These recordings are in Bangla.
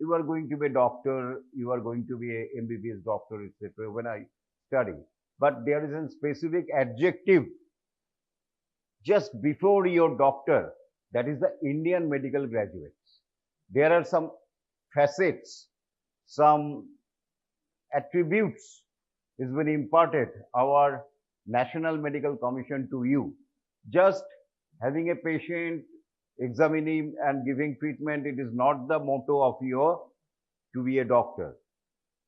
you are going to be a doctor, you are going to be a MBBS doctor, etc. when I study. But there is a specific adjective just before your doctor, that is the Indian medical graduates. There are some facets, some attributes is been imparted our National Medical Commission to you. Just having a patient, examining and giving treatment, it is not the motto of your to be a doctor.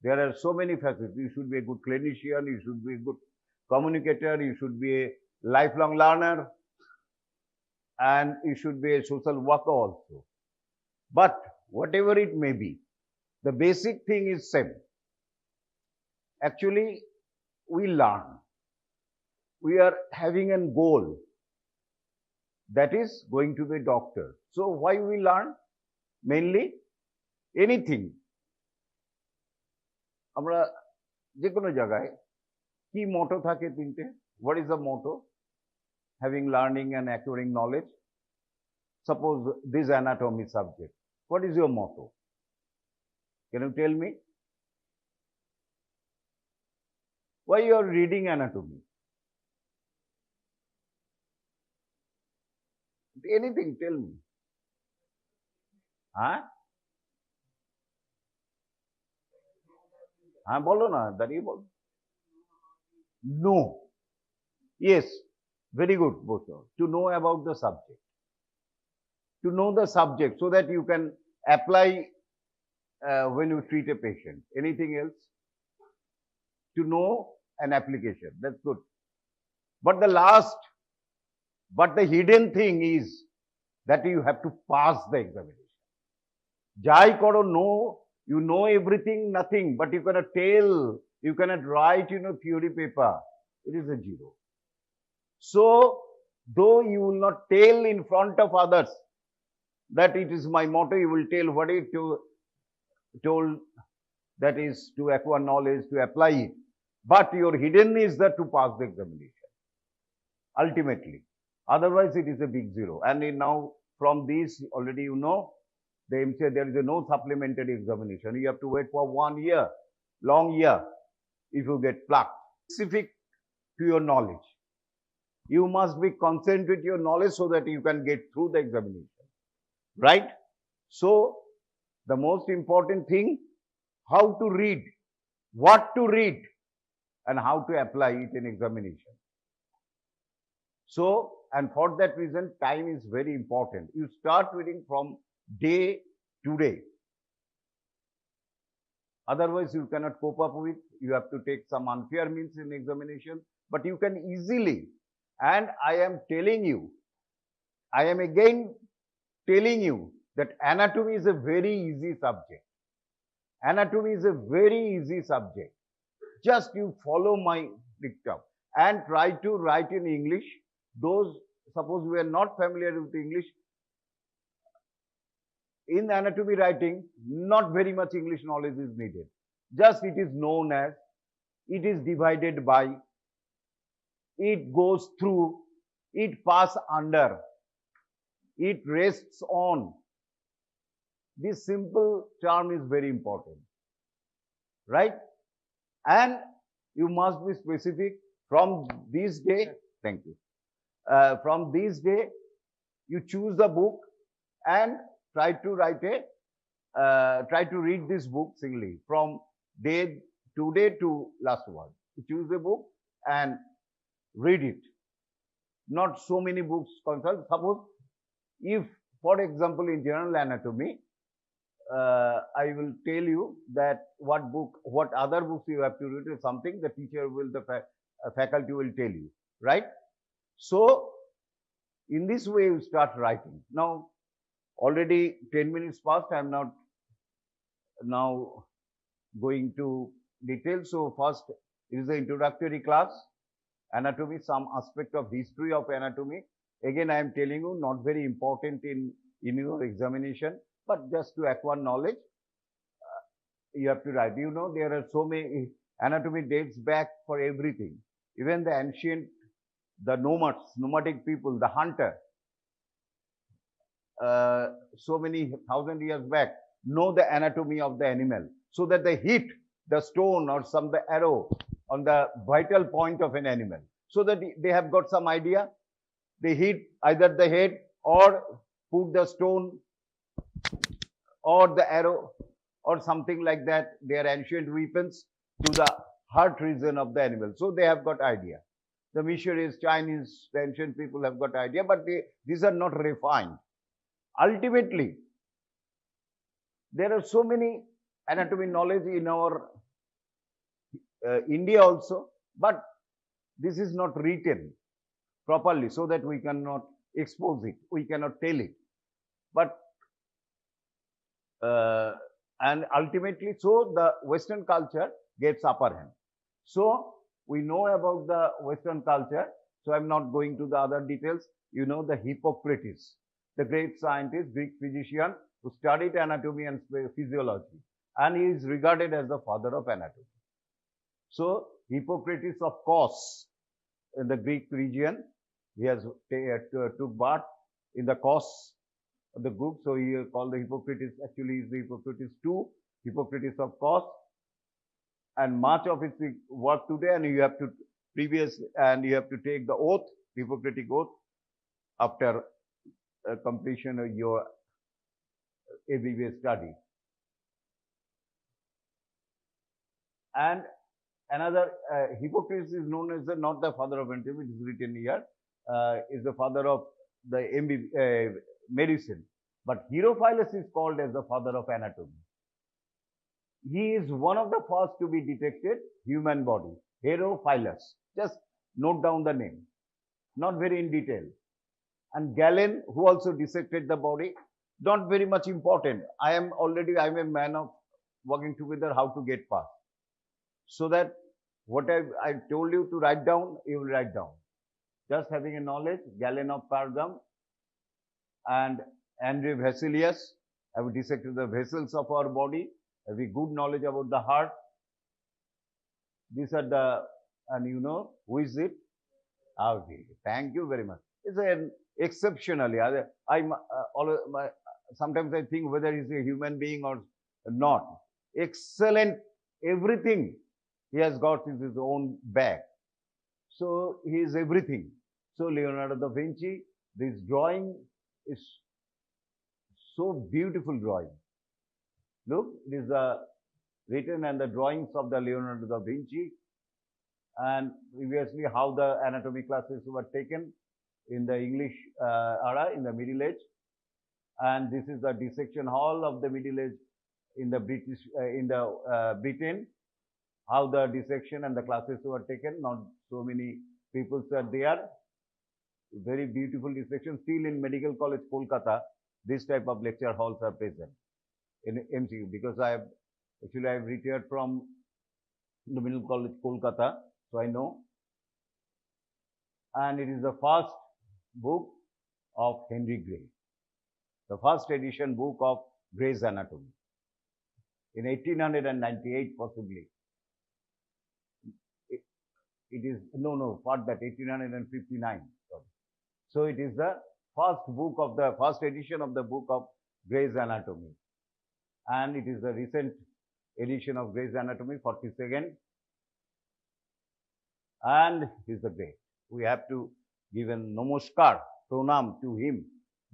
There are so many facets. You should be a good clinician, you should be a good communicator, you should be a lifelong learner, and you should be a social worker also. But whatever it may be, the basic thing is same. Actually, we learn. We are having a goal, that is going to be a doctor. So why we learn? Mainly anything. আমরা যে কোনো জায়গায় কি motto থাকে তিনটে? What is the motto? Having learning and acquiring knowledge. Suppose this anatomy subject. What is your motto? Can you tell me? Why you are reading anatomy? Anything, tell me. Huh? হ্যাঁ বলো না, দাঁড়িয়ে বলো। No. Yes, very good, both. To know about the subject. To know the subject so that you can apply when you treat a patient. Anything else? To know an application. That's good. But the hidden thing is that you have to pass the examination. Jai koro, no, you know everything, nothing, but you cannot tell, you cannot write, theory paper. It is a zero. So, though you will not tell in front of others that it is my motto, you will tell what it told, that is to acquire knowledge, to apply it. But your hidden is that to pass the examination, ultimately. Otherwise, it is a big zero. And now, from this, already you know, the MCA, there is no supplementary examination. You have to wait for 1 year, long year, if you get plucked. Specific to your knowledge. You must be concentrated with your knowledge so that you can get through the examination. Right? So, the most important thing, how to read, what to read, and how to apply it in examination. So, and for that reason, time is very important. You start reading from day to day. Otherwise, you cannot cope up with. You have to take some unfair means in examination. But you can easily, and I am telling you, I am again telling you that anatomy is a very easy subject. Anatomy is a very easy subject. Just you follow my dictum and try to write in English. Those, suppose we are not familiar with English, in anatomy writing, not very much English knowledge is needed. Just it is known as, it is divided by, it goes through, it pass under, it rests on. This simple term is very important, right? And you must be specific from this day. Thank you. From this day, you choose the book and try to read this book singly from today to last one. You choose a book and read it. Not so many books consult. Suppose if, for example, in general anatomy, I will tell you that what other books you have to read is something the teacher will, the faculty will tell you, right? So, in this way, you start writing. Now, already 10 minutes passed. I am not now going to detail. So, first is the introductory class, anatomy, some aspect of history of anatomy. Again, I am telling you, not very important in your examination, but just to acquire knowledge, you have to write. You know, there are so many, anatomy dates back for everything. Even the ancient, the nomadic people, the hunter, so many thousand years back, know the anatomy of the animal, so that they hit the stone or some the arrow on the vital point of an animal, so that they have got some idea. They hit either the head or put the stone or the arrow or something like that, their ancient weapons, to the heart region of the animal. So they have got idea. The missionaries, Chinese, the ancient people have got idea, but these are not refined. Ultimately, there are so many anatomy knowledge in our India also, but this is not written properly, so that we cannot expose it, we cannot tell it. But and ultimately, so the Western culture gets upper hand. So we know about the Western culture. So I'm not going to the other details. You know the Hippocrates, the great scientist, Greek physician who studied anatomy and physiology, and he is regarded as the father of anatomy. So Hippocrates of Kos in the Greek region, he has took birth in the Kos of the group. So he called the Hippocrates, actually is the Hippocrates II, Hippocrates of Kos. And much of his work today, and you have to you have to take the oath, Hippocratic oath, after completion of your ABBA study. And another, Hippocrates is known as not the father of anatomy, it is written here, is the father of the medicine. But Herophilus is called as the father of anatomy. He is one of the first to be detected human body, Herophilus. Just note down the name, not very in detail. And Galen, who also dissected the body, not very much important. I'm a man of working together how to get past. So that what I told you to write down, you will write down. Just having a knowledge, Galen of Pergam and Andre Vesalius have dissected the vessels of our body, have a good knowledge about the heart. These are the, and you know, who is it? Okay, thank you very much. It's an exceptionally, sometimes I think whether he's a human being or not. Excellent, everything he has got is his own bag. So he is everything. So Leonardo da Vinci, this drawing is so beautiful drawing. Look, it is written and the drawings of the Leonardo da Vinci, and previously how the anatomy classes were taken in the English era, in the Middle Age. And this is the dissection hall of the Middle Age in the Britain, how the dissection and the classes were taken. Not so many people are there. Very beautiful dissection. Still in Medical College, Kolkata, this type of lecture halls are present in MCU, because I have retired from the Medical College, Kolkata, so I know. And it is the first book of Henry Gray, the first edition book of Gray's Anatomy in 1898 possibly. It is, no, for that 1859. Sorry. So it is the first edition of the book of Gray's Anatomy. And it is the recent edition of Gray's Anatomy, 42nd. And he is the great. We have to give a namaskar, pranam to him,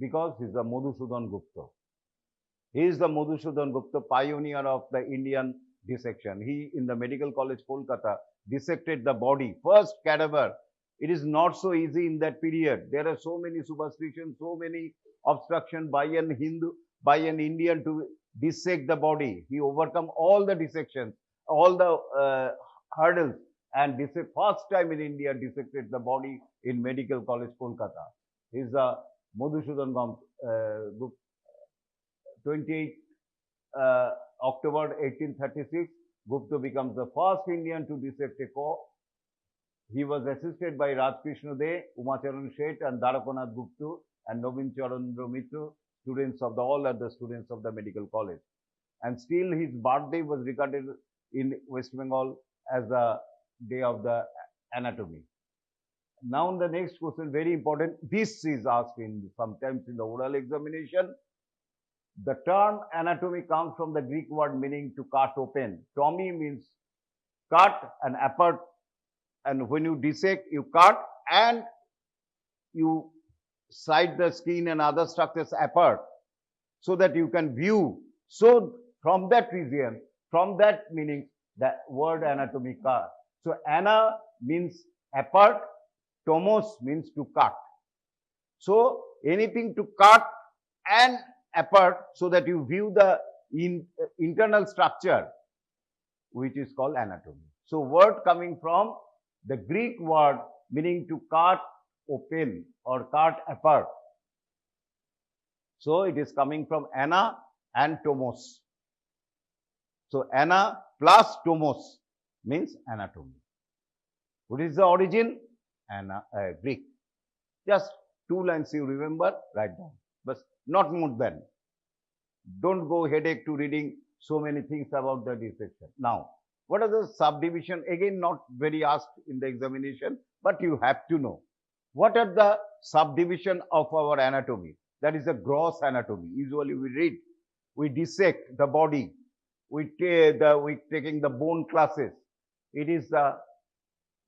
because he is the Madhusudan Gupta. He is the Madhusudan Gupta, pioneer of the Indian dissection. He, in the Medical College, Kolkata, dissected the body, first cadaver. It is not so easy in that period. There are so many superstitions, so many obstruction by an Hindu, by an Indian to dissect the body. He overcome all the dissections, all the hurdles, and first time in India dissected the body in Medical College, Kolkata. He is the Madhusudan Gupta. 28 October 1836, Gupta becomes the first Indian to dissect a core. He was assisted by Rajkrishna De, Umacharan Sheth, and Darakonath Gupta, and Nobin Chandra Mitra, students of all other students of the medical college. And still his birthday was regarded in West Bengal as the day of the anatomy. Now the next question, very important. This is asked in sometimes in the oral examination. The term anatomy comes from the Greek word meaning to cut open. Tomy means cut and apart, and when you dissect, you cut and you slide the skin and other structures apart so that you can view. So from that region, from that meaning, the word anatomy cut. So ana means apart, tomos means to cut. So anything to cut and apart so that you view the internal structure, which is called anatomy. So word coming from the Greek word meaning to cut open or cut apart. So it is coming from ana and tomos. So ana plus tomos means anatomy. What is the origin? Greek. Just 2 lines you remember, write down. But not more than. Don't go headache to reading so many things about the dissection. Now, what are the subdivision? Again, not very asked in the examination, but you have to know. What are the subdivision of our anatomy? That is the gross anatomy. Usually we read, we dissect the body, we taking the bone classes. It is the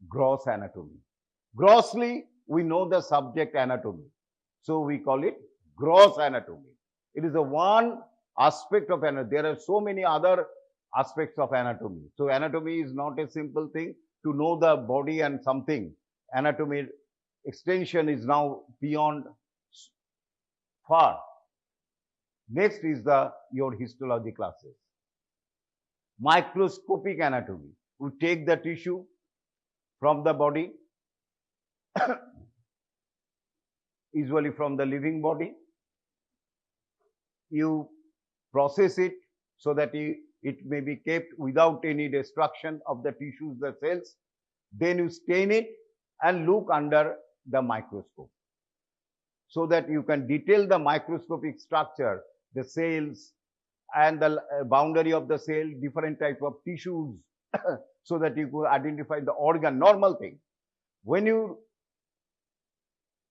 gross anatomy. Grossly, we know the subject anatomy. So we call it gross anatomy. It is the one aspect of anatomy. There are so many other aspects of anatomy. So anatomy is not a simple thing. To know the body and something, anatomy extension is now beyond far. Next is your histology classes. Microscopic anatomy. We take the tissue from the body, usually from the living body. You process it so that it may be kept without any destruction of the tissues, the cells. Then you stain it and look under the microscope so that you can detail the microscopic structure, the cells and the boundary of the cell, different type of tissues so that you could identify the organ, normal thing. When you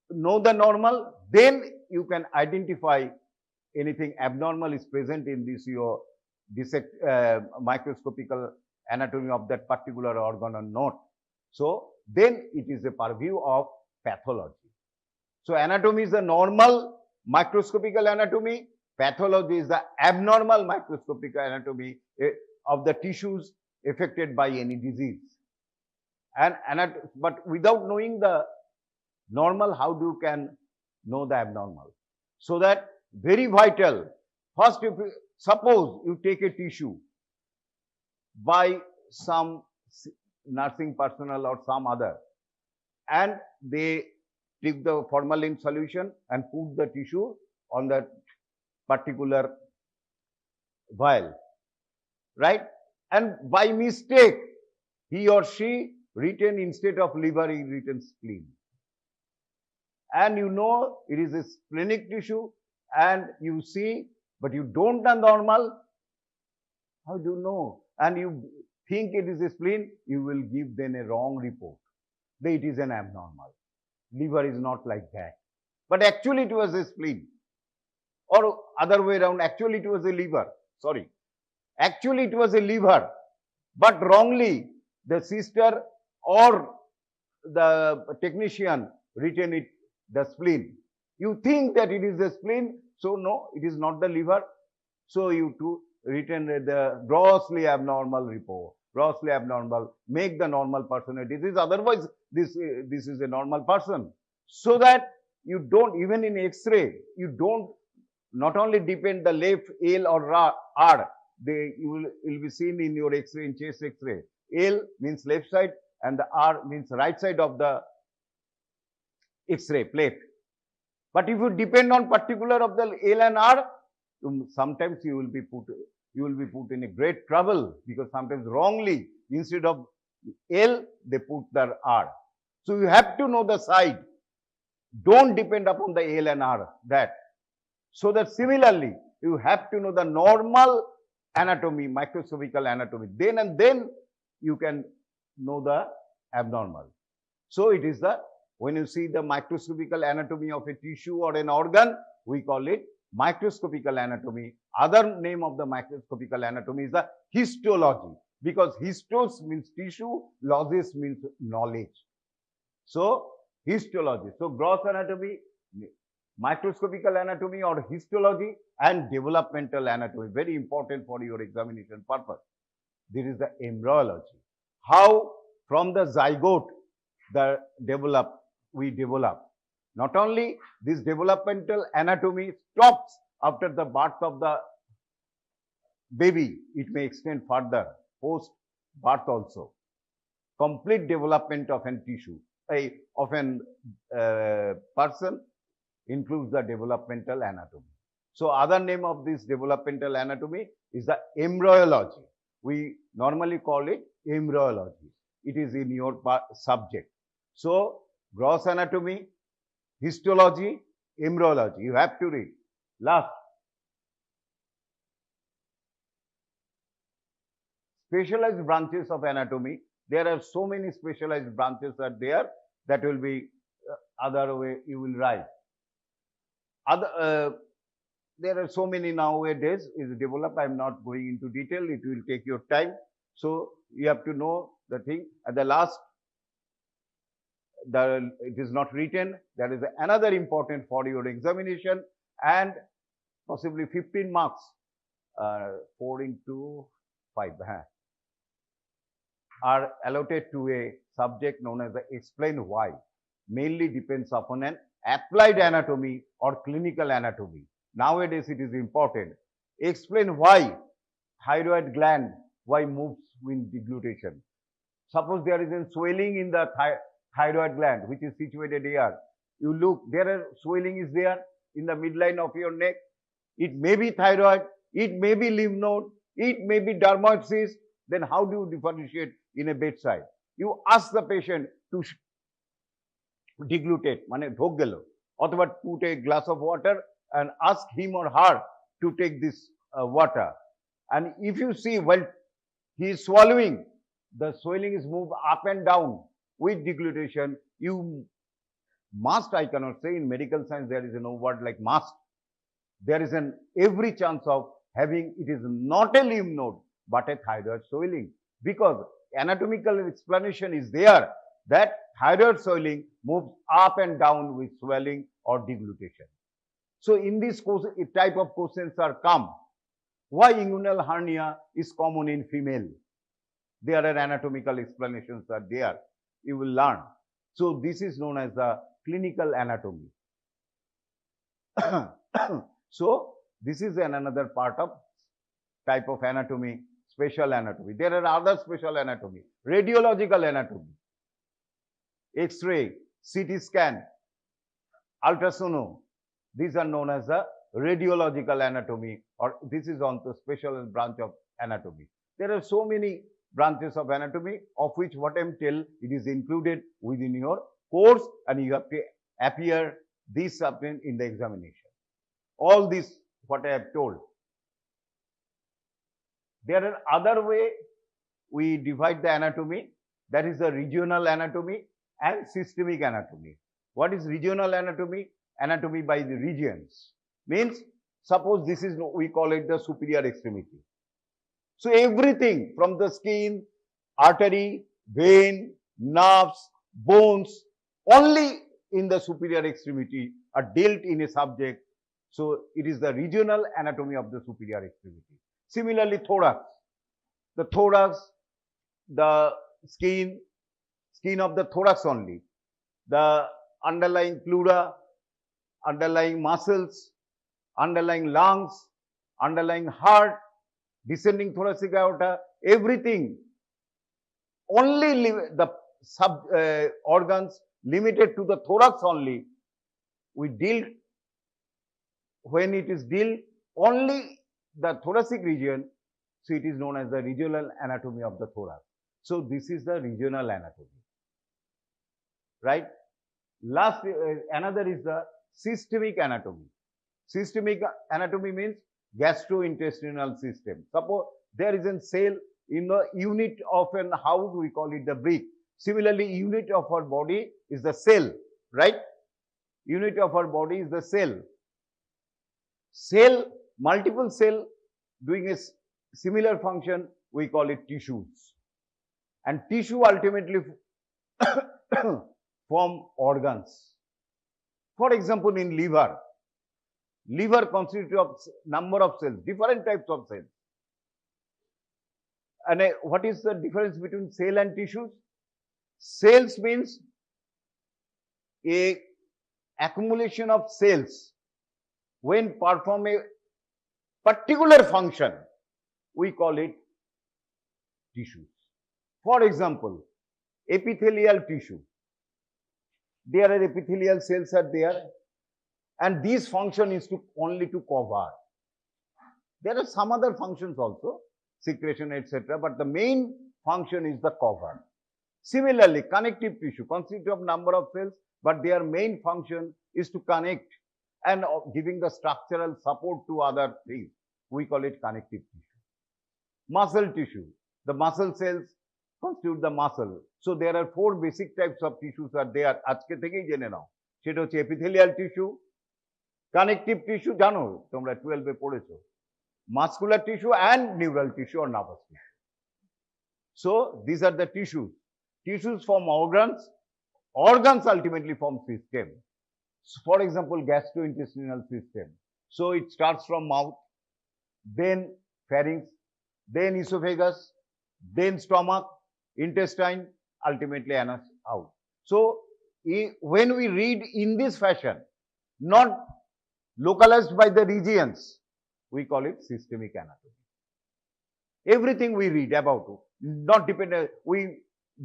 know the normal, then you can identify anything abnormal is present in this your microscopical anatomy of that particular organ or not. So then it is a purview of pathology. So anatomy is the normal microscopical anatomy. Pathology is the abnormal microscopic anatomy of the tissues affected by any disease. But without knowing the normal, how do you can know the abnormal? So that very vital. First, if you, suppose you take a tissue by some nursing personnel or some other, and they take the formalin solution and put the tissue on that particular vial, right? And by mistake, he or she written instead of liver, he written spleen. And you know it is a splenic tissue, and you see, but you don't know normal. How do you know? And you think it is a spleen, you will give then a wrong report. That it is an abnormal. Liver is not like that. But actually it was a spleen. Or other way around, actually it was a liver. Sorry. Actually it was a liver. But wrongly, the sister or the technician written it the spleen. You think that it is the spleen, so no, it is not the liver. So you too written the grossly abnormal report. Grossly abnormal, make the normal person a disease. Otherwise, this is a normal person. So that you don't, even in X-ray, you don't not only depend the left L or R, you will be seen in your X-ray, in chest X-ray. L means left side and the R means right side of the X-ray plate. But if you depend on particular of the L and R, sometimes you will be put in a great trouble, because sometimes wrongly instead of L they put the R. So you have to know the side. Don't depend upon the L and R that. So that similarly you have to know the normal anatomy, microscopical anatomy. Then and then you can know the abnormal. So it is the, when you see the microscopical anatomy of a tissue or an organ, we call it microscopical anatomy. Other name of the microscopical anatomy is the histology, because histos means tissue, logis means knowledge. So histology. So gross anatomy, microscopical anatomy or histology, and developmental anatomy, very important for your examination purpose. There is the embryology. How from the zygote we develop. Not only this developmental anatomy stops after the birth of the baby, it may extend further post birth also. Complete development of an tissue, of an person includes the developmental anatomy. So other name of this developmental anatomy is the embryology. We normally call it embryology. It is in your subject. So gross anatomy, histology, embryology. You have to read. Last, specialized branches of anatomy. There are so many specialized branches are there, that will be other way you will write. There are so many nowadays is developed. I am not going into detail. It will take your time. So you have to know the thing. At the last, it is not written. That is another important for your examination, and possibly 15 marks. 4 into 5 are allotted to a subject known as the explain why. Mainly depends upon an applied anatomy or clinical anatomy. Nowadays it is important. Explain why thyroid gland, why moves with deglutition. Suppose there is a swelling in the thyroid gland, which is situated here. You look, there are swelling is there in the midline of your neck. It may be thyroid, it may be lymph node, it may be dermoid cyst. Then how do you differentiate in a bedside? You ask the patient to deglutate, মানে ঢোক গেল, অথবা put a glass of water and ask him or her to take this water. And if you see while he is swallowing, the swelling is moved up and down with deglutition, you must, I cannot say in medical science there is no word like must. There is an every chance of having, it is not a lymph node, but a thyroid swelling, because anatomical explanation is there that thyroid swelling moves up and down with swelling or deglutition. So in this type of questions are come. Why inguinal hernia is common in female? There are anatomical explanations are there. You will learn. So this is known as the clinical anatomy. So this is another part of type of anatomy, special anatomy. There are other special anatomy, radiological anatomy, X-ray, CT scan, ultrasono. These are known as the radiological anatomy, or this is on the special branch of anatomy. There are so many branches of anatomy, of which what I am tell, it is included within your course, and you have to appear this subject in the examination. All this what I have told. There are other way we divide the anatomy, that is the regional anatomy and systemic anatomy. What is regional anatomy? Anatomy by the regions. Means, suppose this is, we call it the superior extremity. So everything from the skin, artery, vein, nerves, bones, only in the superior extremity are dealt in a subject. So it is the regional anatomy of the superior extremity. Similarly, thorax. The thorax, the skin of the thorax only. The underlying pleura, underlying muscles, underlying lungs, underlying heart, descending thoracic aorta, everything. Only the sub organs limited to the thorax only. We deal, when it is deal only the thoracic region, so it is known as the regional anatomy of the thorax. So this is the regional anatomy, right? Last, another is the systemic anatomy. Systemic anatomy means gastrointestinal system. Suppose there is a cell in the unit of an house, we call it the brick. Similarly, unit of our body is the cell, right? Unit of our body is the cell. Cell, multiple cell doing a similar function, we call it tissues. And tissue ultimately form organs. For example, in liver constitutes of number of cells, different types of cells. And what is the difference between cell and tissues? Cells means a accumulation of cells when perform a particular function, we call it tissues. For example, epithelial tissue. There are epithelial cells are there, and this function is only to cover. There are some other functions also, secretion, etc., but the main function is the cover. Similarly, connective tissue consists of number of cells, but their main function is to connect and giving the structural support to other things. We call it connective tissue. Muscle tissue. The muscle cells constitute the muscle. So there are 4 basic types of tissues are there. আজকে থেকেই জেনে নাও। সেটা হচ্ছে epithelial tissue, connective tissue জানো তোমরা 12 এ পড়েছো, muscular tissue and neural tissue or nervous tissue. So these are the tissues. Tissues form organs. Organs ultimately form system. So for example, gastrointestinal system. So it starts from mouth, then pharynx, then esophagus, then stomach, intestine, ultimately anus out. So when we read in this fashion, not localized by the regions, we call it systemic anatomy. Everything we read about, not dependent, we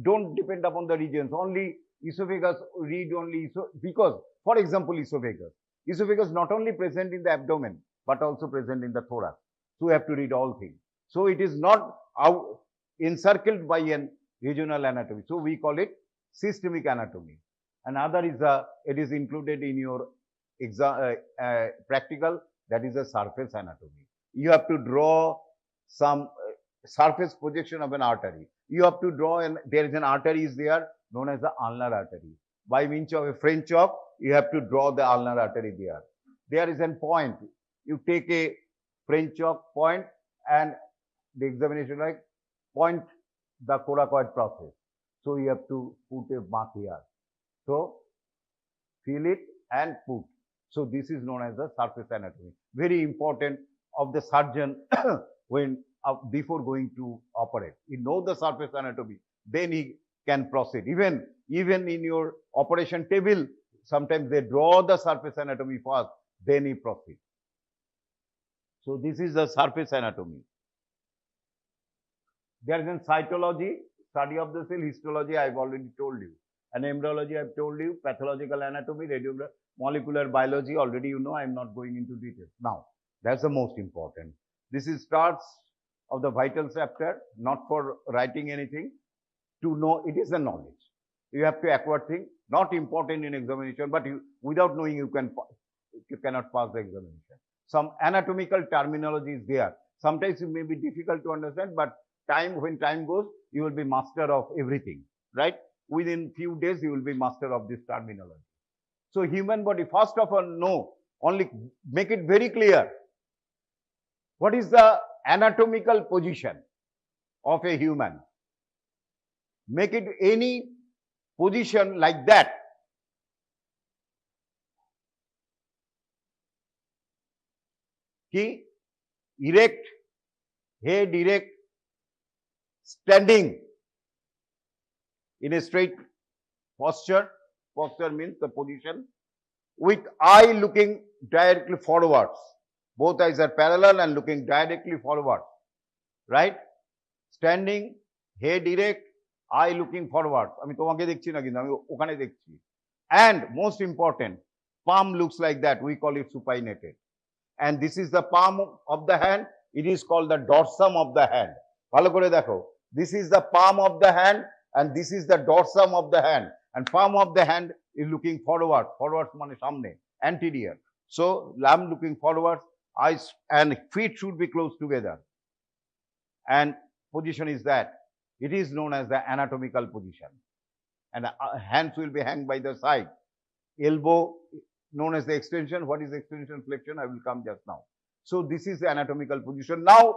don't depend upon the regions, only esophagus, read only, because, for example, esophagus not only present in the abdomen, but also present in the thorax. So we have to read all things. So it is not out encircled by an regional anatomy. So we call it systemic anatomy. Another is it is included in your practical, that is a surface anatomy. You have to draw some surface projection of an artery. You have to draw, and there is an artery is there known as the ulnar artery. By means of a French chalk, you have to draw the ulnar artery there. There is a point. You take a French chalk point, and the examination like point the coracoid process. So you have to put a mark here. So feel it and put. So this is known as the surface anatomy. Very important of the surgeon when before going to operate. He knows the surface anatomy, then he can proceed. Even in your operation table, sometimes they draw the surface anatomy first, then he proceeds. So this is the surface anatomy. There is a cytology, study of the cell, histology, I have already told you. And embryology, I have told you, pathological anatomy, molecular biology, already you know, I am not going into details. Now, that's the most important. This is starts of the vital chapter, not for writing anything, to know it is a knowledge. You have to acquire things, not important in examination, but without knowing you cannot pass the examination. Some anatomical terminology is there. Sometimes it may be difficult to understand, but when time goes, you will be master of everything, right? Within few days, you will be master of this terminology. So human body, first of all, only make it very clear. What is the anatomical position of a human? Make it any position like that. Ki erect, head erect, standing in a straight posture. Posture means the position with eye looking directly forwards. Both eyes are parallel and looking directly forward, right? Standing, head erect, eye looking forward. আমি তোমাকে দেখছি না কিন্তু আমি ওখানে দেখছি. And most important, palm looks like that. We call it supinated. And this is the palm of the hand. It is called the dorsum of the hand. ভালো করে দেখো. This is the palm of the hand, and this is the dorsum of the hand. And palm of the hand is looking forward. Forward মানে সামনে, anterior. So lamb looking forward. Eyes and feet should be close together. And position is that. It is known as the anatomical position. And hands will be hanged by the side. Elbow known as the extension. What is extension, flexion? I will come just now. So this is the anatomical position. Now,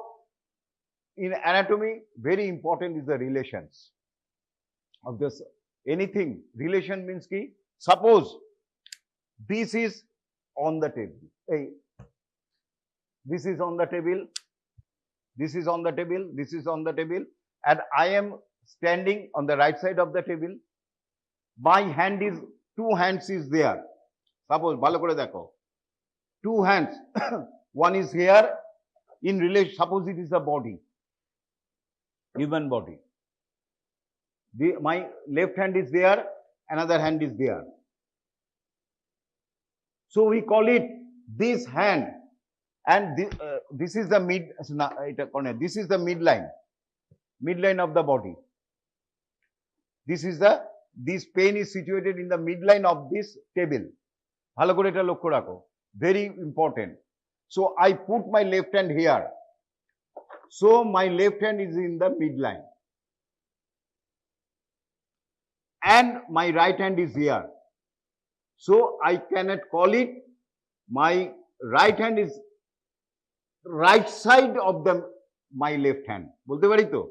in anatomy, very important is the relations of this. Anything relation means ki, suppose this is on the table. Hey, this is on the table. This is on the table. This is on the table, and I am standing on the right side of the table. My hand is, two hands is there. Suppose, bhalo kore dekho. Two hands. One is here in relation. Suppose it is the body, human body. My left hand is there, another hand is there. So we call it this hand, and this is the this is the midline of the body. This pen is situated in the midline of this table. Bhalo kore eta lokkho rakho. Very important. So I put my left hand here. So my left hand is in the midline. And my right hand is here. So I cannot call it, my right hand is right side of my left hand. বলতে পারি তো?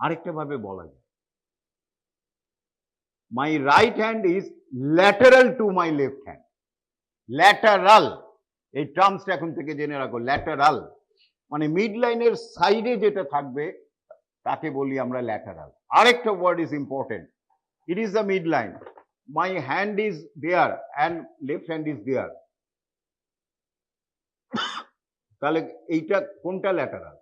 আরেকটা ভাবে বলা যায়। My right hand is lateral to my left hand. Lateral. এই টার্মসটা এখন থেকে জেনে রাখো, lateral। মানে মিড লাইনের সাইডে যেটা থাকবে তাকে বলি আমরা ল্যাটারাল। আরেকটা word is important, it is the mid line. My hand is there and left hand is there. তাহলে এইটা কোনটা lateral?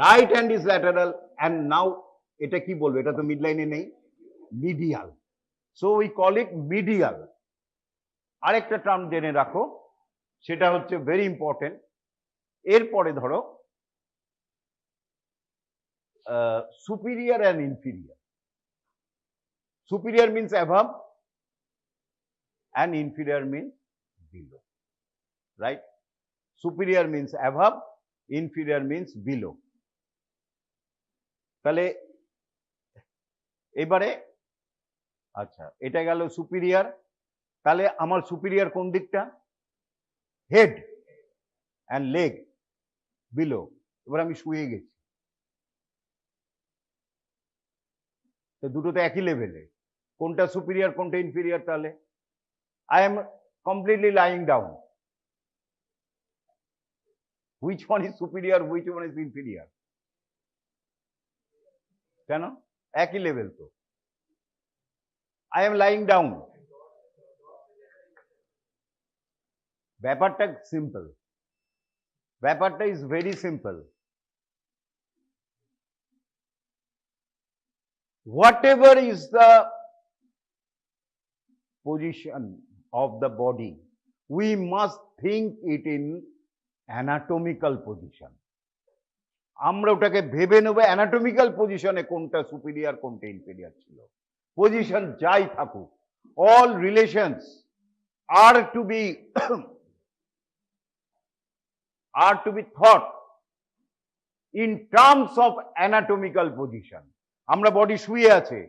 Right hand is lateral, and now এটা কি বলবো? এটা তো মিড লাইনে নেই, medial. So we call it medial. আরেকটা টার্ম জেনে রাখো, সেটা হচ্ছে ভেরি ইম্পর্টেন্ট। এরপরে ধরো superior and inferior. Superior means above and inferior means below, right? Superior means above, inferior means below. তাহলে এবারে আচ্ছা, এটা গেল সুপিরিয়র। তাহলে আমার সুপিরিয়র কোন দিকটা? Head and leg below. এবার আমি শুয়ে গেছি, তো দুটো তো একই লেভেলে। কোনটা সুপিরিয়র কোনটা ইনফিরিয়র? তাহলে I am completely lying down. Which one is superior, which one is inferior? কেন? একই লেভেল তো। I am lying down. ব্যাপারটা সিম্পল, ব্যাপারটা is very simple. Whatever is the position of the body, we must think it in anatomical position. আমরা ওটাকে ভেবে নেব অ্যানাটমিক্যাল পজিশনে কোনটা সুপিরিয়র কোনটা ইনফিরিয়র ছিল। পজিশন যাই থাকুক, all relations are to be thought in terms of anatomical position. আমরা বডি শুয়ে আছে,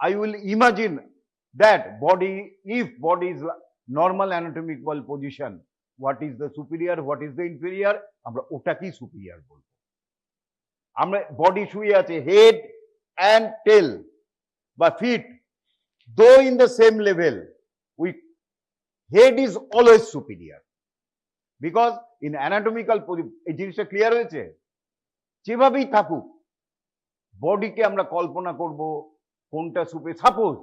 I will imagine that body, if body is normal anatomical position, what is the superior, what is the inferior, আমরা ওটাকেই সুপিরিয়র বলবো। আমরা বডি শুয়ে আছে, হেড অ্যান্ড টেল বা fit though in the same level, head is always superior because in anatomical এই জিনিসটা ক্লিয়ার হয়েছে? যেভাবেই থাকুক বডিকে আমরা কল্পনা করব কোনটা suppose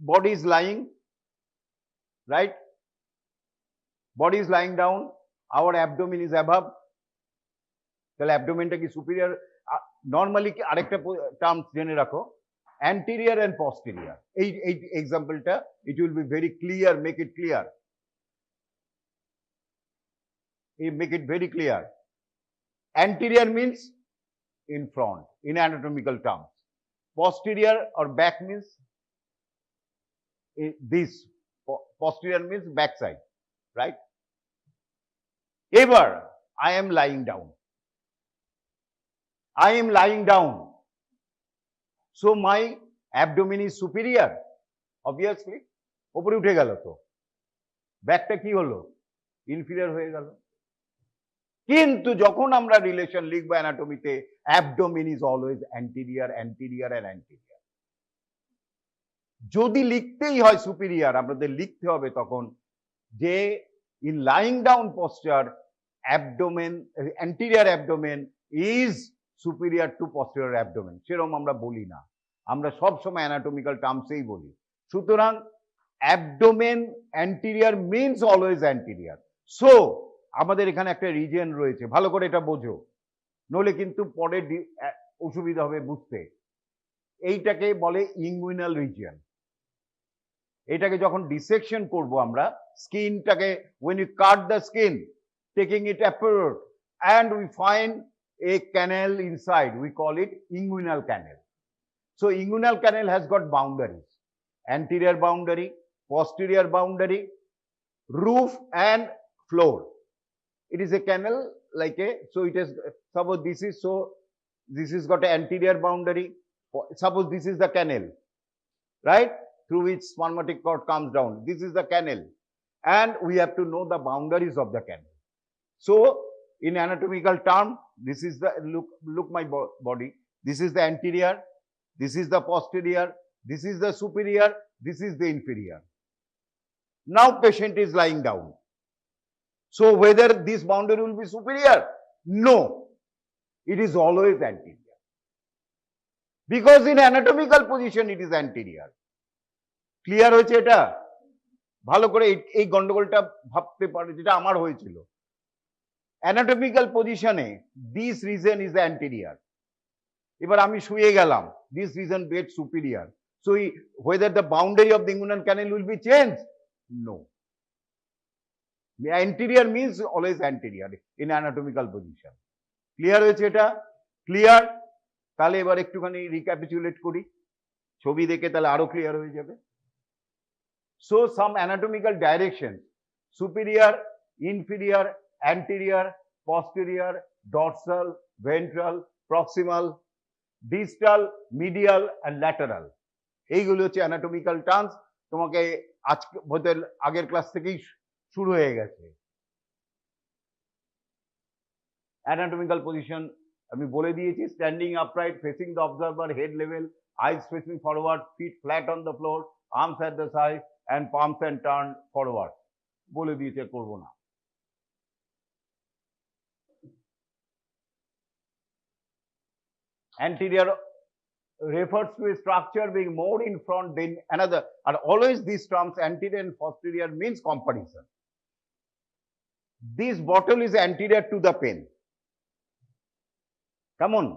body is lying, right? Body is lying down, our abdomen is above. তাহলে অ্যাবডোমেনটা কি সুপিরিয়র? নর্মালি কি আরেকটা টার্ম জেনে রাখো, anterior and posterior. এই এক্সাম্পলটা it will be very clear, make it clear. Make it very clear. Anterior means in front in anatomical terms. Posterior or back means this. Posterior means back side, right? Ever I am lying down. I am lying down. So my abdomen is superior, obviously উপরে উঠে গেল, তো ব্যাকটা কি হলো, ইনফিরিয়র হয়ে গেল। কিন্তু যখন আমরা রিলেশন লিখবো অ্যানাটমিতে, abdomen is always anterior, anterior and anterior. যদি লিখতেই হয় সুপিরিয়র, আমাদের লিখতে হবে তখন যে in lying down posture abdomen, anterior abdomen is superior to posterior abdomen. সেরকম আমরা বলি না, আমরা সব সময় অ্যানাটমিক্যাল টার্মসেই বলি। সুতরাং abdomen anterior means always anterior. So আমাদের এখানে একটা রিজিয়ন রয়েছে, ভালো করে এটা বোঝো, নইলে কিন্তু পরে অসুবিধা হবে বুঝতে। এইটাকে বলে ইঙ্গুইনাল রিজিয়ন। এটাকে যখন ডিসেকশন করব আমরা স্কিনটাকে, when you cut the skin taking it apart and we find a canal inside, we call it inguinal canal. So inguinal canal has got boundaries, anterior boundary, posterior boundary, roof and floor. It is a canal like a, so it is, suppose this is, so this is got an anterior boundary, suppose this is the canal, right, through which spermatic cord comes down. This is the canal, and we have to know the boundaries of the canal. So in anatomical term, this is the, look my body, this is the anterior, this is the posterior, this is the superior, this is the inferior. Now patient is lying down. So whether this boundary will be superior? No, it is always anterior, because in anatomical position it is anterior. Clear হয়েছে? এটা ভালো করে এই গন্ডগোলটা ভাবতে পারে, যেটা আমার হয়েছিল। অ্যানাটমিক্যাল পজিশনে দিস রিজন ইজ অ্যান্টেরিয়র, এবার আমি শুয়ে গেলাম, this reason bed superior, so whether the boundary of the inguinal canal will be changed? No. Anterior means always anterior in anatomical position. Clear হয়েছে? এটা ক্লিয়ার? তাহলে এবার একটুখানি রিক্যাপিচুলেট করি, ছবি দেখে তাহলে আরো ক্লিয়ার হয়ে যাবে। So some anatomical directions: superior, inferior, anterior, posterior, dorsal, ventral, proximal, distal, medial and lateral. এইগুলো হচ্ছে অ্যানাটমিক্যাল টার্মস। তোমাকে আজকে হয়তো আগের ক্লাস থেকেই শুরু হয়ে গেছে। অ্যানাটমিক্যাল পজিশন আমি বলে দিয়েছি, standing upright, facing the observer, head level, eyes facing forward, feet flat on the floor, arms at the side and palms and turn forward. বলে দিয়েছে, করব না। Anterior refers to a structure being more in front than another, and always these terms anterior and posterior means comparison. This bottle is anterior to the pen. Come on.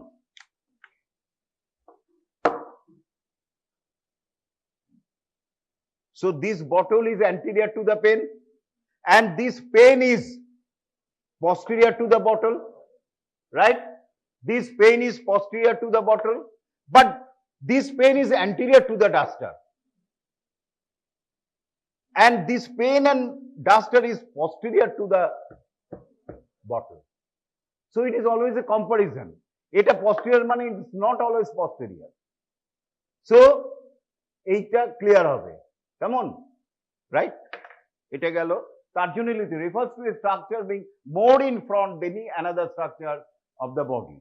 So this bottle is anterior to the pen, and this pen is posterior to the bottle, right? This pen is posterior to the bottle, but this pen is anterior to the duster, and this pen and duster is posterior to the bottle. So it is always a comparison. Eta posterior মানে it's not always posterior. So এইটা clear হবে, কেমন, রাইট? এটা গেল। তার জন্য লিখতে refers to a structure being more in front than any another structure of the body.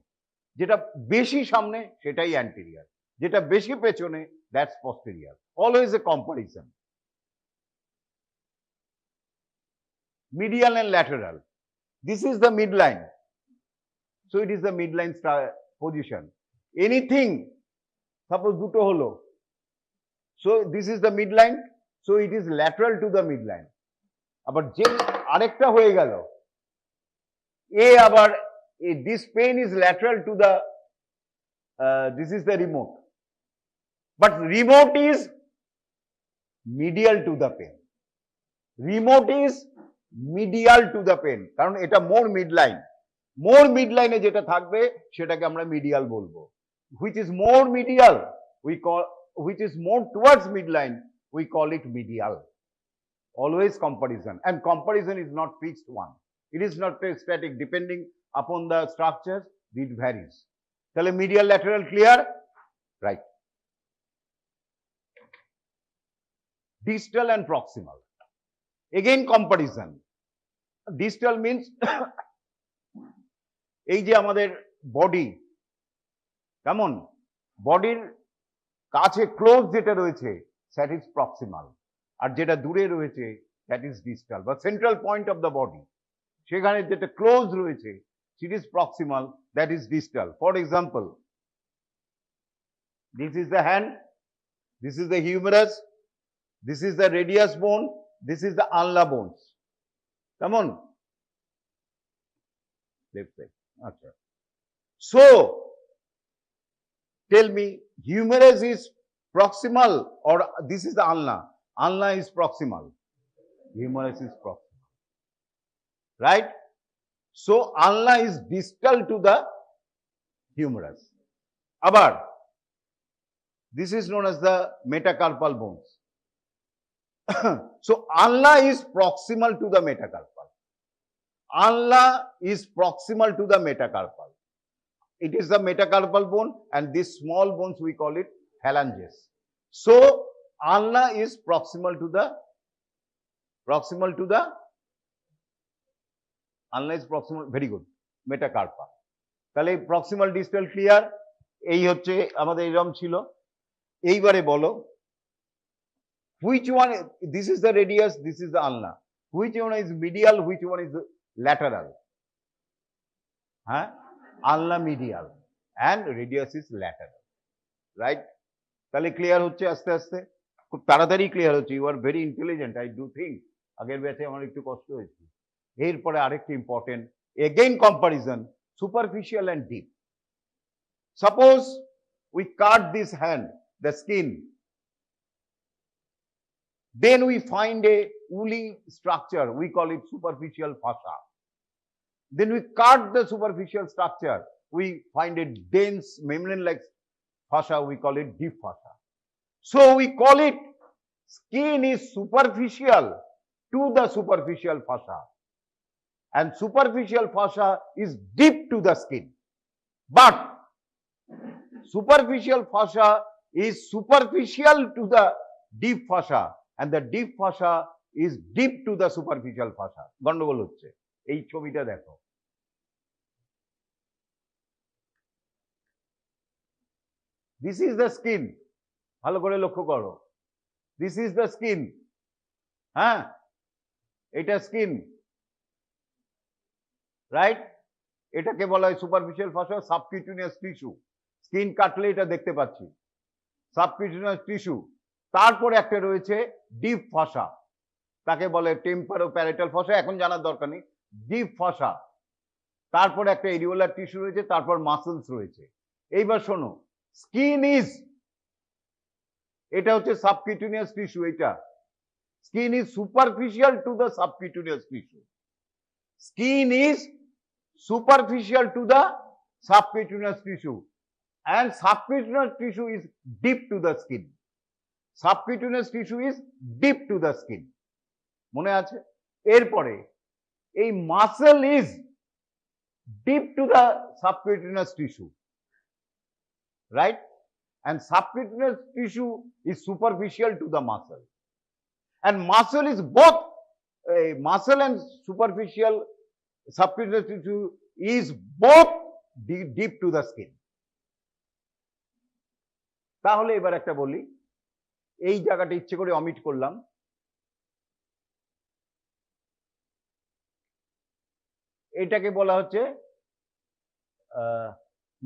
যেটা বেশি সামনে সেটাই অ্যান্টেরিয়র, যেটা বেশি পেছনে that's posterior. Always a comparison. Medial and lateral. This is the midline. So it is the midline position. Anything, suppose দুটো হলো, so this is the midline, so it is lateral to the midline. আবার যে আরেকটা হয়ে গেল, এ আবার this pen is lateral to the this is the remote, but remote is medial to the pen. Remote is medial to the pen, কারণ এটা more midline. More midline এ যেটা থাকবে সেটাকে আমরা medial বলবো. Which is more medial, we call, which is more towards midline, we call it medial. Always comparison, and comparison is not fixed one. It is not static, depending upon the structures it varies. তাহলে medial lateral clear, right? distal and proximal. Again comparison. Distal means এই যে আমাদের বডি, কেমন বডির কাছে ক্লোজ যেটা রয়েছে দ্যাট ইজ প্রক্সিমাল, আর যেটা দূরে রয়েছে দ্যাট ইজ ডিস্টাল বা central point of the body, সেখানে যেটা ক্লোজ রয়েছে set is proximal, that is distal. For example, this is the hand, this is the humerus, this is the radius bone, this is the ulna bones. Come on. Left side. Okay. So, tell me, humerus is proximal or this is the ulna? Ulna is proximal. Humerus is proximal. Right? So, ulna is distal to the humerus. Abar, this is known as the metacarpal bones. So, ulna is proximal to the metacarpal. Ulna is proximal to the metacarpal. It is the metacarpal bone, and these small bones we call it phalanges. So, ulna is proximal to the ulna is proximal, very good, metacarpal. তাহলে proximal distal clear, এই হচ্ছে আমাদের এরকম ছিল। এইবারে বলো, which one, this is the radius, this is the ulna, which one is medial, which one is lateral? Ulna medial and radius is lateral, right? তাহলে ক্লিয়ার হচ্ছে আস্তে আস্তে, খুব তাড়াতাড়ি ক্লিয়ার হচ্ছে। You are very intelligent, I do think. আগের ব্যাচে আমার একটু কষ্ট হয়েছে। এরপরে আরেকটি important, again comparison, superficial and deep. Suppose we cut this hand, the skin, then we find a woolly structure, we call it superficial fascia. Then we cut the superficial structure, we find a dense membrane-like fascia, we call it deep fascia. So we call it skin is superficial to the superficial fascia, and superficial fascia is deep to the skin. But superficial fascia is superficial to the deep fascia, and the deep fascia is deep to the superficial fascia. গন্ডগোল হচ্ছে। এই ছবিটা দেখো, this is the skin, ভালো করে লক্ষ্য করো, this is the skin, হ্যাঁ এটা স্কিন, রাইট? এটাকে বলা হয় সুপারফিশিয়াল ফাসা, সাবকিউটেনিয়াস টিস্যু। স্কিন কাটলে এটা দেখতে পাচ্ছি, সাবকিউটেনিয়াস টিস্যু। তারপরে একটা রয়েছে ডিপ ফাসা, তাকে বলে টেম্পোরো প্যারাইটাল ফাসা, এখন জানার দরকার নেই। ডিপ ফাসা, তারপরে একটা এরিওলার টিস্যু রয়েছে, তারপর মাসেলস রয়েছে। এইবার শোনো, স্কিন ইজ, এটা হচ্ছে সাবকিউটেনিয়াস টিস্যু, এটা skin is superficial to the subcutaneous tissue, skin is superficial to the subcutaneous tissue, and subcutaneous tissue is deep to the skin. Subcutaneous tissue is deep to the skin. মনে আছে? এরপরে এই muscle is deep to the subcutaneous tissue, right? And subcutaneous tissue is superficial to the muscle, and muscle is both muscle and superficial subcutaneous tissue is both deep to the skin. তাহলে এবার একটা বলি, এই জায়গাটা ইচ্ছে করে অমিট করলাম। এটাকে বলা হচ্ছে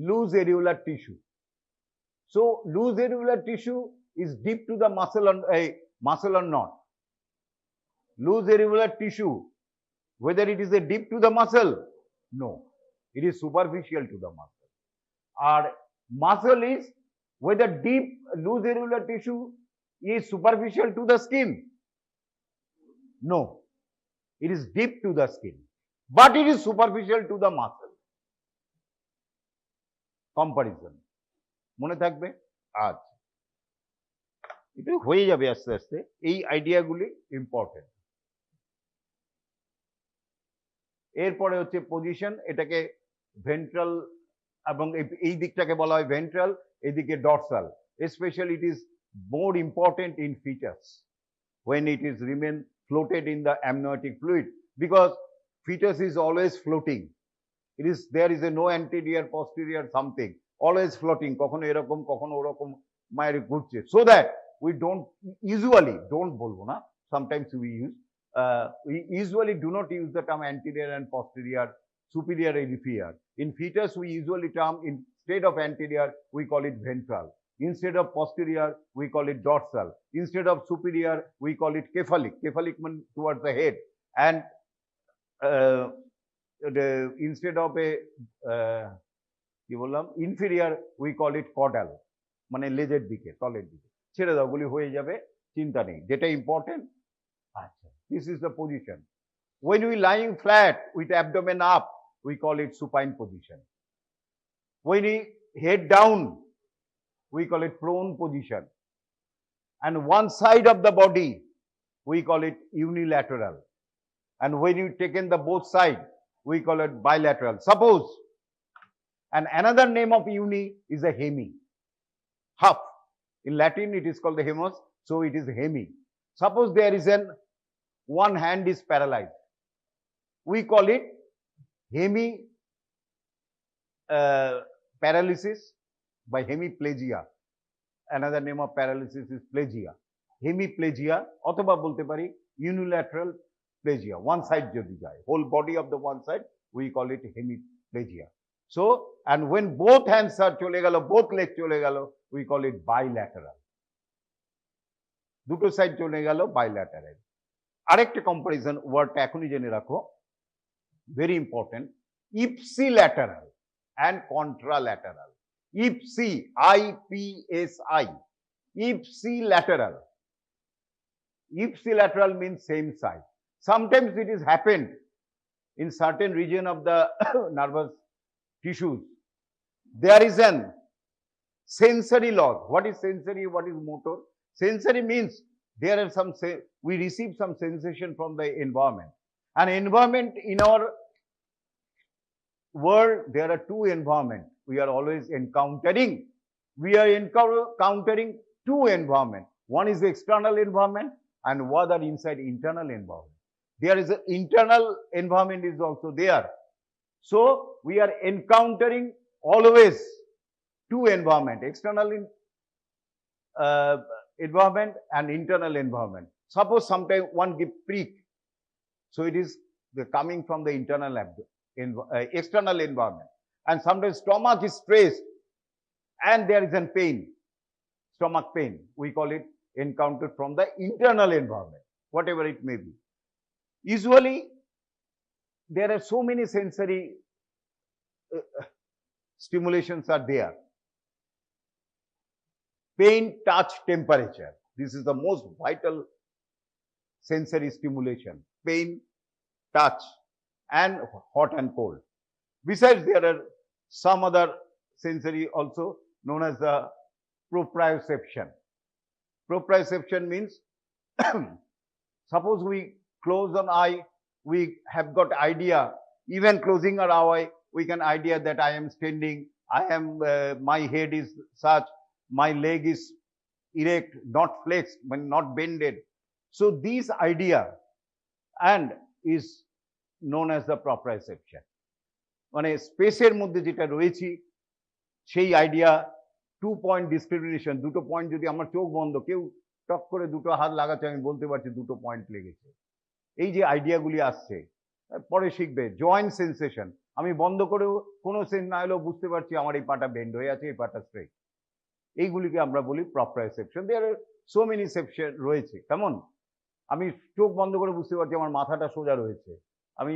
loose areolar tissue. So loose areolar tissue is deep to the muscle or not? Loose areolar tissue, whether it is a deep to the muscle? No, it is superficial to the muscle. Our muscle is whether deep loose areolar tissue is superficial to the skin? No, it is deep to the skin, but it is superficial to the muscle. Comparison মনে থাকবে? আচ্ছা, এটা হয়ে যাবে আস্তে আস্তে। এই আইডিয়াগুলি ইম্পর্টেন্ট। এরপরে হচ্ছে পজিশন, এটাকে ভেন্ট্রাল, এবং এই দিকটাকে বলা হয় ভেন্ট্রাল, এদিকে dorsal. Specially it is more important in foetus, when it is remain floated in the amniotic fluid, because fetus is always floating. There is a no anterior, posterior something, always floating. কখনো এরকম কখনো ওরকম মায়ের ঘুরছে, so that we don't বলবো না, sometimes we usually do not use the term anterior and posterior, superior and inferior. In fetus, we usually term, instead of anterior, we call it ventral. Instead of posterior, we call it dorsal. Instead of superior, we call it cephalic. Cephalic means towards the head. And instead of a inferior, we call it caudal. মানে লেজের দিকে, তলের দিকে। ছেড়ে দাও, গুলি হয়ে যাবে, চিন্তা নেই। যেটা ইম্পর্টেন্ট, আচ্ছা, this is the position. When we lying flat with abdomen up, we call it supine position. When we head down, we call it prone position. And one side of the body, we call it unilateral. And when you taken the both side, we call it bilateral. Suppose, and another name of uni is a hemi, half. In Latin, it is called the hemos, so it is hemi. Suppose there is one hand is paralyzed. We call it hemi paralysis by hemiplegia. Another name of paralysis is plegia. Hemiplegia, অথবা বলতে পারি unilateral plegia. One side যদি যায়, whole body of the one side, we call it hemiplegia. So, and when both hands are চলে গেল, both legs চলে গেল, we call it bilateral. দুটো সাইড চলে গেল, bilateral. আরেকটা কম্পারিজন ওয়ার্ডটা এখনই জেনে রাখো, very important, ipsilateral and contralateral. Ipsi, I-P-S-I, ipsilateral. Ipsilateral means same side. Sometimes it is happened in certain region of the nervous tissues. There is an sensory loss. What is sensory? What is motor? Sensory means there are some, we receive some sensation from the environment. An environment in our world, there are two environments we are always encountering. We are encountering two environments. One is the external environment and one are inside internal environment. There is an internal environment is also there. So we are encountering always two environment, external environment and internal environment. Suppose sometimes one give prick, so it is coming from the internal external environment. And sometimes stomach is stressed and there is a pain, stomach pain. We call it encountered from the internal environment, whatever it may be. Usually, there are so many sensory stimulations are there. Pain, touch, temperature. This is the most vital sensory stimulation. Pain, touch, and hot and cold. Besides, there are some other sensory also known as the proprioception. Proprioception means suppose we close an eye, we have got idea, even closing our eye, we can idea that I am standing, my head is such, my leg is erect, not flexed, but not bended. So this idea and is known as the proprioception. মানে স্পেসের মধ্যে যেটা রয়েছে সেই আইডিয়া, 2 পয়েন্ট ডিসক্রিমিনেশন, দুটো পয়েন্ট যদি আমার চোখ বন্ধ, কেউ টক করে দুটো হাত লাগাচ্ছে, আমি বলতে পারছি দুটো পয়েন্ট লেগেছে। এই যে আইডিয়াগুলি আসছে, পরে শিখবে। জয়েন্ট সেন্সেশন, আমি বন্ধ করেও কোনো সেন্স না হলেও বুঝতে পারছি আমার এই পাটা বেন্ড হয়ে আছে, এই পাটা স্ট্রেট। এইগুলিকে আমরা বলি প্রপ্রায়োসেপশন। দেয়ার আর সো মেনি সেপশন রয়েছে। কেমন, আমি চোখ বন্ধ করে বুঝতে পারছি আমার মাথাটা সোজা রয়েছে, আমি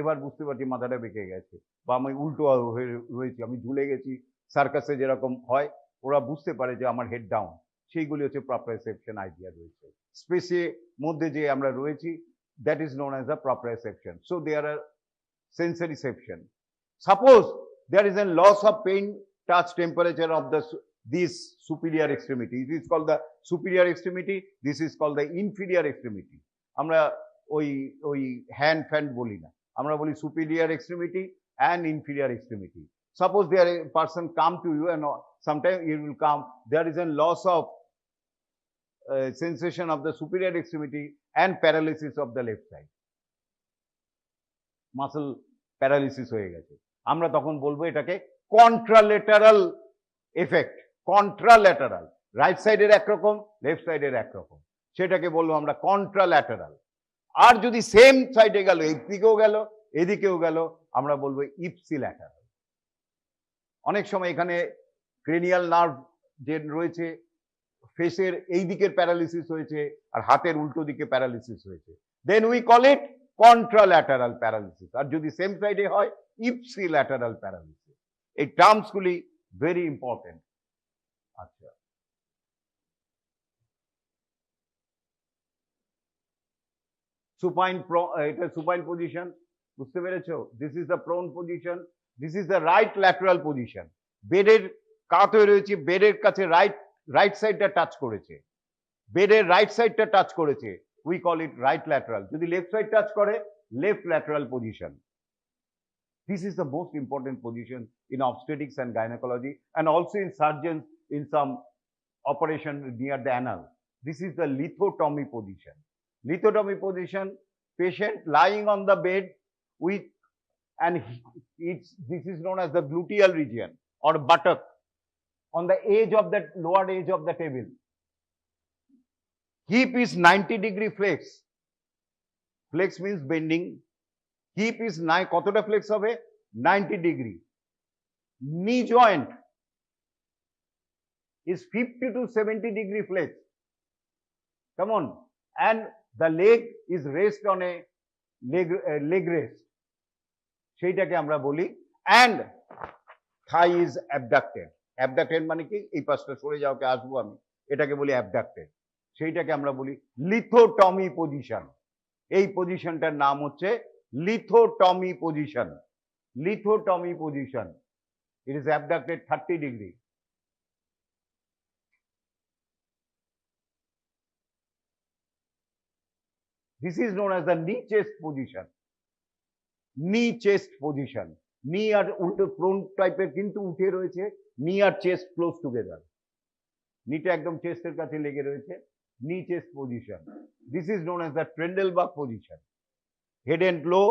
এবার বুঝতে পারছি মাথাটা বেঁকে গেছে, বা আমি উল্টো হয়ে রয়েছি, আমি ঝুলে গেছি, সার্কাসে যেরকম হয় ওরা বুঝতে পারে যে আমার হেড ডাউন, সেইগুলি হচ্ছে প্রপ্রায়োসেপশন আইডিয়া রয়েছে। স্পেসের মধ্যে যে আমরা রয়েছি, that is known as the proprioception. So there are sensory perception. Suppose there is a loss of pain, touch, temperature of this superior extremity. It is called the superior extremity. This is called the inferior extremity. আমরা ওই হ্যান্ড ফ্যান্ড বলি না, আমরা বলি superior extremity and inferior extremity. Suppose there a person come to you and sometime it will come, there is a loss of sensation of the superior extremity and paralysis of the left side. Muscle paralysis হয়ে গেছে, আমরা তখন বলবো এটাকে কন্ট্রালেটারাল এফেক্ট। কন্ট্রালেটারাল, রাইট সাইডের একরকম, লেফট সাইডের একরকম, সেটাকে বলবো আমরা কন্ট্রালেটারাল। আর যদি সেম সাইডে গেল, এদিকেও গেল এদিকেও গেল, আমরা বলবো ইপসিল্যাটারাল। অনেক সময় এখানে ক্রেনিয়াল নার্ভ যে রয়েছে, ফেসের এই দিকের প্যারালিসিস হয়েছে আর হাতের উল্টো দিকে প্যারালিসিস হয়েছে, then we call it contralateral paralysis. আর যদি সেম সাইডে হয়, ইপসিল্যাটারাল প্যারালিসিস। এই টার্মস গুলি ভেরি ইম্পর্টেন্ট। আচ্ছা, সুপাইন, এটা সুপাইন পজিশন, বুঝতে পেরেছো? This is the prone position, this is the right lateral position. বেডের কাত হয়ে রয়েছে, বেডের কাছে রাইট সাইডটা টাচ করেছে, বেডের রাইট সাইডটা টাচ করেছে, we call it right lateral. যদি লেফট সাইড টাচ করে, left lateral position. This is the most important position in obstetrics and gynecology, and also in surgeons in some operation near the anal. This is the lithotomy position. Lithotomy position, patient lying on the bed with, and this is known as the gluteal region or buttock, on the edge of the lower edge of the table. Hip is 90-degree flex. Flex means bending. Hip is কতটা ফ্লেক্স হবে? 90 degree. knee joint is 50 to 70 degree flex. Come on. And the leg is rest on a leg rest, সেইটাকে আমরা বলি। and thigh is abducted. abducted মানে কি? এই পাশটা সরে যাওয়াকে আসবো আমি, এটাকে বলি abducted, সেইটাকে আমরা বলি লিথোটমি পজিশন। এই পজিশনটার নাম হচ্ছে lithotomy position. Lithotomy position. It is abducted 30 degree. This is known as the knee chest position. Knee chest position. Knee আর উল্টো prone টাইপের কিন্তু উঠে রয়েছে, knee আর chest close together. নিটা একদম চেস্টের কাছে লেগে রয়েছে, knee chest position. This is known as the Trendelenburg position. Head and low,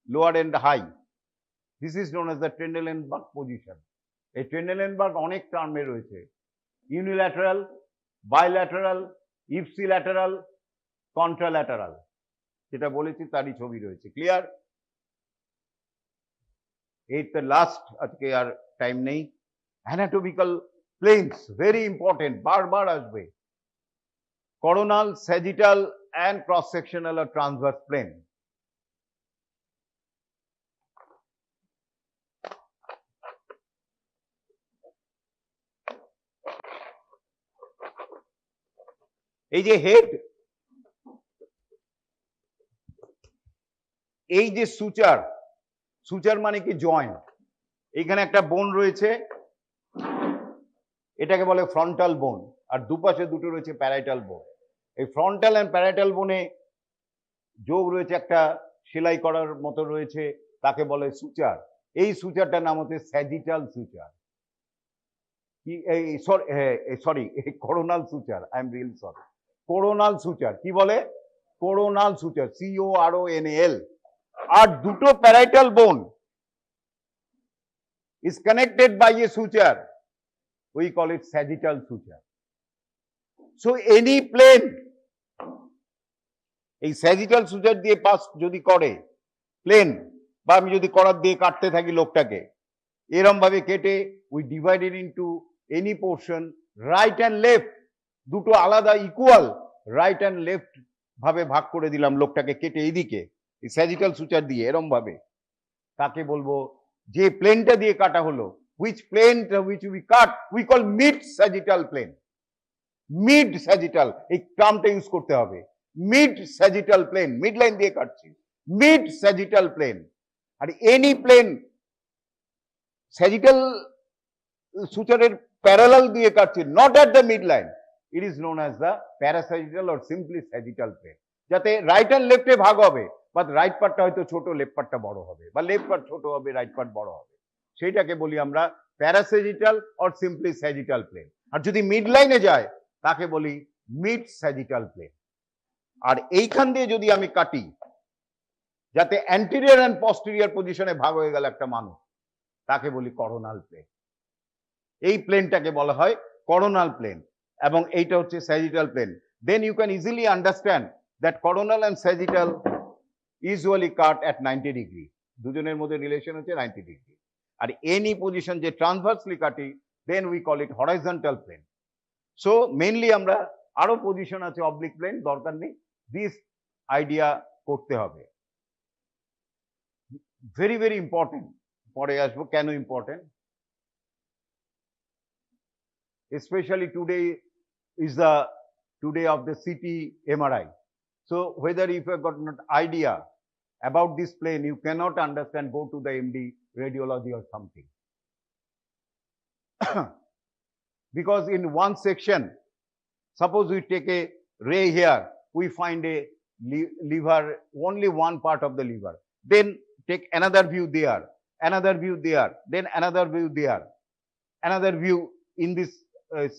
lower and high. This is known as the Trendelenburg position. এই Trendelenburg অনেক টার্মে রয়েছে, ইউনিল্যাটারাল, বাইল্যাটারাল, ইপসিল্যাটারাল, কন্ট্রাল্যাটারাল, যেটা বলেছি তারই ছবি রয়েছে। ক্লিয়ার? এই তো লাস্ট, আজকে আর টাইম নেই। অ্যানাটমিক্যাল প্লেনস, ভেরি ইম্পর্টেন্ট, বারবার আসবে। Coronal, sagittal and cross sectional আর ট্রান্সভার্স প্লেন। এই যে হেড, এই যে সুচার, সুচার মানে কি? জয়েন্ট। এখানে একটা বোন রয়েছে, এটাকে বলে ফ্রন্টাল বোন, আর দুপাশে দুটো রয়েছে প্যারাইটাল বোন। এই ফ্রন্টাল এন্ড প্যারাইটাল বোনে যোগ রয়েছে, একটা সেলাই করার মতো রয়েছে, তাকে বলে সুচার। এই সুচারটার নাম হচ্ছে স্যাজিটাল সুচার। কি এই sorry coronal suture, I am really sorry. Coronal suture কি বলে? কোরোনাল সুচার, CORONAL। আর দুটো প্যারাইটাল বোন is connected by a suture, we call it sagittal suture. So any plane এই sagittal suture দিয়ে পাস যদি করে প্লেন, বা আমি যদি করার দিয়ে কাটতে থাকি লোকটাকে, এরম ভাবে কেটে we divided into any portion, right and left, দুটো আলাদা ইকুয়াল রাইট অ্যান্ড লেফট ভাবে ভাগ করে দিলাম লোকটাকে কেটে এইদিকে, এই sagittal suture দিয়ে এরম ভাবে, তাকে বলবো যে প্লেনটা দিয়ে কাটা হলো, which plane which we cut we call mid sagittal plane. Mid sagittal, এই টার্মটা ইউজ করতে হবে। mid sagittal plane, mid line দিয়ে কাটছি, mid sagittal plane। আর এনি প্লেন sagittal সুচারের প্যারালাল দিয়ে কাটছি, not at the midline, it is known as the parasagittal or simply sagittal plane। যাতে রাইট অ্যান্ড লেফটে ভাগ হবে, বা রাইট পার্টটা হয়তো ছোট, লেফট পার্টটা বড় হবে, বা লেফট পার্ট ছোট হবে, রাইট পার্ট বড় হবে, সেইটাকে বলি আমরা প্যারাসেজিটাল অর সিম্পলি স্যাজিটাল প্লেন। আর যদি মিড লাইনে যায় তাকে বলি মিড স্যাজিটাল প্লেন। আর এইখান দিয়ে যদি আমি কাটি, যাতে অ্যান্টেরিয়র অ্যান্ড পস্টেরিয়র পজিশনে ভাগ হয়ে গেল একটা মানুষ, তাকে বলি করোনাল প্লেন। এই প্লেনটাকে বলা হয় করোনাল প্লেন, এবং এইটা হচ্ছে sagittal plane. Then you can easily understand that coronal and sagittal usually cut at 90 degree. দুজনের মধ্যে রিলেশন হচ্ছে 90 ডিগ্রি। আর এনি পজিশন যে ট্রান্সভার্সলি কাটি, then we call it horizontal plane. So mainly আমরা আরো পজিশন আছে অবলিক প্লেন, দরকার নেই, দিস আইডিয়া করতে হবে। ভেরি ভেরি ইম্পর্টেন্ট, পরে আসবো কেন important. Especially today is the today of the CT MRI. So whether if you have got an idea about this plane, you cannot understand, go to the MD radiology or something. Because in one section, suppose we take a ray here, we find a liver, only one part of the liver. Then take another view there, another view there, then another view there, another view in this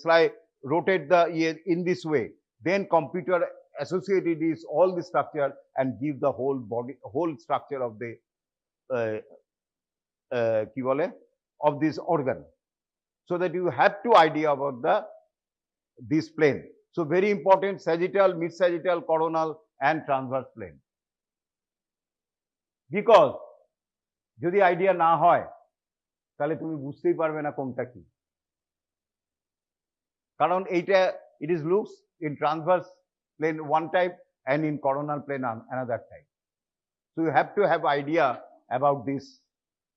slide, rotate the in this way. Then computer associated this all the structure and give the whole body, whole structure of the কি বলে, of this organ, so that you have to idea about this plane. So very important, sagittal, mid sagittal, coronal and transverse plane. Because যদি আইডিয়া না হয় তাহলে তুমি বুঝতেই পারবে না কোনটা কি। কারণ এইটা it is looks in transverse plane one type and in coronal plane another type. So you have to have idea about this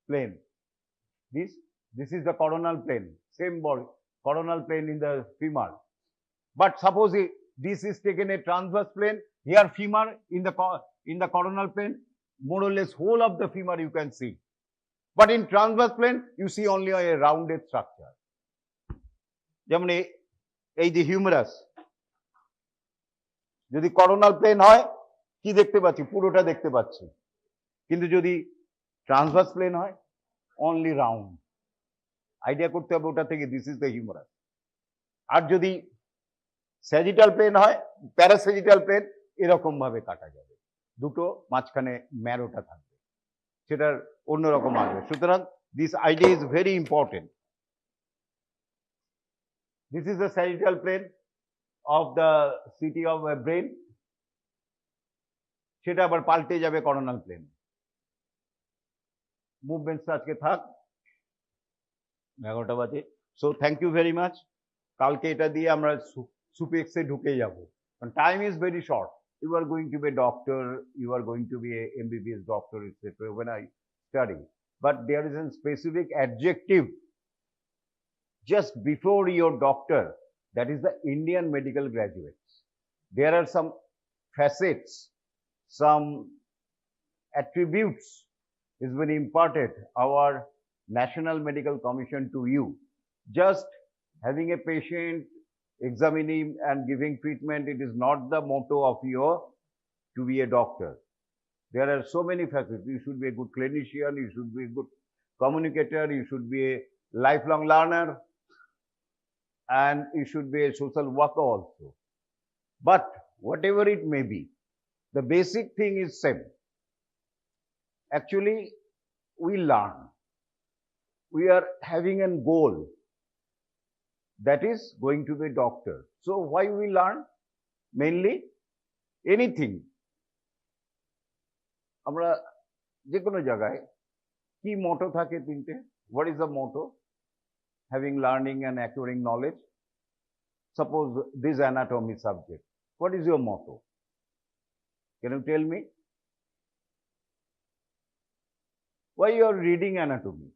plane. This is the coronal plane, same body, coronal plane in the femur. But suppose this is taken a transverse plane, here femur in the coronal plane, more or less whole of the femur you can see. But in transverse plane, you see only a rounded structure. যেমন এই যে হিউমারাস, যদি করোনাল প্লেন হয় কি দেখতে পাচ্ছি, পুরোটা দেখতে পাচ্ছি, কিন্তু যদি ট্রান্সভার্স প্লেন হয় অনলি রাউন্ড। আইডিয়া করতে হবে ওটা থেকে দিস ইজ দ্য হিউমারাস। আর যদি স্যাজিটাল প্লেন হয়, প্যারাস্যাজিটাল প্লেন, এরকম ভাবে কাটা যাবে, দুটো মাঝখানে ম্যারোটা থাকবে, সেটার অন্যরকম আসবে। সুতরাং this idea is very important. This is the sagittal plane of the CT of a brain, সেটা আবার পাল্টে যাবে করোনাল প্লেন। মুভমেন্টস আজকে থাক, 11টা বাজে। So thank you very much. কালকে এটা দিয়ে আমরা সুপেক্সে ঢুকে যাব, কারণ time is very short. You are going to be a doctor, you are going to be a MBBS doctor etc. when I study, but there is a specific adjective just before your doctor, that is the Indian medical graduates. There are some facets, some attributes is been imparted our National Medical Commission to you. Just having a patient, examining and giving treatment, it is not the motto of your to be a doctor. There are so many facets. You should be a good clinician, you should be a good communicator, you should be a lifelong learner, and you should be a social worker also. But whatever it may be, the basic thing is same. Actually, we learn. We are having a goal, that is going to be a doctor. So why we learn? Mainly anything. আমরা যে কোনো জায়গায় কি মোটো থাকে তিনটে, what is the motto? Having learning and acquiring knowledge. Suppose this anatomy subject, what is your motto? Can you tell me? Why you are reading anatomy?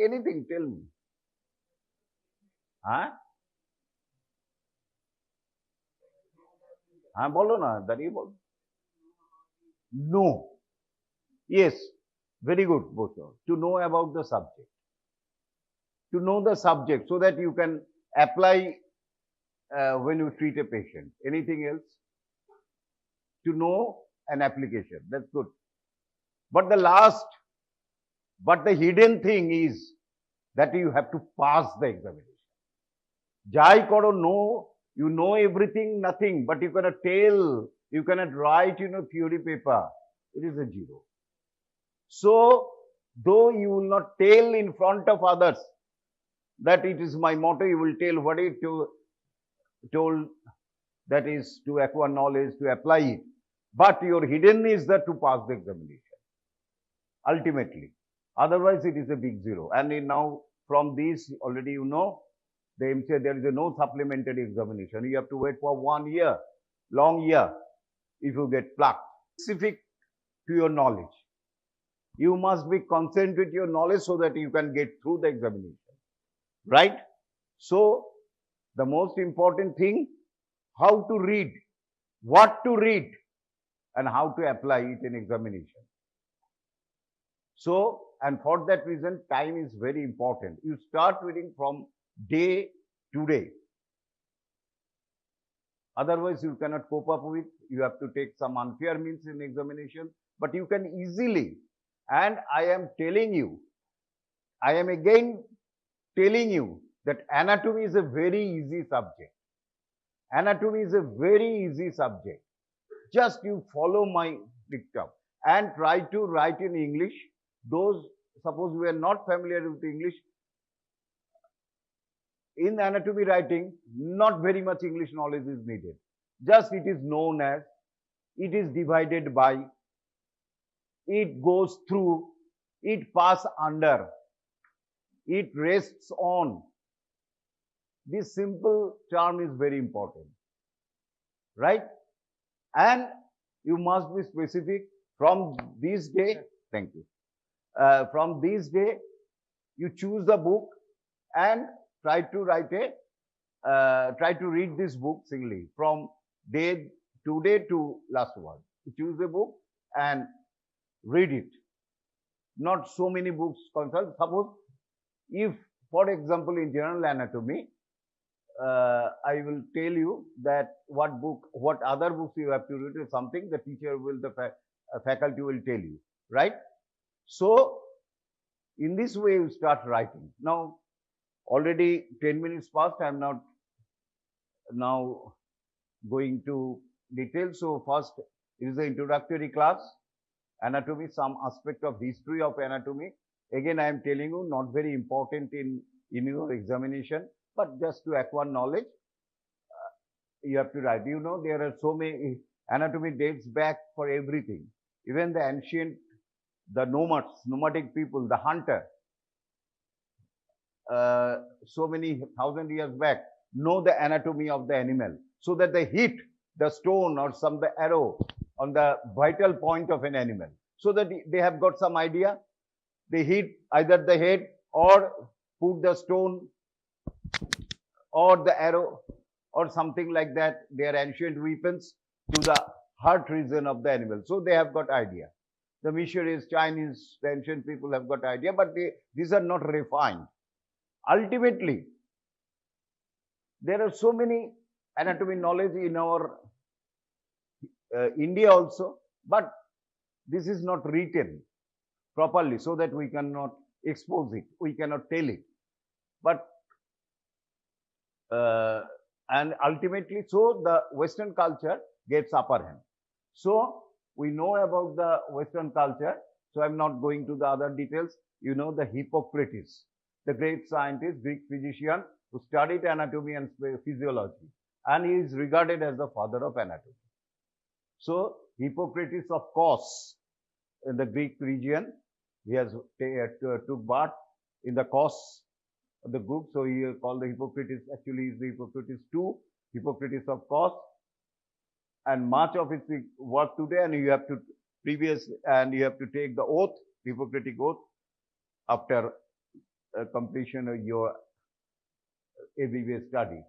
Anything, tell me. হ্যাঁ বলো না, দাঁড়িয়ে বলো। No. Yes, very good, both of you. To know about the subject. To know the subject so that you can apply when you treat a patient. Anything else? To know an application, that's good. But the hidden thing is that you have to pass the examination. Jai koro, no, you know everything, nothing, but you cannot tell, you cannot write, theory paper. It is a zero. So, though you will not tell in front of others that it is my motto, you will tell what it told, that is to acquire knowledge, to apply it. But your hidden is that to pass the examination, ultimately. Otherwise, it is a big zero. And now, from this, already you know, the MCA, there is no supplementary examination. You have to wait for 1 year, long year, if you get plucked. Specific to your knowledge. You must be concentrated with your knowledge so that you can get through the examination. Right? So, the most important thing, how to read, what to read, and how to apply it in examination. So, and for that reason, time is very important. You start reading from day to day. Otherwise, you cannot cope up with. You have to take some unfair means in examination. But you can easily, and I am telling you, I am again telling you that anatomy is a very easy subject. Anatomy is a very easy subject. Just you follow my dictum and try to write in English. Those, suppose we are not familiar with English, in anatomy writing, not very much English knowledge is needed. Just it is known as, it is divided by, it goes through, it pass under, it rests on. This simple term is very important, right? And you must be specific from this day. Thank you. From this day, you choose the book and try to read this book singly from today to last one. You choose a book and read it. Not so many books consult. Suppose if, for example, in general anatomy, I will tell you that what other books you have to read or something, the teacher will, the faculty will tell you, right? So, in this way, you start writing. Now, already 10 minutes passed, I am not now going to details. So, first, it is the introductory class, anatomy, some aspect of history of anatomy. Again, I am telling you, not very important in your examination, but just to acquire knowledge, you have to write. You know, there are so many, anatomy dates back for everything. Even the ancient, the nomadic people, the hunter, so many thousand years back, know the anatomy of the animal, so that they hit the stone or the arrow on the vital point of an animal, so that they have got some idea. They hit either the head or put the stone or the arrow or something like that, their ancient weapons, to the heart region of the animal. So they have got idea. The Missionaries, Chinese, the ancient people have got idea, but these are not refined. Ultimately, there are so many anatomy knowledge in our India also, but this is not written properly so that we cannot expose it, we cannot tell it. But and ultimately, so the Western culture gets upper hand. So we know about the Western culture. So I'm not going to the other details. You know the Hippocrates, the great scientist, Greek physician who studied anatomy and physiology, and he is regarded as the father of anatomy. So Hippocrates of Kos in the Greek region, he has took birth in the Kos of the group. So he is called the Hippocrates. Actually, is the Hippocrates II, Hippocrates of Kos, and much of his work today. And you have to take the oath, Hippocratic oath, after completion of your ABBA study.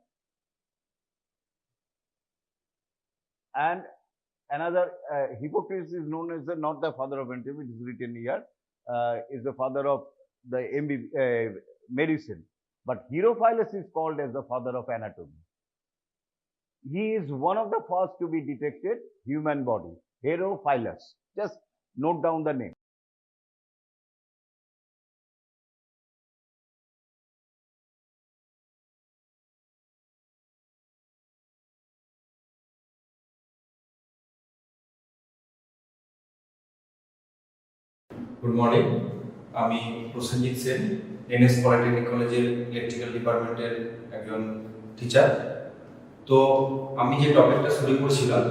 And another, Hippocrates is known as not the father of anatomy, it is written here, is the father of the medicine. But Herophilus is called as the father of anatomy. He is one of the first to be detected human body, Herophilus. Just note down the name. Good morning. আমি প্রসেনজিৎ সেন, এনএস পলিটেকনিক কলেজের ইলেকট্রিক্যাল ডিপার্টমেন্টের একজন টিচার। তো আমি যে টপিকটা শুরু করেছিলাম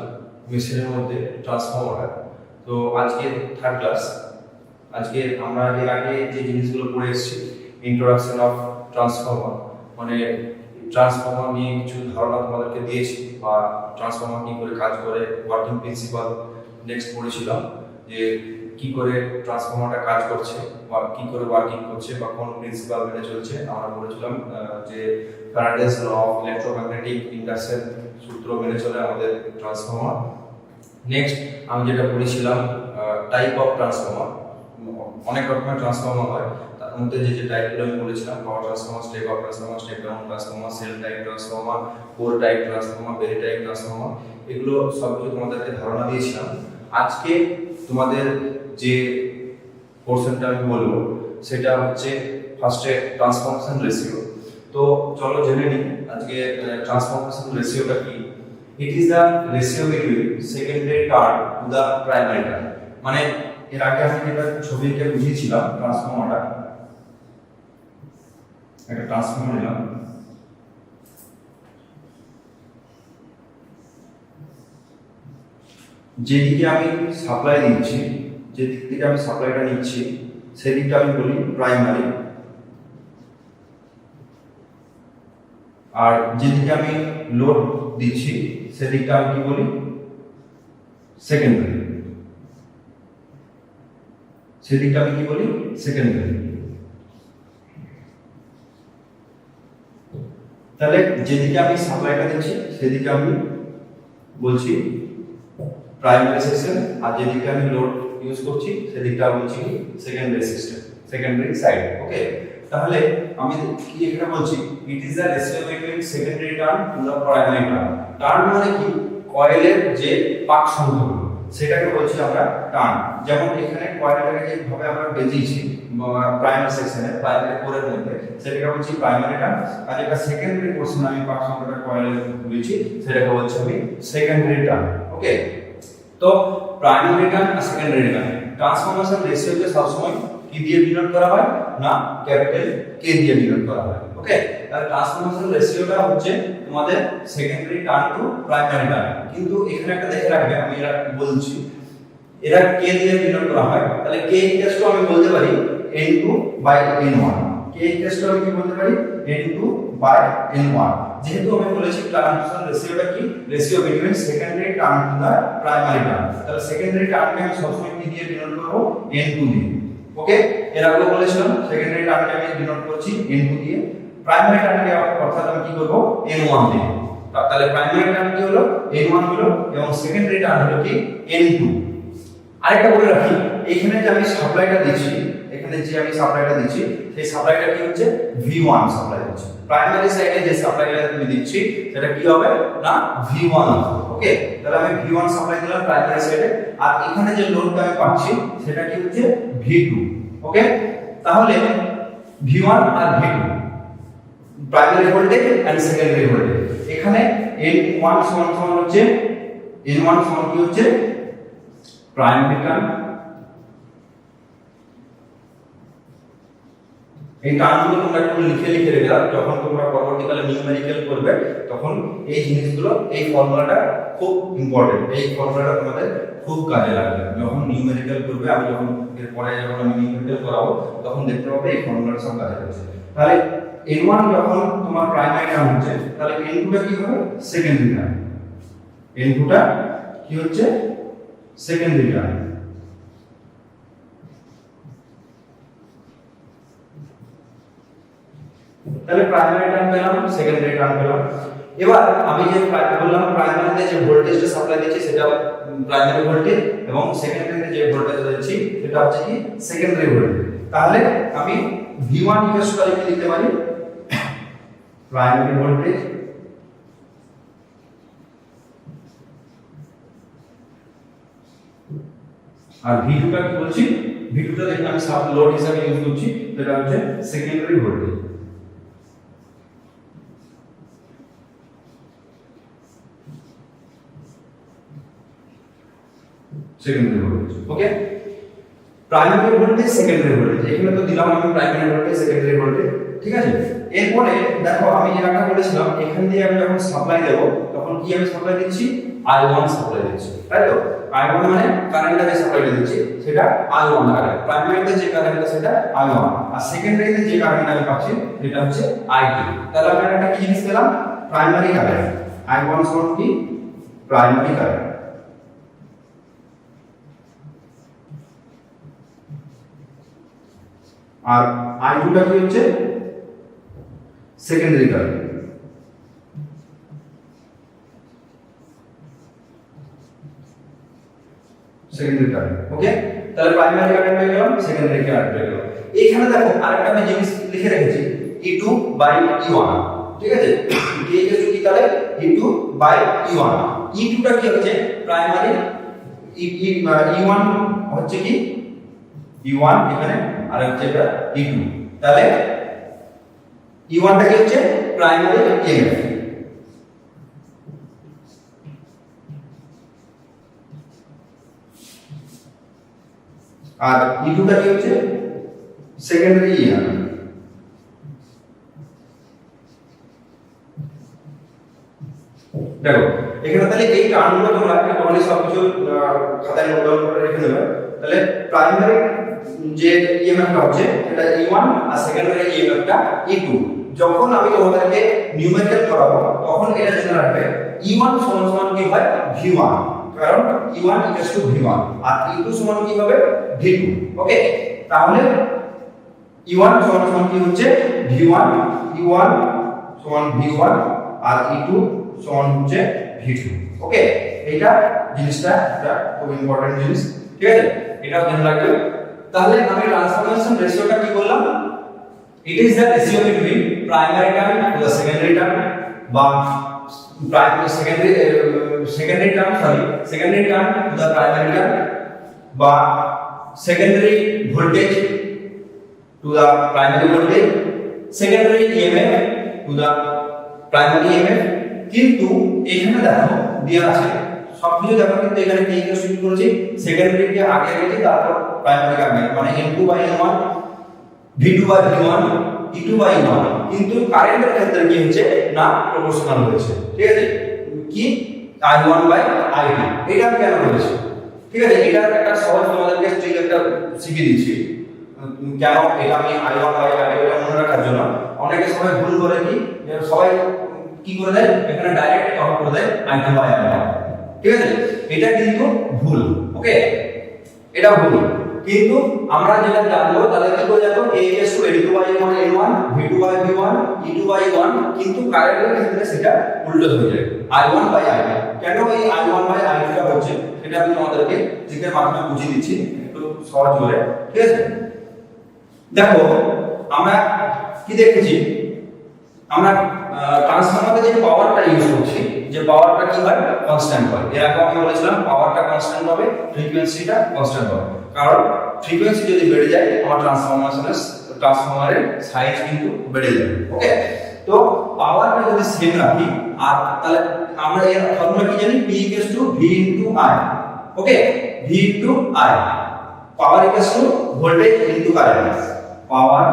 মেশিনের মধ্যে ট্রান্সফর্মার, তো আজকে থার্ড ক্লাস। আজকে আমরা এর আগে যে জিনিসগুলো পড়ে এসেছি, ইন্ট্রোডাকশন অফ ট্রান্সফর্মার, মানে ট্রান্সফর্মার নিয়ে কিছু ধারণা তোমাদেরকে দিয়েছি, বা ট্রান্সফর্মার কি করে কাজ করে, ওয়ার্কিং প্রিন্সিপাল নেক্সট পড়েছিলাম, যে কি করে ট্রান্সফর্মারটা কাজ করছে বা কি করে ওয়ার্কিং করছে বা কোন প্রিন্সিপাল মেনে চলছে। আমরা বলেছিলাম যে Faraday's law of electromagnetic induction সূত্র মেনে চলে আমাদের ট্রান্সফর্মার। নেক্সট আমি যেটা বলেছিলাম টাইপ অফ ট্রান্সফর্মার, অনেক রকমের ট্রান্সফর্মার হয়, তার মধ্যে যে টাইপগুলো আমি বলেছিলাম, power transformer, step up transformer, step down transformer, shell type transformer, core type transformer, berry type transformer, এগুলো সবগুলো তোমাদেরকে ধারণা দিয়েছিলাম। আজকে তোমাদের যে পোর্শনটা আমি বলবো সেটা হচ্ছে ফার্স্টে ট্রান্সফরমেশন রেশিও। তো চলো জেনে নিই আজকে ট্রান্সফরমেশন রেশিওটা কি। ইট is the ratio between secondary turn to the primary turn. মানে এর আগে আমি যেটা ছবিকে বুঝিয়েছিলাম, ট্রান্সফর্মারটা, একটা ট্রান্সফর্মার নিলাম, যেদিকে আমি সাপ্লাই দিচ্ছি, যে দিক থেকে আমি সাপ্লাইটা নিচ্ছি সেদিকটা আমি বলি প্রাইমারি, আর যেদিকে আমি লোড দিচ্ছি সেদিকটা আমি কি বলি সেকেন্ডারি। সেদিকটা আমি কি বলি সেকেন্ডারি। তাহলে যেদিকে আমি সাপ্লাইটা দিচ্ছি সেদিকে আমি বলছি প্রাইমারি সেকশন, আর যেদিকে আমি লোড ইউজ করছি সেদিকটা বলছি সেকেন্ডারি সিস্টেম, সেকেন্ডারি সাইড। ওকে, তাহলে আমি কি এখানে বলছি ইট is the ratio between secondary turn to the primary turn. Turn মানে কি, কয়েলের যে পাক সংখ্যাগুলো সেটাকে বলছি আমরা টার্ন। যেমন এখানে কয়েলটাকে যেভাবে আমরা বেজিয়েছি প্রাইমারি সেকশনে, প্রাইমারি কোরের মধ্যে, সেটাকে বলছি প্রাইমারি টার্ন। আর যেটা সেকেন্ডারি পোরশন আমি পাক সংখ্যাটা কয়েলের বলছি সেটাকে বলছি আমি সেকেন্ডারি টার্ন। ওকে, তো প্রাইমারি টার্ন আর সেকেন্ডারি টার্ন ট্রান্সফরমেশন রেশিওকে সবসময় কি দিয়ে ডিনোট করা হয় না, ক্যাপিটাল কে দিয়ে ডিনোট করা হয়। ওকে, তাহলে ট্রান্সফরমেশন রেশিওটা হচ্ছে তোমাদের secondary turn to primary turn. কিন্তু এখানে একটা দেখে রাখবে, আমি এটা বলছি, এরা কে দিয়ে ডিনোট করা হয়। তাহলে কে ইকুয়াল টু আমি বলতে পারি n2 by n1। K equal to আমি কি বলতে পারি n2 বাই n1। যেহেতু আমি বলেছি ট্রান্সফরমেশন রেশিওটা কি, ratio between secondary turn to the primary turn. তাহলে সেকেন্ডারি টার্নকে আমি সবসময় কি দিয়ে ডিনোট করব, n2 দিয়ে। ওকে, এর আগে বলেছিলাম সেকেন্ডারি টার্নকে আমি ডিনোট করছি n2 দিয়ে, প্রাইমারি টার্নকে অর্থাৎ আমি কি করব n1 দিয়ে। তাহলে প্রাইমারি টার্ন কি হলো n1 হলো, এবং সেকেন্ডারি টার্ন হলো কি n2। আরেকটা বলে রাখি, এখানে যে আমি সাপ্লাইটা দিচ্ছি, এখানে যে আমি সাপ্লাইটা দিচ্ছি সেই সাপ্লাইটা কি হচ্ছে V1 সাপ্লাই হচ্ছে। প্রাইমারি সাইডে যে সাপ্লাইটা আমি দিচ্ছি সেটা কি হবে না V1 হবে। ওকে, তাহলে আমি V1 সাপ্লাই দিলাম প্রাইমারি সাইডে, আর এখানে যে লোডটা আমি পাচ্ছি সেটা কি হচ্ছে V2। ওকে, তাহলে V1 আর V2 primary voltage and secondary voltage. এখানে N1 সমান হচ্ছে N1 সমান কি হচ্ছে প্রাইমারি টার্ন। এই টার্মগুলো তোমরা একটু লিখে রেখে দাও, যখন তোমরা পরবর্তীকালে নিউমেরিক্যাল করবে তখন এই জিনিসগুলো, এই ফর্মুলাটা খুব ইম্পর্টেন্ট। এই ফর্মুলাটা তোমাদের খুব কাজে লাগবে যখন নিউমেরিক্যাল করবে। আমি যখন এরপরে যখন আমি নিউমেরিক্যাল করাবো তখন দেখতে পাবে এই ফর্মুলাটা সব কাজে লাগছে। তাহলে n1 যখন তোমার প্রাইমারি টার্ম হচ্ছে, তাহলে n2 টা কি হবে সেকেন্ডারি টার্ম। n2 টা কি হচ্ছে সেকেন্ডারি টার্ম। তাহলে প্রাইমারি টার্ম পেলাম, সেকেন্ডারি টার্ম পেলাম। এবার আমি যে বললাম প্রাইমারিতে যে ভোল্টেজটা সাপ্লাই দিচ্ছি সেটা প্রাইমারি ভোল্টেজ, এবং সেকেন্ডারিতে যে ভোল্টেজটা দিচ্ছি সেটা হচ্ছে কি সেকেন্ডারি ভোল্টেজ। তাহলে আমি V1 ইকুয়াল টু কি লিখতে পারি প্রাইমারি ভোল্টেজ আর V2 টা কি বলছি, V2 টা দেখুন আমি সাব লোড হিসেবে ইউজ করছি, সেটা হচ্ছে secondary voltage. Secondary voltage. Okay, primary voltage secondary voltage, এখানে তো দিলাম আমি প্রাইমারি ভোল্টেজ সেকেন্ডারি ভোল্টেজ, ঠিক আছে। এরপরে দেখো আমি এর আগে বলেছিলাম এখান দিয়ে আমি যখন সাপ্লাই দেব তখন কি আমি সাপ্লাই দিচ্ছি, I1 সাপ্লাই দিচ্ছি, তাই তো। I1 মানে কারেন্টটা যে সাপ্লাইটা দিচ্ছি সেটা I1 কারেন্ট, প্রাইমারিতে যে কারেন্টটা সেটা I1, আর সেকেন্ডারিতে যে কারেন্টটা আমি পাচ্ছি সেটা হচ্ছে I2। তাহলে আমরা একটা কি জিনিস পেলাম, প্রাইমারি কারেন্ট। I1 সমান কি, প্রাইমারি কারেন্ট, আর I2 টা কি হচ্ছে, সেকেন্ডারি কারেন্ট। সেকেন্ডারি কারেন্ট, ওকে। তাহলে প্রাইমারি কারেন্ট হয়ে গেল, সেকেন্ডারি কারেন্ট হয়ে গেল। এইখানে দেখো আরেকটা আমি জিনিস লিখে রেখেছি, E2 বাই E1, ঠিক আছে। কি এসে কি তাহলে E2 বাই E1, E2 টা কি হচ্ছে প্রাইমারি, E1 হচ্ছে কি E1 এখানে, আর হচ্ছে এটা E2, তাহলে E1 টা কি হচ্ছে প্রাইমারি EMF, আর E2 টা কি হচ্ছে সেকেন্ডারি EMF। দেখো এখানে তাহলে এই টার্মগুলো তোমরা টোটালি সবকিছু খাতায় নোট ডাউন করে রেখে দেবে। তাহলে প্রাইমারি যে EMF টা হচ্ছে সেটা E1 আর সেকেন্ডারি EMF টা E2। যখন আমি তোমাদেরকে নিউমেরিক্যাল করাবো তখন এটা জেনে রাখবে E1 সমান সমান কি হয় V1, কারণ E1 V1, আর E2 সমান কি হবে V2, ওকে। তাহলে E1 সমান সমান কি হচ্ছে V1, E1 সমান V1, আর E2 সমান হচ্ছে V2, ওকে। এটা জিনিসটা এটা খুব ইম্পর্টেন্ট জিনিস, ঠিক আছে, এটা জেনে রাখবে। তাহলে আমি ট্রান্সফরমেশন রেশিওটা কি বললাম, it is the ratio between primary term to the secondary term, বা secondary term to the primary term, বা secondary voltage to the primary voltage, secondary EMF to the primary EMF। কিন্তু এখানে দেখো দেয়া আছে সবকিছু দেখো, কিন্তু এখানে কি ইকুয়েশন করেছি, সেকেন্ডারি কে আগে রেখে তারপর প্রাইমারি কে আগে, মানে N2 by N1, V2 by V1, E2 by E1, কিন্তু কারেন্টের ক্ষেত্রে কি হচ্ছে না প্রপোর্শনাল হয়েছে, ঠিক আছে, কি I1 বাই I2। এটা আমি কেন বলেছি, ঠিক আছে, এটা একটা সহজ তোমাদেরকে ঠিক একটা শিখিয়ে দিচ্ছি কেন এটা আমি I1 বাই I2 এটা মনে রাখার জন্য। অনেকে সবাই ভুল করে কি, যে সবাই কি করে দেয় এখানে ডাইরেক্ট কপি করে দেয় I2 বাই I1, ঠিক আছে, এটা কিন্তু ভুল, ওকে, এটা ভুল। কিন্তু আমরা যেটা জানবো তাহলে কি করে জানবো A is to N2 by N1, V2 by V1, E2 by E1, কিন্তু কারেন্টের ক্ষেত্রে সেটা উল্টো হয়ে যায় I1 by I2। কেন এই I1 by I2 টা হচ্ছে সেটা আমি তোমাদেরকে চিত্রের মাধ্যমে বুঝিয়ে দিচ্ছি একটু সহজ করে, ঠিক আছে। দেখো আমরা কি দেখেছি, আমরা ট্রান্সফরমারে যে পাওয়ারটা ইউজ করছি, যে পাওয়ারটা কি হয় কনস্ট্যান্ট হয়। এর আগে আমি বলেছিলাম পাওয়ারটা কনস্ট্যান্ট হবে, ফ্রিকোয়েন্সিটা কনস্ট্যান্ট হবে, কারণ ফ্রিকোয়েন্সি যদি বেড়ে যায় আমার ট্রান্সফরমারের সাইজ কিন্তু বেড়ে যাবে, ওকে। তো পাওয়ারটা যদি সেম রাখি, আর তাহলে আমরা এর ফর্মুলা কি জানি, P = V * I, okay, V * I, power = voltage * current, power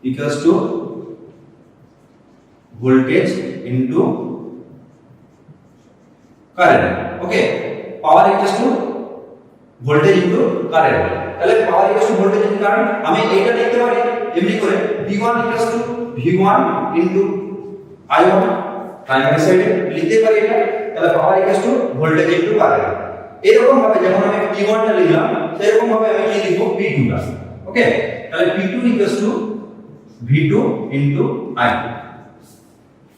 = voltage into current, okay, power voltage into current। তাহলে পাওয়ার voltage into current আমি এটা লিখতে পারি এমনি করে V1 = V1 into I1, primary সাইডে লিখতে পারি এটা। তাহলে পাওয়ার voltage into current। এরকম ভাবে যেমন আমি P1 টা লিখলাম সেরকম ভাবে আমি কি লিখব P2 টা, ওকে। তাহলে P2 = V2 into I,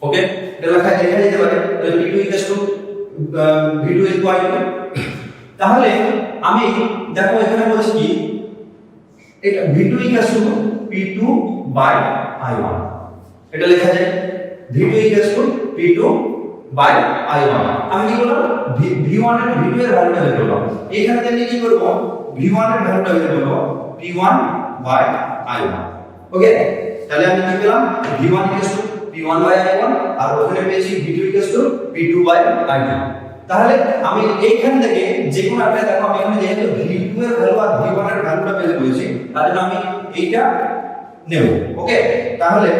ওকে। এটা লেখা যেতে পারে, তাহলে P2 = V2 into I2। তাহলে আমি দেখো এখানে বলছি কি, এটা V2 = P2 by I1, এটা লেখা যায় V2 = P2 by I1। আমি কি করলাম V1 এর V2 এর ভ্যালুটা বের করলাম, এখানে থেকে কি করব V1 এর ভ্যালুটা বের করব P1 by I1, ওকে। তাহলে আমি কি পেলাম V1 = P1 by I1, আর ওখানে পেয়েছি V2 = P2 by I2, তাহলে আমি এইখান থেকে যে কোনো একটা দেখো আমি এখানে যেহেতু V2 এর ভ্যালু আর V1 এর ভ্যালুটা বের করেছি তার জন্য আমি এইটা নেব ওকে তাহলে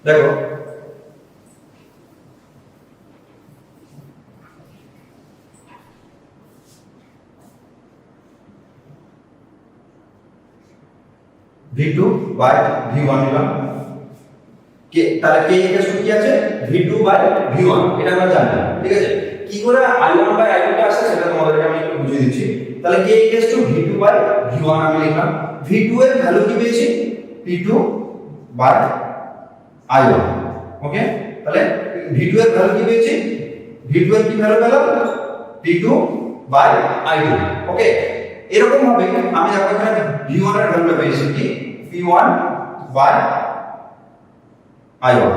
দেখো V2 by V1 নিলাম কে তাহলে কে ইকুয়াল টু কি আছে V2 by V1 এটা আমরা জানি ঠিক আছে কি করে I1 by I2 টা আসে সেটা তোমাদেরকে আমি একটু বুঝিয়ে দিচ্ছি তাহলে K equal to V2 by V1 আমি লিখলাম V2 এর ভ্যালু কি পেয়েছি P2 by I1 ওকে তাহলে V2 এর ভ্যালু কি পেয়েছি V2 এর কি ভ্যালু পেলাম P2 by I2 ওকে এরকম ভাবে আমি দেখো এখানে V1 এর ভ্যালুটা পেয়েছি কি P1 by I1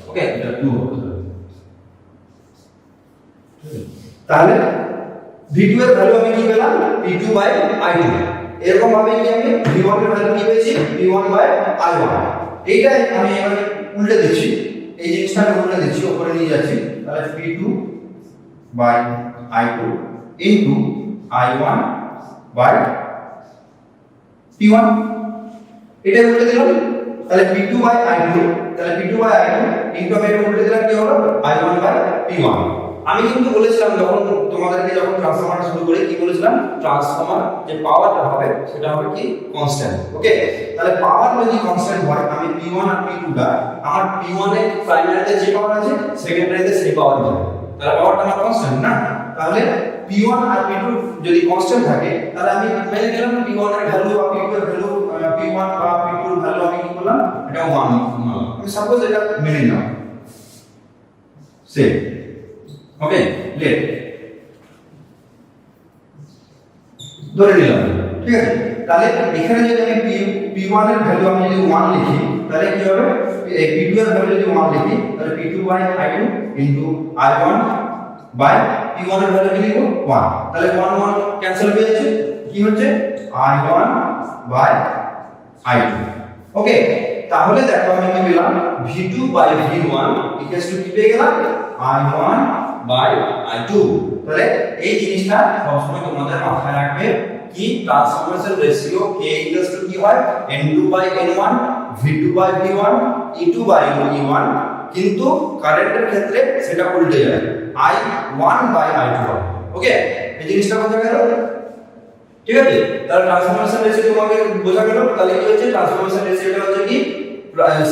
ওকে এটা 2 হবে তাহলে V2 এর ভ্যালু আমি কি পেলাম P2 by I2 এরকম ভাবে কি আমি V1 এর ভ্যালু কি পেয়েছি P1 by I1 এইটাই আমি এবারে উল্টে দিচ্ছি এই জিনিসটা আমি উল্টে দিচ্ছি উপরে নিয়ে যাচ্ছি তাহলে P2 by I2 into I1 by P1 এটা উল্টে দিলাম তাহলে P2 by I2 তাহলে P2 by I2 into আমি এটা উল্টে দিলাম কি হলো I1 by P1 আমি কিন্তু বলেছিলাম যখন তোমাদেরকে যখন ট্রান্সফরমার শুরু করে কি বলেছিলাম ট্রান্সফরমার যে পাওয়ারটা হবে সেটা হবে কি কনস্ট্যান্ট ওকে তাহলে পাওয়ার যদি কনস্ট্যান্ট হয় আমি P1 আর P2 টা আমার P1 এর প্রাইমারিতে যে পাওয়ার আছে সেকেন্ডারিতে সেই পাওয়ার হবে তাহলে পাওয়ারটা আমার কনস্ট্যান্ট না তাহলে P1 আর P2 যদি কনস্ট্যান্ট থাকে তাহলে আমি মেনে নিলাম P1 এর ভ্যালু বা P2 এর ভ্যালু P1 বা P2 এর ভ্যালু আমি কি করলাম এটা 1 নিলাম আমি সাপোজ এটা মেনে নিলাম সেম ওকে লেট ধরে নিলাম ঠিক আছে তাহলে এখানে যদি আমি P1 এর ভ্যালু আমি যদি 1 লিখি তাহলে কি হবে P2 এর ভ্যালু যদি 1 লিখি তাহলে P2 by I2 into I1 by P1 এর ভ্যালু কি লিখব 1 তাহলে 1 1 ক্যান্সেল হয়ে যাচ্ছে কি হচ্ছে I1 by I2 ওকে তাহলে দেখো আমি কি পেলাম V2 by V1 equals to কি পেয়ে গেলাম I1 by I2 তাহলে এই জিনিসটা সবসময় তোমাদের মাথায় রাখবে কি transformation ratio K equals to কি হয় N2 by N1 V2 by V1 E2 by E1 কিন্তু কারেন্টের ক্ষেত্রে সেটা উল্টে যায় I1 by I2 ওকে এই জিনিসটা বোঝা গেল ঠিক আছে তাহলে ট্রান্সফরমেশন রেশিও তোমাকে বোঝা গেল তাহলে কি হচ্ছে ট্রান্সফরমেশন রেশিওটা হচ্ছে কি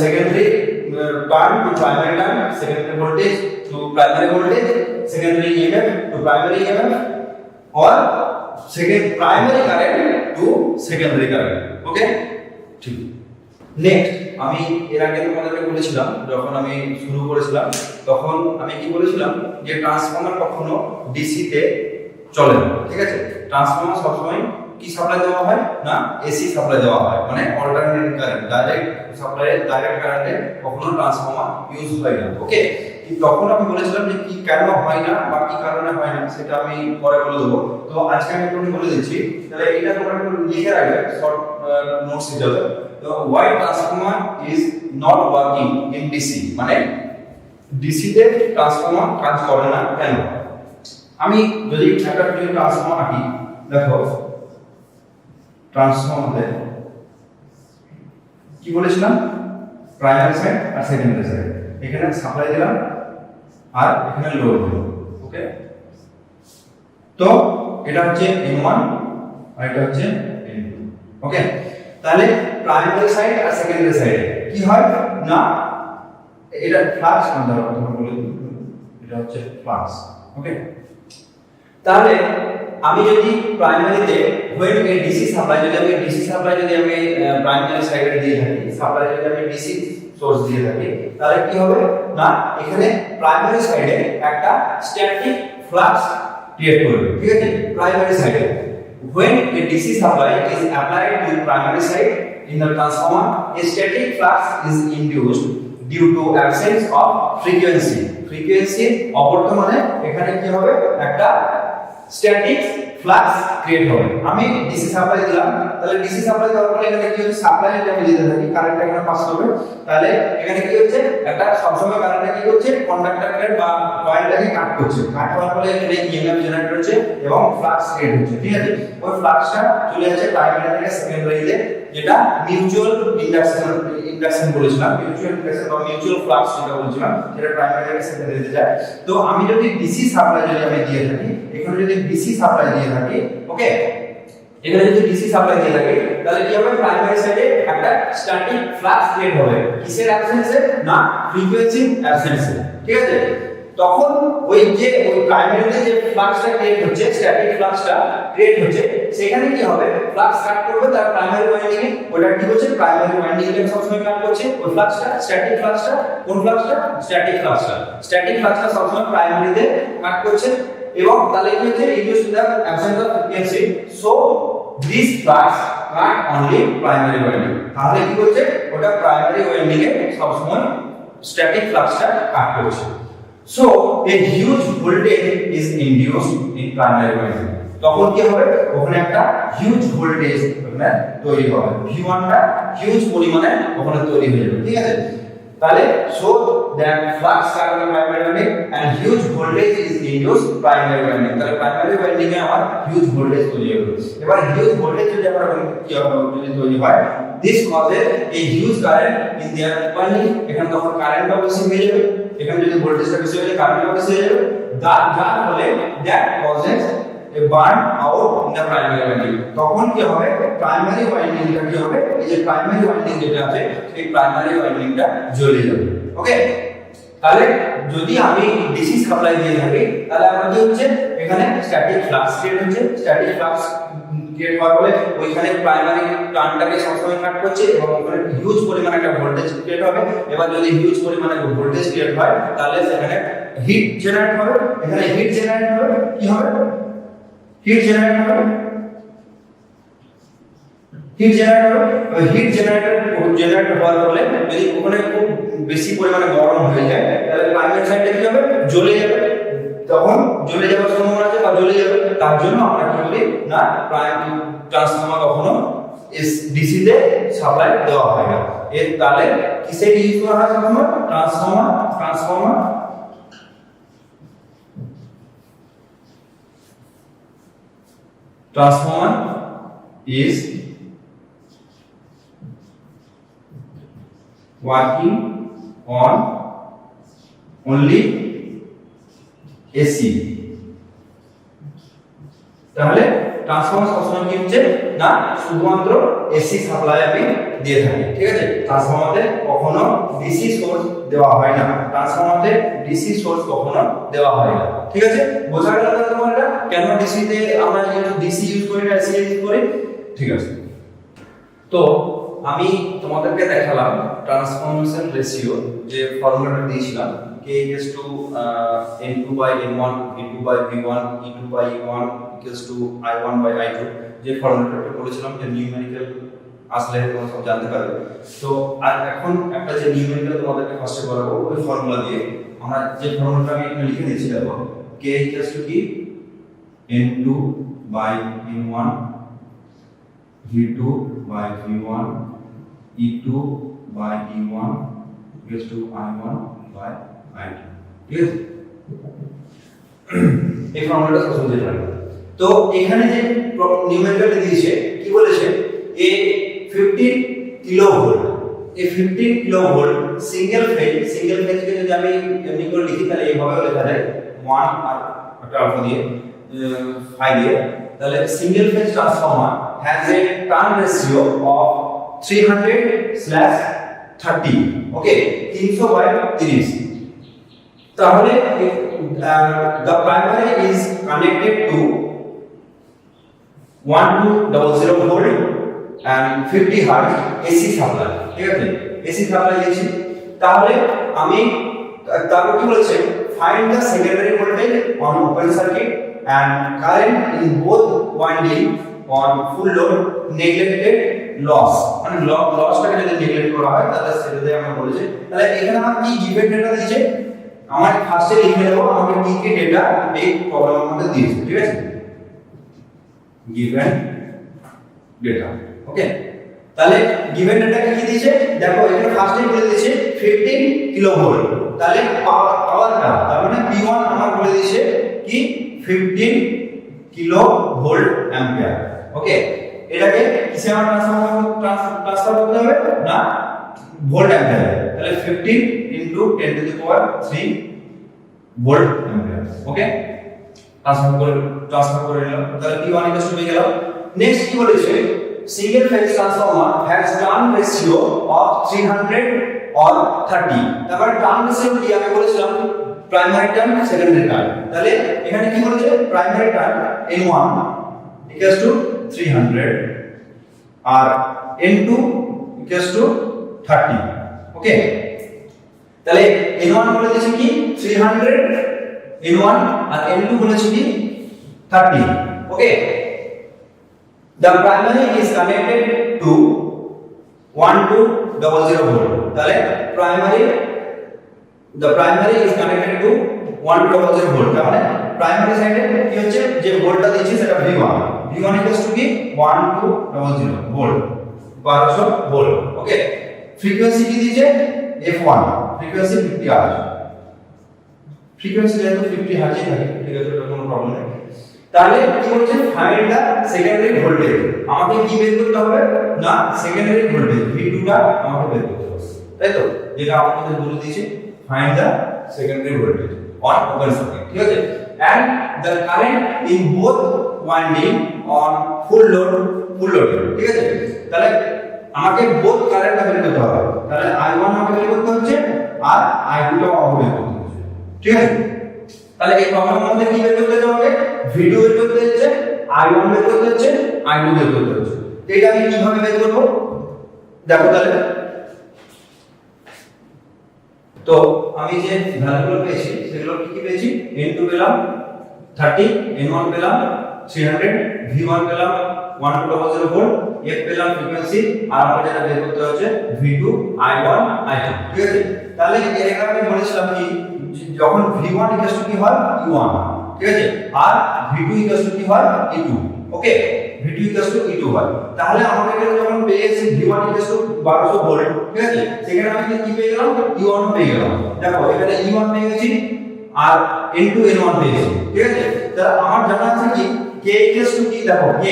secondary turn to primary turn secondary voltage to primary voltage secondary EMF to primary EMF और second primary current to secondary current okay ঠিক নেক্সট আমি এর আগে তোমাদেরকে বলেছিলাম যখন আমি শুরু করেছিলাম তখন আমি কি বলেছিলাম যে ট্রান্সফরমার কখনো ডিসি তে চলে না ঠিক আছে ট্রান্সফরমার সবসময় কি সাপ্লাই দেওয়া হয় না এসি সাপ্লাই দেওয়া হয় মানে alternating current direct supply direct কারেন্টে কখনো ট্রান্সফরমার ইউজ হয় না ওকে তখন আমি বলেছিলাম যে কি কেন হয় না বা কি কারণে হয় না সেটা আমি পরে বলে দেবো তো আজকে আমি একটু বলে দিচ্ছি তাহলে এটা তোমরা একটু লিখে রাখবে শর্ট নোটস হিসেবে তো why transformer is not working in DC মানে DC তে ট্রান্সফরমার কাজ করে না কেন আমি যদি একটা ট্রান্সফরমার আঁকি দেখো ট্রান্সফরমারে কি বলেছিলাম প্রাইমারি সাইড আর সেকেন্ডারি সাইড এখানে সাপ্লাই দিলাম আর এখানে লোড দিলাম ওকে তো এটা হচ্ছে N1 আর এটা হচ্ছে N2 ওকে তাহলে প্রাইমারি সাইড আর সেকেন্ডারি সাইডে কি হয় না এটা ফ্লাক্স ধরো তোমরা বলে দিই এটা হচ্ছে ফ্লাক্স ওকে তাহলে আমি যদি প্রাইমারিতে হোয়েন এ ডিসি সাপ্লাই যদি আমি প্রাইমারি সাইডে দিয়ে থাকি সাপ্লাই যদি আমি ডিসি সোর্স দিয়ে থাকি তাহলে কি হবে না এখানে প্রাইমারি সাইডে একটা স্ট্যাটিক ফ্লাক্স ক্রিয়েট করবে ঠিক আছে প্রাইমারি সাইডে when a DC supply is applied to primary side in the transformer a static flux is induced due to absence of frequency অবর্তমানে এখানে কি হবে একটা স্ট্যাটিক ফ্লাক্স ক্রিয়েট হবে। আমি ডিসি সাপ্লাই দিলাম, তাহলে ডিসি সাপ্লাই দেওয়ার পরে এখানে কি হচ্ছে, সাপ্লাই যদি আমি দিতে থাকি কারেন্টটা এখানে পাস হবে, তাহলে এখানে কি হচ্ছে, একটা সবসময় কারেন্টটা কি হচ্ছে, কন্ডাক্টরকে বা কয়েলটাকে কাট করছে, কাট হওয়ার ফলে এখানে ইএমএফ জেনারেট হচ্ছে এবং ফ্লাক্স ক্রিয়েট হচ্ছে। ঠিক আছে, ওই ফ্লাক্সটা চলে যাচ্ছে প্রাইমারি থেকে সেকেন্ডারিতে, যেটা মিউচুয়াল ইন্ডাকশন বলেছিলাম, মিউচুয়াল ইন্ডাকশন বা মিউচুয়াল ফ্লাক্স যেটা বলেছিলাম, সেটা প্রাইমারি থেকে সেকেন্ডারিতে যায়। তো আমি যদি ডিসি সাপ্লাই যদি আমি দিয়ে থাকি, এখানে যদি ডিসি সাপ্লাই দিয়ে থাকি, ওকে, এখানে যদি ডিসি সাপ্লাই দিয়ে থাকি, তাহলে কি হবে, প্রাইমারি সাইডে একটা স্ট্যাটিক ফ্লাক্স ক্রিয়েট হবে, কিসের অ্যাবসেন্সে, না ফ্রিকোয়েন্সি অ্যাবসেন্সে। ঠিক আছে, তখন ওই প্রাইমারিতে যে ফ্লাক্সটা ক্রিয়েট হচ্ছে, স্ট্যাটিক ফ্লাক্সটা ক্রিয়েট হচ্ছে, সেখানে কি হবে, ফ্লাক্স কাট করবে তার প্রাইমারি ওয়াইন্ডিং এ, ওটা কি হচ্ছে, প্রাইমারি ওয়াইন্ডিং এ সবসময় কাট করছে ওই ফ্লাক্সটা, স্ট্যাটিক ফ্লাক্সটা, কোন ফ্লাক্সটা, স্ট্যাটিক ফ্লাক্সটা, স্ট্যাটিক ফ্লাক্সটা সবসময় প্রাইমারিতে কাট করছে, এবং তাহলে কি হচ্ছে, use to the absence of frequency, so this flux cut only primary winding. তাহলে কি হচ্ছে, ওটা প্রাইমারি ওয়াইন্ডিং এ সবসময় স্ট্যাটিক ফ্লাক্সটা কাট করছে। So a huge voltage is induced in primary winding. তখন কি হবে, ওখানে একটা হিউজ ভোল্টেজ ওখানে তৈরি হবে, V1 টা হিউজ পরিমাণে ওখানে তৈরি হয়ে যাবে। ঠিক আছে, তাহলে so that flux current in primary winding and huge voltage is induced primary winding, তাহলে প্রাইমারি ওয়াইন্ডিং এ আমার হিউজ ভোল্টেজ তৈরি হবে। এবার হিউজ ভোল্টেজ যদি আমরা কি হবে, যদি তৈরি হয়, this causes a huge current in their winding, এখানে তখন কারেন্টটা বেশি হয়ে যাবে, এখানে যদি ভোল্টেজটা বেশি হয়ে যায় কারেন্টটা বেশি হয়ে যাবে, যার ফলে that causes a burn out in the primary winding। তখন কি হবে, প্রাইমারি ওয়াইন্ডিংটা কি হবে, এই যে প্রাইমারি ওয়াইন্ডিং যেটা আছে, এই প্রাইমারি ওয়াইন্ডিংটা জ্বলে যাবে। ওকে, তাহলে যদি আমি ডিসি সাপ্লাই দিয়ে থাকি, তাহলে আমার কি হচ্ছে, এখানে স্ট্যাটিক ফ্লাক্স ক্রিয়েট হচ্ছে, স্ট্যাটিক ফ্লাক্স ক্রিয়েট হওয়ার ফলে ওইখানে প্রাইমারি টার্নটাকে সবসময় কাট করছে এবং ওখানে হিউজ পরিমাণে একটা ভোল্টেজ ক্রিয়েট হবে। এবার যদি হিউজ পরিমাণে ভোল্টেজ ক্রিয়েট হয়, তাহলে সেখানে হিট জেনারেট হবে, এখানে হিট জেনারেট হবে, কি হবে, হিট জেনারেট হবে, হিট জেনারেট হবে, ওই হিট জেনারেট হওয়ার ফলে যদি ওখানে খুব বেশি পরিমাণে গরম হয়ে যায়, তাহলে প্রাইমারি সাইডটা কি হবে, জ্বলে যাবে, তখন জ্বলে যাওয়ার সম্ভাবনা আছে বা জ্বলে যাবে। তার জন্য আমরা কি বলি, না প্রাইমারি ট্রান্সফরমার কখনো ডিসি তে সাপ্লাই দেওয়া হয় না। এর তাহলে কিসে ইউজ করা হয়, কখনো transformer is working on only AC। তাহলে ট্রান্সফরমার সবসময় কি হচ্ছে, না শুধুমাত্র এসি সাপ্লাই আমি দিয়ে থাকি। ঠিক আছে, ট্রান্সফরমারে কখনো ডিসি সোর্স দেওয়া হয় না, ট্রান্সফরমারে ডিসি সোর্স কখনো দেওয়া হয় না। ঠিক আছে, বোঝা গেল না তোমার এটা, কেন ডিসি তে আমরা যেহেতু ডিসি ইউজ করি না এসি ইউজ করি। ঠিক আছে, তো আমি তোমাদেরকে দেখালাম ট্রান্সফরমেশন রেশিও, যে ফর্মুলাটা দিয়েছিলাম, K is to N2 by N1, V2 by V1, E2 by E1 equals to I1 by I2, যে ফর্মুলাটা বলেছিলাম, যে নিউমেরিক্যাল আসলে তোমরা সব জানতে পারবে। তো আর এখন একটা যে নিউমেরিক্যাল তোমাদেরকে ফার্স্টে করাবো, ওই ফর্মুলা দিয়ে আমরা যে ফর্মুলাটা আমি এখানে লিখে দিয়েছি, দেখো K equals to কি, N2 by N1, V2 by V1, E2 by E1 equals to I1 by I2। ঠিক আছে, এই ফর্মুলাটা সহজে জানবে। তো এখানে যে নিউমেরিক্যালটা দিয়েছে, কি বলেছে, এ 15 কিলোভোল্ট, এই 15 কিলোভোল্ট সিঙ্গেল ফেজকে যদি আমি এমনি করে লিখি, তাহলে এইভাবে লেখা যায় 1 আর একটা আলফা দিয়ে 5 দিয়ে, তাহলে single phase transformer has a turn ratio of 300/30। Okay, 300 by 30। তাহলে the primary is connected to 1200 volt and 50 hertz AC supply. ঠিক আছে, AC সাপ্লাই দিয়েছি। তাহলে আমি তারপর কি বলেছে, find the secondary voltage on open circuit and current in both winding on full load neglected loss, মানে লসটাকে যদি নেগলেক্ট করা হয়, তাহলে সেটাতে আমরা বলেছি। তাহলে এখানে আমার কি গিভেন ডেটা দিয়েছে, আমার ফার্স্টে লিখে দেব আমাকে কি কি ডেটা এই প্রবলেমের মধ্যে দিয়েছে। ঠিক আছে, given data ওকে তাহলে given data কি দিয়েছে দেখো এখানে ফার্স্টেই বলে দিয়েছে 15 কিলোভোল্ট তাহলে পাওয়ারটা তার মানে P1 আমার বলে দিয়েছে কি 15 কিলোভোল্ট অ্যাম্পিয়ার ওকে এটাকে কিসে আমরা ট্রান্সফার করতে হবে না ভোল্ট অ্যাম্পিয়ার তাহলে 15 into 10 to the power 3 volt ampere okay transfer করে নিলাম তাহলে P1 ইকুয়াল হয়ে গেল নেক্সট কি বলেছে single phase transformer has turn ratio of 300 or 30 তারপর টার্ন রেশিও কি আমি বলেছিলাম প্রাইমারি টার্ন সেকেন্ডারি টার্ন তাহলে এখানে কি বলেছে primary turn n1 equals to 300 আর n2 equals to 30 ওকে তাহলে n1 বলে দিয়েছে কি 300 n1 আর n2 বলেছে কি 30 ওকে the primary is connected to 1200 volt তাহলে the primary is connected to 1200 volt তার মানে প্রাইমারি সাইডে কি হচ্ছে যে ভোল্টটা দিয়েছি সেটা V1 V1 কি 1200 ভোল্ট 1200 ভোল্ট ওকে ফ্রিকোয়েন্সি কি দিয়েছে F1 ফ্রিকোয়েন্সি 50 হার্জ ফ্রিকোয়েন্সি যেহেতু 50 হার্জই থাকে ঠিক আছে এটা কোনো প্রবলেম নেই তাহলে কি বলছে ফাইন্ড দা সেকেন্ডারি ভোল্টেজ আমাকে কি বের করতে হবে না সেকেন্ডারি ভোল্টেজ V2 টা আমাকে বের করতে হবে তাই তো যেটা আমাদের বলে দিয়েছে find the secondary voltage on open circuit ঠিক আছে and the current in both winding on full load ঠিক আছে তাহলে আমাকে both কারেন্টটা বের করতে হবে তাহলে I1 আমাকে বের করতে হচ্ছে আর I2 টা আমাকে বের করতে হচ্ছে ঠিক আছে তাহলে এই প্রবলেমের মধ্যে কি বের করতে হবে V2 বের করতে হচ্ছে I1 বের করতে হচ্ছে I2 বের করতে হচ্ছে এটা আমি কিভাবে বের করব দেখো তাহলে তো আমি যে ভ্যালুগুলো পেয়েছি সেগুলো কি কি পেয়েছি n2 পেলাম 30 n1 পেলাম 300 v1 পেলাম 1200 ভোল্ট f পেলাম ফ্রিকোয়েন্সি আর আমাকে যেটা বের করতে হচ্ছে v2 i1 i2 ঠিক আছে তাহলে এর আগে আমি বলেছিলাম কি যখন v1 কি হয় e1 ঠিক আছে আর v2 কি হয় e2 ওকে v2 e2 হয় তাহলে আমাকে যখন পেয়েছি v1 1200 ভোল্ট ঠিক আছে সেখানে আমি কি পেয়ে গেলাম e1 পেয়ে গেলাম দেখো এখানে e1 পেয়ে গেছি আর n2 n1 পেয়েছি ঠিক আছে তাহলে আমার জানা আছে কি k কি দেখো k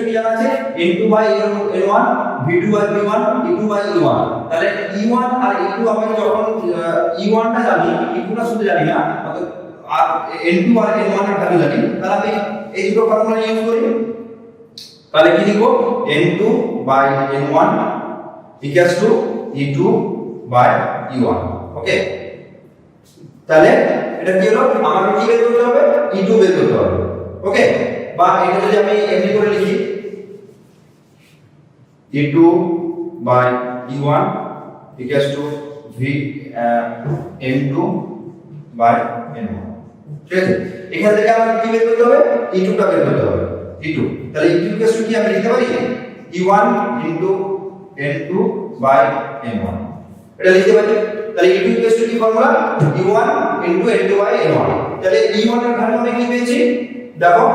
কি জানা আছে n2/n1 v2/v1 e2/e1 তাহলে e1 আর e2 আমি যখন e1 টা জানি e2 টা শুধু জানি না আর n2 আর n1 এর ভ্যালু জানি তাহলে আমি এই দুটো ফর্মুলা ইউজ করি তাহলে কি লিখব n2/n1 e2/e1 ওকে তাহলে এটা কি হলো আমাকে কি বের করতে হবে e2 বের করতে হবে ওকে বা এটা যদি আমি এমনি করে লিখি e2/e1 v n2/n1 ঠিক আছে এখান থেকে আমাকে কি বের করতে হবে e2 টা বের করতে হবে e2 তাহলে e2 কি আমি লিখতে পারি e1 n2/n1 এটা লিখতে পারি তাহলে e2 কি ফর্মুলা e1 n2/n1 তাহলে e1 এর ভ্যালু আমি কি পেয়েছি দেখো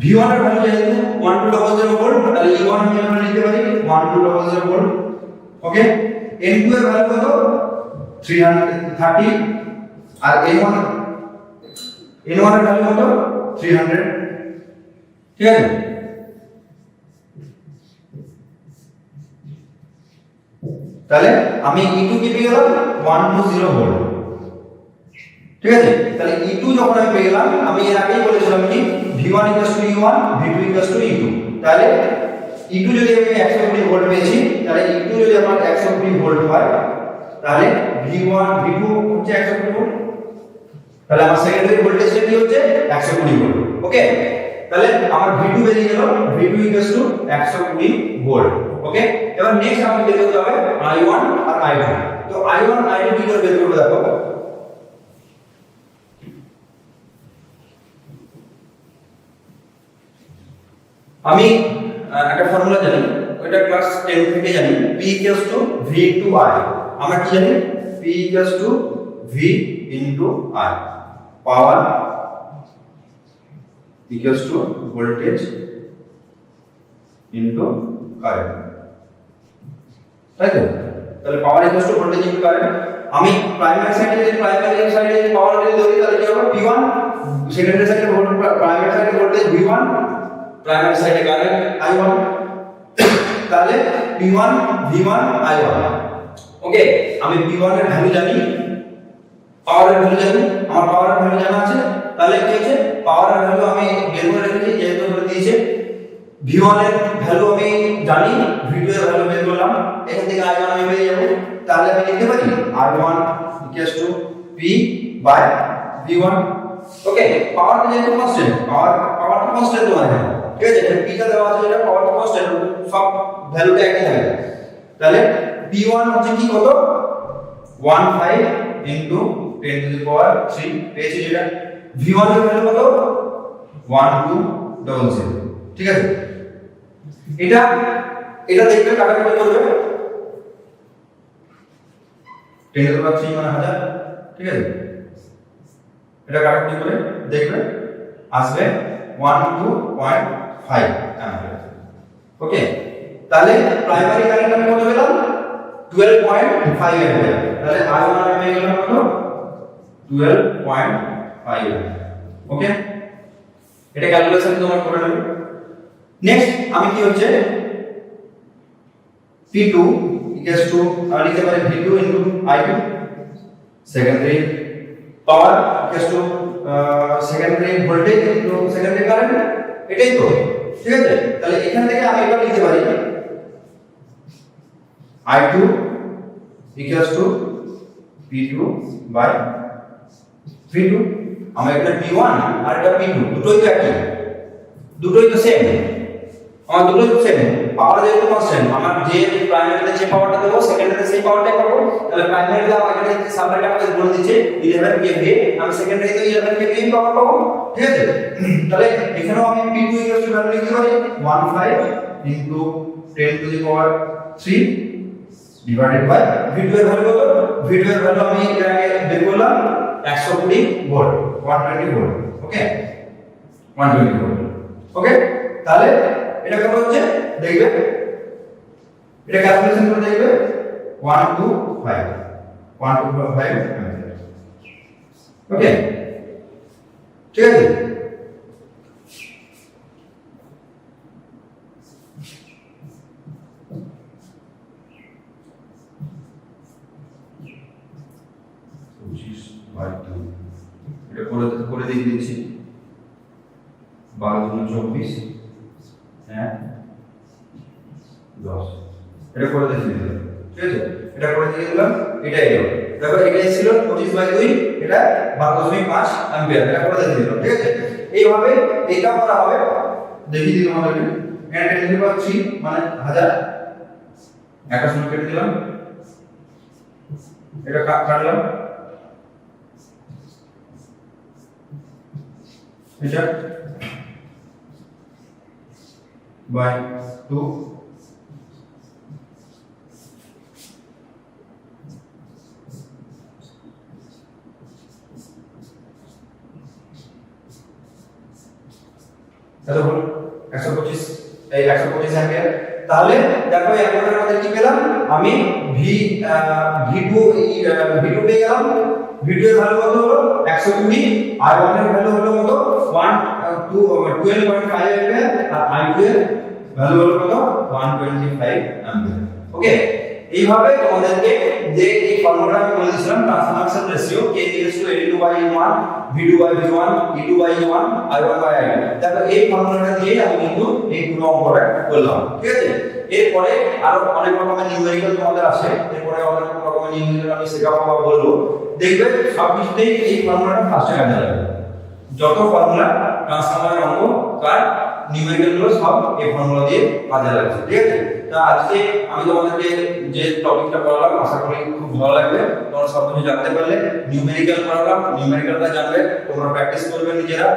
v1 এর ভ্যালু যেহেতু 1200 ভোল্ট তাহলে e1 আমি আমরা লিখতে পারি 1200 ভোল্ট ওকে n2 এর ভ্যালু কত 330 আর n1 এর ভ্যালু কত 300 ঠিক আছে তাহলে আমি e2 কি পেয়ে গেলাম 120 ভোল্ট ঠিক আছে তাহলে e2 যখন আমি পেয়ে গেলাম আমি এর আগেই বলেছিলাম কি v1 e1 v2 e2 তাহলে e2 যদি আমি 120 ভোল্ট পেয়েছি তাহলে e2 যদি আমার 120 ভোল্ট হয় তাহলে v1 v2 হচ্ছে 120 ভোল্ট তাহলে আমার সেকেন্ডারি ভোল্টেজটা কি হচ্ছে 120 ভোল্ট ওকে তাহলে আমার v2 বেরিয়ে গেল v2 120 ভোল্ট ওকে এবার নেক্সট আমাকে বের করতে হবে i1 আর i2 তো i1 i2 কি করে বের করব দেখো আমি একটা ফর্মুলা জানি ওটা ক্লাস 10 থেকে জানি p v/i আমরা কি জানি p v/i পাওয়ার voltage ইনটু কারেন্ট, তাই তো? তাহলে পাওয়ার equal to voltage into current. আমি প্রাইমারি সাইডে যদি পাওয়ার যদি ধরি তাহলে কি হবে V1, সেকেন্ডারি সাইডে প্রাইমারি সাইডে ভোল্টেজ V1, প্রাইমারি সাইডে কারেন্ট I1, তাহলে P1 V1 I1। ওকে, আমি P1 এর ভ্যালু জানি, পাওয়ারের ভ্যালু জানি, আমার পাওয়ারের ভ্যালু জানা আছে, তাহলে কি হচ্ছে পাওয়ারের ভ্যালু আমি বের করে রেখেছি, যেহেতু বলে দিয়েছে V1 এর ভ্যালু আমি জানি, V2 এর ভ্যালু বের করলাম, এখান থেকে I1 আমি পেয়ে যাব। তাহলে আমি লিখতে পারি I1 P বাই V1। ওকে, পাওয়ার যেহেতু কনস্ট্যান্ট, পাওয়ার কনস্ট্যান্ট তো আছে, ঠিক আছে? P টা দেওয়া আছে, এটা পাওয়ার কনস্ট্যান্ট, সব ভ্যালুটা একই থাকে। তাহলে P1 হচ্ছে কি কত 15 ইনটু 10 টু দি পাওয়ার 3 পেয়েছি, যেটা V1 এর ভ্যালু কত 1200, ঠিক আছে? এটা দেখবে কাটাকাটি করবে 10 টু দি পাওয়ার 3 মানে 1000, ঠিক আছে? এটা কাটাকাটি করে দেখবে আসবে 12.5 অ্যাম্পিয়ার। ওকে, তাহলে প্রাইমারি কারেন্ট আমি কত পেলাম 12.5 অ্যাম্পিয়ার। তাহলে I1 আমি পেয়ে গেলাম কত 12.5 অ্যাম্পিয়ার। ওকে, এটা ক্যালকুলেশন তোমরা করে নেবে। নেক্সট আমি কি হচ্ছে P2 ইকুয়ালস টু আমি লিখতে পারি V2 into I2, secondary power equals to secondary voltage into secondary current, এটাই তো, ঠিক আছে? তাহলে এখান থেকে আমি এটা লিখতে পারি I2 equals to P2 by V2। আমার এটা P1 আর এটা P2, দুটোই তো একই, দুটোই তো সেম, আমার দুটোই তো সেম। পাওয়ার যেহেতু কনস্ট্যান্ট, আমার যে প্রাইমারিতে যে পাওয়ারটা দেবো সেকেন্ডারিতে সেই পাওয়ারটাই পাবো। তাহলে প্রাইমারিতে আমাকে এখানে সাপ্লাইটা আমাকে বলে দিচ্ছে 11 kVA, আমি সেকেন্ডারিতে 11 kVA পাওয়ার পাবো, ঠিক আছে? তাহলে এখানেও আমি P2 ইকুয়াল টু ভ্যালু লিখতে পারি 15 into 10 to the power 3 divided by V2 এর ভ্যালু কত, V2 এর ভ্যালু আমি এর আগে বের করলাম 120 ভোল্ট, 120 ভোল্ট। ওকে, 120 ভোল্ট। ওকে, তাহলে এটা কত হচ্ছে দেখবে, এটা ক্যালকুলেশন করে দেখবে 125 অ্যাম্পিয়ার। ওকে, ঠিক আছে? এটা করে দিয়ে দিচ্ছি 12 × 24 হ্যাঁ 10, এটা করে দিয়ে দিলাম, ঠিক আছে? এটা করে দিয়ে দিলাম, এটা এলো, দেখো এটা ছিল 25/2, এটা 12.5 অ্যাম্পিয়ার, এটা করে দিয়ে দিলাম, ঠিক আছে? এইভাবে এটা করা হবে, দেখিয়ে দিই তোমাদেরকে। এটা 10 টু দি পাওয়ার 3 মানে 1000, একটা শূন্য কেটে দিলাম, এটা কাটলাম, এটা বাই 2, এত হলো 125, এই 125 অ্যাম্পিয়ার। তাহলে দেখো এখন আমাদের কি পেলাম, আমি V2 পেয়ে গেলাম। V2 এর ভ্যালু কত হলো 120, I1 এর ভ্যালু হলো কত 12.5 অ্যাম্পিয়ার, আর I2 এর ভ্যালু হলো কত 125 অ্যাম্পিয়ার। ওকে, এইভাবে তোমাদেরকে যে এই ফর্মুলাটা আমি বলে দিয়েছিলাম transformation ratio K =N2/N1, V2/V1, E2/E1, I1/I2, দেখো এই ফর্মুলাটা দিয়ে আমি কিন্তু এই পুরো অঙ্কটা করলাম, ঠিক আছে? এরপরে আরো অনেক রকমের নিউমেরিক্যাল তোমাদের আসে, এরপরে অনেক রকমের নিউমেরিক্যাল আমি শেখাবো বা বলবো, দেখবে সবকিছুতেই এই ফর্মুলাটা ফার্স্টে কাজে লাগবে। যত ফর্মুলা ট্রান্সফরমারের অঙ্ক তার নিউমেরিক্যাল গুলো সব এই ফর্মুলা দিয়ে কাজে লাগছে, ঠিক আছে? তো আজকে আমি তোমাদেরকে যে টপিকটা পড়ালাম আশা করি খুব ভালো লাগবে, তোমরা সব কিছু জানতে পারলে। নিউমেরিক্যাল পড়ালাম, নিউমেরিক্যালটা জানবে, তোমরা প্র্যাকটিস করবে নিজেরা,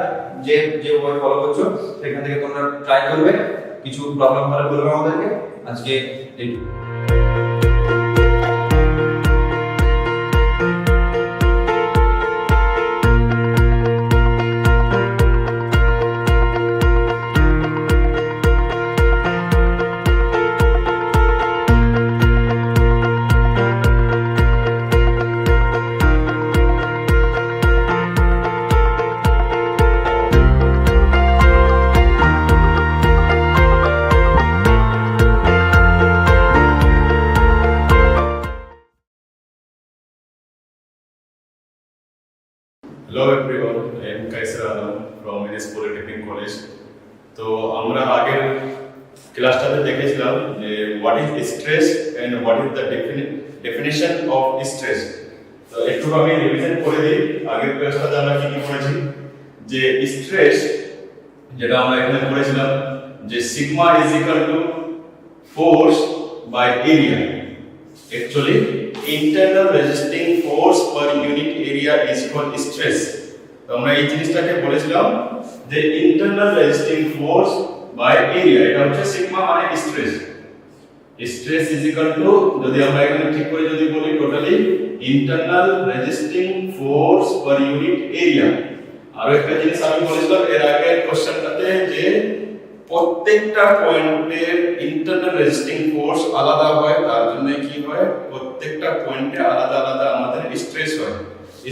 যে যে বই ফলো করছো সেখান থেকে তোমরা ট্রাই করবে, কিছু প্রবলেম হলে বলবে আমাদেরকে। আজকে এই Hello everyone, I am Kaisar Alam from NS Polytechnic College. তো আমরা আগের ক্লাসটাতে দেখেছিলাম যে what is stress and what is the definition of stress. তো একটু আমি রিভিশন করে দিই। আগের ক্লাসটাতে আমরা কি কি পড়েছি, যে স্ট্রেস যেটা আমরা এখানে পড়েছিলাম যে sigma is equal to force by area. Actually, internal resisting force per unit area is called stress. তো আমরা এই জিনিসটাকে বলেছিলাম যে internal resisting force by area, এটা হচ্ছে সিগমা মানে stress. Stress is equal two, যদি আমরা এখানে ঠিক করে যদি বলি totally internal resisting force per unit area। আর একটা জিনিস আমি বলেছিলাম এর আগে কোশ্চেনটাতে যে প্রত্যেকটা পয়েন্টের ইন্টারনাল রেজিস্টিং ফোর্স আলাদা হয়, তার জন্য কি হয় প্রত্যেকটা পয়েন্টে আলাদা আলাদা আমাদের স্ট্রেস হয়।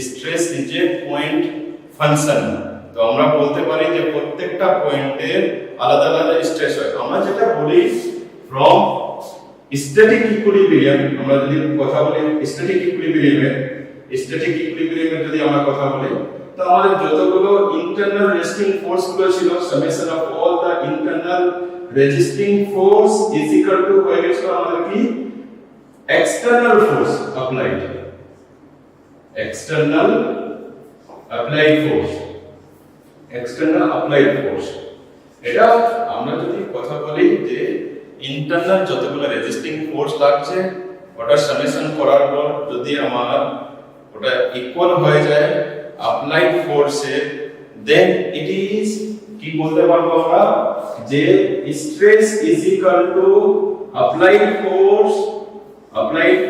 Stress is A point function. তো আমরা বলতে পারি যে প্রত্যেকটা পয়েন্টের আলাদা আলাদা স্ট্রেস হয়। আমরা যেটা বলি ফ্রম স্ট্যাটিক ইকুইলিব্রিয়াম, আমরা যদি কথা বলি স্ট্যাটিক ইকুইলিব্রিয়ামের যদি আমরা কথা বলি, তো আমাদের যতগুলো ইন্টারনাল রেজিস্টিং ফোর্স গুলো ছিল, summation of all the internal resisting force is equal to হয়ে গেছিল আমাদের কি external force applied. External applied force, এটা আমরা যদি কথা বলি যে ইন্টারনাল যতগুলো রেজিস্টিং ফোর্স লাগছে ওটা সামেশন করার পর যদি আমার ওটা ইকুয়াল হয়ে যায় অ্যাপ্লাইড ফোর্সে, দেন ইট ইজ কি বলতে পারবো আমরা যে stress is equal to applied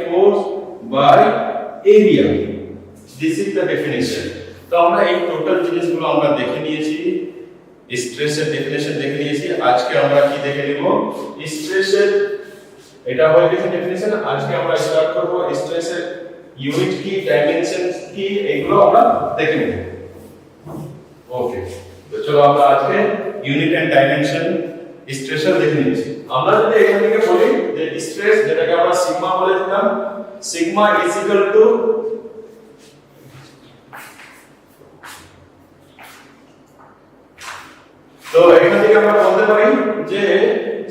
force by area. This is the definition. তো আমরা এই টোটাল জিনিসগুলো আমরা দেখে নিয়েছি, স্ট্রেসের ডেফিনিশন দেখে নিয়েছি। আজকে আমরা কি দেখে নিব, স্ট্রেসের এটা হয়ে গেছে ডেফিনিশন। আজকে আমরা স্টার্ট করব স্ট্রেসের ইউনিট কি, ডাইমেনশন কি, এগুলো আমরা দেখে নেব। ওকে, তো চলো আমরা আজকে ইউনিট এন্ড ডাইমেনশন স্ট্রেসের দেখে নিচ্ছি। আমরা যদি এখান থেকে বলি যে স্ট্রেস যেটাকে আমরা সিগমা বলেছিলাম, সিগমা ইজ ইকুয়াল টু তো এখান থেকে আমরা বলতে পারি যে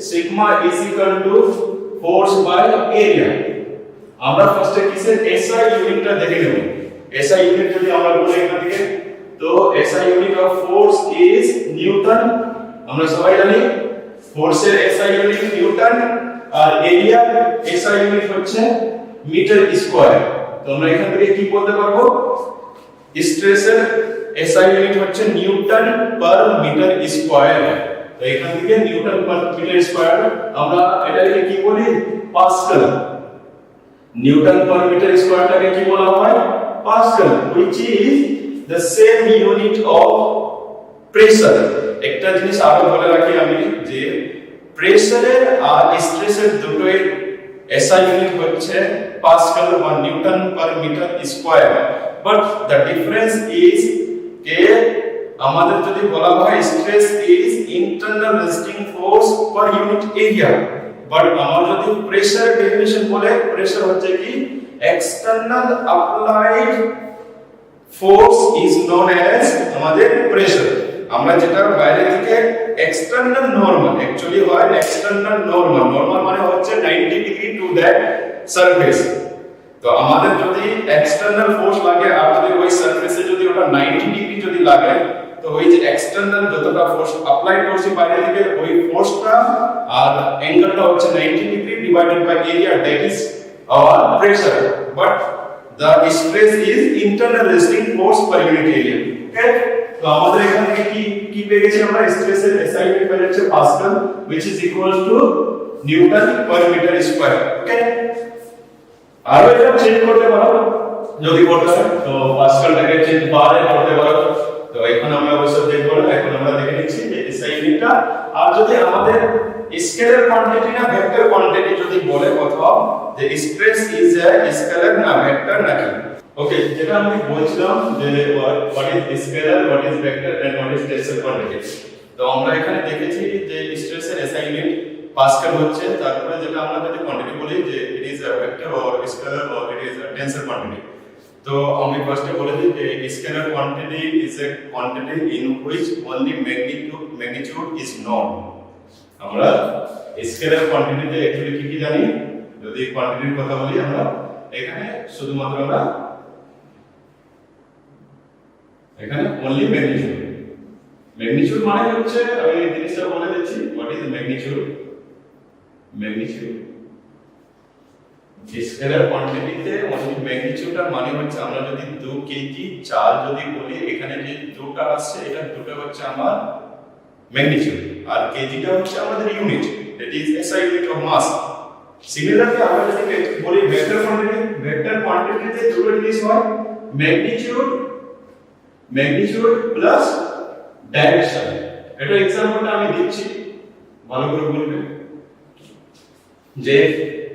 sigma is equal to force by area. আমরা ফার্স্টে কিসের এসআই ইউনিটটা দেখে নেব। এসআই ইউনিট যদি আমরা বলি এখান থেকে, তো SI unit of force is Newton. আমরা সবাই জানি ফোর্সের এসআই ইউনিট নিউটন, আর এরিয়া এসআই ইউনিট হচ্ছে মিটার স্কয়ার। তো আমরা এখান থেকে কি বলতে পারবো, স্ট্রেসের এসআই ইউনিট হচ্ছে নিউটন পার মিটার স্কয়ার। তো এখান থেকে নিউটন পার মিটার স্কয়ার আমরা এটাকে কি বলি পাস্কাল। নিউটন পার মিটার স্কয়ারটাকে কি বলা হয় Pascal, which is the same unit of pressure। একটা জিনিস আরো বলে রাখি আমি যে প্রেসারের আর স্ট্রেসের দুটোই এসআই ইউনিট হচ্ছে পাস্কাল বা newton per metre square, but the difference is কে আমাদের যদি বলা হয় stress is internal resisting force per unit area, but আমার যদি প্রেসার ডেফিনিশন বলে প্রেসার হচ্ছে কি external applied force is known as আমাদের প্রেসার। আমরা যেটা বাইরে থেকে এক্সটার্নাল নরমাল অ্যাকচুয়ালি হয় এক্সটার্নাল নরমাল, নরমাল মানে হচ্ছে 90 ডিগ্রি টু দ্যাট সারফেস। তো আমাদের যদি এক্সটার্নাল ফোর্স লাগে আর যদি ওই সারফেসে যদি ওটা 90 ডিগ্রি যদি লাগে, তো ওই যে এক্সটার্নাল যতটা ফোর্স অ্যাপ্লাই করছি বাইরে থেকে ওই ফোর্সটা আর অ্যাঙ্গেলটা হচ্ছে 90 degree divided by area, that is our pressure. But the stress is internal resisting force per unit area. Okay, তো আমাদের এখান থেকে কি পেয়ে গেছি আমরা, স্ট্রেসের এসআই ইউনিট পেয়ে যাচ্ছে pascal, which is equals to newton per metre square. Okay, আর এটা চেঞ্জ করতে পারো যদি করতে হয়, তো পাস্কালটাকে চেঞ্জ বারে করতে পারো। তো এখন আমরা অবশ্যই দেখব না, এখন আমরা দেখে নিচ্ছি যে এসআই ইউনিটটা। আর যদি আমাদের স্কেলার কোয়ান্টিটি না ভেক্টর কোয়ান্টিটি যদি বলে কোথাও যে স্ট্রেস ইজ এ স্কেলার না ভেক্টর নাকি। ওকে, যেটা আমি বলছিলাম যে what is scalar, what is vector and what is tensor quantity. তো আমরা এখানে দেখেছি যে স্ট্রেসের এসআই ইউনিট পাস্কাল হচ্ছে, তারপরে যেটা আমরা যদি কোয়ান্টিটি বলি যে it is a vector or scalar or it is a tensor quantity. তো আমি ফার্স্টে বলে দিই যে scalar quantity is a quantity in which only magnitude is known. আমরা স্কেলার কোয়ান্টিটিতে অ্যাকচুয়ালি কি কি জানি, যদি কোয়ান্টিটির কথা বলি আমরা এখানে শুধুমাত্র আমরা এখানে অনলি ম্যাগনিটিউড। ম্যাগনিটিউড মানে হচ্ছে, আমি এই জিনিসটা বলে দিচ্ছি, what is magnitude. Magnitude scalar কোয়ান্টিটিতে অনলি ম্যাগনিটিউডটার মানে হচ্ছে আমরা যদি 2 কেজি চাল যদি বলি, এখানে যে 2টা আসছে এটা 2টা হচ্ছে আমার ম্যাগনিটিউড, আর কেজিটা হচ্ছে আমাদের unit, that is SI unit of mass. Similarly আমরা যদি বলি ভেক্টর কোয়ান্টিটিতে দুটো জিনিস হয়, ম্যাগনিটিউড প্লাস ডাইরেকশন। এটা এক্সাম্পলটা আমি দিচ্ছি, ভালো করে বলবেন। যে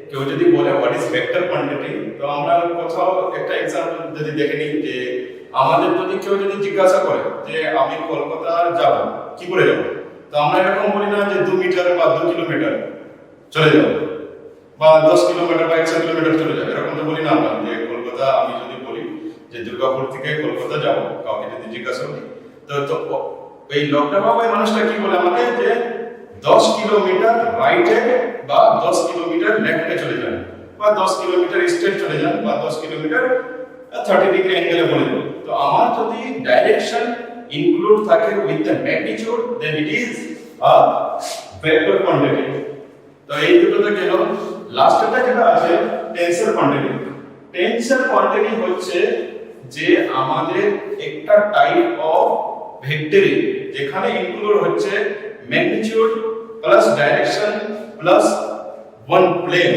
কেউ যদি বলে হোয়াট ইজ ভেক্টর কোয়ান্টিটি, তো আমরা কোথাও একটা এক্সাম্পল যদি দেখে নিই, যে আমাদের যদি কেউ যদি জিজ্ঞাসা করে যে আমি কলকাতা যাব, কি করে যাব, তো আমরা এরকম বলি না যে 2 মিটার বা 2 কিলোমিটার চলে যাব, বা 10 কিলোমিটার বা 100 কিলোমিটার চলে যাব, এরকম তো বলি না আমরা। যে কলকাতা আমি যদি বলি যে দুর্গাপুর থেকে কলকাতা যাব, কাউকে যদি জিজ্ঞাসা করি, তো এই লোকটা বা ওই মানুষটা কি বলে আমাকে, যে 10 কিলোমিটার রাইটে বা 10 কিলোমিটার লেফটে চলে যান, বা 10 কিলোমিটার স্ট্রেট চলে যান, বা 10 কিলোমিটার 30 ডিগ্রি অ্যাঙ্গেলে বলে দেব। তো আমার যদি ডাইরেকশন ইনক্লুড থাকে with the magnitude, then it is a vector quantity. তো এই দুটোতে গেল। লাস্টটা যেটা আছে টেনসর কোয়ান্টিটি। টেনসর কোয়ান্টিটি হচ্ছে যে আমাদের একটা টাইপ অফ ভেক্টরি যেখানে ইনক্লুড হচ্ছে magnitude plus direction plus one plane.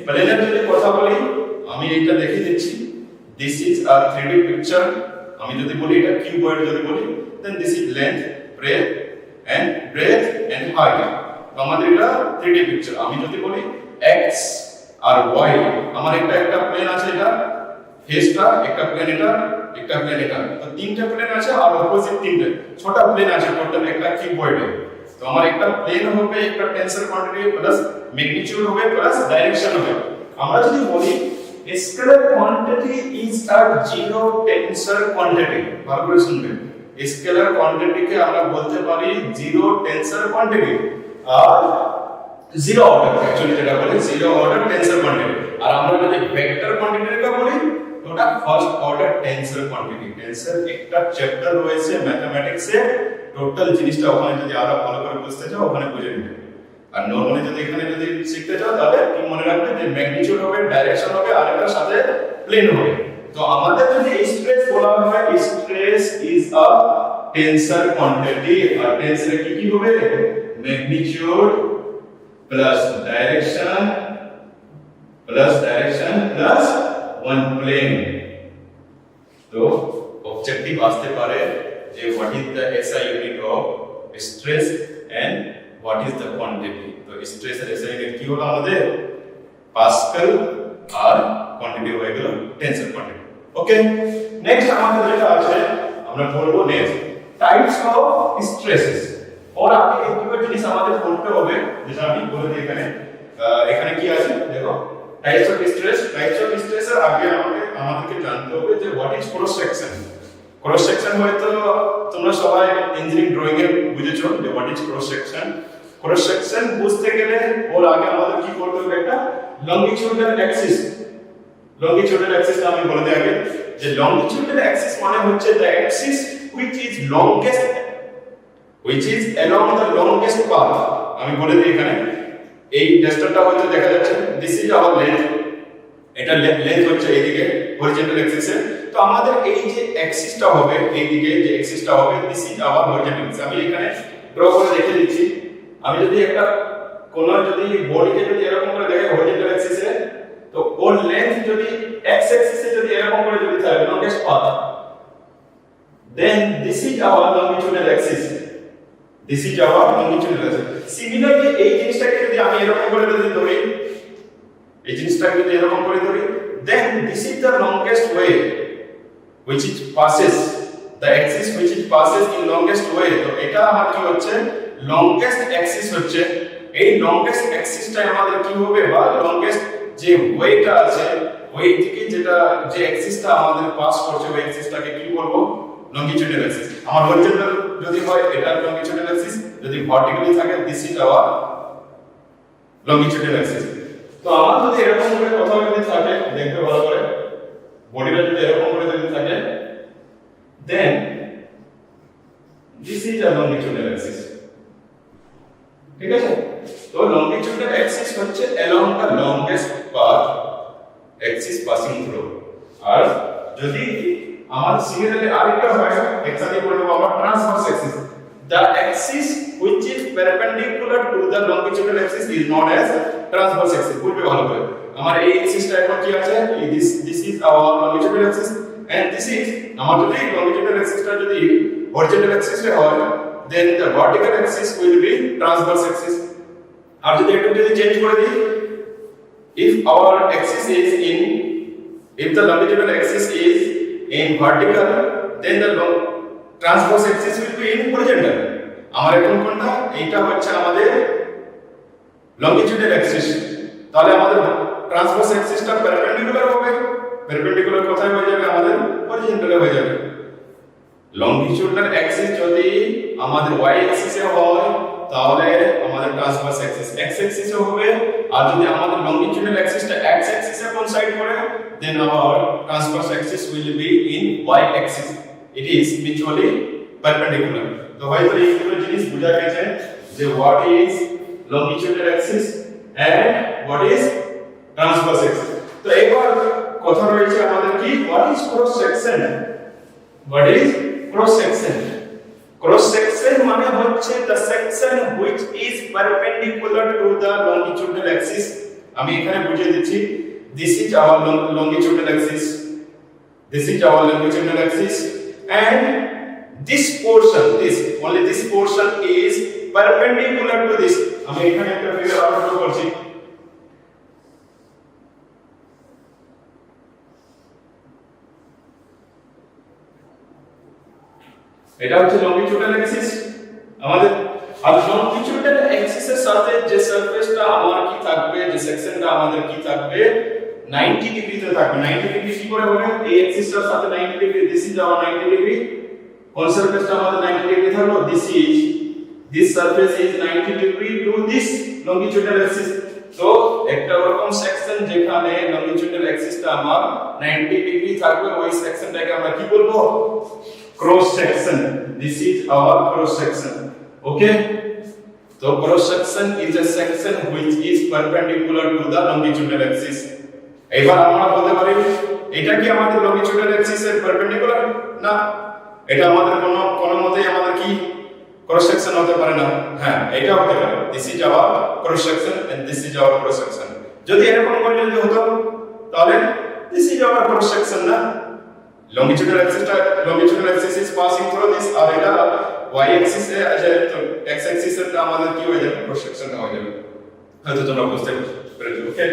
প্লেনের যদি কথা বলি, আমি এটা দেখিয়ে দিচ্ছি। This is a 3D picture. আমি যদি বলি এটা কিউবয়েড যদি বলি, then this is length, breadth and height. তো আমাদের এটা 3D পিকচার। আমি যদি বলি x আর y, আমার একটা প্লেন আছে, এটা ফেসটা একটা প্লেন, এটা একটা প্লেন, এটা, তো তিনটা প্লেন আছে, আর অপোজিট তিনটে ছোট প্লেন আছে টোটাল একটা কিউবয়েডে। তো আমার একটা প্লেন হবে, একটা টেনসর কোয়ান্টিটি প্লাস ম্যাগনিটিউড হবে প্লাস ডাইরেকশন হবে। আমরা যদি বলি scalar quantity is a zero tensor quantity, ভালো করে শুনবেন। স্কেলার কোয়ান্টিটিকে আমরা বলতে পারি জিরো টেনসর কোয়ান্টিটি, আর জিরো অর্ডার, অ্যাকচুয়ালি যেটা বলে জিরো অর্ডার টেনসর কোয়ান্টিটি। আর আমরা যদি ভেক্টর কোয়ান্টিটিকে বলি, ওটা first order tensor quantity. Tensor একটা চ্যাপ্টার রয়েছে ম্যাথমেটিক্সে, টোটাল জিনিসটা ওখানে যদি আরো ভালো করে বুঝতে চাও ওখানে বুঝে নিতে। আর নরমালি যদি এখানে যদি শিখতে চাও, তাহলে কি মনে রাখবে যে ম্যাগনিটিউড হবে, ডাইরেকশন হবে, আর এটার সাথে প্লেন হবে। তো আমাদের যদি স্ট্রেস বলা হয়, stress is a tensor quantity. আর টেনসর কি হবে, magnitude plus direction plus one plane. তো অবজেক্টিভ আসতে পারে যে what is the SI unit of stress and what is the quantity. তো স্ট্রেস এর এসআই ইউনিট কি হলো আমাদের পাস্কাল, আর কোয়ান্টিটি হয়ে গেল টেনসর কোয়ান্টিটি। ওকে, নেক্সট আমাদের যেটা আছে আমরা পড়বো নেক্সট টাইপস অফ স্ট্রেসেস। और আগে এই দুটো জিনিস আমাদের পড়তে হবে, যেটা আমি বলে দিই এখানে কি আছে দেখো, টাইপস অফ স্ট্রেস এর আগে আমাদেরকে জানতে হবে যে what is cross section. Cross section হয়তো তোমরা সবাই ইঞ্জিনিয়ারিং ড্রয়িং এ বুঝেছো যে what is cross section. Cross section বুঝতে গেলে ওর আগে আমাদের কি করতে হবে, একটা লংগিটিউডাল অ্যাক্সিস। লংগিটিউডাল অ্যাক্সিসটা আমি বলে দিই আগে, যে লংগিটিউডাল অ্যাক্সিস মানে হচ্ছে the Axis which is along the longest path। আমি বলে দিই এখানে এই ডেস্টারটা হয়তো দেখা যাচ্ছে, দিস ইজ আওয়ার লেন্থ, এটা লেন্থ হচ্ছে এইদিকে হরিজন্টাল অ্যাক্সিসে। তো আমাদের এই যে অ্যাক্সিসটা হবে, এইদিকে যে অ্যাক্সিসটা হবে, this is our horizontal Axis. আমি এখানে ড্র করে দেখে দিচ্ছি। আমি যদি একটা কোন যদি বডিকে যদি এরকম করে দেখাই হরিজন্টাল অ্যাক্সিসে, তো ওর লেন্থ যদি এক্স অ্যাক্সিসে যদি এরকম করে যদি থাকে longest path, then this is our longitudinal axis, this is our longitudinal axis. Similarly এই জিনিসটাকে যদি আমি এরকম করে যদি ধরি, এই জিনিসটাকে যদি এরকম করে ধরি, then this is the longest way which it passes, the axis which it passes in longest way। তো এটা আমার কি হচ্ছে, longest axis হচ্ছে। এই longest axisটা আমাদের কি হবে, বা longest যে ওয়েটা আছে ওই দিকে যেটা যে অ্যাক্সিসটা আমাদের পাস করছে ওই অ্যাক্সিসটাকে কি বলবো লঙ্গিটিউডাল অ্যাক্সিস আমার হরিজন্টাল যদি হয় এটা লঙ্গিটিউডাল অ্যাক্সিস যদি ভার্টিক্যালি থাকে দিস ইজ আওয়ার লঙ্গিটিউডাল অ্যাক্সিস তো আমার যদি এরকম করে কথা যদি থাকে দেখতে ভালো করে বডিটা যদি এরকম করে যদি থাকে দেন দিস ইজ আ লঙ্গিটিউডাল অ্যাক্সিস ঠিক আছে তো লঙ্গিটিউডাল অ্যাক্সিস হচ্ছে along the longest path axis passing through আর যদি আমার সিমিলারলি আরেকটা হয় একসাথে বলবো আমরা transverse Axis the axis which is perpendicular to the longitudinal axis is known as transverse axis বলবে ভালো করে আমার এই অ্যাক্সিসটা এখন কি আছে this is our longitudinal axis and this is আমার যদি longitudinal axisটা যদি horizontal axis এ হয় then the vertical axis will be transverse axis আর যদি একটু যদি চেঞ্জ করে দিই if our axis is in if the longitudinal axis is in vertical then the transverse axis will be in horizontal আমার এখন কোনটা এইটা হচ্ছে আমাদের longitudinal axis তাহলে আমাদের transverse axisটা perpendicular হবে perpendicular কোথায় হয়ে যাবে আমাদের horizontal হয়ে যাবে longitudinal axis যদি আমাদের y axis এ হয় তাহলে আমাদের ট্রান্সভার্স অ্যাক্সিস x axis এ হবে আর যদি আমাদের লঙ্গিটিউডাল অ্যাক্সিসটা x axis এ কোইনসাইড করে then our transverse axis will be in y axis it is mutually perpendicular তো হয়তো এইগুলো জিনিস বোঝা গেছে যে what is longitudinal axis and what is transverse axis তো এবার কথা রয়েছে আমাদের কি what is cross section what is cross section cross section মানে হচ্ছে the section which is perpendicular to the longitudinal axis আমি এখানে বুঝিয়ে দিচ্ছি this is our longitudinal axis this is our longitudinal axis and this portion this only this portion is perpendicular to this আমি এখানে একটা ফিগার আউট করছি এটা হচ্ছে লঙ্গিটিউডাল অ্যাক্সিস আমাদের আর লঙ্গিটিউডাল অ্যাক্সিসের সাথে যে সারফেসটা আমার কি থাকবে যে সেকশনটা আমাদের কি থাকবে 90 ডিগ্রিতে থাকবে 90 ডিগ্রি কি করে হবে এই অ্যাক্সিসটার সাথে 90 degree this is our 90 degree কোন সারফেসটা আমাদের 90 ডিগ্রি থাকলো this surface is 90 degree to this longitudinal axis so একটা ওরকম সেকশন যেখানে longitudinal অ্যাক্সিসটা আমার 90 ডিগ্রি থাকবে ওই সেকশনটাকে আমরা কি বলবো cross section this is our cross section okay so cross section is a section which is perpendicular to the longitudinal axis এবার আমরা বলতে পারি এটা কি আমাদের longitudinal axis এর perpendicular না এটা আমাদের কোন মতেই আমাদের কি cross section হতে পারে না হ্যাঁ এটা হতে পারে this is our cross section and this is our cross section যদি এরকম করে যদি হতো তাহলে this is our cross section না longitudinal axis is passing through this আর এটা y axis এ আছে তো x axis এর আমাদের কি হয়ে যাবে cross section হয়ে যাবে হয়তো তোমরা বুঝতে পেরেছো ওকে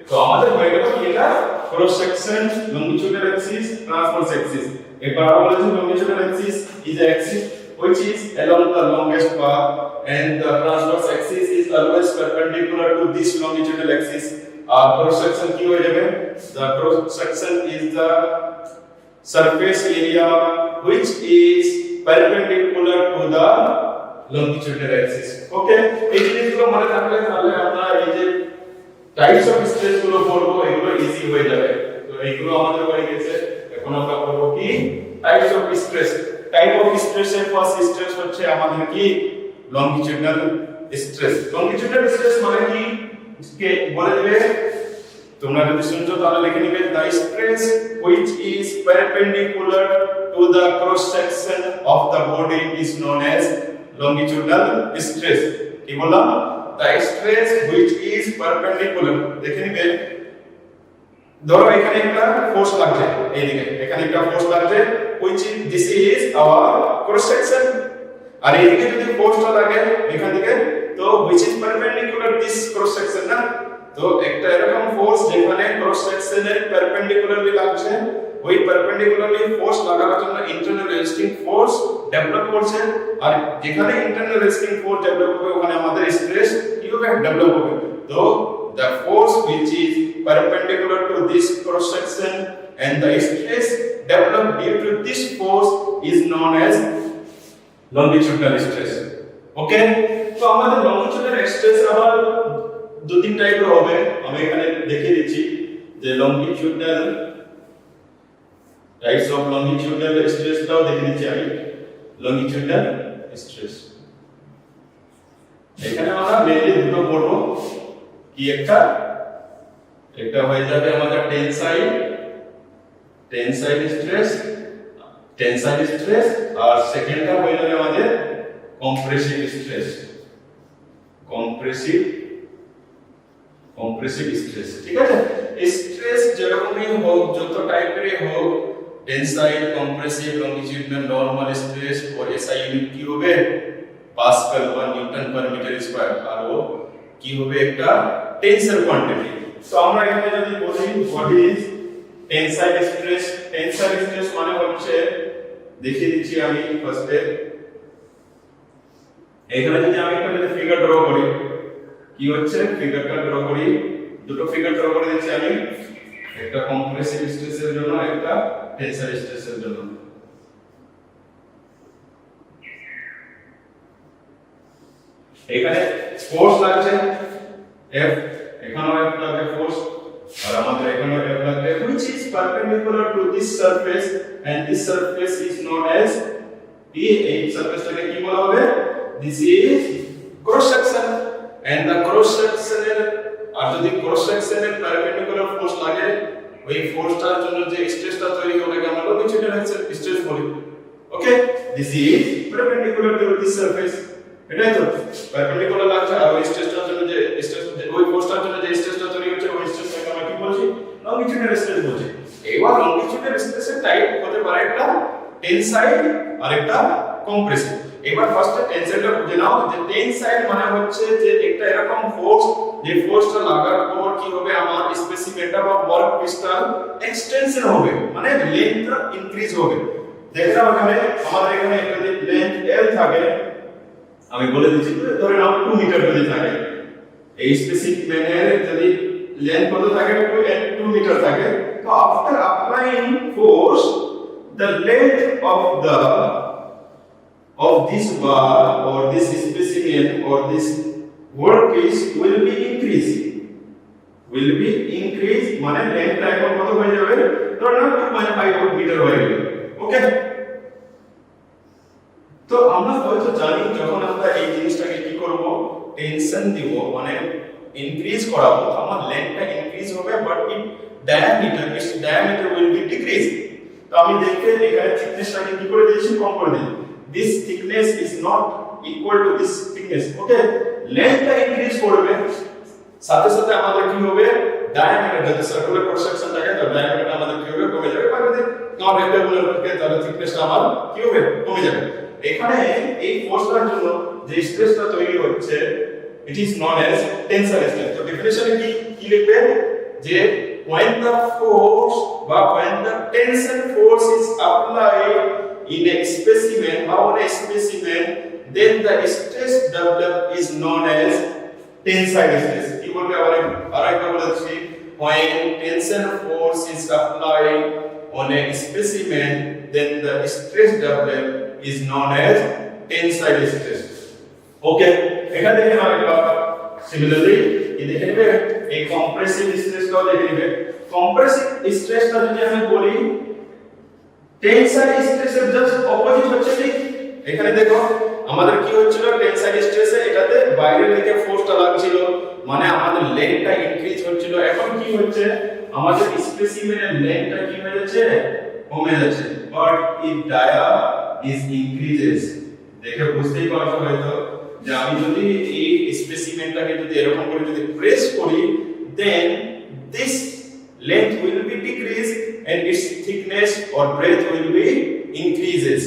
তো আমাদের হয়ে গেল কি এটা cross section longitudinal axis transverse axis এবার আমরা বলেছি longitudinal axis is the axis which is along the longest path and the transverse axis is always perpendicular to this longitudinal axis cross section কি হয়ে যাবে the cross section is the surface area which is perpendicular to the longitudinal axis okay এই জিনিসগুলো মনে রাখলে তাহলে আমরা এই যে টাইপস অফ স্ট্রেস গুলো পড়বো এগুলো ইজি হয়ে যাবে তো এইগুলো আমাদের হয়ে গেছে এখন আমরা পড়বো কি types of stress type of stress এর ফার্স্ট স্ট্রেস হচ্ছে আমাদের কি লঙ্গিটিউডাল স্ট্রেস লঙ্গিটিউডাল স্ট্রেস মানে কি কে বলে দিবে তোমরা যদি শুনছো তাহলে লিখে নিবে the stress which is perpendicular to the cross section of the body is known as longitudinal stress কি বললাম the stress which is perpendicular দেখে নিবে ধরো এখানে একটা ফোর্স লাগছে এইদিকে এখানে একটা ফোর্স লাগছে which is this is our cross section আর এইদিকে যদি ফোর্সটা লাগে এখান থেকে তো which is perpendicular this cross section না তো একটা এরকম ফোর্স যেখানে ক্রস সেকশনের পারপেন্ডিকুলারলি লাগছে ওই পারপেন্ডিকুলারলি ফোর্স লাগানোর জন্য ইন্টারনাল রেজিস্টিং ফোর্স ডেভেলপ করছে আর যেখানে ইন্টারনাল রেজিস্টিং ফোর্স ডেভেলপ হবে ওখানে আমাদের স্ট্রেস কি হবে ডেভেলপ হবে তো the force which is perpendicular to this cross section and the stress developed due to this force is known as longitudinal stress. Okay, তো আমাদের longitudinal stress আবার দু তিন টাইপের হবে, আমি এখানে দেখিয়ে দিচ্ছি যে longitudinal types of longitudinal stress টাও দেখিয়ে দিচ্ছি আমি। longitudinal stress এখানে আমরা মেইনলি দুটো পড়বো, কি একটা হয়ে যাবে আমাদের টেনসাইল স্ট্রেস আর সেকেন্ডটা হয়ে যাবে আমাদের কম্প্রেসিভ স্ট্রেস। ঠিক আছে, স্ট্রেস যেরকমই হোক, যত টাইপেরই হোক, টেনসাইল, কম্প্রেসিভ, লংজিটিউডিনাল, নরমাল স্ট্রেস और এসআই ইউনিট কি হবে পাস্কাল বা নিউটন পার মিটার স্কয়ার, আর ও কি হবে একটা টেনসর কোয়ান্টিটি। তো আমরা এখানে যদি বলি হোয়াট ইজ টেনসাইল স্ট্রেস মানে হচ্ছে, দেখিয়ে দিচ্ছি আমি ফার্স্টে। এখানে যদি আমি একটা ফিগার ড্র করি, কি হচ্ছে ফিগারটা ড্র করি, দুটো ফিগার ড্র করে দিচ্ছি আমি, একটা কম্প্রেসিভ স্ট্রেসের জন্য, একটা টেনসাইল স্ট্রেসের জন্য। এখানে ফোর্স লাগছে F, এখানেও F লাগছে ফোর্স, আর আমাদের এখানেও F লাগছে, which is perpendicular to this surface and this surface is known as এই সারফেসটাকে কি বলা হবে, this is cross section and the cross section এর, আর যদি cross section এর perpendicular force লাগে, ওই ফোর্সটার জন্য যে স্ট্রেসটা তৈরি হবে ওটাকে আমরা longitudinal স্ট্রেস বলি। ওকে, this is perpendicular to this surface, এটাই তো পারপেন্ডিকুলার লাগছে, আর ওই স্ট্রেসটার জন্য যে স্ট্রেস, ওই ফোর্সটার জন্য যে স্ট্রেসটা তৈরি হচ্ছে, ওই স্ট্রেসটাকে আমরা কি বলছি, লংজিটিউডিনাল স্ট্রেস বলছি। এবার লংজিটিউডিনাল স্ট্রেসের টাইপ হতে পারে একটা টেনসাইল আর একটা কম্প্রেসিভ। এবার ফার্স্টে টেনসাইলটা বুঝে নাও, যে টেনসাইল মানে হচ্ছে যে একটা এরকম ফোর্স, যে ফোর্সটা লাগার পর কি হবে, আমার স্পেসিফিকটা বা ওয়ার্ক পিসটা এক্সটেনশন হবে, মানে লেন্থটা ইনক্রিজ হবে। দেখো এখানে আমাদের এখানে যদি লেন্থ L থাকে, আমি বলে দিচ্ছি, ধরে নাও 2 মিটার যদি থাকে, এই স্পেসিফিকের যদি লেন্থ কত থাকে, 2 মিটার থাকে, তো after applying force the length of this bar or this specimen or this workpiece will be increased, মানে লেন্থটা এখন কত হয়ে যাবে, ধরে নাও 2.5 মিটার হয়ে যাবে। ওকে, তো আমরা হয়তো জানি যখন আমরা এই জিনিসটাকে কি করব, টেনশন দিব, মানে ইনক্রিজ করাবো, আমার লেন্থটা ইনক্রিজ হবে, but it diameter will be decrease. তো আমি দেখতে এখানে থিকনেসটাকে কি করে দিয়েছি, কম করে দিই, this thickness is not equal to this thickness. Okay, লেন্থটা ইনক্রিজ করবে, সাথে সাথে আমাদের কি হবে, ডায়ামিটার, যদি সার্কুলার ক্রস সেকশন থাকে তাহলে ডায়ামিটারটা আমাদের কি হবে, কমে যাবে, বা যদি নন রেক্টাঙ্গুলার থাকে তাহলে থিকনেসটা আমার কি হবে, কমে যাবে। এখানে এই ফোর্সটার জন্য যে স্ট্রেসটা তৈরি হচ্ছে, it is known as tensile stress. তো ডেফিনিশনে কি লিখবে, যে when the force বা when the tension force is applied in a specimen or a specimen, then the stress developed is known as tensile stress। কি বলবে আরেকবার বলছি, when tension force is applied on a specimen, then the stress developed is known as tensile stress। ওকে, এখানে দেখেন আরেকবার সিমিলারলি এই দেখে নেবে, এই কম্প্রেসিভ স্ট্রেসটাও দেখে নেবে। কম্প্রেসিভ স্ট্রেসটা যদি আমি বলি, টেনসাইল স্ট্রেসের জাস্ট অপোজিট হচ্ছে ঠিক। এখানে দেখো আমাদের কি হচ্ছিল, টেনসাইল স্ট্রেসে এটাতে বাইরের দিকে ফোর্সটা লাগছিল, মানে আমাদের লেন্থটা ইনক্রিজ হচ্ছিল। এখন কি হচ্ছে, আমাদের স্পেসিমেনের লেন্থটা কি হয়ে যাচ্ছে, কমে যাচ্ছে, but it dia is increases. দেখে বুঝতেই পারছো হয়তো যে আমি যদি এই স্পেসিমেনটাকে যদি এরকম করে যদি প্রেস করি, then this length will be decreased and its thickness or breadth will be increases।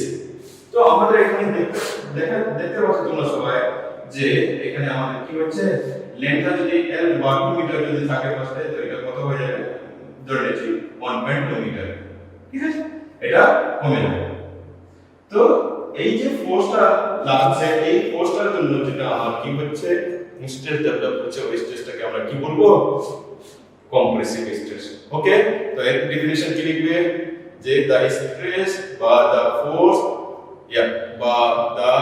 তো আমাদের এখানে দেখতে পাচ্ছ তোমরা সবাই যে এখানে আমাদের কি হচ্ছে, লেন্থটা যদি L বা 2 মিটার যদি থাকে ফার্স্টে, তো এটা কত হয়ে যাবে, ধরে নিচ্ছি 1.2 মিটার। ঠিক আছে, এটা কমে যাবে। তো এই যে ফোর্সটা লাগছে, এই ফোর্সটার জন্য যেটা আমার কি হচ্ছে, স্ট্রেস ডেভেলপ হচ্ছে ওই স্ট্রেসটাকে আমরা কি বলবো কম্প্রেসিভ স্ট্রেস ওকে তো এর ডেফিনিশন কি লিখবে যে দা স্ট্রেস বা দা ফোর্স বা দা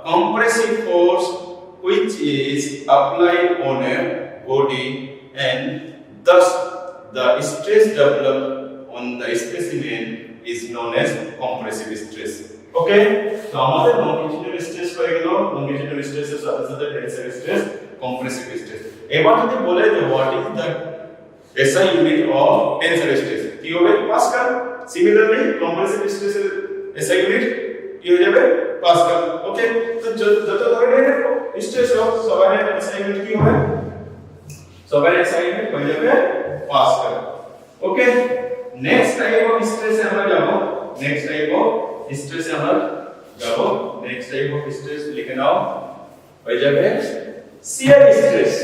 compressive force which is applied on a body and thus the stress developed on the specimen is known as compressive stress okay তো আমাদের longitudinal stress হয়ে গেল longitudinal stress এর সাথে সাথে tensile stress compressive stress এবার যদি বলে যে what is the SI unit of tensile stress কি হবে পাস্কাল similarly compressive stress এর SI unit কি হয়ে যাবে পাস্কাল ওকে তো যত ধরনের স্ট্রেস হোক সবার SI unit কি হবে সবার SI unit হয়ে যাবে Pascal okay next type of stress আমরা যাব নেক্সট টাইপ অফ স্ট্রেস আমরা যাব নেক্সট টাইপ অফ স্ট্রেস লিখে নাও হয়ে যাবে shear stress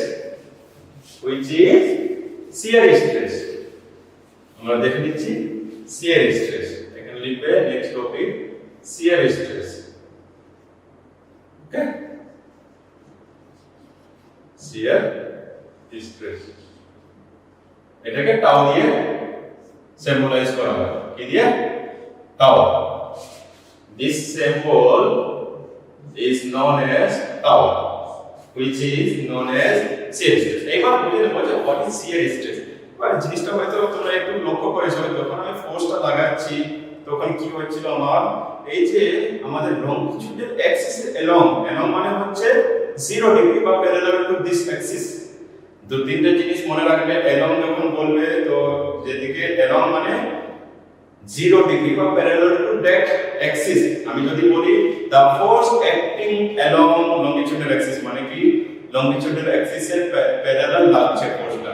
which is shear stress আমরা দেখে নিচ্ছি শিয়ার স্ট্রেস এখানে লিখবে নেক্সট টপিক শিয়ার স্ট্রেস ওকে শিয়ার স্ট্রেস এটাকে টাউ দিয়ে সিম্বলাইজ করা হয় কি দিয়ে tau this symbol is known as tau which is known as shear stress এবার বলি যে what is shear stress বা জিনিসটা হয়তো তোমরা একটু লক্ষ্য করেছো যখন আমি ফোর্সটা লাগাচ্ছি তখন কি হচ্ছিল আমার এই যে আমাদের লংজিটিউডাল অ্যাক্সিস along মানে হচ্ছে 0 ডিগ্রি বা প্যারালাল টু দিস অ্যাক্সিস দু তিনটা জিনিস মনে রাখবে along যখন বলবে তো যেদিকে along মানে 0 ডিগ্রি বা প্যারালাল টু দ্যাট অ্যাক্সিস আমি যদি বলি the force acting along longitudinal axis মানে কি longitudinal axis এর প্যারালাল লাগছে ফোর্সটা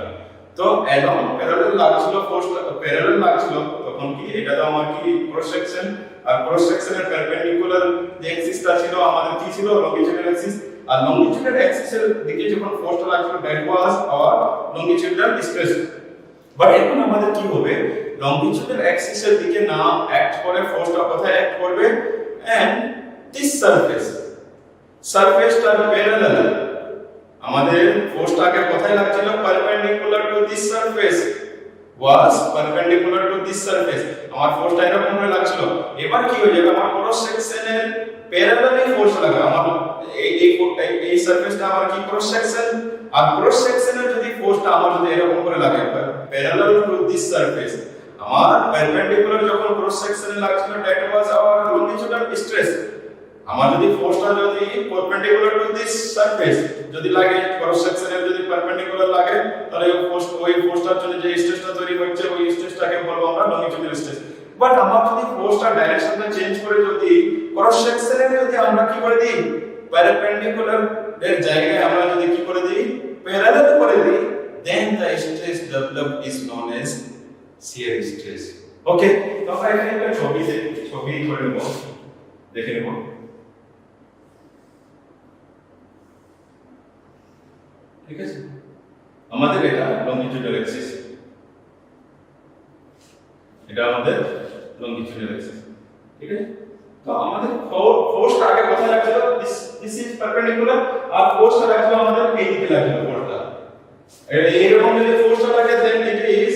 তো along প্যারালাল লাগছিল ফোর্সটা প্যারালাল লাগছিল তখন কি এটা তো আমার কি ক্রস সেকশন আর ক্রস সেকশনের পারপেন্ডিকুলার যে অ্যাক্সিসটা ছিল আমাদের কি ছিল longitudinal axis আর longitudinal axis এর দিকে যখন ফোর্সটা লাগছিল that was our longitudinal stress but এখন আমাদের কি হবে longitudinal axis এর দিকে না অ্যাক্ট করে ফোর্সটা কোথায় অ্যাক্ট করবে এন্ড দিস সারফেসটা প্যারালাল আমাদের ফোর্সটাকে কোথায় লাগছিল perpendicular to this surface was perpendicular to this surface আমার ফোর্সটা এরকম ভাবে লাগছিল এবার কি হয়ে যাবে আমার ক্রস সেকশনের প্যারালালি ফোর্স লাগবে আমার এই সারফেসটা আমার কি ক্রস সেকশন আর ক্রস সেকশনের যদি ফোর্সটা আমার যদি এরকম করে লাগে প্যারালাল টু দিস সারফেস আমার পারপেন্ডিকুলার যখন ক্রস সেকশনে লাগছিল দ্যাট ওয়াজ আওয়ার লংজিটিউডাল স্ট্রেস আমার যদি ফোর্সটা যদি পারপেন্ডিকুলার টু দিস সারফেস যদি লাগে ক্রস সেকশনের যদি পারপেন্ডিকুলার লাগে তাহলে ওই ফোর্সটার জন্য যে স্ট্রেসটা তৈরি হচ্ছে ওই স্ট্রেসটাকে বলবো আমরা লংজিটিউডাল স্ট্রেস বাট আমার যদি ফোর্সটা ডাইরেকশনটা চেঞ্জ করে যদি ক্রস সেকশনে যদি আমরা কি করে দিই পারপেন্ডিকুলার এর জায়গায় আমরা যদি কি করে দিই প্যারালাল করে দিই then the stress developed is known as shear stress okay তো আমরা এখানে একটা ছবি ধরে নেব দেখে নেব ঠিক আছে আমাদের এটা লংজিটিউডাল অ্যাক্সিস এটা আমাদের লংজিটিউডাল অ্যাক্সিস ঠিক আছে তো আমাদের ফোর্সটা আগে কোথায় লাগছিল দিস ইজ পারপেন্ডিকুলার আর ফোর্সটা লাগছিল আমাদের এই দিকে লাগছিল ফোর্সটা এইরকম যদি ফোর্সটা লাগে then it is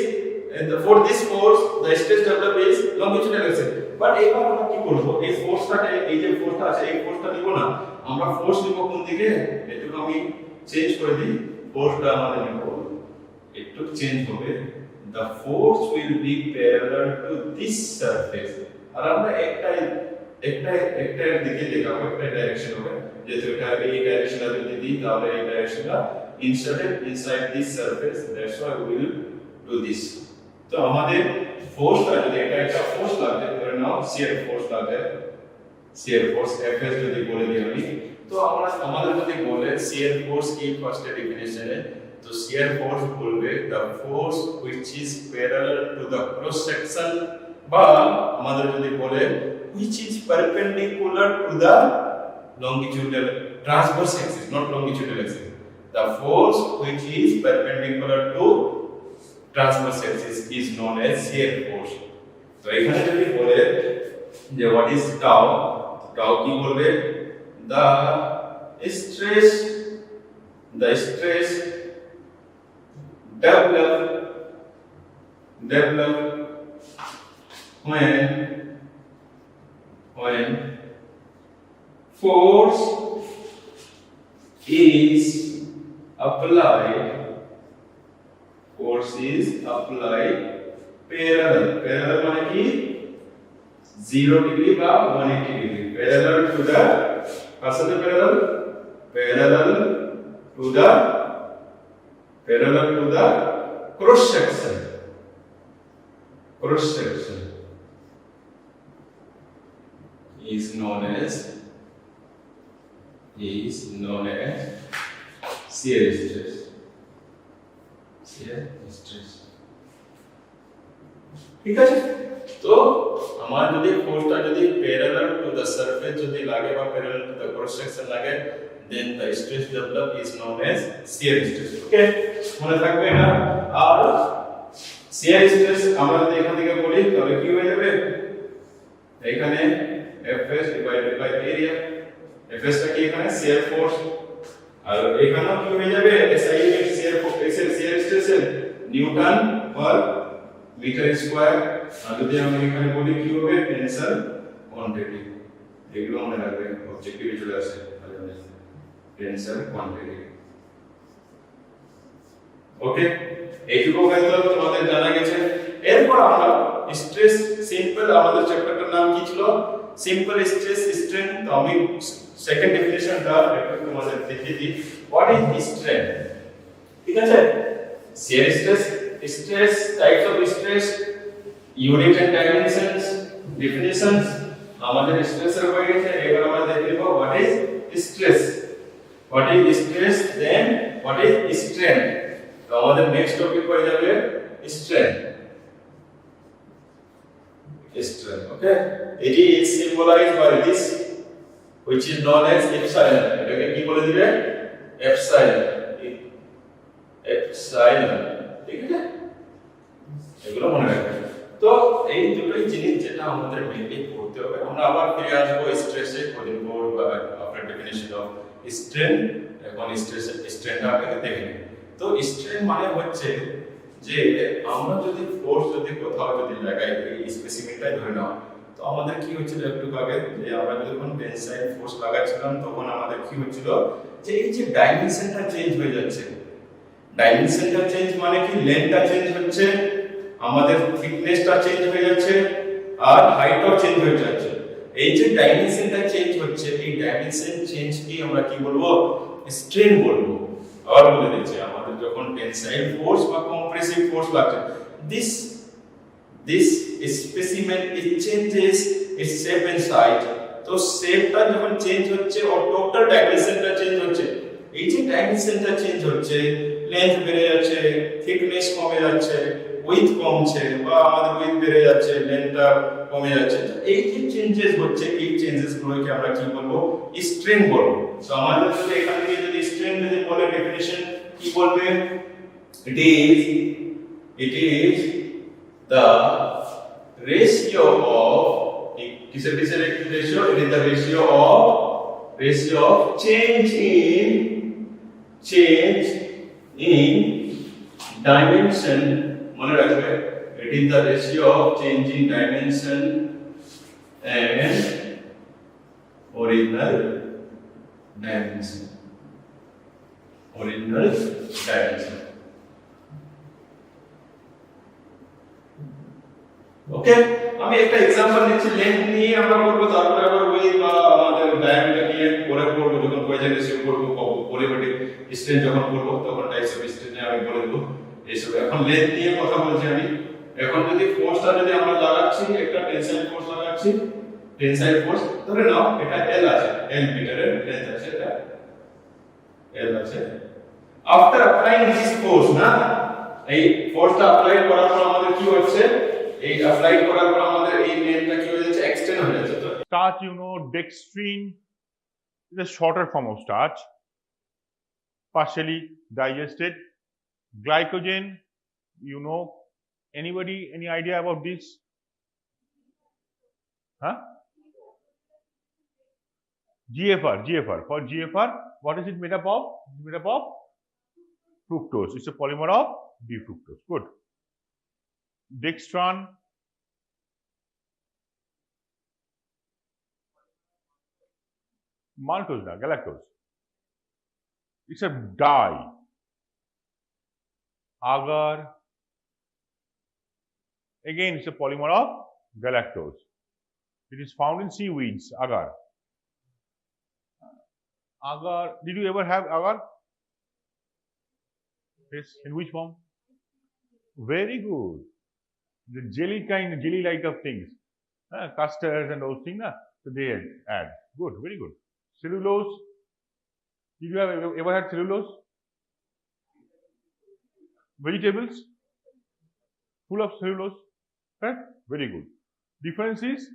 for this force the stress developed is longitudinal axis but এবার আমরা কি করব এই ফোর্সটাকে এই যে ফোর্সটা আছে এই ফোর্সটা নিব না আমরা ফোর্স নিব কোন দিকে একটু আমি চেঞ্জ করে দিই ফোর্সটা আমাদের নিব একটু চেঞ্জ হবে the force will be parallel to this surface আর আমরা একটা দিকে দেখাবো একটা ডাইরেকশন হবে যেহেতু এটা এই ডাইরেকশনে যদি দিই তাহলে এই ডাইরেকশনটা inserted inside this surface that's why we will do this তো আমাদের ফোর্সটা যদি এটা ফোর্স লাগে ধরে নাও শিয়ার ফোর্স লাগে শিয়ার ফোর্স এফএস যদি বলে দিই আমি তো আমাদের যদি বলে শিয়ার ফোর্স কি ফার্স্ট ডেফিনিশনে তো শিয়ার ফোর্স বলবে the force which is parallel to the cross section বা আমাদের যদি বলে which is perpendicular to the longitudinal transverse axis not longitudinal axis the force which is perpendicular to transverse axis is known as shear force তো এখানে যদি বলে যে what is tau কি বলবে the stress the stress develop when force is applied parallel মানে কি 0 degree বা 180 degree parallel to the কার সাথে parallel to the cross section is known as shear stress ঠিক আছে তো আমার যদি ফোর্সটা যদি প্যারালাল টু দ্য সারফেস যদি লাগে বা parallel to the cross section লাগে then the stress develop is known as shear stress okay মনে থাকবে না আর শিয়ার স্ট্রেস আমরা যদি এখান থেকে বলি তাহলে কি হয়ে যাবে এখানে Fs divided by area Fs টা কি এখানে শিয়ার ফোর্স আর এখানেও কি হয়ে যাবে SI unit shear force shear stress newton per metre square আর যদি আমরা এখানে বলি কি হবে টেনসাইল কোয়ান্টিটি এগুলো মনে রাখবে অবজেক্টিভে চলে আসে তাহলে টেনসাইল কোয়ান্টিটি ওকে এইটুকু হয়তো তোমাদের জানা গেছে এরপর আমরা স্ট্রেস সিম্পল আমাদের চ্যাপ্টারটার নাম কি ছিল সিম্পল স্ট্রেস স্ট্রেন তো আমি সেকেন্ড ডেফিনিশনটা একটু তোমাদের দেখিয়ে দিই হোয়াট ইজ স্ট্রেন ঠিক আছে শিয়ার stress types of stress unit and dimensions definitions আমাদের stress এর হয়ে গেছে এবার আমরা দেখে নেব what is stress then what is strain তো আমাদের নেক্সট টপিক হয়ে যাবে strain okay it is symbolized by this which is known as epsilon এটাকে কি বলে দিবে epsilon ঠিক আছে এগুলো মনে রাখবেন তো এই দুটোই জিনিস যেটা আমাদের মেইনলি পড়তে হবে আমরা আবার ফিরে আসবো স্ট্রেসে কদিন পর বা আফটার ডেফিনিশন অফ স্ট্রেন এখন স্ট্রেনটা আপনাকে দেখে নিন তো স্ট্রেন মানে হচ্ছে যে আমরা যদি ফোর্স যদি কোথাও যদি লাগাই এই স্পেসিফিকটাই ধরে নাও তো আমাদের কি হচ্ছিল একটু আগে যে আমরা যখন টেনসাইল ফোর্স লাগাচ্ছিলাম তখন আমাদের কি হচ্ছিল যে এই যে ডাইমেনশনটা চেঞ্জ হয়ে যাচ্ছে ডাইমেনশনটা চেঞ্জ মানে কি লেন্থটা চেঞ্জ হচ্ছে আমাদের থিকনেসটা চেঞ্জ হয়ে যাচ্ছে আর হাইটও চেঞ্জ হয়ে যাচ্ছে এই যে ডাইমেনশনটা চেঞ্জ হচ্ছে এই ডাইমেনশন চেঞ্জ কি আমরা কি বলবো স্ট্রেন বলবো আর বলে দিচ্ছি আমাদের যখন টেনসাইল ফোর্স বা কম্প্রেসিভ ফোর্স লাগছে this specimen it changes its shape and size তো শেপটা যখন চেঞ্জ হচ্ছে আর টোটাল ডাইমেনশনটা চেঞ্জ হচ্ছে এই যে ডাইমেনশনটা চেঞ্জ হচ্ছে লেন্থ বেড়ে যাচ্ছে থিকনেস কমে যাচ্ছে উইডথ কমছে বা আমাদের উইডথ বেড়ে যাচ্ছে লেন্থটা কমে যাচ্ছে তো এই যে চেঞ্জেস হচ্ছে এই চেঞ্জেস গুলোকে আমরা কি বলবো স্ট্রেন বলবো সো আমাদের যদি এখান থেকে যদি স্ট্রেন যদি বলে ডেফিনিশন কি বলবে it is the ratio of কিসের ratio it is the ratio of change in dimension মনে রাখবে it is the ratio of change in dimension and original dimension ওকে আমি একটা एग्जांपल নিচ্ছি লেন্থ নিয়ে আমরা করব তারপর আবার উইথ বা আমাদের ডায়ামিটার নিয়ে পরে করব যখন পয়জন রেশিও করব পলিমেট্রিক স্ট্রেন যখন করব তখন টাইপস অফ স্ট্রেন আমি বলে দেব এইসব এখন লেন্থ নিয়ে কথা বলছি আমি এখন যদি ফোর্সটা যদি আমরা লাগাচ্ছি একটা টেনসাইল ফোর্স লাগাচ্ছি টেনসাইল ফোর্স ধরে নাও এটা L আছে L মিটারের লেন্থ আছে এটা L আছে আফটার অ্যাপ্লাইং দিস ফোর্স না এই ফোর্সটা অ্যাপ্লাই করার পর আমাদের কি হচ্ছে এই অ্যাপ্লাই করার পর আমাদের এই লেন্থটা কি হয়ে যাচ্ছে এক্সটেন্ড হয়ে যাচ্ছে তো starch, dextrine is a shorter form of starch, partially digested. Glycogen, anybody, any idea about this? Huh? GFR. For GFR, what is it made up of? It's made up of fructose. It's a polymer of D-fructose. Good. Dextran, maltose, galactose. It's a dye. Agar, again it's a polymer of galactose. It is found in seaweeds, agar. Agar, did you ever have agar? Yes, in which form? Very good. The jelly kind, jelly-like of things. Custards and those things, so they add. Good, very good. Cellulose. Did you have ever had cellulose? Vegetables full of cellulose, correct? Very good. Difference is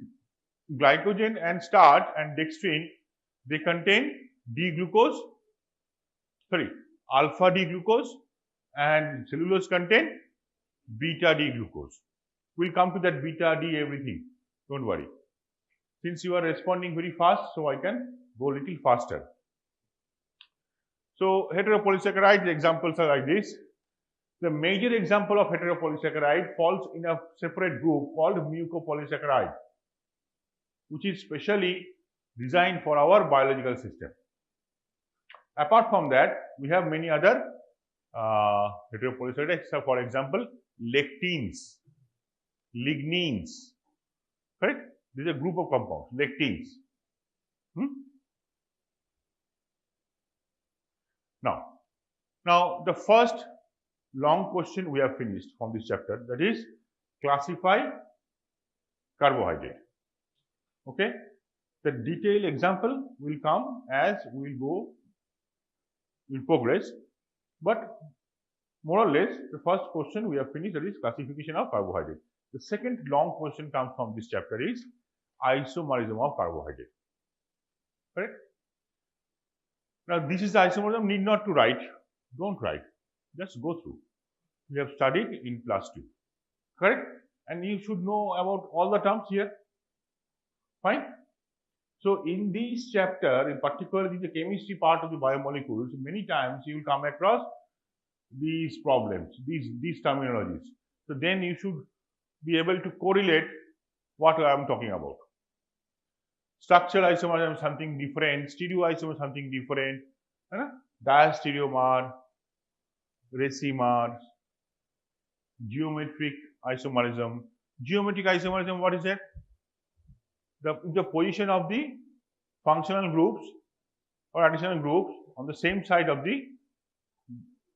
glycogen and starch and dextrin, they contain D-glucose, sorry, alpha D-glucose, and cellulose contain beta D-glucose. We'll come to that beta D everything, don't worry. Since you are responding very fast, so I can go a little faster. So heteropolysaccharide examples are like this. The major example of heteropolysaccharide falls in a separate group called mucopolysaccharide, which is specially designed for our biological system. Apart from that, we have many other heteropolysaccharides. So for example, lectins, lignins, correct? This is a group of compounds, lectins. Now the first long question we have finished from this chapter, that is classify carbohydrate. Okay, the detailed example will come as we will progress, but more or less the first question we have finished, that is classification of carbohydrate. The second long question comes from this chapter is isomerism of carbohydrate. Correct? Now this is the isomerism, need not to write, don't write, just go through. We have studied in class 2, correct? And you should know about all the terms here. Fine. So in this chapter, in particular in the chemistry part of the biomolecules, many times you will come across these problems, these terminologies. So then you should be able to correlate what I am talking about. Structural isomerism is something different, stereoisomer is something different, diastereomer, racemers, geometric isomerism. Geometric isomerism, what is that? The position of the functional groups or additional groups on the same side of the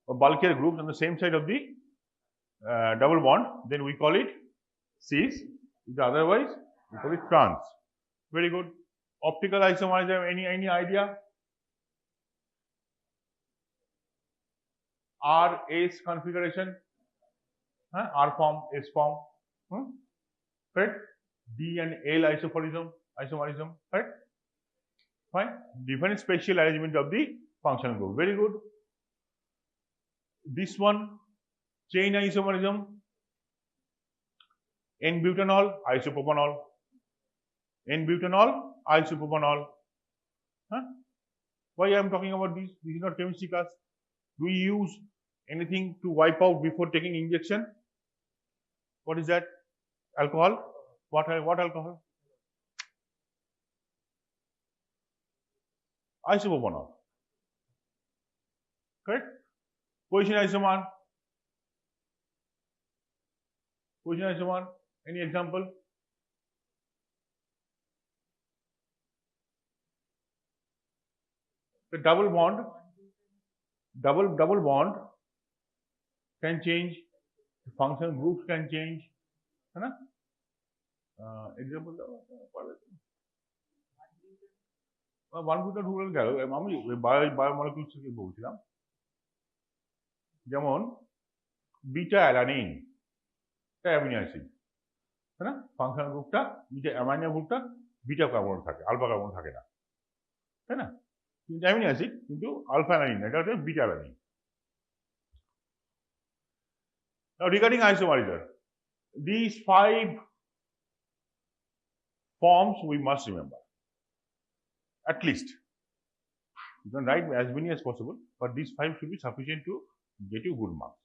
bulkier groups on the same side of the double bond, then we call it cis. Otherwise, we call it trans. Very good. Optical isomerism, any idea? R, S configuration, R form, S form, correct? D and L isomerism, correct? Fine. Different spatial arrangement of the functional group. Very good. This one, chain isomerism, N-butanol, isopropanol, N-butanol, isopropanol. Why I am talking about this? This is not chemistry class. Do we use anything to wipe out before taking injection? What is that? Alcohol? What alcohol? Isopropanol. Correct? Position isomer. Position isomer. Any example? The double bond can change. The functional groups can change. Example, one butan who will go. আমি বায়োমলিকুলস থেকে বলছিলাম, যেমন বিটা অ্যালানিন, এটা অ্যামিনো অ্যাসিড, তাই না? ফাংশনাল গ্রুপটা বিটা, অ্যামাইনো গ্রুপটা বিটা কার্বন থাকে, আলফা কার্বন থাকে না, তাই না? কিন্তু অ্যামিনো অ্যাসিড, কিন্তু আলফা অ্যালানিন, এটা হচ্ছে beta alanine. Now regarding isomerism, these 5 forms we must remember. At least you can write as many as possible, but these 5 should be sufficient to get you good marks.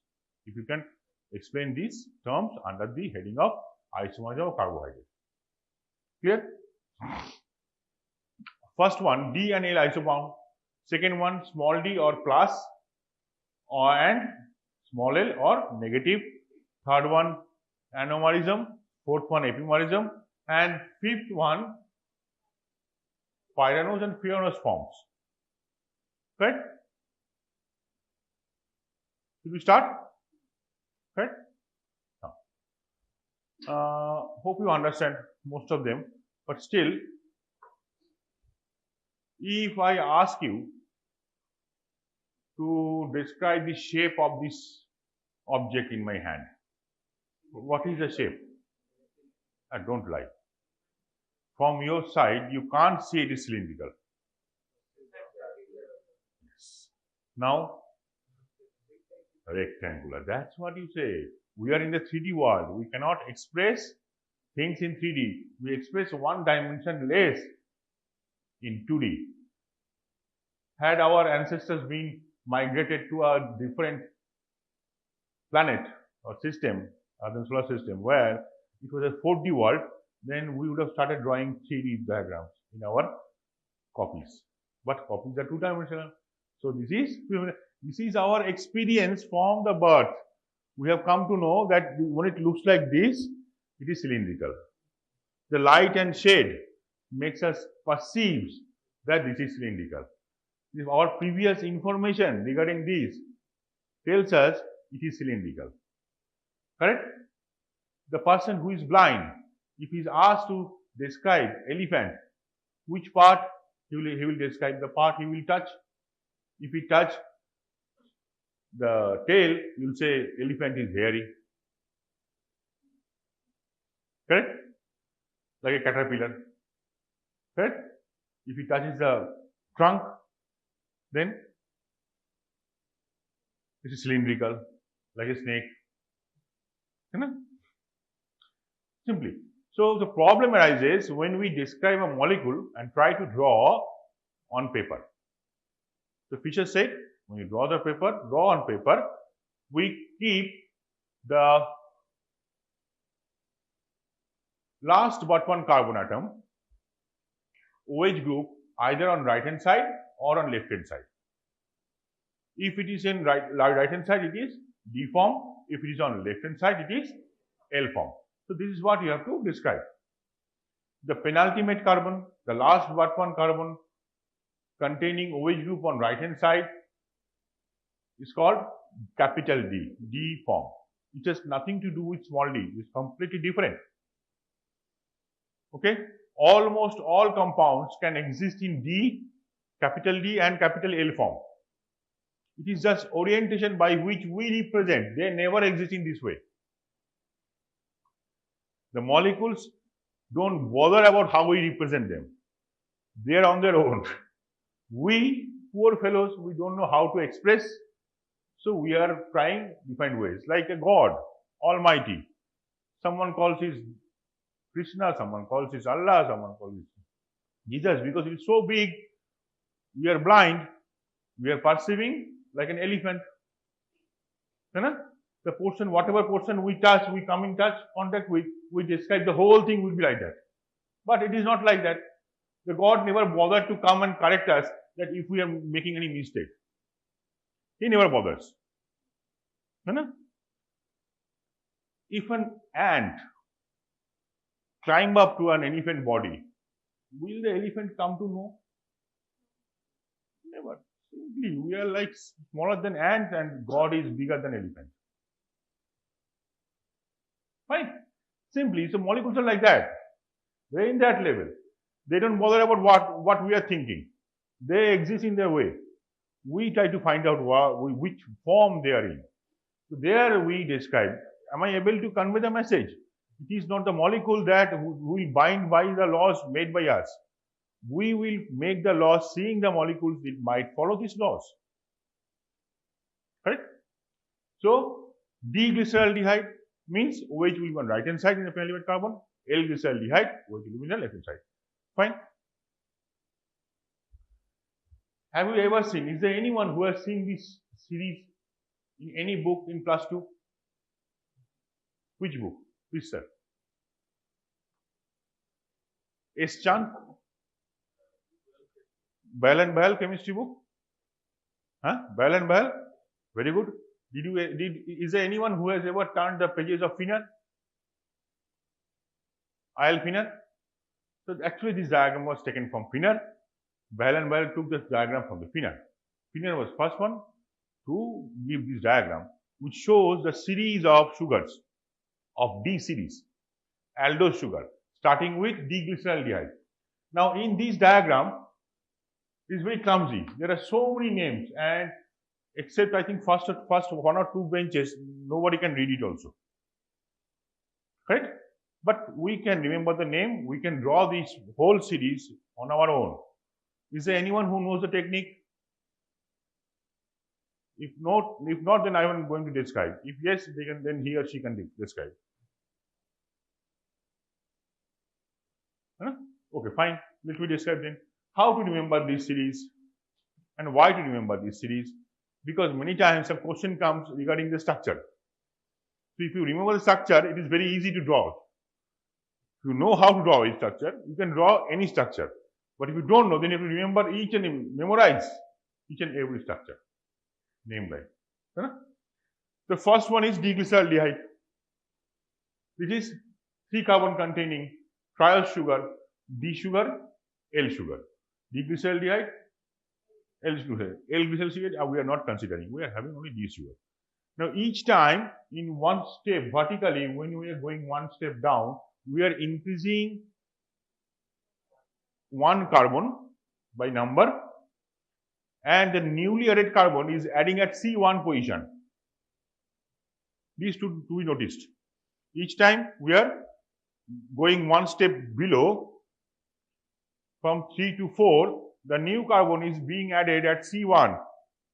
If you can explain these terms under the heading of isomerism of carbohydrate. Clear? First one, D and L isobound. Second one, small d or plus, and small l or negative. Third one, anomerism. Fourth one, epimerism. And fifth one, pyranose and furanose forms. Correct? Should we start? Correct? Hope you understand most of them, but still, if I ask you to describe the shape of this object in my hand, what is the shape? Don't lie. From your side, you can't see it is cylindrical. Yes. Now, rectangular. That's what you say. We are in the 3D world. We cannot express things in 3D. We express one dimension less in 2D. Had our ancestors been migrated to a different planet or system other than solar system where it was a 4D world, then we would have started drawing 3D diagrams in our copies. But copies are two-dimensional. So this is our experience from the birth. We have come to know that when it looks like this, it is cylindrical. The light and shade makes us perceive that this is cylindrical. If our previous information regarding this tells us it is cylindrical. Correct? The person who is blind, if he is asked to describe elephant, which part he will describe? The part he will touch. If he touch the tail, you will say elephant is hairy. Correct? Like a caterpillar. Correct? If he touches the trunk, then it is cylindrical, like a snake. Simply. So the problem arises when we describe a molecule and try to draw on paper. So Fisher said, when you draw on paper, we keep the last but one carbon atom, OH group, either on right hand side or on left hand side. If it is in right hand side, it is D form. If it is on left hand side, it is L form. So this is what you have to describe. The penultimate carbon, the last but one carbon containing OH group on right hand side is called capital D, D form. It has nothing to do with small d. It's completely different. Okay? Almost all compounds can exist in D, capital D and capital L form. It is just orientation by which we represent. They never exist in this way. The molecules don't bother about how we represent them. They are on their own. We, poor fellows, we don't know how to express. So we are trying different ways. Like a God, Almighty. Someone calls his Krishna, someone calls his Allah, someone calls his Jesus. Because it is so big, we are blind, we are perceiving like an elephant. The portion, whatever portion we touch, we come in contact with, we describe the whole thing will be like that. But it is not like that. The God never bothered to come and correct us that if we are making any mistake. He never bothers. If an ant climb up to an elephant body, will the elephant come to know? Never. Simply, we are like smaller than ants and God is bigger than elephant. Fine. Simply, so molecules are like that. They're in that level. They don't bother about what we are thinking. They exist in their way. We try to find out which form they are in. So there we describe. Am I able to convey the message? It is not the molecule that will bind by the laws made by us. We will make the laws, seeing the molecules, it might follow these laws. Correct? So, D-glyceraldehyde means OH will be on right hand side in the penultimate carbon, L-glyceraldehyde, OH will be on the left hand side. Fine. Have you ever seen, is there anyone who has seen this series in any book in class 2? Which book? Please, sir. S. Chand? Bell and Bell chemistry book? Huh? Bell and Bell? Very good. Is there anyone who has ever turned the pages of Finner? I.L. Finner? So actually this diagram was taken from Finner. Bell and Bell took this diagram from the Finner. Finner was first one to give this diagram, which shows the series of sugars of D series, aldose sugar, starting with D-glyceraldehyde. Now in this diagram, it is very clumsy. There are so many names, and except I think first one or two benches, nobody can read it also. Correct? But we can remember the name, we can draw this whole series on our own. Is there anyone who knows the technique? If not, then I am going to describe. If yes, then he or she can describe. Huh? Okay, fine. Let me describe then. How to remember this series and why to remember this series? Because many times a question comes regarding the structure. So if you remember the structure, it is very easy to draw. If you know how to draw a structure, you can draw any structure. But if you don't know, then you have to remember memorize each and every structure, name by. Huh? The first one is D-glyceraldehyde. It is 3 carbon containing trial sugar, D sugar, L sugar. D-glyceraldehyde, L-glyceraldehyde we are not considering. We are having only D sugar. Now each time in one step vertically, when we are going one step down, we are increasing one carbon by number, and the newly added carbon is adding at C1 position. These two to be noticed. Each time we are going one step below, from 3 to 4, the new carbon is being added at C1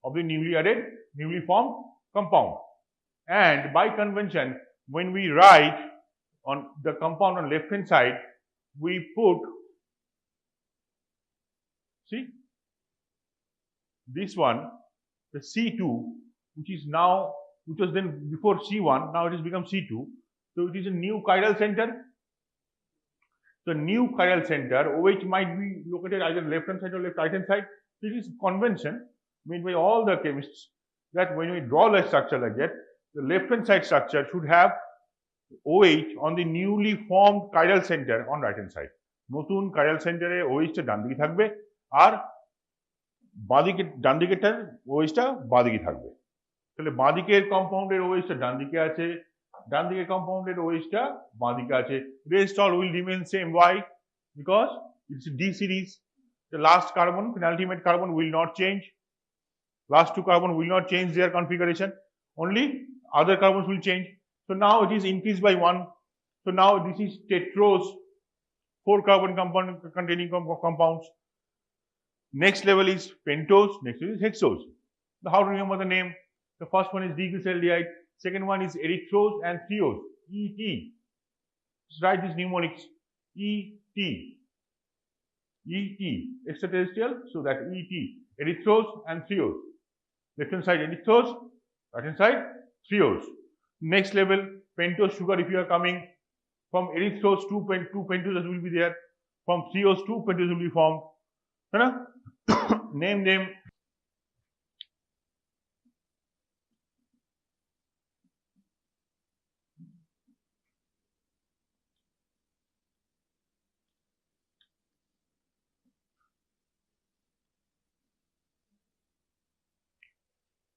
of the newly formed compound. And by convention, when we write on the compound on left hand side, we put, see, this one, the C2, which was then before C1, now it has become C2. So it is a new chiral center. The new chiral center, which might be located either left hand side or right hand side. It is convention made by all the chemists that when we draw a structure like that, the left hand side structure should have OH on the newly formed chiral center on right hand side. নতুন chiral center এ OH টা ডান দিকে থাকবে আর বাঁদিকে ডান দিকেরটার OH টা বাঁদিকে থাকবে। তাহলে বাঁদিকের কম্পাউন্ডের OH টা ডান দিকে আছে, ডান দিকের কম্পাউন্ডের OH টা বাঁদিকে আছে। Rest all will remain same. Why? Because it's D series. The last carbon, penultimate carbon will not change. Last 2 carbon will not change their configuration. Only other carbons will change. So now it is increased by 1. So now this is tetrose, 4 carbon compound containing compounds. Next level is pentose, next level is hexose. So how to remember the name? The first one is D-glyceraldehyde, second one is erythrose and threose, ET. Just write these mnemonics, ET. ET, extraterrestrial, so that ET, erythrose and threose. Left hand side erythrose, right hand side threose. Next level, pentose sugar, if you are coming from erythrose, 2 pentoses will be there. From threose, 2 pentoses will be formed. Name them.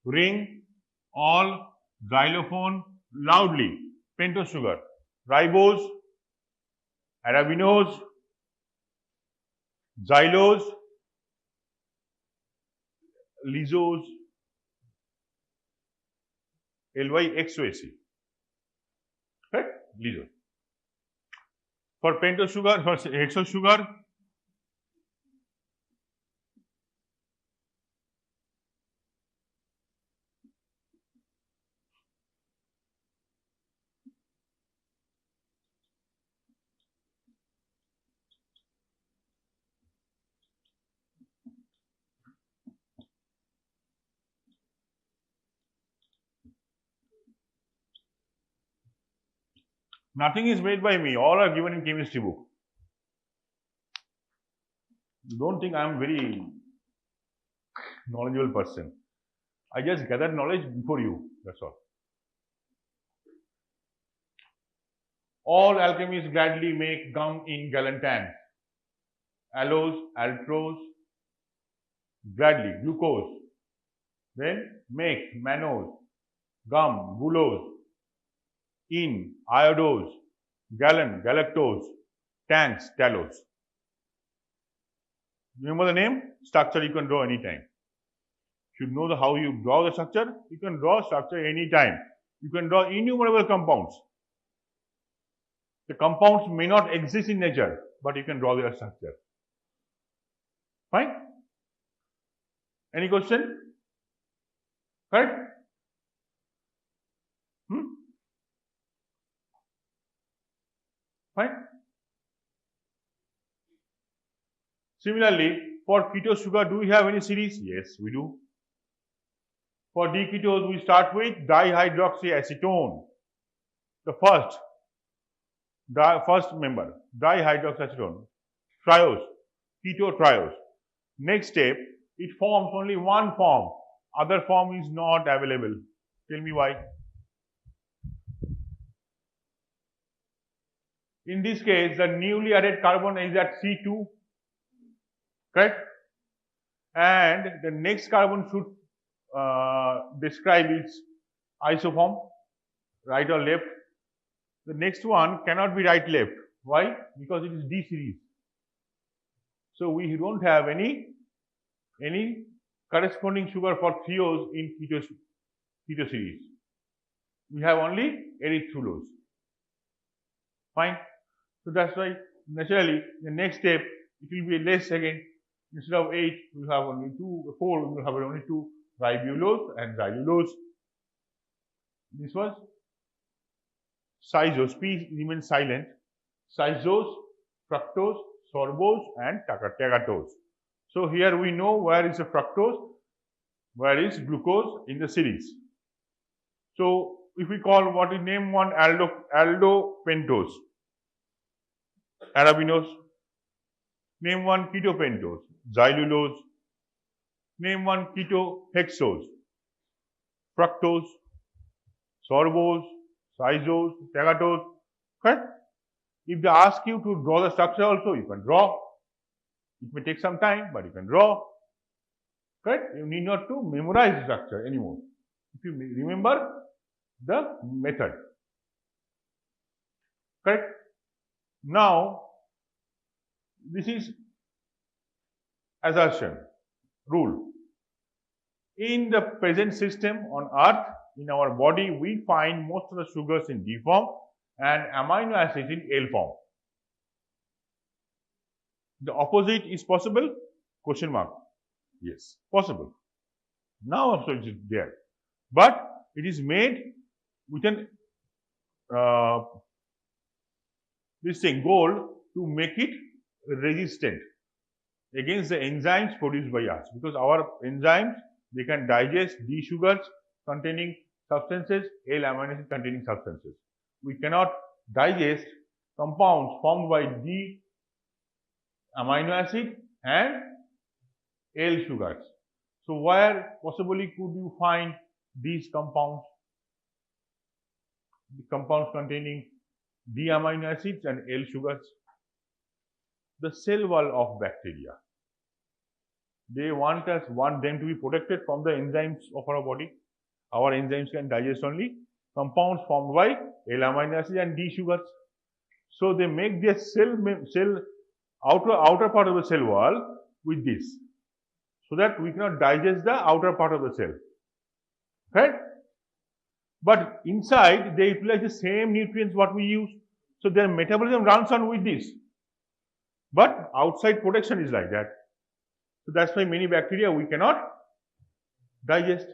Ring all xylophone loudly. Pentose sugar, ribose, arabinose, xylose, lysose, LYXOSE. Right? Lysose. For pentose sugar, for hexose sugar, Nothing is made by me. All are given in chemistry book. You don't think I am very knowledgeable person. I just gather knowledge before you. That's all. All alchemists gladly make gum in galantine. Aloes, altrose, gladly, glucose. Then make mannose, gum, glucose, in, iodose, gallon, galactose, tanks, talose. Remember the name? Structure you can draw anytime. Should know how you draw the structure. You can draw structure anytime. You can draw innumerable compounds. The compounds may not exist in nature, but you can draw their structure. Fine? Any question? Correct? Fine? Similarly, for keto sugar, do we have any series? Yes, we do. For D-ketose, we start with dihydroxyacetone. The first member, dihydroxyacetone, triose, keto triose. Next step, it forms only one form. Other form is not available. Tell me why. In this case, the newly added carbon is at C2, correct? And the next carbon should describe its isoform, right or left. The next one cannot be right left. Why? Because it is D series. So we don't have any corresponding sugar for thiose in keto series. We have only erythrulose. Fine. So that's why naturally the next step it will be less again. Instead of 8, we have only 4, we will have only 2 ribulose and xylulose. This was Cysose, P remains silent. Cysose, fructose, sorbose and tagatose. So here we know where is the fructose, where is glucose in the series. So if we call what we name one aldopentose, arabinose, name one ketopentose, xylulose, name one ketohexose, fructose, sorbose, cysose, tagatose, correct? If they ask you to draw the structure also, you can draw. It may take some time, but you can draw. Correct? You need not to memorize the structure anymore. If you remember the method. Correct? Now, this is assertion, rule. In the present system on Earth, in our body, we find most of the sugars in D form and amino acids in L form. The opposite is possible? Question mark. Yes, possible. Now also it is there. But it is made with an goal to make it resistant against the enzymes produced by us, because our enzymes, they can digest D sugars containing substances, L amino acid containing substances. We cannot digest compounds formed by D amino acid and L sugars. So where possibly could you find these compounds? The compounds containing D amino acids and L sugars. The cell wall of bacteria. They want them to be protected from the enzymes of our body. Our enzymes can digest only compounds formed by L amino acid and D sugars. So they make their outer part of the cell wall with this, so that we cannot digest the outer part of the cell. Right? But inside they utilize the same nutrients what we use. So their metabolism runs on with this. But outside protection is like that. So that's why many bacteria we cannot digest.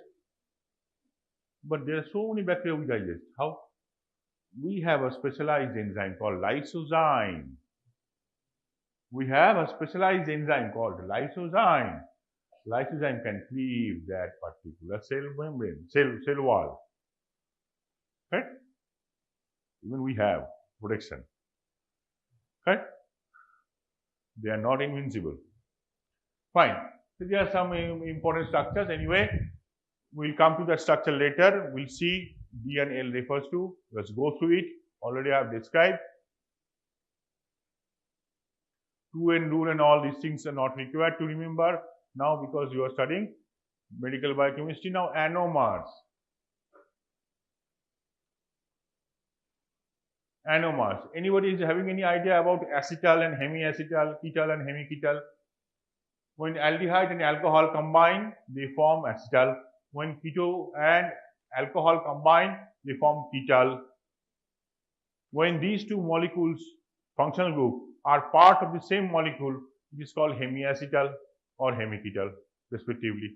But there are so many bacteria we digest. How? We have a specialized enzyme called lysozyme. We have a specialized enzyme called lysozyme. Lysozyme can cleave that particular cell membrane, cell wall. Right? Even we have. protection. Correct? They are not invincible. Fine. So there are some important structures. Anyway, we'll come to that structure later. We'll see D and L refers to. Let's go through it. Already I have described. 2N rule and all these things are not required to remember now because you are studying medical biochemistry. Now, anomers. Anomers. Anybody is having any idea about acetal and hemiacetal, ketal and hemiketal? When aldehyde and alcohol combine, they form acetal. When keto and alcohol combine, they form ketal. When these two molecules, functional group, are part of the same molecule, it is called hemiacetal or hemiketal respectively.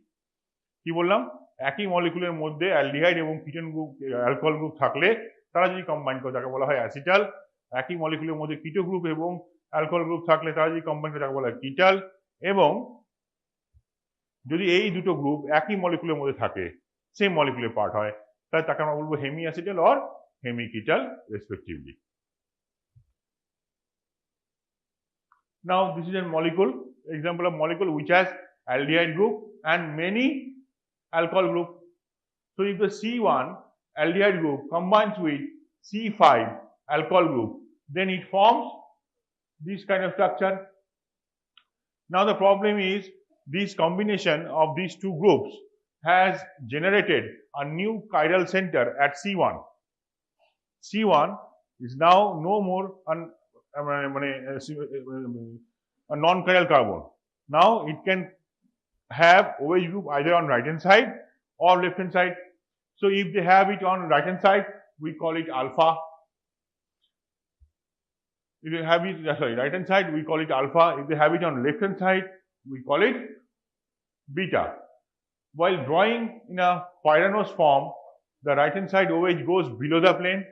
কি বললাম একই মলিকুলের মধ্যে অ্যালডিহাইড এবং কিটোন গ্রুপ অ্যালকোহল গ্রুপ থাকলে তারা যদি কম্বাইন করে তাকে বলা হয় অ্যাসিটাল একই মলিকুলের মধ্যে কিটো গ্রুপ এবং অ্যালকোহল গ্রুপ থাকলে তারা যদি কম্বাইন করে তাকে বলা হয় কিটাল এবং যদি এই দুটো গ্রুপ একই মলিকুলের মধ্যে থাকে সেম মলিকুলের পার্ট হয় তাহলে তাকে আমরা বলবো hemiacetal or hemiketal respectively Now this is a molecule, example of molecule which has aldehyde group and many alcohol group. So if the C1 aldehyde group combines with C5 alcohol group, then it forms this kind of structure. Now the problem is this combination of these two groups has generated a new chiral center at C1. C1 is now no more a non-chiral carbon. Now it can have OH group either on right hand side or left hand side. So if they have it on right hand side, we call it alpha. If they have it, right hand side, we call it alpha. If they have it on left hand side, we call it beta. While drawing in a pyranose form, the right hand side OH goes below the plane.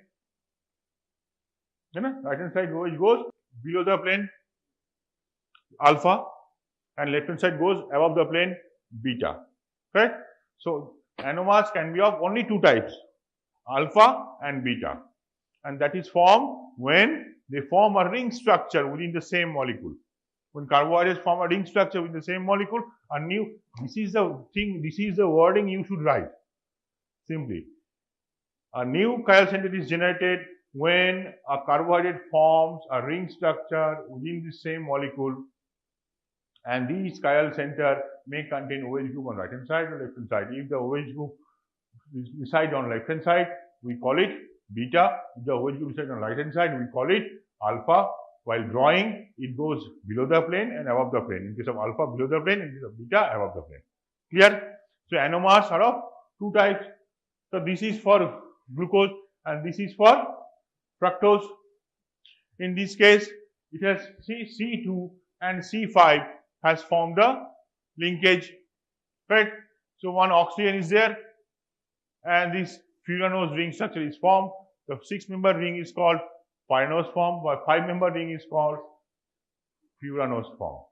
Right hand side OH goes below the plane alpha and left hand side goes above the plane beta. Correct? So anomers can be of only two types, alpha and beta, and that is formed when they form a ring structure within the same molecule. When carbohydrates form a ring structure within the same molecule, a new, this is the thing, this is the wording you should write simply. A new chiral center is generated when a carbohydrate forms a ring structure within the same molecule, and these chiral center may contain OH group on right hand side or left hand side. If the OH group reside on left hand side, we call it beta. If the OH group reside on right hand side, we call it alpha. While drawing, it goes below the plane and above the plane. In case of alpha, below the plane. In case of beta, above the plane. Clear? So anomers are of two types. So this is for glucose and this is for fructose. In this case, it has C2 and C5 has formed a linkage, right? So one oxygen is there and this furanose ring structure is formed. The 6-member ring is called pyranose form, while 5-member ring is called furanose form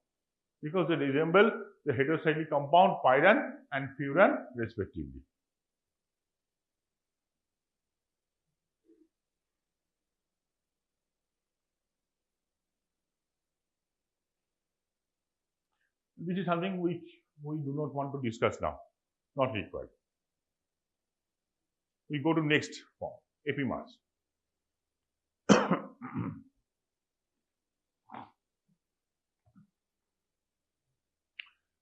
because they resemble the heterocyclic compound pyran and furan respectively. This is something which we do not want to discuss now, not required. We go to next form, epimers.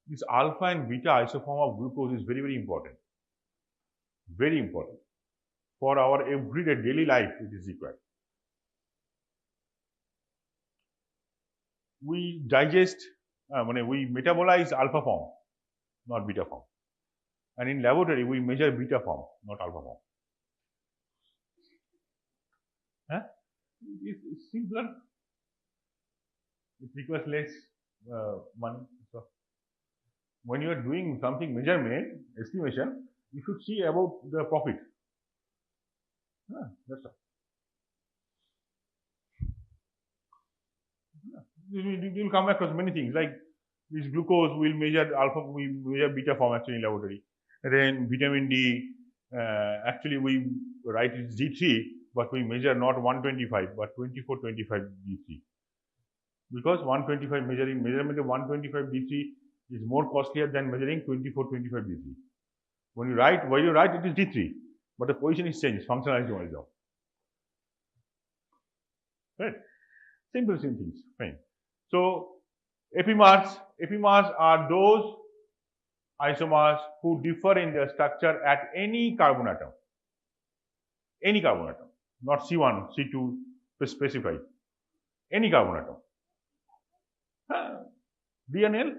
This alpha and beta isoform of glucose is very, very important. Very important. For our everyday daily life, it is required. We digest, we metabolize alpha form, not beta form. And in laboratory, we measure beta form, not alpha form. It's simpler. It requires less money. So when you are doing something measurement, estimation, you should see about the profit. That's all. You will come across many things like this glucose will measure alpha, we measure beta form actually in laboratory. And then vitamin D, actually we write it G3, but we measure not 125 but 2425 D3. Because 125 measurement of 125 D3 is more costlier than measuring 2425 D3. When you write it is D3, but the position is changed, functionality only down. Right? Simple things. Fine. So epimers are those isomers who differ in their structure at any carbon atom. Any carbon atom, not C1, C2 specified. Any carbon atom. D and L?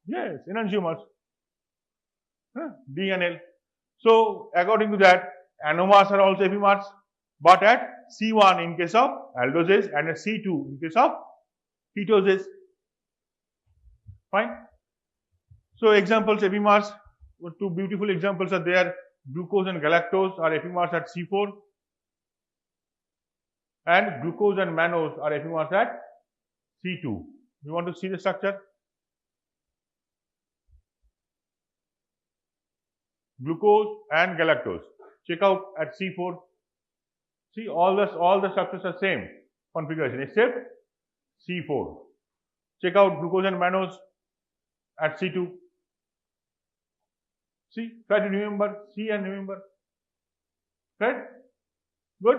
Yes, enantiomers. D and L. So according to that, anomers are also epimers, but at C1 in case of aldoses and at C2 in case of ketoses. Fine. So examples epimers, two beautiful examples are there. Glucose and galactose are epimers at C4, and glucose and mannose are epimers at C2. You want to see the structure? Glucose and galactose. Check out at C4. See, all the structures are same configuration except C4. Check out glucose and mannose at C2. See, try to remember, see and remember. Right? Good.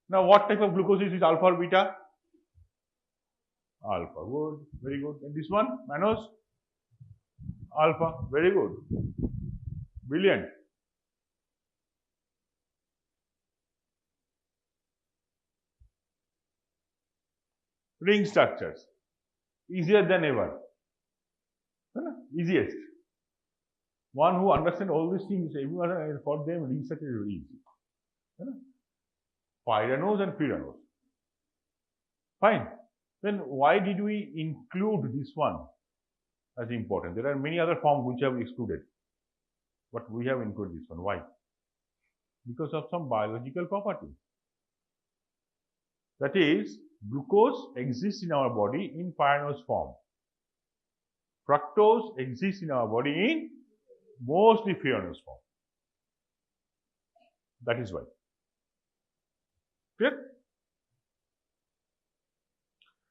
Now, what type of glucose is alpha or beta? Alpha. Good. Very good. And this one, mannose? Alpha. Very good. Brilliant. Ring structures. Easier than ever. Easiest. One who understands all these things, everyone, for them, ring structure is very easy. Pyranose and pyranose. Fine. Then why did we include this one as important? There are many other forms which have excluded, but we have included this one. Why? Because of some biological property. That is, glucose exists in our body in pyranose form. Fructose exists in our body in mostly pyranose form. That is why. Clear?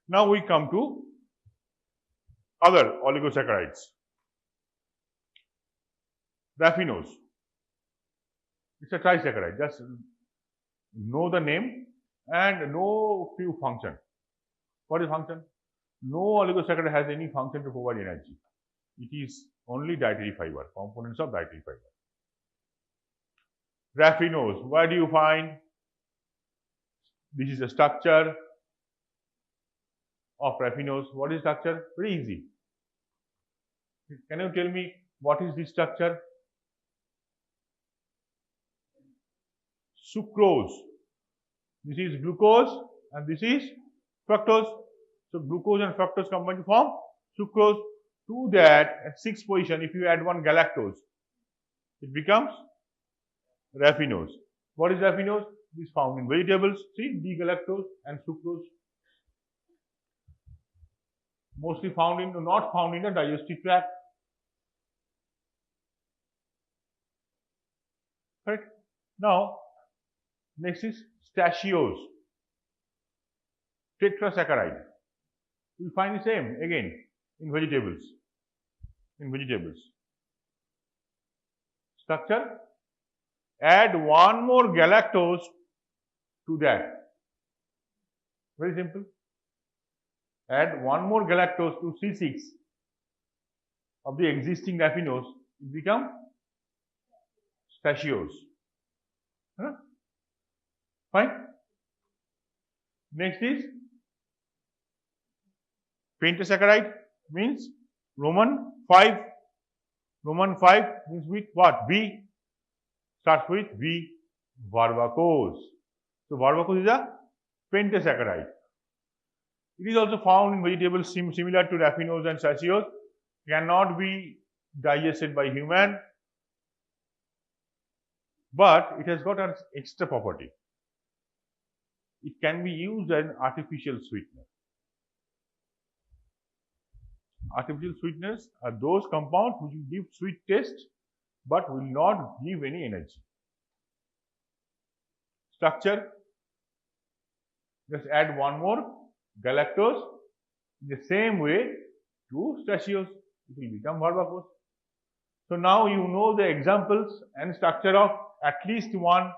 Now we come to other oligosaccharides. Raffinose. It's a trisaccharide. Just know the name and know few function. What is function? No oligosaccharide has any function to provide energy. It is only dietary fiber, components of dietary fiber. Raffinose, where do you find? This is the structure of raffinose. What is structure? Very easy. Can you tell me what is this structure? Sucrose. This is glucose and this is fructose. So glucose and fructose combine to form sucrose. To that, at 6th position, if you add one galactose, it becomes raffinose. What is raffinose? It is found in vegetables. See, D-galactose and sucrose. Mostly found in, not found in the digestive tract. Right? Now, next is stachiols. Tetrasaccharide. We find the same again in vegetables. Structure. Add one more galactose to that. Very simple. Add one more galactose to C6 of the existing raffinose. It becomes stachiols. Fine. Next is pentasaccharide, means Roman 5. Roman 5 means with what? V. Starts with V. Verbacose. So verbacose is a pentasaccharide. It is also found in vegetables similar to raffinose and stachiols. Cannot be digested by human, but it has got an extra property. It can be used as an artificial sweetener. Artificial sweeteners are those compounds which give sweet taste but will not give any energy. Structure, just add one more galactose in the same way to stachiols. It will become verbose. So now you know the examples and structure of at least one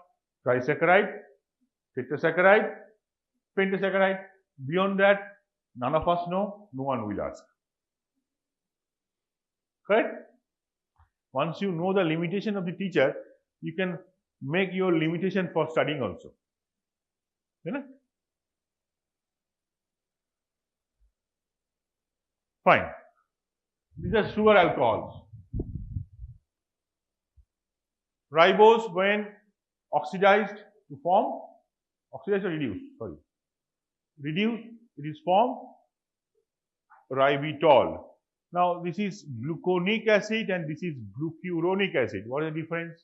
trisaccharide, tetrasaccharide, pentasaccharide. Beyond that, none of us know, no one will ask. Correct? Once you know the limitation of the teacher, you can make your limitation for studying also. You know? Fine. These are sugar alcohols. Ribose, when oxidized to form, oxidized or reduced, sorry. Reduced, it is formed ribitol. Now, this is gluconic acid and this is glucuronic acid. What is the difference?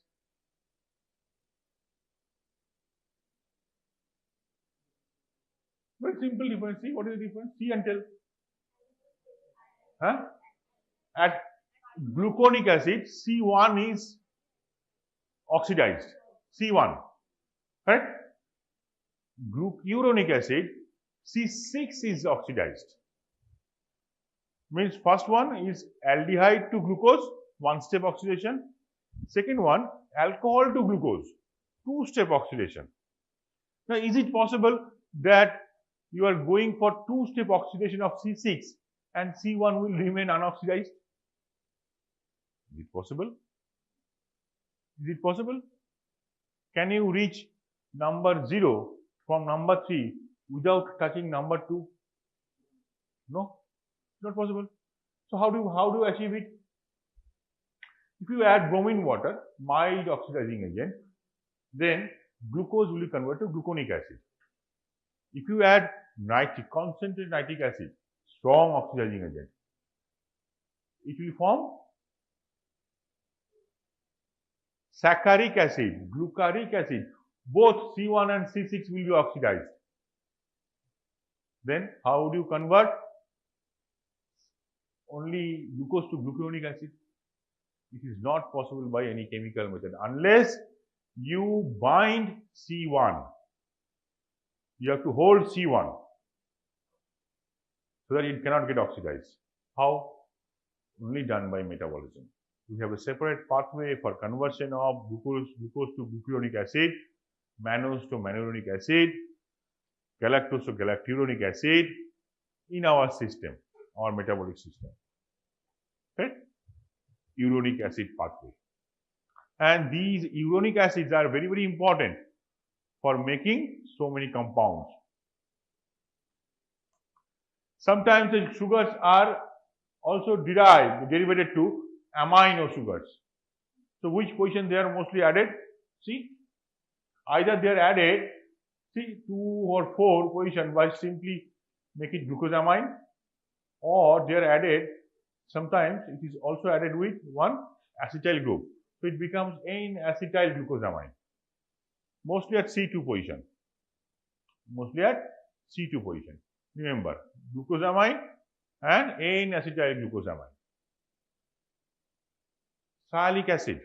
Very simple difference. See, what is the difference? See and tell. Huh? At gluconic acid, C1 is oxidized. C1. Correct? Glucuronic acid, C6 is oxidized. Means first one is aldehyde to glucose, one step oxidation. Second one, alcohol to glucose, two step oxidation. Now, is it possible that you are going for two step oxidation of C6 and C1 will remain unoxidized? Is it possible? Is it possible? Can you reach number 0 from number 3 without touching number 2? No, not possible. So how do you achieve it? If you add bromine water, mild oxidizing agent, then glucose will be converted to gluconic acid. If you add concentrated nitric acid, strong oxidizing agent, it will form saccaric acid, glucaric acid. Both C1 and C6 will be oxidized. Then how would you convert only glucose to glucuronic acid? It is not possible by any chemical method unless you bind C1. You have to hold C1 so that it cannot get oxidized. How? Only done by metabolism. We have a separate pathway for conversion of glucose to glucuronic acid, mannose to mannuronic acid, galactose to galacturonic acid in our system, our metabolic system. Okay? Uronic acid pathway. And these uronic acids are very, very important for making so many compounds. Sometimes the sugars are also derivated to amino sugars. So which position they are mostly added? See, either they are added, see, 2 or 4 position by simply make it glucosamine, or they are added, sometimes it is also added with one acetyl group. So it becomes N-acetyl glucosamine. Mostly at C2 position. Mostly at C2 position. Remember, glucosamine and N-acetyl glucosamine. Sialic acid.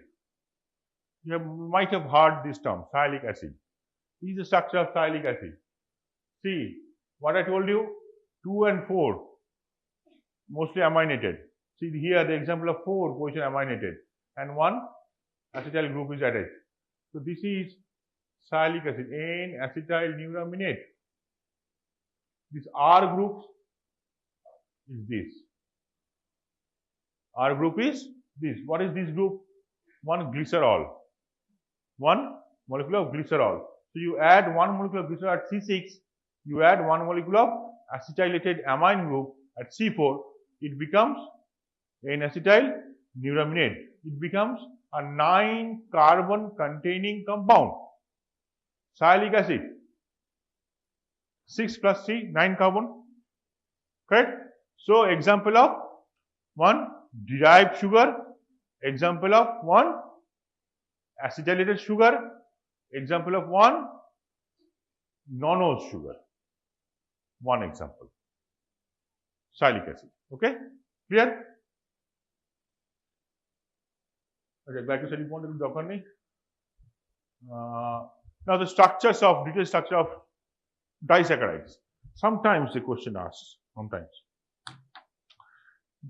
You might have heard this term, sialic acid. This is the structure of sialic acid. See, what I told you, 2 and 4, mostly aminated. See here the example of 4 position aminated and 1 acetyl group is added. So this is sialic acid, N-acetyl neuraminate. This R group is this. R group is this. What is this group? One glycerol. One molecule of glycerol. So you add one molecule of glycerol at C6, you add one molecule of acetylated amine group at C4, it becomes N-acetyl neuraminate. It becomes a 9 carbon containing compound. Sialic acid. 6 plus C, 9 carbon. Correct? So example of one derived sugar, example of one acetylated sugar, example of one nonose sugar. One example. Sialic acid. Okay? Clear? Okay, glycosidic bond একটু দরকার নেই। Now the detailed structure of disaccharides. Sometimes the question asks, sometimes.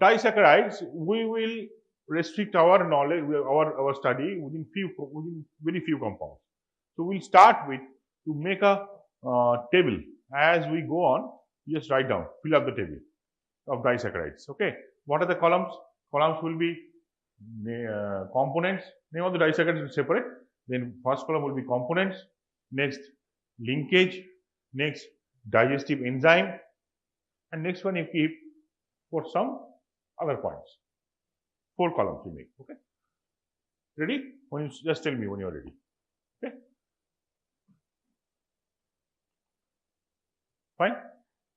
Disaccharides, we will restrict our knowledge, our study within very few compounds. So we'll start with to make a table. As we go on, just write down, fill up the table of disaccharides. Okay, what are the columns? Columns will be components. Name of the disaccharides is separate. Then first column will be components. Next, linkage. Next, digestive enzyme. And next one you keep for some other points. 4 columns you make. Okay. Ready? When you just tell me when you are ready. Okay. Fine.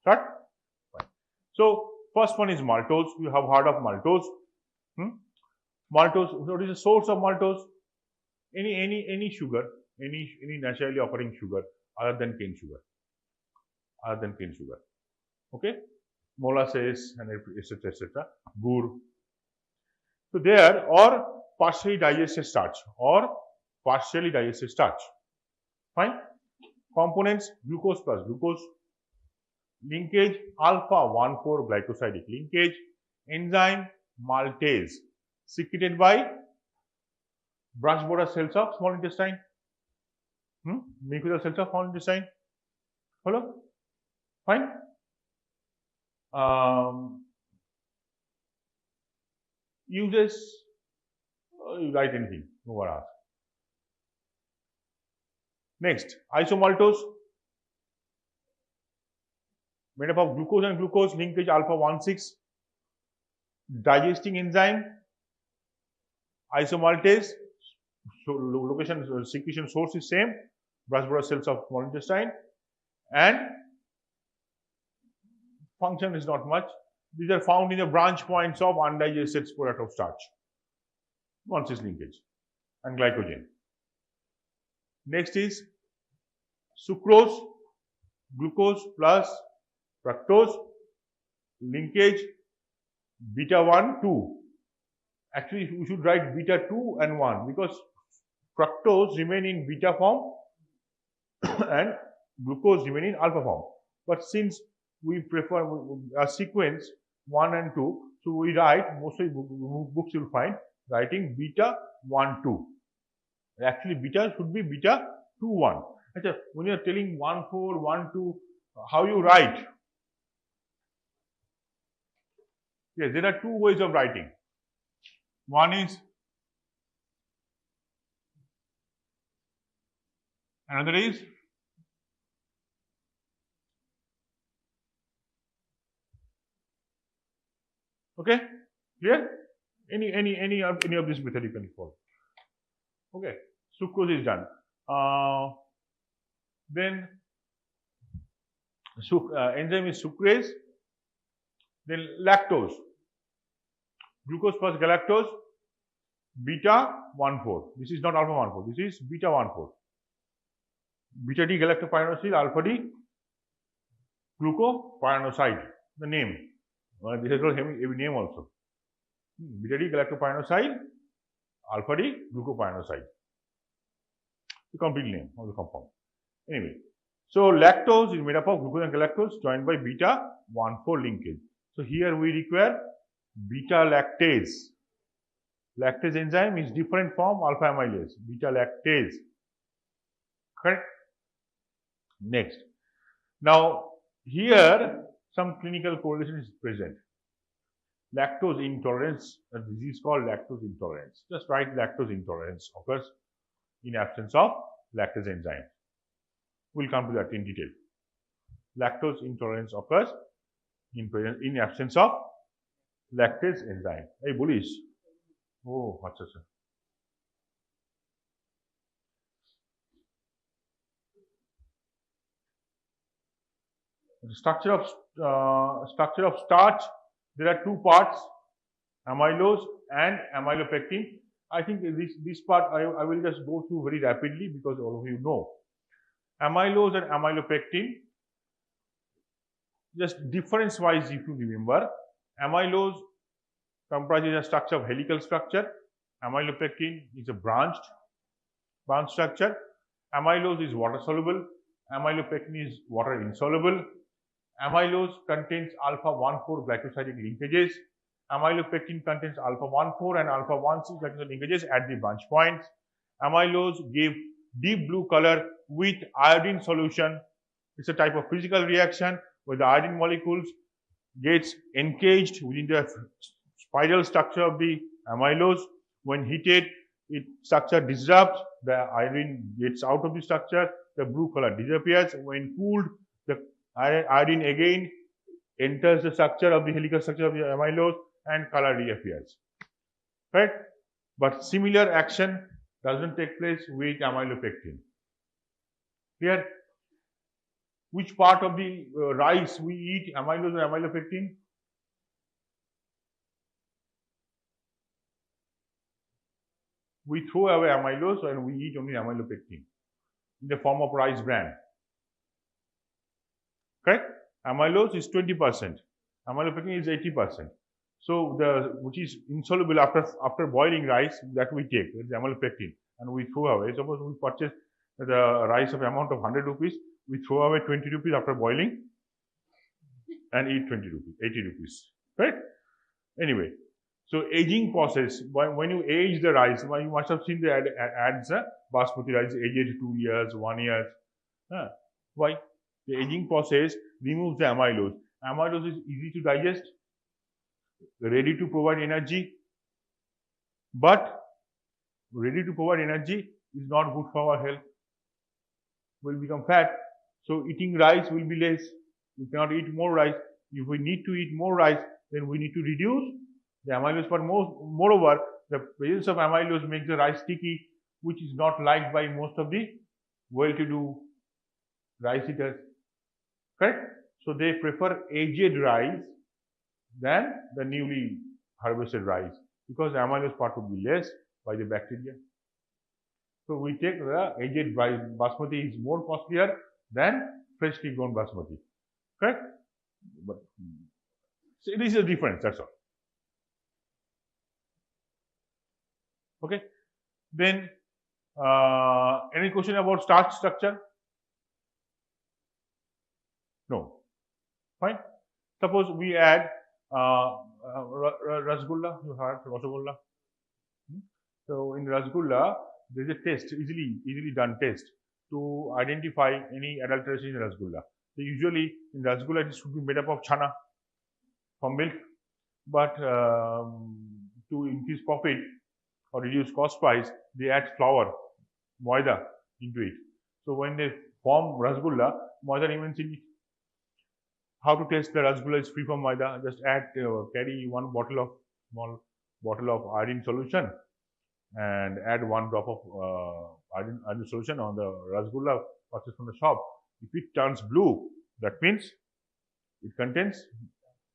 Start. Fine. So first one is maltose. You have heard of maltose. Maltose. What is the source of maltose? Any sugar, any naturally occurring sugar other than cane sugar. Other than cane sugar. Okay. Molasses and etc. Gur. So there, or partially digested starch, Fine. Components: glucose plus glucose. Linkage: alpha 1,4 glycosidic linkage. Enzyme: maltase, secreted by brush border cells of small intestine. Mucosal cells of small intestine. Hello? Fine. Uses, you write anything, no one ask. Next, isomaltose, made up of glucose and glucose, linkage alpha 1,6, digesting enzyme, isomaltase, so location, secretion source is same, brush border cells of small intestine, and function is not much. These are found in the branch points of undigested product of starch. One is linkage and glycogen. Next is sucrose, glucose plus fructose, linkage beta 1, 2. Actually, we should write beta 2 and 1 because fructose remain in beta form and glucose remain in alpha form. But since we prefer a sequence 1 and 2, so we write, mostly books you will find writing beta 1, 2. Actually, beta should be beta 2, 1. When you are telling 1, 4, 1, 2, how you write? Yes, there are 2 ways of writing. One is, another is, okay, clear? Any of this method you can follow. Okay, sucrose is done. Then enzyme is sucrase. Then lactose, glucose plus galactose, beta 1,4. This is not alpha 1,4. This is beta 1,4. Beta D galactopyranoside, alpha D glucopyranoside. The name. This is called heavy name also. Beta D galactopyranoside, alpha D glucopyranoside. The complete name of the compound. Anyway, so lactose is made up of glucose and galactose joined by beta 1,4 linkage. So here we require beta lactase. Lactase enzyme is different from alpha amylase. Beta lactase. Correct? Next. Now here some clinical correlation is present. Lactose intolerance, a disease called lactose intolerance. Just write lactose intolerance occurs in absence of lactase enzyme. We'll come to that in detail. Lactose intolerance occurs in absence of lactase enzyme. Hey, bullish. Oh, acha. The structure of starch. There are 2 parts: amylose and amylopectin. I think this part I will just go through very rapidly because all of you know. Amylose and amylopectin, just difference wise, if you remember, amylose comprises a structure of helical structure, Amylopectin is a branch structure. Amylose is water soluble. Amylopectin is water insoluble. Amylose contains alpha-1,4 glycosidic linkages. Amylopectin contains alpha-1,4 and alpha-1,6 glycosidic linkages at the branch points. Amylose give deep blue color with iodine solution. It's a type of physical reaction where the iodine molecules gets encaged within the spiral structure of the amylose. When heated, its structure disrupts, the iodine gets out of the structure, the blue color disappears. When cooled, the iodine again enters the structure of the helical structure of the amylose and color reappears. Right? But similar action doesn't take place with amylopectin. Here, which part of the rice we eat, amylose or amylopectin? We throw away amylose and we eat only amylopectin in the form of rice bran. Correct? Amylose is 20%, amylopectin is 80%. So which is insoluble after boiling rice that we take, it's amylopectin, and we throw away. Suppose we purchase the rice of amount of 100 rupees, we throw away 20 rupees after boiling and eat 20 rupees, 80 rupees. Right? Anyway, so aging process, when you age the rice, you must have seen the ads, basmati rice aged 2 years, 1 year. Why? The aging process removes the amylose. Amylose is easy to digest, ready to provide energy, but ready to provide energy is not good for our health. We'll become fat. So eating rice will be less. We cannot eat more rice. If we need to eat more rice, then we need to reduce the amylose. But moreover, the presence of amylose makes the rice sticky, which is not liked by most of the well-to-do rice eaters. Correct? So they prefer aged rice than the newly harvested rice because the amylose part would be less by the bacteria. So we take the aged rice. Basmati is more costlier than freshly grown basmati. Correct? But so it is a difference, that's all. Okay. Then any question about starch structure? No. Fine. Suppose we add rasgulla. You heard rasgulla. So in rasgulla, there is a test, easily done test to identify any adulteration in rasgulla. So usually in rasgulla it should be made up of chana from milk, but to increase profit or reduce cost price, they add flour, maida into it. So when they form rasgulla, maida remains in it. How to test the rasgulla is free from maida? Just carry one small bottle of iodine solution and add 1 drop of iodine solution on the rasgulla purchased from the shop. If it turns blue, that means it contains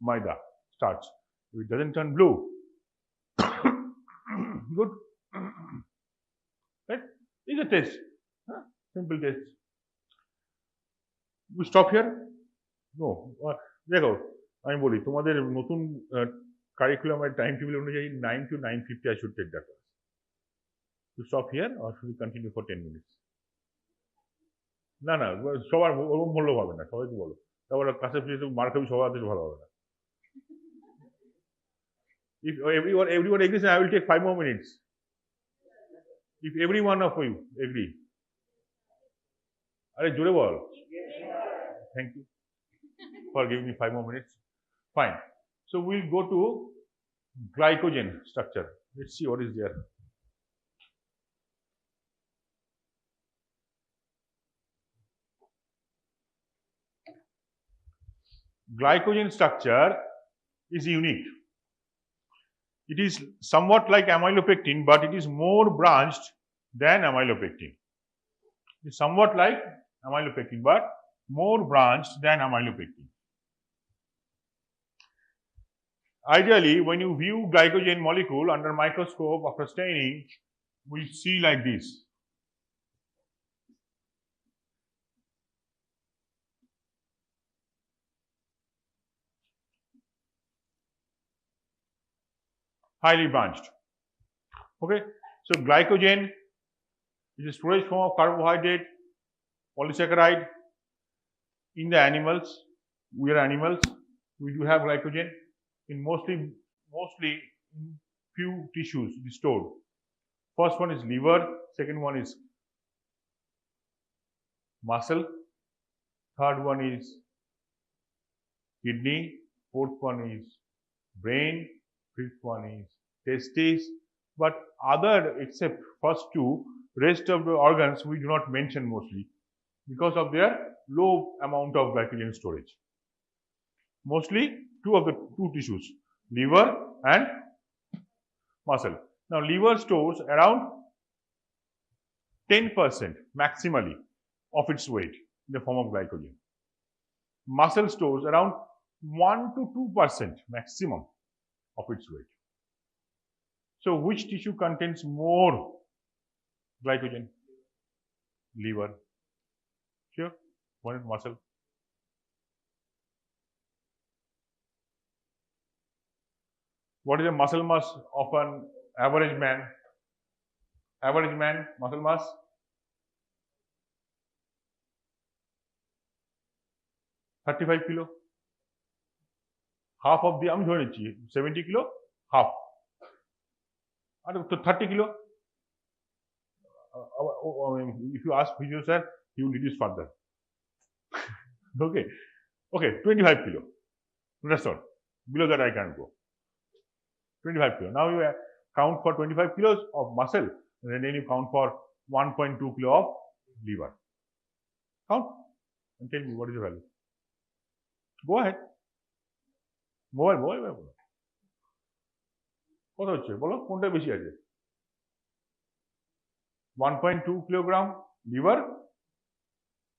maida, starch. If it doesn't turn blue, good. Right? It's a test. Simple test. We stop here? No. দেখো আমি বলি তোমাদের নতুন কারিকুলামের টাইম টেবিল অনুযায়ী 9 to 9:50 I should take that class. To stop here or should we continue for 10 minutes? না সবার ওরকম বললেও হবে না, সবাইকে বলো। তারপর ক্লাসে ফিরে মার খাবি, সবার হাতে ভালো হবে না। If everyone agrees, I will take 5 more minutes. If every one of you agree. আরে জোরে বল। Thank you for giving me 5 more minutes. Fine. So we'll go to glycogen structure. Let's see what is there. Glycogen structure is unique. It is somewhat like amylopectin, but it is more branched than amylopectin. It is somewhat like amylopectin, but more branched than amylopectin. Ideally, when you view glycogen molecule under microscope after staining, we see like this. Highly branched. Okay, so glycogen is a storage form of carbohydrate, polysaccharide. In the animals, we are animals. We do have glycogen in mostly in few tissues it is stored. First one is liver, second one is muscle, third one is kidney, fourth one is brain, fifth one is testes. But other except first two, rest of the organs we do not mention mostly because of their low amount of glycogen storage. Mostly two tissues, liver and muscle. Now liver stores around 10% maximally of its weight in the form of glycogen. Muscle stores around 1 to 2% maximum of its weight. So which tissue contains more glycogen? Liver. Sure? One is muscle. What is the muscle mass of an average man? Average man, muscle mass? $35 kilo. Half of the, I'm going to 70 kilo, half. And so 30 kilo. If you ask physio sir, he will reduce further. Okay. Okay, 25 kilo. That's all. Below that I can't go. 25 kilo. Now you count for 25 kilos of muscle and then you count for 1.2 kilo of liver. Count and tell me what is the value. Go ahead. Mobile. কত হচ্ছে বলো কোনটা বেশি আছে 1.2 কিলোগ্রাম লিভার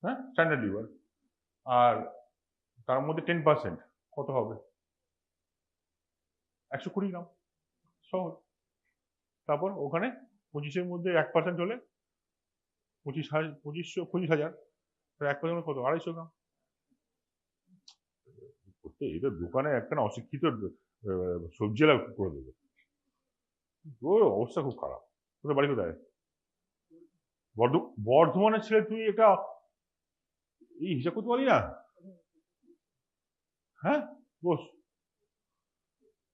হ্যাঁ স্ট্যান্ডার্ড লিভার আর তার মধ্যে 10% কত হবে 120 গ্রাম সহজ তারপর ওখানে 25 এর মধ্যে 1% হলে 25,000 1% কত 250 গ্রাম এটা দোকানে একটা অশিক্ষিত সবজি লাভ করে দেবে ওর অবস্থা খুব খারাপ তোদের বাড়ি কোথায় বর্ধমানের ছেলে তুই এটা এই হিসাব করতে পারি না হ্যাঁ বস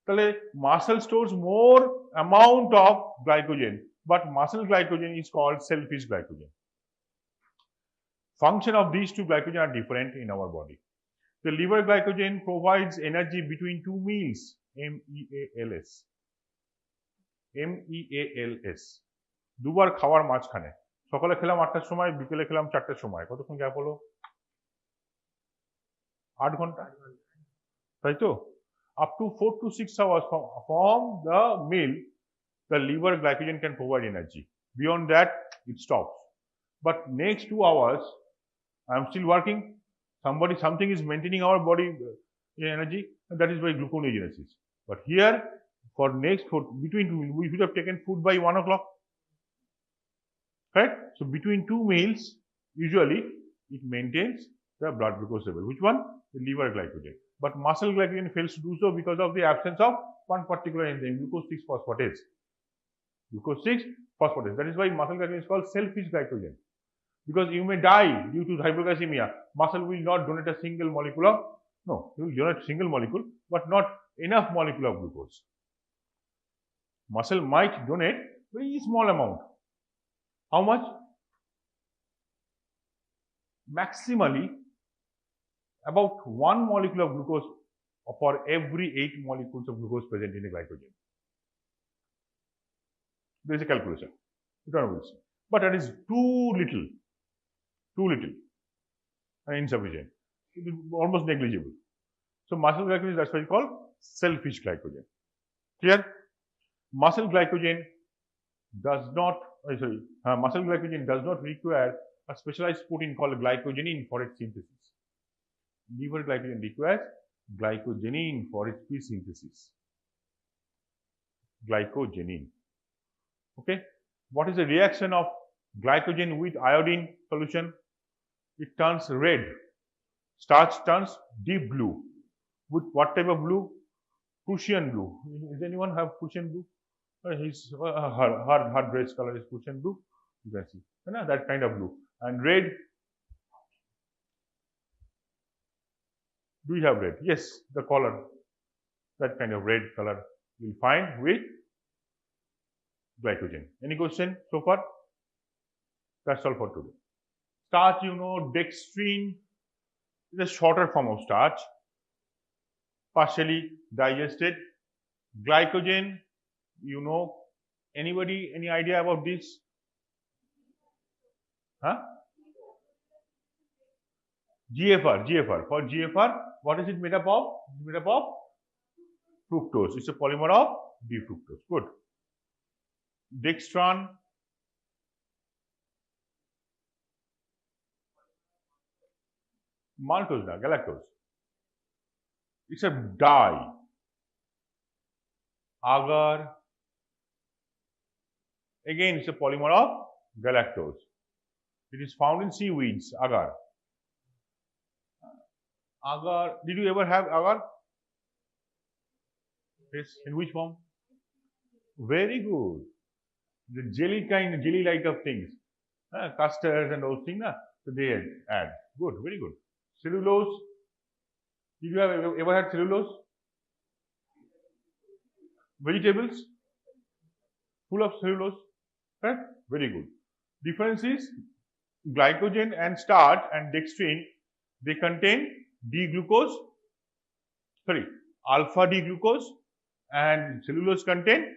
তাহলে muscle stores more amount of glycogen but muscle glycogen is called selfish glycogen function of these two glycogen are different in our body. The liver glycogen provides energy between two meals, MEALS. MEALS. দুবার খাওয়ার মাঝখানে সকালে খেলাম 8টার সময় বিকেলে খেলাম 4টার সময় কতক্ষণ গ্যাপ হলো 8 ঘন্টা তাই তো up to 4 to 6 hours from the meal the liver glycogen can provide energy beyond that it stops but next 2 hours I am still working something is maintaining our body energy and that is by gluconeogenesis but here for next between two we should have taken food by 1 o'clock right so between two meals usually it maintains the blood glucose level which one the liver glycogen but muscle glycogen fails to do so because of the absence of one particular enzyme glucose 6 phosphatase that is why muscle glycogen is called selfish glycogen because you may die due to hypoglycemia muscle will not donate a single molecule of it will donate single molecule but not enough molecule of glucose muscle might donate very small amount how much maximally about 1 molecule of glucose for every 8 molecules of glucose present in a glycogen there is a calculation but that is too little and insufficient it is almost negligible so muscle glycogen is that's why it's called selfish glycogen clear muscle glycogen does not require a specialized protein called glycogenin for its synthesis liver glycogen requires glycogenin for its synthesis glycogenin okay what is the reaction of glycogen with iodine solution it turns red starch turns deep blue with what type of blue Prussian blue does anyone have Prussian blue Her dress color is cushion blue. You can see, that kind of blue. And red. Do you have red? Yes, the collar. That kind of red color you'll find with glycogen. Any question so far? That's all for today. Starch, dextrine is a shorter form of starch, partially digested. Glycogen, anybody, any idea about this? Huh? GFR. For GFR, what is it made up of? It's made up of fructose. It's a polymer of D-fructose. Good. Dextran, maltose, galactose. It's a dye. Agar, again, it's a polymer of galactose. It is found in seaweeds, agar. Agar, did you ever have agar? Yes, in which form? Very good. The jelly-like of things, custards and those things, so they add. Good, very good. Cellulose. Did you have ever had cellulose? Vegetables full of cellulose, correct? Very good. Difference is glycogen and starch and dextrine, they contain alpha D-glucose, and cellulose contain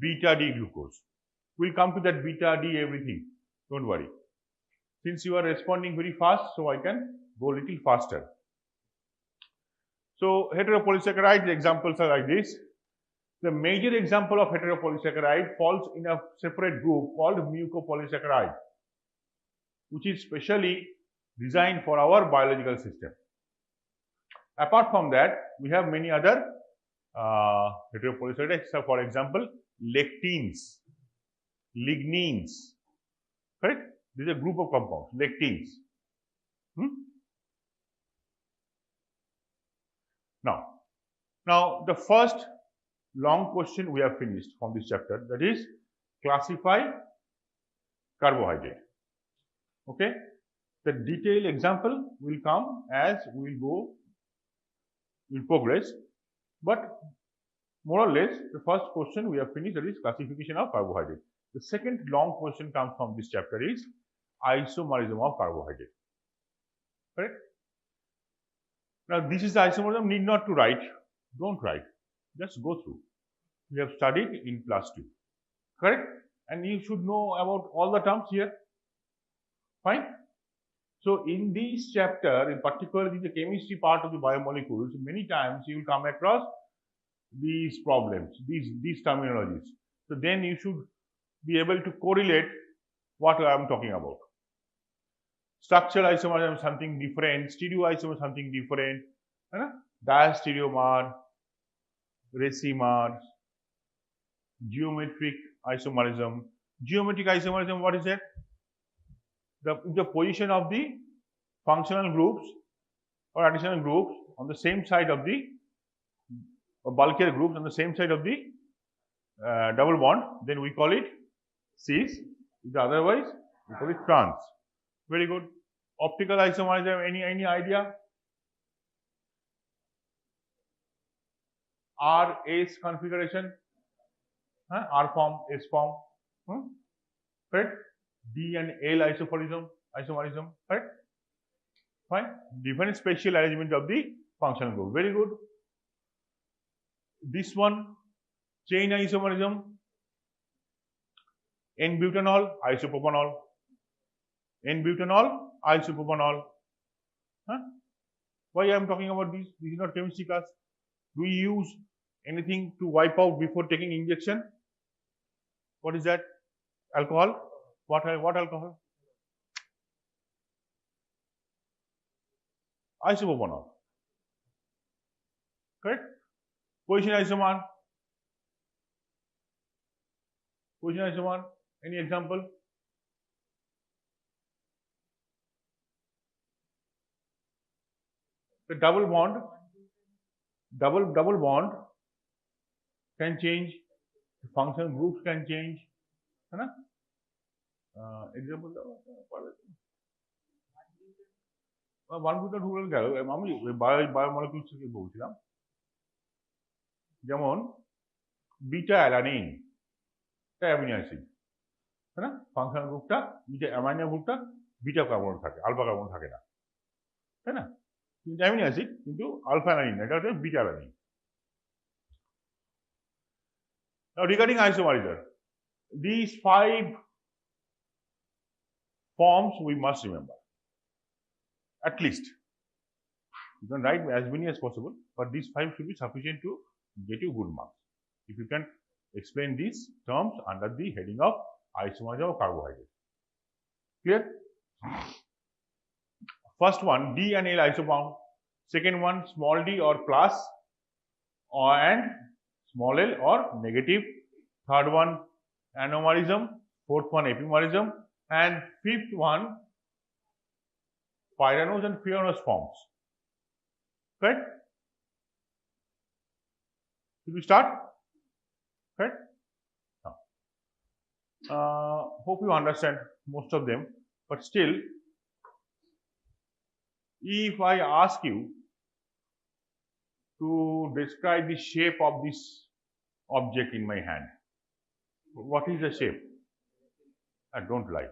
beta D-glucose. We'll come to that beta D everything. Don't worry. Since you are responding very fast, so I can go a little faster. So heteropolysaccharide examples are like this. The major example of heteropolysaccharide falls in a separate group called mucopolysaccharide, which is specially designed for our biological system. Apart from that, we have many other heteropolysaccharides. So, for example, lectins, lignins, correct? This is a group of compounds, lectins. Now the first long question we have finished from this chapter, that is classify carbohydrate. Okay, the detailed example will come as we will progress, but more or less the first question we have finished, that is classification of carbohydrate. The second long question comes from this chapter is isomerism of carbohydrate. Correct? Now this is the isomerism, need not to write, don't write, just go through. We have studied in class 2, correct? And you should know about all the terms here. Fine. So in this chapter, in particular in the chemistry part of the biomolecules, many times you will come across these problems, these terminologies. So then you should be able to correlate what I am talking about. Structural isomerism is something different, stereoisomer is something different, diastereomer, racemers, geometric isomerism. Geometric isomerism, what is that? The position of the functional groups or additional groups on the same side of the bulkier groups on the same side of the double bond, then we call it cis. Otherwise, we call it trans. Very good. Optical isomerism, any idea? R, S configuration, R form, S form, correct? D and L isomerism, correct? Fine. Different spatial arrangement of the functional group. Very good. This one, chain isomerism, N-butanol, isopropanol, N-butanol, isopropanol. Why I am talking about this? This is not chemistry class. Do we use anything to wipe out before taking injection? What is that? Alcohol? What alcohol? Isopropanol. Correct? Position isomer. Position isomer. Any example? The double bond can change Functional groups can change, है ना? Example one buta ঢুকল গেল আমি বায়োমলিকুলস থেকে বলছিলাম যেমন বিটা অ্যালানিন এটা অ্যামিনো অ্যাসিড है ना ফাংশনাল গ্রুপটা বিটা অ্যামাইনো গ্রুপটা বিটা কার্বন থাকে আলফা কার্বন থাকে না তাই না কিন্তু অ্যামিনো অ্যাসিড কিন্তু আলফা অ্যালানিন এটা হচ্ছে beta alanine Now regarding isomerism, these 5 forms we must remember. At least you can write as many as possible, but these 5 should be sufficient to get you good marks. If you can explain these terms under the heading of isomerism of carbohydrate. Clear? First one, D and L isoform. Second one, small d or plus and small l or negative. Third one, anomerism. Fourth one, epimerism. And fifth one, pyranose and furanose forms. Correct? Should we start? Correct? Now, hope you understand most of them, but still, if I ask you to describe the shape of this object in my hand, what is the shape? Don't lie.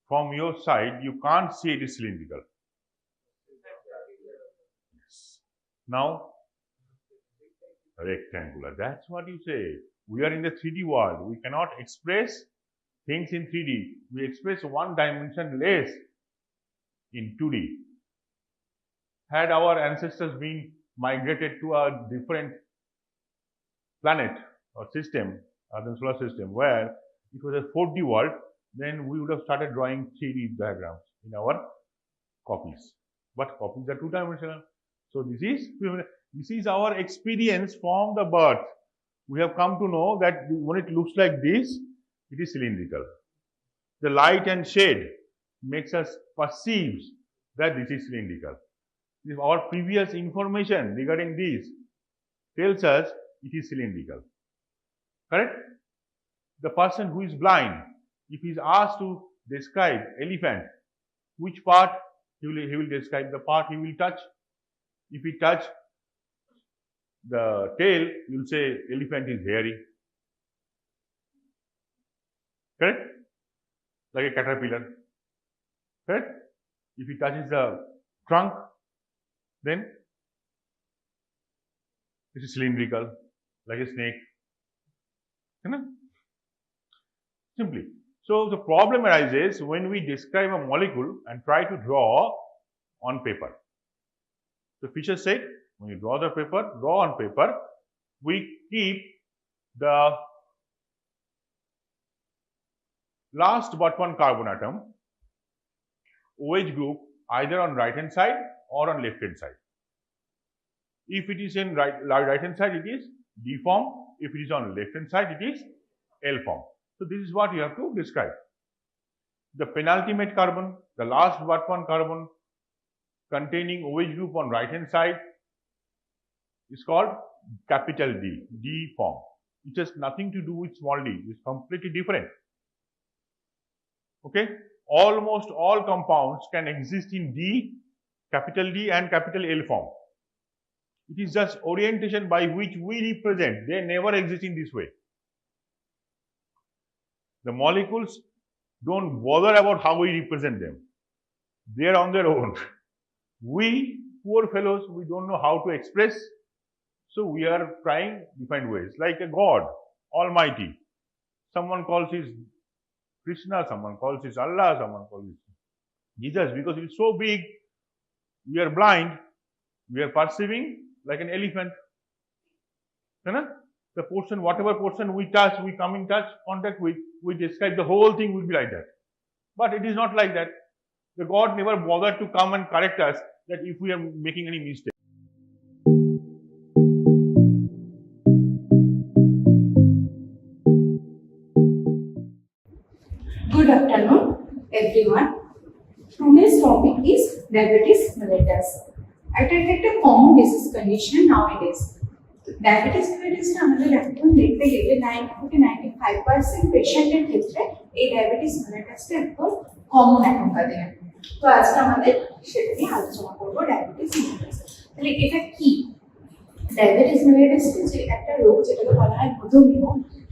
From your side, you can't see it is cylindrical. Yes. Now, rectangular. That's what you say. We are in the 3D world. We cannot express things in 3D. We express one dimension less in 2D. Had our ancestors been migrated to a different planet or system, other solar system, where it was a 4D world, then we would have started drawing 3D diagrams in our copies. But copies are 2-dimensional. So this is our experience from the birth. We have come to know that when it looks like this, it is cylindrical. The light and shade makes us perceive that this is cylindrical. If our previous information regarding this tells us it is cylindrical. Correct? The person who is blind, if he is asked to describe elephant, which part he will describe? The part he will touch. If he touch the tail, you will say elephant is hairy. Correct? Like a caterpillar. Correct? If he touches the trunk, then it is cylindrical, like a snake. Simply. So the problem arises when we describe a molecule and try to draw on paper. So Fisher said, when you draw on paper, we keep the last but one carbon atom, OH group, either on right hand side or on left hand side. If it is in right hand side, it is D form. If it is on left hand side, it is L form. So this is what you have to describe. The penultimate carbon, the last but one carbon containing OH group on right hand side is called capital D, D form. It has nothing to do with small d. It's completely different. Okay? Almost all compounds can exist in D, capital D and capital L form. It is just orientation by which we represent. They never exist in this way. The molecules don't bother about how we represent them. They are on their own. We, poor fellows, we don't know how to express. So we are trying different ways. Like a God, Almighty. Someone calls his Krishna, someone calls his Allah, someone calls his Jesus. Because it is so big, we are blind, we are perceiving like an elephant. The portion, whatever portion we touch, we come in contact with, we describe the whole thing will be like that. But it is not like that. The God never bothered to come and correct us that if we are making any mistake. Good afternoon, everyone. Today's topic is diabetes mellitus. It is a common disease condition nowadays. Diabetes মেলিটাসটা আমাদের এখন দেখতে গেলে 90 থেকে 95% পেশেন্টের ক্ষেত্রে এই ডায়াবেটিস মেলিটাসটা একদম কমন এখনকার দিনে। তো আজকে আমাদের সেটা নিয়ে আলোচনা করবো, ডায়াবেটিস মেলিটাস। তাহলে এটা কি? ডায়াবেটিস মেলিটাস যে একটা রোগ যেটাকে বলা হয় মধুমেহ,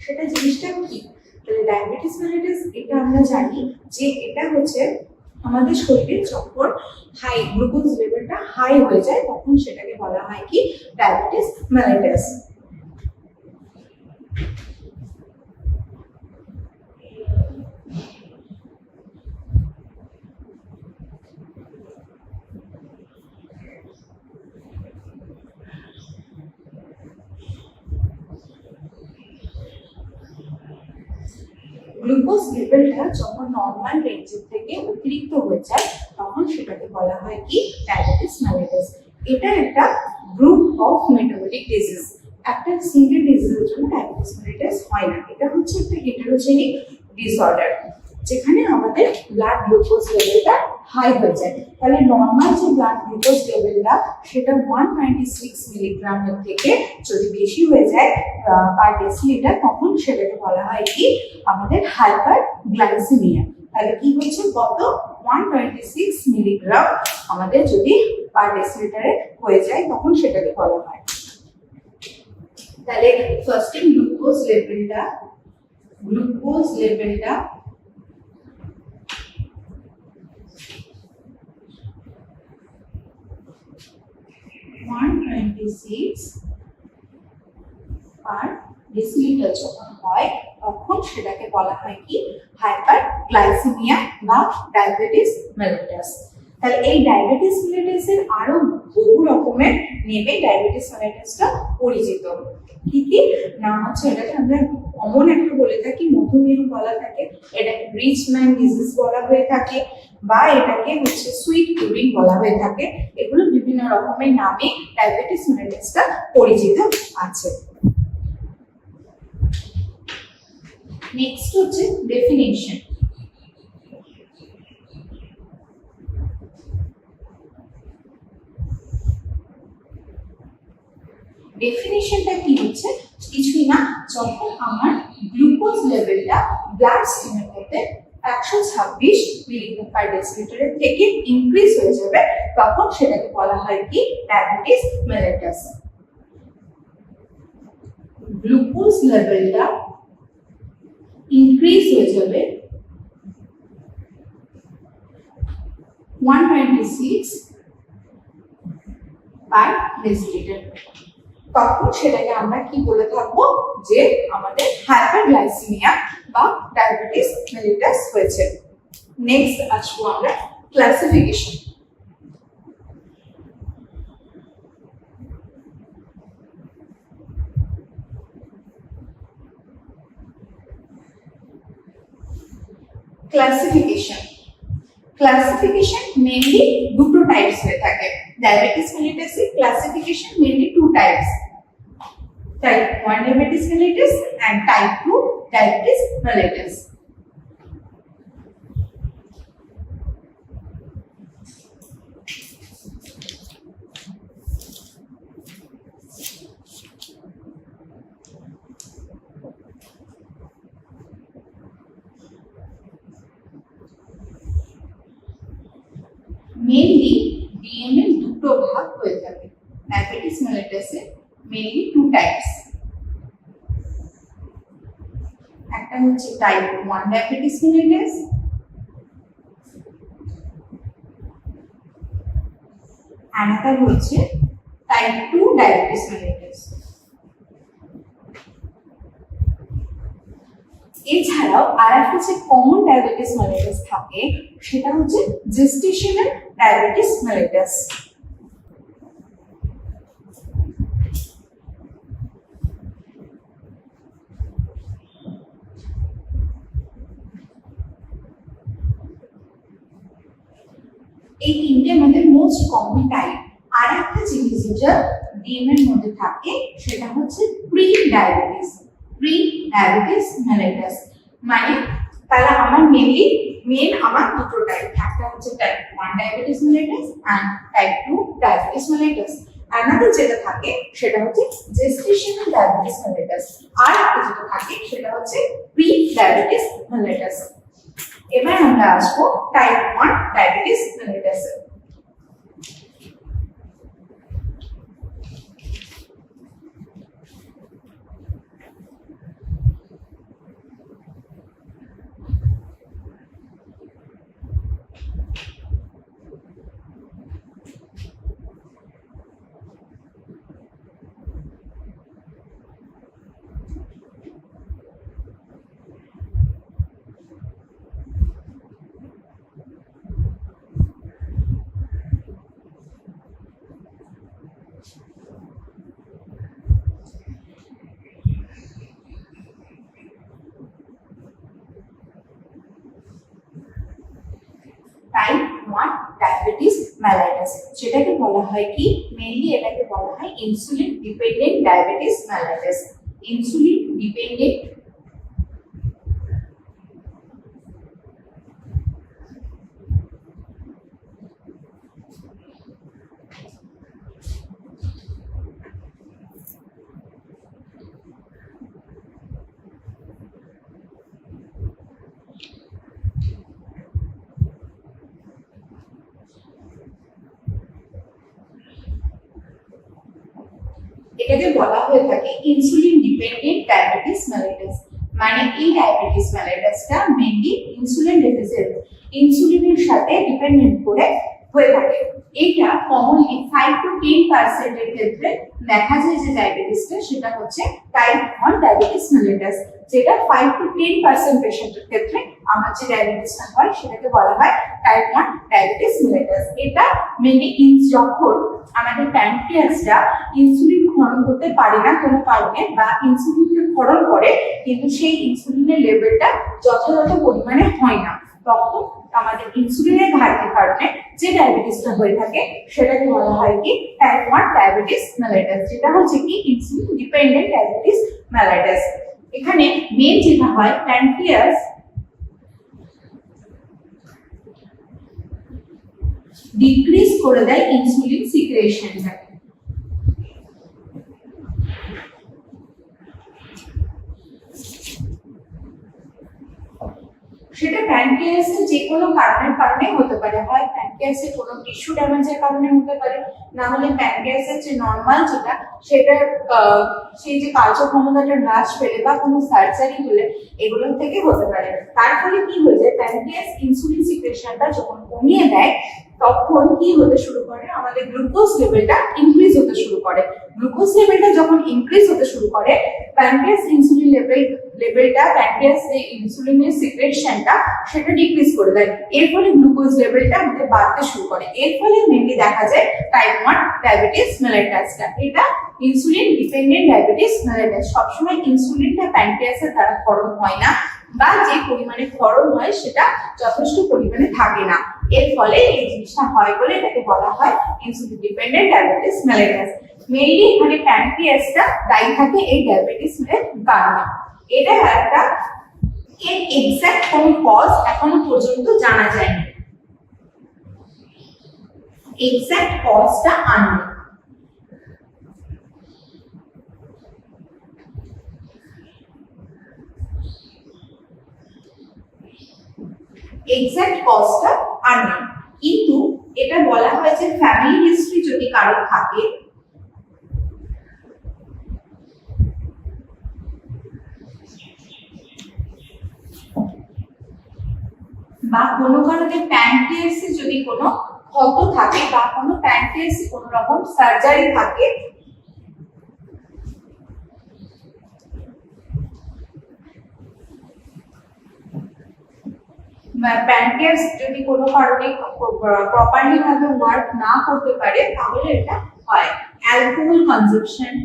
সেটা জিনিসটা কি? তাহলে ডায়াবেটিস মেলিটাস এটা আমরা জানি যে এটা হচ্ছে আমাদের শরীরে যখন হাই গ্লুকোজ লেভেলটা হাই হয়ে যায় তখন সেটাকে বলা হয় কি ডায়াবেটিস মেলিটাস। গ্লুকোজ লেভেলটা যখন নর্মাল রেঞ্জের থেকে অতিরিক্ত হয়ে যায় তখন সেটাকে বলা হয় কি ডায়াবেটিস মেলিটাস। এটা একটা গ্রুপ অফ মেটাবলিক ডিজিজ। একটা সিঙ্গেল ডিজিজের জন্য ডায়াবেটিস মেলিটাস হয় না, এটা হচ্ছে একটা হেটেরোজেনিক ডিসঅর্ডার যেখানে আমাদের ব্লাড গ্লুকোজ লেভেলটা হাই হয়ে যায়। তাহলে নর্মাল যে ব্লাড গ্লুকোজ লেভেলটা সেটা 196 মিলিগ্রামের থেকে যদি বেশি হয়ে যায় পার ডেসিলিটার তখন সেটাকে বলা হয় কি আমাদের হাইপার গ্লাইসেমিয়া। তাহলে কি হচ্ছে কত 126 মিলিগ্রাম আমাদের যদি পার ডেসিলিটারে হয়ে যায় তখন সেটাকে বলা হয়। তাহলে ফার্স্টে গ্লুকোজ লেভেলটা 126 পার ডেসিলিটার যখন হয় তখন সেটাকে বলা হয় কি হাইপার গ্লাইসেমিয়া বা ডায়াবেটিস মেলিটাস। তাহলে এই ডায়াবেটিস মেলিটাসের আরো বহু রকমের নেমে ডায়াবেটিস মেলিটাসটা পরিচিত। কি কি নাম হচ্ছে? এটাকে আমরা কমন একটা বলে থাকি মধুমেহ বলা থাকে, এটাকে রিচ ম্যান ডিজিজ বলা হয়ে থাকে, বা এটাকে হচ্ছে সুইট ইউরিন বলা হয়ে থাকে। এগুলো বিভিন্ন রকমের নামে ডায়াবেটিস মেলিটাসটা পরিচিত আছে। নেক্সট হচ্ছে ডেফিনিশন। ডেফিনিশনটা কি হচ্ছে? কিছুই না, যখন আমার গ্লুকোজ লেভেলটা ব্লাড স্ট্রিমের মধ্যে 126 মিলিগ্রাম পার ডেসিলিটারের থেকে ইনক্রিজ হয়ে যাবে তখন সেটাকে বলা হয় কি ডায়াবেটিস মেলিটাস। গ্লুকোজ লেভেলটা ইনক্রিজ হয়ে যাবে 126 পার ডেসিলিটার তখন সেটাকে আমরা কি বলে থাকবো যে আমাদের হাইপারগ্লাইসেমিয়া বা ডায়াবেটিস মেলিটাস হয়েছে। নেক্সট আসবো আমরা ক্লাসিফিকেশন। ক্লাসিফিকেশন মেইনলি দুটো টাইপস হয়ে থাকে। ডায়াবেটিস মেলিটাসে classification mainly two types, type 1 diabetes mellitus and type 2 diabetes mellitus. Mainly DNA দুটো ভাগ হয়ে থাকে। ডায়াবেটিস মেলিটাসে মেইনলি টু টাইপস, একটা হচ্ছে টাইপ 1 ডায়াবেটিস মেলিটাস, আরেকটা হচ্ছে টাইপ 2 ডায়াবেটিস মেলিটাস। এছাড়াও আরেকটা যে কমন ডায়াবেটিস মেলিটাস থাকে সেটা হচ্ছে জেস্টেশনাল ডায়াবেটিস মেলিটাস। এই তিনটে আমাদের মোস্ট কমন টাইপ। আর একটা জিনিস যেটা ডিএনএর মধ্যে থাকে সেটা হচ্ছে প্রি ডায়াবেটিস মেলিটাস। মানে তাহলে আমার মেন আমার দুটো টাইপ, একটা হচ্ছে type 1 diabetes mellitus and type 2 diabetes mellitus. Another যেটা থাকে সেটা হচ্ছে জেস্টেশনাল ডায়াবেটিস মেলিটাস, আর একটা যেটা থাকে সেটা হচ্ছে প্রি ডায়াবেটিস মেলিটাস। এবার আমরা আসবো type 1 diabetes mellitus. Type 1 diabetes mellitus, সেটাকে বলা হয় কি, মেইনলি এটাকে বলা হয় insulin dependent diabetes mellitus. Insulin dependent এটাকে বলা হয়ে থাকে ইনসুলিন ডিপেন্ডেন্ট ডায়াবেটিস মেলিটাস। মানে এই ডায়াবেটিস মেলিটাসটা মেইনলি ইনসুলিন ডেফিসিয়েন্ট, ইনসুলিনের সাথে ডিপেন্ডেন্ট করে হয়ে থাকে। এটা কমনলি 5 to 10% এর ক্ষেত্রে দেখা যায় যে ডায়াবেটিসটা সেটা হচ্ছে টাইপ 1 ডায়াবেটিস মেলিটাস, যেটা 5 to 10% পেশেন্টের ক্ষেত্রে আমার যে ডায়াবেটিসটা হয় সেটাকে বলা হয় টাইপ 1 ডায়াবেটিস মেলিটাস। এটা মেইনলি যখন আমাদের প্যানক্রিয়াসটা ইনসুলিন ক্ষরণ করতে পারে না কোনো কারণে, বা ইনসুলিনকে ক্ষরণ করে কিন্তু সেই ইনসুলিনের লেভেলটা যথাযথ পরিমাণে হয় না, তখন আমাদের ইনসুলিনের ঘাটতির কারণে যে ডায়াবেটিসটা হয়ে থাকে সেটাকে বলা হয় কি টাইপ 1 ডায়াবেটিস মেলিটাস, যেটা হচ্ছে কি ইনসুলিন ডিপেন্ডেন্ট ডায়াবেটিস মেলিটাস। এখানে মেন যেটা হয় প্যানক্রিয়াস ডিক্রিজ করে দেয় ইনসুলিন সিক্রেশনটাকে। সেটা প্যানক্রিয়াসের যে কোনো কারণে হতে পারে, হয় প্যানক্রিয়াসের কোনো টিস্যু ড্যামেজের কারণে হতে পারে, না হলে প্যানক্রিয়াসের যে নরমাল যেটা সেটা সেই যে কার্যক্ষমতাটা হ্রাস পেলে বা কোনো সার্জারি হলে এগুলোর থেকে হতে পারে। তার ফলে কি হয়ে যায়, প্যানক্রিয়াস ইনসুলিন সিক্রেশনটা যখন কমিয়ে দেয় তখন কি হতে শুরু করে, আমাদের গ্লুকোজ লেভেলটা ইনক্রিজ হতে শুরু করে। গ্লুকোজ লেভেলটা যখন ইনক্রিজ হতে শুরু করে প্যানক্রিয়াস ইনসুলিন লেভেলটা প্যানক্রিয়াস যে ইনসুলিনের সিক্রেশনটা সেটা ডিক্রিজ করে দেয়। এর ফলে গ্লুকোজ লেভেলটা আমাদের বাড়তে শুরু করে। এর ফলে মেইনলি দেখা যায় টাইপ 1 ডায়াবেটিস মেলিটাসটা। এটা ইনসুলিন ডিপেন্ডেন্ট ডায়াবেটিস মেলিটাস। সবসময় ইনসুলিনটা প্যানক্রিয়াসের দ্বারা ক্ষরণ হয় না, বা যে পরিমাণে ক্ষরণ হয় সেটা যথেষ্ট পরিমাণে থাকে না। এর ফলে এই জিনিসটা হয় বলে এটাকে বলা হয় insulin dependent diabetes mellitus. Mainly এখানে প্যানক্রিয়াসটা দায়ী থাকে এই ডায়াবেটিস এর কারণে। এটা একটা এর এক্সাক্ট কোন কজ এখনো পর্যন্ত জানা যায়নি, এক্সাক্ট কজটা আননোন। এক্সাক্ট কজটা আননোন, কিন্তু এটা বলা হয় যে ফ্যামিলি হিস্ট্রি যদি কারো থাকে বা কোনো কারণে প্যানক্রিয়াসে যদি কোনো ক্ষত থাকে বা কোনো প্যানক্রিয়াসে কোনো রকম সার্জারি থাকে, প্যানক্রিয়াস যদি কোনো কারণে প্রপারলি ভাবে ওয়ার্ক না করতে পারে তাহলে এটা হয়। Alcohol consumption,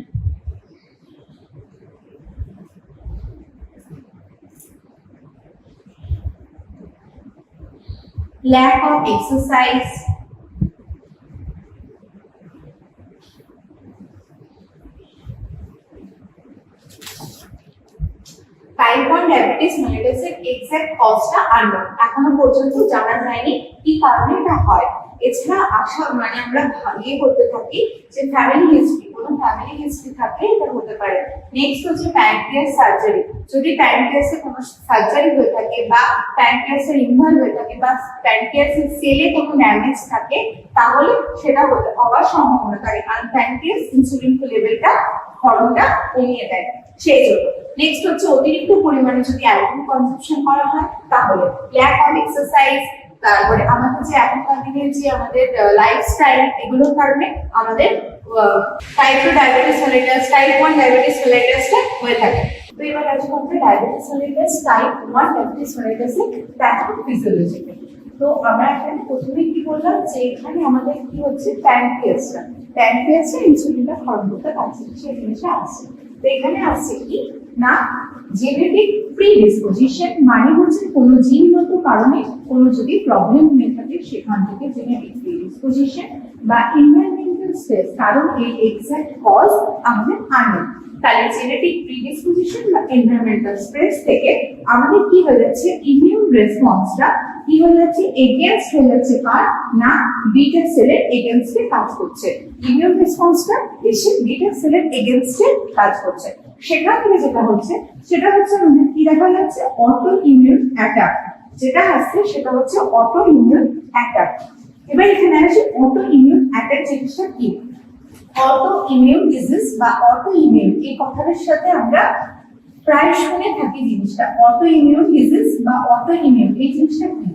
lack of exercise, type 1 diabetes মেলিটাসের এক্সাক্ট কজটা আননোন, এখনো পর্যন্ত জানা যায়নি কি কারণে এটা হয়। এছাড়া আশা মানে আমরা ইয়ে করতে থাকি যে ফ্যামিলি হিস্ট্রি, কোনো ফ্যামিলি হিস্ট্রি থাকলে এটা হতে পারে। নেক্সট হচ্ছে প্যানক্রিয়াস সার্জারি, যদি প্যানক্রিয়াসে কোনো সার্জারি হয়ে থাকে বা প্যানক্রিয়াসের ইনভলভ হয়ে থাকে বা প্যানক্রিয়াসের সেলে কোনো ড্যামেজ থাকে তাহলে সেটা হওয়ার সম্ভাবনা থাকে, কারণ প্যানক্রিয়াস ইনসুলিন লেভেলটা হরমোনটা কমিয়ে দেয় সেই জন্য। নেক্সট হচ্ছে অতিরিক্ত পরিমাণে যদি অ্যালকোহল কনজাম্পশন করা হয় তাহলে, ল্যাক অফ এক্সারসাইজ, তারপরে আমাদের যে এখনকার দিনের যে আমাদের লাইফস্টাইল, এগুলোর কারণে আমাদের type 2 diabetes mellitus, type 1 diabetes মেলিটাসটা হয়ে থাকে। তো এবার আসবো আমরা ডায়াবেটিস মেলিটাস টাইপ 1 ডায়াবেটিস মেলিটাসের প্যাথোফিজিওলজি। তো আমরা এখানে প্রথমে কি বললাম যে এখানে আমাদের কি হচ্ছে প্যানক্রিয়াসে ইনসুলিনটা ক্ষরণ করতে পারছে, সেই জিনিসটা আসছে। তো এখানে আসছে কি না জেনেটিক প্রিডিসপোজিশন, মানে হচ্ছে কোনো জিনগত কারণে কোনো যদি প্রবলেম হয়ে থাকে সেখান থেকে জেনেটিক প্রিডিসপোজিশন বা এনভায়রনমেন্টাল স্ট্রেস, কারণ এই এক্সাক্ট কজ আমাদের আননোন। তাহলে জেনেটিক প্রিডিসপোজিশন বা এনভায়রনমেন্টাল স্ট্রেস থেকে আমাদের কি হয়ে যাচ্ছে ইমিউন রেসপন্সটা কি হয়ে যাচ্ছে এগেইনস্ট হয়ে যাচ্ছে কার না বিটা সেলের এগেইনস্টে কাজ করছে। ইমিউন রেসপন্সটা এসে বিটা সেলের এগেইনস্টে কাজ করছে। সেখান থেকে যেটা হচ্ছে সেটা হচ্ছে আমাদের কি দেখা যাচ্ছে অটো ইমিউন অ্যাটাক, যেটা আসছে সেটা হচ্ছে অটো ইমিউন অ্যাটাক। এবার এখানে আসে অটো ইমিউন অ্যাটাক জিনিসটা কি। অটো ইমিউন ডিজিজ বা অটো ইমিউন এই কথাটার সাথে আমরা প্রায় শুনে থাকি জিনিসটা। অটো ইমিউন ডিজিজ বা অটো ইমিউন এই জিনিসটা কি।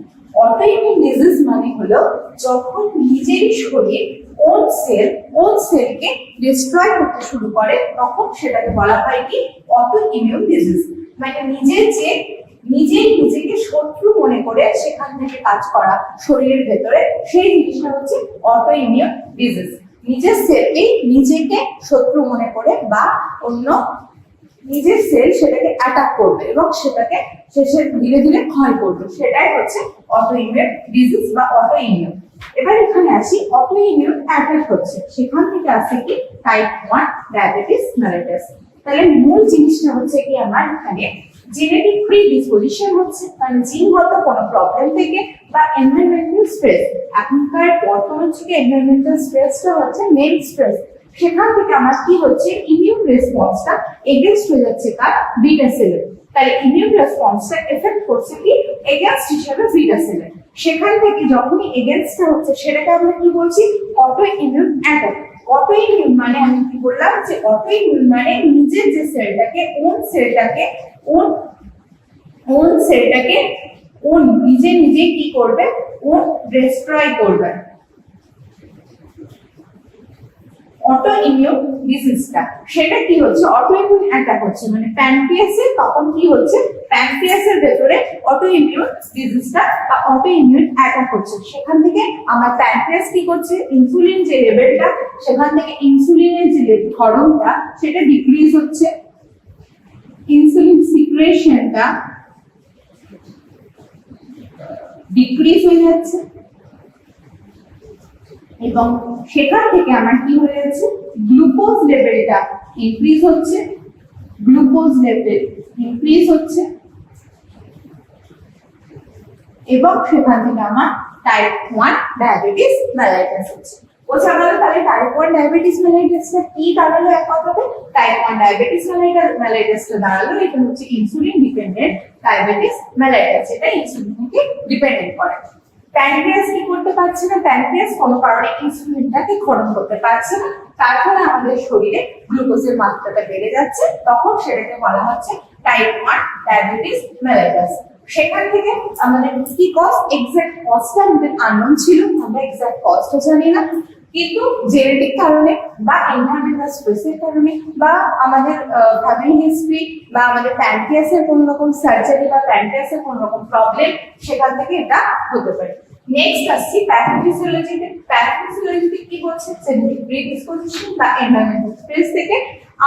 অটো ইমিউন ডিজিজ মানে হলো যখন নিজেরই শরীর ওন সেলকে ডিস্ট্রয় করতে শুরু করে তখন সেটাকে বলা হয় কি অটো ইমিউন ডিজিজ। মানে নিজেকে শত্রু মনে করে সেখান থেকে কাজ করা শরীরের ভেতরে, সেই জিনিসটা হচ্ছে অটো ইমিউন ডিজিজ। নিজের সেলকে নিজেকে শত্রু মনে করে বা অন্য নিজের সেল সেটাকে অ্যাটাক করবে এবং সেটাকে শেষে ধীরে ধীরে ক্ষয় করবে, সেটাই হচ্ছে অটো ইমিউন ডিজিজ বা অটো ইমিউন। এবার এখানে আসি অটো ইমিউন অ্যাটাক হচ্ছে, সেখান থেকে আসে কি টাইপ 1 ডায়াবেটিস মেলিটাস। তাহলে মূল জিনিসটা হচ্ছে কি আমার এখানে জেনেটিক প্রিডিসপোজিশন হচ্ছে, মানে জিনগত কোনো প্রবলেম থেকে বা এনভায়রনমেন্টাল স্ট্রেস। এখনকার বর্তমান যুগে এনভায়রনমেন্টাল স্ট্রেসটা হচ্ছে মেইন স্ট্রেস, সেখান থেকে আমার কি হচ্ছে ইমিউন রেসপন্সটা এগেইনস্ট হয়ে যাচ্ছে কার বিটা সেলের। তাহলে ইমিউন রেসপন্সটা এফেক্ট করছে কি এগেইনস্ট হিসেবে বিটা সেলের। সেখান থেকে যখনই এগেইনস্টটা হচ্ছে সেটাকে আমরা কি বলছি auto immune attack. Auto immune মানে আমি কি বললাম যে অটো ইমিউন মানে নিজের যে সেলটাকে নিজে কি করবে ডিস্ট্রয় করবে। অটো ইমিউন ডিজিজটা সেটা কি হচ্ছে অটো ইমিউন অ্যাটাক হচ্ছে, মানে প্যানক্রিয়াসে তখন কি হচ্ছে প্যানক্রিয়াসের ভেতরে অটো ইমিউন ডিজিজটা বা অটো ইমিউন অ্যাটাক হচ্ছে। সেখান থেকে আমার প্যানক্রিয়াস কি করছে ইনসুলিন যে লেভেলটা সেখান থেকে ইনসুলিনের যে ধরনটা সেটা ডিক্রিজ হচ্ছে, ইনসুলিন সিক্রেশনটা ডিক্রিজ হয়ে যাচ্ছে এবং সেখান থেকে আমার কি হয়ে যাচ্ছে গ্লুকোজ লেভেলটা ইনক্রিজ হচ্ছে, এবং সেখান থেকে আমার টাইপ 1 ডায়াবেটিস মেলাইটাস হচ্ছে। বোঝা গেল তাহলে টাইপ 1 ডায়াবেটিস মেলাইটাসটা কি দাঁড়ালো এক কথাতে, টাইপ 1 ডায়াবেটিস মেলাইটাসটা দাঁড়ালো এটা হচ্ছে ইনসুলিন ডিপেন্ডেন্ট ডায়াবেটিস মেলাইটাস, এটা ইনসুলিনকে ডিপেন্ডেন্ট করে। প্যানক্রিয়াস কি করতে পারছে না, প্যানক্রিয়াস কোনো কারণে ইনসুলিনটাকে ক্ষরণ করতে পারছে না, তার ফলে আমাদের শরীরে গ্লুকোজের মাত্রাটা বেড়ে যাচ্ছে, তখন সেটাকে বলা হচ্ছে টাইপ 1 ডায়াবেটিস মেলাইটাস। সেখান থেকে আমাদের কি কজ এক্সাক্ট কজটা আমাদের আননোন ছিল, আমরা এক্সাক্ট কজটা জানি না, কিন্তু জেনেটিক কারণে বা এনভায়রনমেন্টাল স্ট্রেসের কারণে বা আমাদের ফ্যামিলি হিস্ট্রি বা আমাদের প্যানক্রিয়াসের কোনো রকম সার্জারি বা প্যানক্রিয়াসের কোনো রকম প্রবলেম সেখান থেকে এটা হতে পারে। নেক্সট আসছি প্যাথোফিজিওলজিতে। প্যাথোফিজিওলজিতে কি বলছে জেনেটিক প্রিডিসপোজিশন বা এনভায়রনমেন্টাল স্ট্রেস থেকে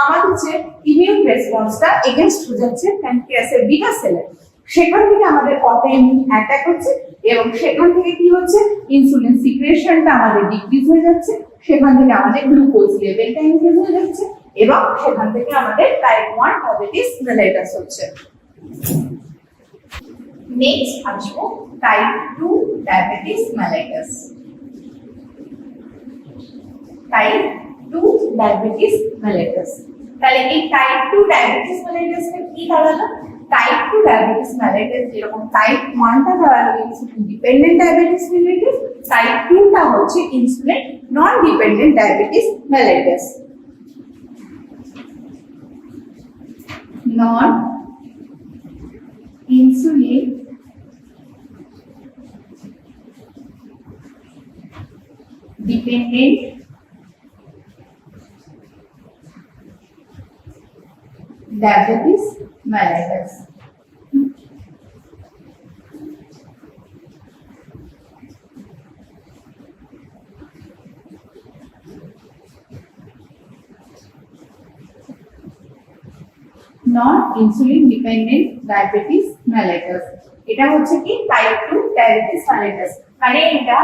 আমাদের যে ইমিউন রেসপন্সটা এগেইনস্ট হয়ে যাচ্ছে প্যানক্রিয়াসের বিটা সেলের, সেখান থেকে আমাদের অটো ইমিউন অ্যাটাক হচ্ছে এবং সেখান থেকে কি হচ্ছে ইনসুলিন সিক্রেশনটা আমাদের ডিক্রিজ হয়ে যাচ্ছে, সেখান থেকে আমাদের গ্লুকোজ লেভেলটা ইনক্রিজ হয়ে যাচ্ছে এবং সেখান থেকে আমাদের টাইপ 1 ডায়াবেটিস মেলাইটাস হচ্ছে। নেক্সট আসবো type 2 diabetes mellitus. Type 2 diabetes mellitus. তাহলে এই টাইপ 2 ডায়াবেটিস মেলিটাসটা কি দাঁড়ালো? টাইপ 2 ডায়াবেটিস মেলিটাস যেরকম টাইপ 1 টা দাঁড়ালো insulin dependent diabetes mellitus, type 2 টা হচ্ছে insulin non dependent diabetes mellitus. নন insulin dependent diabetes mellitus। নন ইনসুলিন ডিপেন্ডেন্ট ডায়াবেটিস মেলিটাস, এটা হচ্ছে কি টাইপ 2 ডায়াবেটিস মেলিটাস। মানে এটা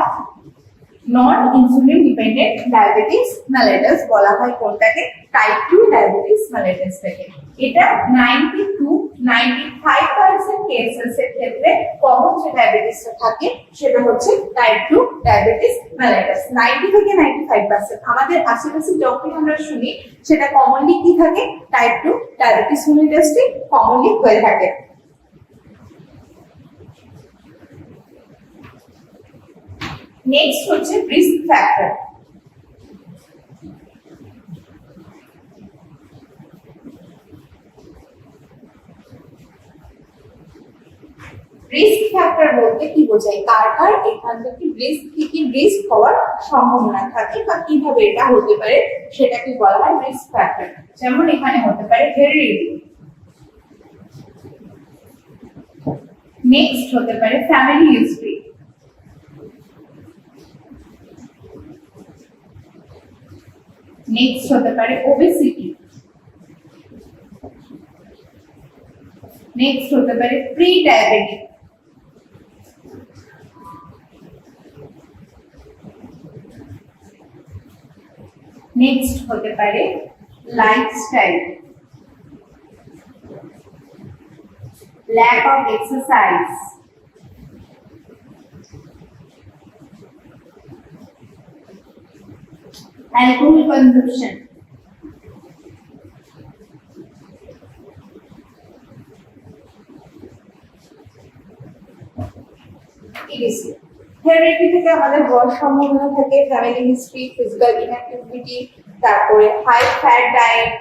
নন ইনসুলিন ডিপেন্ডেন্ট ডায়াবেটিস মেলিটাস বলা হয় কোনটাকে? টাইপ 2 ডায়াবেটিস মেলিটাস থেকে। এটা 92-95% কেসেস এর ক্ষেত্রে কমন যে ডায়াবেটিসটা থাকে সেটা হচ্ছে টাইপ 2 ডায়াবেটিস মেলিটাস। 90 থেকে 95% আমাদের আশেপাশে যখন আমরা শুনি সেটা কমনলি কি থাকে? টাইপ 2 ডায়াবেটিস মেলিটাসটি কমনলি হয়ে থাকে। নেক্সট হচ্ছে রিস্ক ফ্যাক্টর। রিস্ক ফ্যাক্টর বলতে কি বোঝায়? কার কার এখান থেকে রিস্ক কি রিস্ক হওয়ার সম্ভাবনা থাকে বা কিভাবে এটা হতে পারে সেটাকে বলা হয় রিস্ক ফ্যাক্টর। যেমন এখানে হতে পারে হেরিডিটি, নেক্সট হতে পারে ফ্যামিলি হিস্ট্রি, নেক্সট হতে পারে ওবেসিটি, নেক্সট হতে পারে প্রি ডায়াবেটিক, নেক্সট হতে পারে lifestyle, lack of exercise, alcohol consumption, heredity থেকে আমাদের হওয়ার সম্ভাবনা থাকে ফ্যামিলি হিস্ট্রি, ফিজিক্যাল ইনঅ্যাক্টিভিটি, তারপরে হাই ফ্যাট ডায়েট,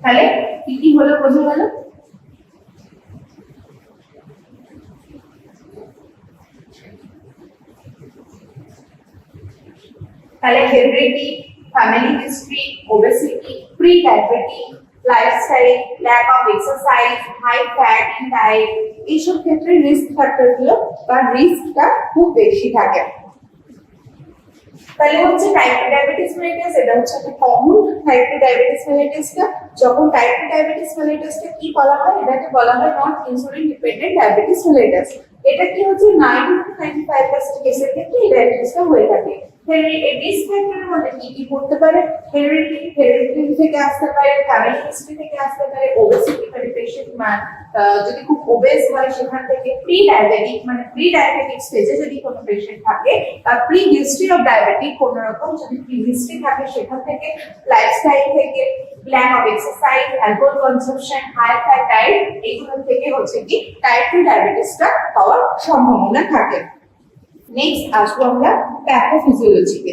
তাহলে কি কি হলো বোঝা গেল? তাহলে heredity, family history, obesity, pre diabetic, lifestyle, lack of exercise, high fat diet, এইসব ক্ষেত্রে রিস্ক ফ্যাক্টর গুলো বা রিস্কটা খুব বেশি থাকে। তাহলে হচ্ছে টাইপ 2 ডায়াবেটিস মেলিটাস, এটা হচ্ছে একটা কমন টাইপ 2 ডায়াবেটিস মেলিটাসটা। যখন টাইপ 2 ডায়াবেটিস মেলিটাসটা কি বলা হয়? এটাকে বলা হয় নন ইনসুলিন ডিপেন্ডেন্ট ডায়াবেটিস মেলিটাস। এটা কি হচ্ছে 90-95% কেসের ক্ষেত্রে এই ডায়াবেটিসটা হয়ে থাকে। রিস্ক ফ্যাক্টরের মধ্যে কি কি পড়তে পারে? হেরিডিটি থেকে আসতে পারে, ফ্যামিলি হিস্ট্রি থেকে আসতে পারে, ওবেসিটি মানে পেশেন্ট যদি খুব ওবেস হয় সেখান থেকে, প্রি ডায়াবেটিক মানে প্রি ডায়াবেটিক স্টেজে যদি কোনো পেশেন্ট থাকে, বা প্রি হিস্ট্রি অফ ডায়াবেটিক কোনো রকম যদি প্রি হিস্ট্রি থাকে সেখান থেকে, লাইফস্টাইল থেকে, lack of exercise, alcohol consumption, high fat diet, এইগুলো থেকে হচ্ছে কি টাইপ 2 ডায়াবেটিসটা হওয়ার সম্ভাবনা থাকে। নেক্সট আসবো আমরা প্যাথোফিজিওলজিতে।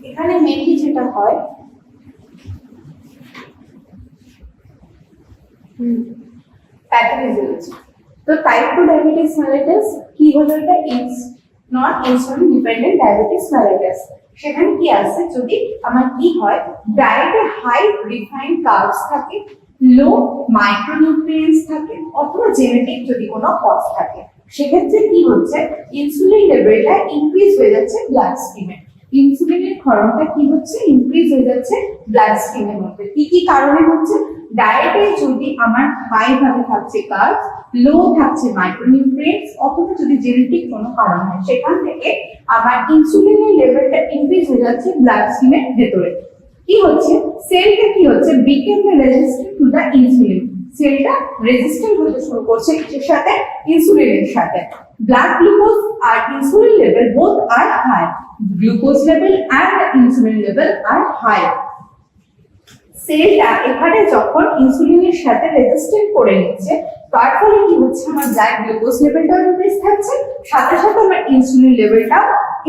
এখানে মেনলি যেটা হয় প্যাথোফিজিওলজি। তো টাইপ 2 ডায়াবেটিস মেলিটাস কি হলো? এটা not insulin dependent diabetes mellitus. সেখানে কি আছে? যদি আমার কি হয়, ডায়েটে হাই রিফাইন্ড কার্বস থাকে, লো মাইক্রোনিউট্রিয়েন্টস থাকে, অথবা জেনেটিক যদি কোনো কজ থাকে, সেক্ষেত্রে কি হচ্ছে ইনসুলিন লেভেলটা ইনক্রিজ হয়ে যাচ্ছে ব্লাড স্ট্রিমে। ইনসুলিনের ক্ষরণটা কি হচ্ছে, ইনক্রিজ হয়ে যাচ্ছে ব্লাড স্ট্রিমের মধ্যে। কি কি কারণে হচ্ছে, ডায়েটে যদি আমার হাই ভাবে থাকছে কার্বস, লো থাকছে মাইক্রোনিউট্রিয়েন্টস, অথবা যদি জেনেটিক কোনো কারণ হয় সেখান থেকে আমার ইনসুলিনের লেভেলটা ইনক্রিজ হয়ে যাচ্ছে ব্লাড স্ট্রিমের ভেতরে। কি হচ্ছে, সেলটা কি হচ্ছে, become resistant to the insulin, সেলটা রেজিস্ট্যান্ট হতে শুরু করছে কিসের সাথে, ইনসুলিনের সাথে। ব্লাড গ্লুকোজ আর insulin level both are high, glucose level and insulin level are high. সেলটা এখানে যখন ইনসুলিনের সাথে রেজিস্ট্যান্ট করে নিচ্ছে, তার ফলে কি হচ্ছে, আমার ব্লাড গ্লুকোজ লেভেলটা ইনক্রিজ থাকছে, সাথে সাথে আমার ইনসুলিন লেভেলটা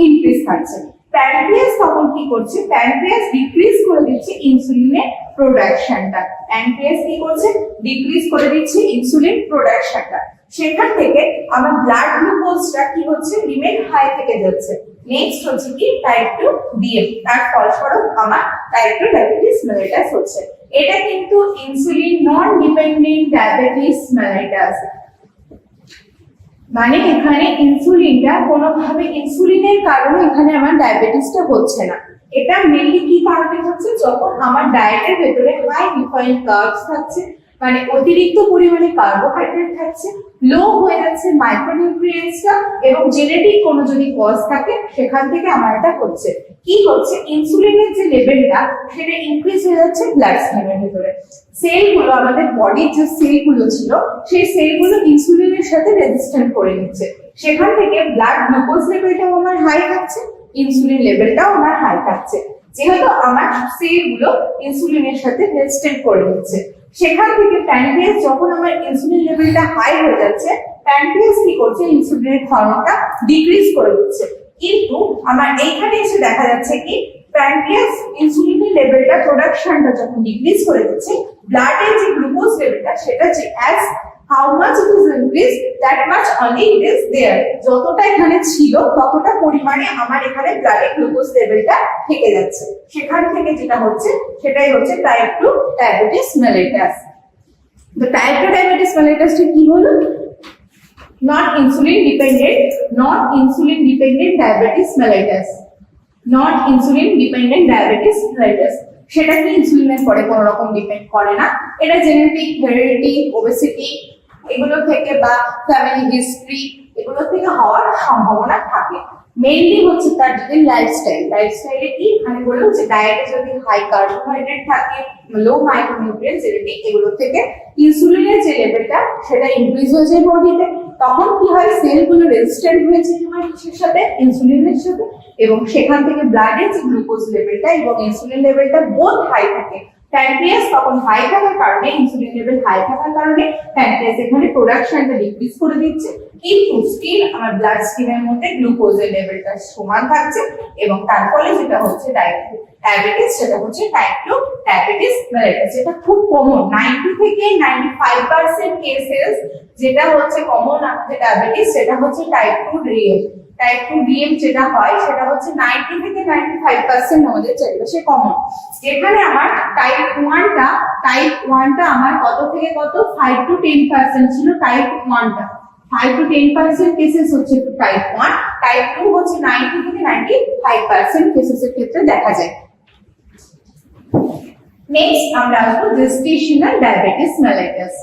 ইনক্রিজ থাকছে। প্যানক্রিয়াস তখন কি করছে, প্যানক্রিয়াস ডিক্রিজ করে দিচ্ছে ইনসুলিনের প্রোডাকশনটা, প্যানক্রিয়াস কি করছে, ডিক্রিজ করে দিচ্ছে ইনসুলিন প্রোডাকশনটা। সেখান থেকে আমার ব্লাড গ্লুকোজটা কি হচ্ছে, রিমেন হাই থেকে যাচ্ছে। নেক্সট হচ্ছে কি, টাইপ 2 ডিএম, তার ফলস্বরূপ আমার টাইপ 2 ডায়াবেটিস মেলিটাস হচ্ছে। এটা কিন্তু insulin non dependent diabetes mellitus, মানে এখানে ইনসুলিনটা কোনোভাবে, ইনসুলিনের কারণে এখানে আমার ডায়াবেটিসটা হচ্ছে না। এটা মেনলি কি কারণে হচ্ছে, যখন আমার ডায়েটের ভেতরে হাই রিফাইন্ড কার্বস থাকছে, মানে অতিরিক্ত পরিমাণে কার্বোহাইড্রেট থাকছে, লো হয়ে যাচ্ছে মাইক্রোনিউট্রিয়েন্টসটা, এবং জেনেটিক কোনো যদি কজ থাকে সেখান থেকে আমার এটা হচ্ছে। কি হচ্ছে, ইনসুলিনের যে লেভেলটা সেটা ইনক্রিজ হয়ে যাচ্ছে ব্লাড স্ট্রিমের ভিতরে। সেলগুলো, আমাদের বডির যে সেলগুলো ছিল, সেই সেলগুলো ইনসুলিনের সাথে রেজিস্ট্যান্ট করে নিচ্ছে, সেখান থেকে ব্লাড গ্লুকোজ লেভেলটাও আমার হাই থাকছে, ইনসুলিন লেভেলটাও আমার হাই থাকছে, যেহেতু আমার সেলগুলো ইনসুলিনের সাথে রেজিস্ট্যান্ট করে নিচ্ছে। সেখান থেকে প্যানক্রিয়াস যখন আমার ইনসুলিন লেভেলটা হাই হয়ে যাচ্ছে, প্যানক্রিয়াস কি করছে, ইনসুলিনের ক্ষরণটা ডিক্রিজ করে দিচ্ছে। কিন্তু আমার এইখানে এসে দেখা যাচ্ছে কি, প্যানক্রিয়াস ইনসুলিনের লেভেলটা, প্রোডাকশনটা যখন ডিক্রিজ করে দিচ্ছে, ব্লাডের যে গ্লুকোজ লেভেলটা সেটা যে as how much it is increased, that much only it is there, যতটা এখানে ছিল ততটা পরিমাণে আমার এখানে ব্লাডে গ্লুকোজ লেভেলটা থেকে যাচ্ছে। সেখান থেকে যেটা হচ্ছে সেটাই হচ্ছে টাইপ 2 ডায়াবেটিস মেলিটাস। তো টাইপ 2 ডায়াবেটিস মেলিটাসটা কি হলো, not insulin dependent, not insulin dependent diabetes mellitus, not insulin dependent diabetes mellitus. সেটা কি ইনসুলিনের পরে কোনো রকম ডিপেন্ড করে না, এটা জেনেটিক, হেরিডিটি, ওবেসিটি এগুলো থেকে বা ফ্যামিলি হিস্ট্রি এগুলো থেকে হওয়ার সম্ভাবনা থাকে। মেইনলি হচ্ছে তার যদি লাইফস্টাইলে কি, এখানে বললো যে ডায়েটে যদি হাই কার্বোহাইড্রেট থাকে, লো মাইক্রোনিউট্রিয়েন্টস, জেনেটিক এগুলো থেকে ইনসুলিনের যে লেভেলটা সেটা ইনক্রিজ হয়ে যায় বডিতে, তখন কি হয়, সেলগুলো রেজিস্ট্যান্ট হয়েছে তোমার কিসের সাথে, ইনসুলিনের সাথে, এবং সেখান থেকে ব্লাডে যে গ্লুকোজ লেভেলটা এবং ইনসুলিন লেভেলটা বোথ হাই থাকে। প্যানক্রিয়াস তখন হাই থাকার কারণে, ইনসুলিন লেভেল হাই থাকার কারণে প্যানক্রিয়াস এখানে প্রোডাকশনটা ডিক্রিজ করে দিচ্ছে, কিন্তু স্টিল আমার ব্লাড স্ট্রিমের মধ্যে গ্লুকোজের লেভেলটা সমান থাকছে, এবং তার ফলে যেটা হচ্ছে ডায়াবেটিস, সেটা হচ্ছে টাইপ 2 ডায়াবেটিস মেলিটাস। যেটা খুব কমন, 90 থেকে 95% কেসেস যেটা হচ্ছে কমন আমাদের ডায়াবেটিস, সেটা হচ্ছে টাইপ 2 ডিএম। টাইপ 2 ডিএম যেটা হয় সেটা হচ্ছে 90 থেকে 95% আমাদের চারিপাশে কমন। যেখানে আমার টাইপ 1টা আমার কত থেকে কত, 5 to 10% ছিল টাইপ 1টা, 5 to 10% কেসেস হচ্ছে টাইপ 1, টাইপ 2 হচ্ছে 90 থেকে 95% কেসেসের ক্ষেত্রে দেখা যায়। নেক্সট আমরা আসবো gestational diabetes mellitus.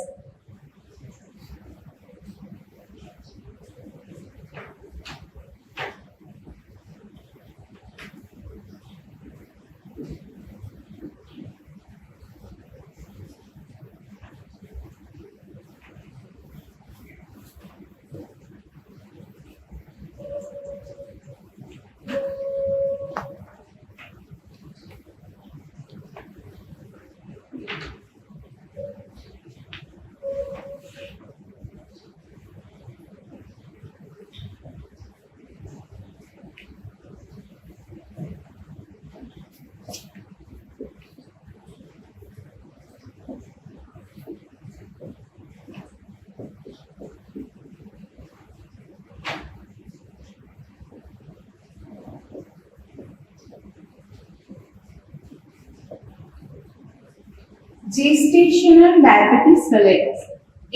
Gestational diabetes mellitus,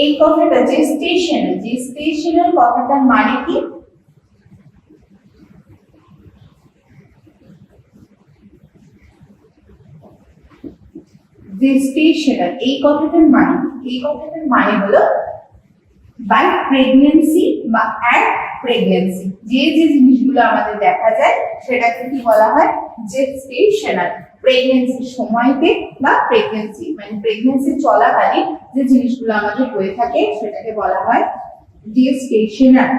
এই কথাটা গেস্টেশনাল কথাটার মানে কি, গেস্টেশনাল এই কথাটার মানে হলো বাই প্রেগন্যান্সি বা অ্যাট প্রেগন্যান্সি যে যে জিনিসগুলো আমাদের দেখা যায় সেটাকে কি বলা হয় গেস্টেশনাল প্রেগন্যান্সির সময়তে বা প্রেগন্যান্সি মানে প্রেগন্যান্সি চলাকালীন যে জিনিসগুলো আমাদের হয়ে থাকে সেটাকে বলা হয় গেস্টেশনাল।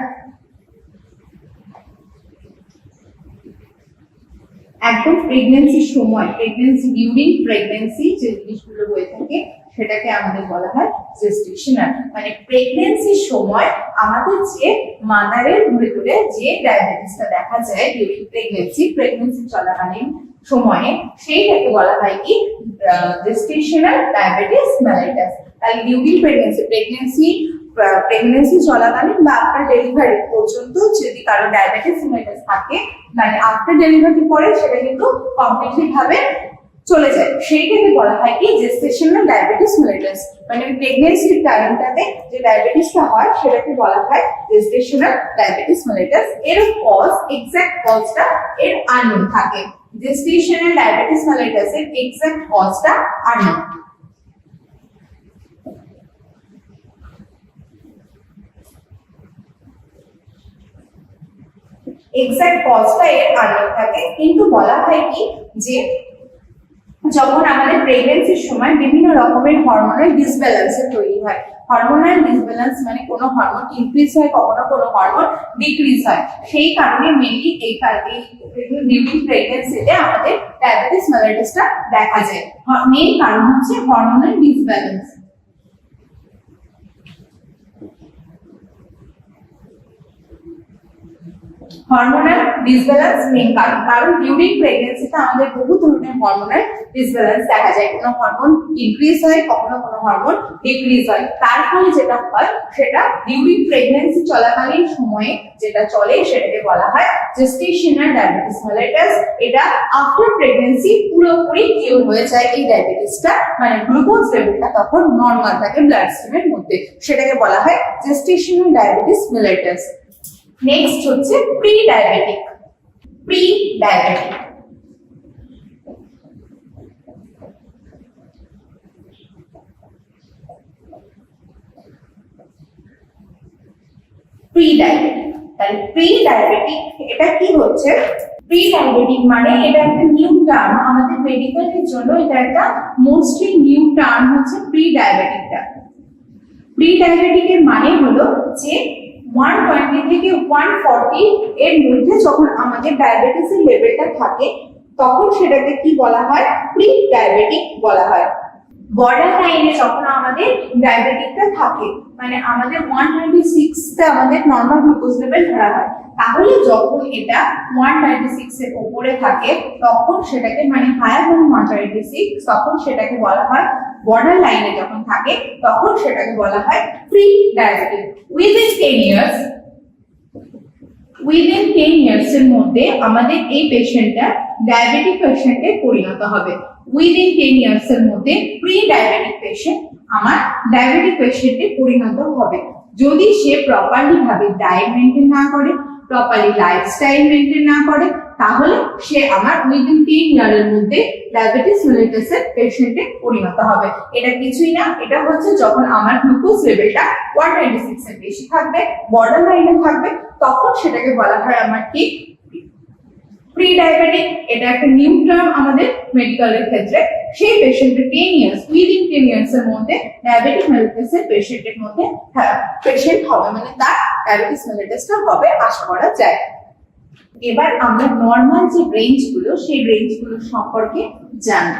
একদম প্রেগন্যান্সির সময় প্রেগন্যান্সি ডিউরিং প্রেগন্যান্সি যে জিনিসগুলো হয়ে থাকে সেটাকে আমাদের বলা হয় জেস্টেশনাল। মানে প্রেগন্যান্সির সময় আমাদের যে মাদারের ভেতরে যে ডায়াবেটিসটা দেখা যায় ডিউরিং প্রেগন্যান্সি চলাকালীন সময়ে সেইটাকে বলা হয় কি জেস্টেশনাল ডায়াবেটিস মেলিটাস। তাহলে ডিউরিং প্রেগন্যান্সি চলাকালীন বা আফটার ডেলিভারি পর্যন্ত যদি কারো ডায়াবেটিস মেলিটাস থাকে মানে আফটার ডেলিভারি পরে সেটা কিন্তু কমপ্লিটলি ভাবে চলে যায় সেইটাকে বলা হয় কি জেস্টেশনাল ডায়াবেটিস মেলিটাস। মানে প্রেগন্যান্সির টাইমটাতে যে ডায়াবেটিসটা হয় সেটাকে বলা হয় জেস্টেশনাল ডায়াবেটিস মেলিটাস। এর কজ এক্সাক্ট কজটা এর আননোন থাকে। জেস্টেশনাল ডায়াবেটিস মেলিটাস এর এক্সাক্ট কজটা আননোন। এক্সাক্ট কজটা এর আননোন থাকে কিন্তু বলা হয় কি যে যখন আমাদের প্রেগন্যান্সির সময় বিভিন্ন রকমের হরমোনাল ডিসব্যালেন্স তৈরি হয়। হরমোনাল ডিসব্যালেন্স মানে কোনো হরমোন ইনক্রিজ হয় কখনো কোনো হরমোন ডিক্রিজ হয় সেই কারণে মেইনলি এই ডিউরিং প্রেগন্যান্সিতে আমাদের ডায়াবেটিস মেলিটাসটা দেখা যায়। মেইন কারণ হচ্ছে hormonal disbalance. Hormonal disbalance main কারণ ডিউরিং প্রেগন্যান্সিতে আমাদের বহু ধরনের হরমোনাল ডিসব্যালেন্স দেখা যায়। কোনো হরমোন ইনক্রিজ হয় কখনো কোনো হরমোন ডিক্রিজ হয়। তার ফলে যেটা হয় সেটা ডিউরিং প্রেগন্যান্সি চলাকালীন সময়ে যেটা চলে সেটাকে বলা হয় জেস্টেশনাল ডায়াবেটিস মেলিটাস। এটা আফটার প্রেগন্যান্সি পুরোপুরি কিউর হয়ে যায় এই ডায়াবেটিসটা মানে গ্লুকোজ লেভেলটা তখন নরমাল থাকে ব্লাড স্ট্রিমের মধ্যে সেটাকে বলা হয় জেস্টেশনাল ডায়াবেটিস মেলিটাস। নেক্সট হচ্ছে প্রি ডায়াবেটিক। প্রি ডায়াবেটিক তাহলে প্রি ডায়াবেটিক এটা কি হচ্ছে? প্রি ডায়াবেটিক মানে এটা একটা নিউ টার্ম আমাদের মেডিকেলের জন্য। এটা একটা মোস্টলি নিউ টার্ম হচ্ছে প্রি ডায়াবেটিকটা। প্রি ডায়াবেটিকের মানে হলো যে 120 থেকে 140 এর মধ্যে যখন আমাদের ডায়াবেটিসের লেভেলটা থাকে তখন সেটাকে কি বলা হয় প্রি ডায়াবেটিক বলা হয়। বর্ডার লাইনে যখন আমাদের ডায়াবেটিকটা থাকে মানে আমাদের 126 তে আমাদের নরমাল গ্লুকোজ লেভেল ধরা হয় তাহলে যখন এটা 196 এর উপরে থাকে তখন সেটাকে মানে হায়ার দ্যান 126 তখন সেটাকে বলা হয় বর্ডার লাইনে যখন থাকে তখন সেটাকে বলা হয় প্রি ডায়াবেটিক। উইদিন 10 ইয়ার্স এর মধ্যে আমাদের এই পেশেন্টটা ডায়াবেটিক পেশেন্টে পরিণত হবে। উইদিন 10 ইয়ার্স এর মধ্যে প্রি ডায়াবেটিক পেশেন্ট আমার ডায়াবেটিক পেশেন্টে পরিণত হবে যদি সে প্রপারলি ভাবে ডায়েট মেইনটেইন না করে প্রপারলি লাইফস্টাইল মেইনটেইন না করে তাহলে সে আমার উইদিন 10 ইয়ারের মধ্যে ডায়াবেটিস মেলিটাসের পেশেন্টে পরিণত হবে। এটা কিছুই না, এটা হচ্ছে যখন আমার গ্লুকোজ লেভেলটা 126 এর বেশি থাকবে বর্ডার লাইনে থাকবে তখন সেটাকে বলা হয় আমার কি প্রি ডায়াবেটিক। এটা একটা নিউ টার্ম আমাদের মেডিকেলের ক্ষেত্রে। সেই পেশেন্টের 10 ইয়ার্স উইদিন 10 ইয়ার্স এর মধ্যে ডায়াবেটিক মেলিটাসের পেশেন্টের মধ্যে পেশেন্ট হবে মানে তার ডায়াবেটিস মেলিটাসটা হবে আশা করা যায়। এবার আমরা নরমাল যে রেঞ্জগুলো সেই রেঞ্জগুলো সম্পর্কে জানি।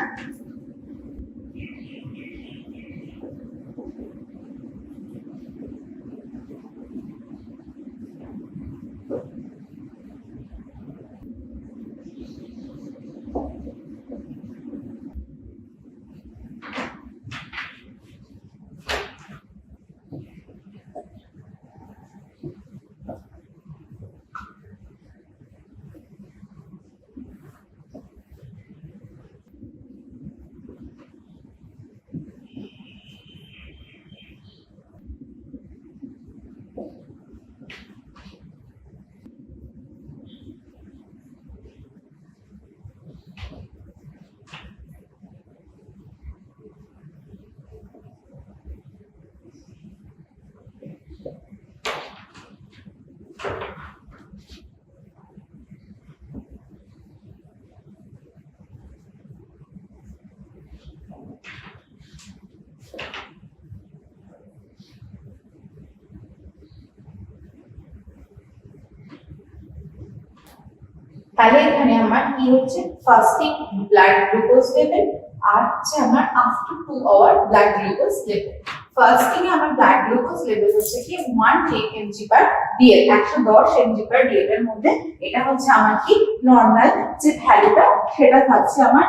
তাহলে এখানে আমার কি হচ্ছে ফাস্টিং ব্লাড গ্লুকোজ লেভেল আর হচ্ছে আমার after 2 hour blood glucose level. Fasting এ আমার ব্লাড গ্লুকোজ লেভেল হচ্ছে কি 110 mg/dl, 110 mg/dl এর মধ্যে এটা হচ্ছে আমার কি নরমাল যে ভ্যালুটা সেটা থাকছে আমার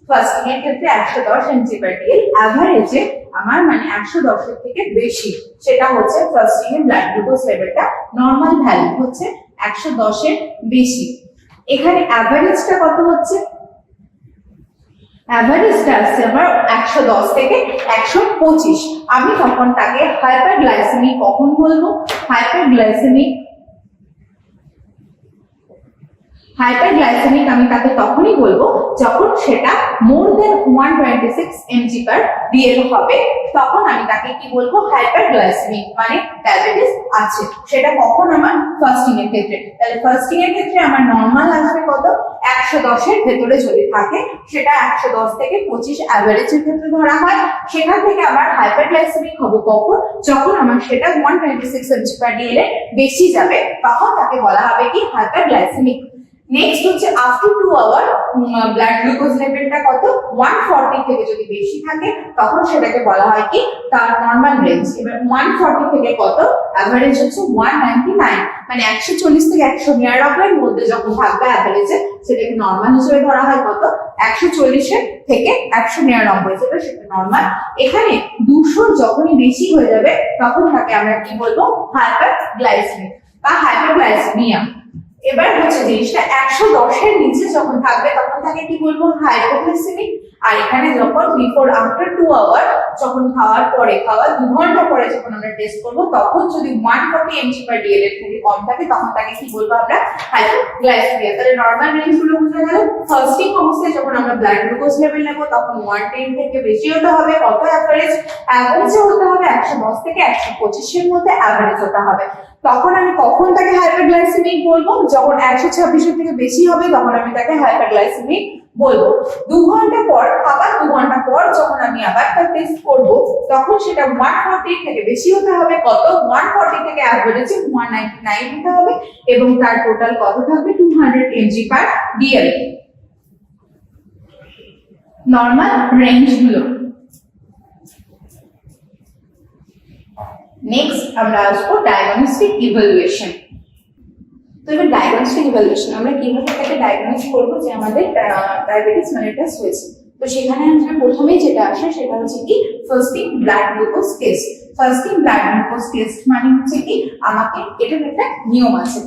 ফাস্টিং এর ক্ষেত্রে 110 mg/dl। এভারেজে আমার মানে 110 এর থেকে বেশি, সেটা হচ্ছে ফাস্টিং এর ব্লাড গ্লুকোজ লেভেলটা নরমাল ভ্যালু হচ্ছে 110 এর বেশি। এখানে অ্যাভারেজটা কত হচ্ছে? অ্যাভারেজটা আসছে আমার 110 থেকে 125। আমি তখন তাকে হাইপারগ্লাইসেমিক কখন বলবো? হাইপারগ্লাইসেমিক আমি তাকে তখনই বলবো যখন সেটা মোর দেন 126 mg/dl হবে, তখন আমি তাকে কি বলবো? হাইপারগ্লাইসেমিক, মানে ডায়াবেটিস আছে। সেটা কখন? আমার ফাস্টিং এর ক্ষেত্রে। তাহলে ফাস্টিং এর ক্ষেত্রে আমার নরমাল আসবে কত? 110 এর ভেতরে যদি থাকে সেটা 110 থেকে 25 অ্যাভারেজের ক্ষেত্রে ধরা হয়। সেখান থেকে আমার হাইপারগ্লাইসেমিক হবে কখন? যখন আমার সেটা 126 mg/dl এর বেশি যাবে, তখন তাকে বলা হবে কি? হাইপারগ্লাইসেমিক। নেক্সট হচ্ছে আফটার 2 আওয়ার ব্লাড গ্লুকোজ লেভেলটা কত? 140 থেকে যদি বেশি থাকে তখন সেটাকে বলা হয় কি? তার নরমাল রেঞ্জ। এবার 140 থেকে কত? এভারেজ হচ্ছে 199, মানে 140 থেকে 199 এর মধ্যে যখন থাকবে এভারেজে সেটাকে নরমাল হিসেবে ধরা হয় কত? 140 থেকে 199, সেটা নরমাল। এখানে 200 যখনই বেশি হয়ে যাবে তখন তাকে আমরা কি বলবো? হাইপারগ্লাইসেমিক বা হাইপোগ্লাইসেমিয়া। এবার হচ্ছে জিনিসটা 110 এর নিচে যখন থাকবে তখন তাকে কি বলবো? হাইপোগ্লাইসেমিক। আর এখানে যখন বিফোর আফটার 2 আওয়ার, যখন খাওয়ার পরে, খাওয়ার 2 ঘন্টা পরে যখন আমরা টেস্ট করব, তখন যদি 140 mg/dl এর থেকে কম থাকে তখন তাকে কি বলবো আমরা? হাইপোগ্লাইসেমিয়া। তাহলে নরমাল রেঞ্জ গুলো বুঝে গেল। ফাস্টিং অবস্থায় যখন আমরা ব্লাড গ্লুকোজ লেভেল নেব তখন 110 থেকে বেশি হতে হবে। কত অ্যাভারেজ? অ্যাভারেজে হতে হবে 110 থেকে 125 এর মধ্যে অ্যাভারেজ হতে হবে। তখন আমি কখন তাকে হাইপারগ্লাইসেমিক বলবো? যখন 126 এর থেকে বেশি হবে তখন আমি তাকে হাইপারগ্লাইসেমিক বলবো। 2 ঘন্টা পর, আবার 2 ঘন্টা পর যখন আমি আবার তার টেস্ট করব তখন সেটা 140 থেকে বেশি হতে হবে। কত? 140 থেকে অ্যাভারেজে 199 হতে হবে এবং তার টোটাল কত থাকবে? 200 mg/dl। নরমাল রেঞ্জ গুলো। নেক্সট আমরা আসবো ডায়াগনস্টিক ইভালুয়েশন। তো এবার ডায়াগনস্টিক ইভালুয়েশন আমরা কিভাবে তাকে ডায়াগনোজ করবো যে আমাদের ডায়াবেটিস মেলিটাস হয়েছে। তো সেখানে আমরা প্রথমেই যেটা আসে সেটা হচ্ছে কি? Fasting blood glucose test. Fasting blood glucose test মানে হচ্ছে কি? আমাকে এটার একটা নিয়ম আছে।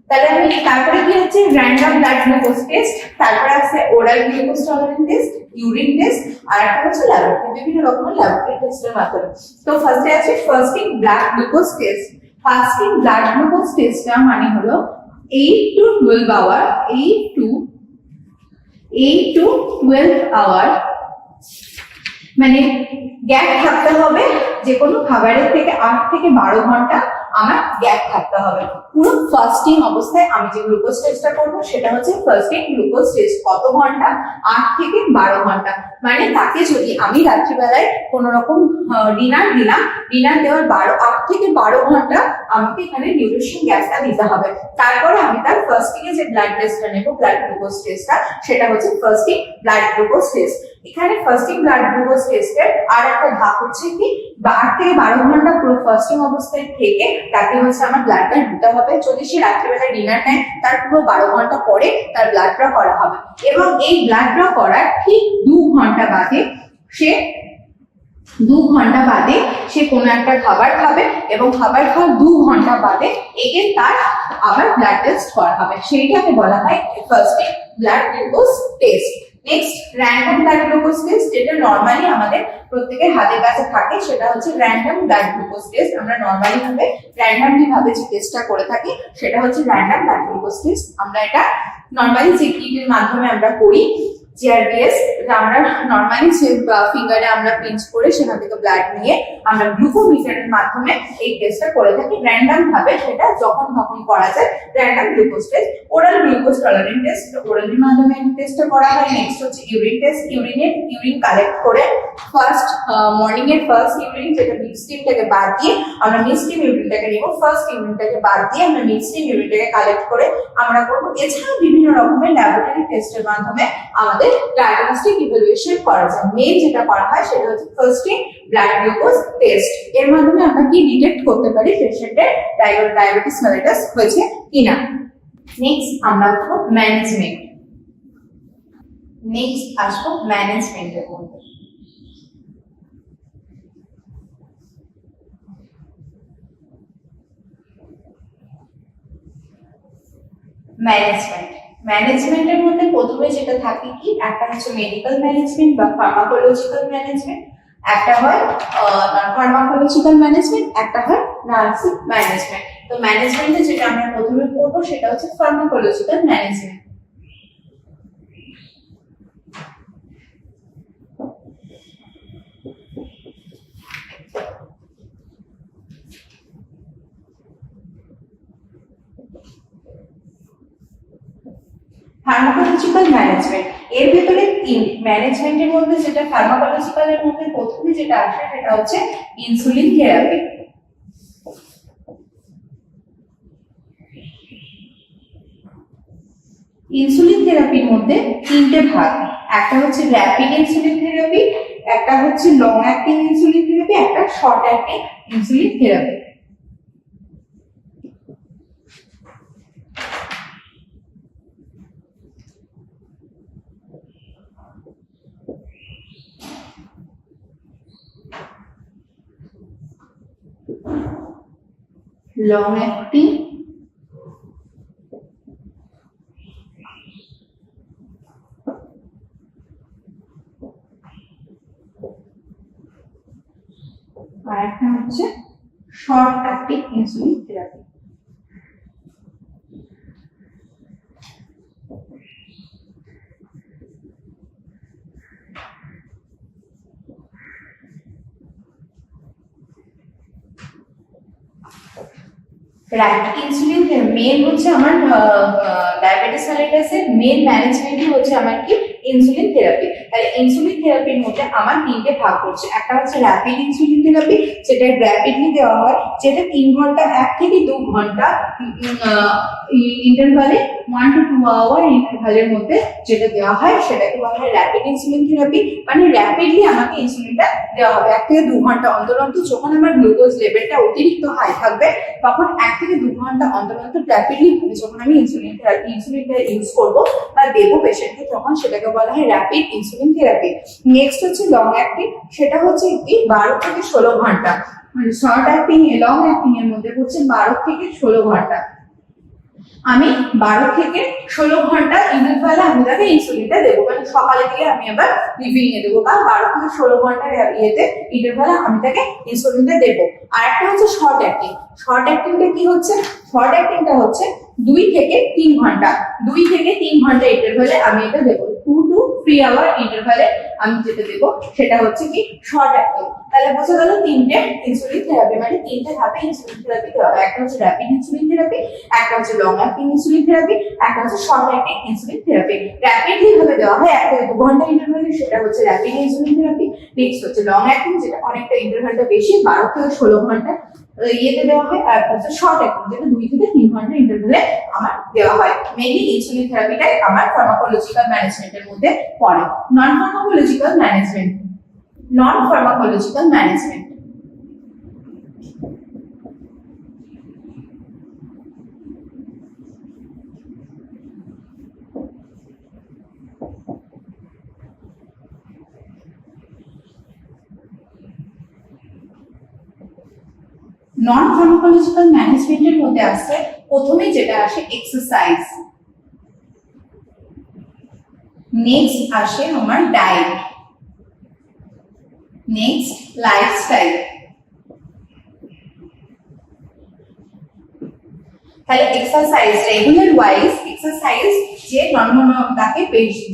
তাহলে আমি তারপরে কি হচ্ছে? র্যান্ডম ব্লাড গ্লুকোজ টেস্ট, তারপরে আছে oral glucose tolerance test, urine test, আর একটা হচ্ছে ল্যাবরেটরি, বিভিন্ন রকমের ল্যাবরেটরি টেস্টের মাধ্যমে। তো ফার্স্টে আছে fasting blood glucose test. Fasting blood glucose টেস্টটা মানে হলো 8 to 12 আওয়ার, 8 to 12 আওয়ার মানে গ্যাপ থাকতে হবে, যে কোনো খাবারের থেকে 8 থেকে 12 ঘন্টা আমার গ্যাপ থাকতে হবে। পুরো ফাস্টিং অবস্থায় আমি যে গ্লুকোজ টেস্টটা করবো সেটা হচ্ছে ফাস্টিং গ্লুকোজ টেস্ট। কত ঘন্টা? 8 থেকে 12 ঘন্টা। মানে তাকে যদি আমি রাত্রিবেলায় কোনো রকম ডিনার দিলাম, ডিনার দেওয়ার 8 থেকে 12 ঘন্টা আমাকে এখানে নিউট্রিশন গ্যাপটা দিতে হবে। তারপরে আমি তার ফাস্টিং এ যে ব্লাড টেস্টটা নেবো, ব্লাড গ্লুকোজ টেস্টটা, সেটা হচ্ছে ফাস্টিং ব্লাড গ্লুকোজ টেস্ট। এখানে ফাস্টিং ব্লাড গ্লুকোজ টেস্টের আর একটা ধাপ হচ্ছে কি? 8 থেকে 12 ঘন্টা পুরো ফাস্টিং অবস্থায় থেকে তাকে হচ্ছে আমার ব্লাডটা দিতে হবে। যদি সে রাত্রিবেলা ডিনার নেয় তার পুরো 12 ঘন্টা পরে তার ব্লাড ড্র করা হবে এবং এই ব্লাড ড্র করার ঠিক 2 ঘন্টা বাদে সে 2 ঘন্টা বাদে সে কোনো একটা খাবার খাবে এবং খাবার খাওয়ার 2 ঘন্টা বাদে এগেন তার আবার ব্লাড টেস্ট করা হবে। সেইটাকে বলা হয় fasting blood glucose test. Next random blood glucose test, যেটা নরমালি আমাদের প্রত্যেকের হাতের কাছে থাকে, সেটা হচ্ছে র্যান্ডম ব্লাড গ্লুকোজ টেস্ট। আমরা নরমালি ভাবে র্যান্ডমলি ভাবে যে টেস্টটা করে থাকি সেটা হচ্ছে র্যান্ডম ব্লাড গ্লুকোজ টেস্ট। আমরা এটা নরমালি যে কিটের মাধ্যমে আমরা করি। জিআরবিএস, আমরা নর্মালি যে ফিঙ্গারে আমরা পিঞ্চ করে সেখান থেকে ব্লাড নিয়ে আমরা গ্লুকোমিটারের মাধ্যমে এই টেস্টটা করে থাকি র্যান্ডম ভাবে, সেটা যখন তখন করা যায়। Random glucose test, oral glucose tolerance test, ওরালের মাধ্যমে টেস্টটা করা হয়। নেক্সট হচ্ছে ইউরিন টেস্ট, ইউরিন কালেক্ট করে ফার্স্ট মর্নিং এর ফার্স্ট ইউরিন যেটা মিক্স স্ট্রিমটাকে বাদ দিয়ে আমরা মিক্স স্ট্রিম ইউরিনটাকে নিব, ফার্স্ট ইউরিনটাকে বাদ দিয়ে আমরা মিক্স স্ট্রিম ইউরিনটাকে কালেক্ট করে আমরা করব। এছাড়াও বিভিন্ন রকমের ল্যাবরেটরি টেস্টের মাধ্যমে আমাদের ডায়াগনস্টিক ইভ্যালুয়েশন করা যায়। মেইন যেটা করা হয় সেটা হচ্ছে ফার্স্ট ব্লাড গ্লুকোজ টেস্ট, এর মাধ্যমে আমরা কি ডিটেক্ট করতে পারি পেশেন্টের ডায়াবেটিস মেলিটাস হয়েছে কিনা। নেক্সট আমরা আসবো ম্যানেজমেন্ট। নেক্সট আসবো ম্যানেজমেন্টের মধ্যে। ম্যানেজমেন্টের মধ্যে প্রথমে যেটা থাকে কি, একটা হচ্ছে মেডিকেল ম্যানেজমেন্ট বা ফার্মাকোলজিক্যাল ম্যানেজমেন্ট, একটা হয় ফার্মাকোলজিক্যাল ম্যানেজমেন্ট, একটা হয় নার্সিং ম্যানেজমেন্ট। তো ম্যানেজমেন্টে যেটা আমরা প্রথমে করবো সেটা হচ্ছে ফার্মাকোলজিক্যাল ম্যানেজমেন্ট। ফার্মাকোলজিক্যাল ম্যানেজমেন্ট এর ভিতরে তিন, ম্যানেজমেন্টের মধ্যে যেটা ফার্মাকোলজিক্যাল এর মধ্যে প্রথমে যেটা আসে সেটা হচ্ছে ইনসুলিন থেরাপি। ইনসুলিন থেরাপির মধ্যে তিনটে ভাগ, একটা হচ্ছে র্যাপিড ইনসুলিন থেরাপি, একটা হচ্ছে লং অ্যাক্টিং ইনসুলিন থেরাপি, একটা short acting insulin therapy. Long acting আর একটা হচ্ছে short acting insulin therapy. Rapid insulin main হচ্ছে আমার ডায়াবেটিস মেলিটাসের মেন ম্যানেজমেন্টই হচ্ছে আমার কি ইনসুলিন থেরাপি। তাহলে ইনসুলিন থেরাপির মধ্যে আমার তিনটে ভাগ করছে, একটা হচ্ছে র্যাপিড ইনসুলিন থেরাপি যেটা র্যাপিডলি দেওয়া হয়, যেটা 3 ঘন্টা 1 থেকে 2 ঘন্টা ইন্টারভালে 1 to 2 আওয়ার ইন্টারভালের মধ্যে যেটা দেওয়া হয় সেটাকে বলা হয় র্যাপিড ইনসুলিন থেরাপি। মানে র্যাপিডলি আমাকে ইনসুলিনটা দেওয়া হবে 1 থেকে 2 ঘন্টা অন্তর অন্তর। যখন আমার গ্লুকোজ লেভেলটা অতিরিক্ত হাই থাকবে তখন 1 থেকে 2 ঘন্টা অন্তর অন্তর র্যাপিডলি যখন আমি ইনসুলিনটা ইউজ করবো বা দেবো পেশেন্টকে, তখন সেটাকে বলা হয় র্যাপিড ইনসুলিন থেরাপি। নেক্সট হচ্ছে লং অ্যাক্টিং, সেটা হচ্ছে কি 12 থেকে 16 ঘন্টা। মানে শর্ট অ্যাক্টিং লং অ্যাক্টিং এর মধ্যে হচ্ছে 12 থেকে 16 ঘন্টা। আমি 12 থেকে 16 ঘন্টা ইন্টারভালে আমি তাকে ইনসুলিনটা দেবো, মানে সকালে দিয়ে আমি আবার ইভিনিং এ দেবো, বা 12 থেকে 16 ঘন্টার ইয়েতে ইন্টারভালে আমি তাকে ইনসুলিনটা দেবো। আর একটা হচ্ছে শর্ট অ্যাক্টিং। শর্ট অ্যাক্টিংটা কি হচ্ছে, শর্ট অ্যাক্টিংটা হচ্ছে 2 থেকে 3 ঘন্টা, 2 থেকে 3 ঘন্টা ইন্টারভালে আমি এটা দেবো। 2 to 3 আওয়ার ইন্টারভালে আমি যেটা দেবো সেটা হচ্ছে কি শর্ট অ্যাক্টিং। তাহলে বোঝা গেল তিনটে ইনসুলিন থেরাপি, মানে তিনটে ভাবে ইনসুলিন থেরাপি দেওয়া হয়। একটা হচ্ছে র্যাপিড ইনসুলিন থেরাপি, একটা হচ্ছে লং অ্যাক্টিং ইনসুলিন থেরাপি, একটা হচ্ছে short acting insulin therapy. Rapidly ভাবে দেওয়া হয় 1 থেকে 2 ঘন্টা ইন্টারভালে, সেটা হচ্ছে র্যাপিড ইনসুলিন থেরাপি। নেক্সট হচ্ছে লং অ্যাক্টিং, যেটা অনেকটা ইন্টারভালটা বেশি 12 থেকে 16 ঘন্টা ইয়েতে দেওয়া হয়। আর হচ্ছে শর্ট অ্যাক্টিং, যেটা 2 থেকে 3 ঘন্টা ইন্টারভালে আমার দেওয়া হয়। মেইনলি ইনসুলিন থেরাপিটাই আমার ফার্মাকোলজিক্যাল ম্যানেজমেন্টের মধ্যে পড়ে। নন ফার্মাকোলজিক্যাল ম্যানেজমেন্ট, নন ফার্মাকোলজিক্যাল ম্যানেজমেন্ট নন ফার্মাকোলজিক্যাল ম্যানেজমেন্টের মধ্যে আসছে প্রথমে যেটা আসে এক্সারসাইজ, নেক্সট আসে আমার ডায়েট, নেক্সট লাইফস্টাইল। তাহলে এক্সারসাইজ রেগুলার ওয়াইজ এক্সারসাইজ যে তাকে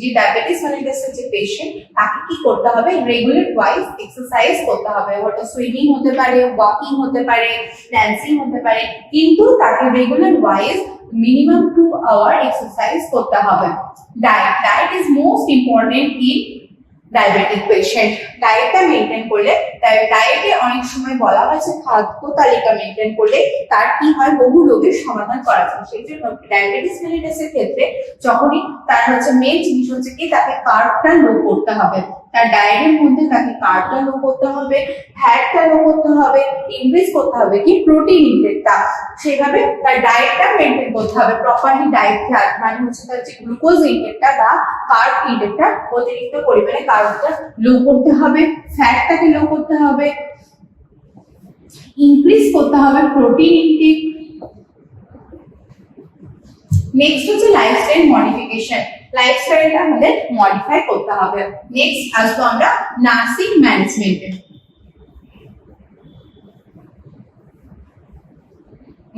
যে ডায়াবেটিস মেলিটাসের যে পেশেন্ট তাকে কি করতে হবে, রেগুলার ওয়াইজ এক্সারসাইজ করতে হবে। ওটা সুইমিং হতে পারে, ওয়াকিং হতে পারে, ড্যান্সিং হতে পারে, কিন্তু তাকে regular wise minimum 2 hour exercise করতে হবে। Diet is most important in diabetic patient. ডায়েটটা মেনটেন করলে, ডায়েটে অনেক সময় বলা হয়েছে খাদ্য তালিকা মেনটেন করলে তার কি হয়, বহু রোগের সমাধান করা যায়। সেই জন্য ডায়াবেটিস মেলিটাসের ক্ষেত্রে যখনই তার মেন জিনিস হচ্ছে কি, তাকে কার্বটা লো করতে হবে। তার ডায়েটের মধ্যে তাকে কার্বটা লো করতে হবে, ফ্যাটটা লো করতে হবে, ইনক্রিজ করতে হবে কি প্রোটিন ইনটেকটা। সেভাবে তার ডায়েটটা মেনটেন করতে হবে প্রপারলি। ডায়েট মানে হচ্ছে তার যে গ্লুকোজ ইনটেকটা বা কার্ব ইনটেকটা অতিরিক্ত পরিমাণে কার্বটা লো করতে হবে, ফ্যাটটাকে লো করতে হবে, ইনক্রিজ করতে হবে প্রোটিন ইনটেক। নেক্সট হচ্ছে লাইফস্টাইল মডিফিকেশন। লাইফস্টাইলটা আমাদের মডিফাই করতে হবে। নেক্সট আসবো আমরা নার্সিং ম্যানেজমেন্টে।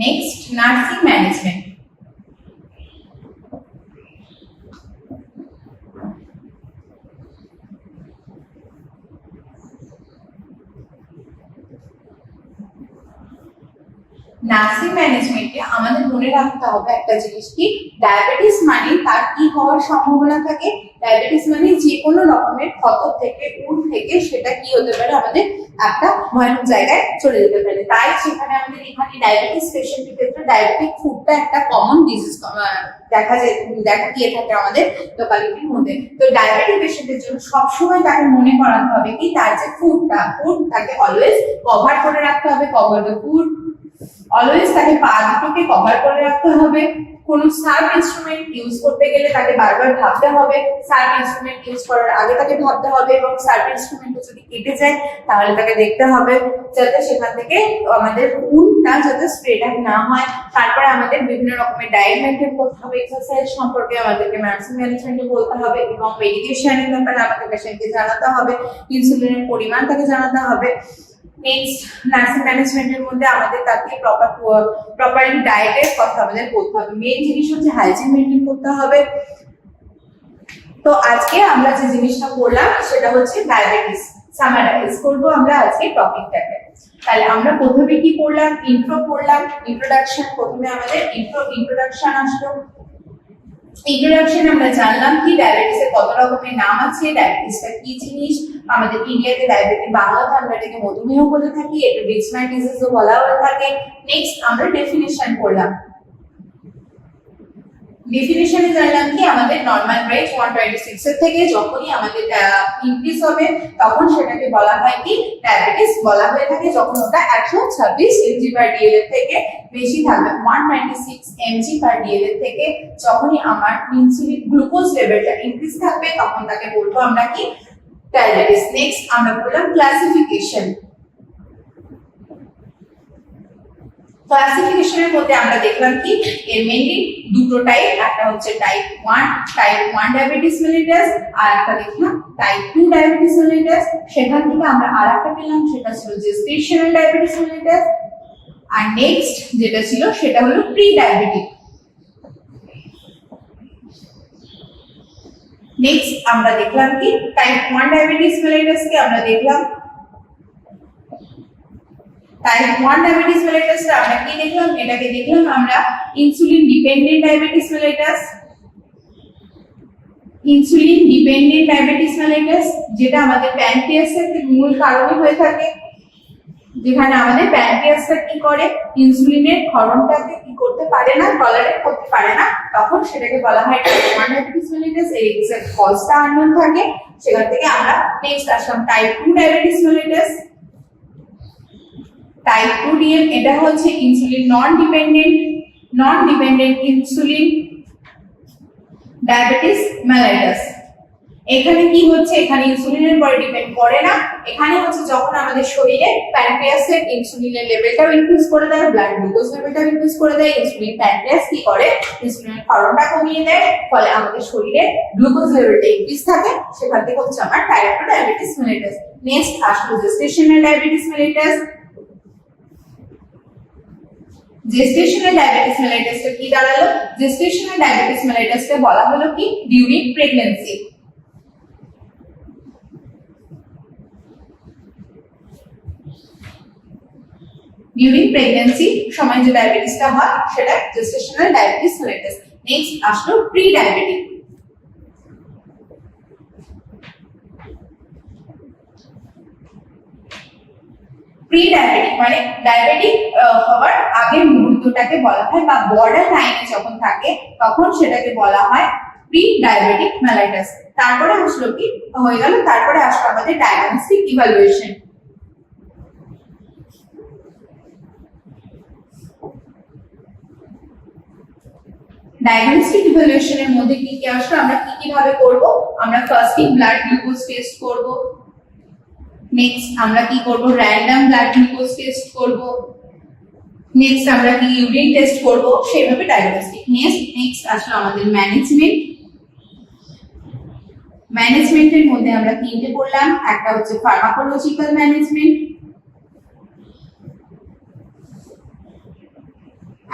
Next nursing management. নার্সিং ম্যানেজমেন্টে আমাদের মনে রাখতে হবে একটা জিনিস কি, ডায়াবেটিস মানে তার কি হওয়ার সম্ভাবনা থাকে, ডায়াবেটিস মানে যে কোনো রকমের ক্ষত থেকে উড থেকে সেটা কি হতে পারে, আমাদের একটা ভয়ানক জায়গায় চলে যেতে পারে। তাই সেখানে আমাদের এখানে ডায়াবেটিস পেশেন্টের ক্ষেত্রে ডায়াবেটিক ফুডটা একটা কমন ডিজিজ দেখা গিয়ে থাকে আমাদের লোকালিটির মধ্যে। তো ডায়াবেটিক পেশেন্টের জন্য সবসময় তাকে মনে করাতে হবে কি, তার যে ফুড তাকে অলওয়েজ কভার করে রাখতে হবে, কভার দ্য ফুড। অলওয়েজ তাকে পা দুটোকে কভার করে রাখতে হবে। কোন সার্ভ ইনস্ট্রুমেন্ট ইউজ করতে গেলে তাকে বারবার ভাবতে হবে, সার্ভ ইনস্ট্রুমেন্ট ইউজ করার আগে তাকে ভাবতে হবে, এবং সার্ভ ইনস্ট্রুমেন্ট যদি কেটে যায় তাহলে তাকে দেখতে হবে যাতে সেখান থেকে আমাদের খুনটা যাতে স্প্রেড আউট না হয়। তারপরে আমাদের বিভিন্ন রকমের ডায়েট মেনটেন করতে হবে, এক্সারসাইজ সম্পর্কে আমাদেরকে নার্সিং ম্যানেজমেন্টে বলতে হবে, এবং মেডিকেশনের ব্যাপারে আমাদের পেশেন্টকে জানাতে হবে, ইনসুলিনের পরিমাণ তাকে জানাতে হবে। নেক্সট নার্সিং ম্যানেজমেন্টের মধ্যে আমাদের তাকে প্রপারলি ডায়েটের কথা আমাদের বলতে হবে। মেইন জিনিস হচ্ছে হাইজিন মেনটেন করতে হবে। তো আজকে আমরা যে জিনিসটা পড়লাম সেটা হচ্ছে ডায়াবেটিস। সামারাইজ করবো আমরা আজকে টপিকটাকে। তাহলে আমরা প্রথমে কি পড়লাম, ইন্ট্রো পড়লাম, ইন্ট্রোডাকশন। প্রথমে আমাদের ইন্ট্রোডাকশন আসলো। ইন্ট্রোডাকশন আমরা জানলাম কি ডায়াবেটিসের কত রকমের নাম আছে, ডায়াবেটিসটা কি জিনিস, আমাদের ইন্ডিয়াতে ডায়াবেটিস, বাংলাতে আমরা এটাকে মধুমেহ বলে থাকি, এটা রিচম্যান ডিজিজও বলা হয়ে থাকে। নেক্সট আমরা ডেফিনিশন পড়লাম। ডেফিনিশনে জানলাম কি আমাদের নরমাল রেঞ্জ 126 এর থেকে যখনই আমাদের ইনক্রিজ হবে তখন সেটাকে বলা হয় কি ডায়াবেটিস বলা হয়ে থাকে। যখন ওটা 126 mg/dl এর থেকে বেশি থাকবে, 196 mg/dl এর থেকে যখনই আমার ইনসুলিন গ্লুকোজ লেভেলটা ইনক্রিজ থাকবে তখন তাকে বলবো আমরা কি ডায়াবেটিস। নেক্সট আমরা বললাম ক্লাসিফিকেশন। ক্লাসিফিকেশনের মধ্যে আমরা দেখলাম কি এর মেইনলি দুটো টাইপ, একটা হচ্ছে টাইপ 1 ডায়াবেটিস মেলিটাস, আর একটা দেখলাম টাইপ 2 ডায়াবেটিস মেলিটাস। সেখান থেকে আমরা আরেকটা পেলাম, সেটা ছিল জেস্টেশনাল ডায়াবেটিস মেলিটাস। আর নেক্সট যেটা ছিল সেটা হলো প্রি ডায়াবেটিক। নেক্সট আমরা দেখলাম কি টাইপ 1 ডায়াবেটিস মেলিটাস কে আমরা দেখলাম। টাইপ 1 ডায়াবেটিস মেলিটাসটা আমরা কি দেখলাম, এটাকে দেখলাম আমরা insulin dependent diabetes mellitus. Insulin dependent diabetes mellitus যেটা আমাদের প্যানক্রিয়াসের মূল কারণে হয়ে থাকে, যেখানে আমাদের প্যানক্রিয়াসটা কি করে ইনসুলিনের ক্ষরণটাকে কি করতে পারে না, টলারেট করতে পারে না, তখন সেটাকে বলা হয় টাইপ 1 ডায়াবেটিস মেলিটাস। এর এক্সাক্ট কজটা আননোন থাকে। সেখান থেকে আমরা নেক্সট আসলাম type 2 diabetes mellitus. Type 2 DM এটা হচ্ছে insulin non dependent insulin diabetes mellitus. এখানে কি হচ্ছে, এখানে ইনসুলিনের উপর ডিপেন্ড করে না, এখানে হচ্ছে যখন আমাদের শরীরে প্যানক্রিয়াসের ইনসুলিনের লেভেলটাও ইনক্রিজ করে দেয়, ব্লাড গ্লুকোজ লেভেলটাও ইনক্রিজ করে দেয়, ইনসুলিন প্যানক্রিয়াস কি করে ইনসুলিনের ক্ষরণটা কমিয়ে দেয়, ফলে আমাদের শরীরে গ্লুকোজ লেভেলটা ইনক্রিজ থাকে। সেখান থেকে হচ্ছে আমার টাইপ 2 ডায়াবেটিস মেলিটাস। নেক্সট আসলো gestational diabetes mellitus. Gestational diabetes মেলাইটাসটা কি দাঁড়ালো? জেস্টেশনাল ডায়াবেটিস মেলাইটাসটা বলা হলো কি ডিউরিং প্রেগন্যান্সি। ডিউরিং প্রেগন্যান্সি সময় যে ডায়াবেটিসটা হয় সেটা জেস্টেশনাল ডায়াবেটিস মেলাইটাস। নেক্সট আসলো প্রি ডায়াবেটিক। প্রি ডায়াবেটিক মানে ডায়াবেটিক হওয়ার আগের মুহূর্তটাকে বলা হয় বা বর্ডার লাইনে যখন থাকে তখন সেটাকে বলা হয় প্রি ডায়াবেটিক মেলাইটাস। তারপরে আসলো কি হয়ে গেল, তারপরে আসলো আমাদের ডায়াগনস্টিক ইভালুয়েশন। ডায়াগনস্টিক ইভালুয়েশনের মধ্যে কি কি আসলো, আমরা কি কি ভাবে করব? আমরা ফার্স্টলি ব্লাড গ্লুকোজ টেস্ট করব, নেক্সট আমরা কি করব র‍্যান্ডম ব্লাড গ্লুকোজ টেস্ট করব, নেক্সট আমরা কি ইউরিন টেস্ট করব, সেইভাবে ডায়াগনস্টিক। নেক্সট আসলো আমাদের ম্যানেজমেন্ট। ম্যানেজমেন্টের মধ্যে আমরা তিনটে পড়লাম, একটা হচ্ছে ফার্মাকোলজিক্যাল ম্যানেজমেন্ট,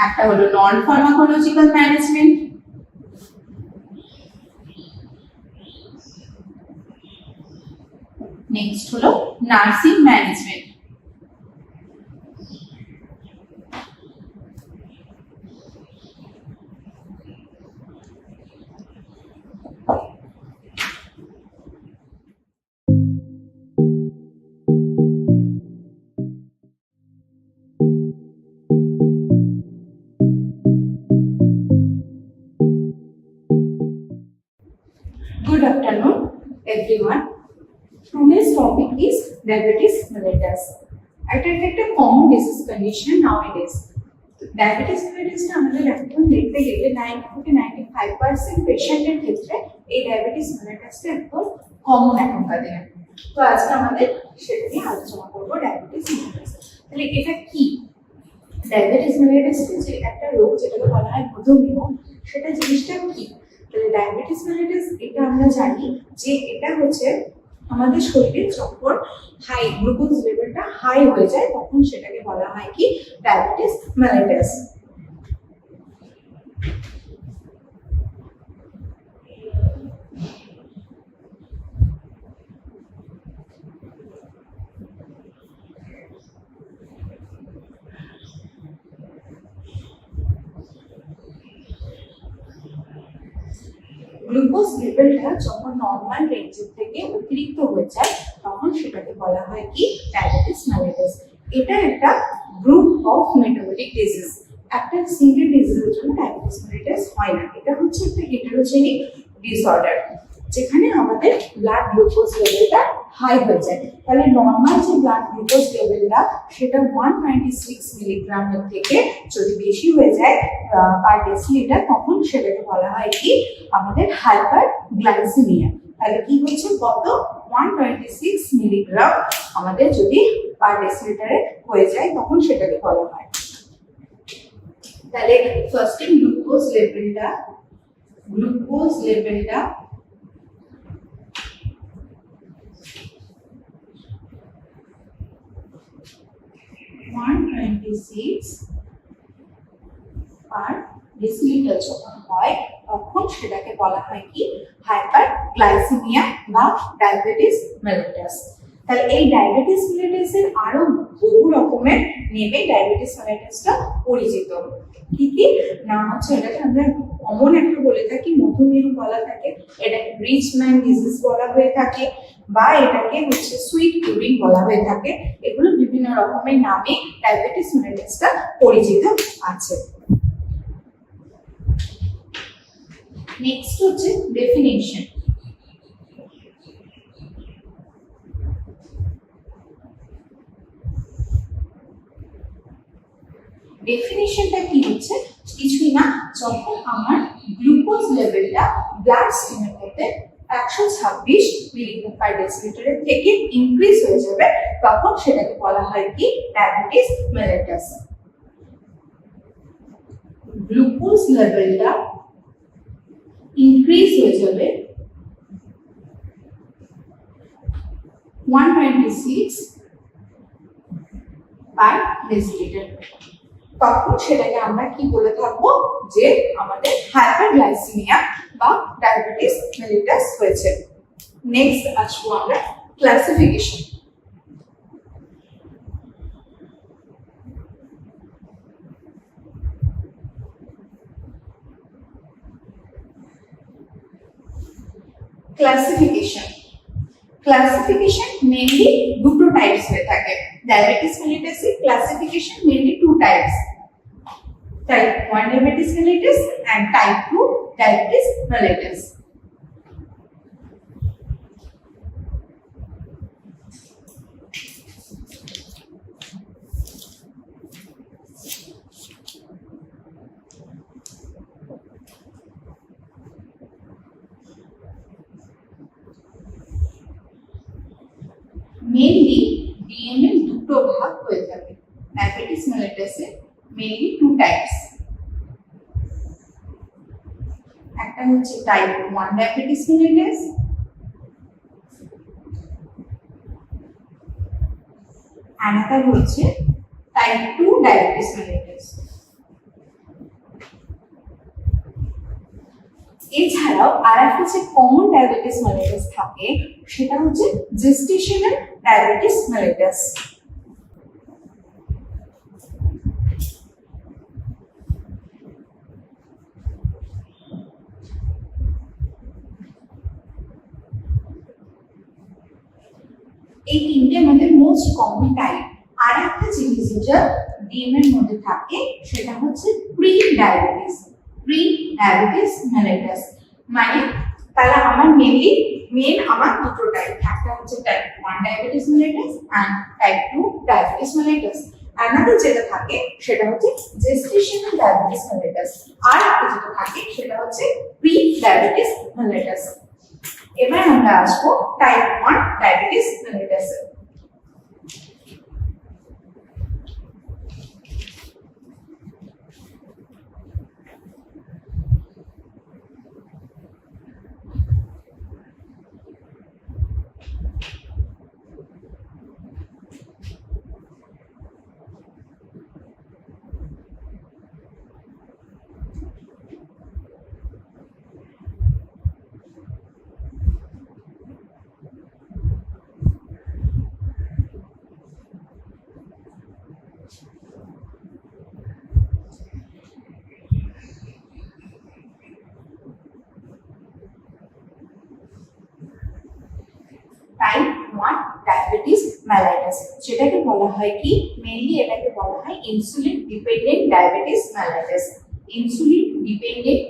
একটা হলো নন ফার্মাকোলজিক্যাল ম্যানেজমেন্ট, নেক্সট হলো nursing management. Good afternoon, everyone. Today's topic is diabetes mellitus. এটা একটা common disease condition nowadays. Diabetes মেলাইটাসটা আমাদের এখন দেখতে গেলে 90 থেকে 95% পেশেন্টের ক্ষেত্রে এই ডায়াবেটিস মেলাইটাসটা একদম কমন এখনকার দিনে। তো আজকে আমাদের সেটা নিয়ে আলোচনা করবো ডায়াবেটিস মেলাইটাস। তাহলে এটা কি? ডায়াবেটিস মেলাইটাস যে একটা রোগ যেটাকে বলা হয় মধুমেহ, সেটা জিনিসটা কি? তাহলে ডায়াবেটিস মেলাইটাস এটা আমরা জানি যে এটা হচ্ছে আমাদের শরীরে যখন হাই গ্লুকোজ লেভেলটা হাই হয়ে যায় তখন সেটাকে বলা হয় কি ডায়াবেটিস মেলাইটাস। গ্লুকোজ লেভেলটা যখন নর্মাল রেঞ্জের থেকে অতিরিক্ত হয়ে যায় তখন সেটাকে বলা হয় কি ডায়াবেটিস মেলাইটাস। এটা একটা গ্রুপ অফ মেটাবলিক ডিজিজ। একটা সিঙ্গেল ডিজিজের জন্য ডায়াবেটিস মেলাইটাস হয় না, এটা হচ্ছে একটা হেটেরোজেনিক ডিসঅর্ডার যেখানে আমাদের ব্লাড গ্লুকোজ লেভেলটা হাই হয়ে যায়। তাহলে নর্মাল যে ব্লাড গ্লুকোজ লেভেলটা সেটা 196 মিলিগ্রামের থেকে যদি বেশি হয়ে যায় পার ডেসিলিটার তখন সেটাকে বলা হয় কি আমাদের হাইপার গ্লাইসেমিয়া। তাহলে কি হচ্ছে কত 126 মিলিগ্রাম আমাদের যদি পার ডেসিলিটারে হয়ে যায় তখন সেটাকে বলা হয়। তাহলে ফার্স্টে গ্লুকোজ লেভেলটা 126 পার ডেসিলিটার যখন হয় তখন সেটাকে বলা হয় কি হাইপার গ্লাইসেমিয়া বা ডায়াবেটিস মেলাইটাস। তাহলে এই ডায়াবেটিস মেলাইটাসের আরো বহু রকমের নেমে ডায়াবেটিস মেলাইটাসটা পরিচিত। কি কি নাম হচ্ছে? এটাকে আমরা কমন একটা বলে থাকি মধুমেহ বলা থাকে, এটাকে রিচ ম্যান ডিজিজ বলা হয়ে থাকে, বা এটাকে হচ্ছে সুইট ইউরিন বলা হয়ে থাকে। এগুলো বিভিন্ন রকমের নামে ডায়াবেটিস মেলাইটাসটা পরিচিত আছে। নেক্সট হচ্ছে ডেফিনিশন। ডেফিনিশনটা কি হচ্ছে? কিছুই না, যখন আমার গ্লুকোজ লেভেলটা ব্লাড স্ট্রিমের মধ্যে 126 মিলিগ্রাম পার ডেসিলিটারের থেকে ইনক্রিজ হয়ে যাবে তখন সেটাকে বলা হয় কি ডায়াবেটিস মেলাইটাস। গ্লুকোজ লেভেলটা ইনক্রিজ হয়ে যাবে 126 পার ডেসিলিটার তখন সেটাকে আমরা কি বলে থাকবো যে আমাদের হাইপারগ্লাইসেমিয়া বা ডায়াবেটিস মেলিটাস হয়েছে। নেক্সট আসবো আমরা ক্লাসিফিকেশন। ক্লাসিফিকেশন মেইনলি দুটো টাইপস হয়ে থাকে। ডায়াবেটিস মেলিটাসে classification mainly two types, type 1 diabetes mellitus and type 2 diabetes mellitus. Mainly DNA দুটো ভাগ হয়ে থাকে। ডায়াবেটিস মেলিটাসে মেইনলি টু টাইপস, একটা হচ্ছে টাইপ 1 ডায়াবেটিস মেলিটাস আর একটা হচ্ছে টাইপ 2 ডায়াবেটিস মেলিটাস। এছাড়াও আরেকটা যে কমন ডায়াবেটিস মেলিটাস থাকে সেটা হচ্ছে জেস্টেশনাল ডায়াবেটিস মেলিটাস। এই তিনটে আমাদের মোস্ট কমন টাইপ। আর একটা জিনিস যেটা ডিএনএ এর মধ্যে থাকে সেটা হচ্ছে প্রি ডায়াবেটিস মেলিটাস। মানে তাহলে আমার মেন আমার দুটো টাইপ, একটা হচ্ছে type 1 diabetes mellitus and type 2 diabetes mellitus. আরেকটা যেটা থাকে সেটা হচ্ছে জেস্টেশনাল ডায়াবেটিস মেলিটাস, আর একটা যেটা থাকে সেটা হচ্ছে প্রি ডায়াবেটিস মেলিটাস। এবার আমরা আসবো type 1 diabetes mellitus. Type 1 diabetes mellitus, যেটাকে বলা হয় কি মেইনলি এটাকে বলা হয় insulin dependent diabetes mellitus. Insulin dependent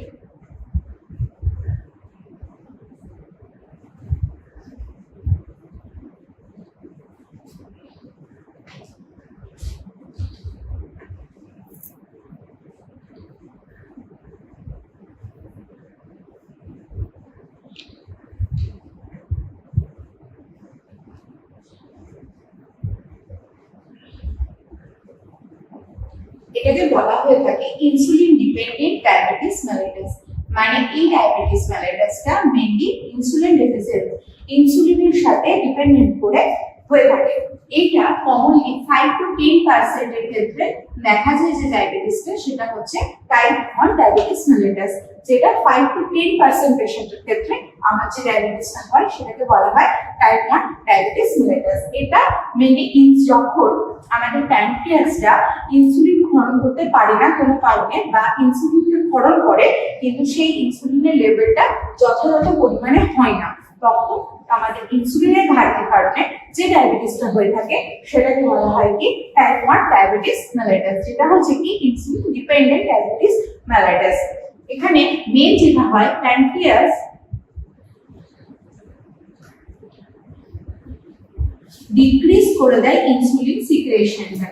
এটাকে বলা হয়ে থাকে ইনসুলিন ডিপেন্ডেন্ট ডায়াবেটিস মেলিটাস। মানে এই ডায়াবেটিস মেলিটাসটা মেইনলি ইনসুলিন ডেফিসিয়েন্ট, ইনসুলিনের সাথে ডিপেন্ডেন্ট করে হয়ে থাকে। এটা কমনলি 5 to 10% এর ক্ষেত্রে দেখা যায় যে ডায়াবেটিসটা সেটা হচ্ছে টাইপ 1 ডায়াবেটিস মেলিটাস, যেটা 5 to 10% পেশেন্টের ক্ষেত্রে আমার যে ডায়াবেটিসটা হয় সেটাকে বলা হয় টাইপ 1 ডায়াবেটিস মেলিটাস। এটা মেইনলি যখন আমাদের প্যানক্রিয়াসটা ইনসুলিন ক্ষরণ করতে পারে না কোনো কারণে, বা ইনসুলিনকে ক্ষরণ করে কিন্তু সেই ইনসুলিনের লেভেলটা যথাযথ পরিমাণে হয় না, তখন আমাদের ইনসুলিনের ঘাটতির কারণে যে ডায়াবেটিসটা হয়ে থাকে সেটাকে বলা হয় কি টাইপ 1 ডায়াবেটিস মেলিটাস, যেটা হচ্ছে কি ইনসুলিন ডিপেন্ডেন্ট ডায়াবেটিস মেলিটাস। এখানে মেইন যেটা হয় প্যানক্রিয়াস ডিক্রিজ করে দেয় ইনসুলিন সিক্রেশনটা।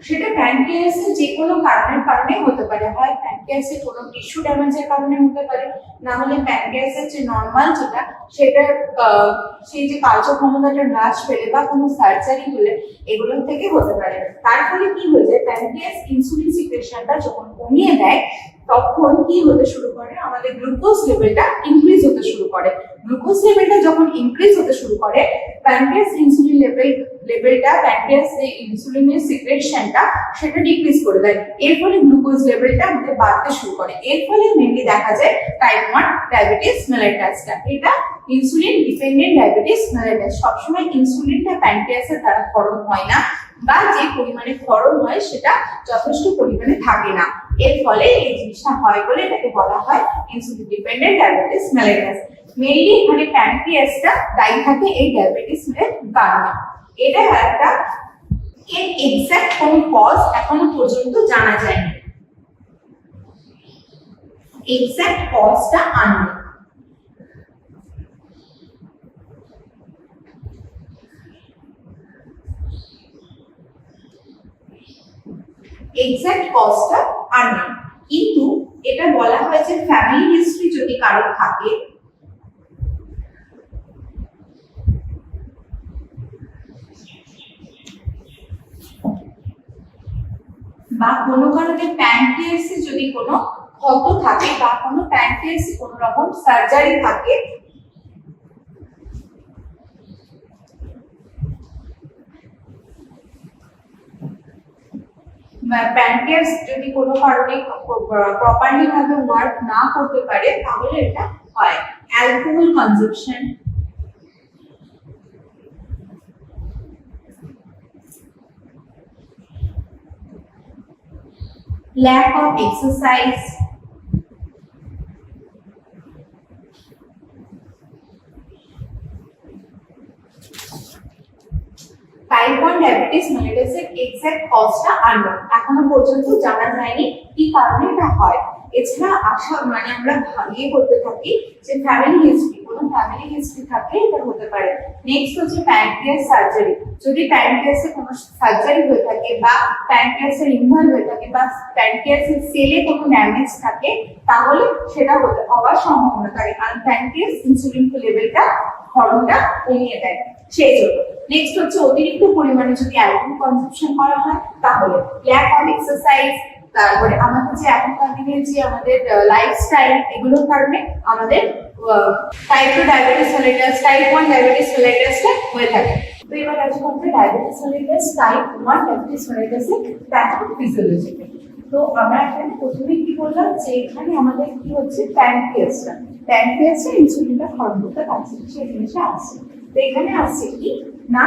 সেটা প্যানক্রিয়াসের যে কোনো কারণে হতে পারে, হয় প্যানক্রিয়াসের কোনো টিস্যু ড্যামেজের কারণে হতে পারে, না হলে প্যানক্রিয়াসের যে নরমাল যেটা সেটা সেই যে কার্যক্ষমতাটা হ্রাস পেলে বা কোনো সার্জারি হলে এগুলো থেকে হতে পারে। তার ফলে কি হয়ে যায় প্যানক্রিয়াস ইনসুলিন সিক্রেশনটা যখন কমিয়ে দেয় তখন কি হতে শুরু করে, আমাদের গ্লুকোজ লেভেলটা ইনক্রিজ হতে শুরু করে। গ্লুকোজ লেভেলটা যখন ইনক্রিজ হতে শুরু করে, প্যানক্রিয়াস ইনসুলিন লেভেলটা প্যানক্রিয়াস যে ইনসুলিনের সিক্রেশনটা সেটা ডিক্রিজ করে দেয়। এর ফলে গ্লুকোজ লেভেলটা আমাদের বাড়তে শুরু করে। এর ফলে মেনলি দেখা যায় টাইপ 1 ডায়াবেটিস মেলাইটাসটা। এটা ইনসুলিন ডিপেন্ডেন্ট ডায়াবেটিস মেলাইটাস। সবসময় ইনসুলিনটা প্যানক্রিয়াসের দ্বারা ক্ষরণ হয় না, বা যে পরিমাণে ক্ষরণ হয় সেটা যথেষ্ট পরিমাণে থাকে না। এর ফলে এই জিনিসটা হয় বলে এটাকে বলা হয় insulin dependent diabetes mellitus. Mainly এখানে প্যানক্রিয়াসটা দায়ী থাকে এই ডায়াবেটিস এর কারণে। এটা একটা এর এক্সাক্ট কোন কজ এখনো পর্যন্ত জানা যায়নি, এক্সাক্ট কজটা আননোন। এক্সাক্ট কজটা আননোন, কিন্তু এটা বলা হয় যে ফ্যামিলি হিস্ট্রি যদি কারো থাকে, বা কোনো কারণে প্যানক্রিয়াসে যদি কোনো ক্ষত থাকে, বা কোনো প্যানক্রিয়াসে কোনো রকম সার্জারি থাকে, প্যানক্রিয়াস যদি কোনো কারণে প্রপারলি ভাবে ওয়ার্ক না করতে পারে, তাহলে এটা হয়। Alcohol consumption, lack of exercise, type 1 diabetes মেলাইটাসের এক্সাক্ট কজটা আননোন, এখনো পর্যন্ত জানা যায়নি কি কারণে এটা হয়। এছাড়া আমরা ভাবিয়ে করতে থাকি যে ফ্যামিলি হিস্ট্রি, কোনো ফ্যামিলি হিস্ট্রি থাকলে এটা হতে পারে। নেক্সট হচ্ছে প্যানক্রিয়াস সার্জারি, যদি প্যানক্রিয়াসে কোনো সার্জারি হয়ে থাকে, বা প্যানক্রিয়াসের ইনভলভ হয়ে থাকে, বা প্যানক্রিয়াসের সেলে কোনো ড্যামেজ থাকে, তাহলে সেটা হওয়ার সম্ভাবনা থাকে, কারণ প্যানক্রিয়াস ইনসুলিন লেভেলটা ক্ষরণটা কমিয়ে দেয় সেই জন্য। নেক্সট হচ্ছে অতিরিক্ত পরিমাণে যদি অ্যালকোহল কনজাম্পশন করা হয়, তাহলে ল্যাক অফ এক্সারসাইজ, তারপরে আমাদের যে এখনকার দিনের যে আমাদের লাইফস্টাইল, এগুলোর কারণে আমাদের type 2 diabetes mellitus, type 1 diabetes মেলাইটাসটা হয়ে থাকে। তো এবার আসবো আমরা ডায়াবেটিস মেলাইটাস, টাইপ 1 ডায়াবেটিস মেলাইটাসের প্যাথোফিজিওলজি। তো আমরা এখানে প্রথমে কি বললাম যে এখানে আমাদের কি হচ্ছে, প্যানক্রিয়াসে ইনসুলিনটা ক্ষরণ করতে পারছে, সেই জিনিসটা আসছে। তো এখানে আসছে কি না,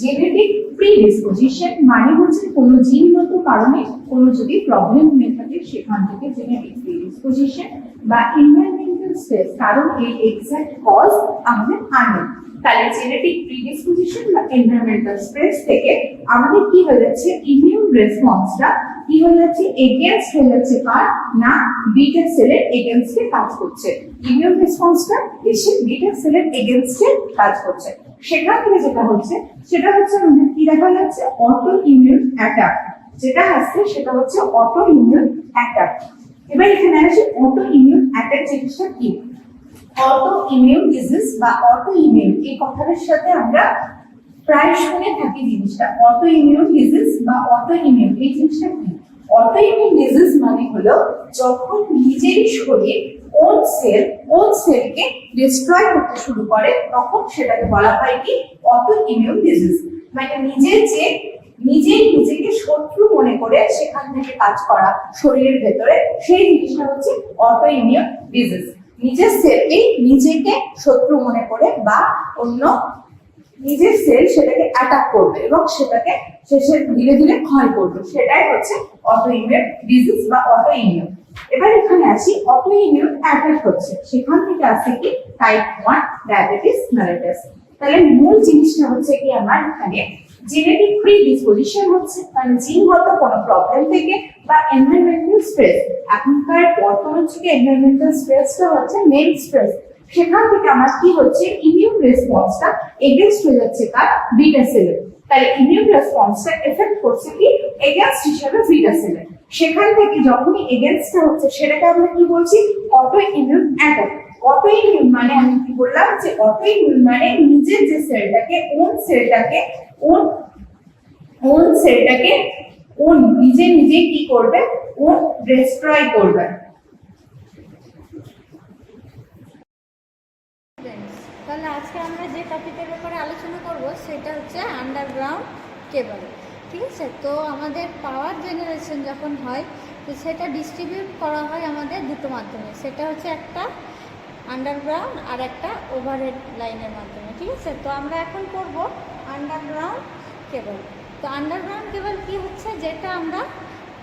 জেনেটিক প্রিডিসপোজিশন, মানে হচ্ছে কোনো জিনগত কারণে কোনো যদি প্রবলেম হয়ে থাকে, সেখান থেকে জেনেটিক প্রিডিসপোজিশন বা এনভায়রনমেন্টাল স্ট্রেস, কারণ এই এক্সাক্ট কজ আমাদের আননোন। তাহলে জেনেটিক প্রিডিসপোজিশন বা এনভায়রনমেন্টাল স্ট্রেস থেকে আমাদের কি হয়ে যাচ্ছে, ইমিউন রেসপন্সটা কি হয়ে যাচ্ছে, এগেইনস্ট হয়ে যাচ্ছে কার না, বিটা সেলের এগেইনস্টে কাজ করছে। ইমিউন রেসপন্সটা এসে বিটা সেলের এগেইনস্টে কাজ করছে। সেখান থেকে যেটা হচ্ছে সেটা হচ্ছে আমাদের কি দেখা যাচ্ছে, অটো ইমিউন অ্যাটাক। যেটা আসছে সেটা হচ্ছে অটো ইমিউন অ্যাটাক। এবার এখানে আসে অটো ইমিউন অ্যাটাক জিনিসটা কি। অটো ইমিউন ডিজিজ বা অটো ইমিউন, এই কথাটার সাথে আমরা প্রায় শুনে থাকি জিনিসটা। অটো ইমিউন ডিজিজ বা অটো ইমিউন, এই জিনিসটা কি? অটো ইমিউন ডিজিজ মানে হলো যখন নিজের শরীর ওন সেলকে ডিস্ট্রয় করতে শুরু করে, তখন সেটাকে বলা হয় কি, অটো ইমিউন ডিজিজ। মানে নিজেকে শত্রু মনে করে সেখান থেকে কাজ করা শরীরের ভেতরে, সেই জিনিসটা হচ্ছে অটো ইমিউন ডিজিজ। নিজের সেলকে নিজেকে শত্রু মনে করে বা অন্য নিজের সেল সেটাকে অ্যাটাক করবে এবং সেটাকে শেষে ধীরে ধীরে ক্ষয় করবে, সেটাই হচ্ছে অটো ইমিউন ডিজিজ বা অটো ইমিউন। এবার এখানে আসি, অটো ইমিউন অ্যাটাক হচ্ছে, সেখান থেকে আসে কি, টাইপ 1 ডায়াবেটিস মেলাইটাস। তাহলে মূল জিনিসটা হচ্ছে কি, আমার এখানে জেনেটিক প্রিডিসপোজিশন হচ্ছে, মানে জিনগত কোনো প্রবলেম থেকে বা এনভায়রনমেন্টাল স্ট্রেস। এখনকার বর্তমান যুগে এনভায়রনমেন্টাল স্ট্রেসটা হচ্ছে মেইন স্ট্রেস। সেখান থেকে আমার কি হচ্ছে, ইমিউন রেসপন্সটা এগেইনস্ট হয়ে যাচ্ছে কার, বিটা সেলের। তাহলে ইমিউন রেসপন্সটা এফেক্ট করছে কি, এগেইনস্ট হিসেবে বিটা সেলের। সেখান থেকে যখনই এগেইনস্টটা হচ্ছে, সেটাকে আমরা কি বলছি, auto immune attack. Auto immune মানে আমি কি বললাম যে অটো ইমিউন মানে নিজের যে সেলটাকে নিজে কি করবে, ডিস্ট্রয় করবে। তাহলে আজকে আমরা যে টপিকের ব্যাপারে আলোচনা করব সেটা হচ্ছে আন্ডারগ্রাউন্ড কেবল। ঠিক আছে, তো আমাদের পাওয়ার জেনারেশন যখন হয় তো সেটা ডিস্ট্রিবিউট করা হয় আমাদের দুটো মাধ্যমে, সেটা হচ্ছে একটা আন্ডারগ্রাউন্ড আর একটা ওভারহেড লাইনের মাধ্যমে। ঠিক আছে, তো আমরা এখন করব আন্ডারগ্রাউন্ড কেবল। তো আন্ডারগ্রাউন্ড কেবল কি হচ্ছে, যেটা আমরা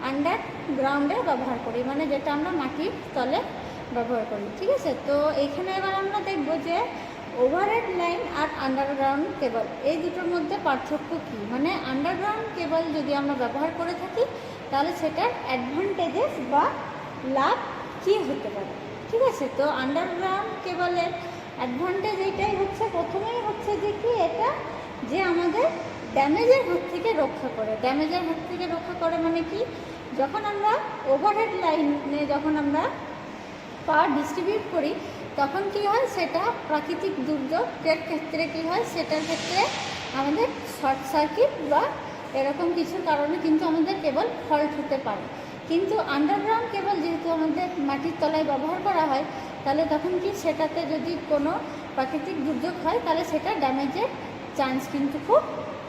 আন্ডারগ্রাউন্ডে ব্যবহার করি, মানে যেটা আমরা মাটির তলে ব্যবহার করি। ঠিক আছে, তো এখানে এবার আমরা দেখব যে ওভারহেড লাইন আর আন্ডারগ্রাউন্ড কেবল এই দুটোর মধ্যে পার্থক্য কী, মানে আন্ডারগ্রাউন্ড কেবল যদি আমরা ব্যবহার করে থাকি তাহলে সেটার অ্যাডভান্টেজেস বা লাভ কী হতে পারে। ঠিক আছে, তো আন্ডারগ্রাউন্ড কেবলের অ্যাডভান্টেজ এইটাই হচ্ছে, প্রথমেই হচ্ছে যে কি এটা যে আমাদের ড্যামেজের হাত থেকে রক্ষা করে। ড্যামেজের হাত থেকে রক্ষা করে মানে কি, যখন আমরা ওভারহেড লাইনে যখন আমরা পাওয়ার ডিস্ট্রিবিউট করি তখন কি হয়, সেটা প্রাকৃতিক দুর্যোগের ক্ষেত্রে কি হয়, সেটার ক্ষেত্রে আমাদের শর্ট সার্কিট বা এরকম কিছু কারণে কিন্তু আমাদের কেবল ফল্ট হতে পারে। কিন্তু আন্ডারগ্রাউন্ড কেবল যেহেতু আমাদের মাটির তলায় ব্যবহার করা হয় তাহলে তখন কি সেটাতে যদি কোনো প্রাকৃতিক দুর্যোগ হয় তাহলে সেটা ড্যামেজের চান্স কিন্তু খুব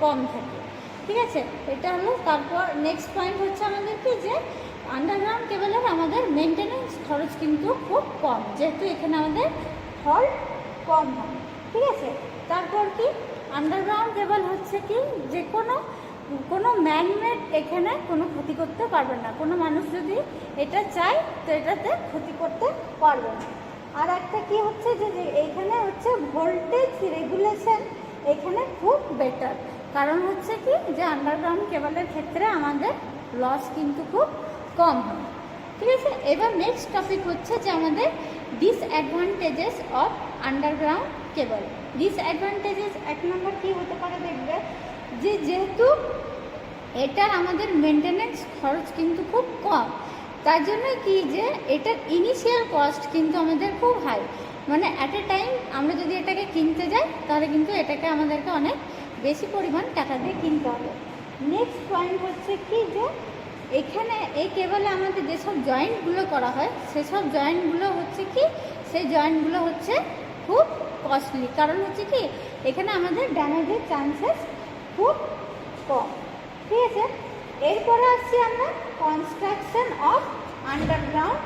কম থাকে। ঠিক আছে, এটা হলো। তারপর নেক্সট পয়েন্ট হচ্ছে আমাদের কি, যে আন্ডারগ্রাউন্ড কেবলের আমাদের মেনটেন্যান্স খরচ কিন্তু খুব কম, যেহেতু এখানে আমাদের ফল্ট কম হয়। ঠিক আছে, তারপর কি আন্ডারগ্রাউন্ড কেবল হচ্ছে কি, যে কোনো ম্যানমেড এখানে কোনো ক্ষতি করতে পারবে না, কোনো মানুষ যদি এটা চায় তো এটাতে ক্ষতি করতে পারবে না। আর একটা কি হচ্ছে যে এইখানে হচ্ছে ভোল্টেজ রেগুলেশন এখানে খুব বেটার, কারণ হচ্ছে কি যে আন্ডারগ্রাউন্ড কেবলের ক্ষেত্রে আমাদের লস কিন্তু খুব কম হয়। ঠিক আছে, এবার নেক্সট টপিক হচ্ছে যে আমাদের disadvantages of underground cable. Disadvantages এক নম্বর কী হতে পারে দেখবে, যে যেহেতু এটার আমাদের মেনটেন্যান্স খরচ কিন্তু খুব কম, তার জন্য কি যে এটার ইনিশিয়াল কস্ট কিন্তু আমাদের খুব হাই, মানে অ্যাট এ টাইম আমরা যদি এটাকে কিনতে যাই তাহলে কিন্তু এটাকে আমাদেরকে অনেক বেশি পরিমাণ টাকা দিয়ে কিনতে হবে। নেক্সট পয়েন্ট হচ্ছে কি, যে এখানে এই কেবলে আমাদের যেসব জয়েন্টগুলো করা হয় সেসব জয়েন্টগুলো হচ্ছে কি, সেই জয়েন্টগুলো হচ্ছে খুব কস্টলি, কারণ হচ্ছে কি এখানে আমাদের ড্যামেজের চান্সেস খুব কম। ঠিক আছে, এরপরে আসছি আমরা কনস্ট্রাকশন অফ আন্ডারগ্রাউন্ড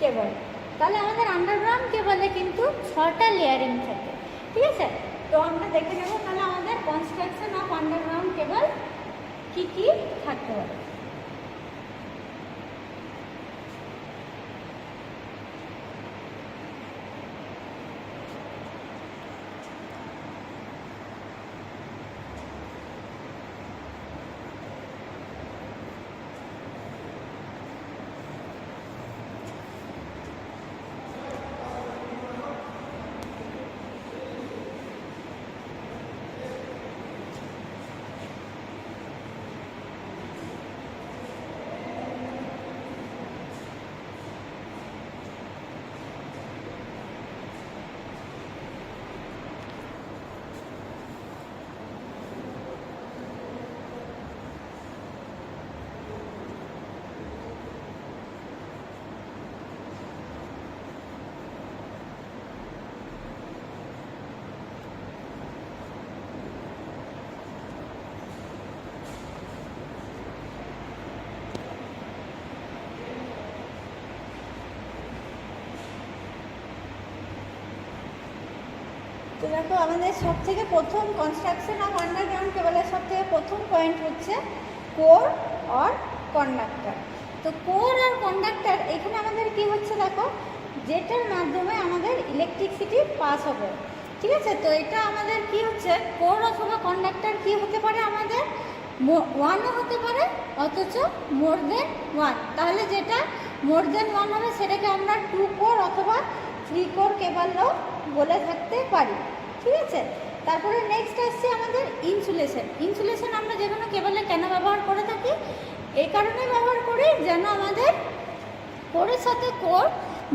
কেবল। তাহলে আমাদের আন্ডারগ্রাউন্ড কেবলে কিন্তু 6টা লেয়ারিং থাকে। ঠিক আছে, তো আমরা দেখে নেব তাহলে আমাদের কনস্ট্রাকশন অফ আন্ডারগ্রাউন্ড কেবল কী কী থাকতে পারে। তো দেখো আমাদের সব থেকে প্রথম কনস্ট্রাকশন অফ আন্ডারগ্রাউন্ড কেবলের সব থেকে প্রথম পয়েন্ট হচ্ছে কোর আর কন্ডাক্টর। তো কোর আর কন্ডাক্টর এখানে আমাদের কি হচ্ছে দেখো, যেটার মাধ্যমে আমাদের ইলেকট্রিসিটি পাস হবে। ঠিক আছে, তো এটা আমাদের কি হচ্ছে, কোর অথবা কন্ডাক্টর কি হতে পারে, আমাদের ওয়ানও হতে পারে অথচ মোর দেন ওয়ান। তাহলে যেটা মোর দেন ওয়ান হবে সেটাকে আমরা 2 কোর অথবা 3 কোর কেবলও বলে থাকতে পারি। ঠিক আছে, তারপরে নেক্সট আসছে আমাদের ইনসুলেশন। ইনসুলেশন আমরা যে কোনো কেবলে কেন ব্যবহার করে থাকি, এই কারণে ব্যবহার করি যেন আমাদের কোরের সাথে কোর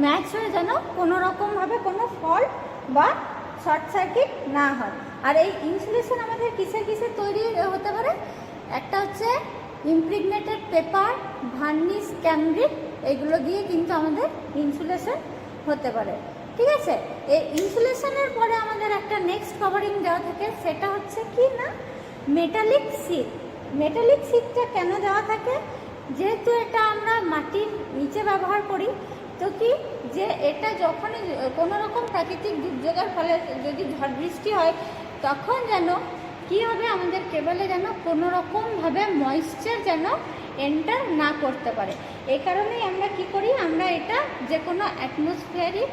ম্যাচ হয়ে যেন কোনো রকমভাবে কোনো ফল্ট বা শর্ট সার্কিট না হয়। আর এই ইনসুলেশন আমাদের কিসের কিসের তৈরি হতে পারে, একটা হচ্ছে ইমপ্রিগনেটেড পেপার, ভার্নিশ, ক্যামব্রিক, এগুলো দিয়ে কিন্তু আমাদের ইনসুলেশন হতে পারে। ঠিক আছে। এই ইনসুলেশনের পরে আমাদের একটা নেক্সট কভারিং দেওয়া থাকে, সেটা হচ্ছে কি না মেটালিক শীট। মেটালিক শীটটা কেন দেওয়া থাকে, যেহেতু এটা আমরা মাটির নিচে ব্যবহার করি, তো কি যে এটা যখনই কোনো রকম প্রাকৃতিক দুর্যোগের ফলে যদি ঝড় বৃষ্টি হয়, তখন যেন কি হবে আমাদের কেবলে যেন কোনো রকমভাবে ময়েশ্চার যেন এন্টার না করতে পারে। এই কারণেই আমরা কি করি, আমরা এটা যে কোনো অ্যাটমসফিয়ারিক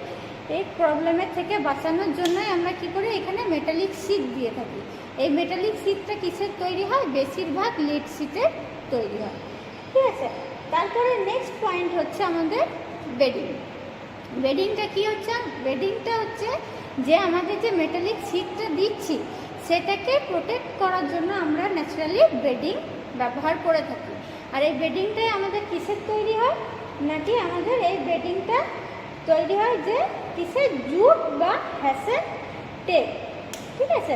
এই প্রবলেমের থেকে বাঁচানোর জন্যই আমরা কি করি, এখানে মেটালিক শীট দিয়ে থাকি। এই মেটালিক শীটটা কিসের তৈরি হয়, বেশিরভাগ লিড শীটের তৈরি হয়। ঠিক আছে, তারপরে নেক্সট পয়েন্ট হচ্ছে আমাদের বেডিং। বেডিংটা কি হচ্ছে, বেডিংটা হচ্ছে যে আমাদের যে মেটালিক শীটটা দিচ্ছি সেটাকে প্রোটেক্ট করার জন্য আমরা ন্যাচারালি বেডিং ব্যবহার করে থাকি। আর এই বেডিংটাই আমাদের কিসের তৈরি হয়, নাকি আমাদের এই বেডিংটা তৈরি হয় যে কিসের জুট বা হ্যাসের টেপ। ঠিক আছে,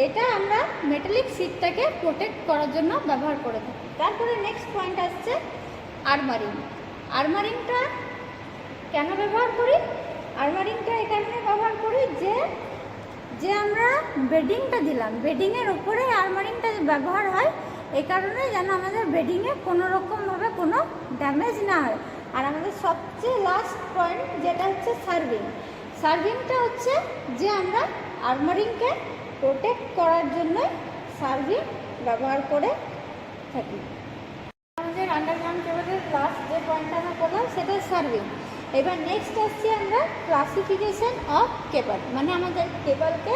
এটা আমরা মেটালিক শীটটাকে প্রোটেক্ট করার জন্য ব্যবহার করে থাকি। তারপরে নেক্সট পয়েন্ট আসছে আর্মারিং। আর্মারিংটা কেন ব্যবহার করি, আর্মারিংটা এই কারণে ব্যবহার করি যে আমরা বেডিংটা দিলাম, বেডিংয়ের ওপরে আর্মারিংটা ব্যবহার হয় এই কারণে যেন আমাদের বেডিংয়ে কোনো রকমভাবে কোনো ড্যামেজ না হয়। আর আমাদের সবচেয়ে লাস্ট পয়েন্ট যেটা হচ্ছে সার্ভিং। সার্ভিংটা হচ্ছে যে আমরা আর্মারিংকে প্রোটেক্ট করার জন্য সার্ভিং ব্যবহার করে থাকি। আমাদের আন্ডারগ্রাউন্ড কেবলের লাস্ট যে পয়েন্টটা আমরা করলাম সেটা সার্ভিং। এবার নেক্সট আসছি আমরা ক্লাসিফিকেশন অফ কেবল, মানে আমাদের কেবলকে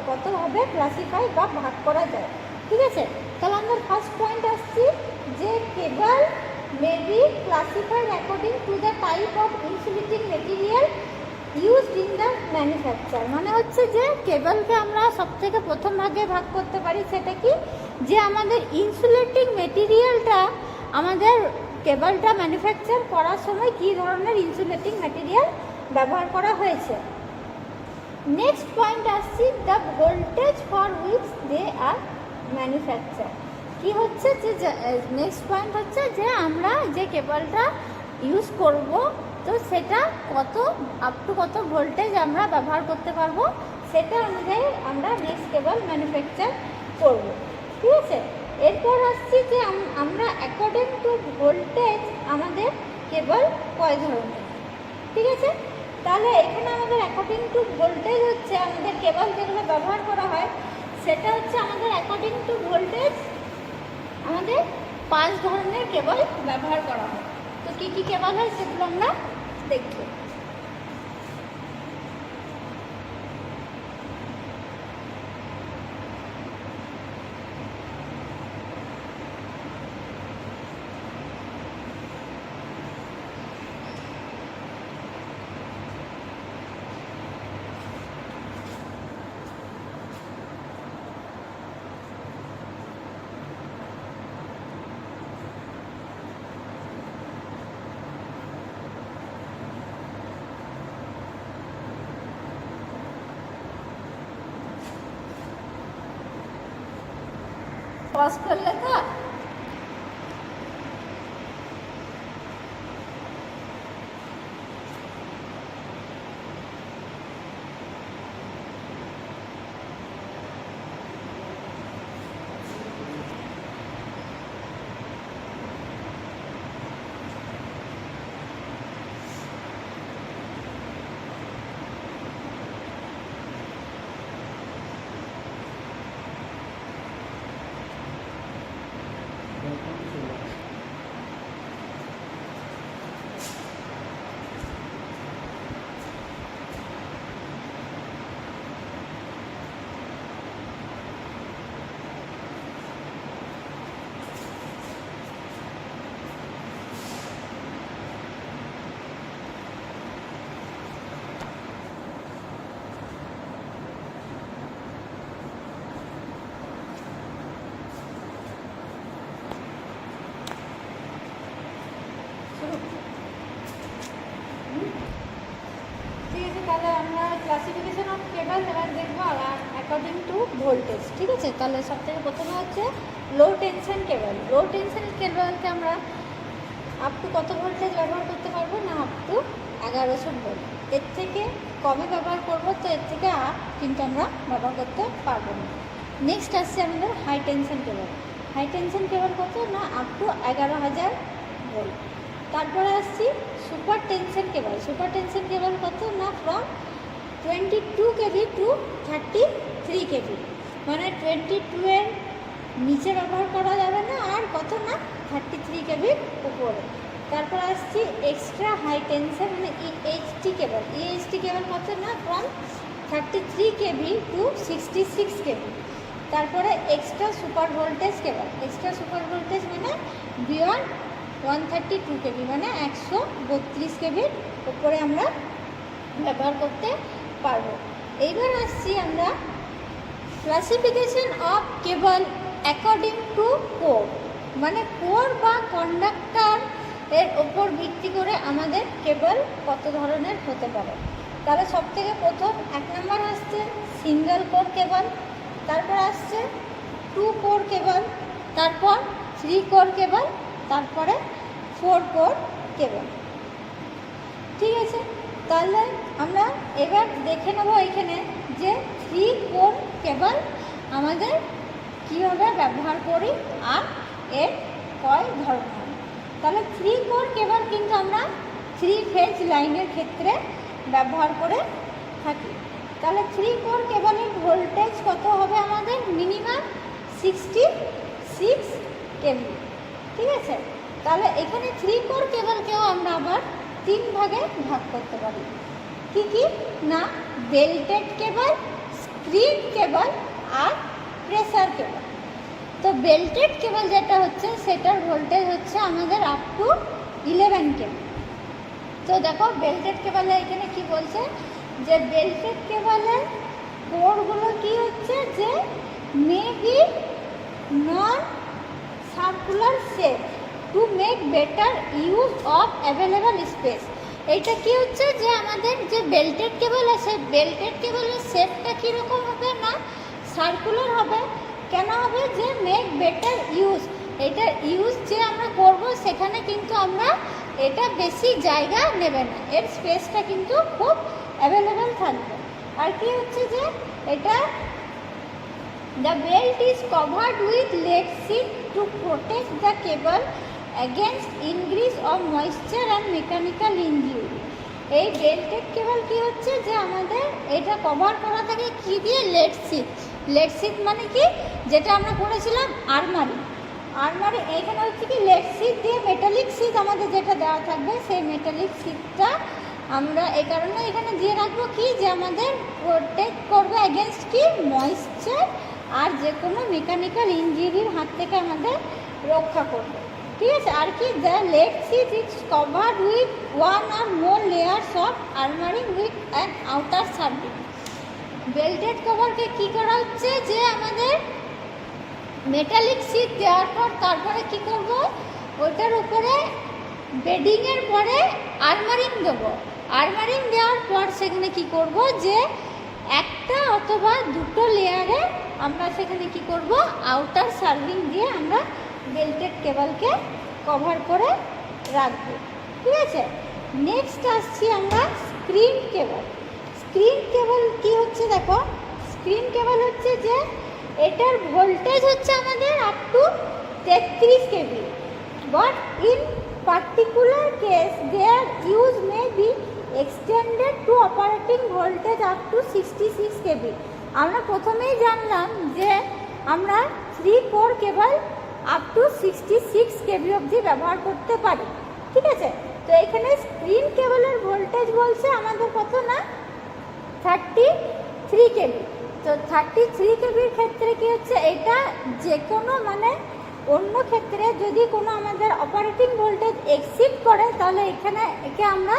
কতভাবে ক্লাসিফাই বা ভাগ করা যায়। ঠিক আছে, তাহলে আমরা ফার্স্ট পয়েন্ট আসছি যে cable may be classified according to the type of insulating material used in the manufacture. মানে হচ্ছে যে কেবলকে আমরা সবথেকে প্রথম ভাগে ভাগ করতে পারি, সেটা কি যে আমাদের ইনসুলেটিং মেটেরিয়ালটা আমাদের কেবলটা ম্যানুফ্যাকচার করার সময় কী ধরনের ইনসুলেটিং ম্যাটেরিয়াল ব্যবহার করা হয়েছে। নেক্সট পয়েন্ট আসছি the voltage for which they are manufacture. কি হচ্ছে যে নেক্সট পয়েন্ট হচ্ছে যে আমরা যে কেবলটা ইউজ করব তো সেটা আপ টু কত ভোল্টেজ আমরা ব্যবহার করতে পারবো, সেটা অনুযায়ী আমরা নেক্সট কেবল ম্যানুফ্যাকচার করব। ঠিক আছে, এরপর আসছি যে আমরা অ্যাকর্ডিং টু ভোল্টেজ আমাদের কেবল কয় ধরনের। ঠিক আছে, তাহলে এখানে আমাদের অ্যাকর্ডিং টু ভোল্টেজ হচ্ছে আমাদের কেবল যেগুলো ব্যবহার করা হয় সেটা হচ্ছে আমাদের অ্যাকর্ডিং টু ভোল্টেজ আমাদের 5 ধরনের কেবল ব্যবহার করা হয়। তো কী কী কেবল হয় সেগুলো আমরা দেখব। পজ করলে তো তাহলে আমরা ক্লাসিফিকেশন অফ কেবল এবার দেখবো অ্যাকর্ডিং টু ভোল্টেজ। ঠিক আছে, তাহলে সব থেকে প্রথমে হচ্ছে লো টেনশন কেবল। লো টেনশন কেবলকে আমরা আপ টু কত ভোল্টেজ ব্যবহার করতে পারবো না, আপ টু 1100 ভোল্ট। এর থেকে কমে ব্যবহার করবো তো এর থেকে আপ কিন্তু আমরা ব্যবহার করতে পারবো না। নেক্সট আসছে আমাদের হাই টেনশন কেবল। হাই টেনশন কেবল কত না আপ টু 11,000 ভোল্ট। তারপরে আসছি সুপার টেনশন কেবল। সুপার টেনশন কেবল কত না ফ্রম 22 কেভি টু 33 কেভি, মানে 22 এর নিচে ব্যবহার করা যাবে না, আর কত না 33 কেভির উপরে। তারপর আসছি এক্সট্রা হাই টেনশন মানে ইএইচটি কেবল। ইএইচটি কেবল কত না ফ্রম 33 কেভি টু 66 কেভি। তারপরে এক্সট্রা সুপার ভোল্টেজ কেবল। এক্সট্রা সুপার ভোল্টেজ মানে বিয়ন্ড 132 কেভি, মানে 132 কেভির উপরে আমরা ব্যবহার করতে পারবো। এইবার আসছি আমরা classification of cable according to core, মানে কোর বা কন্ডাক্টর এর ওপর ভিত্তি করে আমাদের কেবল কত ধরনের হতে পারে। তাহলে সব থেকে প্রথম 1 নম্বর আসছে সিঙ্গেল কোর কেবল, তারপর আসছে 2 কোর কেবল, তারপর 3 কোর কেবল, তারপরে 4 কোর কেবল। ঠিক আছে, তাহলে আমরা এবার দেখে নেব এখানে যে 3 কোর কেবল আমাদের কীভাবে ব্যবহার করি আর এর কয় ধরনের হয়। তাহলে 3 কোর কেবল কিন্তু আমরা 3 ফেজ লাইনের ক্ষেত্রে ব্যবহার করে থাকি। তাহলে 3 কোর কেবলের ভোল্টেজ কত হবে আমাদের মিনিমাম 66 কেভি। ঠিক আছে, তাহলে এখানে 3 কোর কেবলকেও আমরা আবার 3 ভাগে ভাগ করতে পারি। কি কি না বেল্টেড কেবল, স্ক্রিন কেবল আর প্রেসার কেবল। তো বেল্টেড কেবল যেটা হচ্ছে সেটার ভোল্টেজ হচ্ছে আমাদের আপ টু 11 কেভি। তো দেখো বেল্টেড কেবলে এখানে কি বলছে যে বেল্টেড কেবলের কোরগুলো কি হচ্ছে যে may be non circular shape to make better use of available space. এইটা কি হচ্ছে যে আমাদের যে বেল্টেড কেবল আছে, বেল্টেড কেবলের শেপটা কীরকম হবে না সার্কুলার হবে। কেন হবে যে মেক বেটার ইউজ, এটার ইউজ যে আমরা করব সেখানে কিন্তু আমরা এটা বেশি জায়গা নেবে না, এর স্পেসটা কিন্তু খুব অ্যাভেলেবেল থাকবে। আর কি হচ্ছে যে এটা the belt is covered with lead sheet to protect the cable against ingress of moisture and mechanical injury. এই বেল্টেড কেবল কি হচ্ছে যে আমাদের এটা কভার করা থাকে কি দিয়ে লেড শিট। লেড শিট মানে কি যেটা আমরা পড়েছিলাম আরমারি। আরমারি এইখানে হচ্ছে কি লেড শিট দিয়ে মেটালিক শিট আমাদের যেটা দেওয়া থাকবে সেই মেটালিক শিটটা আমরা এই কারণে এখানে দিয়ে রাখবো কি যে আমাদের প্রোটেক্ট করবে এগেনস্ট কি ময়েশ্চার আর যে কোনো মেকানিক্যাল ইঞ্জুরির হাত থেকে আমাদের রক্ষা করবে। ঠিক আছে, আর কি the lead sheet is covered with 1 or more layers of armouring with an outer serving. Belted কভারকে কী করা হচ্ছে যে আমাদের মেটালিক শিট দেওয়ার পর তারপরে কি করব ওটার উপরে বেডিংয়ের পরে আর্মারিং দেবো। আর্মারিং দেওয়ার পর সেখানে কি করব যে একটা অথবা দুটো লেয়ারে আমরা সেখানে কি করব আউটার সার্ভিং দিয়ে আমরা বেল্টেড কেবলকে কভার করে রাখবো। ঠিক আছে, নেক্সট আসছি আমরা স্ক্রিন কেবল। স্ক্রিন কেবল কি হচ্ছে দেখো, স্ক্রিন কেবল হচ্ছে যে এটার ভোল্টেজ হচ্ছে আমাদের up to 33 kV, but in particular case there use may be extended to operating voltage up to 66 kV. আমরা প্রথমেই জানলাম যে আমরা 3 core cable up to 66 kV অবধি ব্যবহার করতে পারি। ঠিক আছে, তো এখানে স্ক্রিন কেবলের ভোল্টেজ বলছে আমাদের কত না 33 কেভি। তো 33 কেভির ক্ষেত্রে কি হচ্ছে এটা যে কোনো মানে অন্য ক্ষেত্রে যদি কোনো আমাদের অপারেটিং ভোল্টেজ এক্সিড করে তাহলে এখানে একে আমরা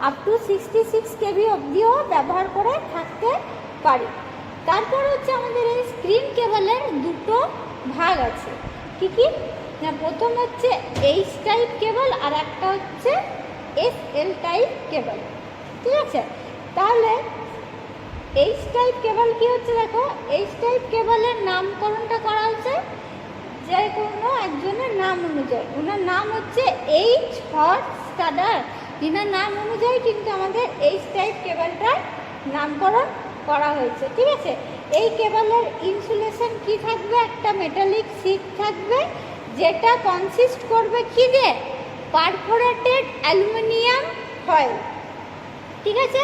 আপ টু 66 কেভি অবধিও ব্যবহার করে থাকতে পারি। তারপর হচ্ছে আমাদের এই স্ক্রিন কেবলের দুটো ভাগ আছে। কি কি না প্রথম হচ্ছে এইচ টাইপ কেবল আর একটা হচ্ছে এসএল টাইপ কেবল। ঠিক আছে, তাহলে এইচ টাইপ কেবল কি হচ্ছে দেখো, এইচ টাইপ কেবলের নামকরণটা করা হচ্ছে যে কোনো একজনের নাম অনুযায়ী, ওনার নাম হচ্ছে এইচ হট স্টাডার, এনার নাম অনুযায়ী কিন্তু আমাদের এইচ টাইপ কেবলটার নামকরণ করা হয়েছে। ঠিক আছে, এই কেবলের ইনসুলেশন কি থাকবে, একটা মেটালিক শিট থাকবে যেটা কনসিস্ট করবে কি যে পারফোরেটেড অ্যালুমিনিয়াম ফয়েল। ঠিক আছে,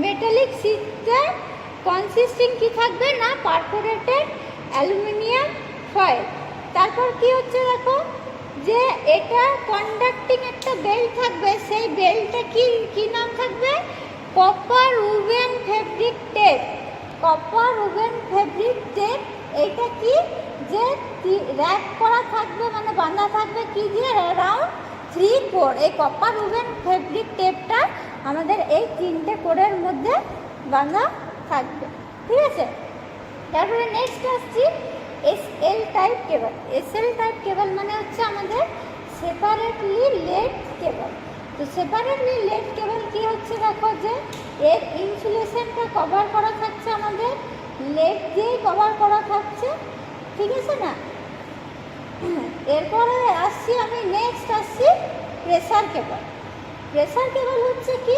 মেটালিক শিটটা কনসিস্টিং কি থাকবে না পারফোরেটেড অ্যালুমিনিয়াম ফয়েল। তারপর কি হচ্ছে দেখো যে এটা কন্ডাক্টিং একটা বেল্ট থাকবে, সেই বেল্টটা কি নাম থাকবে, copper wooden fabric tape. Copper wooden fabric tape এইটা কি যে র্যাপ করা থাকবে মানে বাঁধা থাকবে কি দিয়ে অ্যারাউন্ড 3-4। এই কপার উডেন ফেব্রিক টেপটা আমাদের এই 3টে কোরের মধ্যে বাঁধা থাকবে। ঠিক আছে, তারপরে নেক্সট আসছি এসএল টাইপ কেবল। এসএল টাইপ কেবল মানে হচ্ছে আমাদের সেপারেটলি লেড কেবল। তো সেপারেটলি লেড কেবল কি হচ্ছে দেখো যে এর ইনসুলেশনটা কভার করা থাকছে আমাদের লেড দিয়েই কভার করা থাকছে। ঠিক আছে না, এরপরে আসছি আমি নেক্সট আসছি প্রেসার কেবল। প্রেসার কেবল হচ্ছে কি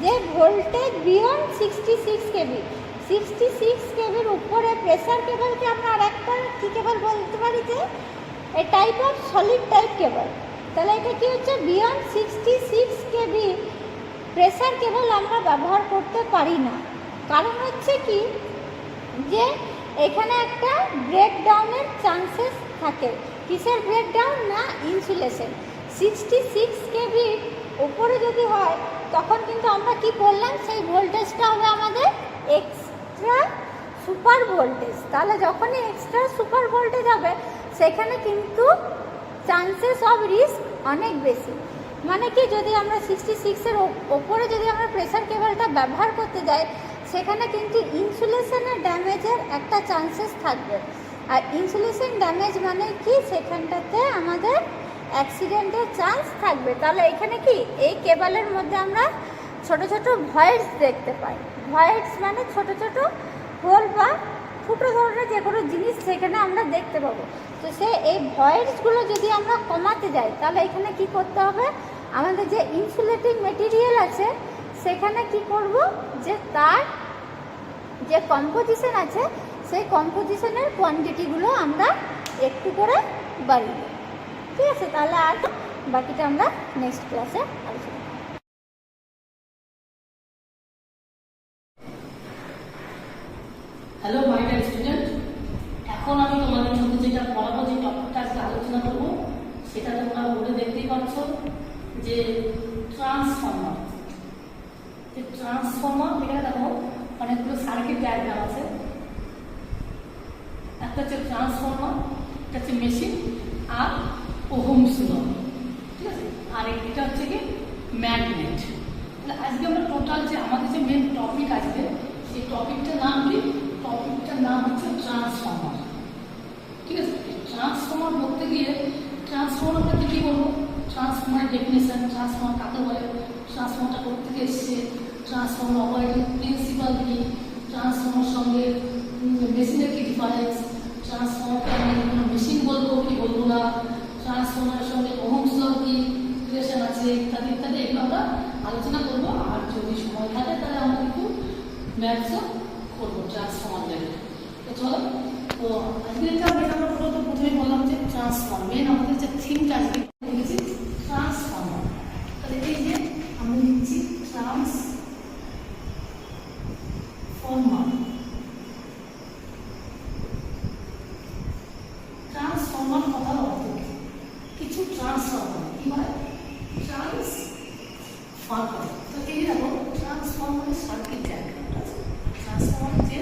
যে ভোল্টেজ বিয়ন্ড 66 কেভি, 66 কেভির উপরে প্রেসার কেবলকে আমরা আর একটা কী কেবল বলতে পারি যে এ টাইপ অফ সলিড টাইপ কেবল। তাহলে এটা কি হচ্ছে বিয়ন্ড 66 কেভি প্রেসার কেবল আমরা ব্যবহার করতে পারি না। কারণ হচ্ছে কি যে এখানে একটা ব্রেকডাউনের চান্সেস থাকে। কিসের ব্রেকডাউন না ইনসুলেশন। 66 কেভির উপরে যদি হয় তখন কিন্তু আমরা কি বললাম সেই ভোল্টেজটা হবে আমাদের এক্সট্রা সুপার ভোল্টেজ। তাহলে যখনই এক্সট্রা সুপার ভোল্টেজ হবে সেখানে কিন্তু চান্সেস অফ রিস্ক অনেক বেশি। মানে কি যদি আমরা 66-এর ওপরে যদি আমরা প্রেসার কেবলটা ব্যবহার করতে যাই সেখানে কিন্তু ইনসুলেশনের ড্যামেজের একটা চান্সেস থাকবে। আর ইনসুলেশন ড্যামেজ মানে কি সেখানটাতে আমাদের অ্যাক্সিডেন্টের চান্স থাকবে। তাহলে এখানে কি এই কেবলের মধ্যে আমরা ছোট ছোট ভয়েডস দেখতে পাই। ভয়েডস মানে ছোট ছোট হোল বা ফুটো ধরনের যে কোনো জিনিস সেখানে আমরা দেখতে পাবো। তো এই ভয়েডসগুলো যদি আমরা কমাতে যাই তাহলে এখানে কি করতে হবে, আমাদের যে ইনসুলেটিং মেটেরিয়াল আছে সেখানে কি করব যে তার যে কম্পোজিশন আছে সেই কম্পোজিশনের কোয়ান্টিটিগুলো আমরা একটু করে বাড়িয়ে দেব। ঠিক আছে, তাহলে আর বাকিটা আমরা নেক্সট ক্লাসে আলোচনা করব। হ্যালো মাই ডিয়ার স্টুডেন্ট, এখন আমি তোমাদের সাথে যেটা পড়াবো, যে টপিকটা আজকে আলোচনা করবো সেটা তোমরা বোর্ডে দেখতেই পাচ্ছ যে ট্রান্সফর্মার। যে ট্রান্সফর্মার এখানে দেখো অনেকগুলো সার্কিট ডায়াগ্রাম আছে। একটা হচ্ছে ট্রান্সফর্মার, একটা হচ্ছে মেশিন আর ওহমস ল। ঠিক আছে, আর এটা হচ্ছে কি ম্যাগনেট। তাহলে আজকে আমরা টোটাল যে আমাদের যে মেন টপিক আসবে সেই টপিকটার নাম কি, টপিকটার নাম হচ্ছে ট্রান্সফর্মার। ঠিক আছে, ট্রান্সফর্মার বলতে গিয়ে ট্রান্সফর্মার আমরা কী বলবো, ট্রান্সফর্মারের ডেফিনেশন, ট্রান্সফর্মার কাকে বলে, ট্রান্সফর্মারটা করতে গিয়ে এসছে, ট্রান্সফর্মার অপারেটিং প্রিন্সিপাল কি, ট্রান্সফর্মার সঙ্গে মেশিনের কি ডিফারেন্স, ট্রান্সফর্মারকে আমি কোনো মেশিন বলবো কি বলবো না, ট্রান্সফর্মারের সঙ্গে ওহমস ল কি রিলেশন আছে, ইত্যাদি ইত্যাদি এগুলো আমরা আলোচনা করবো। আর যদি সময় থাকে তাহলে আমরা কিন্তু ম্যাথসও করবো ট্রান্সফর্মার দেখে। তো চলো, তো আজকে আমরা প্রথমে বললাম যে ট্রান্সফর্মার মেন আমাদের যে থিমটা আজকে লিখেছি ট্রান্সফর্মার। তাহলে এই যে আমরা লিখছি ট্রান্সফর্মার। ট্রান্সফর্মার কথার অর্থ কিছু ট্রান্সফর্মার কি হয়, ট্রান্সফর্মার। তো এই দেখো ট্রান্সফর্মারের সার্কিট ডায়াগ্রাম আছে। ট্রান্সফর্মার যে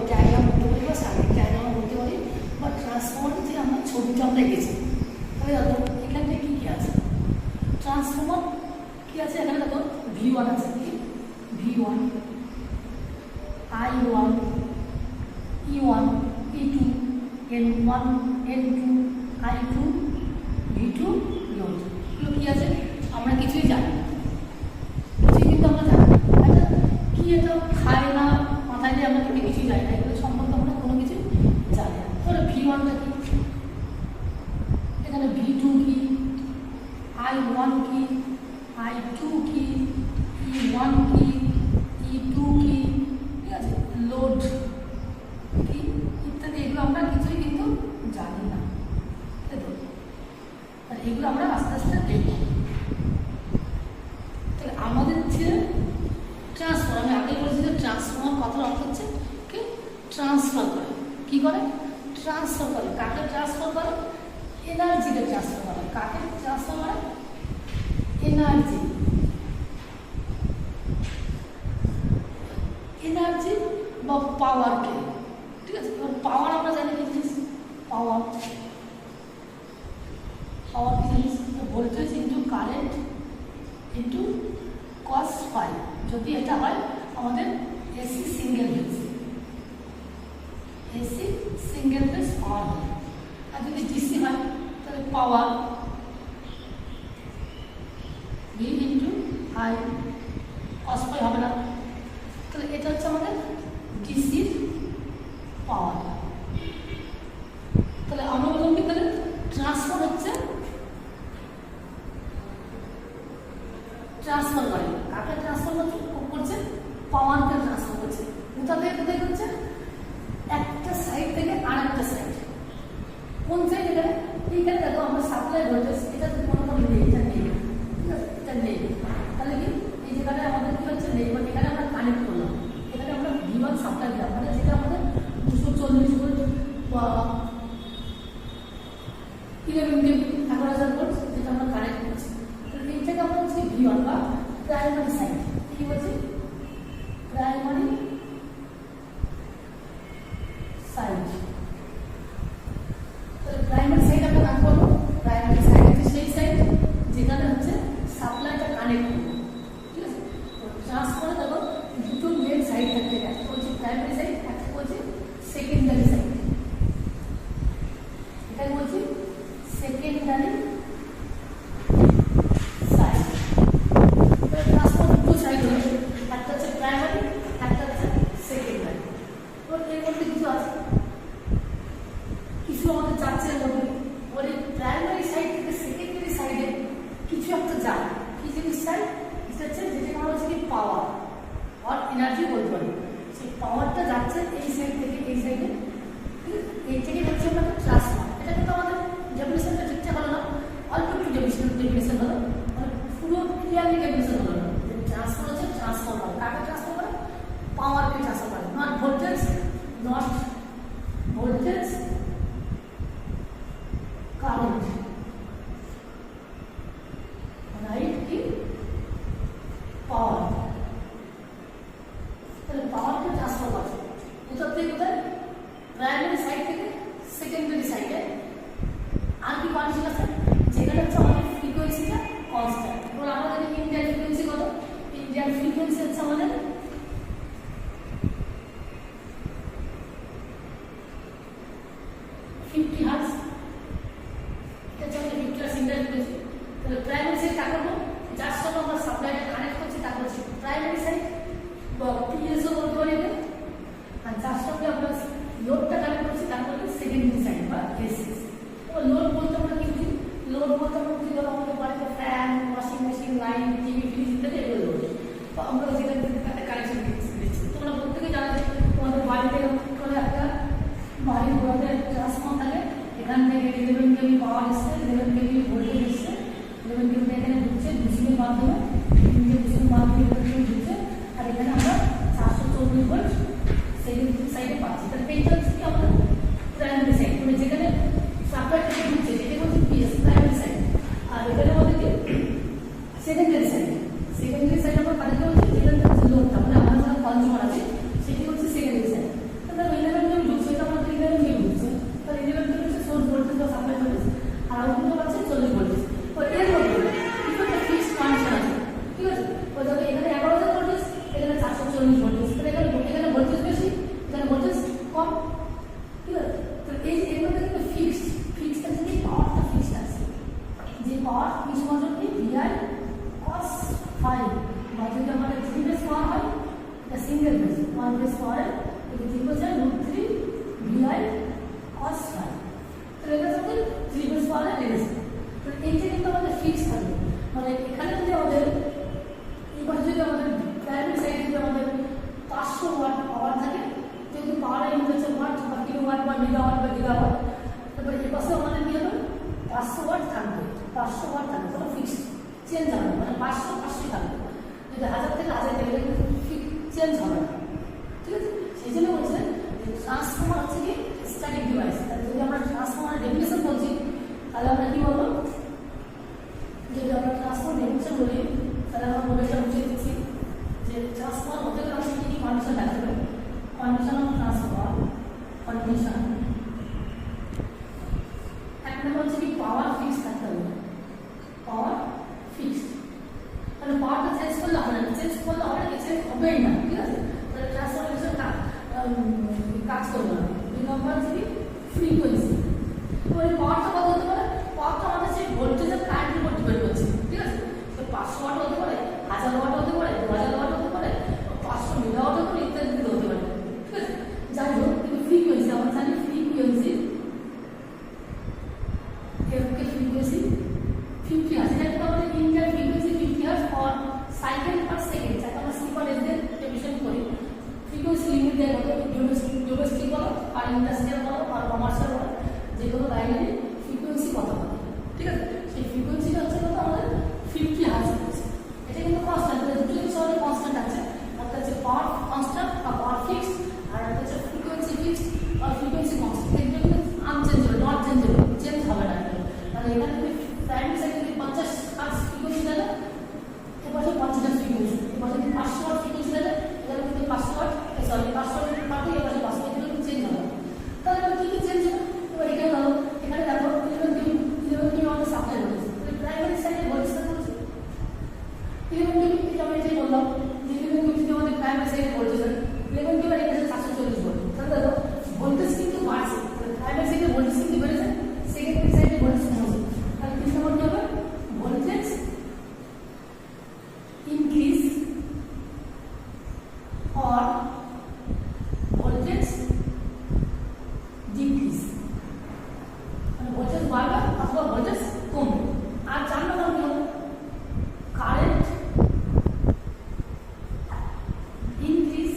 ডায়াগ্রাম বলতে পারি বা সার্কিট ডায়াগ্রাম বলতে পারি, বা ট্রান্সফর্মারের যে আমরা ছবিটা আমরা এঁকেছি। তাহলে দেখো এখানে কি কি আছে, ট্রান্সফর্মার কি আছে, এখানে দেখো V1 আছে, কি V1, I1, E1, E2, N1, N2, I2, V2, V1 এগুলো কি আছে আমরা কিছুই জানি না, কিন্তু আমরা জানি না কি এটা খায় না মাথায় দিয়ে আমরা কিছুই জানি না, এগুলো সম্পর্কে আমরা কোনো কিছু জানি না। তাহলে V1টা কি, বলছি যে ট্রান্সফর্মার কথার অর্থ হচ্ছে কি ট্রান্সফার করে, কি করে ট্রান্সফার করে, কাকে ট্রান্সফার করে এনার্জিকে ট্রান্সফার করে, কাকে ট্রান্সফার করে এনার্জি, এনার্জি বা পাওয়ারকে, ঠিক আছে। পাওয়ার আমরা জানি কি জিনিস, পাওয়ার পাওয়ার কি জিনিস, voltage into current into cos phi, যদি এটা হয় আমাদের AC single phase, AC single phase power হয়। আর যদি ডিসি হয় তাহলে power V into I, cos phi হবে না, তাহলে এটা হচ্ছে আমাদের ডিসির পাওয়ার। তাহলে আমরা বললাম কি, তাহলে ট্রান্সফার হচ্ছে ট্রান্সফার করে, কাকে ট্রান্সফার করছে পাওয়ারকে ট্রান্সফার করছে, কোথা থেকে কোথায় করছে একটা সাইড থেকে আর একটা সাইড। কোন সাইড এখানে, এইখানে দেখো আমরা সাপ্লাই ভোল্টেজ এটা তো কোনো নেই, এটা নেই, ঠিক আছে, এটা নেই, তাহলে কি এই যেখানে আমাদের কি হচ্ছে নেই, মানে এখানে আমরা কানেক্ট করলাম, এখানে আমরা V1 সাপ্লাই দিলাম, মানে যেটা আমাদের 240 ভোল্ট বা 11 কেভি 1000 ভোল্ট যেটা আমরা কানেক্ট করছি, তাহলে এই থেকে আমরা হচ্ছে V1 বা প্রাইমারি সাইড, কি বলছি প্রাইমারি সাইড। তাহলে প্রাইমারি সাইড আমরা কাজ করবো, প্রাইমারি সাইড হচ্ছে সেই সাইড যেখানে হচ্ছে সাপ্লাইটা কানেক্ট করবো, ঠিক আছে। তো ট্রান্সফারে দেখো দুটো মেন সাইড থাকতে, একটা বলছি প্রাইমারি সাইড, একটা বলছি সেকেন্ডারি সাইড, এটা বলছি সেকেন্ডারি সাইড। ট্রান্সফার দুটো সাইড হলো, একটা হচ্ছে প্রাইমারি, একটা হচ্ছে সেকেন্ডারি। তো এর মধ্যে কিছু আছে, কিছু আমাদের যাচ্ছে এর মধ্যে, ওই প্রাইমারি সাইড থেকে সেকেন্ডারি সাইডে কিছু একটা যায়, কি জিনিস চাই, এটা হচ্ছে যেটা আমরা হচ্ছে কি পাওয়ার আর এনার্জি বলতে পারি, সেই পাওয়ারটা যাচ্ছে এই সাইড থেকে এই সাইডে, এই থেকে হচ্ছে আমরা ট্রান্সফার। এটা কিন্তু আমাদের ডেফিনেশনটা ঠিকঠাক হলো না, অল্প একটু ডেফিনেশন হলো, মানে পুরো ক্লিয়ারলি ডেফিনেশন হলো না। ট্রান্সফার হচ্ছে ট্রান্সফার করে, কাকে ট্রান্সফার করে পাওয়ারকে ট্রান্সফার করে, not voltage, not voltage current, right কি পাওয়ার। তাহলে পাওয়ারকে ট্রান্সফার করছে কোথা থেকে কোথায়, প্রাইমারি সাইড থেকে সেকেন্ডারি সাইডে। আর কি কন্ডিশন আছে, যেখানে হচ্ছে আমাদের ফ্রিকোয়েন্সিটা কনস্ট্যান্ট। এবার আমরা জানি ইন্ডিয়ান ফ্রিকোয়েন্সি কত, ইন্ডিয়ান ফ্রিকোয়েন্সি হচ্ছে আমাদের 50 হার্টজ, এটা হচ্ছে 50 হার্টজ ইন্ডিয়ান ফ্রিকোয়েন্সি। তাহলে প্রাইমারি সাইড কাকে বলবো, যার সাথে আমরা সাপ্লাইটা কানেক্ট করছি তাকে হচ্ছে প্রাইমারি সাইড বা পিএসও বলতে পারি, আর যার সাথে আমরা লোডটা কানেক্ট করছি তাকে বলি সেকেন্ডারি সাইড বা এসি। তো লোড বলতে আমরা কি বুঝি, লোড বলতে আমরা বুঝি ধরো আমাদের বাড়িতে fan, washing machine, light, TV, fridge ইত্যাদি এগুলো লোড, তো আমরা যেখান থেকে কানেকশন দিচ্ছি। তোমরা প্রত্যেকে জানো যে তোমাদের বাড়িতে কোনো একটা বাড়ির ঘরে ট্রান্সফর্মার থাকে, এখান থেকে 11 কেভি পাওয়ার এসছে, 11 কেভি ভোল্টেজ এসছে, 11 কেভি এখানে ঢুকছে ডিসির মাধ্যমে, ডিসির মাধ্যমে ঢুকছে, আর এখানে আমরা 440 ভোল্ট সেকেন্ডারি সাইডে পাচ্ছি। তাহলে এইটা হচ্ছে কি আমাদের প্রাইমারি সাইড, মানে যেখানে সাপ্লাই থেকে ঢুকছে যেটা হচ্ছে পিএস প্রাইমারি সাইড, আর এখানে আমাদের কি সেকেন্ডারি সাইড। সেকেন্ডারি সাইড আমরা কানেক্ট করছি যেখানে হচ্ছে লোডটা, মানে আমার যারা কনজিউমার আছে সেটি হচ্ছে সেকেন্ডারি সাইড। তাহলে 11 কেভি ঢুকছে, এটা আমাদের 11 কেভি ঢুকছে, তাহলে 11 কেভি হচ্ছে সোর্স ভোল্টেজ বা সাপ্লাই ভোল্টেজ, আর আউটপুট পাচ্ছে 40 ভোল্টেজ। তো এর মধ্যে কিছু একটা ফিক্সড কন্ডিশন আছে, ঠিক আছে। ওই ধরো এখানে 11,000 ভোল্টেজ, এখানে 440 ভোল্টেজ, তাহলে এখানে ভোল্টেজ বেশি, এখানে ভোল্টেজ কম, ঠিক আছে। তো এই এর মধ্যে কিন্তু ফিক্সড আছে, যে পাওয়ারটা ফিক্সড আছে, যে পাওয়ার কি সমান কি VI cos phi, বা যদি আমাদের 3 বেস পাওয়ার হয় এটা সিঙ্গেল বেস, 1 বেস পাওয়ার এটা কি বলছে √3 VI cos phi। তো এটা হচ্ছে 3 বেস পাওয়ার রেস। তো এইটা কিন্তু আমাদের ফিক্সড থাকে, মানে এখানে যদি আমাদের এবার যদি আমাদের প্রাইমারি সাইডে যদি আমাদের 500 ওয়াট পাওয়ার থাকে, যেহেতু পাওয়ার ইউনিট হচ্ছে ওয়াট বা কিলোওয়াট বা মেগাওয়াট বা গিগাওয়াট, তারপরে এই পাশে আমাদের কি হবে 500 ওয়াট থাকবে, 500 ওয়াট থাকবে, কোনো ফিক্সড চেঞ্জ হবে না, মানে 500 থাকবে। যদি 1000 থেকে 1000 থেকে চেঞ্জ চেঞ্জ হবে না, ঠিক আছে? সেই জন্য বলছে যে ট্রান্সফর্মার হচ্ছে কি স্ট্যাটিক ডিভাইস। তাহলে যদি আমরা ট্রান্সফর্মারের ডেফিনেশন বলছি তাহলে আমরা কি বলবো, যদি আমরা ট্রান্সফর্মার ডেফিনেশন বলি তাহলে আমরা বলেটা বুঝিয়ে দিচ্ছি যে ট্রান্সফর্মার হতে গেলে আমাদের কি কি কন্ডিশন থাকবে। কন্ডিশন অফ ট্রান্সফর্মার, কন্ডিশন এক নম্বর হচ্ছে কি পাওয়ার ফিক্স থাকতে হবে, পাওয়ার ফিক্সড। তাহলে পাওয়ারটা চেঞ্জ করলে হবে না, চেঞ্জ করলে হবে না, চেঞ্জ হবেই না, ঠিক আছে? তাহলে ট্রান্সফরমেশন কাজ করবে না। দুই নম্বর হচ্ছে কি ফ্রিকোয়েন্সি। এবারে পাওয়ারটা কত হতে পারে, পাওয়ারটা আমাদের সেই ভোল্টেজের কারেন্টের উপর ডিপেন্ড করছে, ঠিক আছে? তো 500 ওয়াট হতে পারে, 1000 ওয়াট হতে পারে, 2000 ওয়াট হতে পারে, 500 মেগাওয়াট হতে পারে, ইত্যাদি হতে পারে, ঠিক আছে? যাই হোক, কিন্তু ফ্রিকোয়েন্সি আমরা জানি frequency frequency 50 Hz. That means Indian frequency 50 Hz or cycle per second. যাকে আমরা সি পার এস দিয়ে ডেফিনেশন করি। ফ্রিকোয়েন্সি লিমিট দেয় কত, ডোমেস্টিক বলো আর ইন্ডাস্ট্রিয়াল বলো আর কমার্শিয়াল বলো, যে কোনো লাইনে ফ্রিকোয়েন্সি কত হবে, ঠিক আছে? সেই ফ্রিকোয়েন্সিটা হচ্ছে কত আমাদের 50 Hz। এটা কিন্তু কনস্ট্যান্ট, দুটোই সরি কনস্ট্যান্ট আছে। একটা হচ্ছে পাওয়ার কনস্ট্যান্ট বা পাওয়ার ফিক্সড, আর একটা হচ্ছে ফ্রিকোয়েন্সি ফিক্সড আর ফ্রিকোয়েন্সি কনস্ট্যান্ট। এগুলো কিন্তু আনচেঞ্জেবল, নট চেঞ্জেবল, চেঞ্জ হবে না। তাহলে এখানে যদি প্রাইমারি সাইড যদি 50 Hz ফ্রিকোয়েন্সি দেয়, এপাশে 50 Hz ফ্রিকোয়েন্সি, এপাশে যদি 500 ওয়াট ফ্রিকোয়েন্সি দেয়, এখানে যদি 500 ওয়াট সরি 500 ওয়াট পাবে, এপাশে 500 ওয়াট, এগুলো চেঞ্জ হবে। তাহলে এবার কি কি চেঞ্জ হবে? এবার এখানে ধরো, এখানে দেখো 11 কিলো আমাদের সাপ্লাই হচ্ছে, প্রাইমারি সাইডে ভোল্টেজ হচ্ছে 11 কিলো। এটা আমি যেটা বললাম যে 11 কিলো আমাদের প্রাইমারি সাইডে ভোল্টেজ হয় 11 কিলো, এখানে 740 ভোল্ট। তাহলে দেখো ভোল্টেজ কিন্তু বাড়ছে, প্রাইমারি সাইডে ভোল্টেজ কিন্তু বেড়েছে, সেকেন্ডারি সাইডে ভোল্টেজ কমছে। তাহলে কি নম্বর হবে, voltage increase or voltage decrease, মানে ভোল্টেজ বাড়বে অথবা ভোল্টেজ কমবে। আর 4 নম্বর হলো current increase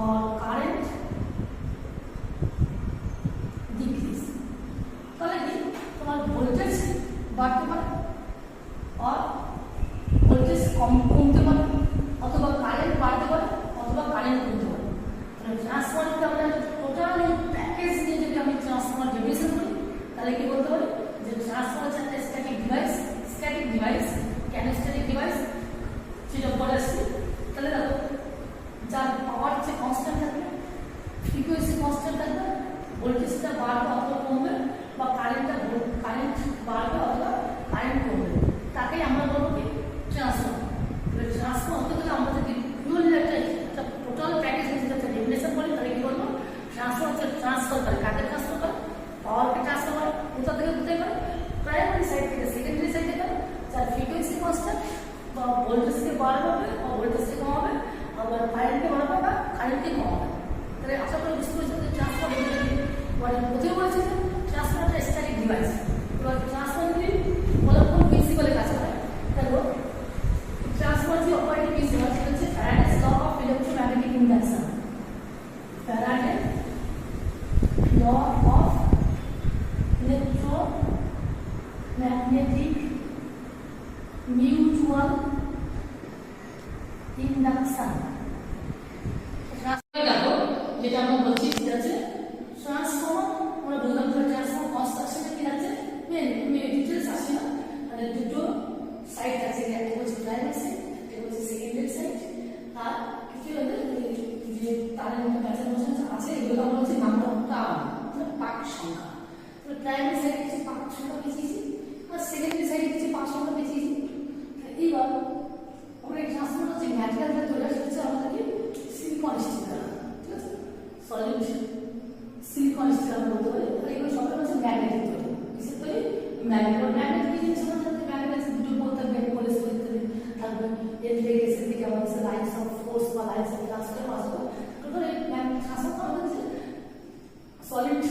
or current decrease. তাহলে কি তোমার ভোল্টেজ বাড়তে পারে আর ভোল্টেজ কমতে পারে, অথবা কারেন্ট বাড়তে পারে অথবা কারেন্ট কমতে পারে। তাহলে ট্রান্সফরমারটা আমরা টোটাল প্যাকেজ নিয়ে যদি আমি ট্রান্সফরমার ডেফিনেশন করি তাহলে কি বলতে পারি যে ট্রান্সফরমার হচ্ছে একটা স্ট্যাটিক ডিভাইস। স্ট্যাটিক ডিভাইস কেন স্ট্যাটিক ডিভাইস সেটা বলে আসছি। তাহলে দেখো যার পাওয়ার হচ্ছে কনস্ট্যান্ট থাকবে, ফ্রিকোয়েন্সি কনস্ট্যান্ট থাকবে, ভোল্টেজটা বাড়বে অথবা কমবে, বা কারেন্ট বাড়বে অথবা কারেন্ট কমবে, তাকেই আমরা বলবো কি ট্রান্সফরমার। ট্রান্সফরমার হতে গেলে আমাদের পিওরলি একটা টোটাল প্যাকেজ যেটা ডেফিনেশন বলি, তাহলে কি বলবো ট্রান্সফরমার হচ্ছে ট্রান্সফার করে, কাকে ট্রান্সফার করে, পাওয়ারকে ট্রান্সফার করে, কোথা থেকে কোথায় করে, প্রাইমারি সাইড থেকে সেকেন্ডারি সাইডে করে, যার ফ্রিকোয়েন্সি কনস্ট্যান্ট বা ভোল্টেজকে বাড়াবে বা ভোল্টেজকে কমাবে, আবার কারেন্টকে বাড়াবে বা কারেন্টকে কমাবে। তাহলে আশা করি বুঝতে পেরেছি যে ট্রান্সফরমার প্রথমে বলেছে যে ট্রান্সফরমার একটা স্ট্যাটিক ডিভাইস। এবার ট্রান্সফরমার বলার কোন প্রিন্সিপালে কাজ করে, দেখো ট্রান্সফরমার যে অপারেটিং প্রিন্সিপাল সেটা হচ্ছে Faraday's law of electromagnetic induction. Faraday's law of electromagnetic mutual induction. দেখো যেটা আমরা বলছি সেটা হচ্ছে ট্রান্সফরমার, আমরা বললাম যে ট্রান্সফরমার কনস্ট্রাকশনে কি আছে মেন ডিটেইলস আছে না, মানে দুটো সাইড আছে, একটা হচ্ছে প্রাইমারি সাইড, একটা হচ্ছে সেকেন্ডারি সাইড, আর কিছু যে তারের মধ্যে প্যাটার্ন মোশন আছে এগুলো আমরা হচ্ছে নামটা পাক সংখ্যা। তো প্রাইমারি সাইডে কিছু পাক সংখ্যা পেয়েছি আর সেকেন্ডারি সাইডে কিছু পাক সংখ্যা পেয়েছি। এইবার আমরা এই ট্রান্সফরমার হচ্ছে ম্যাটেরিয়ালটা তৈরি হচ্ছে আমাদেরকে সিলিকন স্টিল দ্বারা, ঠিক আছে, সলিড সিলিকন স্টিল আমরা বলতে পারি। আর এগুলো সবটা হচ্ছে ম্যাগনেটিক তৈরি, কিসের তৈরি, ম্যাগনেটিক জিনিস আমাদের ম্যাগনেটিক দুটো বলতে হবে, পোলার তৈরি থাকবে, এর থেকে এসে থেকে আমাদের লাইনস অফ ফোর্স বা লাইনস অফ ট্রান্সফার আসবে। টোটাল এই ম্যাগনেটিক ট্রান্সফার আমাদের সলিড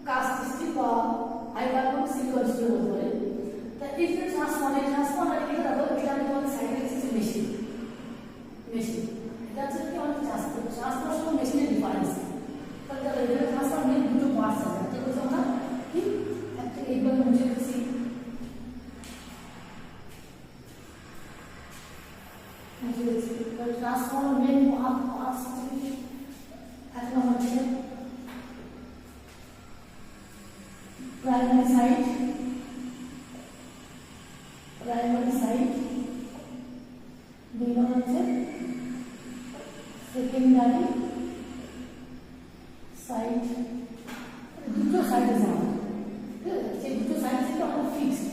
কাস্ট স্টিল বা high carbon silicon transformer main parts এক নম্বর হচ্ছে প্রাইমারি সাইড, দুই নম্বর হচ্ছে সেকেন্ডারি সাইড। দুটো সাইড আছে আমাদের, ঠিক আছে? সেই দুটো সাইড থেকে আমরা ফিক্সড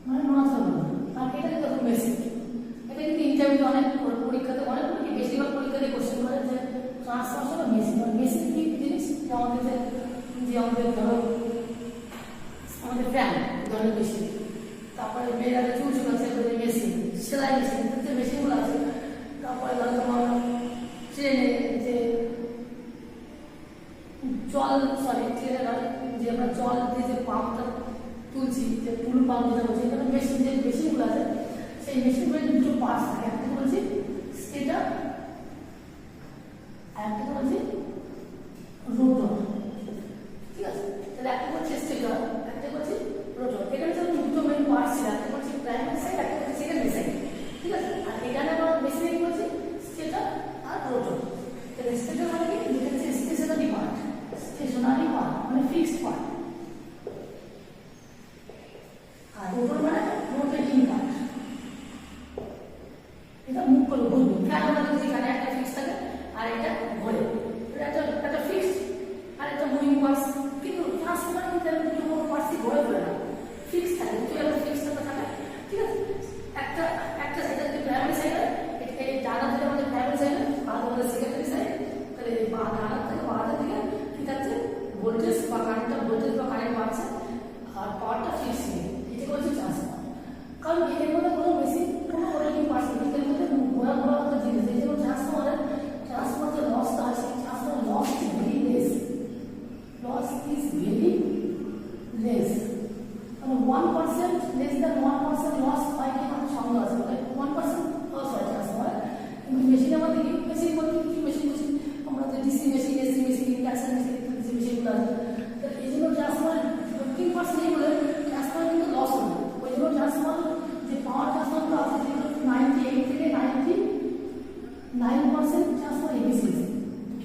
মানে নড়াচড়া করবো। আর এটা কিন্তু বেসিক, এটা কিন্তু ইন্টারভিউ অনেক পরীক্ষাতে অনেক বেশিরভাগ পরীক্ষাতে কোশ্চেন করে যে ট্রান্সফরমেশন মেশিন, মেশিন কি জিনিস? আমাদের ধরো আমাদের ফ্যান ধরনের মেশিন, তারপরে মেয়েরা চুল আছে মেশিন, সেলাই মেশিন, যে মেশিনগুলো আছে। তারপরে ধরো তোমার ট্রেনে যে ট্রেনে যে আমরা জল দিয়ে যে পাম্পটা তুলছি, যে টুল পাম্প যেটা বলছি, এখানে মেশিন যে মেশিনগুলো আছে সেই মেশিনগুলোর দুটো পার্টস থাকে। একটা বলছি স্টেটর, একটা বলছি রোটর, ঠিক আছে? তাহলে একটা বলছি স্টেটর, একটা বলছি রোটর। এখানে যখন দুটো মেন পার্টস ছিল, একটা বলছি প্রাইমারি সাইড, একটা বলছি সেকেন্ডারি সাইড, ঠিক আছে? আর এখানে আমরা মেশিনে কি বলছি স্টেটর আর রোটর। তাহলে স্টেটর মানে কি? যেটা হচ্ছে স্টেশনারি পার্ট, মানে ফিক্সড পার্ট। আর রোটর মানে রোটেটিং পার্ট, এটা মুভ করে ঘুরবে। ফ্যান আমাদের যেখানে একটা ফিক্স থাকে আর এটা ঘোরে, একটা ফিক্সড আর একটা মুভিং পার্টস। কিন্তু ট্রান্সফরমার কিন্তু দুটো কোনো পার্টসই ঘোরে না, ফিক্স থাকে, দুটো একটা ফিক্স থাকে, ঠিক আছে? একটা এটা যদি প্রাইমারি সাইড হয়, এই ডানা থেকে আমাদের প্রাইমারি সাইড, আর আমাদের সেকেন্ডারি সাইড। তাহলে এই ডানা থেকে বাঁধা থেকে কি থাকছে? ভোল্টেজ বা কারেন্ট বাড়ছে আর পাওয়ারটা ফিক্স নেই। এটা বলছে ট্রান্সফরমার। কারণ এর মধ্যে কোনো মেশিন কোনো রোটেটিং পার্টস নেই, এর মধ্যে ঘোরা মতো জিনিস। এই জন্য ট্রান্সফরমারের যে লসটা আছে, transformer loss is very less, মানে 1% লেস দ্যান 1% লস হয় কি আমার সন্দেহ আছে, মানে 1% লস হয় ট্রান্সফরমার। কিন্তু মেশিনের মধ্যে কি মেশিন বলতে কি মেশিন আমরা যে DC machine, AC machine, induction machine, DC মেশিনগুলো আছে। এই জন্য ট্রান্সফরমার 15% নেই বলে ট্রান্সফরমার কিন্তু লস হবে। ওই জন্য ট্রান্সফরমার যে পাওয়ার ট্রান্সফরমার আছে সেগুলো 98 থেকে 99% ট্রান্সফরমার এফিসিয়েন্সি,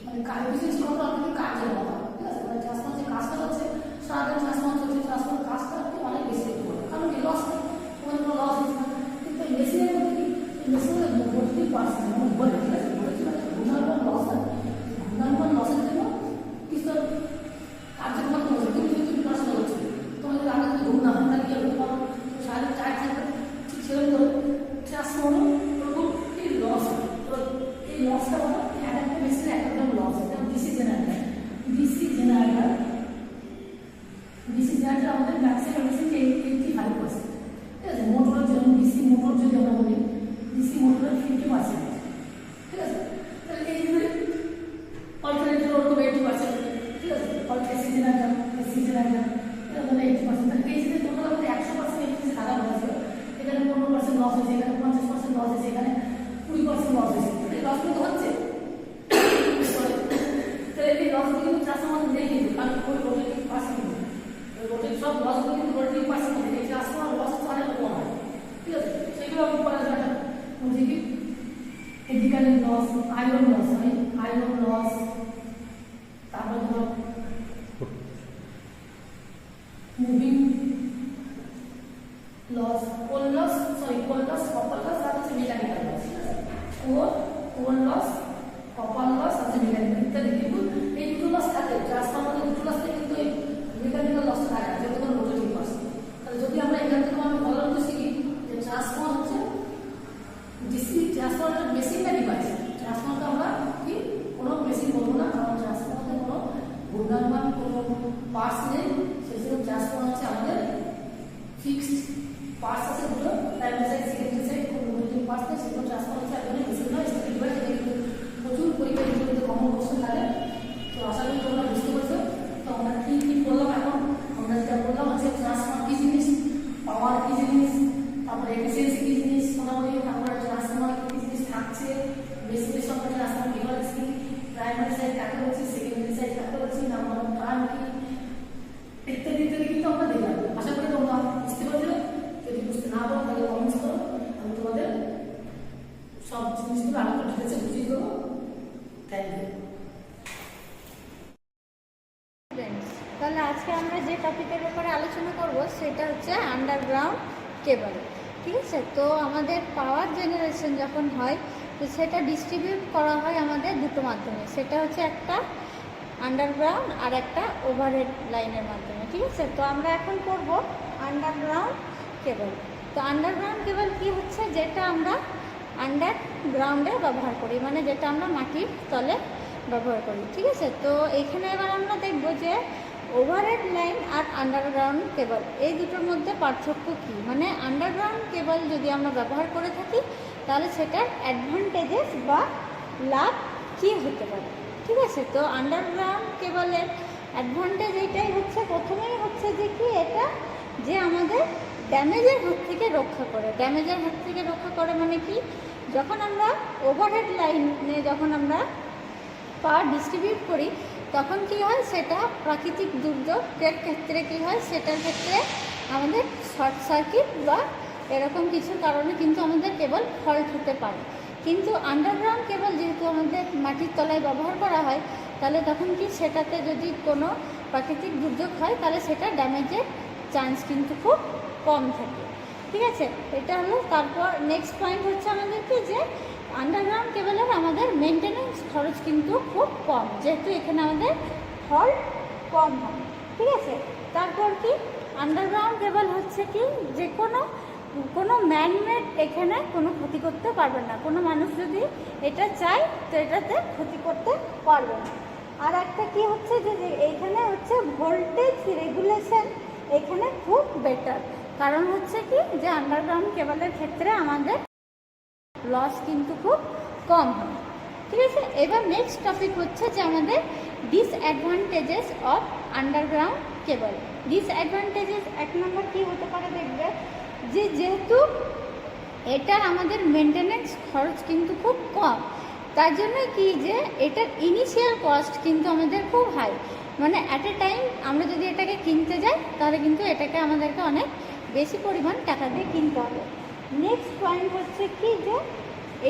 মানে এফিসিয়েন্সি কত আমাদের কাজের কথা, ঠিক আছে? মানে ট্রান্সফরমার যে কাজটা হচ্ছে সারাদিন ট্রান্সফরমার চলছে, ট্রান্সফরমার কাজটা অনেক বেশি করতে পারে, কারণ এই লস নেই, কোনো লস হচ্ছে না। কিন্তু এই মেশিনের মধ্যে কি মেশিনের 40% মানে বলে, ঠিক আছে? ঘূর্ণায়মান লস হয়, ঘূর্ণায়মান লসের জন্য কিছু কার্যক্রম হচ্ছে, তুমি যদি পড়াশোনা করছো, তোমাদের আগে যদি ঘুম না হয় তাহলে কি হবে? তোমার সারাদিন টায়ার থাকবে, ঠিক সেরকম করে ট্রান্সফরমার ওরকম কি লস হয়। তো এই লসটা হলো একটা মেশিনের একটা রকম লস হয়। যেমন ডিসি জেনারেটর আমাদের ম্যাক্সিমাম মেশিন 85%, ঠিক আছে? মোটরের জন্য ডিসি মোটর যদি আমরা বলি, ডিসি মোটরের 50%, ঠিক আছে? তাহলে এই যে অল্টারনেটর ওরকম 80%, ঠিক আছে? এসি জেনারেটর এটা হলো 80%। তাহলে এই যে টোটাল আমাদের 100% এফিসিয়েন্সি লাগানো হয়েছে, এখানে 15% লস হয়েছে, এখানে 50% লস হয়েছে, এখানে 20% লস হয়েছে। এই লসগুলো তো হচ্ছে, তাহলে এই লসগুলো কিন্তু ট্রান্সফরমার নেই কিন্তু, কারণ ওই রোটেটিং পার্টস কিন্তু সব লসগুলো কিন্তু রোটেটিং পার্টস কিন্তু এই ট্রান্সফরমার লস অনেক কম হয়, ঠিক আছে? সেগুলো আমি পরে জানাবো। বলছি কি এডিকালের লস, আয়রন লস, তারপর ধরো moving loss, core loss, copper loss, আর হচ্ছে মেকানিক্যাল লস, ঠিক আছে? কোল লস, কপার লস আর মেকানিক্যাল ইত্যাদি। কিন্তু এই দুটো লস থাকে ট্রান্সফরমারের, দুটো লস থাকে, কিন্তু এই মেকানিক্যাল লস থাকে যেহেতু কোনো রোটেটিং পার্টস। তাহলে যদি আমরা এখান থেকে আমি বলার মতো শিখি যে ট্রান্সফরমার হচ্ছে ডিসি, ট্রান্সফরমার মেশিন না ডিভাইস। ট্রান্সফরমারটা আমরা কি কোনো মেশিন বলবো না, কারণ ট্রান্সফরমারে কোনো ঘূর্ণায়মান কোনো পার্টস নেই। সেই জন্য ট্রান্সফরমার হচ্ছে আমাদের ফিক্সড পার্টস আছে দুটো, প্রাইমারি সাইড, সেকেন্ডারি সাইড, কোনো রোটেটিং পার্টস নেই। সেগুলো ট্রান্সফরমার হচ্ছে একদমই মেশিন নয়, স্টেটে ডিভাইস। এটা কিন্তু প্রচুর পরীক্ষায় কিন্তু কমন কোশ্চেন থাকে। তো আশা করি তোমরা বুঝতে পারছো। তো আমরা কি করলাম এখন? আমরা যেটা বললাম হচ্ছে ট্রান্সফরমার কি জিনিস, পাওয়ার কি জিনিস, তারপরে এফিসিয়েন্সি কি জিনিস, মোটামুটি তারপরে ট্রান্সফরমার কি জিনিস থাকছে, মেশিনের সঙ্গে ট্রান্সফরমার ডিভাইস কি, প্রাইমারি সাইড কাকে বলছি, সেকেন্ডারি সাইড কাকে বলছি, নাম্বার অফ টার্ন কি, ইত্যাদি ইত্যাদি কিন্তু আমরা দেখলাম। আশা করি তোমরা বুঝতে পারছো। যদি বুঝতে না পারো তাহলে কমেন্টস করো। জিনিসগুলো আরেকটু ডিটেলসে বুঝিয়ে দেবো। Thank you. তাহলে আজকে আমরা যে টপিকের ব্যাপারে আলোচনা করব সেটা হচ্ছে আন্ডারগ্রাউন্ড কেবল। ঠিক আছে, তো আমাদের পাওয়ার জেনারেশন যখন হয় তো সেটা ডিস্ট্রিবিউট করা হয় আমাদের দুটো মাধ্যমে, সেটা হচ্ছে একটা আন্ডারগ্রাউন্ড আর একটা ওভারহেড লাইনের মাধ্যমে। ঠিক আছে, তো আমরা এখন করব আন্ডারগ্রাউন্ড কেবল। তো আন্ডারগ্রাউন্ড কেবল কি হচ্ছে, যেটা আমরা আন্ডারগ্রাউন্ডে ব্যবহার করি, মানে যেটা আমরা মাটির তলে ব্যবহার করি। ঠিক আছে, তো এখানে এবার আমরা দেখব যে ওভারহেড লাইন আর আন্ডারগ্রাউন্ড কেবল এই দুটোর মধ্যে পার্থক্য কী, মানে আন্ডারগ্রাউন্ড কেবল যদি আমরা ব্যবহার করে থাকি তাহলে সেটার অ্যাডভান্টেজেস বা লাভ কী হতে পারে। ঠিক আছে, তো আন্ডারগ্রাউন্ড কেবলের অ্যাডভান্টেজ এইটাই হচ্ছে, প্রথমেই হচ্ছে যে কি এটা যে আমাদের ড্যামেজের হাত থেকে রক্ষা করে। ড্যামেজের হাত থেকে রক্ষা করে মানে কি, যখন আমরা ওভারহেড লাইনে যখন আমরা পাওয়ার ডিস্ট্রিবিউট করি তখন কি হয়, সেটা প্রাকৃতিক দুর্যোগের ক্ষেত্রে কি হয়, সেটার ক্ষেত্রে আমাদের শর্ট সার্কিট বা এরকম কিছু কারণে কিন্তু আমাদের কেবল ফল্ট হতে পারে। কিন্তু আন্ডারগ্রাউন্ড কেবল যেহেতু আমাদের মাটির তলায় ব্যবহার করা হয় তাহলে তখন কি সেটাতে যদি কোনো প্রাকৃতিক দুর্যোগ হয় তাহলে সেটা ড্যামেজের চান্স কিন্তু খুব কম থাকে। ঠিক আছে, এটা হলো। তারপর নেক্সট পয়েন্ট হচ্ছে আমাদের কি, যে আন্ডারগ্রাউন্ড কেবলের আমাদের মেনটেন্যান্স খরচ কিন্তু খুব কম, যেহেতু এখানে আমাদের ফল্ট কম হয়। ঠিক আছে, তারপর কি আন্ডারগ্রাউন্ড কেবল হচ্ছে কি, যে কোনো ম্যানমেড এখানে কোনো ক্ষতি করতে পারবে না, কোনো মানুষ যদি এটা চায় তো এটাতে ক্ষতি করতে পারবে না। আর একটা কি হচ্ছে যে এইখানে হচ্ছে ভোল্টেজ রেগুলেশন এখানে খুব বেটার, কারণ হচ্ছে কি যে আন্ডারগ্রাউন্ড কেবলের ক্ষেত্রে আমাদের লস কিন্তু খুব কম হয়। ঠিক আছে, এবার নেক্সট টপিক হচ্ছে যে আমাদের disadvantages of underground cable. Disadvantages এক নম্বর কী হতে পারে দেখবে, যে যেহেতু এটার আমাদের মেনটেন্যান্স খরচ কিন্তু খুব কম, তার জন্য কি যে এটার ইনিশিয়াল কস্ট কিন্তু আমাদের খুব হাই, মানে অ্যাট এ টাইম আমরা যদি এটাকে কিনতে যাই তাহলে কিন্তু এটাকে আমাদেরকে অনেক বেশি পরিমাণ টাকা দিয়ে কিনতে হবে। নেক্সট পয়েন্ট হচ্ছে কি, যে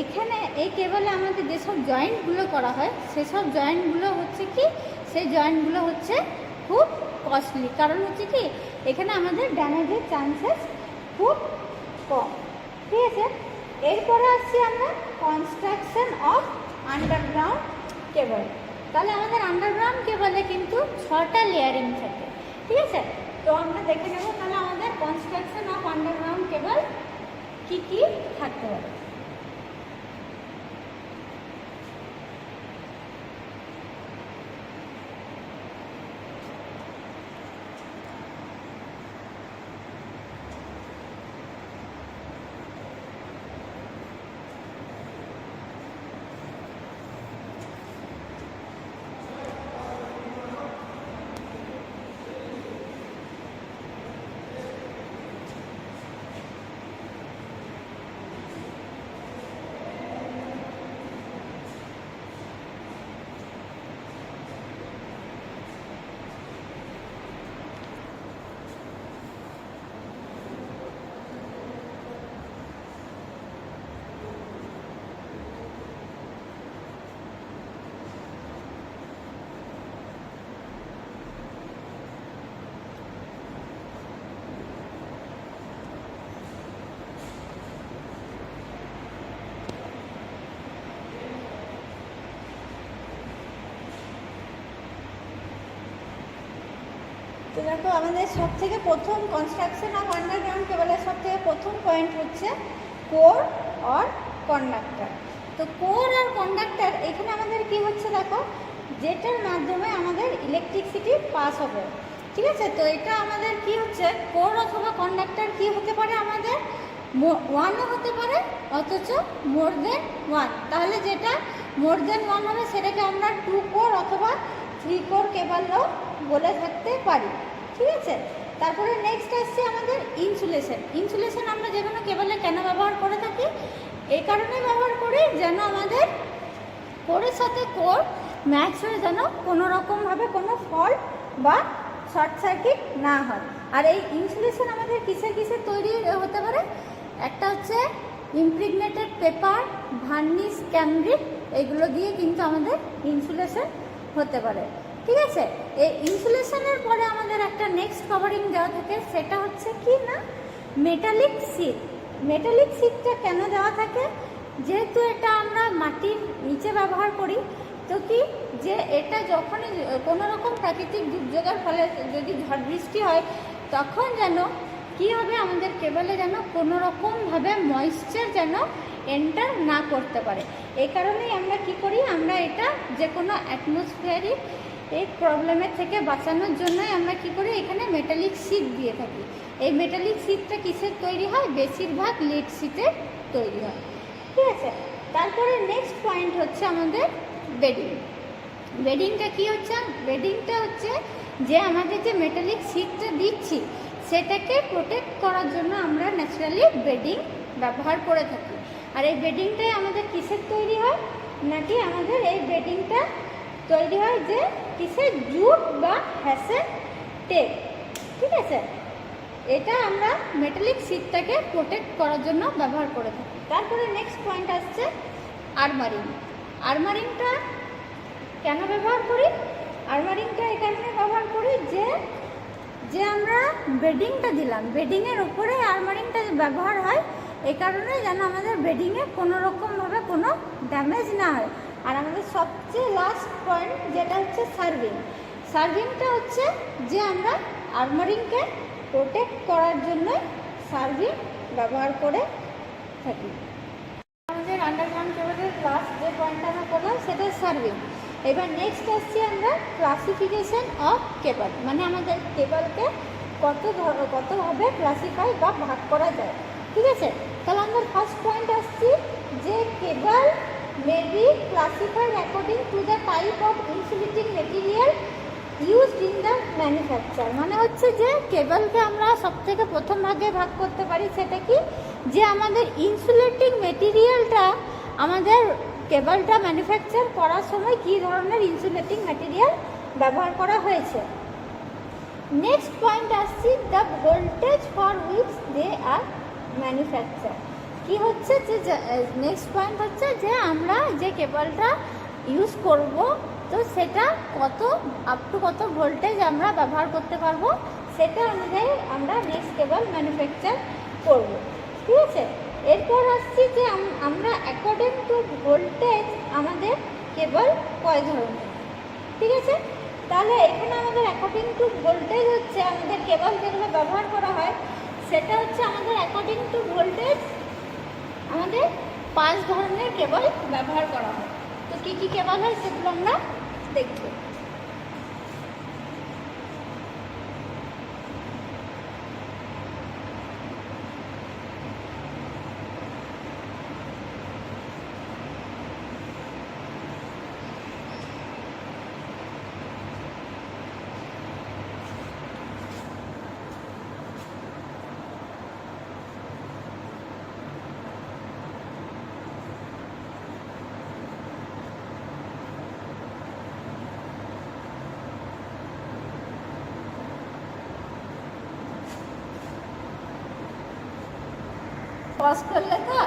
এখানে এই কেবলে আমাদের যেসব জয়েন্টগুলো করা হয় সেসব জয়েন্টগুলো হচ্ছে কি, সেই জয়েন্টগুলো হচ্ছে খুব কস্টলি, কারণ হচ্ছে কি এখানে আমাদের ড্যামেজের চান্সেস খুব কম। ঠিক আছে, এরপরে আসছি আমরা কনস্ট্রাকশন অফ আন্ডারগ্রাউন্ড কেবল। তাহলে আমাদের আন্ডারগ্রাউন্ড কেবলে কিন্তু 6টা লেয়ারিং থাকে। ঠিক আছে, তো আমরা দেখে নেব তাহলে আমাদের কনস্ট্রাকশন অফ আন্ডারগ্রাউন্ড কেবল কী কী থাকতে পারে। তো দেখো আমাদের সব থেকে প্রথম কনস্ট্রাকশন অফ আন্ডারগ্রাউন্ড কেবলের সব থেকে প্রথম পয়েন্ট হচ্ছে কোর আর কন্ডাক্টর। তো কোর আর কন্ডাক্টর এখানে আমাদের কি হচ্ছে দেখো, যেটার মাধ্যমে আমাদের ইলেকট্রিসিটি পাস হবে। ঠিক আছে, তো এটা আমাদের কি হচ্ছে, কোর অথবা কন্ডাক্টর কি হতে পারে, আমাদের ওয়ানও হতে পারে অথচ মোর দেন ওয়ান। তাহলে যেটা মোর দেন ওয়ান হবে সেটাকে আমরা 2 কোর অথবা 3 কোর কেবলও বলে থাকতে পারি। ঠিক আছে, তারপরে নেক্সট আসছে আমাদের ইনসুলেশন। ইনসুলেশন আমরা যে কোনো কেবলে কেন ব্যবহার করে থাকি, এই কারণে ব্যবহার করি যেন আমাদের কোরের সাথে কোর ম্যাচ হয়ে যেন কোনো রকমভাবে কোনো ফল্ট বা শর্ট সার্কিট না হয়। আর এই ইনসুলেশন আমাদের কিসের কিসের তৈরি হতে পারে, একটা হচ্ছে ইমপ্রেগনেটেড পেপার, ভার্নিশ, ক্যামব্রিক এগুলো দিয়ে কিন্তু আমাদের ইনসুলেশন হতে পারে। ঠিক আছে, এই ইনসুলেশনের পরে আমাদের একটা নেক্সট কভারিং দেওয়া থাকে, সেটা হচ্ছে কি না মেটালিক সিট। মেটালিক সিটটা কেন দেওয়া থাকে? যেহেতু এটা আমরা মাটির নিচে ব্যবহার করি, তো কি যে এটা যখনই কোনো রকম প্রাকৃতিক দুর্যোগের ফলে যদি ঝড় বৃষ্টি হয়, তখন যেন কি হবে আমাদের কেবলে যেন কোনো রকমভাবে ময়েশ্চার যেন এন্টার না করতে পারে। এই কারণেই আমরা কি করি, আমরা এটা যে কোনো অ্যাটমসফিয়ারিক এই প্রবলেমের থেকে বাঁচানোর জন্যই আমরা কি করি, এখানে মেটালিক সিট দিয়ে থাকি। এই মেটালিক সিটটা কিসের তৈরি হয়? বেশিরভাগ লিড সিটের তৈরি হয়। ঠিক আছে, তারপরে নেক্সট পয়েন্ট হচ্ছে আমাদের বেডিং। বেডিংটা কি হচ্ছে? বেডিংটা হচ্ছে যে আমাদের যে মেটালিক সিটটা দিচ্ছি সেটাকে প্রোটেক্ট করার জন্য আমরা ন্যাচারালি বেডিং ব্যবহার করে থাকি। আর এই বেডিংটাই আমাদের কিসের তৈরি হয়? নাকি আমাদের এই বেডিংটা তৈরি হয় যে কিসের? জুট বা হ্যাসের টেপ। ঠিক আছে, এটা আমরা মেটালিক সিটটাকে প্রোটেক্ট করার জন্য ব্যবহার করে থাকি। তারপরে নেক্সট পয়েন্ট আসছে আর্মারিং। আর্মারিংটা কেন ব্যবহার করি? আর্মারিংটা এই কারণে ব্যবহার করি যে আমরা বেডিংটা দিলাম, বেডিংয়ের ওপরে আর্মারিংটা ব্যবহার হয় এই কারণে যেন আমাদের বেডিংয়ে কোনো রকমভাবে কোনো ড্যামেজ না হয়। আর আমাদের সবচেয়ে লাস্ট পয়েন্ট যেটা হচ্ছে সার্ভিং। সার্ভিংটা হচ্ছে যে আমরা আর্মারিংকে প্রোটেক্ট করার জন্য সার্ভিং ব্যবহার করে থাকি। আমাদের আন্ডারগ্রাউন্ড কেবলের লাস্ট যে পয়েন্টটা আমরা করলাম সেটা সার্ভিং। এবার নেক্সট আসছি আমরা ক্লাসিফিকেশন অফ কেবল, মানে আমাদের কেবলকে কতভাবে ক্লাসিফাই বা ভাগ করা যায়। ঠিক আছে, তাহলে আমরা ফার্স্ট পয়েন্ট আসছি যে cable may be classified according to the type of insulating material used in the manufacture. মানে হচ্ছে যে কেবলকে আমরা সবথেকে প্রথম ভাগে ভাগ করতে পারি, সেটা কি যে আমাদের ইনসুলেটিং মেটেরিয়ালটা আমাদের কেবলটা ম্যানুফ্যাকচার করার সময় কী ধরনের ইনসুলেটিং ম্যাটেরিয়াল ব্যবহার করা হয়েছে। নেক্সট পয়েন্ট আসছি the voltage for which they are manufacture. কি হচ্ছে যে নেক্সট পয়েন্ট হচ্ছে যে আমরা যে কেবলটা ইউজ করব তো সেটা আপ টু কত ভোল্টেজ আমরা ব্যবহার করতে পারবো, সেটা অনুযায়ী আমরা নেক্সট কেবল ম্যানুফ্যাকচার করব। ঠিক আছে, এরপর আসছি যে আমরা অ্যাকর্ডিং টু ভোল্টেজ আমাদের কেবল কয় ধরনের। ঠিক আছে, তাহলে এখানে আমাদের অ্যাকর্ডিং টু ভোল্টেজ হচ্ছে আমাদের কেবল যেগুলো ব্যবহার করা হয় সেটা হচ্ছে আমাদের অ্যাকর্ডিং টু ভোল্টেজ আমাদের 5 ধরনের কেবল ব্যবহার করা হয়। তো কী কী কেবল হয় সেগুলো আমরা দেখব। পজ করলে তো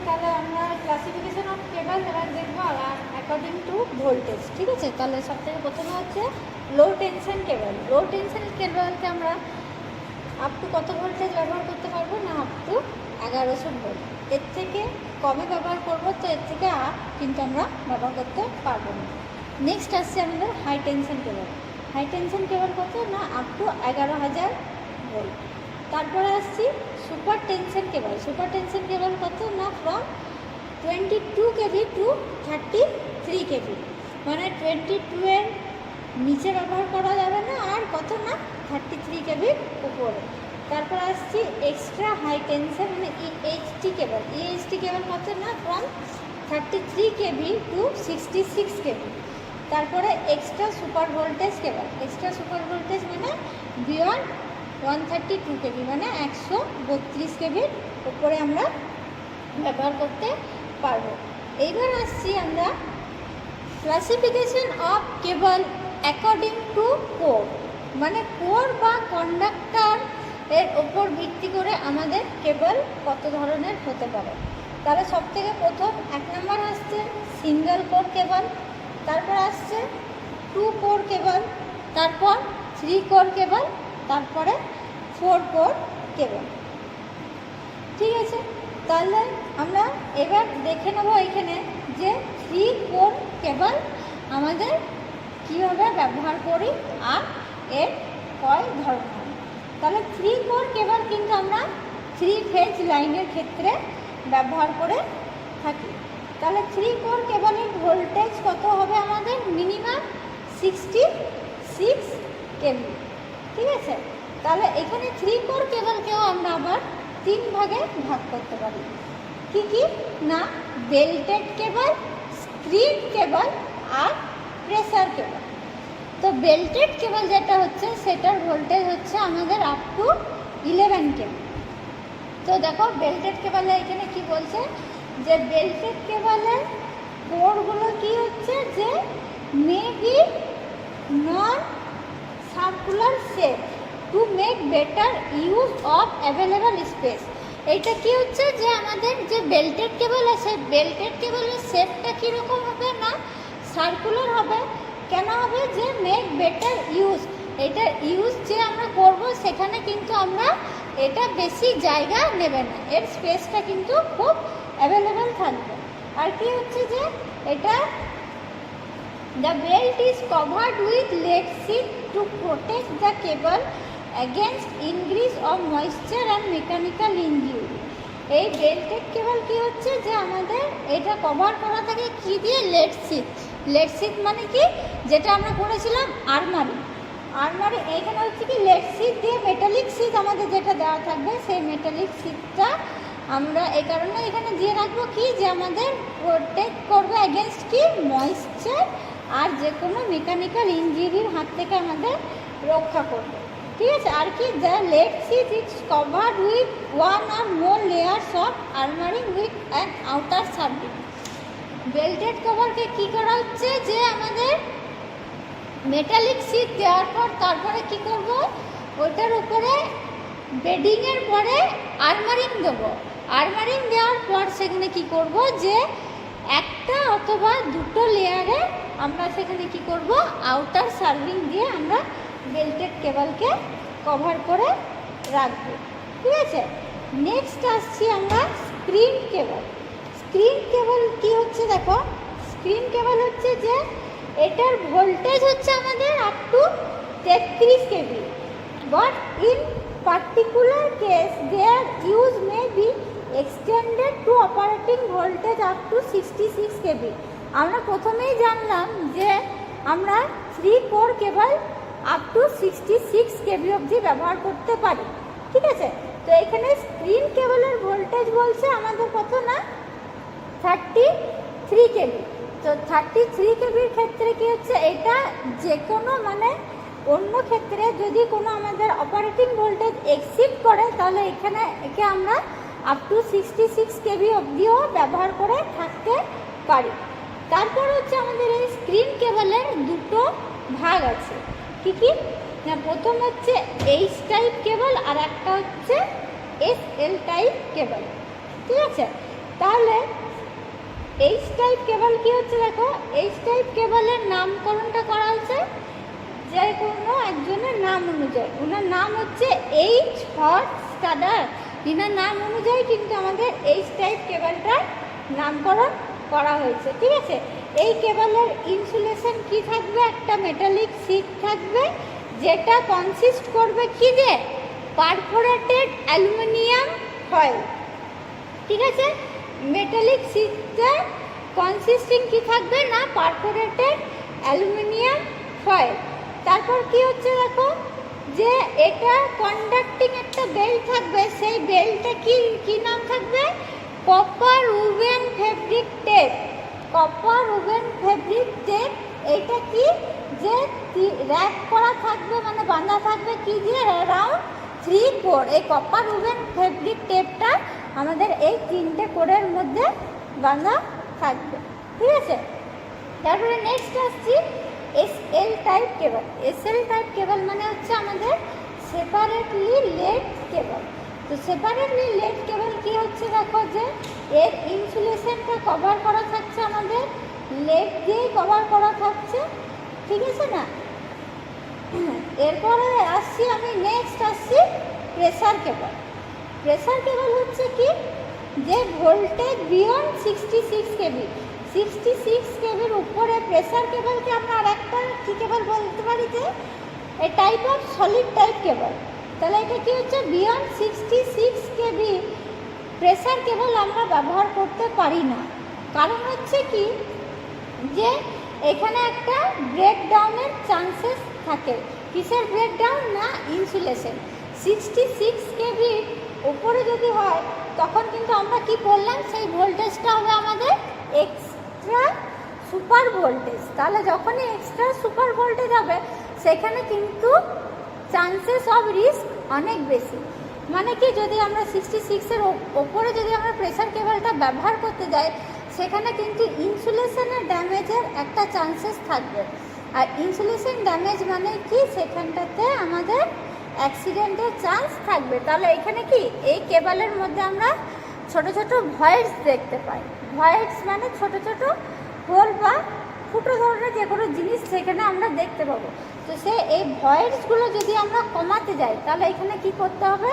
তাহলে আমরা ক্লাসিফিকেশন অফ কেবল এবার দেখবো আর অ্যাকর্ডিং টু ভোল্টেজ। ঠিক আছে, তাহলে সব থেকে প্রথমে হচ্ছে লো টেনশন কেবল। লো টেনশন কেবলকে আমরা আপ টু কত ভোল্টেজ ব্যবহার করতে পারবো না, আপ টু 1100 ভোল্ট। এর থেকে কবে ব্যবহার করবো, তো এর থেকে আপ কিন্তু আমরা ব্যবহার করতে পারবো না। নেক্সট আসছে আমাদের হাই টেনশন কেবল। হাই টেনশন কেবল কত না, আপ টু 11,000 ভোল্ট। তারপরে আসছি সুপার টেনশন কেবল। সুপার টেনশন কেবল কত না, ফ্রম 22 কেভি টু 33 কেভি, মানে 22 এর নিচে ব্যবহার করা যাবে না, আর কত না 33 কেভির উপরে। তারপর আসছি এক্সট্রা হাই টেনশন মানে ইএইচটি কেবল। ইএইচটি কেবল কত না, ফ্রম 33 কেভি টু 66 কেভি। তারপরে এক্সট্রা সুপার ভোল্টেজ কেবল। এক্সট্রা সুপার ভোল্টেজ মানে বিয়ন্ড 132 কেভি, মানে 132 কেভির উপরে আমরা ব্যবহার করতে পারবো। এইবার আসছি আমরা classification of cable according to core, মানে কোর বা কন্ডাক্টর এর ওপর ভিত্তি করে আমাদের কেবল কত ধরনের হতে পারে। তাহলে সব থেকে প্রথম 1 নম্বর আসছে সিঙ্গেল কোর কেবল, তারপর আসছে 2 কোর কেবল, তারপর 3 কোর কেবল, তারপরে 4 কোর কেবল। ঠিক আছে, তাহলে আমরা এবার দেখে নেব এখানে যে 3 কোর কেবল আমাদের কীভাবে ব্যবহার করি আর এর কয় ধরনের। তাহলে 3 কোর কেবল কিন্তু আমরা 3 ফেজ লাইনের ক্ষেত্রে ব্যবহার করে থাকি। তাহলে 3 কোর কেবলের ভোল্টেজ কত হবে আমাদের, মিনিমাম 66 কেভি। ঠিক আছে, তাহলে এখানে 3 কোর কেবলকেও আমরা আবার 3 ভাগে ভাগ করতে পারি। কি কি না, বেল্টেড কেবল, স্ক্রিন কেবল আর প্রেসার কেবল। তো বেল্টেড কেবল যেটা হচ্ছে সেটার ভোল্টেজ হচ্ছে আমাদের আপ টু 11 কেভি। তো দেখো বেল্টেড কেবলে এখানে কি বলছে, যে বেল্টেড কেবলের কোরগুলো কি হচ্ছে, যে may be non circular shape to make better use of available space. এইটা কি হচ্ছে, যে আমাদের যে বেল্টেড কেবল আছে, বেল্টেড কেবলের শেপটা কীরকম হবে না, সার্কুলার হবে। কেন হবে, যে মেক বেটার ইউজ, এটার ইউজ যে আমরা করব সেখানে কিন্তু আমরা এটা বেশি জায়গা নেবে না, এর স্পেসটা কিন্তু খুব অ্যাভেলেবেল থাকবে। আর কি হচ্ছে, যে এটা the belt is covered with lead sheet to protect the cable against ingress of moisture and mechanical injury. এই বেল্টেড কেবল কি হচ্ছে, যে আমাদের এটা কভার করা থাকে কি দিয়ে, লেড শিট। লেড শিট মানে কি, যেটা আমরা করেছিলাম আরমারি। আরমারি এইখানে হচ্ছে কি লেড শিট দিয়ে মেটালিক শিট আমাদের যেটা দেওয়া থাকবে, সেই মেটালিক শিটটা আমরা এই কারণে এখানে দিয়ে রাখবো কি, যে আমাদের প্রোটেক্ট করবে এগেনস্ট কি, ময়েশ্চার আর যে কোনো মেকানিক্যাল ইঞ্জুরির হাত থেকে আমাদের রক্ষা করবে। ঠিক আছে, আর কি, the lead sheet is covered with 1 or more layers of armouring with an outer serving. Belted কভারকে কী করা হচ্ছে, যে আমাদের মেটালিক শিট দেওয়ার পর তারপরে কি করব, ওটার উপরে বেডিংয়ের পরে আর্মারিং দেবো। আর্মারিং দেওয়ার পর সেখানে কি করব, যে একটা অথবা 2টো লেয়ারে আমরা সেখানে কি করব, আউটার সার্ভিং দিয়ে আমরা বেল্টেড কেবলকে কভার করে রাখবো। ঠিক আছে, নেক্সট আসছি আমরা স্ক্রিন কেবল। স্ক্রিন কেবল কি হচ্ছে, দেখো স্ক্রিন কেবল হচ্ছে যে এটার ভোল্টেজ হচ্ছে আমাদের up to 33 kV, but in particular case their use may be extended to operating voltage up to 66 kV. আমরা প্রথমেই জানলাম যে আমরা 3 core cable up to 66 kV অবধি ব্যবহার করতে পারি। ঠিক আছে, তো এখানে স্ক্রিন কেবলের ভোল্টেজ বলছে আমাদের কত না, 33 kV। তো 33 kVর ক্ষেত্রে কি হচ্ছে, এটা যে কোনো মানে অন্য ক্ষেত্রে যদি কোনো আমাদের অপারেটিং ভোল্টেজ এক্সিড করে, তাহলে এখানে একে আমরা আপ টু 66 কেভি অবধিও ব্যবহার করে থাকতে পারি। তারপর হচ্ছে আমাদের এই স্ক্রিন কেবলের 2টো ভাগ আছে। কি কি না, প্রথম হচ্ছে এইচ টাইপ কেবল আর একটা হচ্ছে এসএল টাইপ কেবল। ঠিক আছে, তাহলে এইচ টাইপ কেবল কি হচ্ছে, দেখো এইচ টাইপ কেবলের নামকরণটা করা হচ্ছে যে কোনো একজনের নাম অনুযায়ী, ওনার নাম হচ্ছে এইচ হট স্টাডার, এনার নাম অনুযায়ী কিন্তু আমাদের এইচ টাইপ কেবলটার নামকরণ করা হয়েছে। ঠিক আছে, এই কেবলের ইনসুলেশন কি থাকবে, একটা মেটালিক শিট থাকবে যেটা কনসিস্ট করবে কি যে পারফোরেটেড অ্যালুমিনিয়াম ফয়েল। ঠিক আছে, মেটালিক শিটটা কনসিস্টিং কি থাকবে না পারফোরেটেড অ্যালুমিনিয়াম ফয়েল। তারপর কি হচ্ছে দেখো যে এটা কন্ডাক্টিং একটা বেল্ট থাকবে, সেই বেল্টটা কি নাম থাকবে, copper woven fabric tape. Copper woven fabric tape এটা কি যে র্যাপ করা থাকবে মানে বাঁধা থাকবে কি দিয়ে অ্যারাউন্ড 3 কোর। এই কপার উভেন ফেব্রিক টেপটা আমাদের এই 3টে কোরের মধ্যে বাঁধা থাকবে। ঠিক আছে, তারপরে নেক্সট আসছি এসএল টাইপ কেবল। এসএল টাইপ কেবল মানে হচ্ছে আমাদের সেপারেটলি লেড কেবল। তো সেপারেটলি লেড কেবল কি হচ্ছে দেখো যে এর ইনসুলেশনটা কভার করা থাকছে আমাদের লেড দিয়ে কভার করা থাকছে। ঠিক আছে না, এরপরে আসছি আমি নেক্সট আসছি প্রেসার কেবল। প্রেসার কেবল হচ্ছে কি যে ভোল্টেজ বিয়ন্ড 66 কেভি, 66 কেভির উপরে প্রেসার কেবলকে আমরা আর একটা কী কেবল বলতে পারি যে এ টাইপ অফ সলিড টাইপ কেবল। তাহলে এটা কি হচ্ছে বিয়ন্ড 66 কেভি প্রেসার কেবল আমরা ব্যবহার করতে পারি না। কারণ হচ্ছে কি যে এখানে একটা ব্রেকডাউনের চান্সেস থাকে। কিসের ব্রেকডাউন না ইনসুলেশন। 66 কেভি উপরে যদি হয় তখন কিন্তু আমরা কি করলাম সেই ভোল্টেজটা হবে আমাদের এক্সট্রা সুপার ভোল্টেজ। তাহলে যখনই এক্সট্রা সুপার ভোল্টেজ হবে সেখানে কিন্তু চান্সেস অফ রিস্ক অনেক বেশি। মানে কি যদি আমরা 66-এর ওপরে যদি আমরা প্রেসার কেবলটা ব্যবহার করতে যাই সেখানে কিন্তু ইনসুলেশনের ড্যামেজের একটা চান্সেস থাকবে। আর ইনসুলেশন ড্যামেজ মানে কি সেখানটাতে আমাদের অ্যাক্সিডেন্টের চান্স থাকবে। তাহলে এখানে কি এই কেবলের মধ্যে আমরা ছোট ছোট ভয়েডস দেখতে পাই। ভয়েডস মানে ছোট ছোট হোল বা ফুটো ধরনের যে কোনো জিনিস সেখানে আমরা দেখতে পাবো। তো এই ভয়েডসগুলো যদি আমরা কমাতে যাই তাহলে এখানে কি করতে হবে,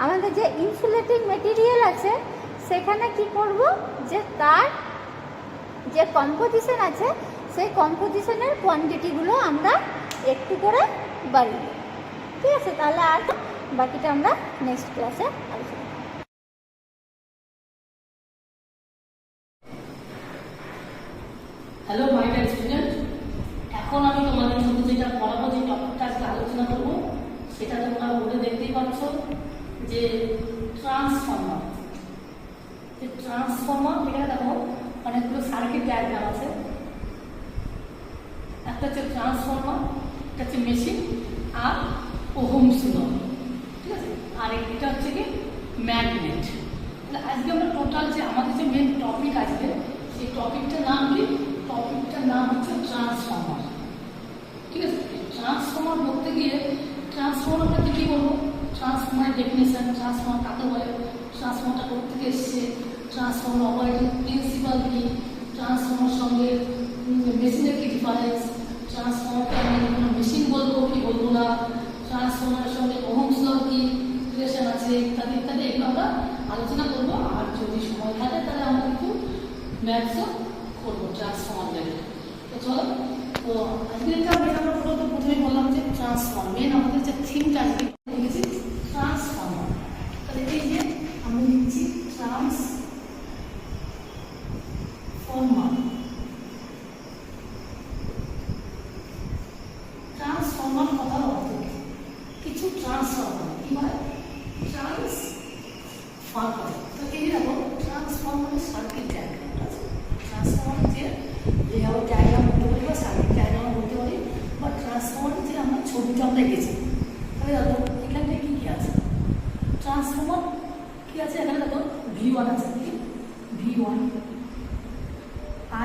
আমাদের যে ইনসুলেটিং মেটেরিয়াল আছে সেখানে কি করব যে তার যে কম্পোজিশন আছে সেই কম্পোজিশনের কোয়ান্টিটিগুলো আমরা একটু করে বাড়িয়ে। ঠিক আছে, তাহলে আর বাকিটা আমরা নেক্সট ক্লাসে আলোচনা করব। হ্যালো মাই ডিয়ার স্টুডেন্ট, এখন আমি তোমাদের সাথে যেটা পড়াবো, যে টপিকটা আজকে আলোচনা করব সেটা তোমরা বোর্ডে দেখতেই পাচ্ছ যে ট্রান্সফর্মার। যে ট্রান্সফর্মার এখানে দেখো অনেকগুলো সার্কিট ডায়াগ্রাম আছে। একটা হচ্ছে ট্রান্সফর্মার, একটা হচ্ছে মেশিন আর ওহমস ল। ঠিক আছে, আর এটা হচ্ছে কি ম্যাগনেট। তাহলে আজকে আমরা টোটাল যে আমাদের যে মেন টপিক আজকে সেই টপিকটার নাম কি, টপিকটার নাম হচ্ছে ট্রান্সফর্মার। ঠিক আছে, ট্রান্সফর্মার বলতে গিয়ে ট্রান্সফর্মার বলতে কী বলবো, ট্রান্সফর্মারের ডেফিনেশন, ট্রান্সফর্মার কাকে বলে, ট্রান্সফর্মারটা কোথা থেকে এসছে, ট্রান্সফর্মার অপারেটিং প্রিন্সিপাল কি, ট্রান্সফর্মার সঙ্গে মেশিনের কি ডিফারেন্স, ট্রান্সফর্মারকে আমরা কোনো মেশিন বলবো কি বলবো না, ট্রান্সফর্মারের সঙ্গে ওহমস ল কি রিলেশন আছে, ইত্যাদি ইত্যাদি এগুলো আমরা আলোচনা করবো। আর যদি সময় থাকে তাহলে আমরা কিন্তু ম্যাথসও করবো ট্রান্সফর্মার লেগে। তো চলো, তো আজকে আমরা প্রথমে বললাম যে ট্রান্সফর্মার মেন আমাদের যে থিমটা আজকে লিখেছি ট্রান্সফর্মার। তাহলে এই যে আমরা লিখছি ট্রান্সফর্মার। ট্রান্সফর্মার কথার অর্থ কিছু ট্রান্সফর্মার কি হয়, ট্রান্সফর্মার। তো এই দেখো ট্রান্সফর্মারের সার্কিট ডায়াগ্রাম আছে। ট্রান্সফর্মার যে যেভাবে ডায়াগ্রাম বলতে পারি বা সার্কিট ডায়াগ্রাম বলতে পারি বা ট্রান্সফর্মারের যে আমরা ছবিটা আমরা এঁকেছি। তাহলে দেখো এখানটায় কী কী আছে, ট্রান্সফর্মার কী আছে, এখানে দেখো V1 আছে, V1,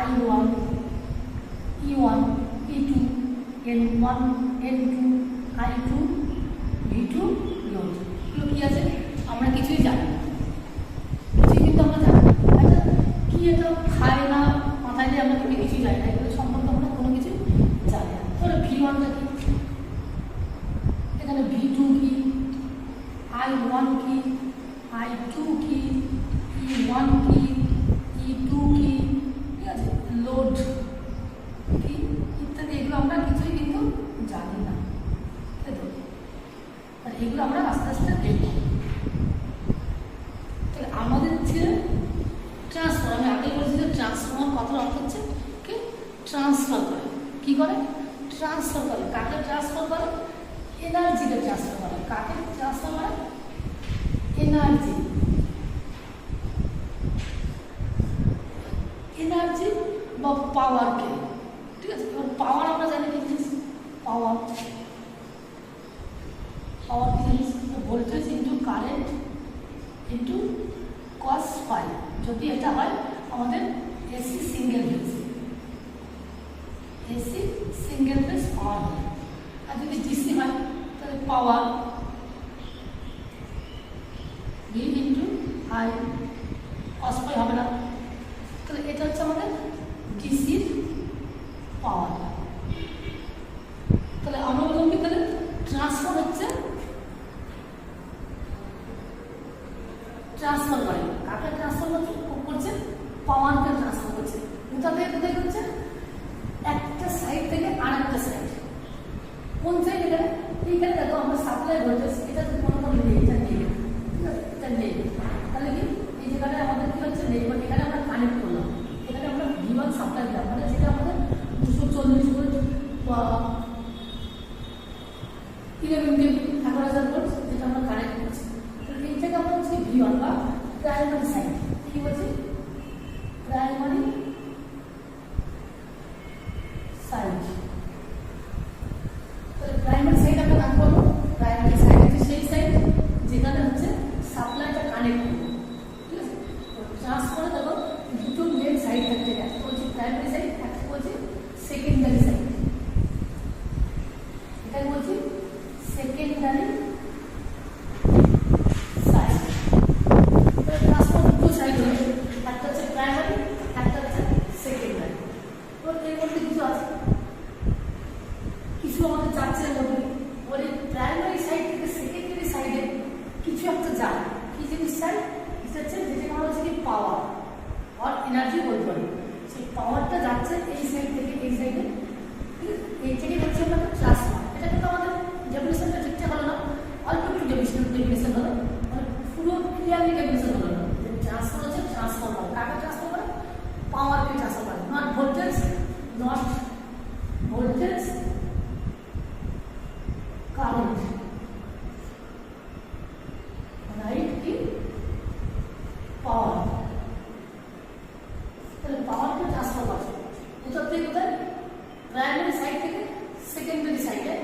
I1, E1, E2, N1, N2, I2, V2 load. এগুলো কী আছে আমরা কিছুই জানি না, কিছুই কিন্তু আমরা জানি না। আচ্ছা কী এটা খায় না মাথায় দিয়ে আমরা কিন্তু কিছুই জানি না, এগুলো সম্পর্কে আমরা কোনো কিছু জানি না। তাহলে V1টা কি, V2 কি, I1 কি, I2 কি, E1 কি, E2 কি, ঠিক আছে, লোড কি ইত্যাদি, এগুলো আমরা কিছুই কিন্তু জানি না, তাই তো? আর এগুলো আমরা আস্তে আস্তে দেখব। তাহলে আমাদের যে ট্রান্সফার, আমি আগেই বলছি যে ট্রান্সফর্মার কথার অর্থ হচ্ছে কি ট্রান্সফার করে, কি করে ট্রান্সফার করে, কাকে ট্রান্সফার করে, এনার্জিকে ট্রান্সফার করে, কাকে ট্রান্সফার করে, এনার্জি, এনার্জি বা পাওয়ারকে, ঠিক আছে। এবার পাওয়ার আমরা জানি কি জিনিস, পাওয়ার, পাওয়ার কি জিনিস, voltage into current into cos phi, যদি এটা হয় আমাদের AC single phase, AC single phase power হয়। আর যদি ডিসি হয় তাহলে power V into I, cos phi হবে না। তাহলে এটা হচ্ছে আমাদের ডিসির পাওয়ার। তাহলে আমরা বললাম কি, তাহলে ট্রান্সফার হচ্ছে, ট্রান্সফার করে, কাকে ট্রান্সফার করছে, পাওয়ারকে ট্রান্সফার করছে। কোথা থেকে কোথায় করছে, একটা সাইড থেকে আর একটা সাইড। কোন সাইড? এখানে, এইখানে দেখো আমরা সাপ্লাই ভোল্টেজ, এটা তো কোনো নেই, এটা নেই, এটা নেই। তাহলে কি এই জায়গাটা আমাদের কি হচ্ছে, নেই, মানে এখানে আমরা কানেক্ট করলাম, এখানে আমরা V1 সাপ্লাই দিলাম, মানে যেটা আমাদের 240 ভোল্ট বা 11 কেভি 1000 ভোল্ট, যেটা আমরা কানেক্ট করছি। তাহলে এই থেকে আমরা হচ্ছে V1 বা প্রাইমারি সাইড, কি বলছি, প্রাইমারি সাইড। তাহলে প্রাইমারি সাইড আমরা কাজ করবো, প্রাইমারি সাইড হচ্ছে সেই সাইড যেখানে হচ্ছে সাপ্লাইটা কানেক্ট করবো, ঠিক আছে। ট্রান্সফারে দেখো দুটো মেন সাইড থাকছে, একটা বলছি প্রাইমারি সাইড, একটা বলছি সেকেন্ডারি সাইড। এটা বলছি সেকেন্ডারি সাইড। ট্রান্সফার দুটো সাইড হলো, একটা হচ্ছে প্রাইমারি, একটা হচ্ছে সেকেন্ডারি। তো এর মধ্যে কিছু আছে, কিছু আমাদের যাচ্ছে মধ্যে, ওই প্রাইমারি সাইড থেকে সেকেন্ডারি সাইডে কিছু একটা যায়, কি জিনিস চাই, এটা হচ্ছে যেটা আমরা হচ্ছে কি পাওয়ার আর এনার্জি বলতে পারি। সেই পাওয়ারটা যাচ্ছে এই সাইড থেকে এই সাইডে, এই থেকে হচ্ছে আমাদের ট্রান্সফার। এটা কিন্তু আমাদের ডেফিনেশনটা ঠিকঠাক হলো না, অল্প একটু ডেফিনেশন হলো, মানে পুরো ক্লিয়ারলি ডেফিনেশন হলো না। ট্রান্সফার হচ্ছে ট্রান্সফার করে, কাকে ট্রান্সফার করে, পাওয়ারকে ট্রান্সফার করে, not voltage, not voltage, current, right, কি পাওয়ার। তাহলে পাওয়ারকে ট্রান্সফার করছে কোথা থেকে কোথায়, প্রাইমারি সাইড থেকে সেকেন্ডারি সাইডে।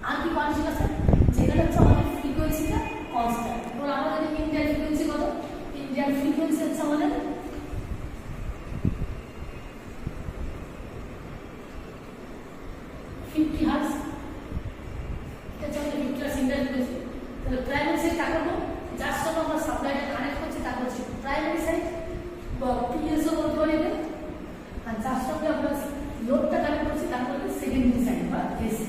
আর কি কন্ডিশন আছে, যেখানে হচ্ছে আমাদের ফ্রিকোয়েন্সিটা কনস্ট্যান্ট। এবার আমরা জানি ইন্ডিয়ান ফ্রিকোয়েন্সি কত, ইন্ডিয়ান ফ্রিকোয়েন্সি হচ্ছে আমাদের 50 হার্টজ, এটা হচ্ছে 50 হার্টজ ইন্ডিয়ান ফ্রিকোয়েন্সি। তাহলে প্রাইমারি সাইড কাকে বলবো, যার সঙ্গে আমরা সাপ্লাইটা কানেক্ট করছি তাকে হচ্ছে প্রাইমারি সাইড বা পিএসও বলতে পারি। আর যার সঙ্গে আমরা লোডটা কানেক্ট করছি তাকে বলতে সেকেন্ডারি সাইড বা এসি।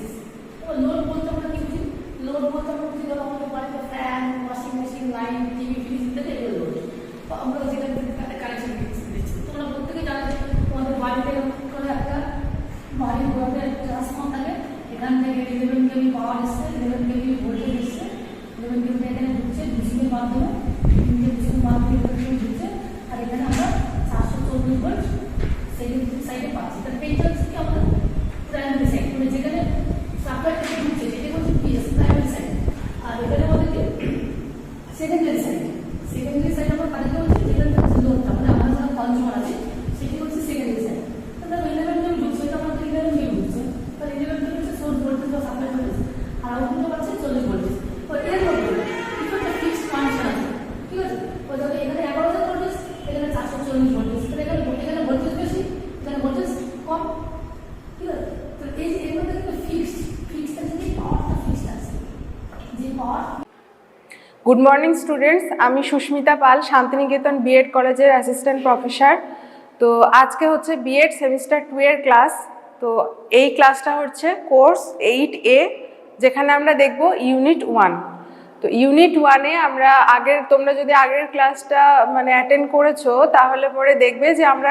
এবার লোড বলতে আমরা কি বুঝি, লোড বলতে আমরা বুঝি ধরো আমাদের বাড়িতে fan, washing machine, light, TV, fridge ইত্যাদি এগুলো লোড, বা আমরা যেটা কানেকশন দিচ্ছি। তোমরা প্রত্যেকে জানো যে তোমাদের বাড়িতে কোনো একটা বাড়ির ঘরে ট্রান্সফর্মার থাকে, এখান থেকে 11 কেভি পাওয়ার এসছে, 11 কেভি ভোল্টেজ এসছে, 11 কেভি এখানে ঢুকছে ডিসির মাধ্যমে, ডিসির মাধ্যমে ঢুকছে, আর এখানে আমরা 440 ভোল্ট সেকেন্ডারি সাইডে পাচ্ছি। তাহলে এইটা হচ্ছে কি আমাদের প্রাইমারি সাইড, মানে যেখানে সাপ্লাইটা ঢুকছে সেটা হচ্ছে পিএস প্রাইমারি সাইড। আর এখানে আমাদের কি সেকেন্ডারি সাইড, সেকেন্ডারি সাইড আমরা কানেক্ট করছি, যেখানে হচ্ছে লোডটা, মানে আমাদের যারা কনজিউমার আছে সেটি হচ্ছে সেকেন্ডারি সাইড। তাহলে 11 কেভি ঢুকছে, এটা আমাদের 11 কেভি ঢুকছে, তাহলে 11 কেভি হচ্ছে সোর্স ভোল্টেজ বা সাপ্লাই ভোল্টেজ, আর আউটপুটটা পাচ্ছে 40 ভোল্টেজ। তো এর মধ্যে কিছু একটা ফিক্সড কন্ডিশন আছে, ঠিক আছে। ওই ধরো এখানে 11,000 ভোল্টেজ, এখানে 440 ভোল্টেজ, তাহলে এখানে ভোল্টেজ বেশি, এখানে ভোল্টেজ কম, ঠিক আছে। তো এই যে এর মধ্যে কিন্তু ফিক্সড আছে, যে পাওয়ারটা ফিক্সড আছে, যে পাওয়ার। গুড মর্নিং স্টুডেন্টস, আমি সুস্মিতা পাল, শান্তিনিকেতন বিএড কলেজের অ্যাসিস্ট্যান্ট প্রফেসর। তো আজকে হচ্ছে বিএড সেমিস্টার 2 এর ক্লাস। তো এই ক্লাসটা হচ্ছে কোর্স 8A যেখানে আমরা দেখব ইউনিট 1। তো ইউনিট 1-এ আমরা তোমরা যদি আগের ক্লাসটা মানে অ্যাটেন্ড করেছো তাহলে পরে দেখবে যে আমরা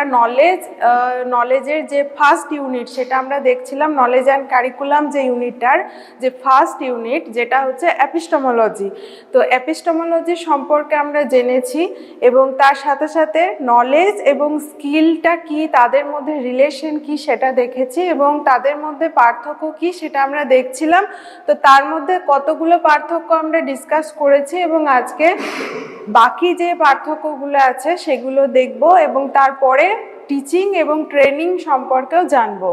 নলেজের যে ফার্স্ট ইউনিট সেটা আমরা দেখছিলাম, নলেজ অ্যান্ড কারিকুলাম যে ইউনিটটার যে ফার্স্ট ইউনিট যেটা হচ্ছে এপিস্টেমোলজি। তো এপিস্টেমোলজি সম্পর্কে আমরা জেনেছি এবং তার সাথে সাথে নলেজ এবং স্কিলটা কি, তাদের মধ্যে রিলেশন কি সেটা দেখেছি এবং তাদের মধ্যে পার্থক্য কি সেটা আমরা দেখছিলাম। তো তার মধ্যে কতগুলো পার্থক্য আমরা ডিসকাস করেছি এবং আজকে বাকি যে পার্থক্যগুলো আছে সেগুলো দেখব এবং তারপরে টিচিং এবং ট্রেনিং সম্পর্কেও জানবো।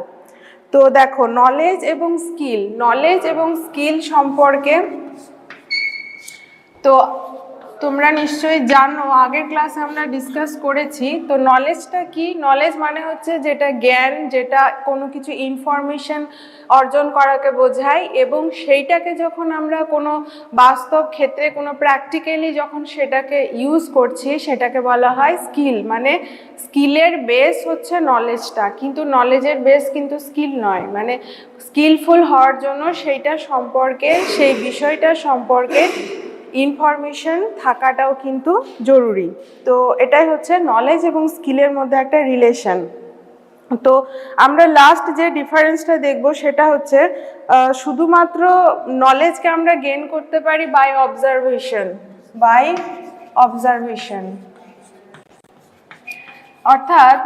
তো দেখো নলেজ এবং স্কিল সম্পর্কে তো তোমরা নিশ্চয়ই জানো, আগের ক্লাসে আমরা ডিসকাস করেছি। তো নলেজটা কি? নলেজ মানে হচ্ছে যেটা জ্ঞান, যেটা কোনো কিছু ইনফরমেশন অর্জন করাকে বোঝায় এবং সেইটাকে যখন আমরা কোনো বাস্তব ক্ষেত্রে কোনো প্র্যাকটিক্যালি যখন সেটাকে ইউজ করছি সেটাকে বলা হয় স্কিল। মানে স্কিলের বেস হচ্ছে নলেজটা, কিন্তু নলেজের বেস কিন্তু স্কিল নয়। মানে স্কিলফুল হওয়ার জন্য সেই বিষয়টা সম্পর্কে ইনফরমেশন থাকাটাও কিন্তু জরুরি। তো এটাই হচ্ছে নলেজ এবং স্কিলের মধ্যে একটা রিলেশন। তো আমরা লাস্ট যে ডিফারেন্সটা দেখব সেটা হচ্ছে শুধুমাত্র নলেজকে আমরা গেইন করতে পারি বাই অবজারভেশন, অর্থাৎ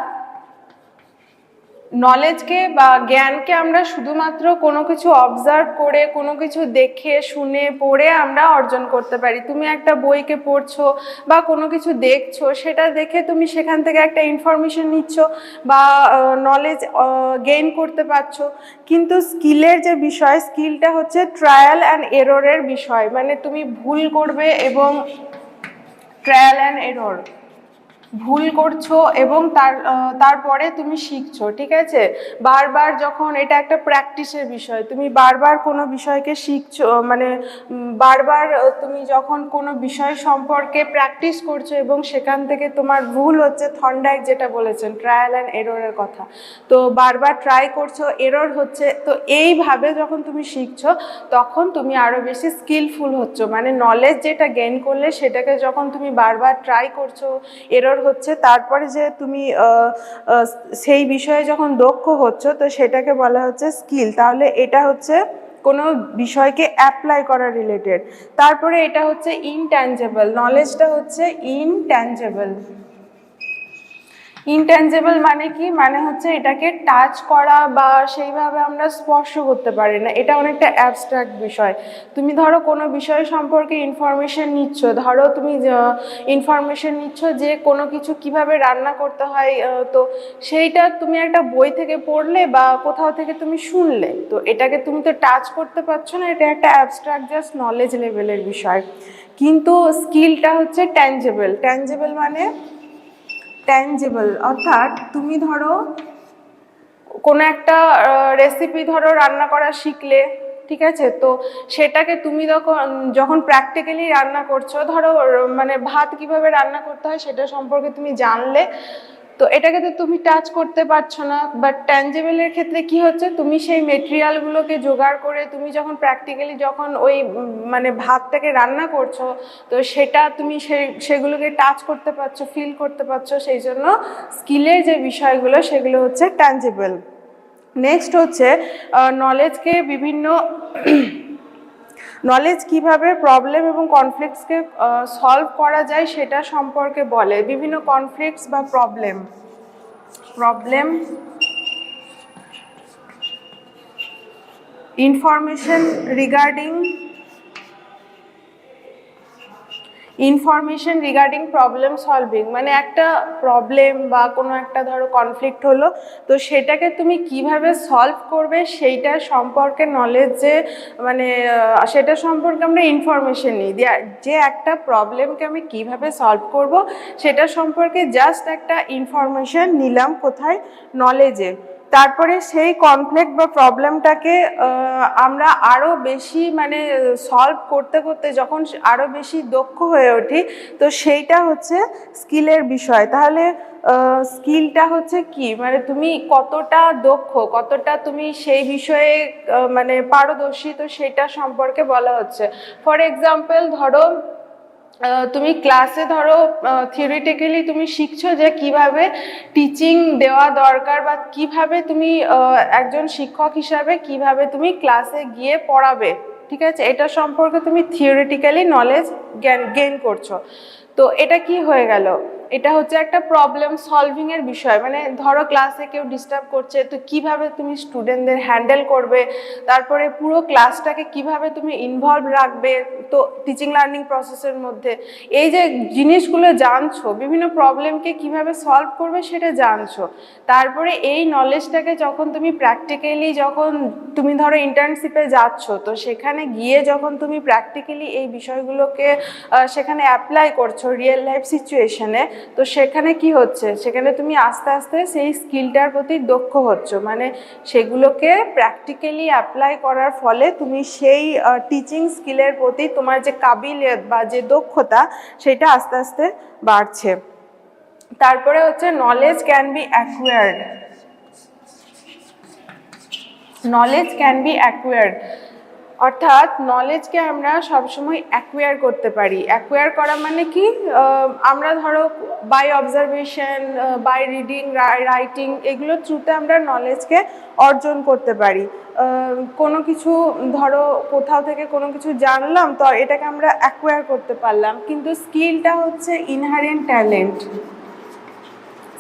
নলেজকে বা জ্ঞানকে আমরা শুধুমাত্র কোনো কিছু অবজার্ভ করে, কোনো কিছু দেখে শুনে পড়ে আমরা অর্জন করতে পারি। তুমি একটা বইকে পড়ছো বা কোনো কিছু দেখছো, সেটা দেখে তুমি সেখান থেকে একটা ইনফরমেশন নিচ্ছ বা নলেজ গেইন করতে পারছো। কিন্তু স্কিলের যে বিষয়, স্কিলটা হচ্ছে ট্রায়াল অ্যান্ড এররের বিষয়। মানে তুমি ভুল করবে এবং ট্রায়াল অ্যান্ড এরর, ভুল করছো এবং তারপরে তুমি শিখছো, ঠিক আছে? বারবার যখন এটা একটা প্র্যাকটিসের বিষয়, তুমি বারবার কোনো বিষয়কে শিখছো, মানে বারবার তুমি যখন কোনো বিষয় সম্পর্কে প্র্যাকটিস করছো এবং সেখান থেকে তোমার ভুল হচ্ছে, থর্নডাইক যেটা বলেছেন ট্রায়াল অ্যান্ড এররের কথা, তো বারবার ট্রাই করছো, এরর হচ্ছে, তো এইভাবে যখন তুমি শিখছো তখন তুমি আরও বেশি স্কিলফুল হচ্ছো। মানে নলেজ যেটা গেইন করলে সেটাকে যখন তুমি বারবার ট্রাই করছো, এরর হচ্ছে, তারপরে যে তুমি সেই বিষয়ে যখন দক্ষ হচ্ছ তো সেটাকে বলা হচ্ছে স্কিল। তাহলে এটা হচ্ছে কোনো বিষয়কে অ্যাপ্লাই করা রিলেটেড। তারপরে এটা হচ্ছে ইনট্যাঞ্জেবল, নলেজটা হচ্ছে ইনট্যাঞ্জেবল। ইনট্যাঞ্জেবল মানে কি? মানে হচ্ছে এটাকে টাচ করা বা সেইভাবে আমরা স্পর্শ করতে পারি না, এটা অনেকটা অ্যাবস্ট্রাক্ট বিষয়। তুমি ধরো কোনো বিষয় সম্পর্কে ইনফরমেশন নিচ্ছ, ধরো তুমি ইনফরমেশন নিচ্ছ যে কোনো কিছু কিভাবে রান্না করতে হয়, তো সেইটা তুমি একটা বই থেকে পড়লে বা কোথাও থেকে তুমি শুনলে, তো এটাকে তুমি তো টাচ করতে পারছো না, এটা একটা অ্যাবস্ট্রাক্ট জাস্ট নলেজ লেভেলের বিষয়। কিন্তু স্কিলটা হচ্ছে ট্যাঞ্জেবল। ট্যাঞ্জেবল মানে ট্যাঞ্জেবল, অর্থাৎ তুমি ধরো কোনো একটা রেসিপি ধরো রান্না করা শিখলে, ঠিক আছে? তো সেটাকে তুমি যখন প্র্যাকটিক্যালি রান্না করছো, ধরো মানে ভাত কিভাবে রান্না করতে হয় সেটা সম্পর্কে তুমি জানলে, তো এটাকে তো তুমি টাচ করতে পারছো না। বাট ট্যাঞ্জেবলের ক্ষেত্রে কি হচ্ছে, তুমি সেই মেটেরিয়ালগুলোকে জোগাড় করে তুমি যখন প্র্যাকটিক্যালি যখন ওই মানে ভাতটাকে রান্না করছো, তো সেটা তুমি সেগুলোকে টাচ করতে পারছো, ফিল করতে পারছো, সেই জন্য স্কিলের যে বিষয়গুলো সেগুলো হচ্ছে ট্যাঞ্জেবল। নেক্সট হচ্ছে নলেজকে নলেজ কিভাবে প্রবলেম এবং কনফ্লিক্টসকে সলভ করা যায় সেটা সম্পর্কে বলে। বিভিন্ন কনফ্লিক্টস বা problem information regarding problem solving, মানে একটা প্রবলেম বা কোনো একটা ধরো কনফ্লিক্ট হলো, তো সেটাকে তুমি কিভাবে সলভ করবে সেইটা সম্পর্কে নলেজ, যে মানে সেটা সম্পর্কে আমরা ইনফরমেশন নিই, যে একটা প্রবলেমকে আমি কিভাবে সলভ করব সেটা সম্পর্কে জাস্ট একটা ইনফরমেশন নিলাম, কোথায়? নলেজে। তারপরে সেই কনফ্লিক্ট বা প্রবলেমটাকে আমরা আরও বেশি মানে সলভ করতে করতে যখন আরও বেশি দক্ষ হয়ে উঠি, তো সেইটা হচ্ছে স্কিলের বিষয়। তাহলে স্কিলটা হচ্ছে কি, মানে তুমি কতটা দক্ষ, কতটা তুমি সেই বিষয়ে মানে পারদর্শী, তো সেটা সম্পর্কে বলা হচ্ছে। ফর এক্সাম্পল ধরো তুমি ক্লাসে ধরো থিওরিটিক্যালি তুমি শিখছো যে কিভাবে টিচিং দেওয়া দরকার, বা কিভাবে তুমি একজন শিক্ষক হিসাবে কিভাবে তুমি ক্লাসে গিয়ে পড়াবে, ঠিক আছে, এটা সম্পর্কে তুমি থিওরিটিক্যালি নলেজ গেইন করছো। তো এটা কি হয়ে গেল, এটা হচ্ছে একটা প্রবলেম সলভিং এর বিষয়। মানে ধরো ক্লাসে কেউ ডিস্টার্ব করছে, তো কিভাবে তুমি স্টুডেন্টদের হ্যান্ডেল করবে, তারপরে পুরো ক্লাসটাকে কিভাবে তুমি ইনভলভ রাখবে তো টিচিং লার্নিং প্রসেসের মধ্যে, এই যে জিনিসগুলো জানছো, বিভিন্ন প্রবলেমকে কিভাবে সলভ করবে সেটা জানছো। তারপরে এই নলেজটাকে যখন তুমি প্র্যাকটিক্যালি, যখন তুমি ধরো ইন্টার্নশিপে যাচ্ছ, তো সেখানে গিয়ে যখন তুমি প্র্যাকটিক্যালি এই বিষয়গুলোকে সেখানে অ্যাপ্লাই করছো রিয়েল লাইফ সিচুয়েশনে, তো সেখানে কি হচ্ছে, সেখানে তুমি আস্তে আস্তে সেই স্কিলটার প্রতি দক্ষ হচ্ছ। মানে সেগুলোকে প্র্যাকটিক্যালি অ্যাপ্লাই করার ফলে তুমি সেই টিচিং স্কিলের প্রতি তোমার যে কাবিলিয়ত বা যে দক্ষতা, সেটা আস্তে আস্তে বাড়ছে। তারপরে হচ্ছে knowledge can be acquired. Knowledge can be acquired অর্থাৎ নলেজকে আমরা সবসময় অ্যাকুয়ার করতে পারি। অ্যাকুয়ার করা মানে কি, আমরা ধরো by observation, by reading, writing, এগুলোর থ্রুতে আমরা নলেজকে অর্জন করতে পারি। কোনো কিছু ধরো কোথাও থেকে কোনো কিছু জানলাম, তো এটাকে আমরা অ্যাকুয়ার করতে পারলাম। কিন্তু স্কিলটা হচ্ছে ইনহারেন্ট ট্যালেন্ট।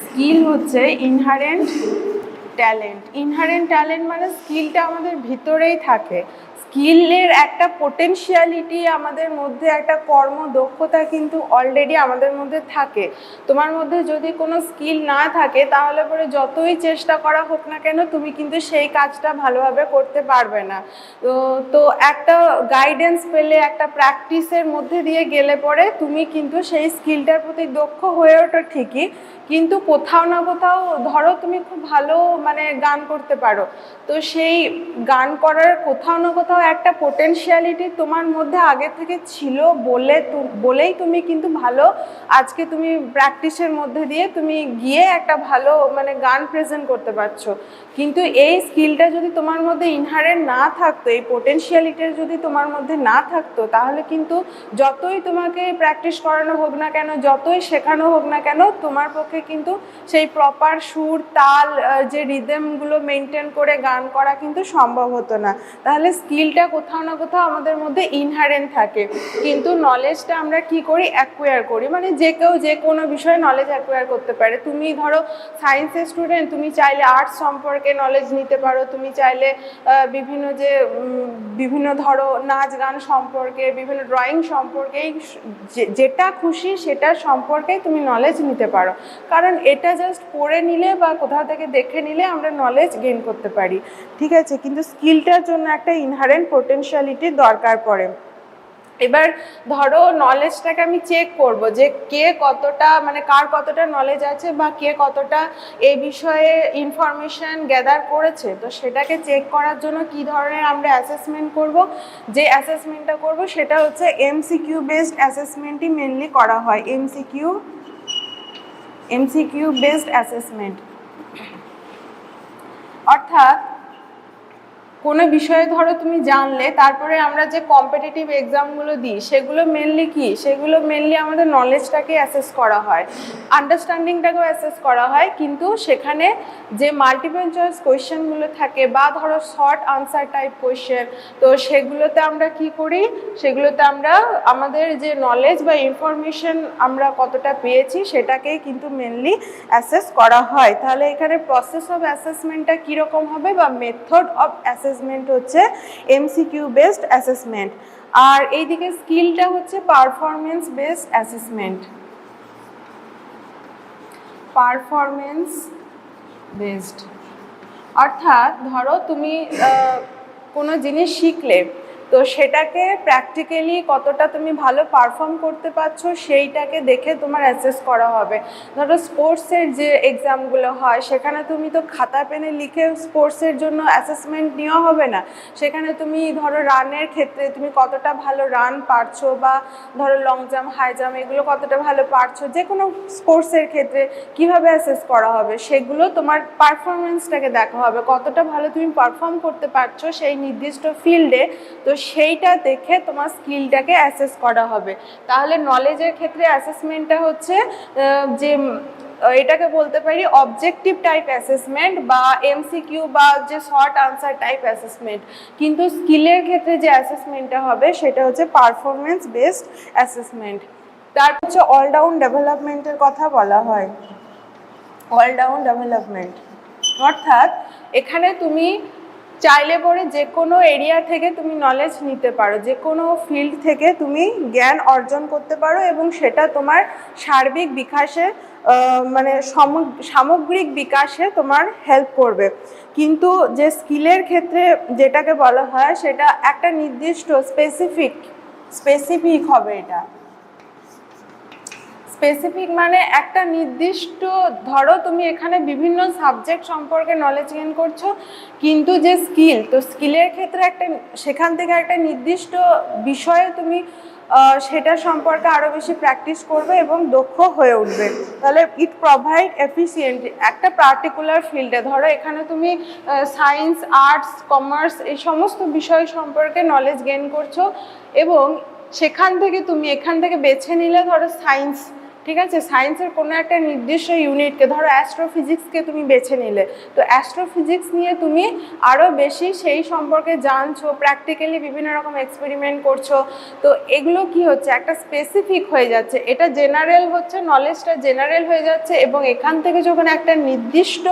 স্কিল হচ্ছে ইনহারেন্ট ট্যালেন্ট। ইনহারেন্ট ট্যালেন্ট মানে স্কিলটা আমাদের ভিতরেই থাকে। স্কিলের একটা পোটেনশিয়ালিটি আমাদের মধ্যে, একটা কর্মদক্ষতা কিন্তু অলরেডি আমাদের মধ্যে থাকে। তোমার মধ্যে যদি কোনো স্কিল না থাকে, তাহলে পরে যতই চেষ্টা করা হোক না কেন, তুমি কিন্তু সেই কাজটা ভালোভাবে করতে পারবে না। তো একটা গাইডেন্স পেলে, একটা প্র্যাকটিসের মধ্যে দিয়ে গেলে পরে তুমি কিন্তু সেই স্কিলটার প্রতি দক্ষ হয়ে ওঠো ঠিকই, কিন্তু কোথাও না কোথাও ধরো তুমি খুব ভালো মানে গান করতে পারো, তো সেই গান করার কোথাও না কোথাও একটা পোটেনশিয়ালিটি তোমার মধ্যে আগে থেকে ছিল বলেই তুমি কিন্তু ভালো, আজকে তুমি প্র্যাকটিসের মধ্যে দিয়ে তুমি গিয়ে একটা ভালো মানে গান প্রেজেন্ট করতে পারছো। কিন্তু এই স্কিলটা যদি তোমার মধ্যে ইনহারেন্ট না থাকতো, এই পোটেনশিয়ালিটির যদি তোমার মধ্যে না থাকতো, তাহলে কিন্তু যতই তোমাকে প্র্যাকটিস করানো হোক না কেন, যতই শেখানো হোক না কেন, তোমার পক্ষে কিন্তু সেই প্রপার সুর, তাল, যে রিদমগুলো মেনটেন করে গান করা কিন্তু সম্ভব হতো না। তাহলে স্কিলটা কোথাও না কোথাও আমাদের মধ্যে ইনহারেন্ট থাকে। কিন্তু নলেজটা আমরা কি করি, অ্যাকুয়ার করি। মানে যে কেউ যে কোনো বিষয়ে নলেজ অ্যাকুয়ার করতে পারে। তুমি ধরো সায়েন্সের স্টুডেন্ট, তুমি চাইলে আর্টস সম্পর্কে নলেজ নিতে পারো, তুমি চাইলে বিভিন্ন ধরো নাচ গান সম্পর্কে, বিভিন্ন ড্রয়িং সম্পর্কে, যেটা খুশি সেটা সম্পর্কে তুমি নলেজ নিতে পারো। কারণ এটা জাস্ট পড়ে নিলে বা কোথাও থেকে দেখে নিলে আমরা নলেজ গেইন করতে পারি, ঠিক আছে। কিন্তু স্কিলটার জন্য একটা ইনহারেন্ট পোটেনশিয়ালিটির দরকার পড়ে। এবার ধরো নলেজটাকে আমি চেক করব যে কে কতটা মানে কার কতটা নলেজ আছে, বা কে কতটা এই বিষয়ে ইনফরমেশন গ্যাদার করেছে। তো সেটাকে চেক করার জন্য কি ধরনের আমরা অ্যাসেসমেন্ট করব, যে অ্যাসেসমেন্টটা করব সেটা হচ্ছে এমসিকিউ বেসড অ্যাসেসমেন্টই মেনলি করা হয়। এমসিকিউ বেসড অ্যাসেসমেন্ট অর্থাৎ কোনো বিষয়ে ধরো তুমি জানলে, তারপরে আমরা যে কম্পিটিটিভ এক্সামগুলো দিই, সেগুলো মেনলি কি, সেগুলো মেনলি আমাদের নলেজটাকে অ্যাসেস করা হয়, আন্ডারস্ট্যান্ডিংটাকেও অ্যাসেস করা হয়। কিন্তু সেখানে যে মাল্টিপল চয়েস কোয়েশ্চেনগুলো থাকে, বা ধরো শর্ট আনসার টাইপ কোয়েশ্চেন, তো সেগুলোতে আমরা কি করি, সেগুলোতে আমরা আমাদের যে নলেজ বা ইনফরমেশন আমরা কতটা পেয়েছি সেটাকেই কিন্তু মেনলি অ্যাসেস করা হয়। তাহলে এখানে প্রসেস অফ অ্যাসেসমেন্টটা কীরকম হবে, বা মেথড অফ অ্যাসেসমেন্ট হচ্ছে এমসিকিউ বেসড অ্যাসেসমেন্ট। আর এইদিকে স্কিলটা হচ্ছে performance based assessment. Performance based অর্থাৎ ধরো তুমি কোনো জিনিস শিখলে, তো সেটাকে প্র্যাকটিক্যালি কতটা তুমি ভালো পারফর্ম করতে পারছো সেইটাকে দেখে তোমার অ্যাসেস করা হবে। ধরো স্পোর্টসের যে এক্সামগুলো হয় সেখানে তুমি তো খাতা পেনে লিখে স্পোর্টসের জন্য অ্যাসেসমেন্ট নেওয়া হবে না, সেখানে তুমি ধরো রানের ক্ষেত্রে তুমি কতটা ভালো রান পারছো, বা ধরো লং জাম্প, হাই জাম্প এগুলো কতটা ভালো পারছো, যে কোনো স্পোর্টসের ক্ষেত্রে কিভাবে অ্যাসেস করা হবে সেগুলো তোমার পারফরমেন্সটাকে দেখা হবে, কতটা ভালো তুমি পারফর্ম করতে পারছো সেই নির্দিষ্ট ফিল্ডে। তো সেইটা দেখে তোমার স্কিলটাকে অ্যাসেস করা হবে। তাহলে নলেজের ক্ষেত্রে অ্যাসেসমেন্টটা হচ্ছে যে এটাকে বলতে পারি অবজেক্টিভ টাইপ অ্যাসেসমেন্ট বা এমসিকিউ বা যে শর্ট আনসার টাইপ অ্যাসেসমেন্ট। কিন্তু স্কিলের ক্ষেত্রে যে অ্যাসেসমেন্টটা হবে সেটা হচ্ছে পারফরমেন্স বেসড অ্যাসেসমেন্ট। তারপর হচ্ছে অলরাউন্ড ডেভেলপমেন্টের কথা বলা হয়। অলরাউন্ড ডেভেলপমেন্ট অর্থাৎ এখানে তুমি চাইলে পরে যে কোনো এরিয়া থেকে তুমি নলেজ নিতে পারো, যে কোনো ফিল্ড থেকে তুমি জ্ঞান অর্জন করতে পারো এবং সেটা তোমার সার্বিক বিকাশে মানে সামগ্রিক বিকাশে তোমার হেল্প করবে। কিন্তু যে স্কিলের ক্ষেত্রে যেটাকে বলা হয় সেটা একটা নির্দিষ্ট স্পেসিফিক হবে। এটা স্পেসিফিক মানে একটা নির্দিষ্ট, ধরো তুমি এখানে বিভিন্ন সাবজেক্ট সম্পর্কে নলেজ গেইন করছো, কিন্তু যে স্কিল, তো স্কিলের ক্ষেত্রে একটা সেখান থেকে একটা নির্দিষ্ট বিষয়ে তুমি সেটা সম্পর্কে আরও বেশি প্র্যাকটিস করবে এবং দক্ষ হয়ে উঠবে। তাহলে ইট প্রোভাইড এফিসিয়েন্ট একটা পার্টিকুলার ফিল্ডে, ধরো এখানে তুমি সায়েন্স, আর্টস, কমার্স এই সমস্ত বিষয় সম্পর্কে নলেজ গেইন করছো এবং সেখান থেকে তুমি এখান থেকে বেছে নিলে ধরো সায়েন্স, ঠিক আছে, সায়েন্সের কোনো একটা নির্দিষ্ট ইউনিটকে, ধরো অ্যাস্ট্রোফিজিক্সকে তুমি বেছে নিলে, তো অ্যাস্ট্রোফিজিক্স নিয়ে তুমি আরও বেশি সেই সম্পর্কে জানছো, প্র্যাকটিক্যালি বিভিন্ন রকম এক্সপেরিমেন্ট করছো। তো এগুলো কি হচ্ছে, একটা স্পেসিফিক হয়ে যাচ্ছে, এটা জেনারেল হচ্ছে, নলেজটা জেনারেল হয়ে যাচ্ছে এবং এখান থেকে যখন একটা নির্দিষ্ট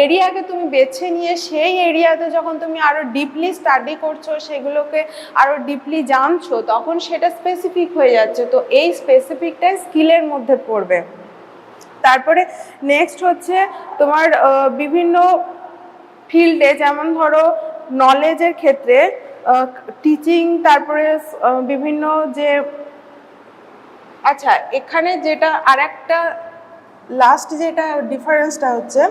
এরিয়াকে তুমি বেছে নিয়ে সেই এরিয়াতে যখন তুমি আরও ডিপলি স্টাডি করছো, সেগুলোকে আরও ডিপলি জানছো, তখন সেটা স্পেসিফিক হয়ে যাচ্ছে। তো এই স্পেসিফিকটাই স্কিলের মধ্যে পড়বে। তারপরে নেক্সট হচ্ছে তোমার বিভিন্ন ফিল্ডে, যেমন ধরো নলেজের ক্ষেত্রে টিচিং, তারপরে বিভিন্ন যে, আচ্ছা এখানে যেটা আর একটা লাস্ট যেটা ডিফারেন্সটা হচ্ছে,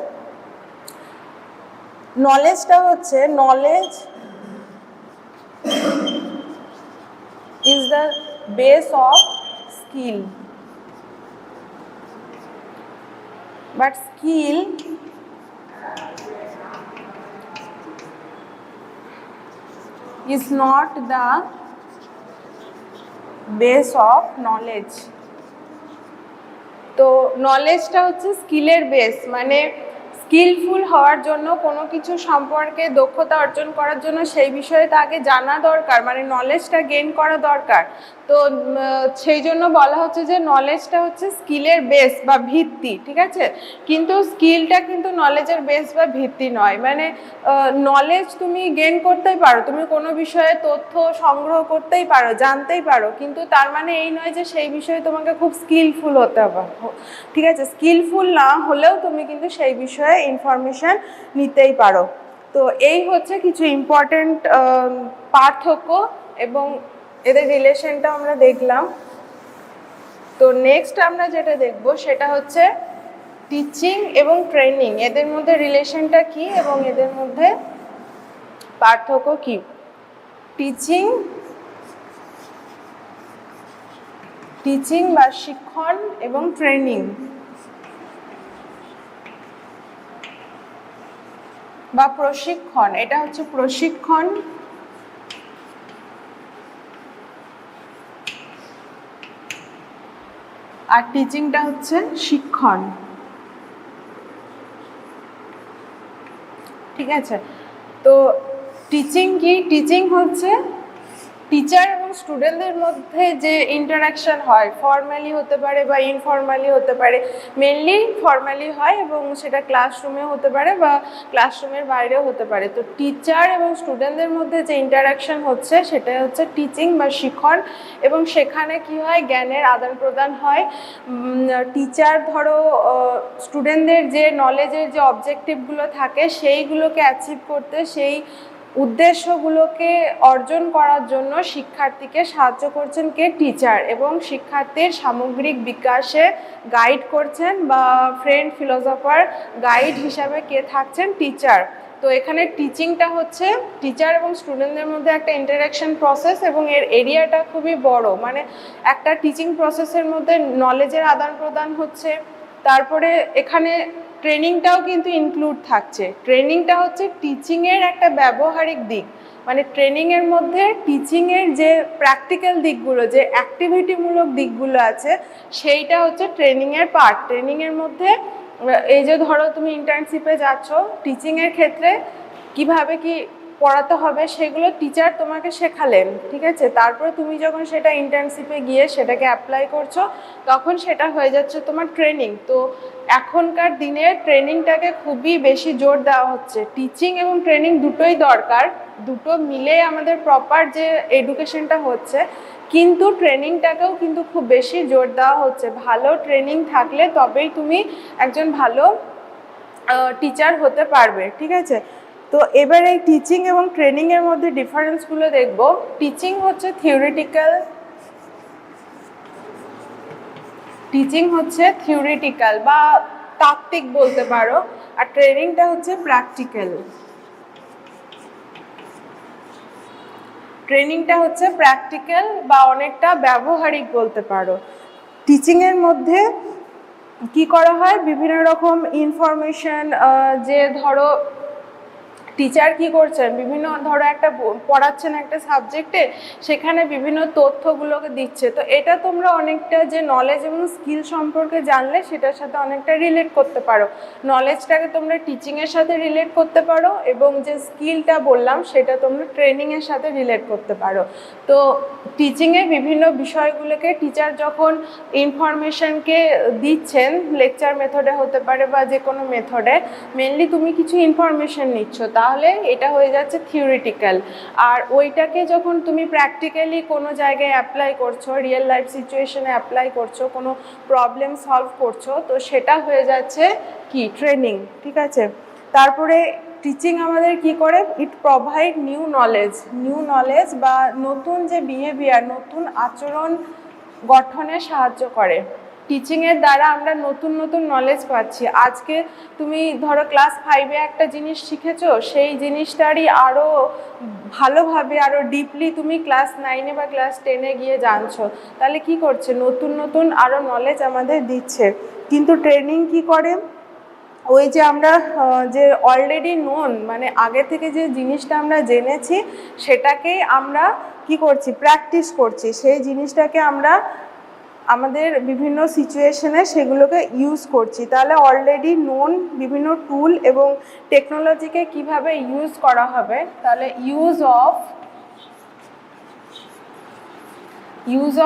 নলেজটা হচ্ছে knowledge is the base of skill, but skill is not the base of knowledge. তো নলেজটা হচ্ছে স্কিলের বেস, মানে স্কিলফুল হওয়ার জন্য, কোনো কিছু সম্পর্কে দক্ষতা অর্জন করার জন্য সেই বিষয়ে তাকে জানা দরকার, মানে নলেজটা গেইন করা দরকার। তো সেই জন্য বলা হচ্ছে যে নলেজটা হচ্ছে স্কিলের বেস বা ভিত্তি, ঠিক আছে, কিন্তু স্কিলটা কিন্তু নলেজের বেস বা ভিত্তি নয়। মানে নলেজ তুমি গেইন করতেই পারো, তুমি কোনো বিষয়ে তথ্য সংগ্রহ করতেই পারো, জানতেই পারো, কিন্তু তার মানে এই নয় যে সেই বিষয়ে তোমাকে খুব স্কিলফুল হতে হবে, ঠিক আছে, স্কিলফুল না হলেও তুমি কিন্তু সেই বিষয়ে ইনফরমেশন নিতেই পারো। তো এই হচ্ছে কিছু ইম্পর্টেন্ট পার্থক্য এবং এদের রিলেশনটা আমরা দেখলাম। তো নেক্সট আমরা যেটা দেখব সেটা হচ্ছে টিচিং এবং ট্রেনিং, এদের মধ্যে রিলেশনটা কি এবং এদের মধ্যে পার্থক্য কি। টিচিং বা শিক্ষণ এবং ট্রেনিং বা প্রশিক্ষণ, এটা হচ্ছে প্রশিক্ষণ, আর টিচিংটা হচ্ছে শিক্ষণ, ঠিক আছে। তো টিচিং কি, টিচিং হচ্ছে টিচার এবং স্টুডেন্টদের মধ্যে যে ইন্টারাকশন হয়, ফর্মালি হতে পারে বা ইনফর্মালি হতে পারে, মেনলি ফর্মালি হয় এবং সেটা ক্লাসরুমে হতে পারে বা ক্লাসরুমের বাইরেও হতে পারে। তো টিচার এবং স্টুডেন্টদের মধ্যে যে ইন্টারাকশন হচ্ছে সেটা হচ্ছে টিচিং বা শিক্ষণ, এবং সেখানে কি হয়, জ্ঞানের আদান প্রদান হয়। টিচার ধরো স্টুডেন্টদের যে নলেজের যে অবজেক্টিভগুলো থাকে সেইগুলোকে অ্যাচিভ করতে, সেই উদ্দেশ্যগুলোকে অর্জন করার জন্য শিক্ষার্থীকে সাহায্য করছেন কে? টিচার। এবং শিক্ষার্থীর সামগ্রিক বিকাশে গাইড করছেন বা ফ্রেন্ড ফিলোসফার গাইড হিসাবে কে থাকছেন? টিচার। তো এখানে টিচিংটা হচ্ছে টিচার এবং স্টুডেন্টদের মধ্যে একটা ইন্টারাকশন প্রসেস এবং এর এরিয়াটা খুবই বড়, মানে একটা টিচিং প্রসেসের মধ্যে নলেজের আদান প্রদান হচ্ছে, তারপরে এখানে ট্রেনিংটাও কিন্তু ইনক্লুড থাকছে। ট্রেনিংটা হচ্ছে টিচিংয়ের একটা ব্যবহারিক দিক, মানে ট্রেনিংয়ের মধ্যে টিচিংয়ের যে প্র্যাকটিক্যাল দিকগুলো, যে অ্যাক্টিভিটিমূলক দিকগুলো আছে, সেইটা হচ্ছে ট্রেনিংয়ের পার্ট। ট্রেনিংয়ের মধ্যে এই যে ধরো তুমি ইন্টার্নশিপে যাচ্ছ, টিচিংয়ের ক্ষেত্রে কিভাবে কি পড়াতে হবে সেগুলো টিচার তোমাকে শেখালেন, ঠিক আছে? তারপরে তুমি যখন সেটা ইন্টার্নশিপে গিয়ে সেটাকে অ্যাপ্লাই করছো, তখন সেটা হয়ে যাচ্ছে তোমার ট্রেনিং। তো এখনকার দিনে ট্রেনিংটাকে খুবই বেশি জোর দেওয়া হচ্ছে। টিচিং এবং ট্রেনিং দুটোই দরকার, দুটো মিলে আমাদের প্রপার যে এডুকেশনটা হচ্ছে, কিন্তু ট্রেনিংটাকেও কিন্তু খুব বেশি জোর দেওয়া হচ্ছে। ভালো ট্রেনিং থাকলে তবেই তুমি একজন ভালো টিচার হতে পারবে, ঠিক আছে? তো এবার এই টিচিং এবং ট্রেনিংয়ের মধ্যে ডিফারেন্সগুলো দেখব। টিচিং হচ্ছে থিওরিটিক্যাল, টিচিং হচ্ছে থিওরিটিক্যাল বা তাত্ত্বিক বলতে পারো, আর ট্রেনিংটা হচ্ছে প্র্যাকটিক্যাল। ট্রেনিংটা হচ্ছে প্র্যাকটিক্যাল বা অনেকটা ব্যবহারিক বলতে পারো। টিচিংয়ের মধ্যে কি করা হয়, বিভিন্ন রকম ইনফরমেশন, যে ধরো টিচার কি করছেন, বিভিন্ন ধরো একটা পড়াচ্ছেন একটা সাবজেক্টে, সেখানে বিভিন্ন তথ্যগুলোকে দিচ্ছে। তো এটা তোমরা অনেকটা যে নলেজ এবং স্কিল সম্পর্কে জানলে সেটার সাথে অনেকটা রিলেট করতে পারো। নলেজটাকে তোমরা টিচিংয়ের সাথে রিলেট করতে পারো এবং যে স্কিলটা বললাম সেটা তোমরা ট্রেনিংয়ের সাথে রিলেট করতে পারো। তো টিচিংয়ে বিভিন্ন বিষয়গুলোকে টিচার যখন ইনফরমেশনকে দিচ্ছেন, লেকচার মেথডে হতে পারে বা যে কোনো মেথডে, মেনলি তুমি কিছু ইনফরমেশন নিচ্ছ, তাহলে এটা হয়ে যাচ্ছে থিওরিটিক্যাল। আর ওইটাকে যখন তুমি প্র্যাকটিক্যালি কোনো জায়গায় অ্যাপ্লাই করছো, রিয়েল লাইফ সিচুয়েশনে অ্যাপ্লাই করছো, কোনো প্রবলেম সলভ করছো, তো সেটা হয়ে যাচ্ছে কি? ট্রেনিং, ঠিক আছে? তারপরে টিচিং আমাদের কি করে? ইট প্রোভাইড নিউ নলেজ বা নতুন যে বিহেভিয়ার, নতুন আচরণ গঠনে সাহায্য করে। টিচিংয়ের দ্বারা আমরা নতুন নতুন নলেজ পাচ্ছি। আজকে তুমি ধরো ক্লাস 5-এ একটা জিনিস শিখেছো, সেই জিনিসটারই আরও ভালোভাবে আরও ডিপলি তুমি ক্লাস 9-এ বা ক্লাস 10-এ গিয়ে জানছো। তাহলে কি করছে? নতুন নতুন আরও নলেজ আমাদের দিচ্ছে। কিন্তু ট্রেনিং কি করে? ওই যে আমরা যে অলরেডি নোন, মানে আগে থেকে যে জিনিসটা আমরা জেনেছি সেটাকেই আমরা কি করছি? প্র্যাকটিস করছি। সেই জিনিসটাকে আমরা আমাদের বিভিন্ন সিচুয়েশনে সেগুলোকে ইউজ করছি। তাহলে অলরেডি নোন বিভিন্ন টুল এবং টেকনোলজিকে কিভাবে ইউজ করা হবে, তাহলে use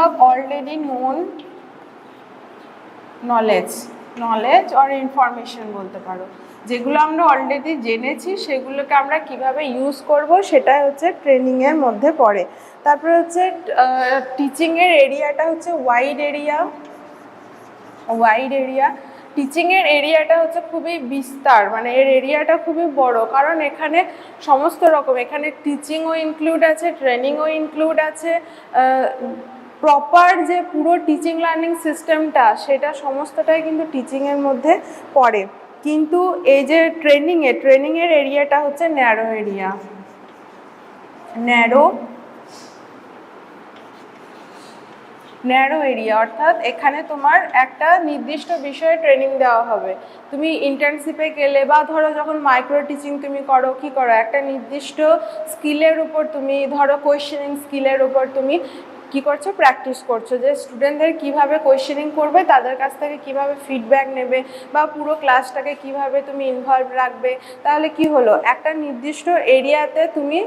of already known knowledge or information বলতে পারো। যেগুলো আমরা অলরেডি জেনেছি সেগুলোকে আমরা কিভাবে ইউজ করব, সেটা হচ্ছে ট্রেনিংয়ের মধ্যে পড়ে। তারপরে হচ্ছে টিচিংয়ের এরিয়াটা হচ্ছে ওয়াইড এরিয়া। টিচিংয়ের এরিয়াটা হচ্ছে খুবই বিস্তার, মানে এর এরিয়াটা খুবই বড়, কারণ এখানে সমস্ত রকম, এখানে টিচিংও ইনক্লুড আছে, ট্রেনিংও ইনক্লুড আছে, প্রপার যে পুরো টিচিং লার্নিং সিস্টেমটা সেটা সমস্তটাই কিন্তু টিচিংয়ের মধ্যে পড়ে। কিন্তু এই যে ট্রেনিংয়ের এরিয়াটা হচ্ছে ন্যারো এরিয়া, অর্থাৎ এখানে তোমার একটা নির্দিষ্ট বিষয়ে ট্রেনিং দেওয়া হবে। তুমি ইন্টার্নশিপে গেলে বা ধরো যখন মাইক্রো টিচিং তুমি করো, কি করো? একটা নির্দিষ্ট স্কিলের উপর তুমি ধরো কোয়েশ্চেনিং স্কিলের উপর তুমি কি করছো? প্র্যাকটিস করছো, যে স্টুডেন্টদের কিভাবে কোয়েশ্চেনিং করবে, তাদের কাছ থেকে কিভাবে ফিডব্যাক নেবে, বা পুরো ক্লাসটাকে কিভাবে তুমি ইনভলভ রাখবে। তাহলে কি হলো? একটা নির্দিষ্ট এরিয়াতে তুমি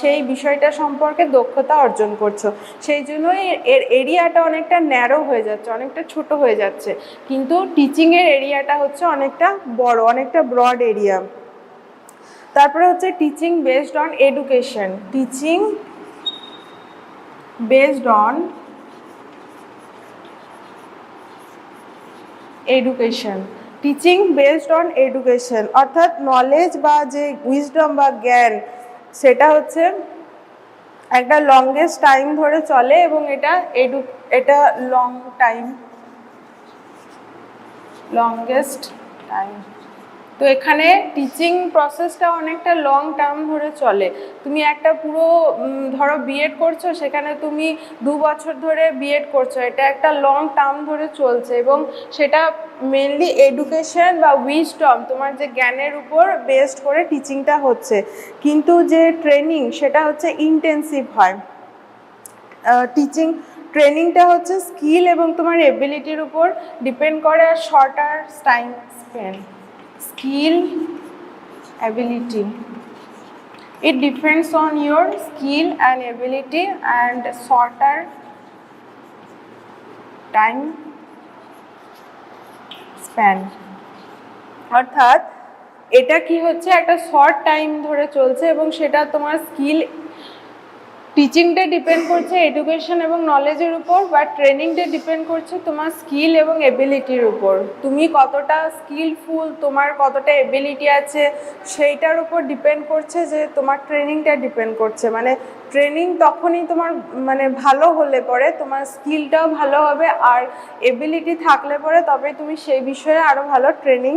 সেই বিষয়টা সম্পর্কে দক্ষতা অর্জন করছো। সেই জন্যই এর এরিয়াটা অনেকটা ন্যারো হয়ে যাচ্ছে, অনেকটা ছোট হয়ে যাচ্ছে। কিন্তু টিচিংয়ের এরিয়াটা হচ্ছে অনেকটা বড়, অনেকটা ব্রড এরিয়া। তারপরে হচ্ছে teaching based on education. Teaching based on education, অর্থাৎ নলেজ বা যে উইজডম বা জ্ঞান সেটা হচ্ছে একটা লংগেস্ট টাইম ধরে চলে এবং এটা লংগেস্ট টাইম। তো এখানে টিচিং প্রসেসটা অনেকটা লং টার্ম ধরে চলে। তুমি একটা পুরো ধরো বিএড করছো, সেখানে তুমি 2 বছর ধরে বিএড করছো, এটা একটা লং টার্ম ধরে চলছে এবং সেটা মেনলি এডুকেশন বা উইজডম, তোমার যে জ্ঞানের উপর বেসড করে টিচিংটা হচ্ছে। কিন্তু যে ট্রেনিং সেটা হচ্ছে ইন্টেন্সিভ হয়। টিচিং ট্রেনিংটা হচ্ছে স্কিল এবং তোমার এবিলিটির উপর ডিপেন্ড করে, আর shorter time span. Skill, ability. It depends on your skill and ability and shorter time span. অর্থাৎ এটা কি হচ্ছে, একটা শর্ট টাইম ধরে চলছে এবং সেটা তোমার স্কিল, টিচিংটা ডিপেন্ড করছে এডুকেশন এবং নলেজের উপর, বা ট্রেনিংটা ডিপেন্ড করছে তোমার স্কিল এবং এবিলিটির উপর। তুমি কতটা স্কিলফুল, তোমার কতটা এবিলিটি আছে সেইটার উপর ডিপেন্ড করছে যে তোমার ট্রেনিংটা ডিপেন্ড করছে। মানে ট্রেনিং তখনই তোমার মানে ভালো হলে পরে তোমার স্কিলটাও ভালো হবে, আর এবিলিটি থাকলে পরে তবে তুমি সেই বিষয়ে আরও ভালো ট্রেনিং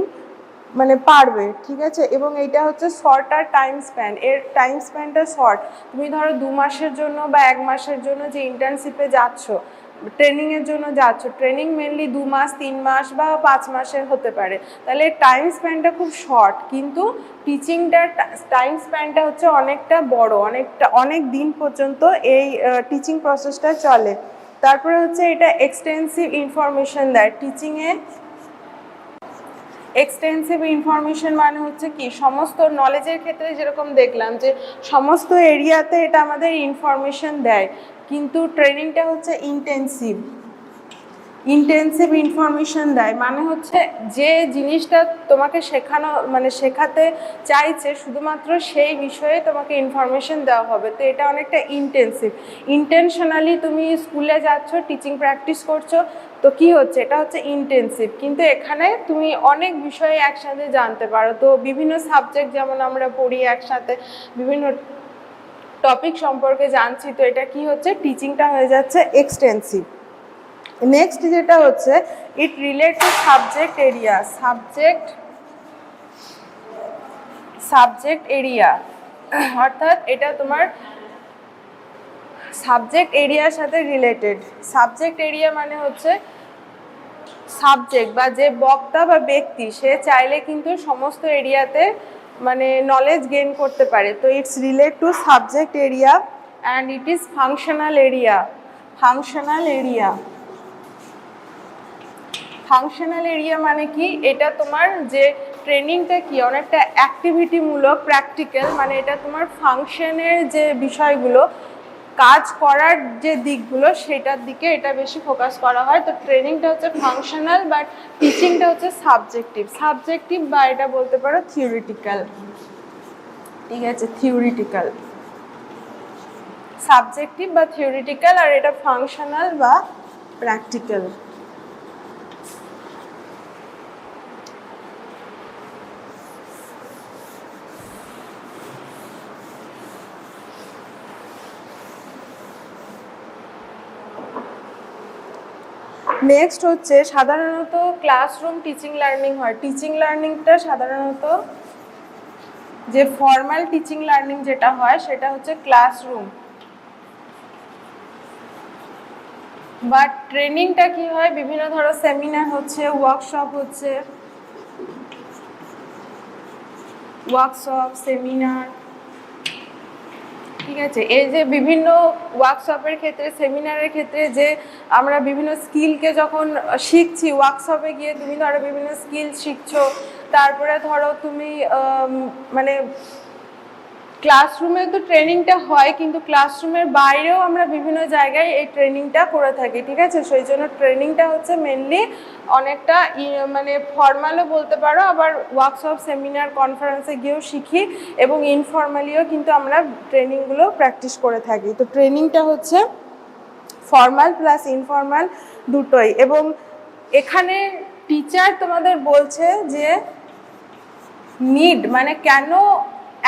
মানে পারবে, ঠিক আছে। এবং এইটা হচ্ছে শর্টার টাইম স্প্যান, এর টাইম স্প্যানটা শর্ট। তুমি ধরো 2 মাসের জন্য বা 1 মাসের জন্য যে ইন্টার্নশিপে যাচ্ছ, ট্রেনিংয়ের জন্য যাচ্ছ, ট্রেনিং মেনলি 2 মাস 3 মাস বা 5 মাসের হতে পারে, তাহলে টাইম স্প্যানটা খুব শর্ট। কিন্তু টিচিংটার টাইম স্প্যানটা হচ্ছে অনেকটা বড়, অনেক দিন পর্যন্ত এই টিচিং প্রসেসটা চলে। তারপরে হচ্ছে এটা এক্সটেন্সিভ ইনফরমেশন দেয় টিচিংয়ে। এক্সটেন্সিভ ইনফরমেশন মানে হচ্ছে কি, সমস্ত নলেজের ক্ষেত্রে যেরকম দেখলাম যে সমস্ত এরিয়াতে এটা আমাদের ইনফরমেশন দেয়, কিন্তু ট্রেনিংটা হচ্ছে ইন্টেন্সিভ ইনফরমেশন দেয়। মানে হচ্ছে যে জিনিসটা তোমাকে শেখাতে চাইছে শুধুমাত্র সেই বিষয়ে তোমাকে ইনফরমেশন দেওয়া হবে। তো এটা অনেকটা ইন্টেনশনালি তুমি স্কুলে যাচ্ছ, টিচিং প্র্যাকটিস করছো, তো কি হচ্ছে, এটা হচ্ছে ইন্টেন্সিভ। কিন্তু এখানে তুমি অনেক বিষয়ে একসাথে জানতে পারো। তো বিভিন্ন সাবজেক্ট যেমন আমরা পড়ি একসাথে, বিভিন্ন টপিক সম্পর্কে জানছি, তো এটা কি হচ্ছে, টিচিংটা হয়ে যাচ্ছে এক্সটেন্সিভ। নেক্সট যেটা হচ্ছে it relate to subject area. Subject area অর্থাৎ এটা তোমার সাবজেক্ট এরিয়ার সাথে রিলেটেড। সাবজেক্ট এরিয়া মানে হচ্ছে সাবজেক্ট বা যে বক্তা বা ব্যক্তি, সে চাইলে কিন্তু সমস্ত এরিয়াতে মানে নলেজ গেইন করতে পারে। তো it's relate to subject area and it is functional area. Functional area মানে কি, এটা তোমার যে ট্রেনিংটা কি অনেকটা অ্যাক্টিভিটিমূলক, প্র্যাকটিক্যাল, মানে এটা তোমার ফাংশনের যে বিষয়গুলো, কাজ করার যে দিকগুলো, সেটার দিকে এটা বেশি ফোকাস করা হয়। তো ট্রেনিংটা হচ্ছে ফাংশনাল, বাট টিচিংটা হচ্ছে সাবজেক্টিভ বা এটা বলতে পারো থিওরিটিক্যাল, ঠিক আছে, থিওরিটিক্যাল, সাবজেক্টিভ বা থিওরিটিক্যাল, আর এটা ফাংশনাল বা প্র্যাকটিক্যাল। নেক্সট হচ্ছে সাধারণত ক্লাসরুম টিচিং লার্নিং হয়। টিচিং লার্নিংটা সাধারণত যে ফর্মাল টিচিং লার্নিং যেটা হয় সেটা হচ্ছে ক্লাসরুম, বাট ট্রেনিংটা কি হয়, বিভিন্ন ধরো সেমিনার হচ্ছে, ওয়ার্কশপ হচ্ছে, সেমিনার, ঠিক আছে। এই যে বিভিন্ন ওয়ার্কশপের ক্ষেত্রে, সেমিনারের ক্ষেত্রে যে আমরা বিভিন্ন স্কিলকে যখন শিখছি, ওয়ার্কশপে গিয়ে তুমি ধরো বিভিন্ন স্কিল শিখছো, তারপরে ধরো তুমি মানে ক্লাসরুমে তো ট্রেনিংটা হয়, কিন্তু ক্লাসরুমের বাইরেও আমরা বিভিন্ন জায়গায় এই ট্রেনিংটা করে থাকি, ঠিক আছে। সেই জন্য ট্রেনিংটা হচ্ছে মেনলি অনেকটা মানে ফর্মালও বলতে পারো, আবার ওয়ার্কশপ, সেমিনার, কনফারেন্সে গিয়েও শিখি, এবং ইনফর্মালিও কিন্তু আমরা ট্রেনিংগুলো প্র্যাকটিস করে থাকি। তো ট্রেনিংটা হচ্ছে ফর্মাল প্লাস ইনফর্মাল দুটোই। এবং এখানে টিচার তোমাদের বলছে যে নিড মানে কেন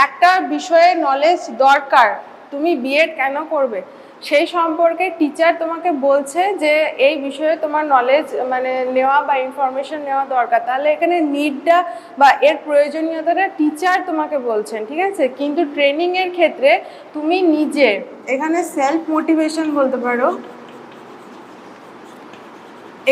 একটা বিষয়ে নলেজ দরকার, তুমি বিএড কেন করবে সেই সম্পর্কে টিচার তোমাকে বলছে যে এই বিষয়ে তোমার নলেজ মানে নেওয়া বা ইনফরমেশন নেওয়া দরকার, তাহলে এখানে নিডটা বা এর প্রয়োজনীয়তাটা টিচার তোমাকে বলছেন, ঠিক আছে। কিন্তু ট্রেনিংয়ের ক্ষেত্রে তুমি নিজে, এখানে সেলফ মোটিভেশন বলতে পারো,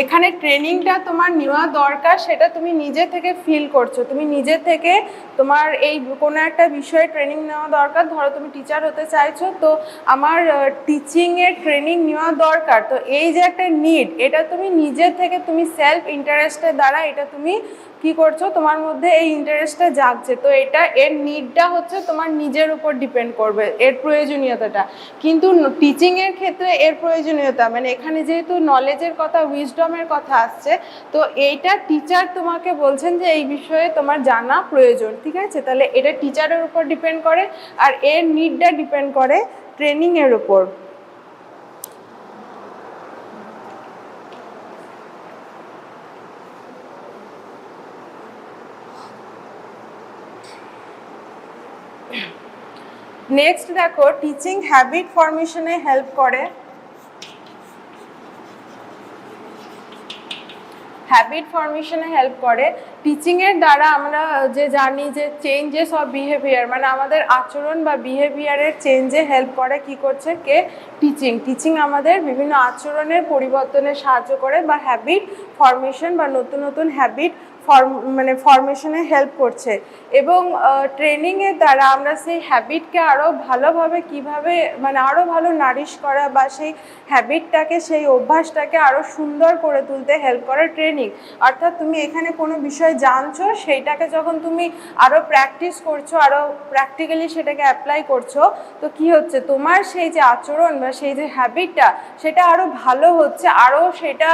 এখানে ট্রেনিংটা তোমার নেওয়া দরকার, সেটা তুমি নিজে থেকে ফিল করছো, তুমি নিজে থেকে তোমার এই কোনো একটা বিষয়ে ট্রেনিং নেওয়া দরকার। ধরো তুমি টিচার হতে চাইছো, তো আমার টিচিংয়ের ট্রেনিং নেওয়া দরকার, তো এই যে একটা নিড, এটা তুমি নিজে থেকে তুমি সেলফ ইন্টারেস্টের দ্বারা এটা তুমি কি করছো, তোমার মধ্যে এই ইন্টারেস্টটা জাগছে, তো এটা এর নিডটা হচ্ছে তোমার নিজের উপর ডিপেন্ড করবে, এর প্রয়োজনীয়তাটা। কিন্তু টিচিংয়ের ক্ষেত্রে এর প্রয়োজনীয়তা মানে এখানে যেহেতু নলেজের কথা, উইজডমের কথা আসছে, তো এইটা টিচার তোমাকে বলছেন যে এই বিষয়ে তোমার জানা প্রয়োজন, ঠিক আছে। তাহলে এটা টিচারের উপর ডিপেন্ড করে, আর এর নিডটা ডিপেন্ড করে ট্রেনিংয়ের উপর। নেক্সট দেখো, টিচিং হ্যাবিট ফরমেশনে হেল্প করে। হ্যাবিট ফরমেশনে হেল্প করে। টিচিংয়ের দ্বারা আমরা যে জানি যে চেঞ্জেস অফ বিহেভিয়ার, মানে আমাদের আচরণ বা বিহেভিয়ারের চেঞ্জে হেল্প করে কি করছে কে, টিচিং। টিচিং আমাদের বিভিন্ন আচরণের পরিবর্তনে সাহায্য করে বা হ্যাবিট ফরমেশন বা নতুন নতুন হ্যাবিট ফরমেশনে হেল্প করছে। এবং ট্রেনিংয়ের দ্বারা আমরা সেই হ্যাবিটকে আরও ভালোভাবে কিভাবে মানে আরও ভালো নারিশ করা বা সেই হ্যাবিটটাকে, সেই অভ্যাসটাকে আরও সুন্দর করে তুলতে হেল্প করে ট্রেনিং। অর্থাৎ তুমি এখানে কোনো বিষয় জানছো, সেইটাকে যখন তুমি আরও প্র্যাকটিস করছো, আরও প্র্যাকটিক্যালি সেটাকে অ্যাপ্লাই করছো, তো কি হচ্ছে, তোমার সেই যে আচরণ বা সেই যে হ্যাবিটটা সেটা আরও ভালো হচ্ছে, আরও সেটা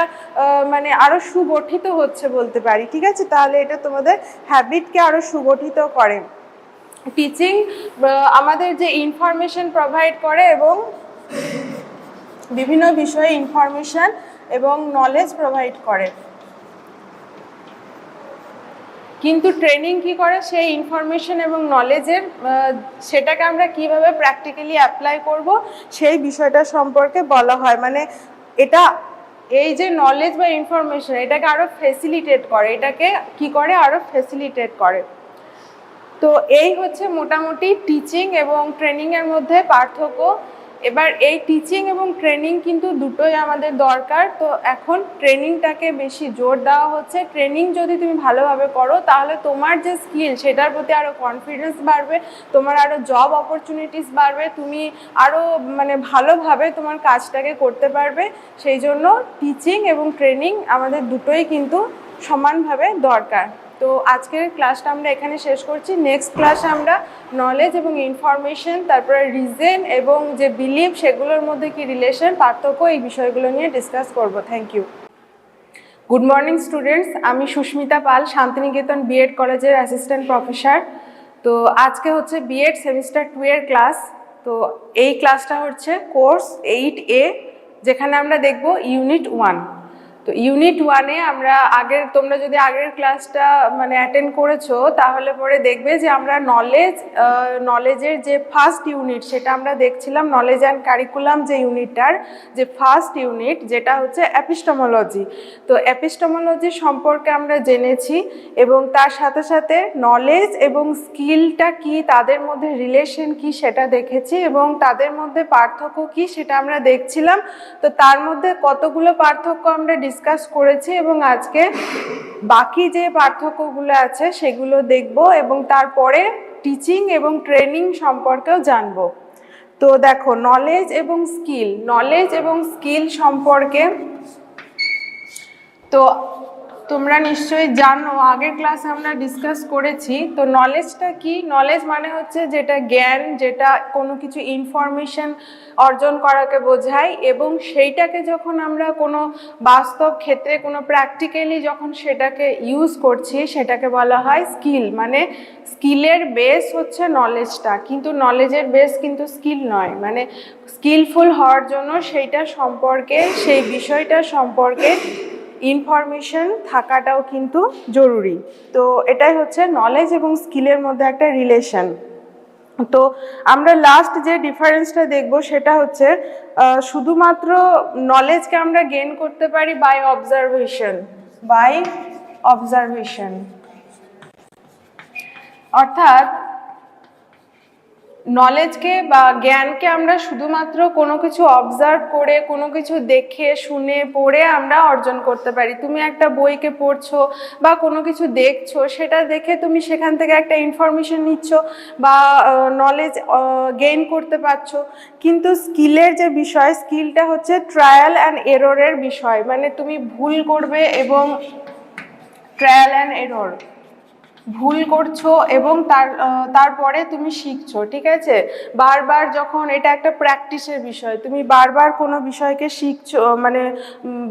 মানে আরও সুগঠিত হচ্ছে বলতে পারি, ঠিক আছে। তাহলে এটা তোমাদের হ্যাবিটকে আরও সুগঠিত করে। টিচিং আমাদের যে ইনফরমেশন প্রোভাইড করে এবং বিভিন্ন বিষয়ে ইনফরমেশন এবং নলেজ প্রোভাইড করে। কিন্তু ট্রেনিং কি করে, সেই ইনফরমেশন এবং নলেজের সেটাকে আমরা কিভাবে প্র্যাকটিক্যালি অ্যাপ্লাই করব সেই বিষয়টা সম্পর্কে বলা হয়। মানে এটা এই যে নলেজ বা ইনফরমেশন এটাকে আরও ফেসিলিটেট করে, এটাকে কি করে আরও ফেসিলিটেট করে। তো এই হচ্ছে মোটামুটি টিচিং এবং ট্রেনিংয়ের মধ্যে পার্থক্য। এবার এই টিচিং এবং ট্রেনিং কিন্তু দুটোই আমাদের দরকার। তো এখন ট্রেনিংটাকে বেশি জোর দেওয়া হচ্ছে। ট্রেনিং যদি তুমি ভালোভাবে করো তাহলে তোমার যে স্কিল সেটার প্রতি আরও কনফিডেন্স বাড়বে, তোমার আরও জব অপরচুনিটিস বাড়বে, তুমি আরও মানে ভালোভাবে তোমার কাজটাকে করতে পারবে। সেই জন্য টিচিং এবং ট্রেনিং আমাদের দুটোই কিন্তু সমানভাবে দরকার। তো আজকের ক্লাসটা আমরা এখানে শেষ করছি। নেক্সট ক্লাসে আমরা নলেজ এবং ইনফরমেশন, তারপরে রিজন এবং যে বিলিভ সেগুলোর মধ্যে কি রিলেশন, পার্থক্য, এই বিষয়গুলো নিয়ে ডিসকাস করব। Thank you. Good morning students, আমি সুস্মিতা পাল, শান্তিনিকেতন বিএড কলেজের অ্যাসিস্ট্যান্ট প্রফেসর। তো আজকে হচ্ছে বিএড সেমিস্টার 2 এর ক্লাস। তো এই ক্লাসটা হচ্ছে কোর্স 8A, যেখানে আমরা দেখব ইউনিট 1। তো ইউনিট 1-এ আমরা তোমরা যদি আগের ক্লাসটা মানে অ্যাটেন্ড করেছো তাহলে পরে দেখবে যে আমরা নলেজের যে ফার্স্ট ইউনিট সেটা আমরা দেখছিলাম, নলেজ অ্যান্ড কারিকুলাম যে ইউনিটটার যে ফার্স্ট ইউনিট, যেটা হচ্ছে এপিস্টেমোলজি। তো এপিস্টেমোলজি সম্পর্কে আমরা জেনেছি এবং তার সাথে সাথে নলেজ এবং স্কিলটা কি, তাদের মধ্যে রিলেশন কি সেটা দেখেছি এবং তাদের মধ্যে পার্থক্য কি সেটা আমরা দেখছিলাম। তো তার মধ্যে কতগুলো পার্থক্য আমরা ডিসকাস করেছি এবং আজকে বাকি যে পার্থক্যগুলো আছে সেগুলো দেখব এবং তারপরে টিচিং এবং ট্রেনিং সম্পর্কেও জানব। তো দেখো, নলেজ এবং স্কিল সম্পর্কে তো তোমরা নিশ্চয়ই জানো, আগের ক্লাসে আমরা ডিসকাস করেছি। তো নলেজটা কি, নলেজ মানে হচ্ছে যেটা জ্ঞান, যেটা কোনো কিছু ইনফরমেশন অর্জন করাকে বোঝায় এবং সেইটাকে যখন আমরা কোনো বাস্তব ক্ষেত্রে কোনো প্র্যাকটিক্যালি যখন সেটাকে ইউজ করছি সেটাকে বলা হয় স্কিল। মানে স্কিলের বেস হচ্ছে নলেজটা, কিন্তু নলেজের বেস কিন্তু স্কিল নয়। মানে স্কিলফুল হওয়ার জন্য সেইটা সম্পর্কে, সেই বিষয়টা সম্পর্কে ইনফরমেশন থাকাটাও কিন্তু জরুরি। তো এটাই হচ্ছে নলেজ এবং স্কিলের মধ্যে একটা রিলেশন। তো আমরা লাস্ট যে ডিফারেন্সটা দেখব সেটা হচ্ছে শুধুমাত্র নলেজকে আমরা গেইন করতে পারি বাই অবজারভেশন, অর্থাৎ নলেজকে বা জ্ঞানকে আমরা শুধুমাত্র কোনো কিছু অবজার্ভ করে, কোনো কিছু দেখে শুনে পড়ে আমরা অর্জন করতে পারি। তুমি একটা বইকে পড়ছো বা কোনো কিছু দেখছো, সেটা দেখে তুমি সেখান থেকে একটা ইনফরমেশন নিচ্ছ বা নলেজ গেইন করতে পারছো। কিন্তু স্কিলের যে বিষয়, স্কিলটা হচ্ছে ট্রায়াল অ্যান্ড এররের বিষয়, মানে তুমি ভুল করবে এবং ট্রায়াল অ্যান্ড এরর, ভুল করছো এবং তারপরে তুমি শিখছো, ঠিক আছে। বারবার যখন, এটা একটা প্র্যাকটিসের বিষয়, তুমি বারবার কোনো বিষয়কে শিখছো, মানে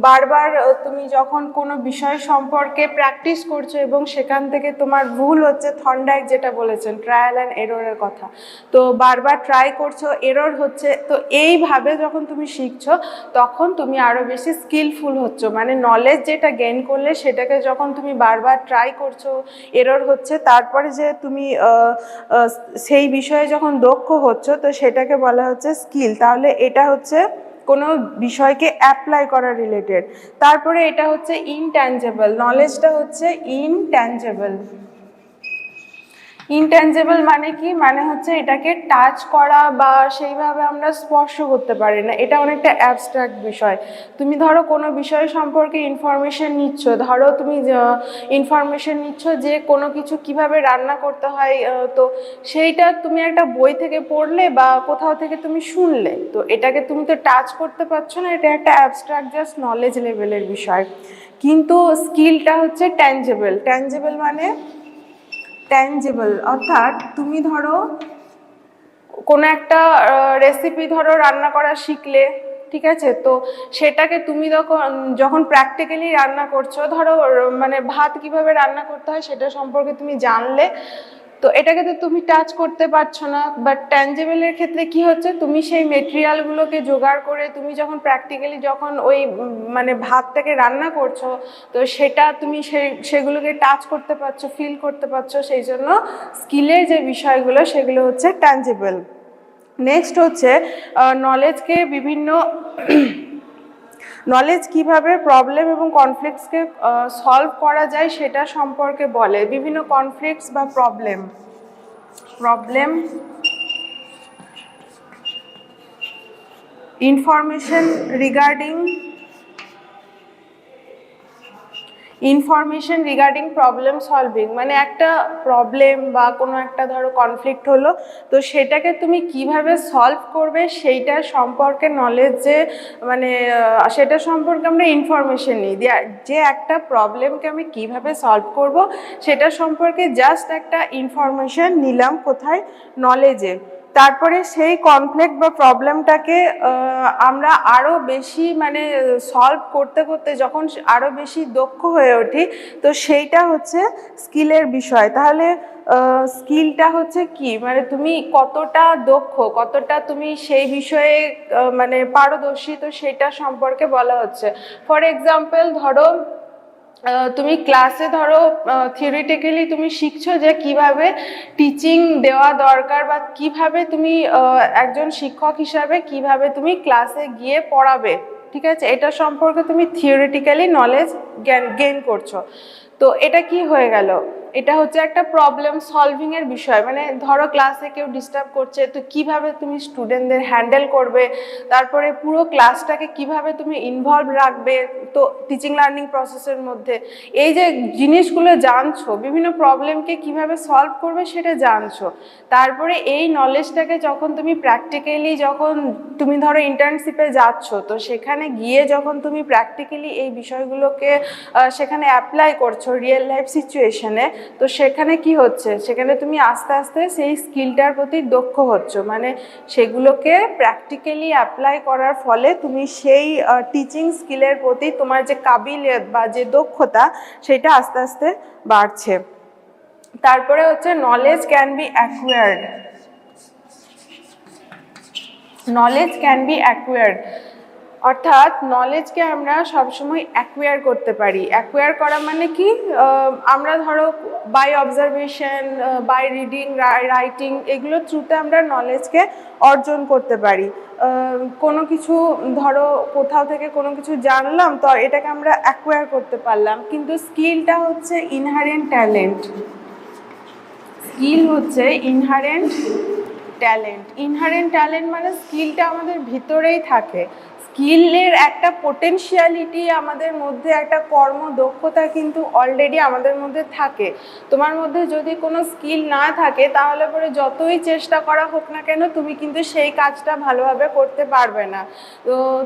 বারবার তুমি যখন কোনো বিষয় সম্পর্কে প্র্যাকটিস করছো এবং সেখান থেকে তোমার ভুল হচ্ছে, থর্নডাইক যেটা বলেছেন ট্রায়াল অ্যান্ড এররের কথা, তো বারবার ট্রাই করছো, এরর হচ্ছে, তো এইভাবে যখন তুমি শিখছো তখন তুমি আরও বেশি স্কিলফুল হচ্ছো। মানে নলেজ যেটা গেইন করলে সেটাকে যখন তুমি বারবার ট্রাই করছো, এরর হচ্ছে, তারপরে যে তুমি সেই বিষয়ে যখন দক্ষ হচ্ছ, তো সেটাকে বলা হচ্ছে স্কিল। তাহলে এটা হচ্ছে কোনো বিষয়কে অ্যাপ্লাই করা রিলেটেড। তারপরে এটা হচ্ছে ইনট্যাঞ্জেবল, নলেজটা হচ্ছে ইনট্যাঞ্জেবল। ইনট্যাঞ্জেবল মানে কি? মানে হচ্ছে এটাকে টাচ করা বা সেইভাবে আমরা স্পর্শ করতে পারি না, এটা অনেকটা অ্যাবস্ট্রাক্ট বিষয়। তুমি ধরো কোনো বিষয় সম্পর্কে ইনফরমেশন নিচ্ছ, ধরো তুমি ইনফরমেশন নিচ্ছ যে কোনো কিছু কিভাবে রান্না করতে হয়, তো সেইটা তুমি একটা বই থেকে পড়লে বা কোথাও থেকে তুমি শুনলে, তো এটাকে তুমি তো টাচ করতে পারছো না, এটা একটা অ্যাবস্ট্রাক্ট জাস্ট নলেজ লেভেলের বিষয়। কিন্তু স্কিলটা হচ্ছে ট্যাঞ্জেবল। ট্যাঞ্জেবল মানে ট্যাঞ্জেবল, অর্থাৎ তুমি ধরো কোনো একটা রেসিপি ধরো রান্না করা শিখলে, ঠিক আছে, তো সেটাকে তুমি যখন প্র্যাকটিক্যালি রান্না করছো, ধরো মানে ভাত কিভাবে রান্না করতে হয় সেটা সম্পর্কে তুমি জানলে, তো এটাকে তো তুমি টাচ করতে পারছো না। বাট ট্যাঞ্জেবলের ক্ষেত্রে কি হচ্ছে, তুমি সেই মেটেরিয়ালগুলোকে জোগাড় করে তুমি যখন প্র্যাকটিক্যালি যখন ওই মানে ভাতটাকে রান্না করছো, তো সেটা তুমি সেগুলোকে টাচ করতে পারছো, ফিল করতে পারছো, সেই জন্য স্কিলের যে বিষয়গুলো সেগুলো হচ্ছে ট্যাঞ্জেবল। নেক্সট হচ্ছে নলেজকে বিভিন্ন নলেজ কিভাবে প্রবলেম এবং কনফ্লিক্টসকে সলভ করা যায় সেটা সম্পর্কে বলে। বিভিন্ন কনফ্লিক্টস বা problem information regarding problem solving, মানে একটা প্রবলেম বা কোনো একটা ধরো কনফ্লিক্ট হলো, তো সেটাকে তুমি কিভাবে সলভ করবে সেইটা সম্পর্কে নলেজ, যে মানে সেটা সম্পর্কে আমরা ইনফরমেশন নিই, যে একটা প্রবলেমকে আমি কিভাবে সলভ করব সেটা সম্পর্কে জাস্ট একটা ইনফরমেশন নিলাম, কোথায়? নলেজে। তারপরে সেই কনফ্লিক্ট বা প্রবলেমটাকে আমরা আরও বেশি মানে সলভ করতে করতে যখন আরও বেশি দক্ষ হয়ে উঠি, তো সেইটা হচ্ছে স্কিলের বিষয়। তাহলে স্কিলটা হচ্ছে কি, মানে তুমি কতটা দক্ষ, কতটা তুমি সেই বিষয়ে মানে পারদর্শী, তো সেটা সম্পর্কে বলা হচ্ছে। ফর এক্সাম্পল ধরো তুমি ক্লাসে ধরো থিওরিটিক্যালি তুমি শিখছো যে কিভাবে টিচিং দেওয়া দরকার বা কিভাবে তুমি একজন শিক্ষক হিসাবে কিভাবে তুমি ক্লাসে গিয়ে পড়াবে, ঠিক আছে, এটা সম্পর্কে তুমি থিওরিটিক্যালি নলেজ গেইন করছো। তো এটা কি হয়ে গেল, এটা হচ্ছে একটা প্রবলেম সলভিং এর বিষয়। মানে ধরো ক্লাসে কেউ ডিস্টার্ব করছে, তো কিভাবে তুমি স্টুডেন্টদের হ্যান্ডেল করবে, তারপরে পুরো ক্লাসটাকে কিভাবে তুমি ইনভলভ রাখবে তো টিচিং লার্নিং প্রসেসের মধ্যে, এই যে জিনিসগুলো জানছো, বিভিন্ন প্রবলেমকে কিভাবে সলভ করবে সেটা জানছো। তারপরে এই নলেজটাকে যখন তুমি প্র্যাকটিক্যালি, যখন তুমি ধরো ইন্টার্নশিপে যাচ্ছ, তো সেখানে গিয়ে যখন তুমি প্র্যাকটিক্যালি এই বিষয়গুলোকে সেখানে অ্যাপ্লাই করছো রিয়েল লাইফ সিচুয়েশনে, তো সেখানে কি হচ্ছে, সেখানে তুমি আস্তে আস্তে সেই স্কিলটার প্রতি দক্ষ হচ্ছ। মানে সেগুলোকে প্র্যাকটিক্যালি অ্যাপ্লাই করার ফলে তুমি সেই টিচিং স্কিলের প্রতি তোমার যে কাবিলিয়ত বা যে দক্ষতা সেটা আস্তে আস্তে বাড়ছে। তারপরে হচ্ছে নলেজ ক্যান বি অ্যাকুয়ার্ড। অর্থাৎ নলেজকে আমরা সবসময় অ্যাকুয়ার করতে পারি। অ্যাকুয়ার করা মানে কি, আমরা ধরো by observation, by reading, writing, এগুলোর থ্রুতে আমরা নলেজকে অর্জন করতে পারি। কোনো কিছু ধরো কোথাও থেকে কোনো কিছু জানলাম, তো এটাকে আমরা অ্যাকুয়ার করতে পারলাম। কিন্তু স্কিলটা হচ্ছে ইনহারেন্ট ট্যালেন্ট। স্কিল হচ্ছে ইনহারেন্ট ট্যালেন্ট। ইনহারেন্ট ট্যালেন্ট মানে স্কিলটা আমাদের ভিতরেই থাকে। স্কিলের একটা পোটেনশিয়ালিটি আমাদের মধ্যে, একটা কর্মদক্ষতা কিন্তু অলরেডি আমাদের মধ্যে থাকে। তোমার মধ্যে যদি কোনো স্কিল না থাকে তাহলে পরে যতই চেষ্টা করা হোক না কেন তুমি কিন্তু সেই কাজটা ভালোভাবে করতে পারবে না।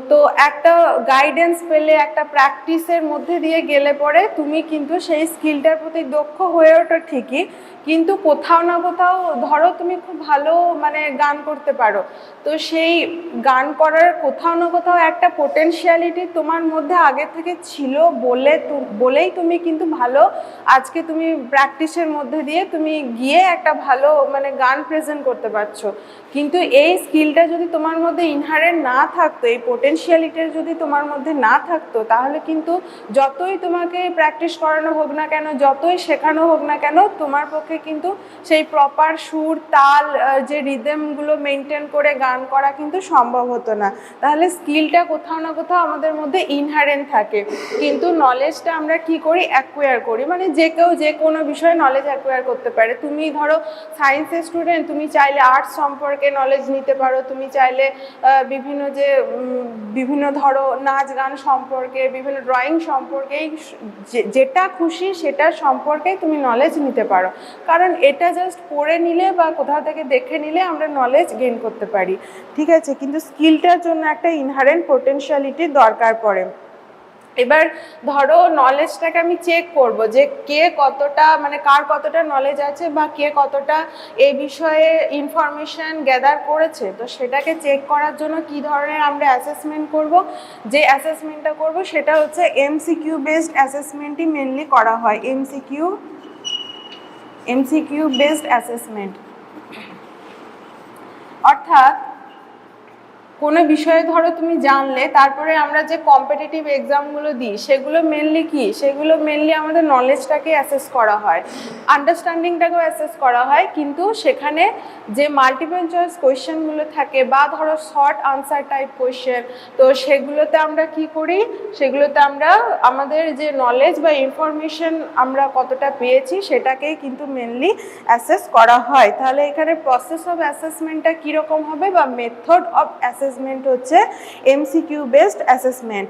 তো একটা গাইডেন্স পেলে, একটা প্র্যাকটিসের মধ্যে দিয়ে গেলে পরে তুমি কিন্তু সেই স্কিলটার প্রতি দক্ষ হয়ে ওঠো ঠিকই, কিন্তু কোথাও না কোথাও ধরো তুমি খুব ভালো মানে গান করতে পারো, তো সেই গান করার কোথাও না কোথাও একটা পোটেনশিয়ালিটি তোমার মধ্যে আগে থেকে ছিল বলেই তুমি কিন্তু ভালো, আজকে তুমি প্র্যাকটিসের মধ্যে দিয়ে তুমি গিয়ে একটা ভালো মানে গান প্রেজেন্ট করতে পারছো। কিন্তু এই স্কিলটা যদি তোমার মধ্যে ইনহারেন্ট না থাকতো, এই পোটেনশিয়ালিটির যদি তোমার মধ্যে না থাকতো, তাহলে কিন্তু যতই তোমাকে প্র্যাকটিস করানো হোক না কেন, যতই শেখানো হোক না কেন, তোমার পক্ষে কিন্তু সেই প্রপার সুর, তাল, যে রিদমগুলো মেনটেন করে গান করা কিন্তু সম্ভব হতো না। তাহলে স্কিলটা কোথাও না কোথাও আমাদের মধ্যে ইনহারেন্ট থাকে। কিন্তু নলেজটা আমরা কি করি? অ্যাকুয়ার করি। মানে যে কেউ যে কোনো বিষয়ে নলেজ অ্যাকুয়ার করতে পারে। তুমি ধরো সায়েন্সের স্টুডেন্ট, তুমি চাইলে আর্টস সম্পর্কে নলেজ নিতে পারো, তুমি চাইলে বিভিন্ন ধরো নাচ গান সম্পর্কে, বিভিন্ন ড্রয়িং সম্পর্কে, যেটা খুশি সেটা সম্পর্কে তুমি নলেজ নিতে পারো। কারণ এটা জাস্ট পড়ে নিলে বা কোথাও থেকে দেখে নিলে আমরা নলেজ গেইন করতে পারি, ঠিক আছে। কিন্তু স্কিলটার জন্য একটা ইনহারেন্ট পোটেনশিয়ালিটির দরকার পড়ে। এবার ধরো নলেজটাকে আমি চেক করব যে কে কতটা মানে কার কতটা নলেজ আছে বা কে কতটা এই বিষয়ে ইনফরমেশন গ্যাদার করেছে। তো সেটাকে চেক করার জন্য কি ধরনের আমরা অ্যাসেসমেন্ট করব? যে অ্যাসেসমেন্টটা করব সেটা হচ্ছে এমসিকিউ বেসড অ্যাসেসমেন্টই মেনলি করা হয়। এমসিকিউ বেসড অ্যাসেসমেন্ট অর্থাৎ কোনো বিষয়ে ধরো তুমি জানলে, তারপরে আমরা যে কম্পিটিটিভ এক্সামগুলো দিই সেগুলো মেনলি কি? সেগুলো মেনলি আমাদের নলেজটাকে অ্যাসেস করা হয়, আন্ডারস্ট্যান্ডিংটাকেও অ্যাসেস করা হয়। কিন্তু সেখানে যে মাল্টিপল চয়েস কোয়েশ্চেনগুলো থাকে বা ধরো শর্ট আনসার টাইপ কোয়েশ্চেন, তো সেগুলোতে আমরা কি করি? সেগুলোতে আমরা আমাদের যে নলেজ বা ইনফরমেশন আমরা কতটা পেয়েছি সেটাকেই কিন্তু মেনলি অ্যাসেস করা হয়। তাহলে এখানে প্রসেস অফ অ্যাসেসমেন্টটা কীরকম হবে বা মেথড অফ অ্যাসেসমেন্ট হচ্ছে এমসিকিউ বেসড অ্যাসেসমেন্ট।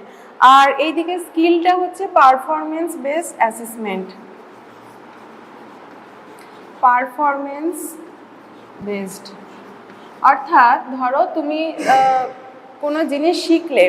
আর এইদিকে স্কিলটা হচ্ছে performance based assessment. Performance based অর্থাৎ ধরো তুমি কোনো জিনিস শিখলে,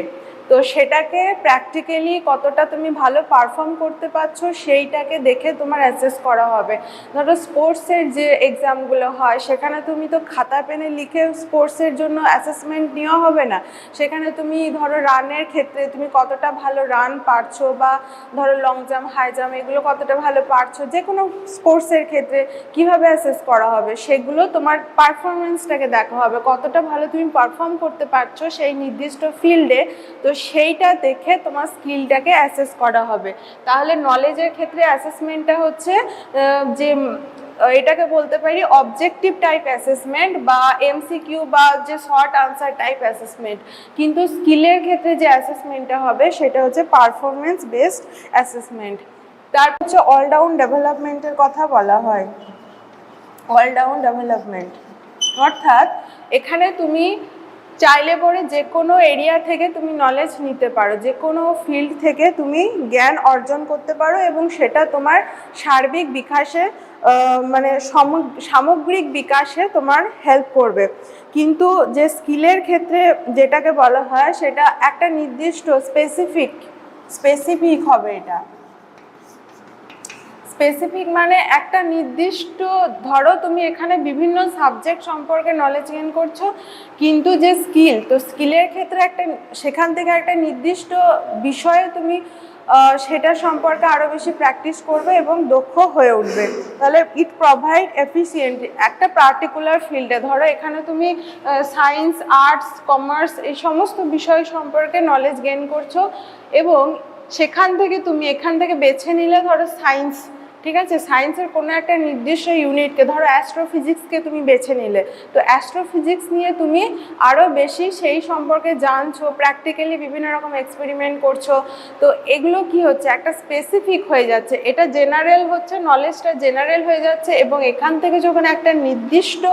তো সেটাকে প্র্যাকটিক্যালি কতটা তুমি ভালো পারফর্ম করতে পারছো সেইটাকে দেখে তোমার অ্যাসেস করা হবে। ধরো স্পোর্টসের যে এক্সামগুলো হয় সেখানে তুমি তো খাতা পেনে লিখে স্পোর্টসের জন্য অ্যাসেসমেন্ট নেওয়া হবে না। সেখানে তুমি ধরো রানের ক্ষেত্রে তুমি কতটা ভালো রান পারছো বা ধরো লং জাম্প, হাই জাম্প এগুলো কতটা ভালো পারছো, যে কোনো স্পোর্টসের ক্ষেত্রে কিভাবে অ্যাসেস করা হবে সেগুলো তোমার পারফরমেন্সটাকে দেখা হবে, কতটা ভালো তুমি পারফর্ম করতে পারছো সেই নির্দিষ্ট ফিল্ডে। তো সেইটা দেখে তোমার স্কিলটাকে অ্যাসেস করা হবে। তাহলে নলেজের ক্ষেত্রে অ্যাসেসমেন্টটা হচ্ছে যে এটাকে বলতে পারি অবজেক্টিভ টাইপ অ্যাসেসমেন্ট বা এমসিকিউ বা যে শর্ট আনসার টাইপ অ্যাসেসমেন্ট। কিন্তু স্কিলের ক্ষেত্রে যে অ্যাসেসমেন্টটা হবে সেটা হচ্ছে পারফরমেন্স বেসড অ্যাসেসমেন্ট। তারপর হচ্ছে অলরাউন্ড ডেভেলপমেন্টের কথা বলা হয়। অলরাউন্ড ডেভেলপমেন্ট অর্থাৎ এখানে তুমি চাইলে পরে যে কোনো এরিয়া থেকে তুমি নলেজ নিতে পারো, যে কোনো ফিল্ড থেকে তুমি জ্ঞান অর্জন করতে পারো এবং সেটা তোমার সার্বিক বিকাশে মানে সামগ্রিক বিকাশে তোমার হেল্প করবে। কিন্তু যে স্কিলের ক্ষেত্রে যেটাকে বলা হয় সেটা একটা নির্দিষ্ট স্পেসিফিক হবে। এটা স্পেসিফিক মানে একটা নির্দিষ্ট, ধরো তুমি এখানে বিভিন্ন সাবজেক্ট সম্পর্কে নলেজ গেইন করছো, কিন্তু যে স্কিল, তো স্কিলের ক্ষেত্রে একটা সেখান থেকে একটা নির্দিষ্ট বিষয়ে তুমি সেটা সম্পর্কে আরও বেশি প্র্যাকটিস করবে এবং দক্ষ হয়ে উঠবে। তাহলে ইট প্রোভাইড এফিসিয়েন্ট একটা পার্টিকুলার ফিল্ডে, ধরো এখানে তুমি সায়েন্স, আর্টস, কমার্স এই সমস্ত বিষয় সম্পর্কে নলেজ গেইন করছো এবং সেখান থেকে তুমি এখান থেকে বেছে নিলে ধরো সায়েন্স, ঠিক আছে, সায়েন্সের কোনো একটা নির্দিষ্ট ইউনিটকে, ধরো অ্যাস্ট্রোফিজিক্সকে তুমি বেছে নিলে, তো অ্যাস্ট্রোফিজিক্স নিয়ে তুমি আরও বেশি সেই সম্পর্কে জানছো, প্র্যাকটিক্যালি বিভিন্ন রকম এক্সপেরিমেন্ট করছো। তো এগুলো কি হচ্ছে, একটা স্পেসিফিক হয়ে যাচ্ছে, এটা জেনারেল হচ্ছে, নলেজটা জেনারেল হয়ে যাচ্ছে এবং এখান থেকে যখন একটা নির্দিষ্ট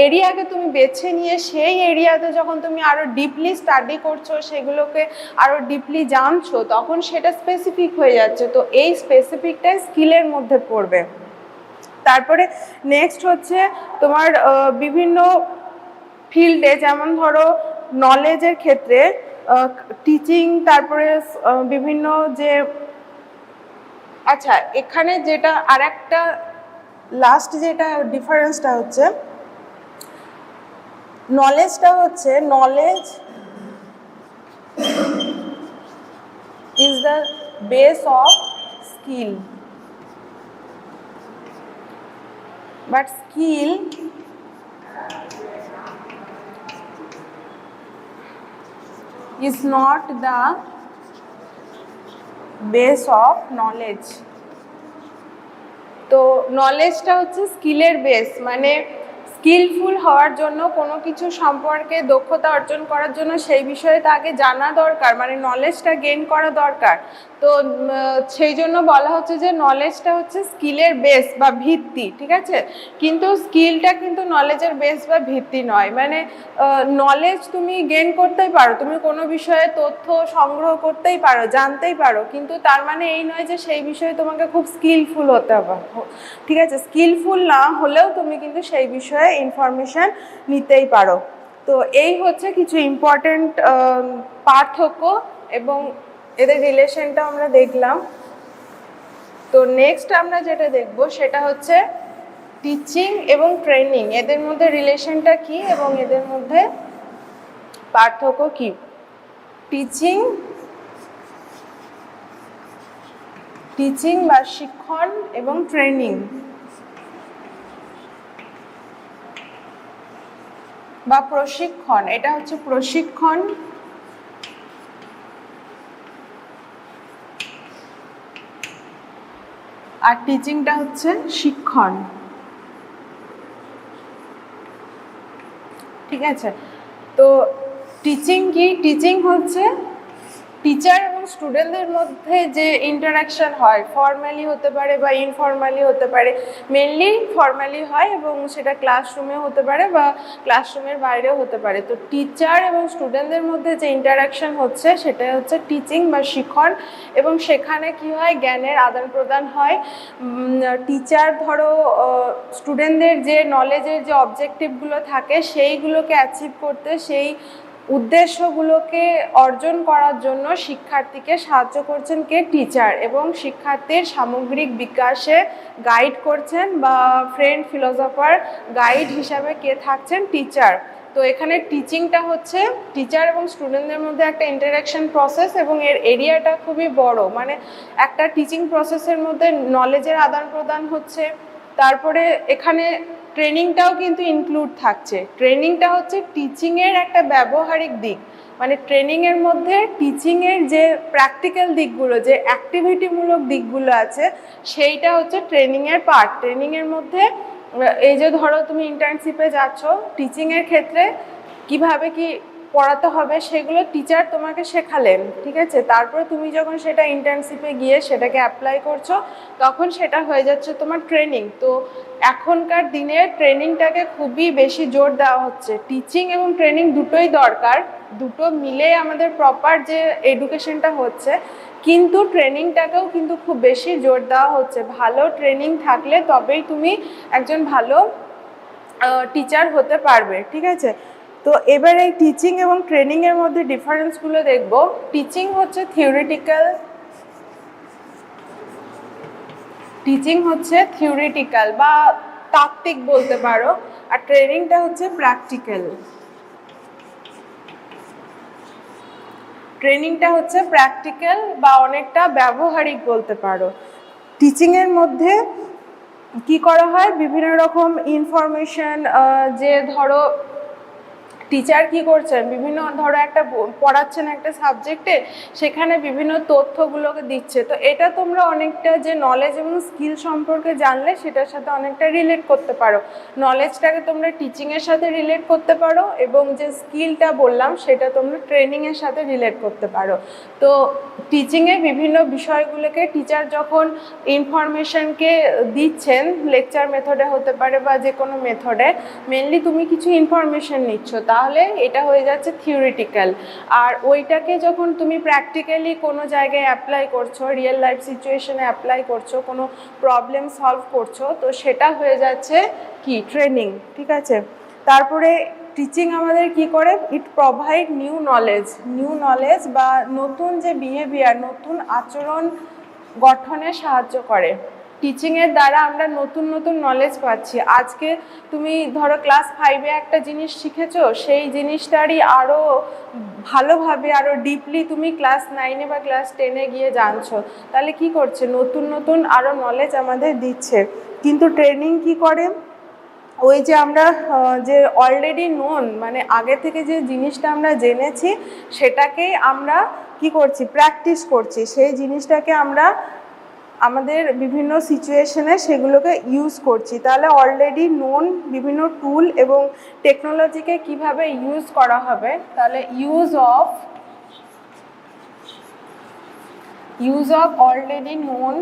এরিয়াকে তুমি বেছে নিয়ে সেই এরিয়াতে যখন তুমি আরও ডিপলি স্টাডি করছো, সেগুলোকে আরও ডিপলি জানছো, তখন সেটা স্পেসিফিক হয়ে যাচ্ছে। তো এই স্পেসিফিকটাই স্কিলের মধ্যে পড়বে। তারপরে নেক্সট হচ্ছে তোমার বিভিন্ন ফিল্ডে, যেমন ধরো নলেজের ক্ষেত্রে টিচিং, তারপরে বিভিন্ন যে, আচ্ছা এখানে যেটা আর একটা লাস্ট যেটা ডিফারেন্সটা হচ্ছে, নলেজটা হচ্ছে, knowledge is the base of skill, but skill is not the base of knowledge। তো নলেজটা হচ্ছে স্কিলের বেস, মানে স্কিলফুল হওয়ার জন্য, কোনো কিছু সম্পর্কে দক্ষতা অর্জন করার জন্য সেই বিষয়ে তাকে জানা দরকার, মানে নলেজটা গেইন করা দরকার। তো সেই জন্য বলা হচ্ছে যে নলেজটা হচ্ছে স্কিলের বেস বা ভিত্তি, ঠিক আছে, কিন্তু স্কিলটা কিন্তু নলেজের বেস বা ভিত্তি নয়। মানে নলেজ তুমি গেইন করতেই পারো, তুমি কোনো বিষয়ে তথ্য সংগ্রহ করতেই পারো, জানতেই পারো, কিন্তু তার মানে এই নয় যে সেই বিষয়ে তোমাকে খুব স্কিলফুল হতে হবে, ঠিক আছে, স্কিলফুল না হলেও তুমি কিন্তু সেই বিষয়ে ইনফরমেশন নিতেই পারো। তো এই হচ্ছে কিছু ইম্পর্টেন্ট পার্থক্য এবং এদের রিলেশনটা আমরা দেখলাম। তো নেক্সট আমরা যেটা দেখব সেটা হচ্ছে টিচিং এবং ট্রেনিং, এদের মধ্যে রিলেশনটা কি এবং এদের মধ্যে পার্থক্য কি। টিচিং বা শিক্ষণ এবং ট্রেনিং বা প্রশিক্ষণ, এটা হচ্ছে প্রশিক্ষণ, আর টিচিংটা হচ্ছে শিক্ষণ, ঠিক আছে। তো টিচিং কি, টিচিং হচ্ছে টিচার এবং স্টুডেন্টদের মধ্যে যে ইন্টারাকশন হয়, ফর্মালি হতে পারে বা ইনফর্মালি হতে পারে, মেনলি ফর্মালি হয় এবং সেটা ক্লাসরুমে হতে পারে বা ক্লাসরুমের বাইরেও হতে পারে। তো টিচার এবং স্টুডেন্টদের মধ্যে যে ইন্টারাকশন হচ্ছে সেটা হচ্ছে টিচিং বা শিক্ষণ, এবং সেখানে কি হয়, জ্ঞানের আদান প্রদান হয়। টিচার ধরো স্টুডেন্টদের যে নলেজের যে অবজেক্টিভগুলো থাকে সেইগুলোকে অ্যাচিভ করতে, সেই উদ্দেশ্যগুলোকে অর্জন করার জন্য শিক্ষার্থীকে সাহায্য করছেন কে, টিচার, এবং শিক্ষার্থীর সামগ্রিক বিকাশে গাইড করছেন বা ফ্রেন্ড, ফিলোসফার, গাইড হিসাবে কে থাকছেন, টিচার। তো এখানে টিচিংটা হচ্ছে টিচার এবং স্টুডেন্টদের মধ্যে একটা ইন্টারাকশন প্রসেস এবং এর এরিয়াটা খুবই বড়, মানে একটা টিচিং প্রসেসের মধ্যে নলেজের আদান প্রদান হচ্ছে, তারপরে এখানে ট্রেনিংটাও কিন্তু ইনক্লুড থাকছে। ট্রেনিংটা হচ্ছে টিচিংয়ের একটা ব্যবহারিক দিক, মানে ট্রেনিংয়ের মধ্যে টিচিংয়ের যে প্র্যাকটিক্যাল দিকগুলো, যে অ্যাক্টিভিটিমূলক দিকগুলো আছে, সেইটা হচ্ছে ট্রেনিংয়ের পার্ট। ট্রেনিংয়ের মধ্যে এই যে ধরো তুমি ইন্টার্নশিপে যাচ্ছ, টিচিংয়ের ক্ষেত্রে কিভাবে কি পড়াতে হবে সেগুলো টিচার তোমাকে শেখালেন, ঠিক আছে, তারপরে তুমি যখন সেটা ইন্টার্নশিপে গিয়ে সেটাকে অ্যাপ্লাই করছো তখন সেটা হয়ে যাচ্ছে তোমার ট্রেনিং। তো এখনকার দিনে ট্রেনিংটাকে খুবই বেশি জোর দেওয়া হচ্ছে। টিচিং এবং ট্রেনিং দুটোই দরকার, দুটো মিলে আমাদের প্রপার যে এডুকেশনটা হচ্ছে, কিন্তু ট্রেনিংটাকেও কিন্তু খুব বেশি জোর দেওয়া হচ্ছে। ভালো ট্রেনিং থাকলে তবেই তুমি একজন ভালো টিচার হতে পারবে, ঠিক আছে। তো এবার এই টিচিং এবং ট্রেনিংয়ের মধ্যে ডিফারেন্সগুলো দেখব। টিচিং হচ্ছে থিওরিটিক্যাল টিচিং হচ্ছে থিওরিটিক্যাল বা তাত্ত্বিক বলতে পারো, আর ট্রেনিংটা হচ্ছে প্র্যাকটিক্যাল। ট্রেনিংটা হচ্ছে প্র্যাকটিক্যাল বা অনেকটা ব্যবহারিক বলতে পারো। টিচিংয়ের মধ্যে কি করা হয়, বিভিন্ন রকম ইনফরমেশন, যে ধরো টিচার কি করছেন, বিভিন্ন ধরো একটা পড়াচ্ছেন একটা সাবজেক্টে, সেখানে বিভিন্ন তথ্যগুলোকে দিচ্ছে, তো এটা তোমরা অনেকটা যে নলেজ এবং স্কিল সম্পর্কে জানলে সেটার সাথে অনেকটা রিলেট করতে পারো। নলেজটাকে তোমরা টিচিংয়ের সাথে রিলেট করতে পারো এবং যে স্কিলটা বললাম সেটা তোমরা ট্রেনিংয়ের সাথে রিলেট করতে পারো। তো টিচিংয়ে বিভিন্ন বিষয়গুলোকে টিচার যখন ইনফরমেশনকে দিচ্ছেন, লেকচার মেথডে হতে পারে বা যে কোনো মেথডে, মেনলি তুমি কিছু ইনফরমেশন নিচ্ছ, তাহলে এটা হয়ে যাচ্ছে থিওরিটিক্যাল। আর ওইটাকে যখন তুমি প্র্যাকটিক্যালি কোনো জায়গায় অ্যাপ্লাই করছো, রিয়েল লাইফ সিচুয়েশনে অ্যাপ্লাই করছো, কোনো প্রবলেম সলভ করছো, তো সেটা হয়ে যাচ্ছে কি ট্রেনিং। ঠিক আছে, তারপরে টিচিং আমাদের কি করে, ইট প্রোভাইড নিউ নলেজ বা নতুন যে বিহেভিয়ার, নতুন আচরণ গঠনে সাহায্য করে। টিচিংয়ের দ্বারা আমরা নতুন নতুন নলেজ পাচ্ছি। আজকে তুমি ধরো ক্লাস 5-এ একটা জিনিস শিখেছো, সেই জিনিসটারই আরও ভালোভাবে আরও ডিপলি তুমি ক্লাস 9-এ বা ক্লাস 10-এ গিয়ে জানছো, তাহলে কি করছে, নতুন নতুন আরও নলেজ আমাদের দিচ্ছে। কিন্তু ট্রেনিং কি করে, ওই যে আমরা যে অলরেডি নোন, মানে আগে থেকে যে জিনিসটা আমরা জেনেছি সেটাকেই আমরা কি করছি, প্র্যাকটিস করছি, সেই জিনিসটাকে আমরা আমাদের বিভিন্ন সিচুয়েশনে সেগুলোকে ইউজ করছি। তাহলে অলরেডি নোন বিভিন্ন টুল এবং টেকনোলজিকে কিভাবে ইউজ করা হবে, তাহলে use of already known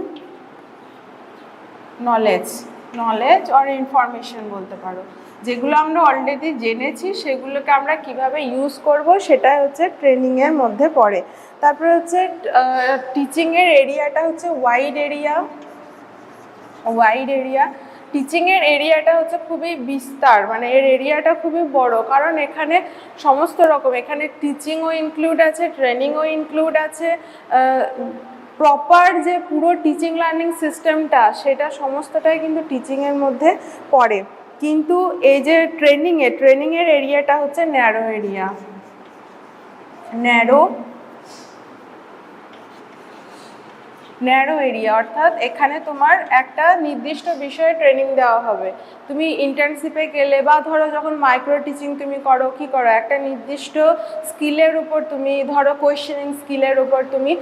knowledge or information বলতে পারো, যেগুলো আমরা অলরেডি জেনেছি সেগুলোকে আমরা কিভাবে ইউজ করব, সেটাই হচ্ছে ট্রেনিংয়ের মধ্যে পড়ে। তারপরে হচ্ছে টিচিংয়ের এরিয়াটা হচ্ছে ওয়াইড এরিয়া। টিচিংয়ের এরিয়াটা হচ্ছে খুবই বিস্তার, মানে এর এরিয়াটা খুবই বড়, কারণ এখানে সমস্ত রকম, এখানে টিচিংও ইনক্লুড আছে, ট্রেনিংও ইনক্লুড আছে, প্রপার যে পুরো টিচিং লার্নিং সিস্টেমটা সেটা সমস্তটাই কিন্তু টিচিংয়ের মধ্যে পড়ে। কিন্তু এই যে ট্রেনিংয়ের এরিয়াটা হচ্ছে ন্যারো এরিয়া, অর্থাৎ এখানে তোমার একটা নির্দিষ্ট বিষয়ে ট্রেনিং দেওয়া হবে। তুমি ইন্টার্নশিপে গেলে বা ধরো যখন মাইক্রো টিচিং তুমি করো, কি করো, একটা নির্দিষ্ট স্কিলের উপর তুমি ধরো কোয়েশ্চেনিং স্কিলের উপর তুমি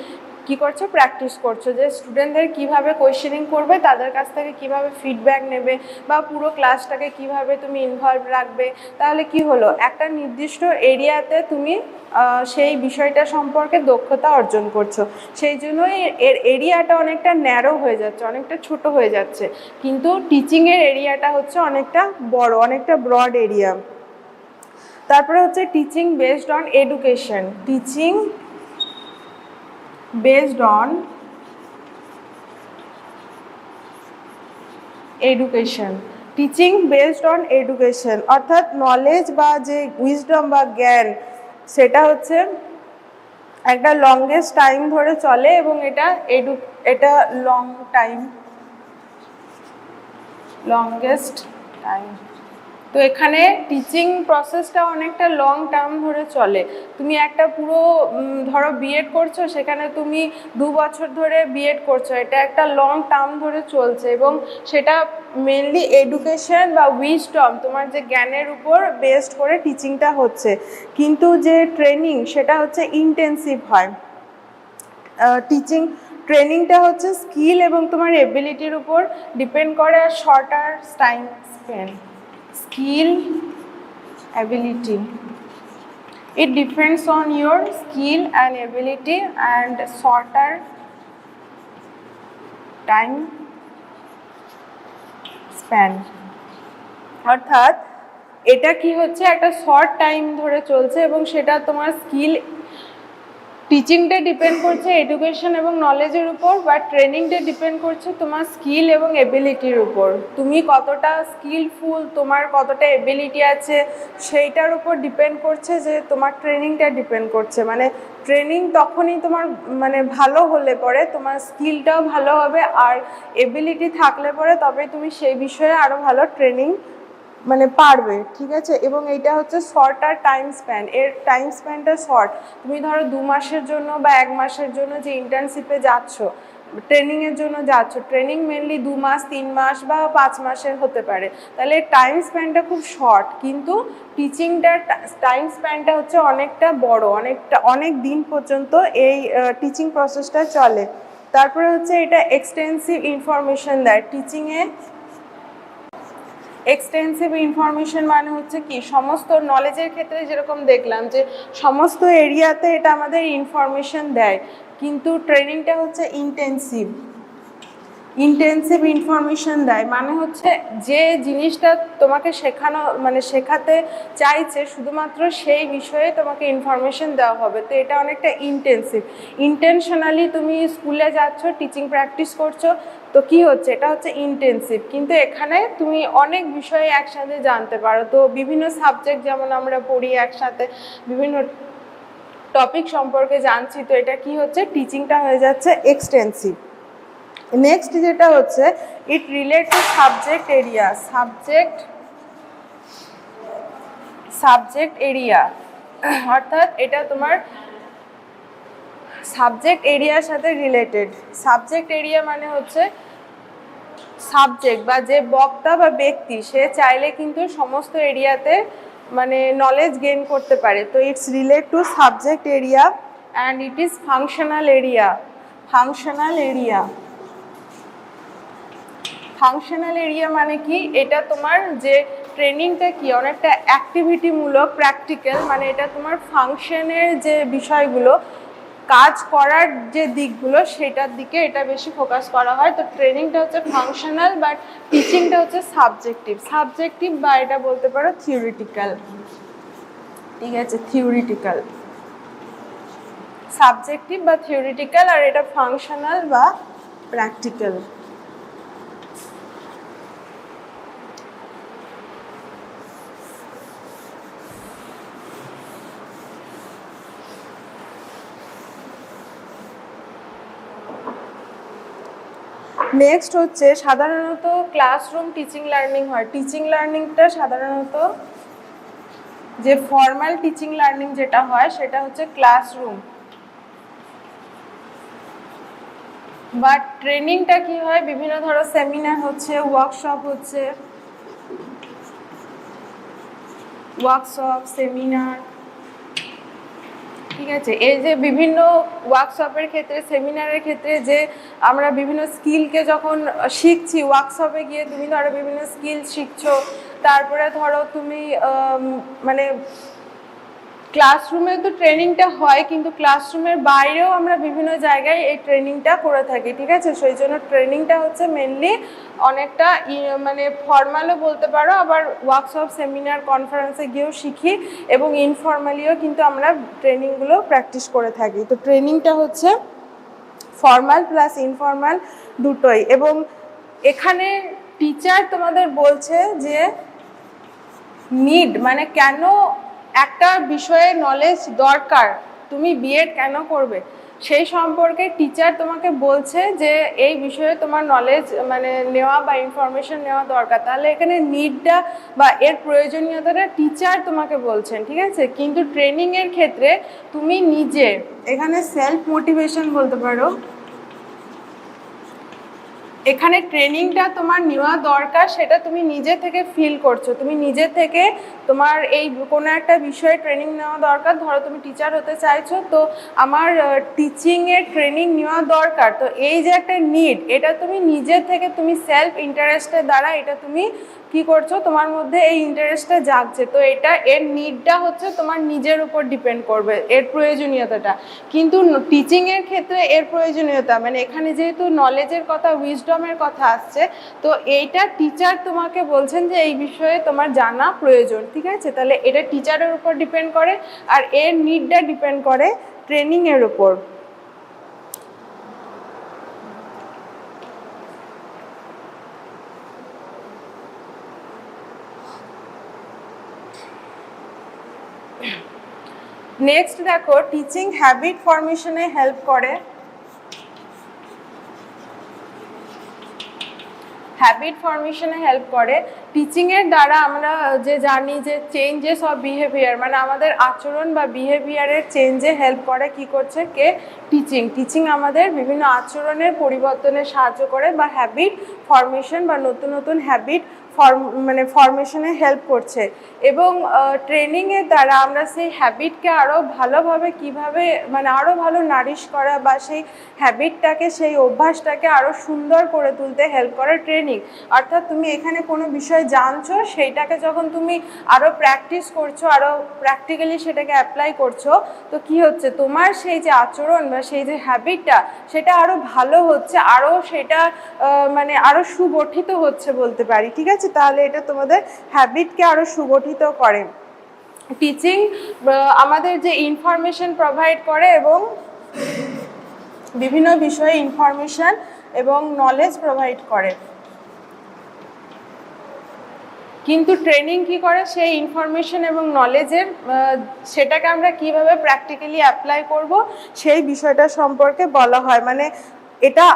কি করছো, প্র্যাকটিস করছো, যে স্টুডেন্টদের কিভাবে কোয়েশ্চেনিং করবে, তাদের কাছ থেকে কিভাবে ফিডব্যাক নেবে, বা পুরো ক্লাসটাকে কিভাবে তুমি ইনভলভ রাখবে। তাহলে কি হলো, একটা নির্দিষ্ট এরিয়াতে তুমি সেই বিষয়টা সম্পর্কে দক্ষতা অর্জন করছো, সেই জন্যই এর এরিয়াটা অনেকটা ন্যারো হয়ে যাচ্ছে, অনেকটা ছোট হয়ে যাচ্ছে। কিন্তু টিচিংয়ের এরিয়াটা হচ্ছে অনেকটা বড়, অনেকটা ব্রড এরিয়া। তারপরে হচ্ছে teaching based on education. Teaching based on education, teaching based on education, অর্থাৎ নলেজ বা যে উইজডম বা জ্ঞান, সেটা হচ্ছে একটা লংগেস্ট টাইম ধরে চলে এবং এটা লংগেস্ট টাইম। তো এখানে টিচিং প্রসেসটা অনেকটা লং টার্ম ধরে চলে। তুমি একটা পুরো ধরো বিএড করছো, সেখানে তুমি 2 বছর ধরে বিএড করছো, এটা একটা লং টার্ম ধরে চলছে এবং সেটা মেনলি এডুকেশন বা উইজডম, তোমার যে জ্ঞানের উপর বেসড করে টিচিংটা হচ্ছে। কিন্তু যে ট্রেনিং সেটা হচ্ছে ইন্টেন্সিভ হয়। ট্রেনিংটা হচ্ছে স্কিল এবং তোমার এবিলিটির উপর ডিপেন্ড করে, আর shorter time span. Skill, ability. It depends on your skill and ability and shorter time span. অর্থাৎ এটা কি হচ্ছে, একটা শর্ট টাইম ধরে চলছে এবং সেটা তোমার স্কিল, টিচিংটা ডিপেন্ড করছে এডুকেশন এবং নলেজের উপর, বা ট্রেনিংটা ডিপেন্ড করছে তোমার স্কিল এবং এবিলিটির উপর। তুমি কতটা স্কিলফুল, তোমার কতটা এবিলিটি আছে সেইটার উপর ডিপেন্ড করছে, যে তোমার ট্রেনিংটা ডিপেন্ড করছে। মানে ট্রেনিং তখনই তোমার মানে ভালো হলে পরে তোমার স্কিলটাও ভালো হবে, আর এবিলিটি থাকলে পরে তবে তুমি সেই বিষয়ে আরও ভালো ট্রেনিং মানে পারবে, ঠিক আছে। এবং এইটা হচ্ছে শর্টার টাইম স্প্যান, এর টাইম স্প্যানটা শর্ট। তুমি ধরো 2 মাসের জন্য বা 1 মাসের জন্য যে ইন্টার্নশিপে যাচ্ছ, ট্রেনিংয়ের জন্য যাচ্ছ, ট্রেনিং মেনলি 2 মাস 3 মাস বা 5 মাসের হতে পারে, তাহলে টাইম স্প্যানটা খুব শর্ট। কিন্তু টিচিংটার টাইম স্প্যানটা হচ্ছে অনেকটা বড়, অনেক দিন পর্যন্ত এই টিচিং প্রসেসটা চলে। তারপরে হচ্ছে এটা এক্সটেন্সিভ ইনফরমেশন দেয় টিচিংয়ে। এক্সটেন্সিভ ইনফরমেশন মানে হচ্ছে কি, সমস্ত নলেজের ক্ষেত্রে যেরকম দেখলাম যে সমস্ত এরিয়াতে এটা আমাদের ইনফরমেশন দেয়, কিন্তু ট্রেনিংটা হচ্ছে ইন্টেন্সিভ ইনফরমেশন দেয়। মানে হচ্ছে যে জিনিসটা তোমাকে শেখানো মানে শেখাতে চাইছে শুধুমাত্র সেই বিষয়ে তোমাকে ইনফরমেশন দেওয়া হবে। তো এটা অনেকটা ইন্টেনশনালি তুমি স্কুলে যাচ্ছ, টিচিং প্র্যাকটিস করছো, তো কি হচ্ছে, এটা হচ্ছে ইন্টেন্সিভ। কিন্তু এখানে তুমি অনেক বিষয়ে একসাথে জানতে পারো। তো বিভিন্ন সাবজেক্ট যেমন আমরা পড়ি একসাথে, বিভিন্ন টপিক সম্পর্কে জানছি, তো এটা কি হচ্ছে, টিচিংটা হয়ে যাচ্ছে এক্সটেন্সিভ। নেক্সট যেটা হচ্ছে it relate to subject area, অর্থাৎ এটা তোমার সাবজেক্ট এরিয়ার সাথে রিলেটেড। সাবজেক্ট এরিয়া মানে হচ্ছে সাবজেক্ট বা যে বক্তা বা ব্যক্তি, সে চাইলে কিন্তু সমস্ত এরিয়াতে মানে নলেজ গেইন করতে পারে। তো it's relate to subject area and it is functional area. Functional area মানে কি, এটা তোমার যে ট্রেনিংটা কি অনেকটা অ্যাক্টিভিটিমূলক, প্র্যাকটিক্যাল, মানে এটা তোমার ফাংশনের যে বিষয়গুলো, কাজ করার যে দিকগুলো, সেটার দিকে এটা বেশি ফোকাস করা হয়। তো ট্রেনিংটা হচ্ছে ফাংশনাল, বাট টিচিংটা হচ্ছে সাবজেক্টিভ বা এটা বলতে পারো থিওরিটিক্যাল, ঠিক আছে, সাবজেক্টিভ বা থিওরিটিক্যাল, আর এটা ফাংশনাল বা প্র্যাকটিক্যাল। নেক্সট হচ্ছে সাধারণত ক্লাসরুম টিচিং লার্নিং হয়। টিচিং লার্নিংটা সাধারণত যে ফর্মাল টিচিং লার্নিং যেটা হয় সেটা হচ্ছে ক্লাসরুম, বাট ট্রেনিংটা কি হয়, বিভিন্ন ধরো সেমিনার হচ্ছে, ওয়ার্কশপ সেমিনার, ঠিক আছে। এই যে বিভিন্ন ওয়ার্কশপের ক্ষেত্রে, সেমিনারের ক্ষেত্রে যে আমরা বিভিন্ন স্কিলকে যখন শিখছি, ওয়ার্কশপে গিয়ে তুমি ধরো বিভিন্ন স্কিল শিখছো, তারপরে ধরো তুমি মানে ক্লাসরুমে তো ট্রেনিংটা হয়, কিন্তু ক্লাসরুমের বাইরেও আমরা বিভিন্ন জায়গায় এই ট্রেনিংটা করে থাকি, ঠিক আছে। সেই জন্য ট্রেনিংটা হচ্ছে মেনলি অনেকটা মানে ফর্মালও বলতে পারো, আবার ওয়ার্কশপ সেমিনার কনফারেন্সে গিয়েও শিখি, এবং ইনফর্মালিও কিন্তু আমরা ট্রেনিংগুলো প্র্যাকটিস করে থাকি। তো ট্রেনিংটা হচ্ছে ফর্মাল প্লাস ইনফর্মাল দুটোই। এবং এখানে টিচার তোমাদের বলছে যে নিড মানে কেন একটা বিষয়ে নলেজ দরকার, তুমি বিএড কেন করবে, সেই সম্পর্কে টিচার তোমাকে বলছে যে এই বিষয়ে তোমার নলেজ মানে নেওয়া বা ইনফরমেশন নেওয়া দরকার। তাহলে এখানে নিডটা বা এর প্রয়োজনীয়তাটা টিচার তোমাকে বলছেন, ঠিক আছে। কিন্তু ট্রেনিংয়ের ক্ষেত্রে তুমি নিজে, এখানে সেলফ মোটিভেশন বলতে পারো, এখানে ট্রেনিংটা তোমার নেওয়া দরকার, সেটা তুমি নিজে থেকে ফিল করছো, তুমি নিজে থেকে তোমার এই কোনো একটা বিষয়ে ট্রেনিং নেওয়া দরকার। ধরো তুমি টিচার হতে চাইছো, তো আমার টিচিংয়ের ট্রেনিং নেওয়া দরকার, তো এই যে একটা নিড, এটা তুমি নিজে থেকে, তুমি সেলফ ইন্টারেস্টের দ্বারা এটা তুমি কি করছো, তোমার মধ্যে এই ইন্টারেস্টটা জাগছে। তো এটা এর নিডটা হচ্ছে তোমার নিজের উপর ডিপেন্ড করবে, এর প্রয়োজনীয়তাটা। কিন্তু টিচিংয়ের ক্ষেত্রে এর প্রয়োজনীয়তা মানে এখানে যেহেতু নলেজের কথা, উইজডমের কথা আসছে, তো এইটা টিচার তোমাকে বলছেন যে এই বিষয়ে তোমার জানা প্রয়োজন, ঠিক আছে। তাহলে এটা টিচারের উপর ডিপেন্ড করে, আর এর নিডটা ডিপেন্ড করে ট্রেনিংয়ের উপর। নেক্সট দেখো টিচিং হ্যাবিট ফরমেশনে হেল্প করে। হ্যাবিট ফরমেশনে হেল্প করে। টিচিংয়ের দ্বারা আমরা যে জানি যে চেঞ্জেস অফ বিহেভিয়ার, মানে আমাদের আচরণ বা বিহেভিয়ারের চেঞ্জে হেল্প করে কি করছে কে? টিচিং। টিচিং আমাদের বিভিন্ন আচরণের পরিবর্তনে সাহায্য করে বা হ্যাবিট ফরমেশন বা নতুন নতুন হ্যাবিট ফরমেশনে হেল্প করছে। এবং ট্রেনিংয়ের দ্বারা আমরা সেই হ্যাবিটকে আরও ভালোভাবে কিভাবে মানে আরও ভালো নারিশ করা বা সেই হ্যাবিটটাকে সেই অভ্যাসটাকে আরও সুন্দর করে তুলতে হেল্প করে ট্রেনিং। অর্থাৎ তুমি এখানে কোনো বিষয় জানছো, সেইটাকে যখন তুমি আরও প্র্যাকটিস করছো, আরও প্র্যাকটিক্যালি সেটাকে অ্যাপ্লাই করছো, তো কি হচ্ছে তোমার সেই যে আচরণ বা সেই যে হ্যাবিটটা সেটা আরও ভালো হচ্ছে, আরও সেটা মানে আরও সুগঠিত হচ্ছে বলতে পারি। ঠিক আছে, তাহলে এটা তোমাদের হ্যাবিটকে আরও সুগঠিত করে। টিচিং আমাদের যে ইনফরমেশন প্রোভাইড করে এবং বিভিন্ন বিষয়ে ইনফরমেশন এবং নলেজ প্রোভাইড করে। কিন্তু ট্রেনিং কি করে? সেই ইনফরমেশন এবং নলেজের সেটাকে আমরা কিভাবে প্র্যাকটিক্যালি অ্যাপ্লাই করব সেই বিষয়টা সম্পর্কে বলা হয়। মানে এটা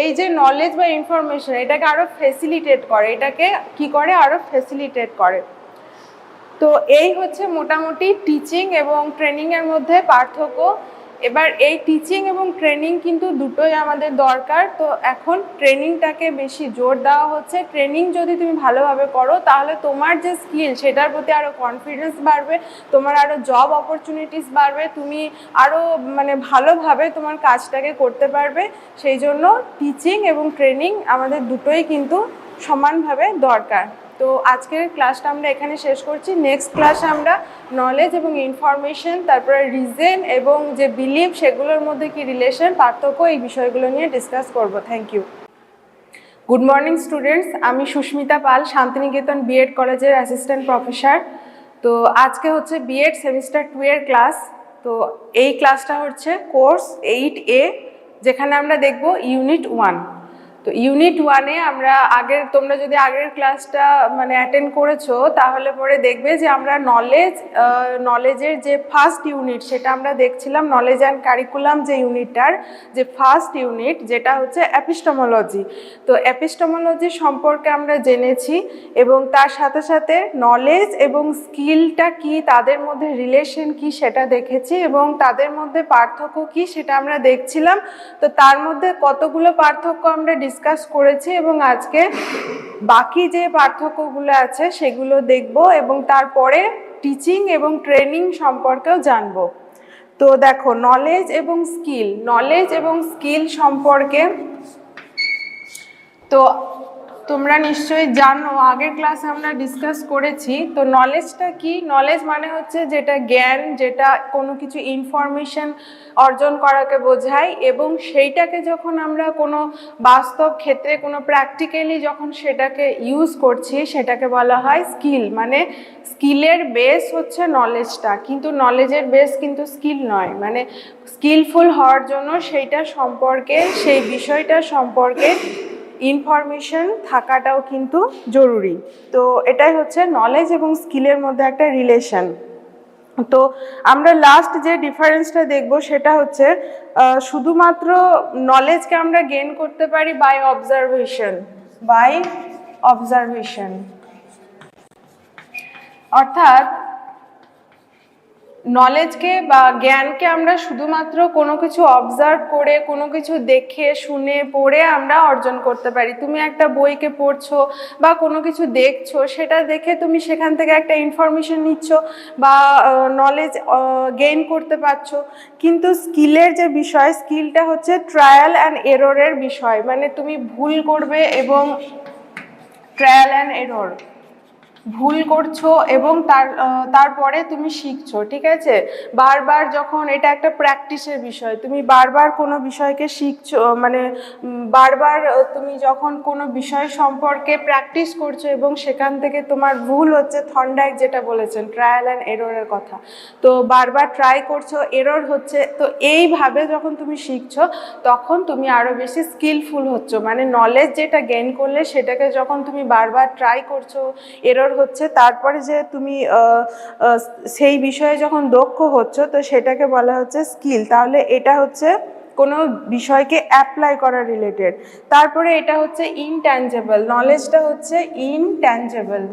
এই যে নলেজ বা ইনফরমেশন এটাকে আরও ফেসিলিটেট করে, এটাকে কি করে? আরও ফেসিলিটেট করে। তো এই হচ্ছে মোটামুটি টিচিং এবং ট্রেনিংয়ের মধ্যে পার্থক্য। এবার এই টিচিং এবং ট্রেনিং কিন্তু দুটোই আমাদের দরকার। তো এখন ট্রেনিংটাকে বেশি জোর দেওয়া হচ্ছে। ট্রেনিং যদি তুমি ভালোভাবে করো তাহলে তোমার যে স্কিল সেটার প্রতি আরও কনফিডেন্স বাড়বে, তোমার আরও জব অপরচুনিটিস বাড়বে, তুমি আরও মানে ভালোভাবে তোমার কাজটাকে করতে পারবে। সেই জন্য টিচিং এবং ট্রেনিং আমাদের দুটোই কিন্তু সমানভাবে দরকার। তো আজকের ক্লাসটা আমরা এখানে শেষ করছি। নেক্সট ক্লাসে আমরা নলেজ এবং ইনফরমেশন, তারপরে রিজন এবং যে বিলিভ সেগুলোর মধ্যে কি রিলেশন, পার্থক্য, এই বিষয়গুলো নিয়ে ডিসকাস করব। Thank you. Good morning students, আমি সুস্মিতা পাল, শান্তিনিকেতন বিএড কলেজের অ্যাসিস্ট্যান্ট প্রফেসর। তো আজকে হচ্ছে বিএড সেমিস্টার 2 এর ক্লাস। তো এই ক্লাসটা হচ্ছে কোর্স 8A, যেখানে আমরা দেখব ইউনিট 1। তো ইউনিট 1-এ আমরা তোমরা যদি আগের ক্লাসটা মানে অ্যাটেন্ড করেছো তাহলে পরে দেখবে যে আমরা নলেজের যে ফার্স্ট ইউনিট সেটা আমরা দেখছিলাম, নলেজ অ্যান্ড কারিকুলাম যে ইউনিটটার যে ফার্স্ট ইউনিট যেটা হচ্ছে এপিস্টেমোলজি। তো এপিস্টেমোলজি সম্পর্কে আমরা জেনেছি এবং তার সাথে সাথে নলেজ এবং স্কিলটা কি, তাদের মধ্যে রিলেশন কি সেটা দেখেছি এবং তাদের মধ্যে পার্থক্য কি সেটা আমরা দেখছিলাম। তো তার মধ্যে কতগুলো পার্থক্য আমরা ডিসকাস করেছি এবং আজকে বাকি যে পার্থক্যগুলো আছে সেগুলো দেখব এবং তারপরে টিচিং এবং ট্রেনিং সম্পর্কেও জানব। তো দেখো নলেজ এবং স্কিল সম্পর্কে তো তোমরা নিশ্চয়ই জানো, আগের ক্লাসে আমরা ডিসকাস করেছি। তো নলেজটা কি? নলেজ মানে হচ্ছে যেটা জ্ঞান, যেটা কোনো কিছু ইনফরমেশন অর্জন করাকে বোঝায় এবং সেইটাকে যখন আমরা কোনো বাস্তব ক্ষেত্রে কোনো প্র্যাকটিক্যালি যখন সেটাকে ইউজ করছি সেটাকে বলা হয় স্কিল। মানে স্কিলের বেস হচ্ছে নলেজটা, কিন্তু নলেজের বেস কিন্তু স্কিল নয়। মানে স্কিলফুল হওয়ার জন্য সেইটা সম্পর্কে, সেই বিষয়টা সম্পর্কে ইনফরমেশন থাকাটাও কিন্তু জরুরি। তো এটাই হচ্ছে নলেজ এবং স্কিলের মধ্যে একটা রিলেশন। তো আমরা লাস্ট যে ডিফারেন্সটা দেখব সেটা হচ্ছে শুধুমাত্র নলেজকে আমরা গেইন করতে পারি বাই অবজারভেশন, অর্থাৎ নলেজকে বা জ্ঞানকে আমরা শুধুমাত্র কোনো কিছু অবজার্ভ করে, কোনো কিছু দেখে শুনে পড়ে আমরা অর্জন করতে পারি। তুমি একটা বইকে পড়ছো বা কোনো কিছু দেখছো, সেটা দেখে তুমি সেখান থেকে একটা ইনফরমেশন নিচ্ছ বা নলেজ গেইন করতে পারছো। কিন্তু স্কিলের যে বিষয়, স্কিলটা হচ্ছে ট্রায়াল অ্যান্ড এররের বিষয়। মানে তুমি ভুল করবে এবং ট্রায়াল অ্যান্ড এরর, ভুল করছো এবং তারপরে তুমি শিখছো। ঠিক আছে, বারবার যখন এটা একটা প্র্যাকটিসের বিষয়, তুমি বারবার কোনো বিষয়কে শিখছো, মানে বারবার তুমি যখন কোনো বিষয় সম্পর্কে প্র্যাকটিস করছো এবং সেখান থেকে তোমার ভুল হচ্ছে, থর্নডাইক যেটা বলেছেন ট্রায়াল অ্যান্ড এররের কথা, তো বারবার ট্রাই করছো, এরর হচ্ছে। তো এইভাবে যখন তুমি শিখছো তখন তুমি আরও বেশি স্কিলফুল হচ্ছো। মানে নলেজ যেটা গেইন করলে সেটাকে যখন তুমি বারবার ট্রাই করছো, এরর হচ্ছে, তারপরে যে তুমি সেই বিষয়ে যখন দক্ষ হচ্ছ, তো সেটাকে বলা হচ্ছে স্কিল। তাহলে এটা হচ্ছে কোনো বিষয়কে অ্যাপ্লাই করা রিলেটেড। তারপরে এটা হচ্ছে ইনট্যাঞ্জেবল, নলেজটা হচ্ছে ইনট্যাঞ্জেবল।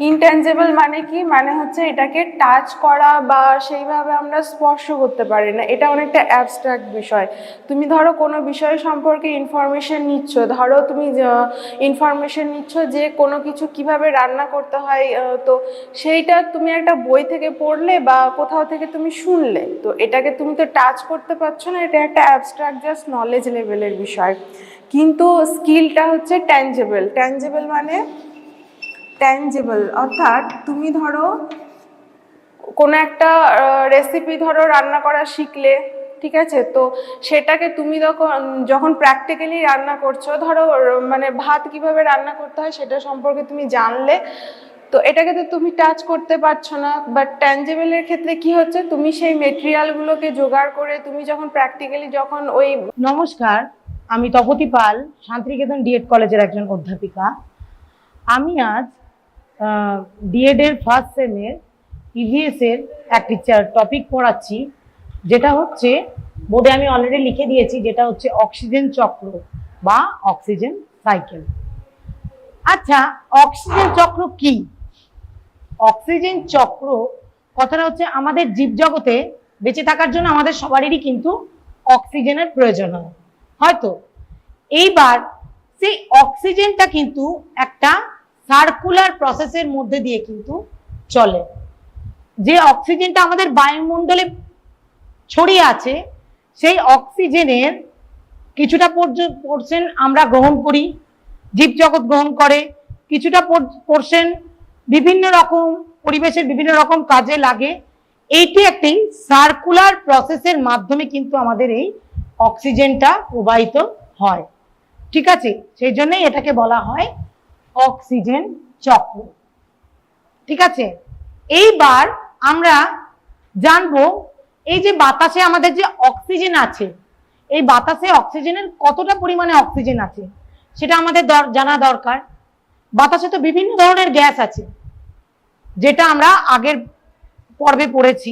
ইনট্যাঞ্জেবল মানে কি? মানে হচ্ছে এটাকে টাচ করা বা সেইভাবে আমরা স্পর্শ করতে পারি না, এটা অনেকটা অ্যাবস্ট্রাক্ট বিষয়। তুমি ধরো কোনো বিষয় সম্পর্কে ইনফরমেশন নিচ্ছ, ধরো তুমি ইনফরমেশন নিচ্ছ যে কোনো কিছু কিভাবে রান্না করতে হয়, তো সেইটা তুমি একটা বই থেকে পড়লে বা কোথাও থেকে তুমি শুনলে, তো এটাকে তুমি তো টাচ করতে পারছো না, এটা একটা অ্যাবস্ট্রাক্ট জাস্ট নলেজ লেভেলের বিষয়। কিন্তু স্কিলটা হচ্ছে ট্যাঞ্জেবল। ট্যাঞ্জেবল মানে ট্যাঞ্জেবল অর্থাৎ তুমি ধরো কোনো একটা রেসিপি ধরো রান্না করা শিখলে, ঠিক আছে, তো সেটাকে তুমি যখন প্র্যাকটিক্যালি রান্না করছো, ধরো মানে ভাত কিভাবে রান্না করতে হয় সেটা সম্পর্কে তুমি জানলে, তো এটাকে তো তুমি টাচ করতে পারছো না। বাট ট্যাঞ্জেবলের ক্ষেত্রে কি হচ্ছে, তুমি সেই মেটেরিয়ালগুলোকে জোগাড় করে তুমি যখন প্র্যাকটিক্যালি যখন ওই। নমস্কার, আমি তপতি পাল, শান্তিনিকেতন ডিএড কলেজের একজন অধ্যাপিকা। আমি আজ ডিএড এর ফার্স্ট সেমের ইভিএস এর একটি টপিক পড়াচ্ছি, যেটা হচ্ছে বোর্ডে আমি অলরেডি লিখে দিয়েছি, যেটা হচ্ছে অক্সিজেন চক্র বা অক্সিজেন সাইকেল। আচ্ছা, অক্সিজেন চক্র কি? অক্সিজেন চক্র কথাটা হচ্ছে আমাদের জীবজগতে বেঁচে থাকার জন্য আমাদের সবারই কিন্তু অক্সিজেনের প্রয়োজন হয়, হয়তো। এইবার সেই অক্সিজেনটা কিন্তু একটা সার্কুলার প্রসেসের মধ্যে দিয়ে কিন্তু চলে। যে অক্সিজেনটা আমাদের বায়ুমণ্ডলে ছড়িয়ে আছে, সেই অক্সিজেনের কিছুটা পোর্শন আমরা গ্রহণ করি, জীবজগৎ গ্রহণ করে, কিছুটা পোর্শন বিভিন্ন রকম পরিবেশের বিভিন্ন রকম কাজে লাগে। এইটি একটি সার্কুলার প্রসেসের মাধ্যমে কিন্তু আমাদের এই অক্সিজেনটা প্রবাহিত হয়, ঠিক আছে। সেই জন্যই এটাকে বলা হয় অক্সিজেন চক্র, ঠিক আছে। এইবার আমরা জানবো এই যে বাতাসে আমাদের যে অক্সিজেন আছে, এই বাতাসে অক্সিজেনের কতটা পরিমাণে অক্সিজেন আছে সেটা আমাদের জানা দরকার। বাতাসে তো বিভিন্ন ধরনের গ্যাস আছে, যেটা আমরা আগের পর্বে পড়েছি।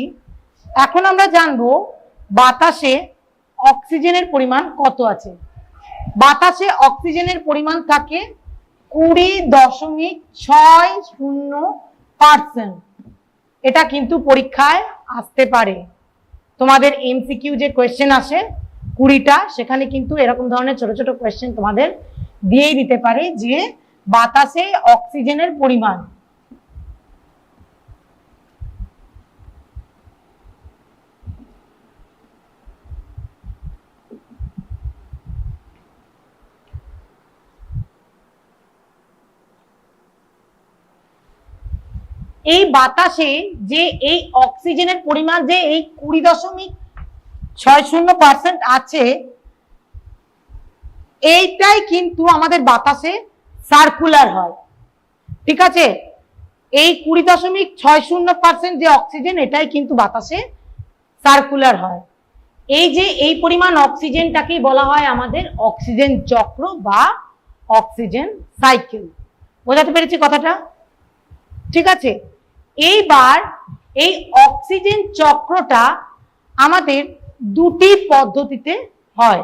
এখন আমরা জানবো বাতাসে অক্সিজেনের পরিমাণ কত আছে। বাতাসে অক্সিজেনের পরিমাণ থাকে 20.60%। এটা কিন্তু পরীক্ষায় আসতে পারে। তোমাদের এমসিকিউ যে কোয়েশ্চেন আসে 20টা, সেখানে কিন্তু এরকম ধরনের ছোট ছোট কোয়েশ্চেন তোমাদের দিয়েই দিতে পারে যে বাতাসে অক্সিজেনের পরিমাণ। এই বাতাসে যে এই অক্সিজেনের পরিমাণ যে এই 20.60% আছে, এইটাই কিন্তু আমাদের বাতাসে সার্কুলার হয়, ঠিক আছে। এই 20.60% যে অক্সিজেন, এটাই কিন্তু বাতাসে সার্কুলার হয়। এই যে এই পরিমাণ অক্সিজেনটাকে বলা হয় আমাদের অক্সিজেন চক্র বা অক্সিজেন সাইকেল। বোঝাতে পেরেছি কথাটা? ঠিক আছে। এইবার এই অক্সিজেন চক্রটা আমাদের দুটি পদ্ধতিতে হয়।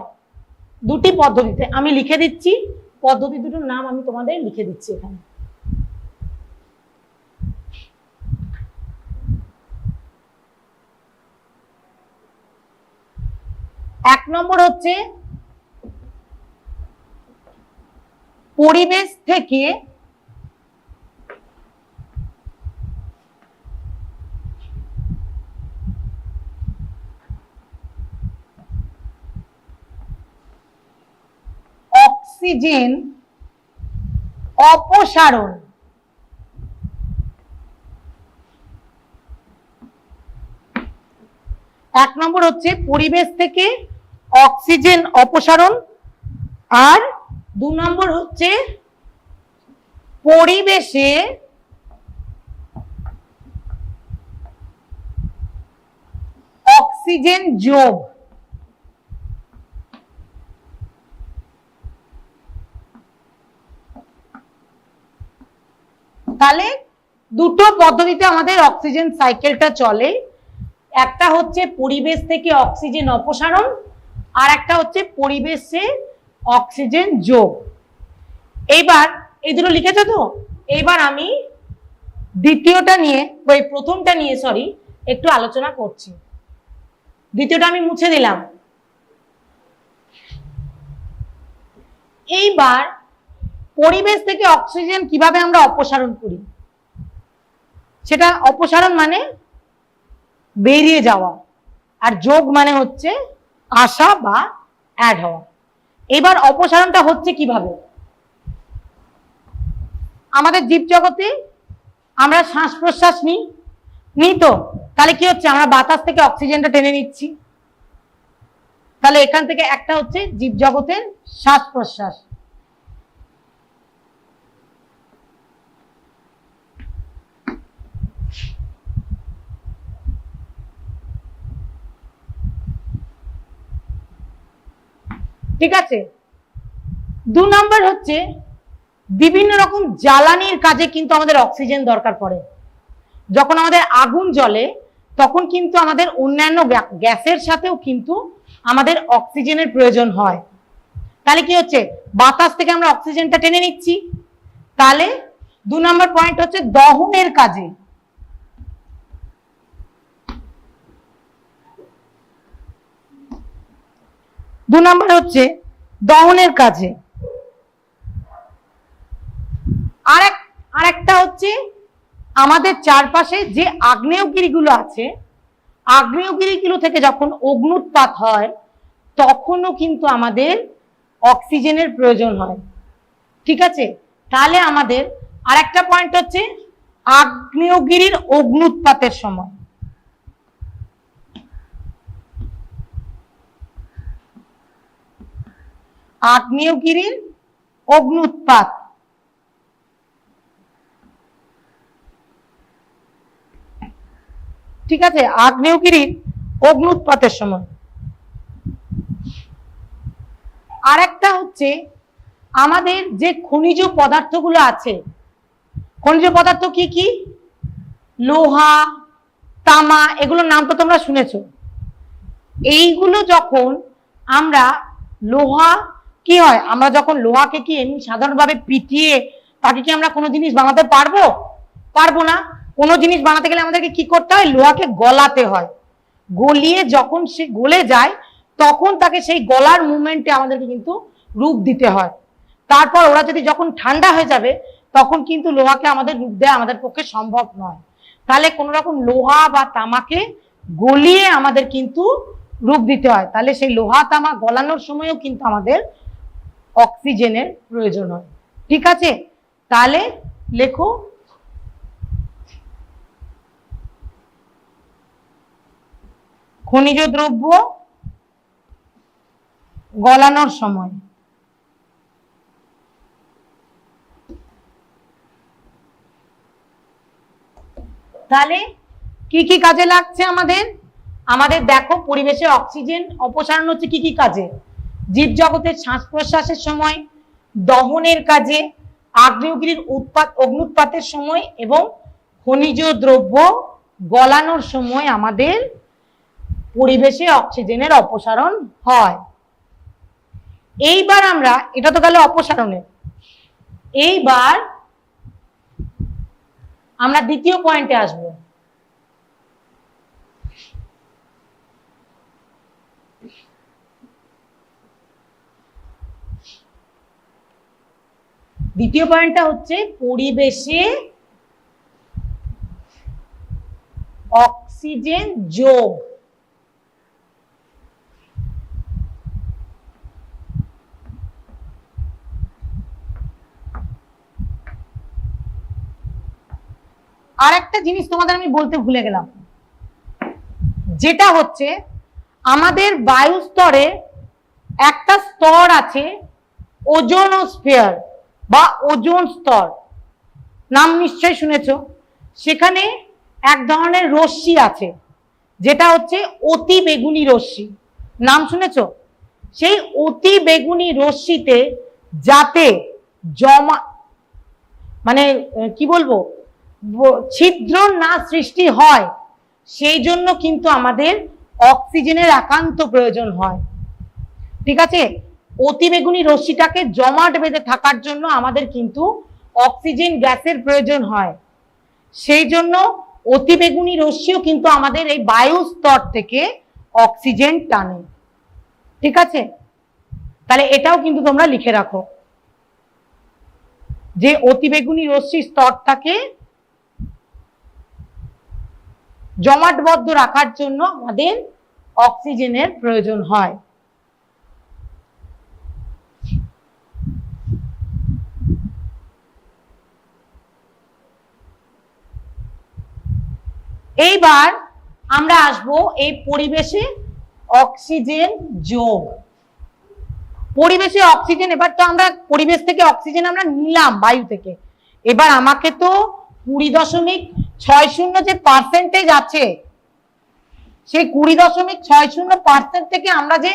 দুটি পদ্ধতিতে আমি লিখে দিচ্ছি, পদ্ধতি দুটোর নাম আমি তোমাদের লিখে দিচ্ছি এখানে। এক নম্বর হচ্ছে পরিবেশ থেকে অক্সিজেন অপসারণ। এক নম্বর হচ্ছে পরিবেশ থেকে অক্সিজেন অপসারণ, আর 2 নম্বর হচ্ছে পরিবেশে অক্সিজেন যোগ। তাহলে দুটো পদ্ধতিতে আমাদের অক্সিজেন সাইকেলটা চলে, একটা হচ্ছে পরিবেশ থেকে অক্সিজেন অপসারণ, আর একটা হচ্ছে পরিবেশে অক্সিজেন যোগ। এইবার এই দুটো লিখেছো তো, এইবার আমি দ্বিতীয়টা নিয়ে ওই প্রথমটা নিয়ে একটু আলোচনা করছি। দ্বিতীয়টা আমি মুছে দিলাম। এইবার পরিবেশ থেকে অক্সিজেন কিভাবে আমরা অপসারণ করি, সেটা অপসারণ মানে বেরিয়ে যাওয়া, আর যোগ মানে হচ্ছে আসা বা অ্যাড হওয়া। এবার অপসারণটা হচ্ছে কিভাবে? আমাদের জীবজগতে আমরা শ্বাস প্রশ্বাস নিই তো, তাহলে কি হচ্ছে, আমরা বাতাস থেকে অক্সিজেনটা টেনে নিচ্ছি। তাহলে এখান থেকে একটা হচ্ছে জীবজগতের শ্বাস প্রশ্বাস। ঠিক আছে। 2 নম্বর হচ্ছে বিভিন্ন রকম জ্বালানির কাজে কিন্তু আমাদের অক্সিজেন দরকার পড়ে। যখন আমাদের আগুন জ্বলে তখন কিন্তু আমাদের অন্যান্য গ্যাসের সাথেও কিন্তু আমাদের অক্সিজেনের প্রয়োজন হয়। তাহলে কি হচ্ছে, বাতাস থেকে আমরা অক্সিজেনটা টেনে নিচ্ছি। তাহলে 2 নম্বর পয়েন্ট হচ্ছে দহনের কাজে। দু নম্বর হচ্ছে দহনের কাজে। আরেকটা হচ্ছে আমাদের চারপাশে যে আগ্নেয়গিরিগুলো আছে, আগ্নেয়গিরিগুলো থেকে যখন অগ্নুৎপাত হয় তখনও কিন্তু আমাদের অক্সিজেনের প্রয়োজন হয়। ঠিক আছে। তাহলে আমাদের আরেকটা পয়েন্ট হচ্ছে আগ্নেয়গিরির অগ্নুৎপাতের সময়। আগ্নেয়গিরির অগ্নুৎপাত। ঠিক আছে, আগ্নেয়গিরির অগ্নুৎপাতের সময়। আরেকটা হচ্ছে আমাদের যে খনিজ পদার্থগুলো আছে, খনিজ পদার্থ কি কি? লোহা, তামা, এগুলোর নাম তো তোমরা শুনেছো। এইগুলো যখন আমরা লোহা কি হয়, আমরা যখন লোহাকে কি এমনি সাধারণভাবে পিটিয়ে তাকে কি আমরা কোনো জিনিস বানাতে পারবো? পারবো না। কোনো জিনিস বানাতে গেলে আমাদেরকে কি করতে হয়? লোহাকে গলাতে হয়। গলিয়ে যখন সে গলে যায় তখন তাকে সেই গলার মুভমেন্টে আমাদেরকে কিন্তু রূপ দিতে হয়। তারপর ওরা যদি যখন ঠান্ডা হয়ে যাবে তখন কিন্তু লোহাকে আমাদের রূপ দেওয়া আমাদের পক্ষে সম্ভব নয়। তাহলে কোনো রকম লোহা বা তামাকে গলিয়ে আমাদের কিন্তু রূপ দিতে হয়। তাহলে সেই লোহা তামা গলানোর সময়ও কিন্তু আমাদের অক্সিজেনের প্রয়োজন হয়। ঠিক আছে, তাহলে লেখো খনিজ দ্রব্য গলানোর সময়। তাহলে কি কি কাজে লাগছে আমাদের? আমাদের দেখো, পরিবেশে অক্সিজেন অপসারণ হচ্ছে কি কি কাজে? জীবজগতের শ্বাস প্রশ্বাসের সময়, দহনের কাজে, আগ্নেয়গিরির অগ্নুৎপাতের সময় এবং খনিজ দ্রব্য গলানোর সময় আমাদের পরিবেশে অক্সিজেনের অপসারণ হয়। এইবার আমরা, এটা তো গেল অপসারণের, এইবার আমরা দ্বিতীয় পয়েন্টে আসব। দ্বিতীয় পয়েন্টটা হচ্ছে পরিবেশে অক্সিজেন যোগ। আর একটা জিনিস তোমাদের আমি বলতে ভুলে গেলাম, যেটা হচ্ছে আমাদের বায়ুস্তরে একটা স্তর আছে ওজোনোস্ফিয়ার বা ওজোন স্তর, নাম নিশ্চয় শুনেছ। সেখানে এক ধরনের রশ্মি আছে যেটা হচ্ছে অতি বেগুনি রশ্মি, নাম শুনেছ? সেই অতি বেগুনি রশ্মিতে যাতে জমা মানে কি বলবো, ছিদ্র না সৃষ্টি হয়, সেই জন্য কিন্তু আমাদের অক্সিজেনের একান্ত প্রয়োজন হয়। ঠিক আছে, অতিবেগুনি রশ্মিটাকে জমাট বেঁধে থাকার জন্য আমাদের কিন্তু অক্সিজেন গ্যাসের প্রয়োজন হয়। সেই জন্য অতিবেগুনি রশ্মিও কিন্তু আমাদের এই বায়ু স্তর থেকে অক্সিজেন টানে। ঠিক আছে, তাহলে এটাও কিন্তু তোমরা লিখে রাখো যে অতিবেগুনি রশ্মির স্তরটাকে জমাটবদ্ধ রাখার জন্য আমাদের অক্সিজেনের প্রয়োজন হয়। এইবার আমরা আসব এই পরিবেশে অক্সিজেন যোগ। পরিবেশে অক্সিজেন, এবার তো আমরা পরিবেশ থেকে অক্সিজেন আমরা নিলাম বায়ু থেকে, এবার আমাকে তো 20.60 যে পার্সেন্টেজ আছে, সেই 20.60% থেকে আমরা যে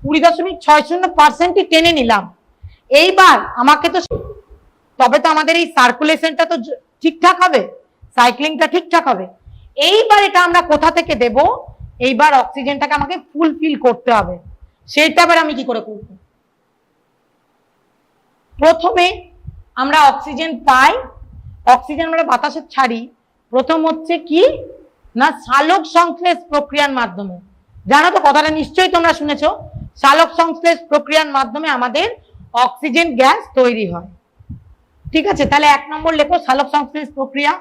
20.60%ই টেনে নিলাম, এইবার আমাকে তো, তবে তো আমাদের এই সার্কুলেশনটা তো ঠিকঠাক হবে, সাইক্লিংটা ঠিকঠাক হবে। এইবার এটা আমরা কোথা থেকে দেব, এইবার অক্সিজেনটাকে আমাকে ফুলফিল করতে হবে। সেটা আবার আমি কি করে করব? প্রথমে আমরা অক্সিজেন পাই, অক্সিজেন আমরা বাতাসে ছাড়ি, প্রথম হচ্ছে কি না সালোক সংশ্লেষ প্রক্রিয়ার মাধ্যমে। জানো তো কথাটা নিশ্চয়ই তোমরা শুনেছো, সালোক সংশ্লেষ প্রক্রিয়ার মাধ্যমে আমাদের অক্সিজেন গ্যাস তৈরি হয়। ঠিক আছে, তাহলে 1 নম্বর লেখো সালোক সংশ্লেষ প্রক্রিয়া।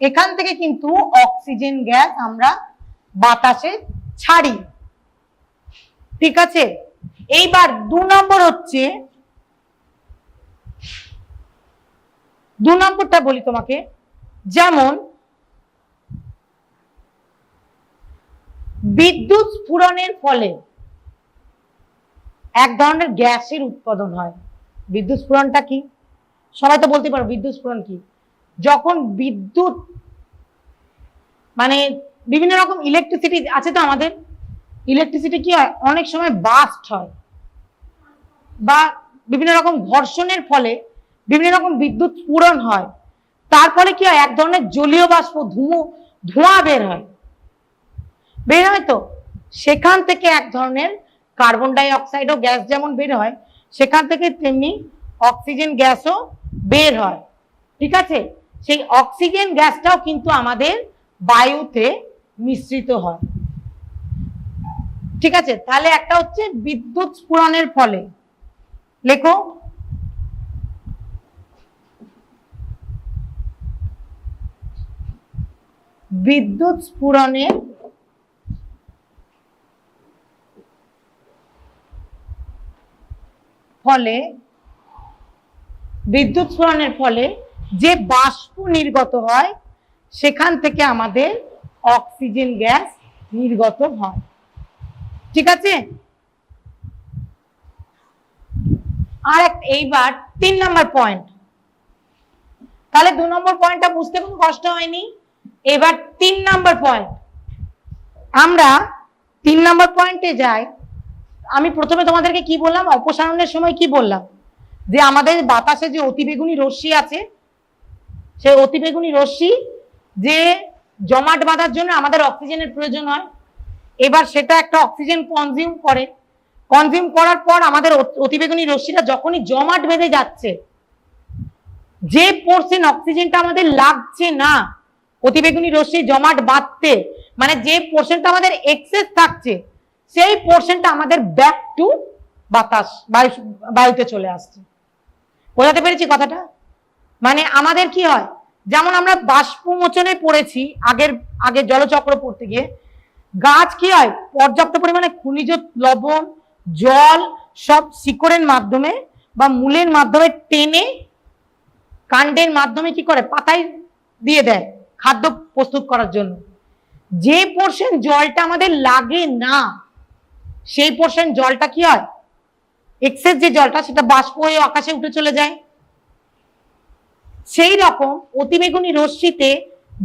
এখান থেকে কিন্তু অক্সিজেন গ্যাস আমরা বাতাসে ছাড়ি। ঠিক আছে, এইবার 2 নম্বর হচ্ছে, 2 নম্বরটা বলি তোমাকে, যেমন বিদ্যুৎ স্ফুরণের ফলে এক ধরনের গ্যাসের উৎপাদন হয়। বিদ্যুৎ স্ফুরণটা কি সবাই তো বলতে পারো, বিদ্যুৎ স্ফুরণ কি? যখন বিদ্যুৎ মানে বিভিন্ন রকম ইলেকট্রিসিটি আছে তো আমাদের, ইলেকট্রিসিটি কি হয় অনেক সময় বাস্ট হয় বা বিভিন্ন রকম ঘর্ষণের ফলে বিভিন্ন রকম বিদ্যুৎ স্ফুরণ হয়, তারপরে কি হয় এক ধরনের জলীয় বাষ্প ধোঁয়া বের হয় তো, সেখান থেকে এক ধরনের কার্বন ডাই অক্সাইডও গ্যাস যেমন বের হয়, সেখান থেকে তেমনি অক্সিজেন গ্যাসও বের হয়। ঠিক আছে, সেই অক্সিজেন গ্যাসটাও কিন্তু আমাদের বায়ুতে মিশ্রিত হয়। ঠিক আছে, তাহলে একটা হচ্ছে বিদ্যুৎ স্ফুরণের ফলে, লেখো বিদ্যুৎ স্ফুরণের ফলে, বিদ্যুৎ স্ফুরণের ফলে যে বাষ্প নির্গত হয় সেখান থেকে আমাদের অক্সিজেন গ্যাস নির্গত হয়। ঠিক আছে, আর এইবার 3 নম্বর পয়েন্ট, তাহলে 2 নম্বর পয়েন্টটা বুঝতে কোনো কষ্ট হয়নি। এবার 3 নম্বর পয়েন্ট, আমরা 3 নম্বর পয়েন্টে যাই। আমি প্রথমে তোমাদেরকে কি বললাম, অপসারণের সময় কি বললাম, যে আমাদের বাতাসে যে অতিবেগুনি রশ্মি আছে, সেই অতিবেগুনি রশ্মি যে জমাট বাঁধার জন্য আমাদের অক্সিজেনের প্রয়োজন হয়, এবার সেটা একটা অক্সিজেন কনজিউম করে, কনজিউম করার পর আমাদের অতিবেগুনি রশ্মিটা যখনই জমাট বেঁধে যাচ্ছে, যে পোরশন অক্সিজেনটা আমাদের লাগছে না অতিবেগুনি রশ্মি জমাট বাঁধতে, মানে যে পোরশনটা আমাদের এক্সেস থাকছে, সেই পোরশনটা আমাদের ব্যাক টু বাতাস বায়ুতে চলে আসছে। বোঝাতে পেরেছি কথাটা? মানে আমাদের কি হয়, যেমন আমরা বাষ্পমোচনে পড়েছি আগে জলচক্র পড়তে গিয়ে, গাছ কি হয় পর্যাপ্ত পরিমাণে খনিজ লবণ জল সব শিকড়ের মাধ্যমে বা মূলের মাধ্যমে টেনে কাণ্ডের মাধ্যমে কি করে পাতায় দিয়ে দেয় খাদ্য প্রস্তুত করার জন্য। যে পোরশন জলটা আমাদের লাগে না, সেই পোরশন জলটা কি হয়, এক্সেস যে জলটা সেটা বাষ্প হয়ে আকাশে উঠে চলে যায়। সেই রকম অতিবেগুনি রশ্মিতে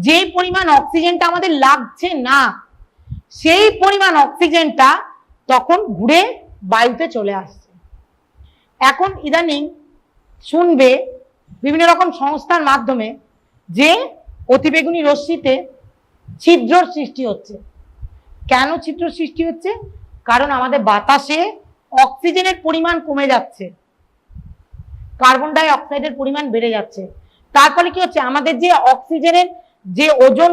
যে পরিমাণ অক্সিজেনটা আমাদের লাগছে না, সেই পরিমাণ অক্সিজেনটা তখন ঘুরে বায়ুতে চলে আসছে। এখন ইদানিং শুনবে বিভিন্ন রকম সংস্থার মাধ্যমে যে অতিবেগুনি রশ্মিতে ছিদ্রর সৃষ্টি হচ্ছে। কেন ছিদ্র সৃষ্টি হচ্ছে? কারণ আমাদের বাতাসে অক্সিজেনের পরিমাণ কমে যাচ্ছে, কার্বন ডাই অক্সাইডের পরিমাণ বেড়ে যাচ্ছে। তার ফলে কি হচ্ছে, আমাদের যে অক্সিজেনের যে ওজোন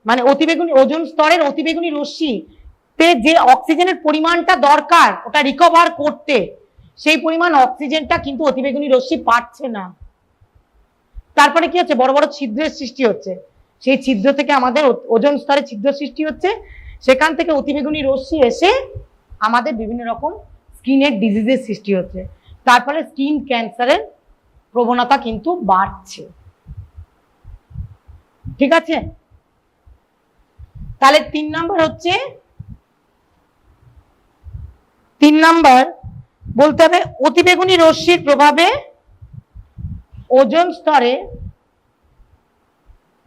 মানে অতিবেগুনি ওজোন স্তরের অতিবেগুনি রশ্মিতে যে অক্সিজেনের পরিমাণটা দরকার ওটা রিকভার করতে, সেই পরিমাণ অক্সিজেনটা কিন্তু অতিবেগুনি রশ্মি পাচ্ছে না। তারপরে কি হচ্ছে, বড় বড় ছিদ্রের সৃষ্টি হচ্ছে। সেই ছিদ্র থেকে আমাদের ওজোন স্তরে ছিদ্র সৃষ্টি হচ্ছে, সেখান থেকে অতিবেগুনি রশ্মি এসে আমাদের বিভিন্ন রকম স্কিনের ডিজিজের সৃষ্টি হচ্ছে। তার ফলে স্কিন ক্যান্সারের প্রবণতা কিন্তু বাড়ছে। ঠিক আছে, তাহলে 3 নম্বর হচ্ছে, 3 নম্বর বলতে হবে অতিবেগুনি রশ্মির প্রভাবে ওজোন স্তরে,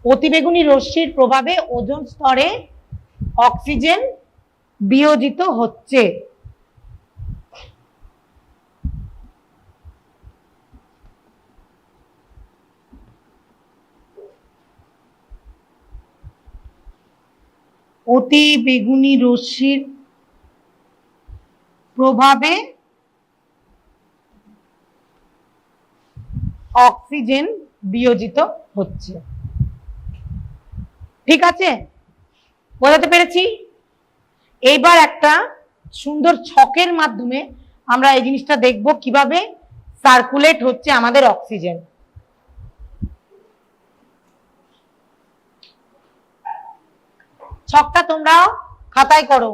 অতিবেগুনি রশ্মির প্রভাবে ওজোন স্তরে অক্সিজেন বিয়োজিত হচ্ছে। অতিবেগুনি রশ্মির প্রভাবে অক্সিজেন বিয়োজিত হচ্ছে। ঠিক আছে, বোঝাতে পেরেছি? এইবার একটা সুন্দর ছকের মাধ্যমে আমরা এই জিনিসটা দেখব কিভাবে সার্কুলেট হচ্ছে আমাদের অক্সিজেন। ছকটা তোমরাও খাতায় করো।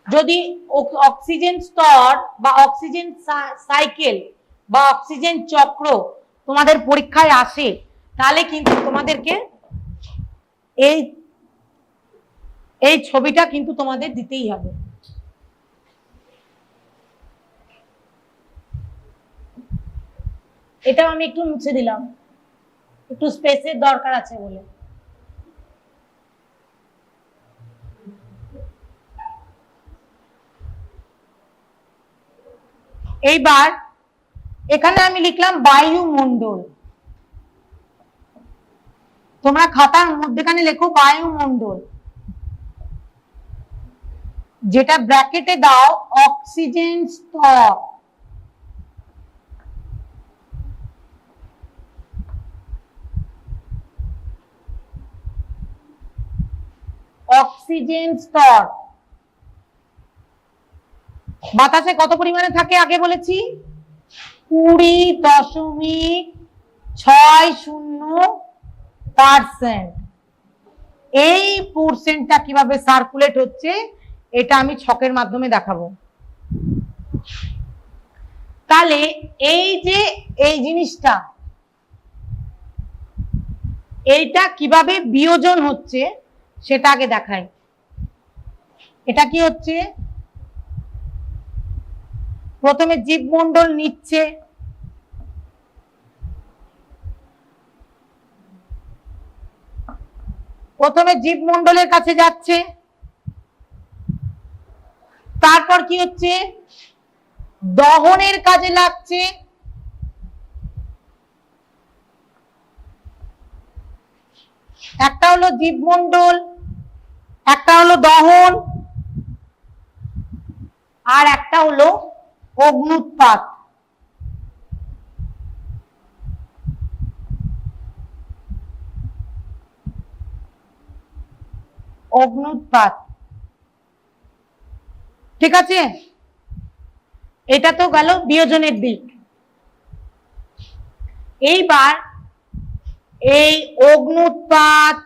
যদি অক্সিজেন স্তর বা অক্সিজেন সাইকেল বা অক্সিজেন চক্র তোমাদের পরীক্ষায় আসে, তাহলে কিন্তু তোমাদেরকে এই ছবিটা কিন্তু তোমাদের দিতেই হবে। এটাও আমি একটু মুছে দিলাম, একটু স্পেসের দরকার আছে বলে। এইবার এখানে আমি লিখলাম বায়ুমণ্ডল, তোমরা খাতার মধ্যেখানে লেখো বায়ুমণ্ডল, যেটা ব্র্যাকেটে দাও অক্সিজেন স্তর। অক্সিজেন স্তর বাতাসে কত পরিমাণে থাকে আগে বলেছি, 20.60%। এই পোরশনটা কিভাবে সার্কুলেট হচ্ছে এটা আমি ছকের মাধ্যমে দেখাবো। তাহলে এই যে এই জিনিসটা, এইটা কিভাবে বিয়োজন হচ্ছে সেটা আগে দেখাই। এটা কি হচ্ছে, প্রথমে জীবমণ্ডল নিচ্ছে, প্রথমে জীবমণ্ডলের কাছে যাচ্ছে, তারপর কি হচ্ছে, দহনের কাজে লাগছে, একটা হলো জীবমণ্ডল, একটা হলো দহন, আর একটা হলো অগ্নুৎপাত। অগ্নুৎপাত, ঠিক আছে, এটা তো গেল বিয়োজনের দিক। এইবার এই অগ্নুৎপাত,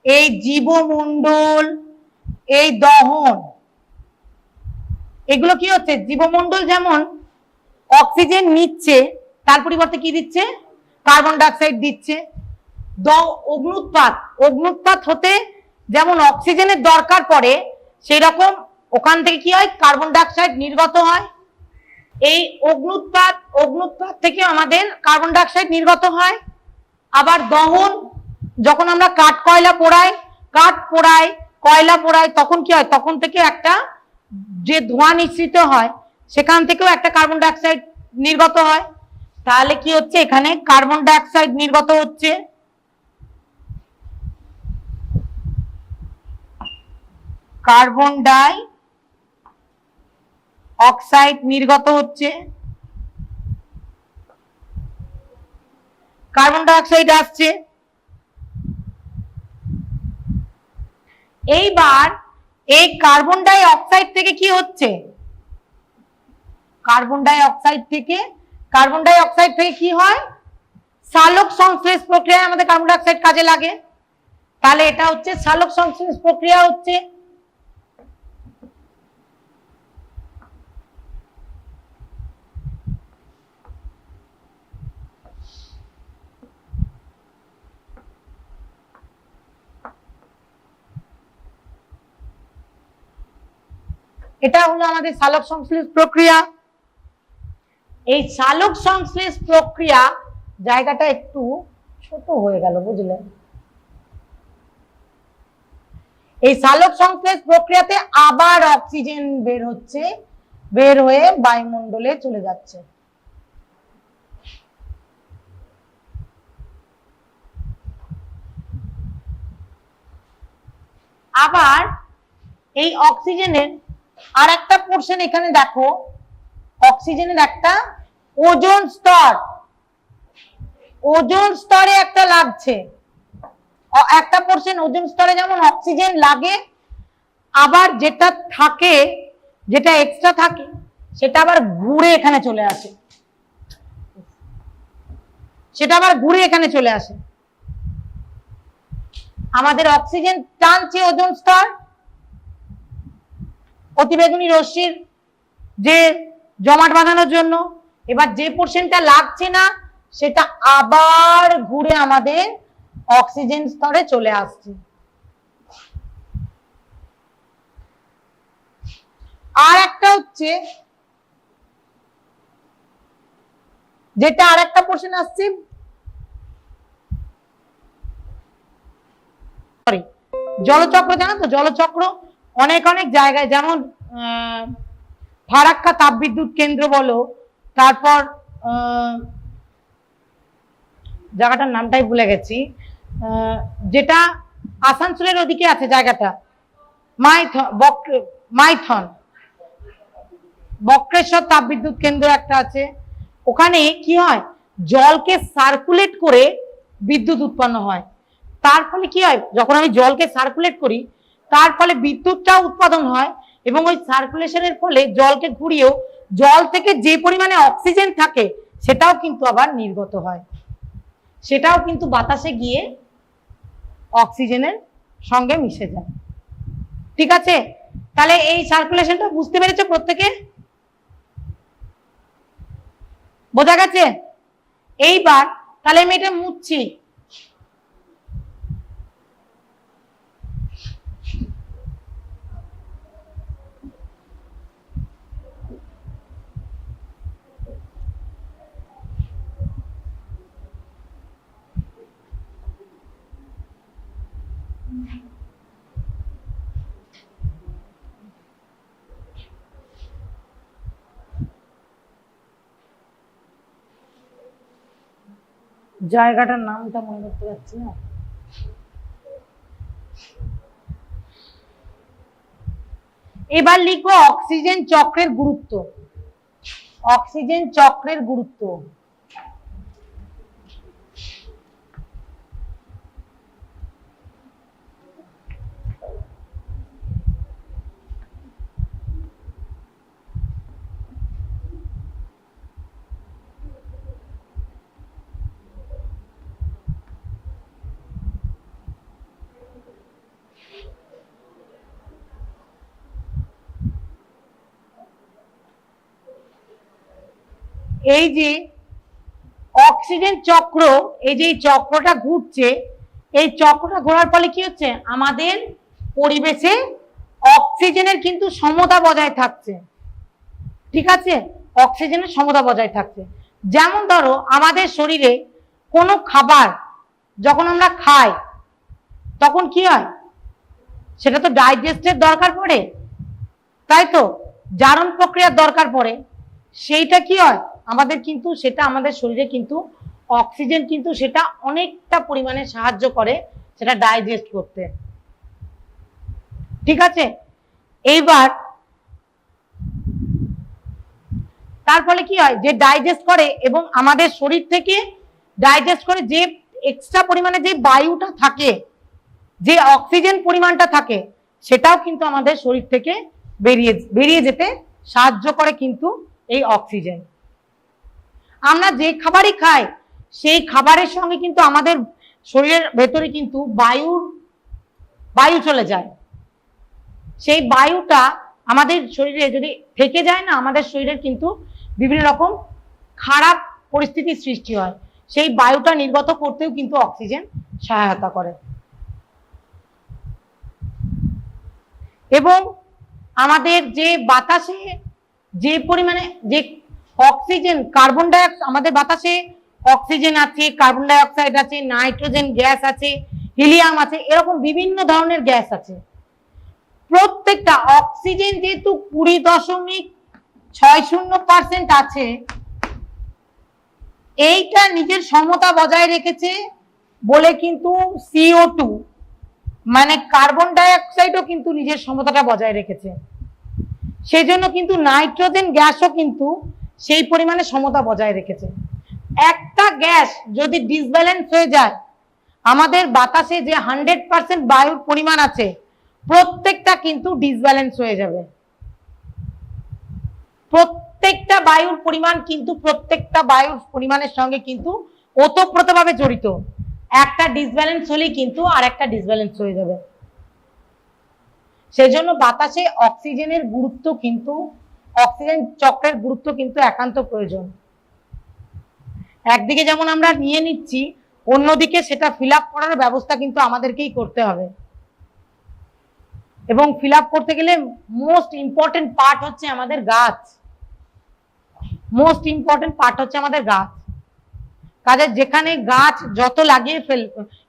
এই জীবমণ্ডল, এই দহন, এগুলো কি হচ্ছে, জীবমণ্ডল যেমন অক্সিজেন নিচ্ছে তার পরিবর্তে কি দিচ্ছে, কার্বন ডাইঅক্সাইড দিচ্ছে। অগ্নুৎপাত, অগ্নুৎপাত হতে যেমন অক্সিজেনের দরকার পড়ে, সেই রকম ওখান থেকে কি হয়, কার্বন ডাইঅক্সাইড নির্গত হয়। এই অগ্নুৎপাত, অগ্নুৎপাত থেকে আমাদের কার্বন ডাইঅক্সাইড নির্গত হয়। আবার দহন, যখন আমরা কাঠ কয়লা পোড়াই কাঠ পোড়ায়, কয়লা পোড়ায়, তখন কি হয়, তখন থেকে একটা যে ধোঁয়া নিঃসৃত হয় সেখান থেকেও একটা কার্বন ডাই অক্সাইড নির্গত হয়। তাহলে কি হচ্ছে, এখানে কার্বন ডাই অক্সাইড নির্গত হচ্ছে, কার্বন ডাই অক্সাইড নির্গত হচ্ছে, কার্বন ডাই অক্সাইড আসছে। এইবার এই কার্বন ডাই অক্সাইড থেকে কি হচ্ছে, কার্বন ডাই অক্সাইড থেকে কি হয়, সালোক সংশ্লেষ প্রক্রিয়ায় আমাদের কার্বন ডাই অক্সাইড কাজে লাগে। তাহলে এটা হচ্ছে সালোক সংশ্লেষ প্রক্রিয়া হচ্ছে। এটা হলো আমাদের সালোক সংশ্লেষ প্রক্রিয়া। এই সালোক সংশ্লেষ প্রক্রিয়া, জায়গাটা একটু ছোট হয়ে গেল বুঝলেন, এই সালোক সংশ্লেষ প্রক্রিয়াতে আবার অক্সিজেন বের হচ্ছে, বের হয়ে বায়ুমণ্ডলে চলে যাচ্ছে। আবার এই অক্সিজেনের আর একটা পোর্শন এখানে দেখো, অক্সিজেনের একটা ওজোন স্তর, ওজোন স্তরে একটা লাগছে, একটা পোর্শন ওজোন স্তরে যেমন অক্সিজেন লাগে, আবার যেটা থাকে, যেটা এক্সট্রা থাকে সেটা আবার ঘুরে এখানে চলে আসে, সেটা আবার ঘুরে এখানে চলে আসে। আমাদের অক্সিজেন টানছে ওজোন স্তর, অতিবেগুনি রশ্মির যে জমাট বাঁধানোর জন্য। এবার যে পোর্শনটা লাগছে না সেটা আবার ঘুরে আমাদের অক্সিজেন স্তরে চলে আসছে। আর একটা হচ্ছে যেটা আর একটা পোর্শন আসছে, জলচক্র, জানো তো জলচক্র অনেক অনেক জায়গায়, যেমন ফারাক্কা তাপবিদ্যুৎ কেন্দ্র বলো, তারপর জায়গাটার নামটাই ভুলে গেছি, যেটা আসানসোলের ওদিকে আছে জায়গাটা, মাইথন বক্রেশ্বর তাপবিদ্যুৎ কেন্দ্র একটা আছে। ওখানে কি হয়, জলকে সার্কুলেট করে বিদ্যুৎ উৎপন্ন হয়। তার ফলে কি হয়, যখন আমি জলকে সার্কুলেট করি তার ফলে বিদ্যুৎটাও উৎপাদন হয়, এবং ওই সার্কুলেশনের ফলে জলকে ঘুরিয়েও জল থেকে যে পরিমাণে অক্সিজেন থাকে সেটাও কিন্তু আবার নির্গত হয়, সেটাও কিন্তু বাতাসে গিয়ে অক্সিজেনের সঙ্গে মিশে যায়। ঠিক আছে, তাহলে এই সার্কুলেশনটা বুঝতে পেরেছো প্রত্যেকে? বোঝা গেছে? এইবার তাহলে আমি এটা মুছছি। জায়গাটার নামটা মনে করতে পারছি না। এবার লিখবো অক্সিজেন চক্রের গুরুত্ব, অক্সিজেন চক্রের গুরুত্ব। এই যে অক্সিজেন চক্র, এই যে চক্রটা ঘুরছে, এই চক্রটা ঘোরার ফলে কি হচ্ছে, আমাদের পরিবেশে অক্সিজেনের কিন্তু সমতা বজায় থাকছে। ঠিক আছে, অক্সিজেনের সমতা বজায় থাকছে। যেমন ধরো আমাদের শরীরে কোনো খাবার যখন আমরা খাই তখন কি হয়, সেটা তো ডাইজেস্টের দরকার পড়ে, তাই তো, জারণ প্রক্রিয়ার দরকার পড়ে। সেইটা কি হয় আমাদের কিন্তু, সেটা আমাদের শরীরে কিন্তু অক্সিজেন কিন্তু সেটা অনেকটা পরিমাণে সাহায্য করে সেটা ডাইজেস্ট করতে। ঠিক আছে, এইবার তার ফলে কি হয়, যে ডাইজেস্ট করে এবং আমাদের শরীর থেকে ডাইজেস্ট করে যে এক্সট্রা পরিমাণে যে বায়ুটা থাকে, যে অক্সিজেন পরিমাণটা থাকে, সেটাও কিন্তু আমাদের শরীর থেকে বেরিয়ে যেতে সাহায্য করে কিন্তু এই অক্সিজেন। আমরা যে খাবারই খাই সেই খাবারের সঙ্গে কিন্তু আমাদের শরীরের ভেতরে কিন্তু বায়ু চলে যায়। সেই বায়ুটা আমাদের শরীরে যদি থেকে যায় না, আমাদের শরীরের কিন্তু বিভিন্ন রকম খারাপ পরিস্থিতির সৃষ্টি হয়। সেই বায়ুটা নির্গত করতেও কিন্তু অক্সিজেন সহায়তা করে। এবং আমাদের যে বাতাসে যে পরিমাণে যে অক্সিজেন, কার্বন ডাইঅক্সাইড, আমাদের বাতাসে অক্সিজেন আছে, কার্বন ডাইঅক্সাইড আছে, নাইট্রোজেন গ্যাস আছে, হিলিয়াম আছে, এরকম বিভিন্ন ধরনের গ্যাস আছে। প্রত্যেকটা অক্সিজেন যেহেতু 20.60% আছে, এইটা নিজের সমতা বজায় রেখেছে বলে কিন্তু CO2 মানে কার্বন ডাইঅক্সাইডও কিন্তু নিজের সমতাটা বজায় রেখেছে। সেই জন্য কিন্তু নাইট্রোজেন গ্যাসও কিন্তু সেই পরিমাণে সমতা বজায় রেখেছে। একটা গ্যাস যদি ডিসব্যালেন্স হয়ে যায়, আমাদের বাতাসে যে 100% বায়ুর পরিমাণ আছে প্রত্যেকটা কিন্তু ডিসব্যালেন্স হয়ে যাবে। প্রত্যেকটা বায়ুর পরিমাণ কিন্তু প্রত্যেকটা বায়ুর পরিমাণের সঙ্গে কিন্তু ওতপ্রোতভাবে জড়িত। একটা ডিসব্যালেন্স হলেই কিন্তু আর একটা ডিসব্যালেন্স হয়ে যাবে। সেজন্য বাতাসে অক্সিজেনের গুরুত্ব কিন্তু, অক্সিজেন চক্রের গুরুত্ব কিন্তু একান্ত প্রয়োজন। একদিকে যেমন আমরা নিয়ে নিচ্ছি, অন্যদিকে সেটা ফিল আপ করার ব্যবস্থা কিন্তু আমাদেরকেই করতে হবে। এবং ফিল আপ করতে গেলে মোস্ট ইম্পর্টেন্ট পার্ট হচ্ছে আমাদের গাছ। মোস্ট ইম্পর্টেন্ট পার্ট হচ্ছে আমাদের গাছ। কাজে যেখানে গাছ যত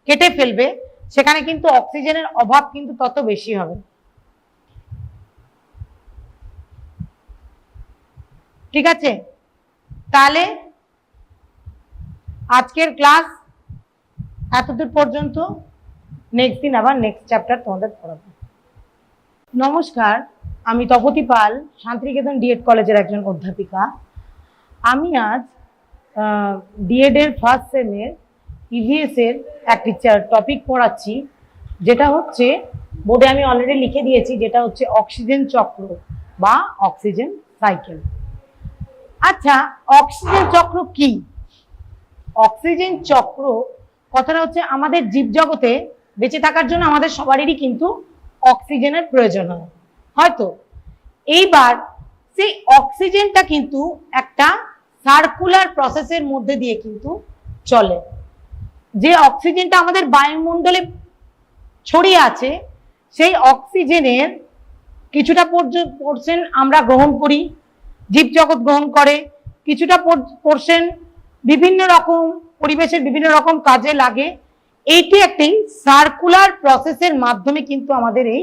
কেটে ফেলবে সেখানে কিন্তু অক্সিজেনের অভাব কিন্তু তত বেশি হবে। ঠিক আছে, তাহলে আজকের ক্লাস এতদূর পর্যন্ত। নেক্সট দিন আবার নেক্সট চ্যাপ্টার তোমাদের পড়াবো। নমস্কার, আমি তপতি পাল, শান্তিনিকেতন ডিএড কলেজের একজন অধ্যাপিকা। আমি আজ ডিএড এর ফার্স্ট সেমের ইভিএস এর একটি টপিক পড়াচ্ছি, যেটা হচ্ছে বোর্ডে আমি অলরেডি লিখে দিয়েছি, যেটা হচ্ছে অক্সিজেন চক্র বা অক্সিজেন সাইকেল। আচ্ছা, অক্সিজেন চক্র কি? অক্সিজেন চক্র কথাটা হচ্ছে আমাদের জীবজগতে বেঁচে থাকার জন্য আমাদের সবারই কিন্তু অক্সিজেনের প্রয়োজন হয়, হয়তো। এইবার সেই অক্সিজেনটা কিন্তু একটা সার্কুলার প্রসেসের মধ্যে দিয়ে কিন্তু চলে। যে অক্সিজেনটা আমাদের বায়ুমণ্ডলে ছড়িয়ে আছে, সেই অক্সিজেনের কিছুটা পোরশন আমরা গ্রহণ করি, জীবজগৎ গ্রহণ করে, কিছুটা পোরশন বিভিন্ন রকম পরিবেশের বিভিন্ন রকম কাজে লাগে। এইটি একটি সার্কুলার প্রসেসের মাধ্যমে কিন্তু আমাদের এই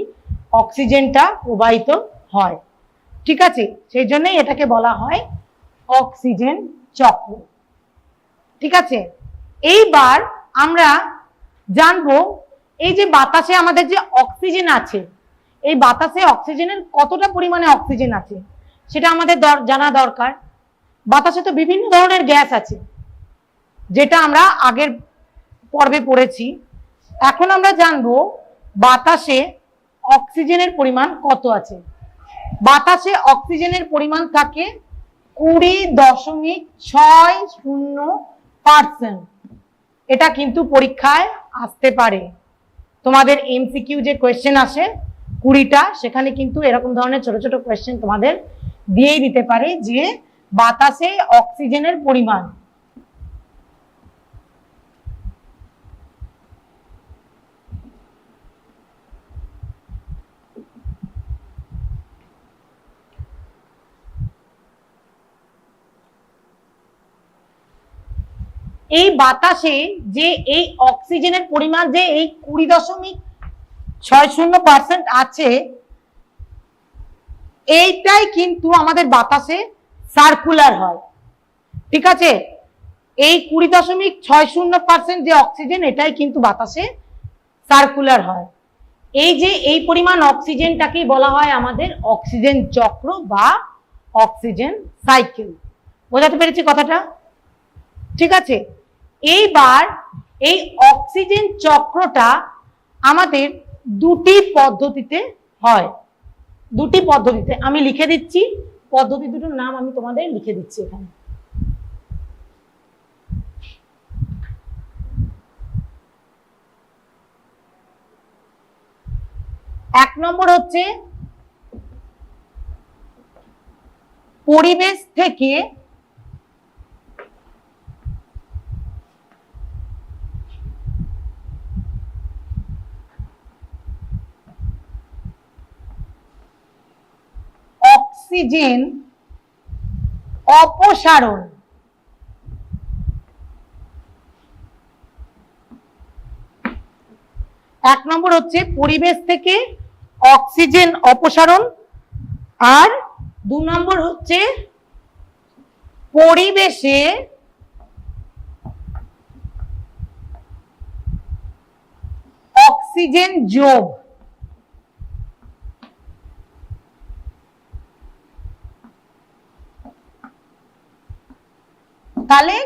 অক্সিজেনটা প্রবাহিত হয়। ঠিক আছে, সেই জন্যই এটাকে বলা হয় অক্সিজেন চক্র। ঠিক আছে, এইবার আমরা জানবো এই যে বাতাসে আমাদের যে অক্সিজেন আছে, এই বাতাসে অক্সিজেনের কতটা পরিমাণে অক্সিজেন আছে সেটা আমাদের জানা দরকার। বাতাসে তো বিভিন্ন ধরনের গ্যাস আছে, যেটা আমরা আগের পর্বে পড়েছি। এখন আমরা জানবো বাতাসে অক্সিজেনের পরিমাণ কত আছে। বাতাসে অক্সিজেনের পরিমাণ থাকে 20.60%। এটা কিন্তু পরীক্ষায় আসতে পারে। তোমাদের এমসিকিউ যে কোয়েশ্চেন আসে 20টা, সেখানে কিন্তু এরকম ধরনের ছোট ছোট কোয়েশ্চেন তোমাদের দিয়েই দিতে পারে যে বাতাসে অক্সিজেনের পরিমাণ। এই বাতাসে যে এই অক্সিজেনের পরিমাণ যে এই 20.60 60% আছে, এইটাই কিন্তু আমাদের বাতাসে সার্কুলার হয়। ঠিক আছে, এই 20.60% যে অক্সিজেন, এটাই কিন্তু বাতাসে সার্কুলার হয়। এই যে এই পরিমাণ অক্সিজেনটাকে বলা হয় আমাদের অক্সিজেন চক্র বা অক্সিজেন সাইকেল। বোঝাতে পেরেছি কথাটা? ঠিক আছে, এইবার এই অক্সিজেন চক্রটা আমাদের দুটি পদ্ধতিতে হয়। দুটি পদ্ধতিতে আমি লিখে দিচ্ছি, পদ্ধতি দুটোর নাম আমি তোমাদের লিখে দিচ্ছি এখানে। এক নম্বর হচ্ছে পরিবেশ থেকে অক্সিজেন অপসারণ। এক নম্বর হচ্ছে পরিবেশ থেকে অক্সিজেন অপসারণ, আর 2 নম্বর হচ্ছে পরিবেশে অক্সিজেন যোগ। তাহলে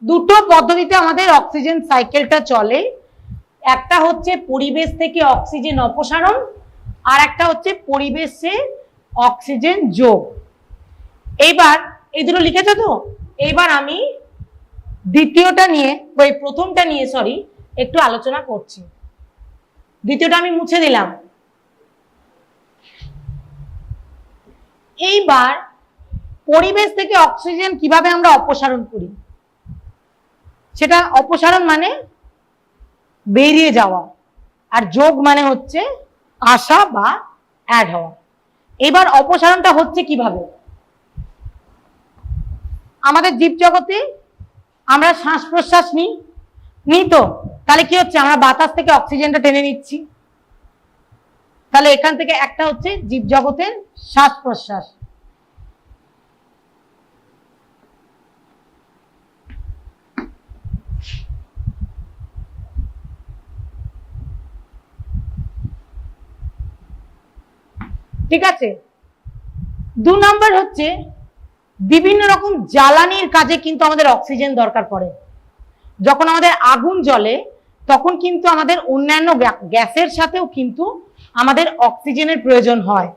দুটো পদ্ধতিতে আমাদের অক্সিজেন সাইকেলটা চলে, একটা হচ্ছে পরিবেশ থেকে অক্সিজেন অপসারণ, আর একটা হচ্ছে পরিবেশে অক্সিজেন যোগ। এইবার এই দুটো লিখেছো তো, এইবার আমি দ্বিতীয়টা নিয়ে, ওই প্রথমটা নিয়ে সরি একটু আলোচনা করছি। দ্বিতীয়টা আমি মুছে দিলাম। এইবার পরিবেশ থেকে অক্সিজেন কিভাবে আমরা অপসারণ করি, সেটা অপসারণ মানে বেরিয়ে যাওয়া, আর যোগ মানে হচ্ছে আসা বা অ্যাড হওয়া। এবার অপসারণটা হচ্ছে কিভাবে? আমাদের জীবজগতে আমরা শ্বাস প্রশ্বাস নিই তো, তাহলে কি হচ্ছে, আমরা বাতাস থেকে অক্সিজেনটা টেনে নিচ্ছি। তাহলে এখান থেকে একটা হচ্ছে জীবজগতের শ্বাস প্রশ্বাস। ঠিক আছে, 2 নম্বর হচ্ছে বিভিন্ন রকম জ্বালানির কাজে কিন্তু আমাদের অক্সিজেন দরকার পড়ে। যখন আমাদের আগুন জ্বলে তখন কিন্তু আমাদের অন্যান্য গ্যাসের সাথেও কিন্তু আমাদের অক্সিজেনের প্রয়োজন হয়।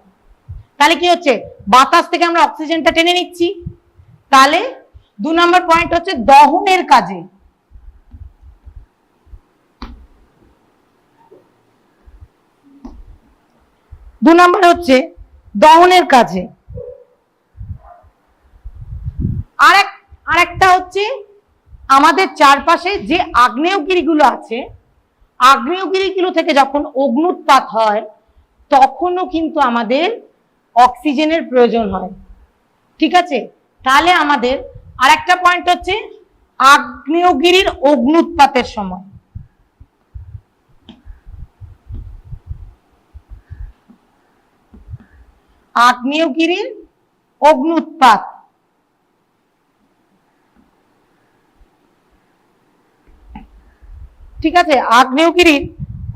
তাহলে কি হচ্ছে, বাতাস থেকে আমরা অক্সিজেনটা টেনে নিচ্ছি। তাহলে 2 নম্বর পয়েন্ট হচ্ছে দহনের কাজে। দু নম্বর হচ্ছে দহনের কাজে। আরেকটা হচ্ছে আমাদের চারপাশে যে আগ্নেয়গিরিগুলো আছে, আগ্নেয়গিরিগুলো থেকে যখন অগ্নুৎপাত হয় তখনও কিন্তু আমাদের অক্সিজেনের প্রয়োজন হয়। ঠিক আছে, তাহলে আমাদের আরেকটা পয়েন্ট হচ্ছে আগ্নেয়গিরির অগ্নুৎপাতের সময়। আগ্নেয়গিরির অগ্নুৎপাত, ঠিক আছে, আগ্নেয়গিরির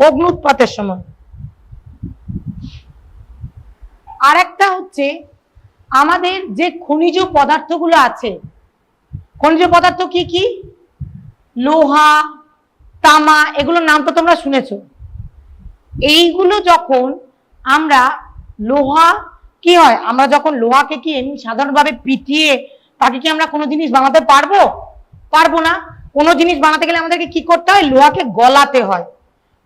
অগ্নুৎপাতের সময়। আরেকটা হচ্ছে আমাদের যে খনিজ পদার্থগুলো আছে, খনিজ পদার্থ কি কি, লোহা, তামা, এগুলোর নাম তো তোমরা শুনেছো। এইগুলো যখন আমরা লোহা কি হয়, আমরা যখন লোহাকে কি এমনি সাধারণভাবে পিটিয়ে তাকে কি আমরা কোনো জিনিস বানাতে পারবো? পারবো না। কোনো জিনিস বানাতে গেলে আমাদেরকে কি করতে হয়, লোহাকে গলাতে হয়।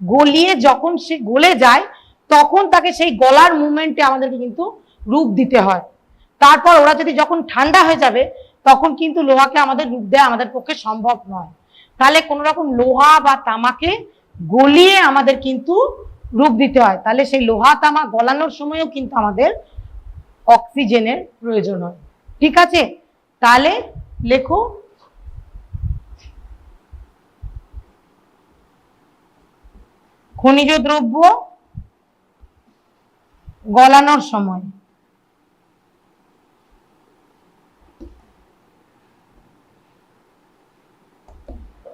গলিয়ে যখন সে গলে যায় তখন তাকে সেই গলার মুভমেন্টে আমাদেরকে কিন্তু রূপ দিতে হয়। তারপর ওরা যদি যখন ঠান্ডা হয়ে যাবে তখন কিন্তু লোহাকে আমাদের রূপ দেওয়া আমাদের পক্ষে সম্ভব নয়। তাহলে কোনো রকম লোহা বা তামাকে গলিয়ে আমাদের কিন্তু রূপ দিতে হয়। তাহলে সেই লোহা তামা গলানোর সময়ও কিন্তু আমাদের অক্সিজেনের প্রয়োজন হয়। ঠিক আছে, তাহলে লেখো খনিজ দ্রব্য গলানোর সময়।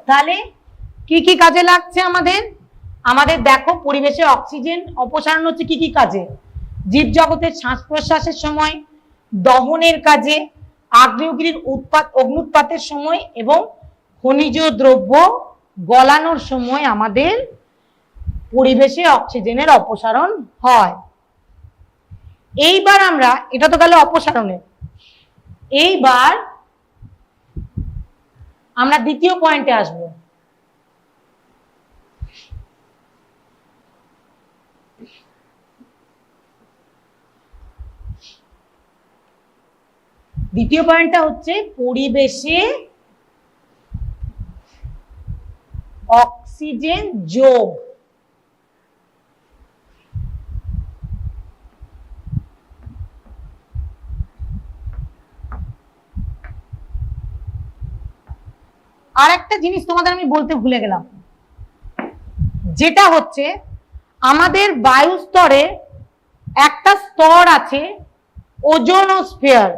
তাহলে কি কি কাজে লাগছে আমাদের? আমাদের দেখো পরিবেশে অক্সিজেন অপসারণ হচ্ছে কি কি কাজে? জীবজগতের শ্বাস প্রশ্বাসের সময়, দহনের কাজে, আগ্নেয়গিরির অগ্নুৎপাতের সময় এবং খনিজ দ্রব্য গলানোর সময় আমাদের পরিবেশে অক্সিজেনের অপসারণ হয়। এইবার আমরা, এটা তো গেল অপসারণের, এইবার আমরা দ্বিতীয় পয়েন্টে আসব। দ্বিতীয় পয়েন্টটা হচ্ছে পরিবেশে অক্সিজেন যোগ। আর একটা জিনিস তোমাদের আমি বলতে ভুলে গেলাম, যেটা হচ্ছে আমাদের বায়ুস্তরে একটা স্তর আছে ওজোনোস্ফিয়ার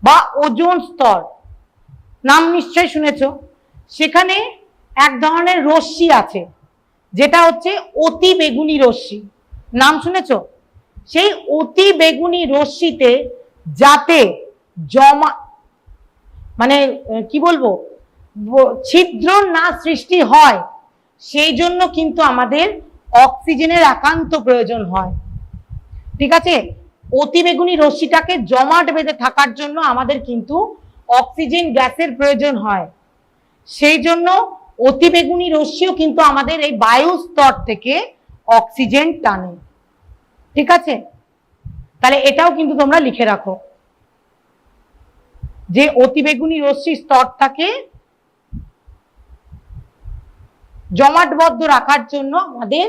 বা ওজোন স্তর, নাম নিশ্চয়ই শুনেছ। সেখানে এক ধরনের রশ্মি আছে যেটা হচ্ছে অতি বেগুনি রশ্মি, নাম শুনেছ? সেই অতি বেগুনি রশ্মিতে যাতে জমা মানে কি বলবো ছিদ্র না সৃষ্টি হয়, সেই জন্য কিন্তু আমাদের অক্সিজেনের একান্ত প্রয়োজন হয়। ঠিক আছে, অতি বেগুনি রশ্মিটাকে জমাট বেঁধে থাকার জন্য আমাদের কিন্তু অক্সিজেন গ্যাসের প্রয়োজন হয়। সেই জন্য অতি বেগুনি রশ্মিও কিন্তু আমাদের এই বায়ু স্তর থেকে অক্সিজেন টানে। ঠিক আছে, তাহলে এটাও কিন্তু তোমরা লিখে রাখো যে অতি বেগুনি রশ্মি স্তরটাকে জমাটবদ্ধ রাখার জন্য আমাদের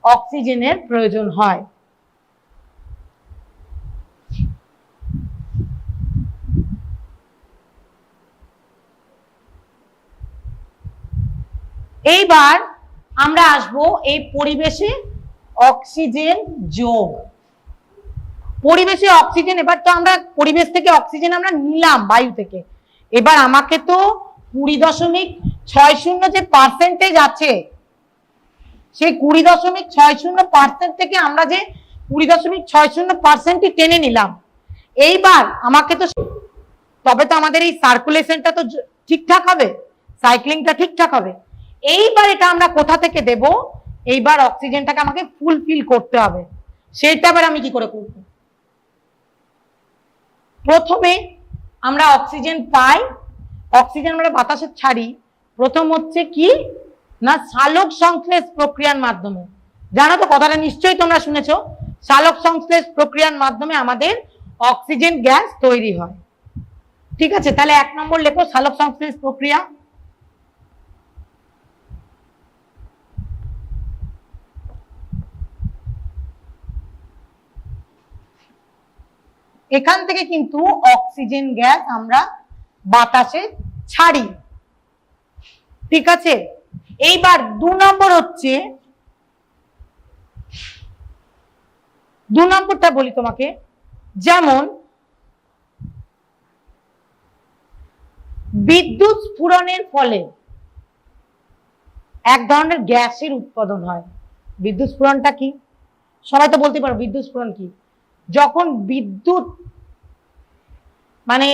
অক্সিজেনের প্রয়োজন হয়। এইবার আমরা আসব এই পরিবেশে অক্সিজেন যোগ। পরিবেশে অক্সিজেন, এবার তো আমরা পরিবেশ থেকে অক্সিজেন আমরা নিলাম বায়ু থেকে, এবার আমাকে তো 20.60 যে পার্সেন্টেজ আছে, সেই 20.60% থেকে আমরা যে 20.60%ই টেনে নিলাম, এইবার আমাকে তো, তবে তো আমাদের এই সার্কুলেশনটা তো ঠিকঠাক হবে, সাইক্লিংটা ঠিকঠাক হবে। এইবার এটা আমরা কোথা থেকে দেব? এইবার অক্সিজেনটাকে আমাকে ফুলফিল করতে হবে। সেটা আবার আমি কি করে করব? প্রথমে আমরা অক্সিজেন পাই, অক্সিজেন আমরা বাতাসে ছাড়ি, প্রথম হচ্ছে কি না সালোক সংশ্লেষ প্রক্রিয়ার মাধ্যমে। জানো তো কথাটা নিশ্চয়ই তোমরা শুনেছো, সালোক সংশ্লেষ প্রক্রিয়ার মাধ্যমে আমাদের অক্সিজেন গ্যাস তৈরি হয়। ঠিক আছে, তাহলে 1 নম্বর লেখো সালোক সংশ্লেষ প্রক্রিয়া। এখান থেকে কিন্তু অক্সিজেন গ্যাস আমরা বাতাসে ছাড়ি। ঠিক আছে, এইবার 2 নম্বর হচ্ছে, 2 নম্বরটা বলি তোমাকে, যেমন বিদ্যুৎ স্ফুরণের ফলে এক ধরনের গ্যাসের উৎপাদন হয়। বিদ্যুৎ স্ফুরণটা কি? সবাই তো বলতে পারো বিদ্যুৎ স্ফুরণ কি? যখন বিদ্যুৎ মানে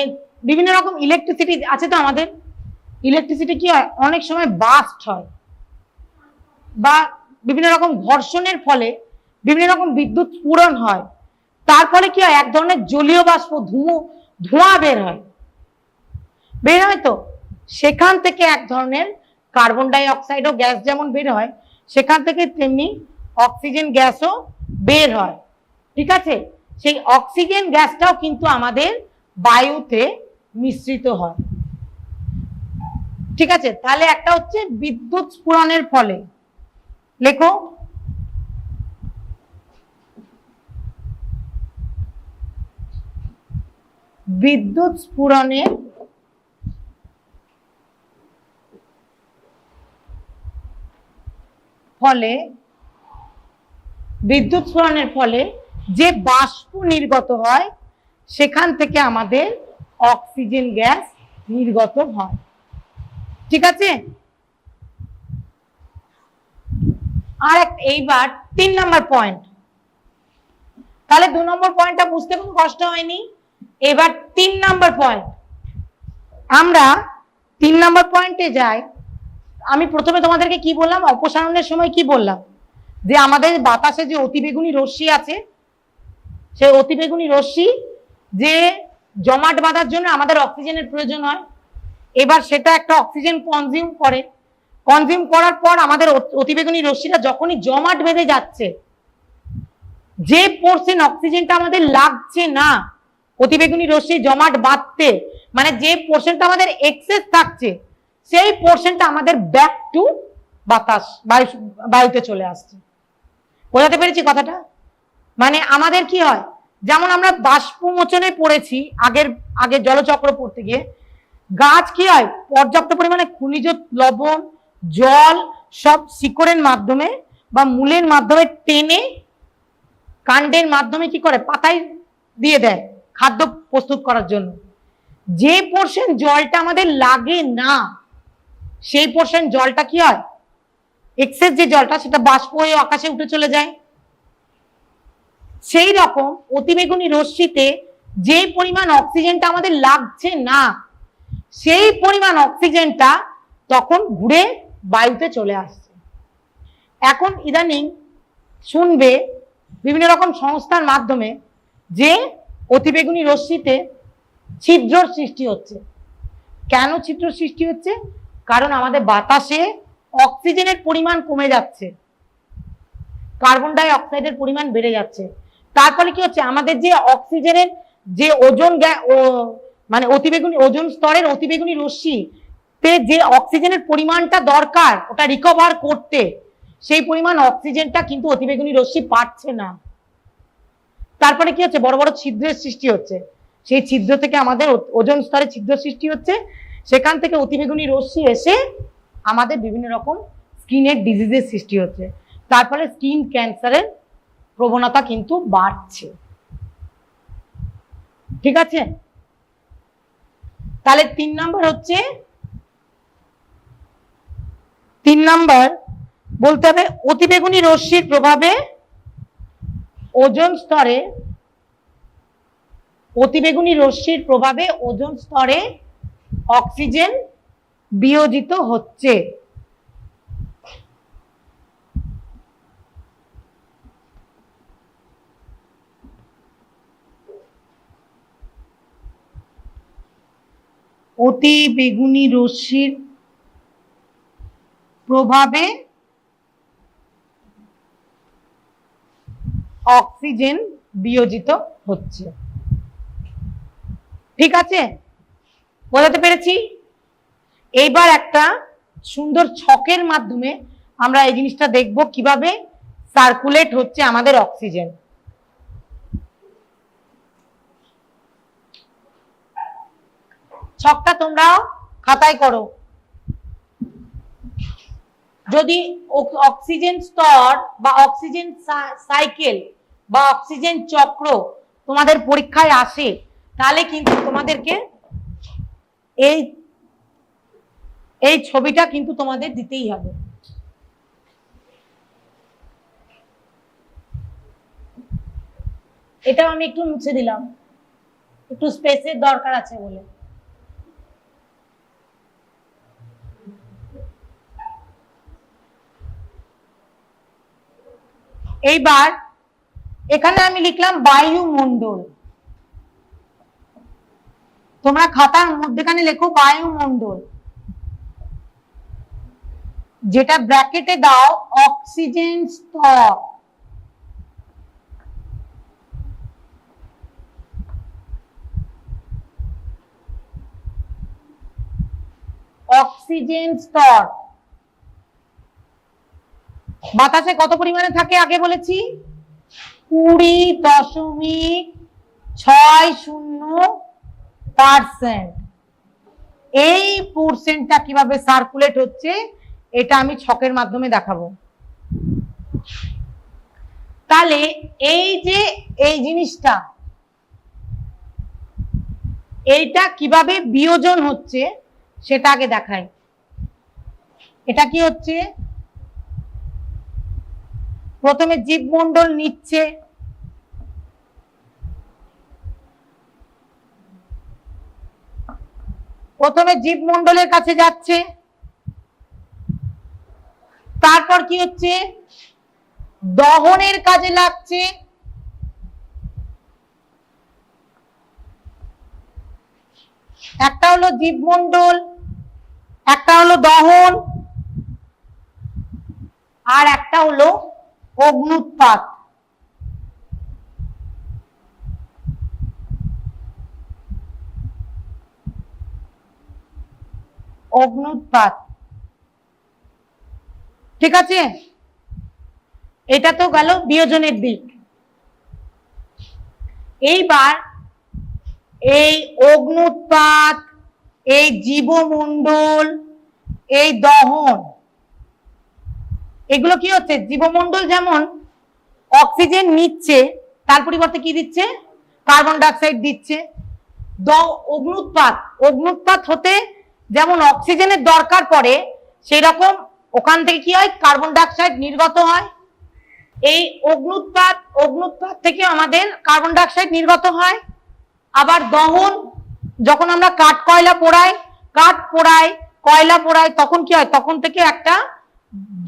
বিভিন্ন রকম ইলেকট্রিসিটি আছে তো আমাদের, ইলেকট্রিসিটি কি হয় অনেক সময় বাস্ট হয় বা বিভিন্ন রকম ঘর্ষণের ফলে বিভিন্ন রকম বিদ্যুৎ স্ফুরণ হয়, তার ফলে কি হয় এক ধরনের জলীয় বাষ্প ধোঁয়া বের হয়, তো সেখান থেকে এক ধরনের কার্বন ডাই অক্সাইডও গ্যাস যেমন বের হয়, সেখান থেকে তেমনি অক্সিজেন গ্যাসও বের হয়। ঠিক আছে, সেই অক্সিজেন গ্যাসটাও কিন্তু আমাদের বায়ুতে মিশ্রিত হয়। ঠিক আছে, তাহলে একটা হচ্ছে বিদ্যুৎ স্ফুরণের ফলে, লেখো বিদ্যুৎ স্ফুরণের ফলে যে বাষ্প নির্গত হয় সেখান থেকে আমাদের অক্সিজেন গ্যাস নির্গত হয়। ঠিক আছে? আর এইবার 3 নম্বর পয়েন্ট। তাহলে 2 নম্বর পয়েন্টটা বুঝতে কোনো কষ্ট হয়নি। এবার 3 নম্বর পয়েন্ট, আমরা 3 নম্বর পয়েন্টে যাই। আমি প্রথমে তোমাদেরকে কি বললাম, অপসারণের সময় কি বললাম, যে আমাদের বাতাসে যে অতিবেগুনি রশ্মি আছে, সেই অতিবেগুনি রশ্মি যে জমাট বাঁধার জন্য আমাদের অক্সিজেনের প্রয়োজন হয়। এবার সেটা একটা অক্সিজেন কনজিউম করে, কনজিউম করার পর আমাদের অতিবেগুনি রশ্মিটা যখনই জমাট বেঁধে যাচ্ছে, যে পোর্শন অক্সিজেনটা আমাদের লাগছে না অতিবেগুনি রশ্মি জমাট বাঁধতে, মানে যে পোর্শনটা আমাদের এক্সেস থাকছে, সেই পোর্শনটা আমাদের ব্যাক টু বাতাস, বায়ুতে চলে আসছে। বোঝাতে পেরেছি কথাটা? মানে আমাদের কি হয়, যেমন আমরা বাষ্পমোচনে পড়েছি আগের জলচক্র পড়তে গিয়ে, গাছ কি হয়, পর্যাপ্ত পরিমাণে খনিজ লবণ, জল সব শিকড়ের মাধ্যমে বা মূলের মাধ্যমে টেনে কাণ্ডের মাধ্যমে কি করে, পাতায় দিয়ে দেয় খাদ্য প্রস্তুত করার জন্য। যে পোর্শন জলটা আমাদের লাগে না, সেই পোর্শন জলটা কি হয়, এক্সেস যে জলটা, সেটা বাষ্প হয়ে আকাশে উঠে চলে যায়। সেই রকম অতিবেগুনি রশ্মিতে যে পরিমাণ অক্সিজেনটা আমাদের লাগছে না, সেই পরিমাণ অক্সিজেনটা তখন ঘুরে বায়ুতে চলে আসছে। এখন ইদানিং শুনবে বিভিন্ন রকম সংস্থার মাধ্যমে যে অতিবেগুনি রশ্মিতে ছিদ্রর সৃষ্টি হচ্ছে। কেন ছিদ্র সৃষ্টি হচ্ছে? কারণ আমাদের বাতাসে অক্সিজেনের পরিমাণ কমে যাচ্ছে, কার্বন ডাই অক্সাইডের পরিমাণ বেড়ে যাচ্ছে। তার ফলে কি হচ্ছে, আমাদের যে অক্সিজেনের যে ওজোন মানে অতিবেগুনি ওজোন স্তরের অতিবেগুনি রশ্মিতে যে অক্সিজেনের পরিমাণটা দরকার ওটা রিকভার করতে, সেই পরিমাণ অক্সিজেনটা কিন্তু অতিবেগুনি রশ্মি পাচ্ছে না। তারপরে কি হচ্ছে, বড় বড় ছিদ্রের সৃষ্টি হচ্ছে। সেই ছিদ্র থেকে আমাদের ওজোন স্তরে ছিদ্র সৃষ্টি হচ্ছে, সেখান থেকে অতিবেগুনি রশ্মি এসে আমাদের বিভিন্ন রকম স্কিনের ডিজিজের সৃষ্টি হচ্ছে। তার ফলে স্কিন ক্যান্সারের প্রবণতা কিন্তু বাড়ছে। ঠিক আছে? তাহলে 3 নম্বর হচ্ছে, 3 নম্বর বলতে হবে অতিবেগুনি রশ্মির প্রভাবে ওজোন স্তরে, অতিবেগুনি রশ্মির প্রভাবে ওজোন স্তরে অক্সিজেন বিয়োজিত হচ্ছে। অতিবেগুনি রশ্মির প্রভাবে অক্সিজেন বিয়োজিত হচ্ছে। ঠিক আছে? বোঝাতে পেরেছি? এইবার একটা সুন্দর ছকের মাধ্যমে আমরা এই জিনিসটা দেখব কিভাবে সার্কুলেট হচ্ছে আমাদের অক্সিজেন। ছকটা তোমরাও খাতায় করো। যদি অক্সিজেন স্তর বা অক্সিজেন সাইকেল বা অক্সিজেন চক্র তোমাদের পরীক্ষায় আসে, তাহলে কিন্তু তোমাদেরকে এই ছবিটা কিন্তু তোমাদের দিতেই হবে। এটাও আমি একটু মুছে দিলাম, একটু স্পেসের দরকার আছে বলে। এইবার এখানে আমি লিখলাম বায়ুমণ্ডল, তোমরা খাতার মধ্যেখানে লেখো বায়ুমণ্ডল, যেটা ব্র্যাকেটে দাও অক্সিজেন স্তর। অক্সিজেন স্তর বাতাসে কত পরিমাণে থাকে আগে বলেছি, 20.60%। এই পোর্শনটা কিভাবে সার্কুলেট হচ্ছে এটা আমি ছকের মাধ্যমে দেখাবো। তাহলে এই যে এই জিনিসটা, এইটা কিভাবে বিয়োজন হচ্ছে সেটা আগে দেখাই। এটা কি হচ্ছে, প্রথমে জীবমণ্ডল নিচ্ছে, প্রথমে জীবমণ্ডলের কাছে যাচ্ছে, তারপর কি হচ্ছে, দহনের কাজে লাগছে, একটা হলো জীবমণ্ডল, একটা হলো দহন, আর একটা হলো অগ্নুৎপাত। অগ্নুৎপাত, ঠিক আছে? এটা তো গেল বিয়োজনের দিক। এইবার এই অগ্নুৎপাত, এই জীবমণ্ডল, এই দহন, এগুলো কি হচ্ছে, জীবমণ্ডল যেমন অক্সিজেন নিচ্ছে তার পরিবর্তে কি দিচ্ছে, কার্বন ডাই অক্সাইড দিচ্ছে। অগ্নুৎপাত, অগ্নুৎপাত হতে যেমন অক্সিজেনের দরকার পড়ে, সেই রকম ওখান থেকে কি হয়, কার্বন ডাই অক্সাইড নির্গত হয়। এই অগ্নুৎপাত, অগ্নুৎপাত থেকে আমাদের কার্বন ডাই অক্সাইড নির্গত হয়। আবার দহন, যখন আমরা কাঠ কয়লা পোড়াই, কয়লা পোড়াই, তখন কি হয়, তখন থেকে একটা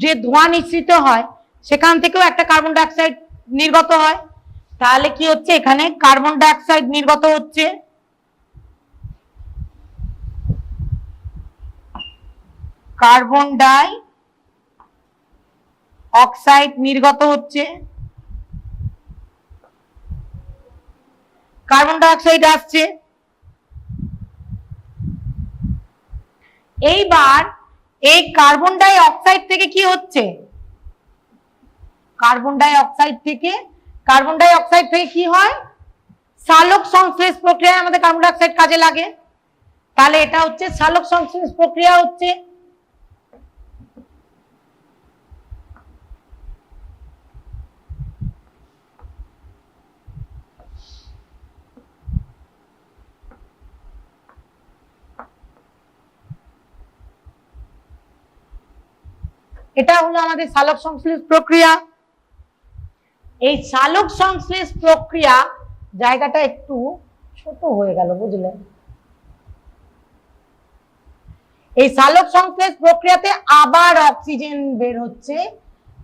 যে ধোঁয়া নিঃসৃত হয় সেখান থেকেও একটা কার্বন ডাই অক্সাইড নির্গত হয়। তাহলে কি হচ্ছে, এখানে কার্বন ডাই অক্সাইড নির্গত হচ্ছে, কার্বন ডাই অক্সাইড নির্গত হচ্ছে, কার্বন ডাই অক্সাইড আসছে। এইবার এই কার্বন ডাই অক্সাইড থেকে কি হচ্ছে, কার্বন ডাই অক্সাইড থেকে কি হয়, সালোক সংশ্লেষ প্রক্রিয়ায় আমাদের কার্বন ডাই অক্সাইড কাজে লাগে। তাহলে এটা হচ্ছে সালোক সংশ্লেষ প্রক্রিয়া হচ্ছে। এটা হলো আমাদের সালোক সংশ্লেষ প্রক্রিয়া। এই সালোক সংশ্লেষ প্রক্রিয়া, জায়গাটা একটু ছোট হয়ে গেল, বুঝলেন? এই সালোক সংশ্লেষ প্রক্রিয়াতে আবার অক্সিজেন বের হচ্ছে,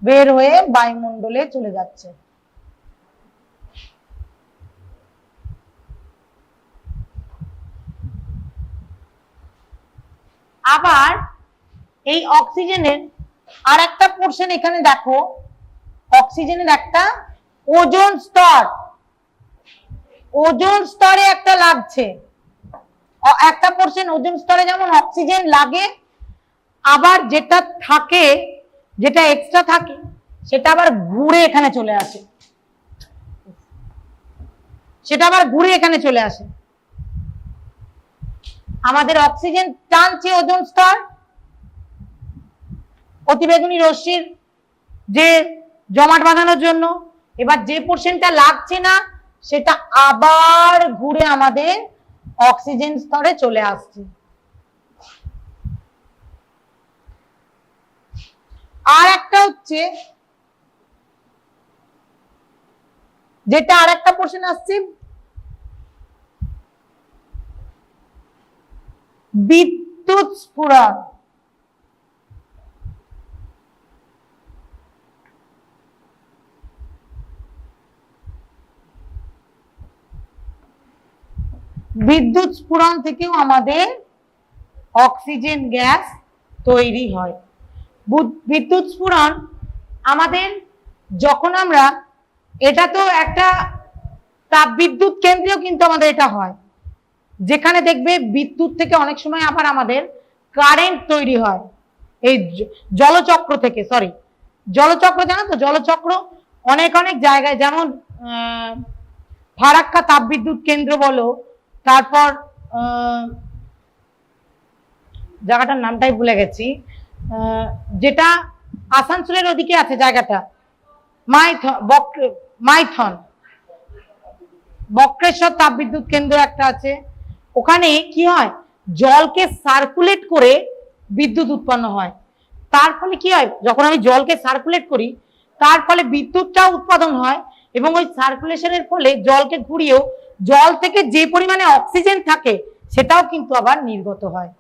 বের হয়ে বায়ুমণ্ডলে চলে যাচ্ছে। আবার এই অক্সিজেনের আর একটা পোর্শন এখানে দেখো, অক্সিজেনের একটা ওজোন স্তর, ওজোন স্তরে একটা লাগছে, একটা পোর্শন ওজোন স্তরে যেমন অক্সিজেন লাগে, আবার যেটা থাকে, যেটা এক্সট্রা থাকে সেটা আবার ঘুরে এখানে চলে আসে, সেটা আবার ঘুরে এখানে চলে আসে। আমাদের অক্সিজেন টানছে ওজোন স্তর, অতিবেগুনি রশ্মির যে জমাট বাঁধানোর জন্য। এবার যে পোর্শনটা লাগছে না সেটা আবার ঘুরে আমাদের অক্সিজেন স্তরে চলে আসছে। আর একটা হচ্ছে, যেটা আর একটা পোর্শন আসছে, বিদ্যুৎ স্ফুরণ। বিদ্যুৎ স্ফুরণ থেকেও আমাদের অক্সিজেন গ্যাস তৈরি হয়। বিদ্যুৎ স্ফুরণ আমাদের, যখন আমরা, এটা তো একটা তাপবিদ্যুৎ কেন্দ্রেও কিন্তু আমাদের এটা হয়, যেখানে দেখবে বিদ্যুৎ থেকে অনেক সময় আবার আমাদের কারেন্ট তৈরি হয়। এই জলচক্র থেকে, জলচক্র, জানো তো, জলচক্র অনেক অনেক জায়গায়, যেমন ফারাক্কা তাপবিদ্যুৎ কেন্দ্র বলো, তারপর জায়গাটার নামটাই ভুলে গেছি, যেটা আসানসোলের ওদিকে আছে জায়গাটা, মাইথন বক্রেশ্বর তাপবিদ্যুৎ কেন্দ্র একটা আছে। ওখানে কি হয়, জলকে সার্কুলেট করে বিদ্যুৎ উৎপন্ন হয়। তার ফলে কি হয়, যখন আমি জলকে সার্কুলেট করি তার ফলে বিদ্যুৎটাও উৎপাদন হয় এবং ওই সার্কুলেশনের ফলে জলকে ঘুরিয়েও জল থেকে যে পরিমাণে অক্সিজেন থাকে সেটাও কিন্তু আবার নির্গত হয়,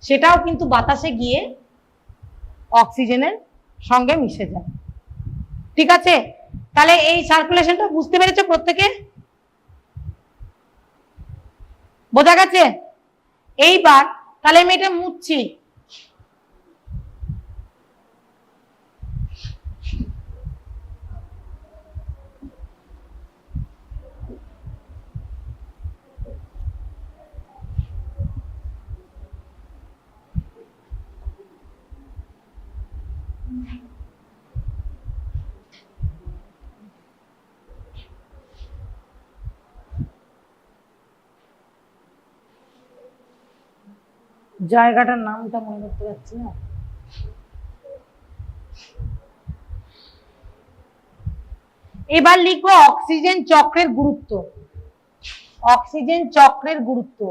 সেটাও কিন্তু বাতাসে গিয়ে অক্সিজেনের সঙ্গে মিশে যায়। ঠিক আছে, তাহলে এই সার্কুলেশনটা বুঝতে পেরেছো প্রত্যেকে? বোঝা গেছে? এইবার তাহলে আমি এটা মুছছি। জায়গাটার নামটা মনে করতে পারছি না। এবার লিখবো অক্সিজেন চক্রের গুরুত্ব। অক্সিজেন চক্রের গুরুত্ব।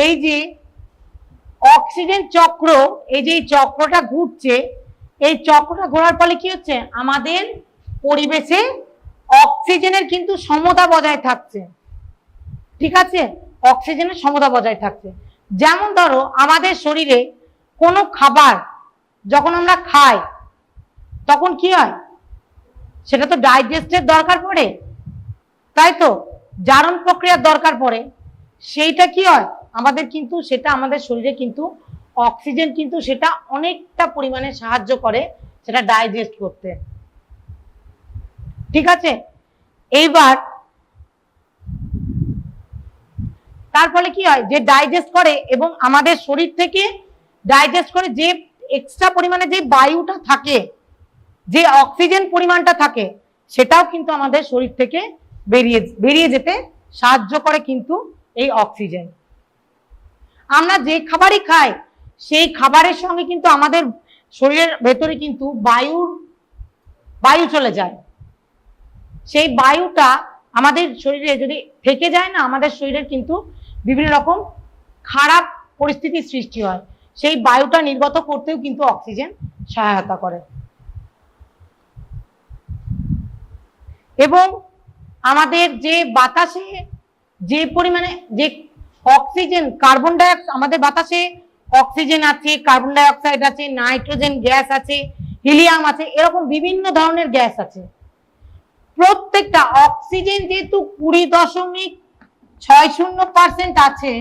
এই যে অক্সিজেন চক্র, এই যে চক্রটা ঘুরছে, এই চক্রটা ঘোরার ফলে কি হচ্ছে, আমাদের পরিবেশে অক্সিজেনের কিন্তু সমতা বজায় থাকছে। ঠিক আছে, অক্সিজেনের সমতা বজায় থাকছে। যেমন ধরো আমাদের শরীরে কোনো খাবার যখন আমরা খাই তখন কি হয়, সেটা তো ডাইজেস্টের দরকার পড়ে, তাই তো, জারণ প্রক্রিয়ার দরকার পড়ে। সেইটা কি হয় আমাদের কিন্তু, সেটা আমাদের শরীরে কিন্তু অক্সিজেন কিন্তু সেটা অনেকটা পরিমাণে সাহায্য করে সেটা ডাইজেস্ট করতে। ঠিক আছে, এইবার তার ফলে কি হয়, যে ডাইজেস্ট করে এবং আমাদের শরীর থেকে ডাইজেস্ট করে যে এক্সট্রা পরিমাণে যে বায়ুটা থাকে, যে অক্সিজেন পরিমাণটা থাকে, সেটাও কিন্তু আমাদের শরীর থেকে বেরিয়ে যেতে সাহায্য করে কিন্তু এই অক্সিজেন। আমরা যে খাবারই খাই সেই খাবারের সঙ্গে কিন্তু আমাদের শরীরের ভেতরে কিন্তু বায়ু চলে যায়। সেই বায়ুটা আমাদের শরীরে যদি থেকে যায় না, আমাদের শরীরের কিন্তু বিভিন্ন রকম খারাপ পরিস্থিতির সৃষ্টি হয়। সেই বায়ুটা নির্গত করতেও কিন্তু অক্সিজেন সহায়তা করে। এবং আমাদের যে বাতাসে যে পরিমাণে যে অক্সিজেন, কার্বন ডাইঅক্সাইড, আমাদের বাতাসে অক্সিজেন আছে, কার্বন ডাইঅক্সাইড আছে, নাইট্রোজেন গ্যাস আছে, হিলিয়াম আছে, এরকম বিভিন্ন ধরনের গ্যাস আছে। প্রত্যেকটা অক্সিজেন যেহেতু 20.60% আছে,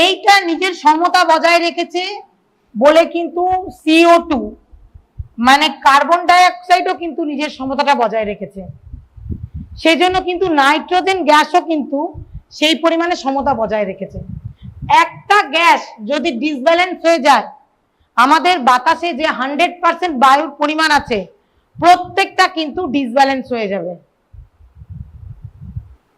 এইটা নিজের সমতা বজায় রেখেছে বলে কিন্তু CO2 মানে কার্বন ডাইঅক্সাইডও কিন্তু নিজের সমতাটা বজায় রেখেছে। সেই জন্য কিন্তু নাইট্রোজেন গ্যাসও কিন্তু সেই পরিমাণে সমতা বজায় রেখেছে। একটা গ্যাস যদি ডিসব্যালেন্স হয়ে যায়, আমাদের বাতাসে যে 100% বায়ুর পরিমাণ আছে প্রত্যেকটা কিন্তু ডিসব্যালেন্স হয়ে যাবে।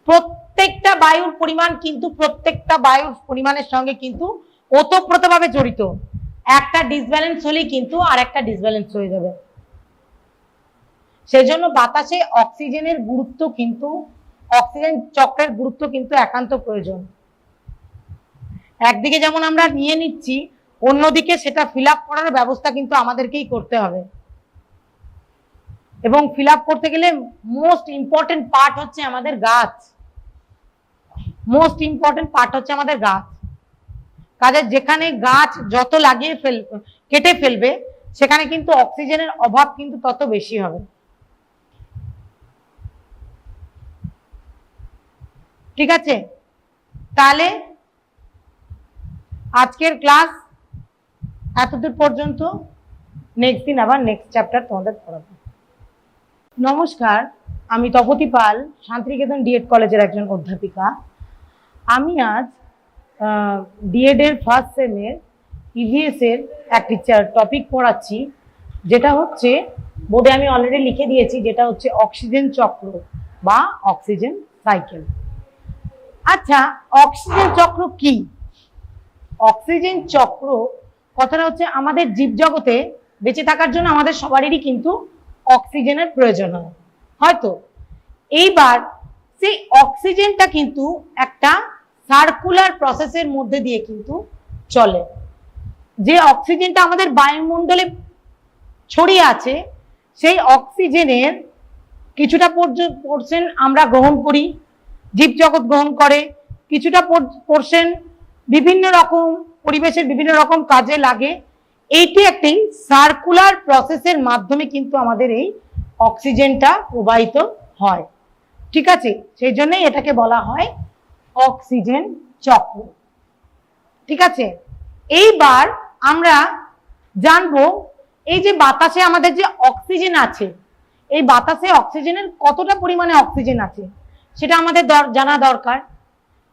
প্রত্যেকটা বায়ুর পরিমাণ কিন্তু প্রত্যেকটা বায়ুর পরিমাণের সঙ্গে কিন্তু ওতপ্রোতভাবে জড়িত। একটা ডিসব্যালেন্স হলেই কিন্তু আর একটা ডিসব্যালেন্স হয়ে যাবে। সেজন্য বাতাসে অক্সিজেনের গুরুত্ব কিন্তু, অক্সিজেন চক্রের গুরুত্ব কিন্তু একান্ত প্রয়োজন। একদিকে যেমন আমরা নিয়ে নিচ্ছি, অন্যদিকে সেটা ফিল আপ করার ব্যবস্থা কিন্তু আমাদেরকেই করতে হবে। এবং ফিল আপ করতে গেলে মোস্ট ইম্পর্টেন্ট পার্ট হচ্ছে আমাদের গাছ। মোস্ট ইম্পর্টেন্ট পার্ট হচ্ছে আমাদের গাছ। কাজে যেখানে গাছ যত কেটে ফেলবে সেখানে কিন্তু অক্সিজেনের অভাব কিন্তু তত বেশি হবে। ঠিক আছে, তাহলে আজকের ক্লাস এতদূর পর্যন্ত। নেক্সট দিন আবার নেক্সট চ্যাপ্টার তোমাদের পড়াবো। নমস্কার, আমি তপতি পাল, শান্তিনিকেতন ডিএড কলেজের একজন অধ্যাপিকা। আমি আজ ডিএড এর ফার্স্ট সেমের ইভিএস এর একটি টপিক পড়াচ্ছি, যেটা হচ্ছে বোর্ডে আমি অলরেডি লিখে দিয়েছি, যেটা হচ্ছে অক্সিজেন চক্র বা অক্সিজেন সাইকেল। আচ্ছা, অক্সিজেন চক্র কি? অক্সিজেন চক্র কথাটা হচ্ছে আমাদের জীবজগতে বেঁচে থাকার জন্য আমাদের সবারই কিন্তু অক্সিজেনের প্রয়োজন হয়, হয়তো। এইবার সেই অক্সিজেনটা কিন্তু একটা সার্কুলার প্রসেসের মধ্যে দিয়ে কিন্তু চলে। যে অক্সিজেনটা আমাদের বায়ুমণ্ডলে ছড়িয়ে আছে, সেই অক্সিজেনের কিছুটা পোরশন আমরা গ্রহণ করি, জীবজগৎ গ্রহণ করে, কিছুটা পোরশন বিভিন্ন রকম পরিবেশের বিভিন্ন রকম কাজে লাগে। এইটি একটি সার্কুলার প্রসেসের মাধ্যমে কিন্তু আমাদের এই অক্সিজেনটা প্রবাহিত হয়, ঠিক আছে? সেই জন্যই এটাকে বলা হয় অক্সিজেন চক্র, ঠিক আছে? এইবার আমরা জানবো এই যে বাতাসে আমাদের যে অক্সিজেন আছে, এই বাতাসে অক্সিজেনের কতটা পরিমাণে অক্সিজেন আছে সেটা আমাদের জানা দরকার।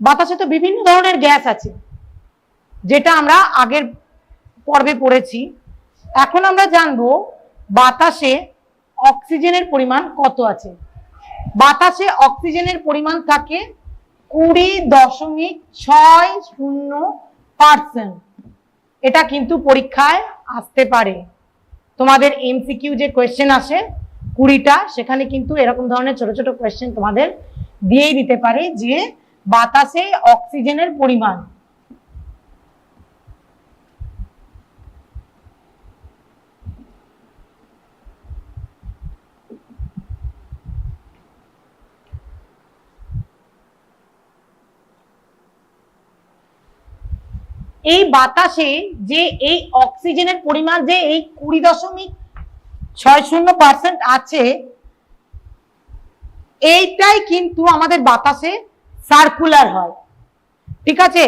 বাতাসে তো বিভিন্ন ধরনের গ্যাস আছে, যেটা আমরা আগের পর্বে পড়েছি। এখন আমরা জানবো বাতাসে অক্সিজেনের পরিমাণ কত আছে। বাতাসে অক্সিজেনের পরিমাণ থাকে 20.60%। এটা কিন্তু পরীক্ষায় আসতে পারে। তোমাদের এমসিকিউ যে কোয়েশ্চেন আসে 20টা, সেখানে কিন্তু এরকম ধরনের ছোট ছোট কোয়েশ্চেন তোমাদের দিয়েই দিতে পারে যে বাতাসে অক্সিজেনের পরিমাণ। এই বাতাসে যে এই অক্সিজেনের পরিমাণ যে এই 20.60% আছে, এইটাই কিন্তু আমাদের বাতাসে সার্কুলার হয়, ঠিক আছে?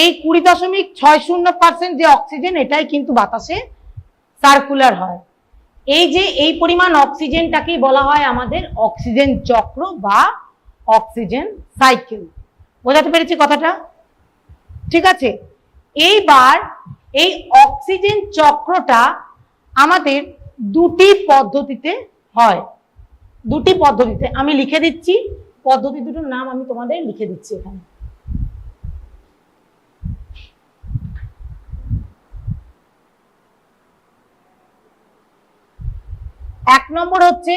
এই 20.60% যে অক্সিজেন, এটাই কিন্তু বাতাসে সার্কুলার হয়। এই যে এই পরিমাণ অক্সিজেনটাকেই বলা হয় আমাদের অক্সিজেন চক্র বা অক্সিজেন সাইকেল। বোঝাতে পেরেছি কথাটা? ঠিক আছে। এইবার এই অক্সিজেন চক্রটা আমাদের দুটি পদ্ধতিতে হয়। দুটি পদ্ধতিতে আমি লিখে দিচ্ছি, পদ্ধতি দুটোর নাম আমি তোমাদের লিখে দিচ্ছি এখানে। এক নম্বর হচ্ছে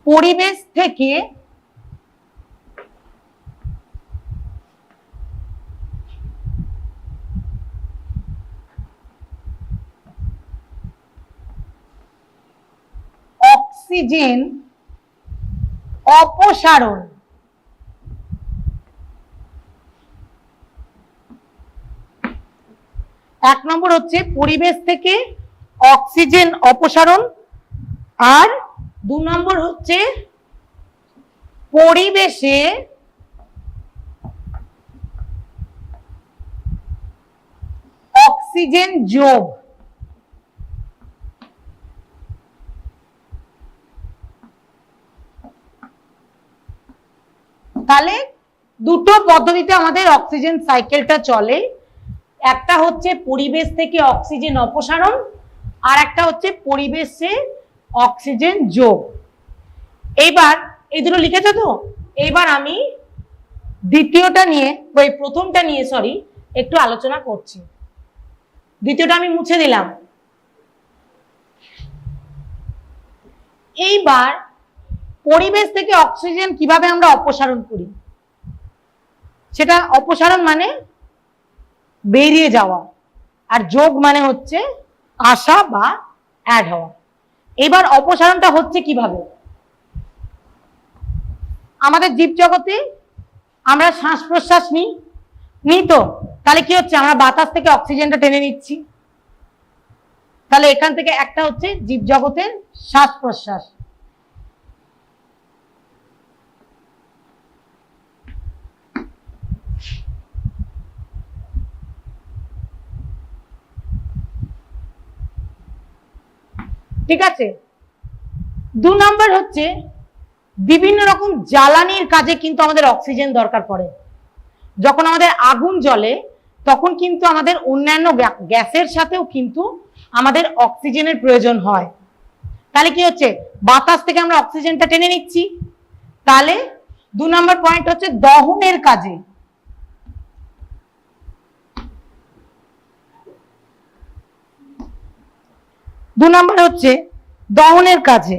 পরিবেশ থেকে অক্সিজেন অপসারণ। এক নম্বর হচ্ছে পরিবেশ থেকে অক্সিজেন অপসারণ, আর 2 নম্বর হচ্ছে পরিবেশে অক্সিজেন যোগ। তাহলে দুটো পদ্ধতিতে আমাদের অক্সিজেন সাইকেলটা চলে। একটা হচ্ছে পরিবেশ থেকে অক্সিজেন অপসারণ, আর একটা হচ্ছে পরিবেশে অক্সিজেন যোগ। এইবার এই দুটো লিখেছো তো? এইবার আমি দ্বিতীয়টা নিয়ে, ওই প্রথমটা নিয়ে সরি একটু আলোচনা করছি। দ্বিতীয়টা আমি মুছে দিলাম। এইবার পরিবেশ থেকে অক্সিজেন কিভাবে আমরা অপসারণ করি, সেটা অপসারণ মানে বেরিয়ে যাওয়া, আর যোগ মানে হচ্ছে আসা বা অ্যাড হওয়া। এবার অপসারণটা হচ্ছে কিভাবে? আমাদের জীবজগতে আমরা শ্বাস প্রশ্বাস নিই তো, তাহলে কি হচ্ছে? আমরা বাতাস থেকে অক্সিজেনটা টেনে নিচ্ছি। তাহলে এখান থেকে একটা হচ্ছে জীবজগতের শ্বাস প্রশ্বাস। ঠিক আছে। 2 নাম্বার হচ্ছে বিভিন্ন রকম জ্বালানির কাজে কিন্তু আমাদের অক্সিজেন দরকার পড়ে। যখন আমাদের আগুন জ্বলে তখন কিন্তু আমাদের অন্যান্য গ্যাসের সাথেও কিন্তু আমাদের অক্সিজেনের প্রয়োজন হয়। তাহলে কি হচ্ছে, বাতাস থেকে আমরা অক্সিজেনটা টেনে নিচ্ছি। তাহলে 2 নাম্বার পয়েন্ট হচ্ছে দহনের কাজে। দু নাম্বার হচ্ছে দহনের কাজে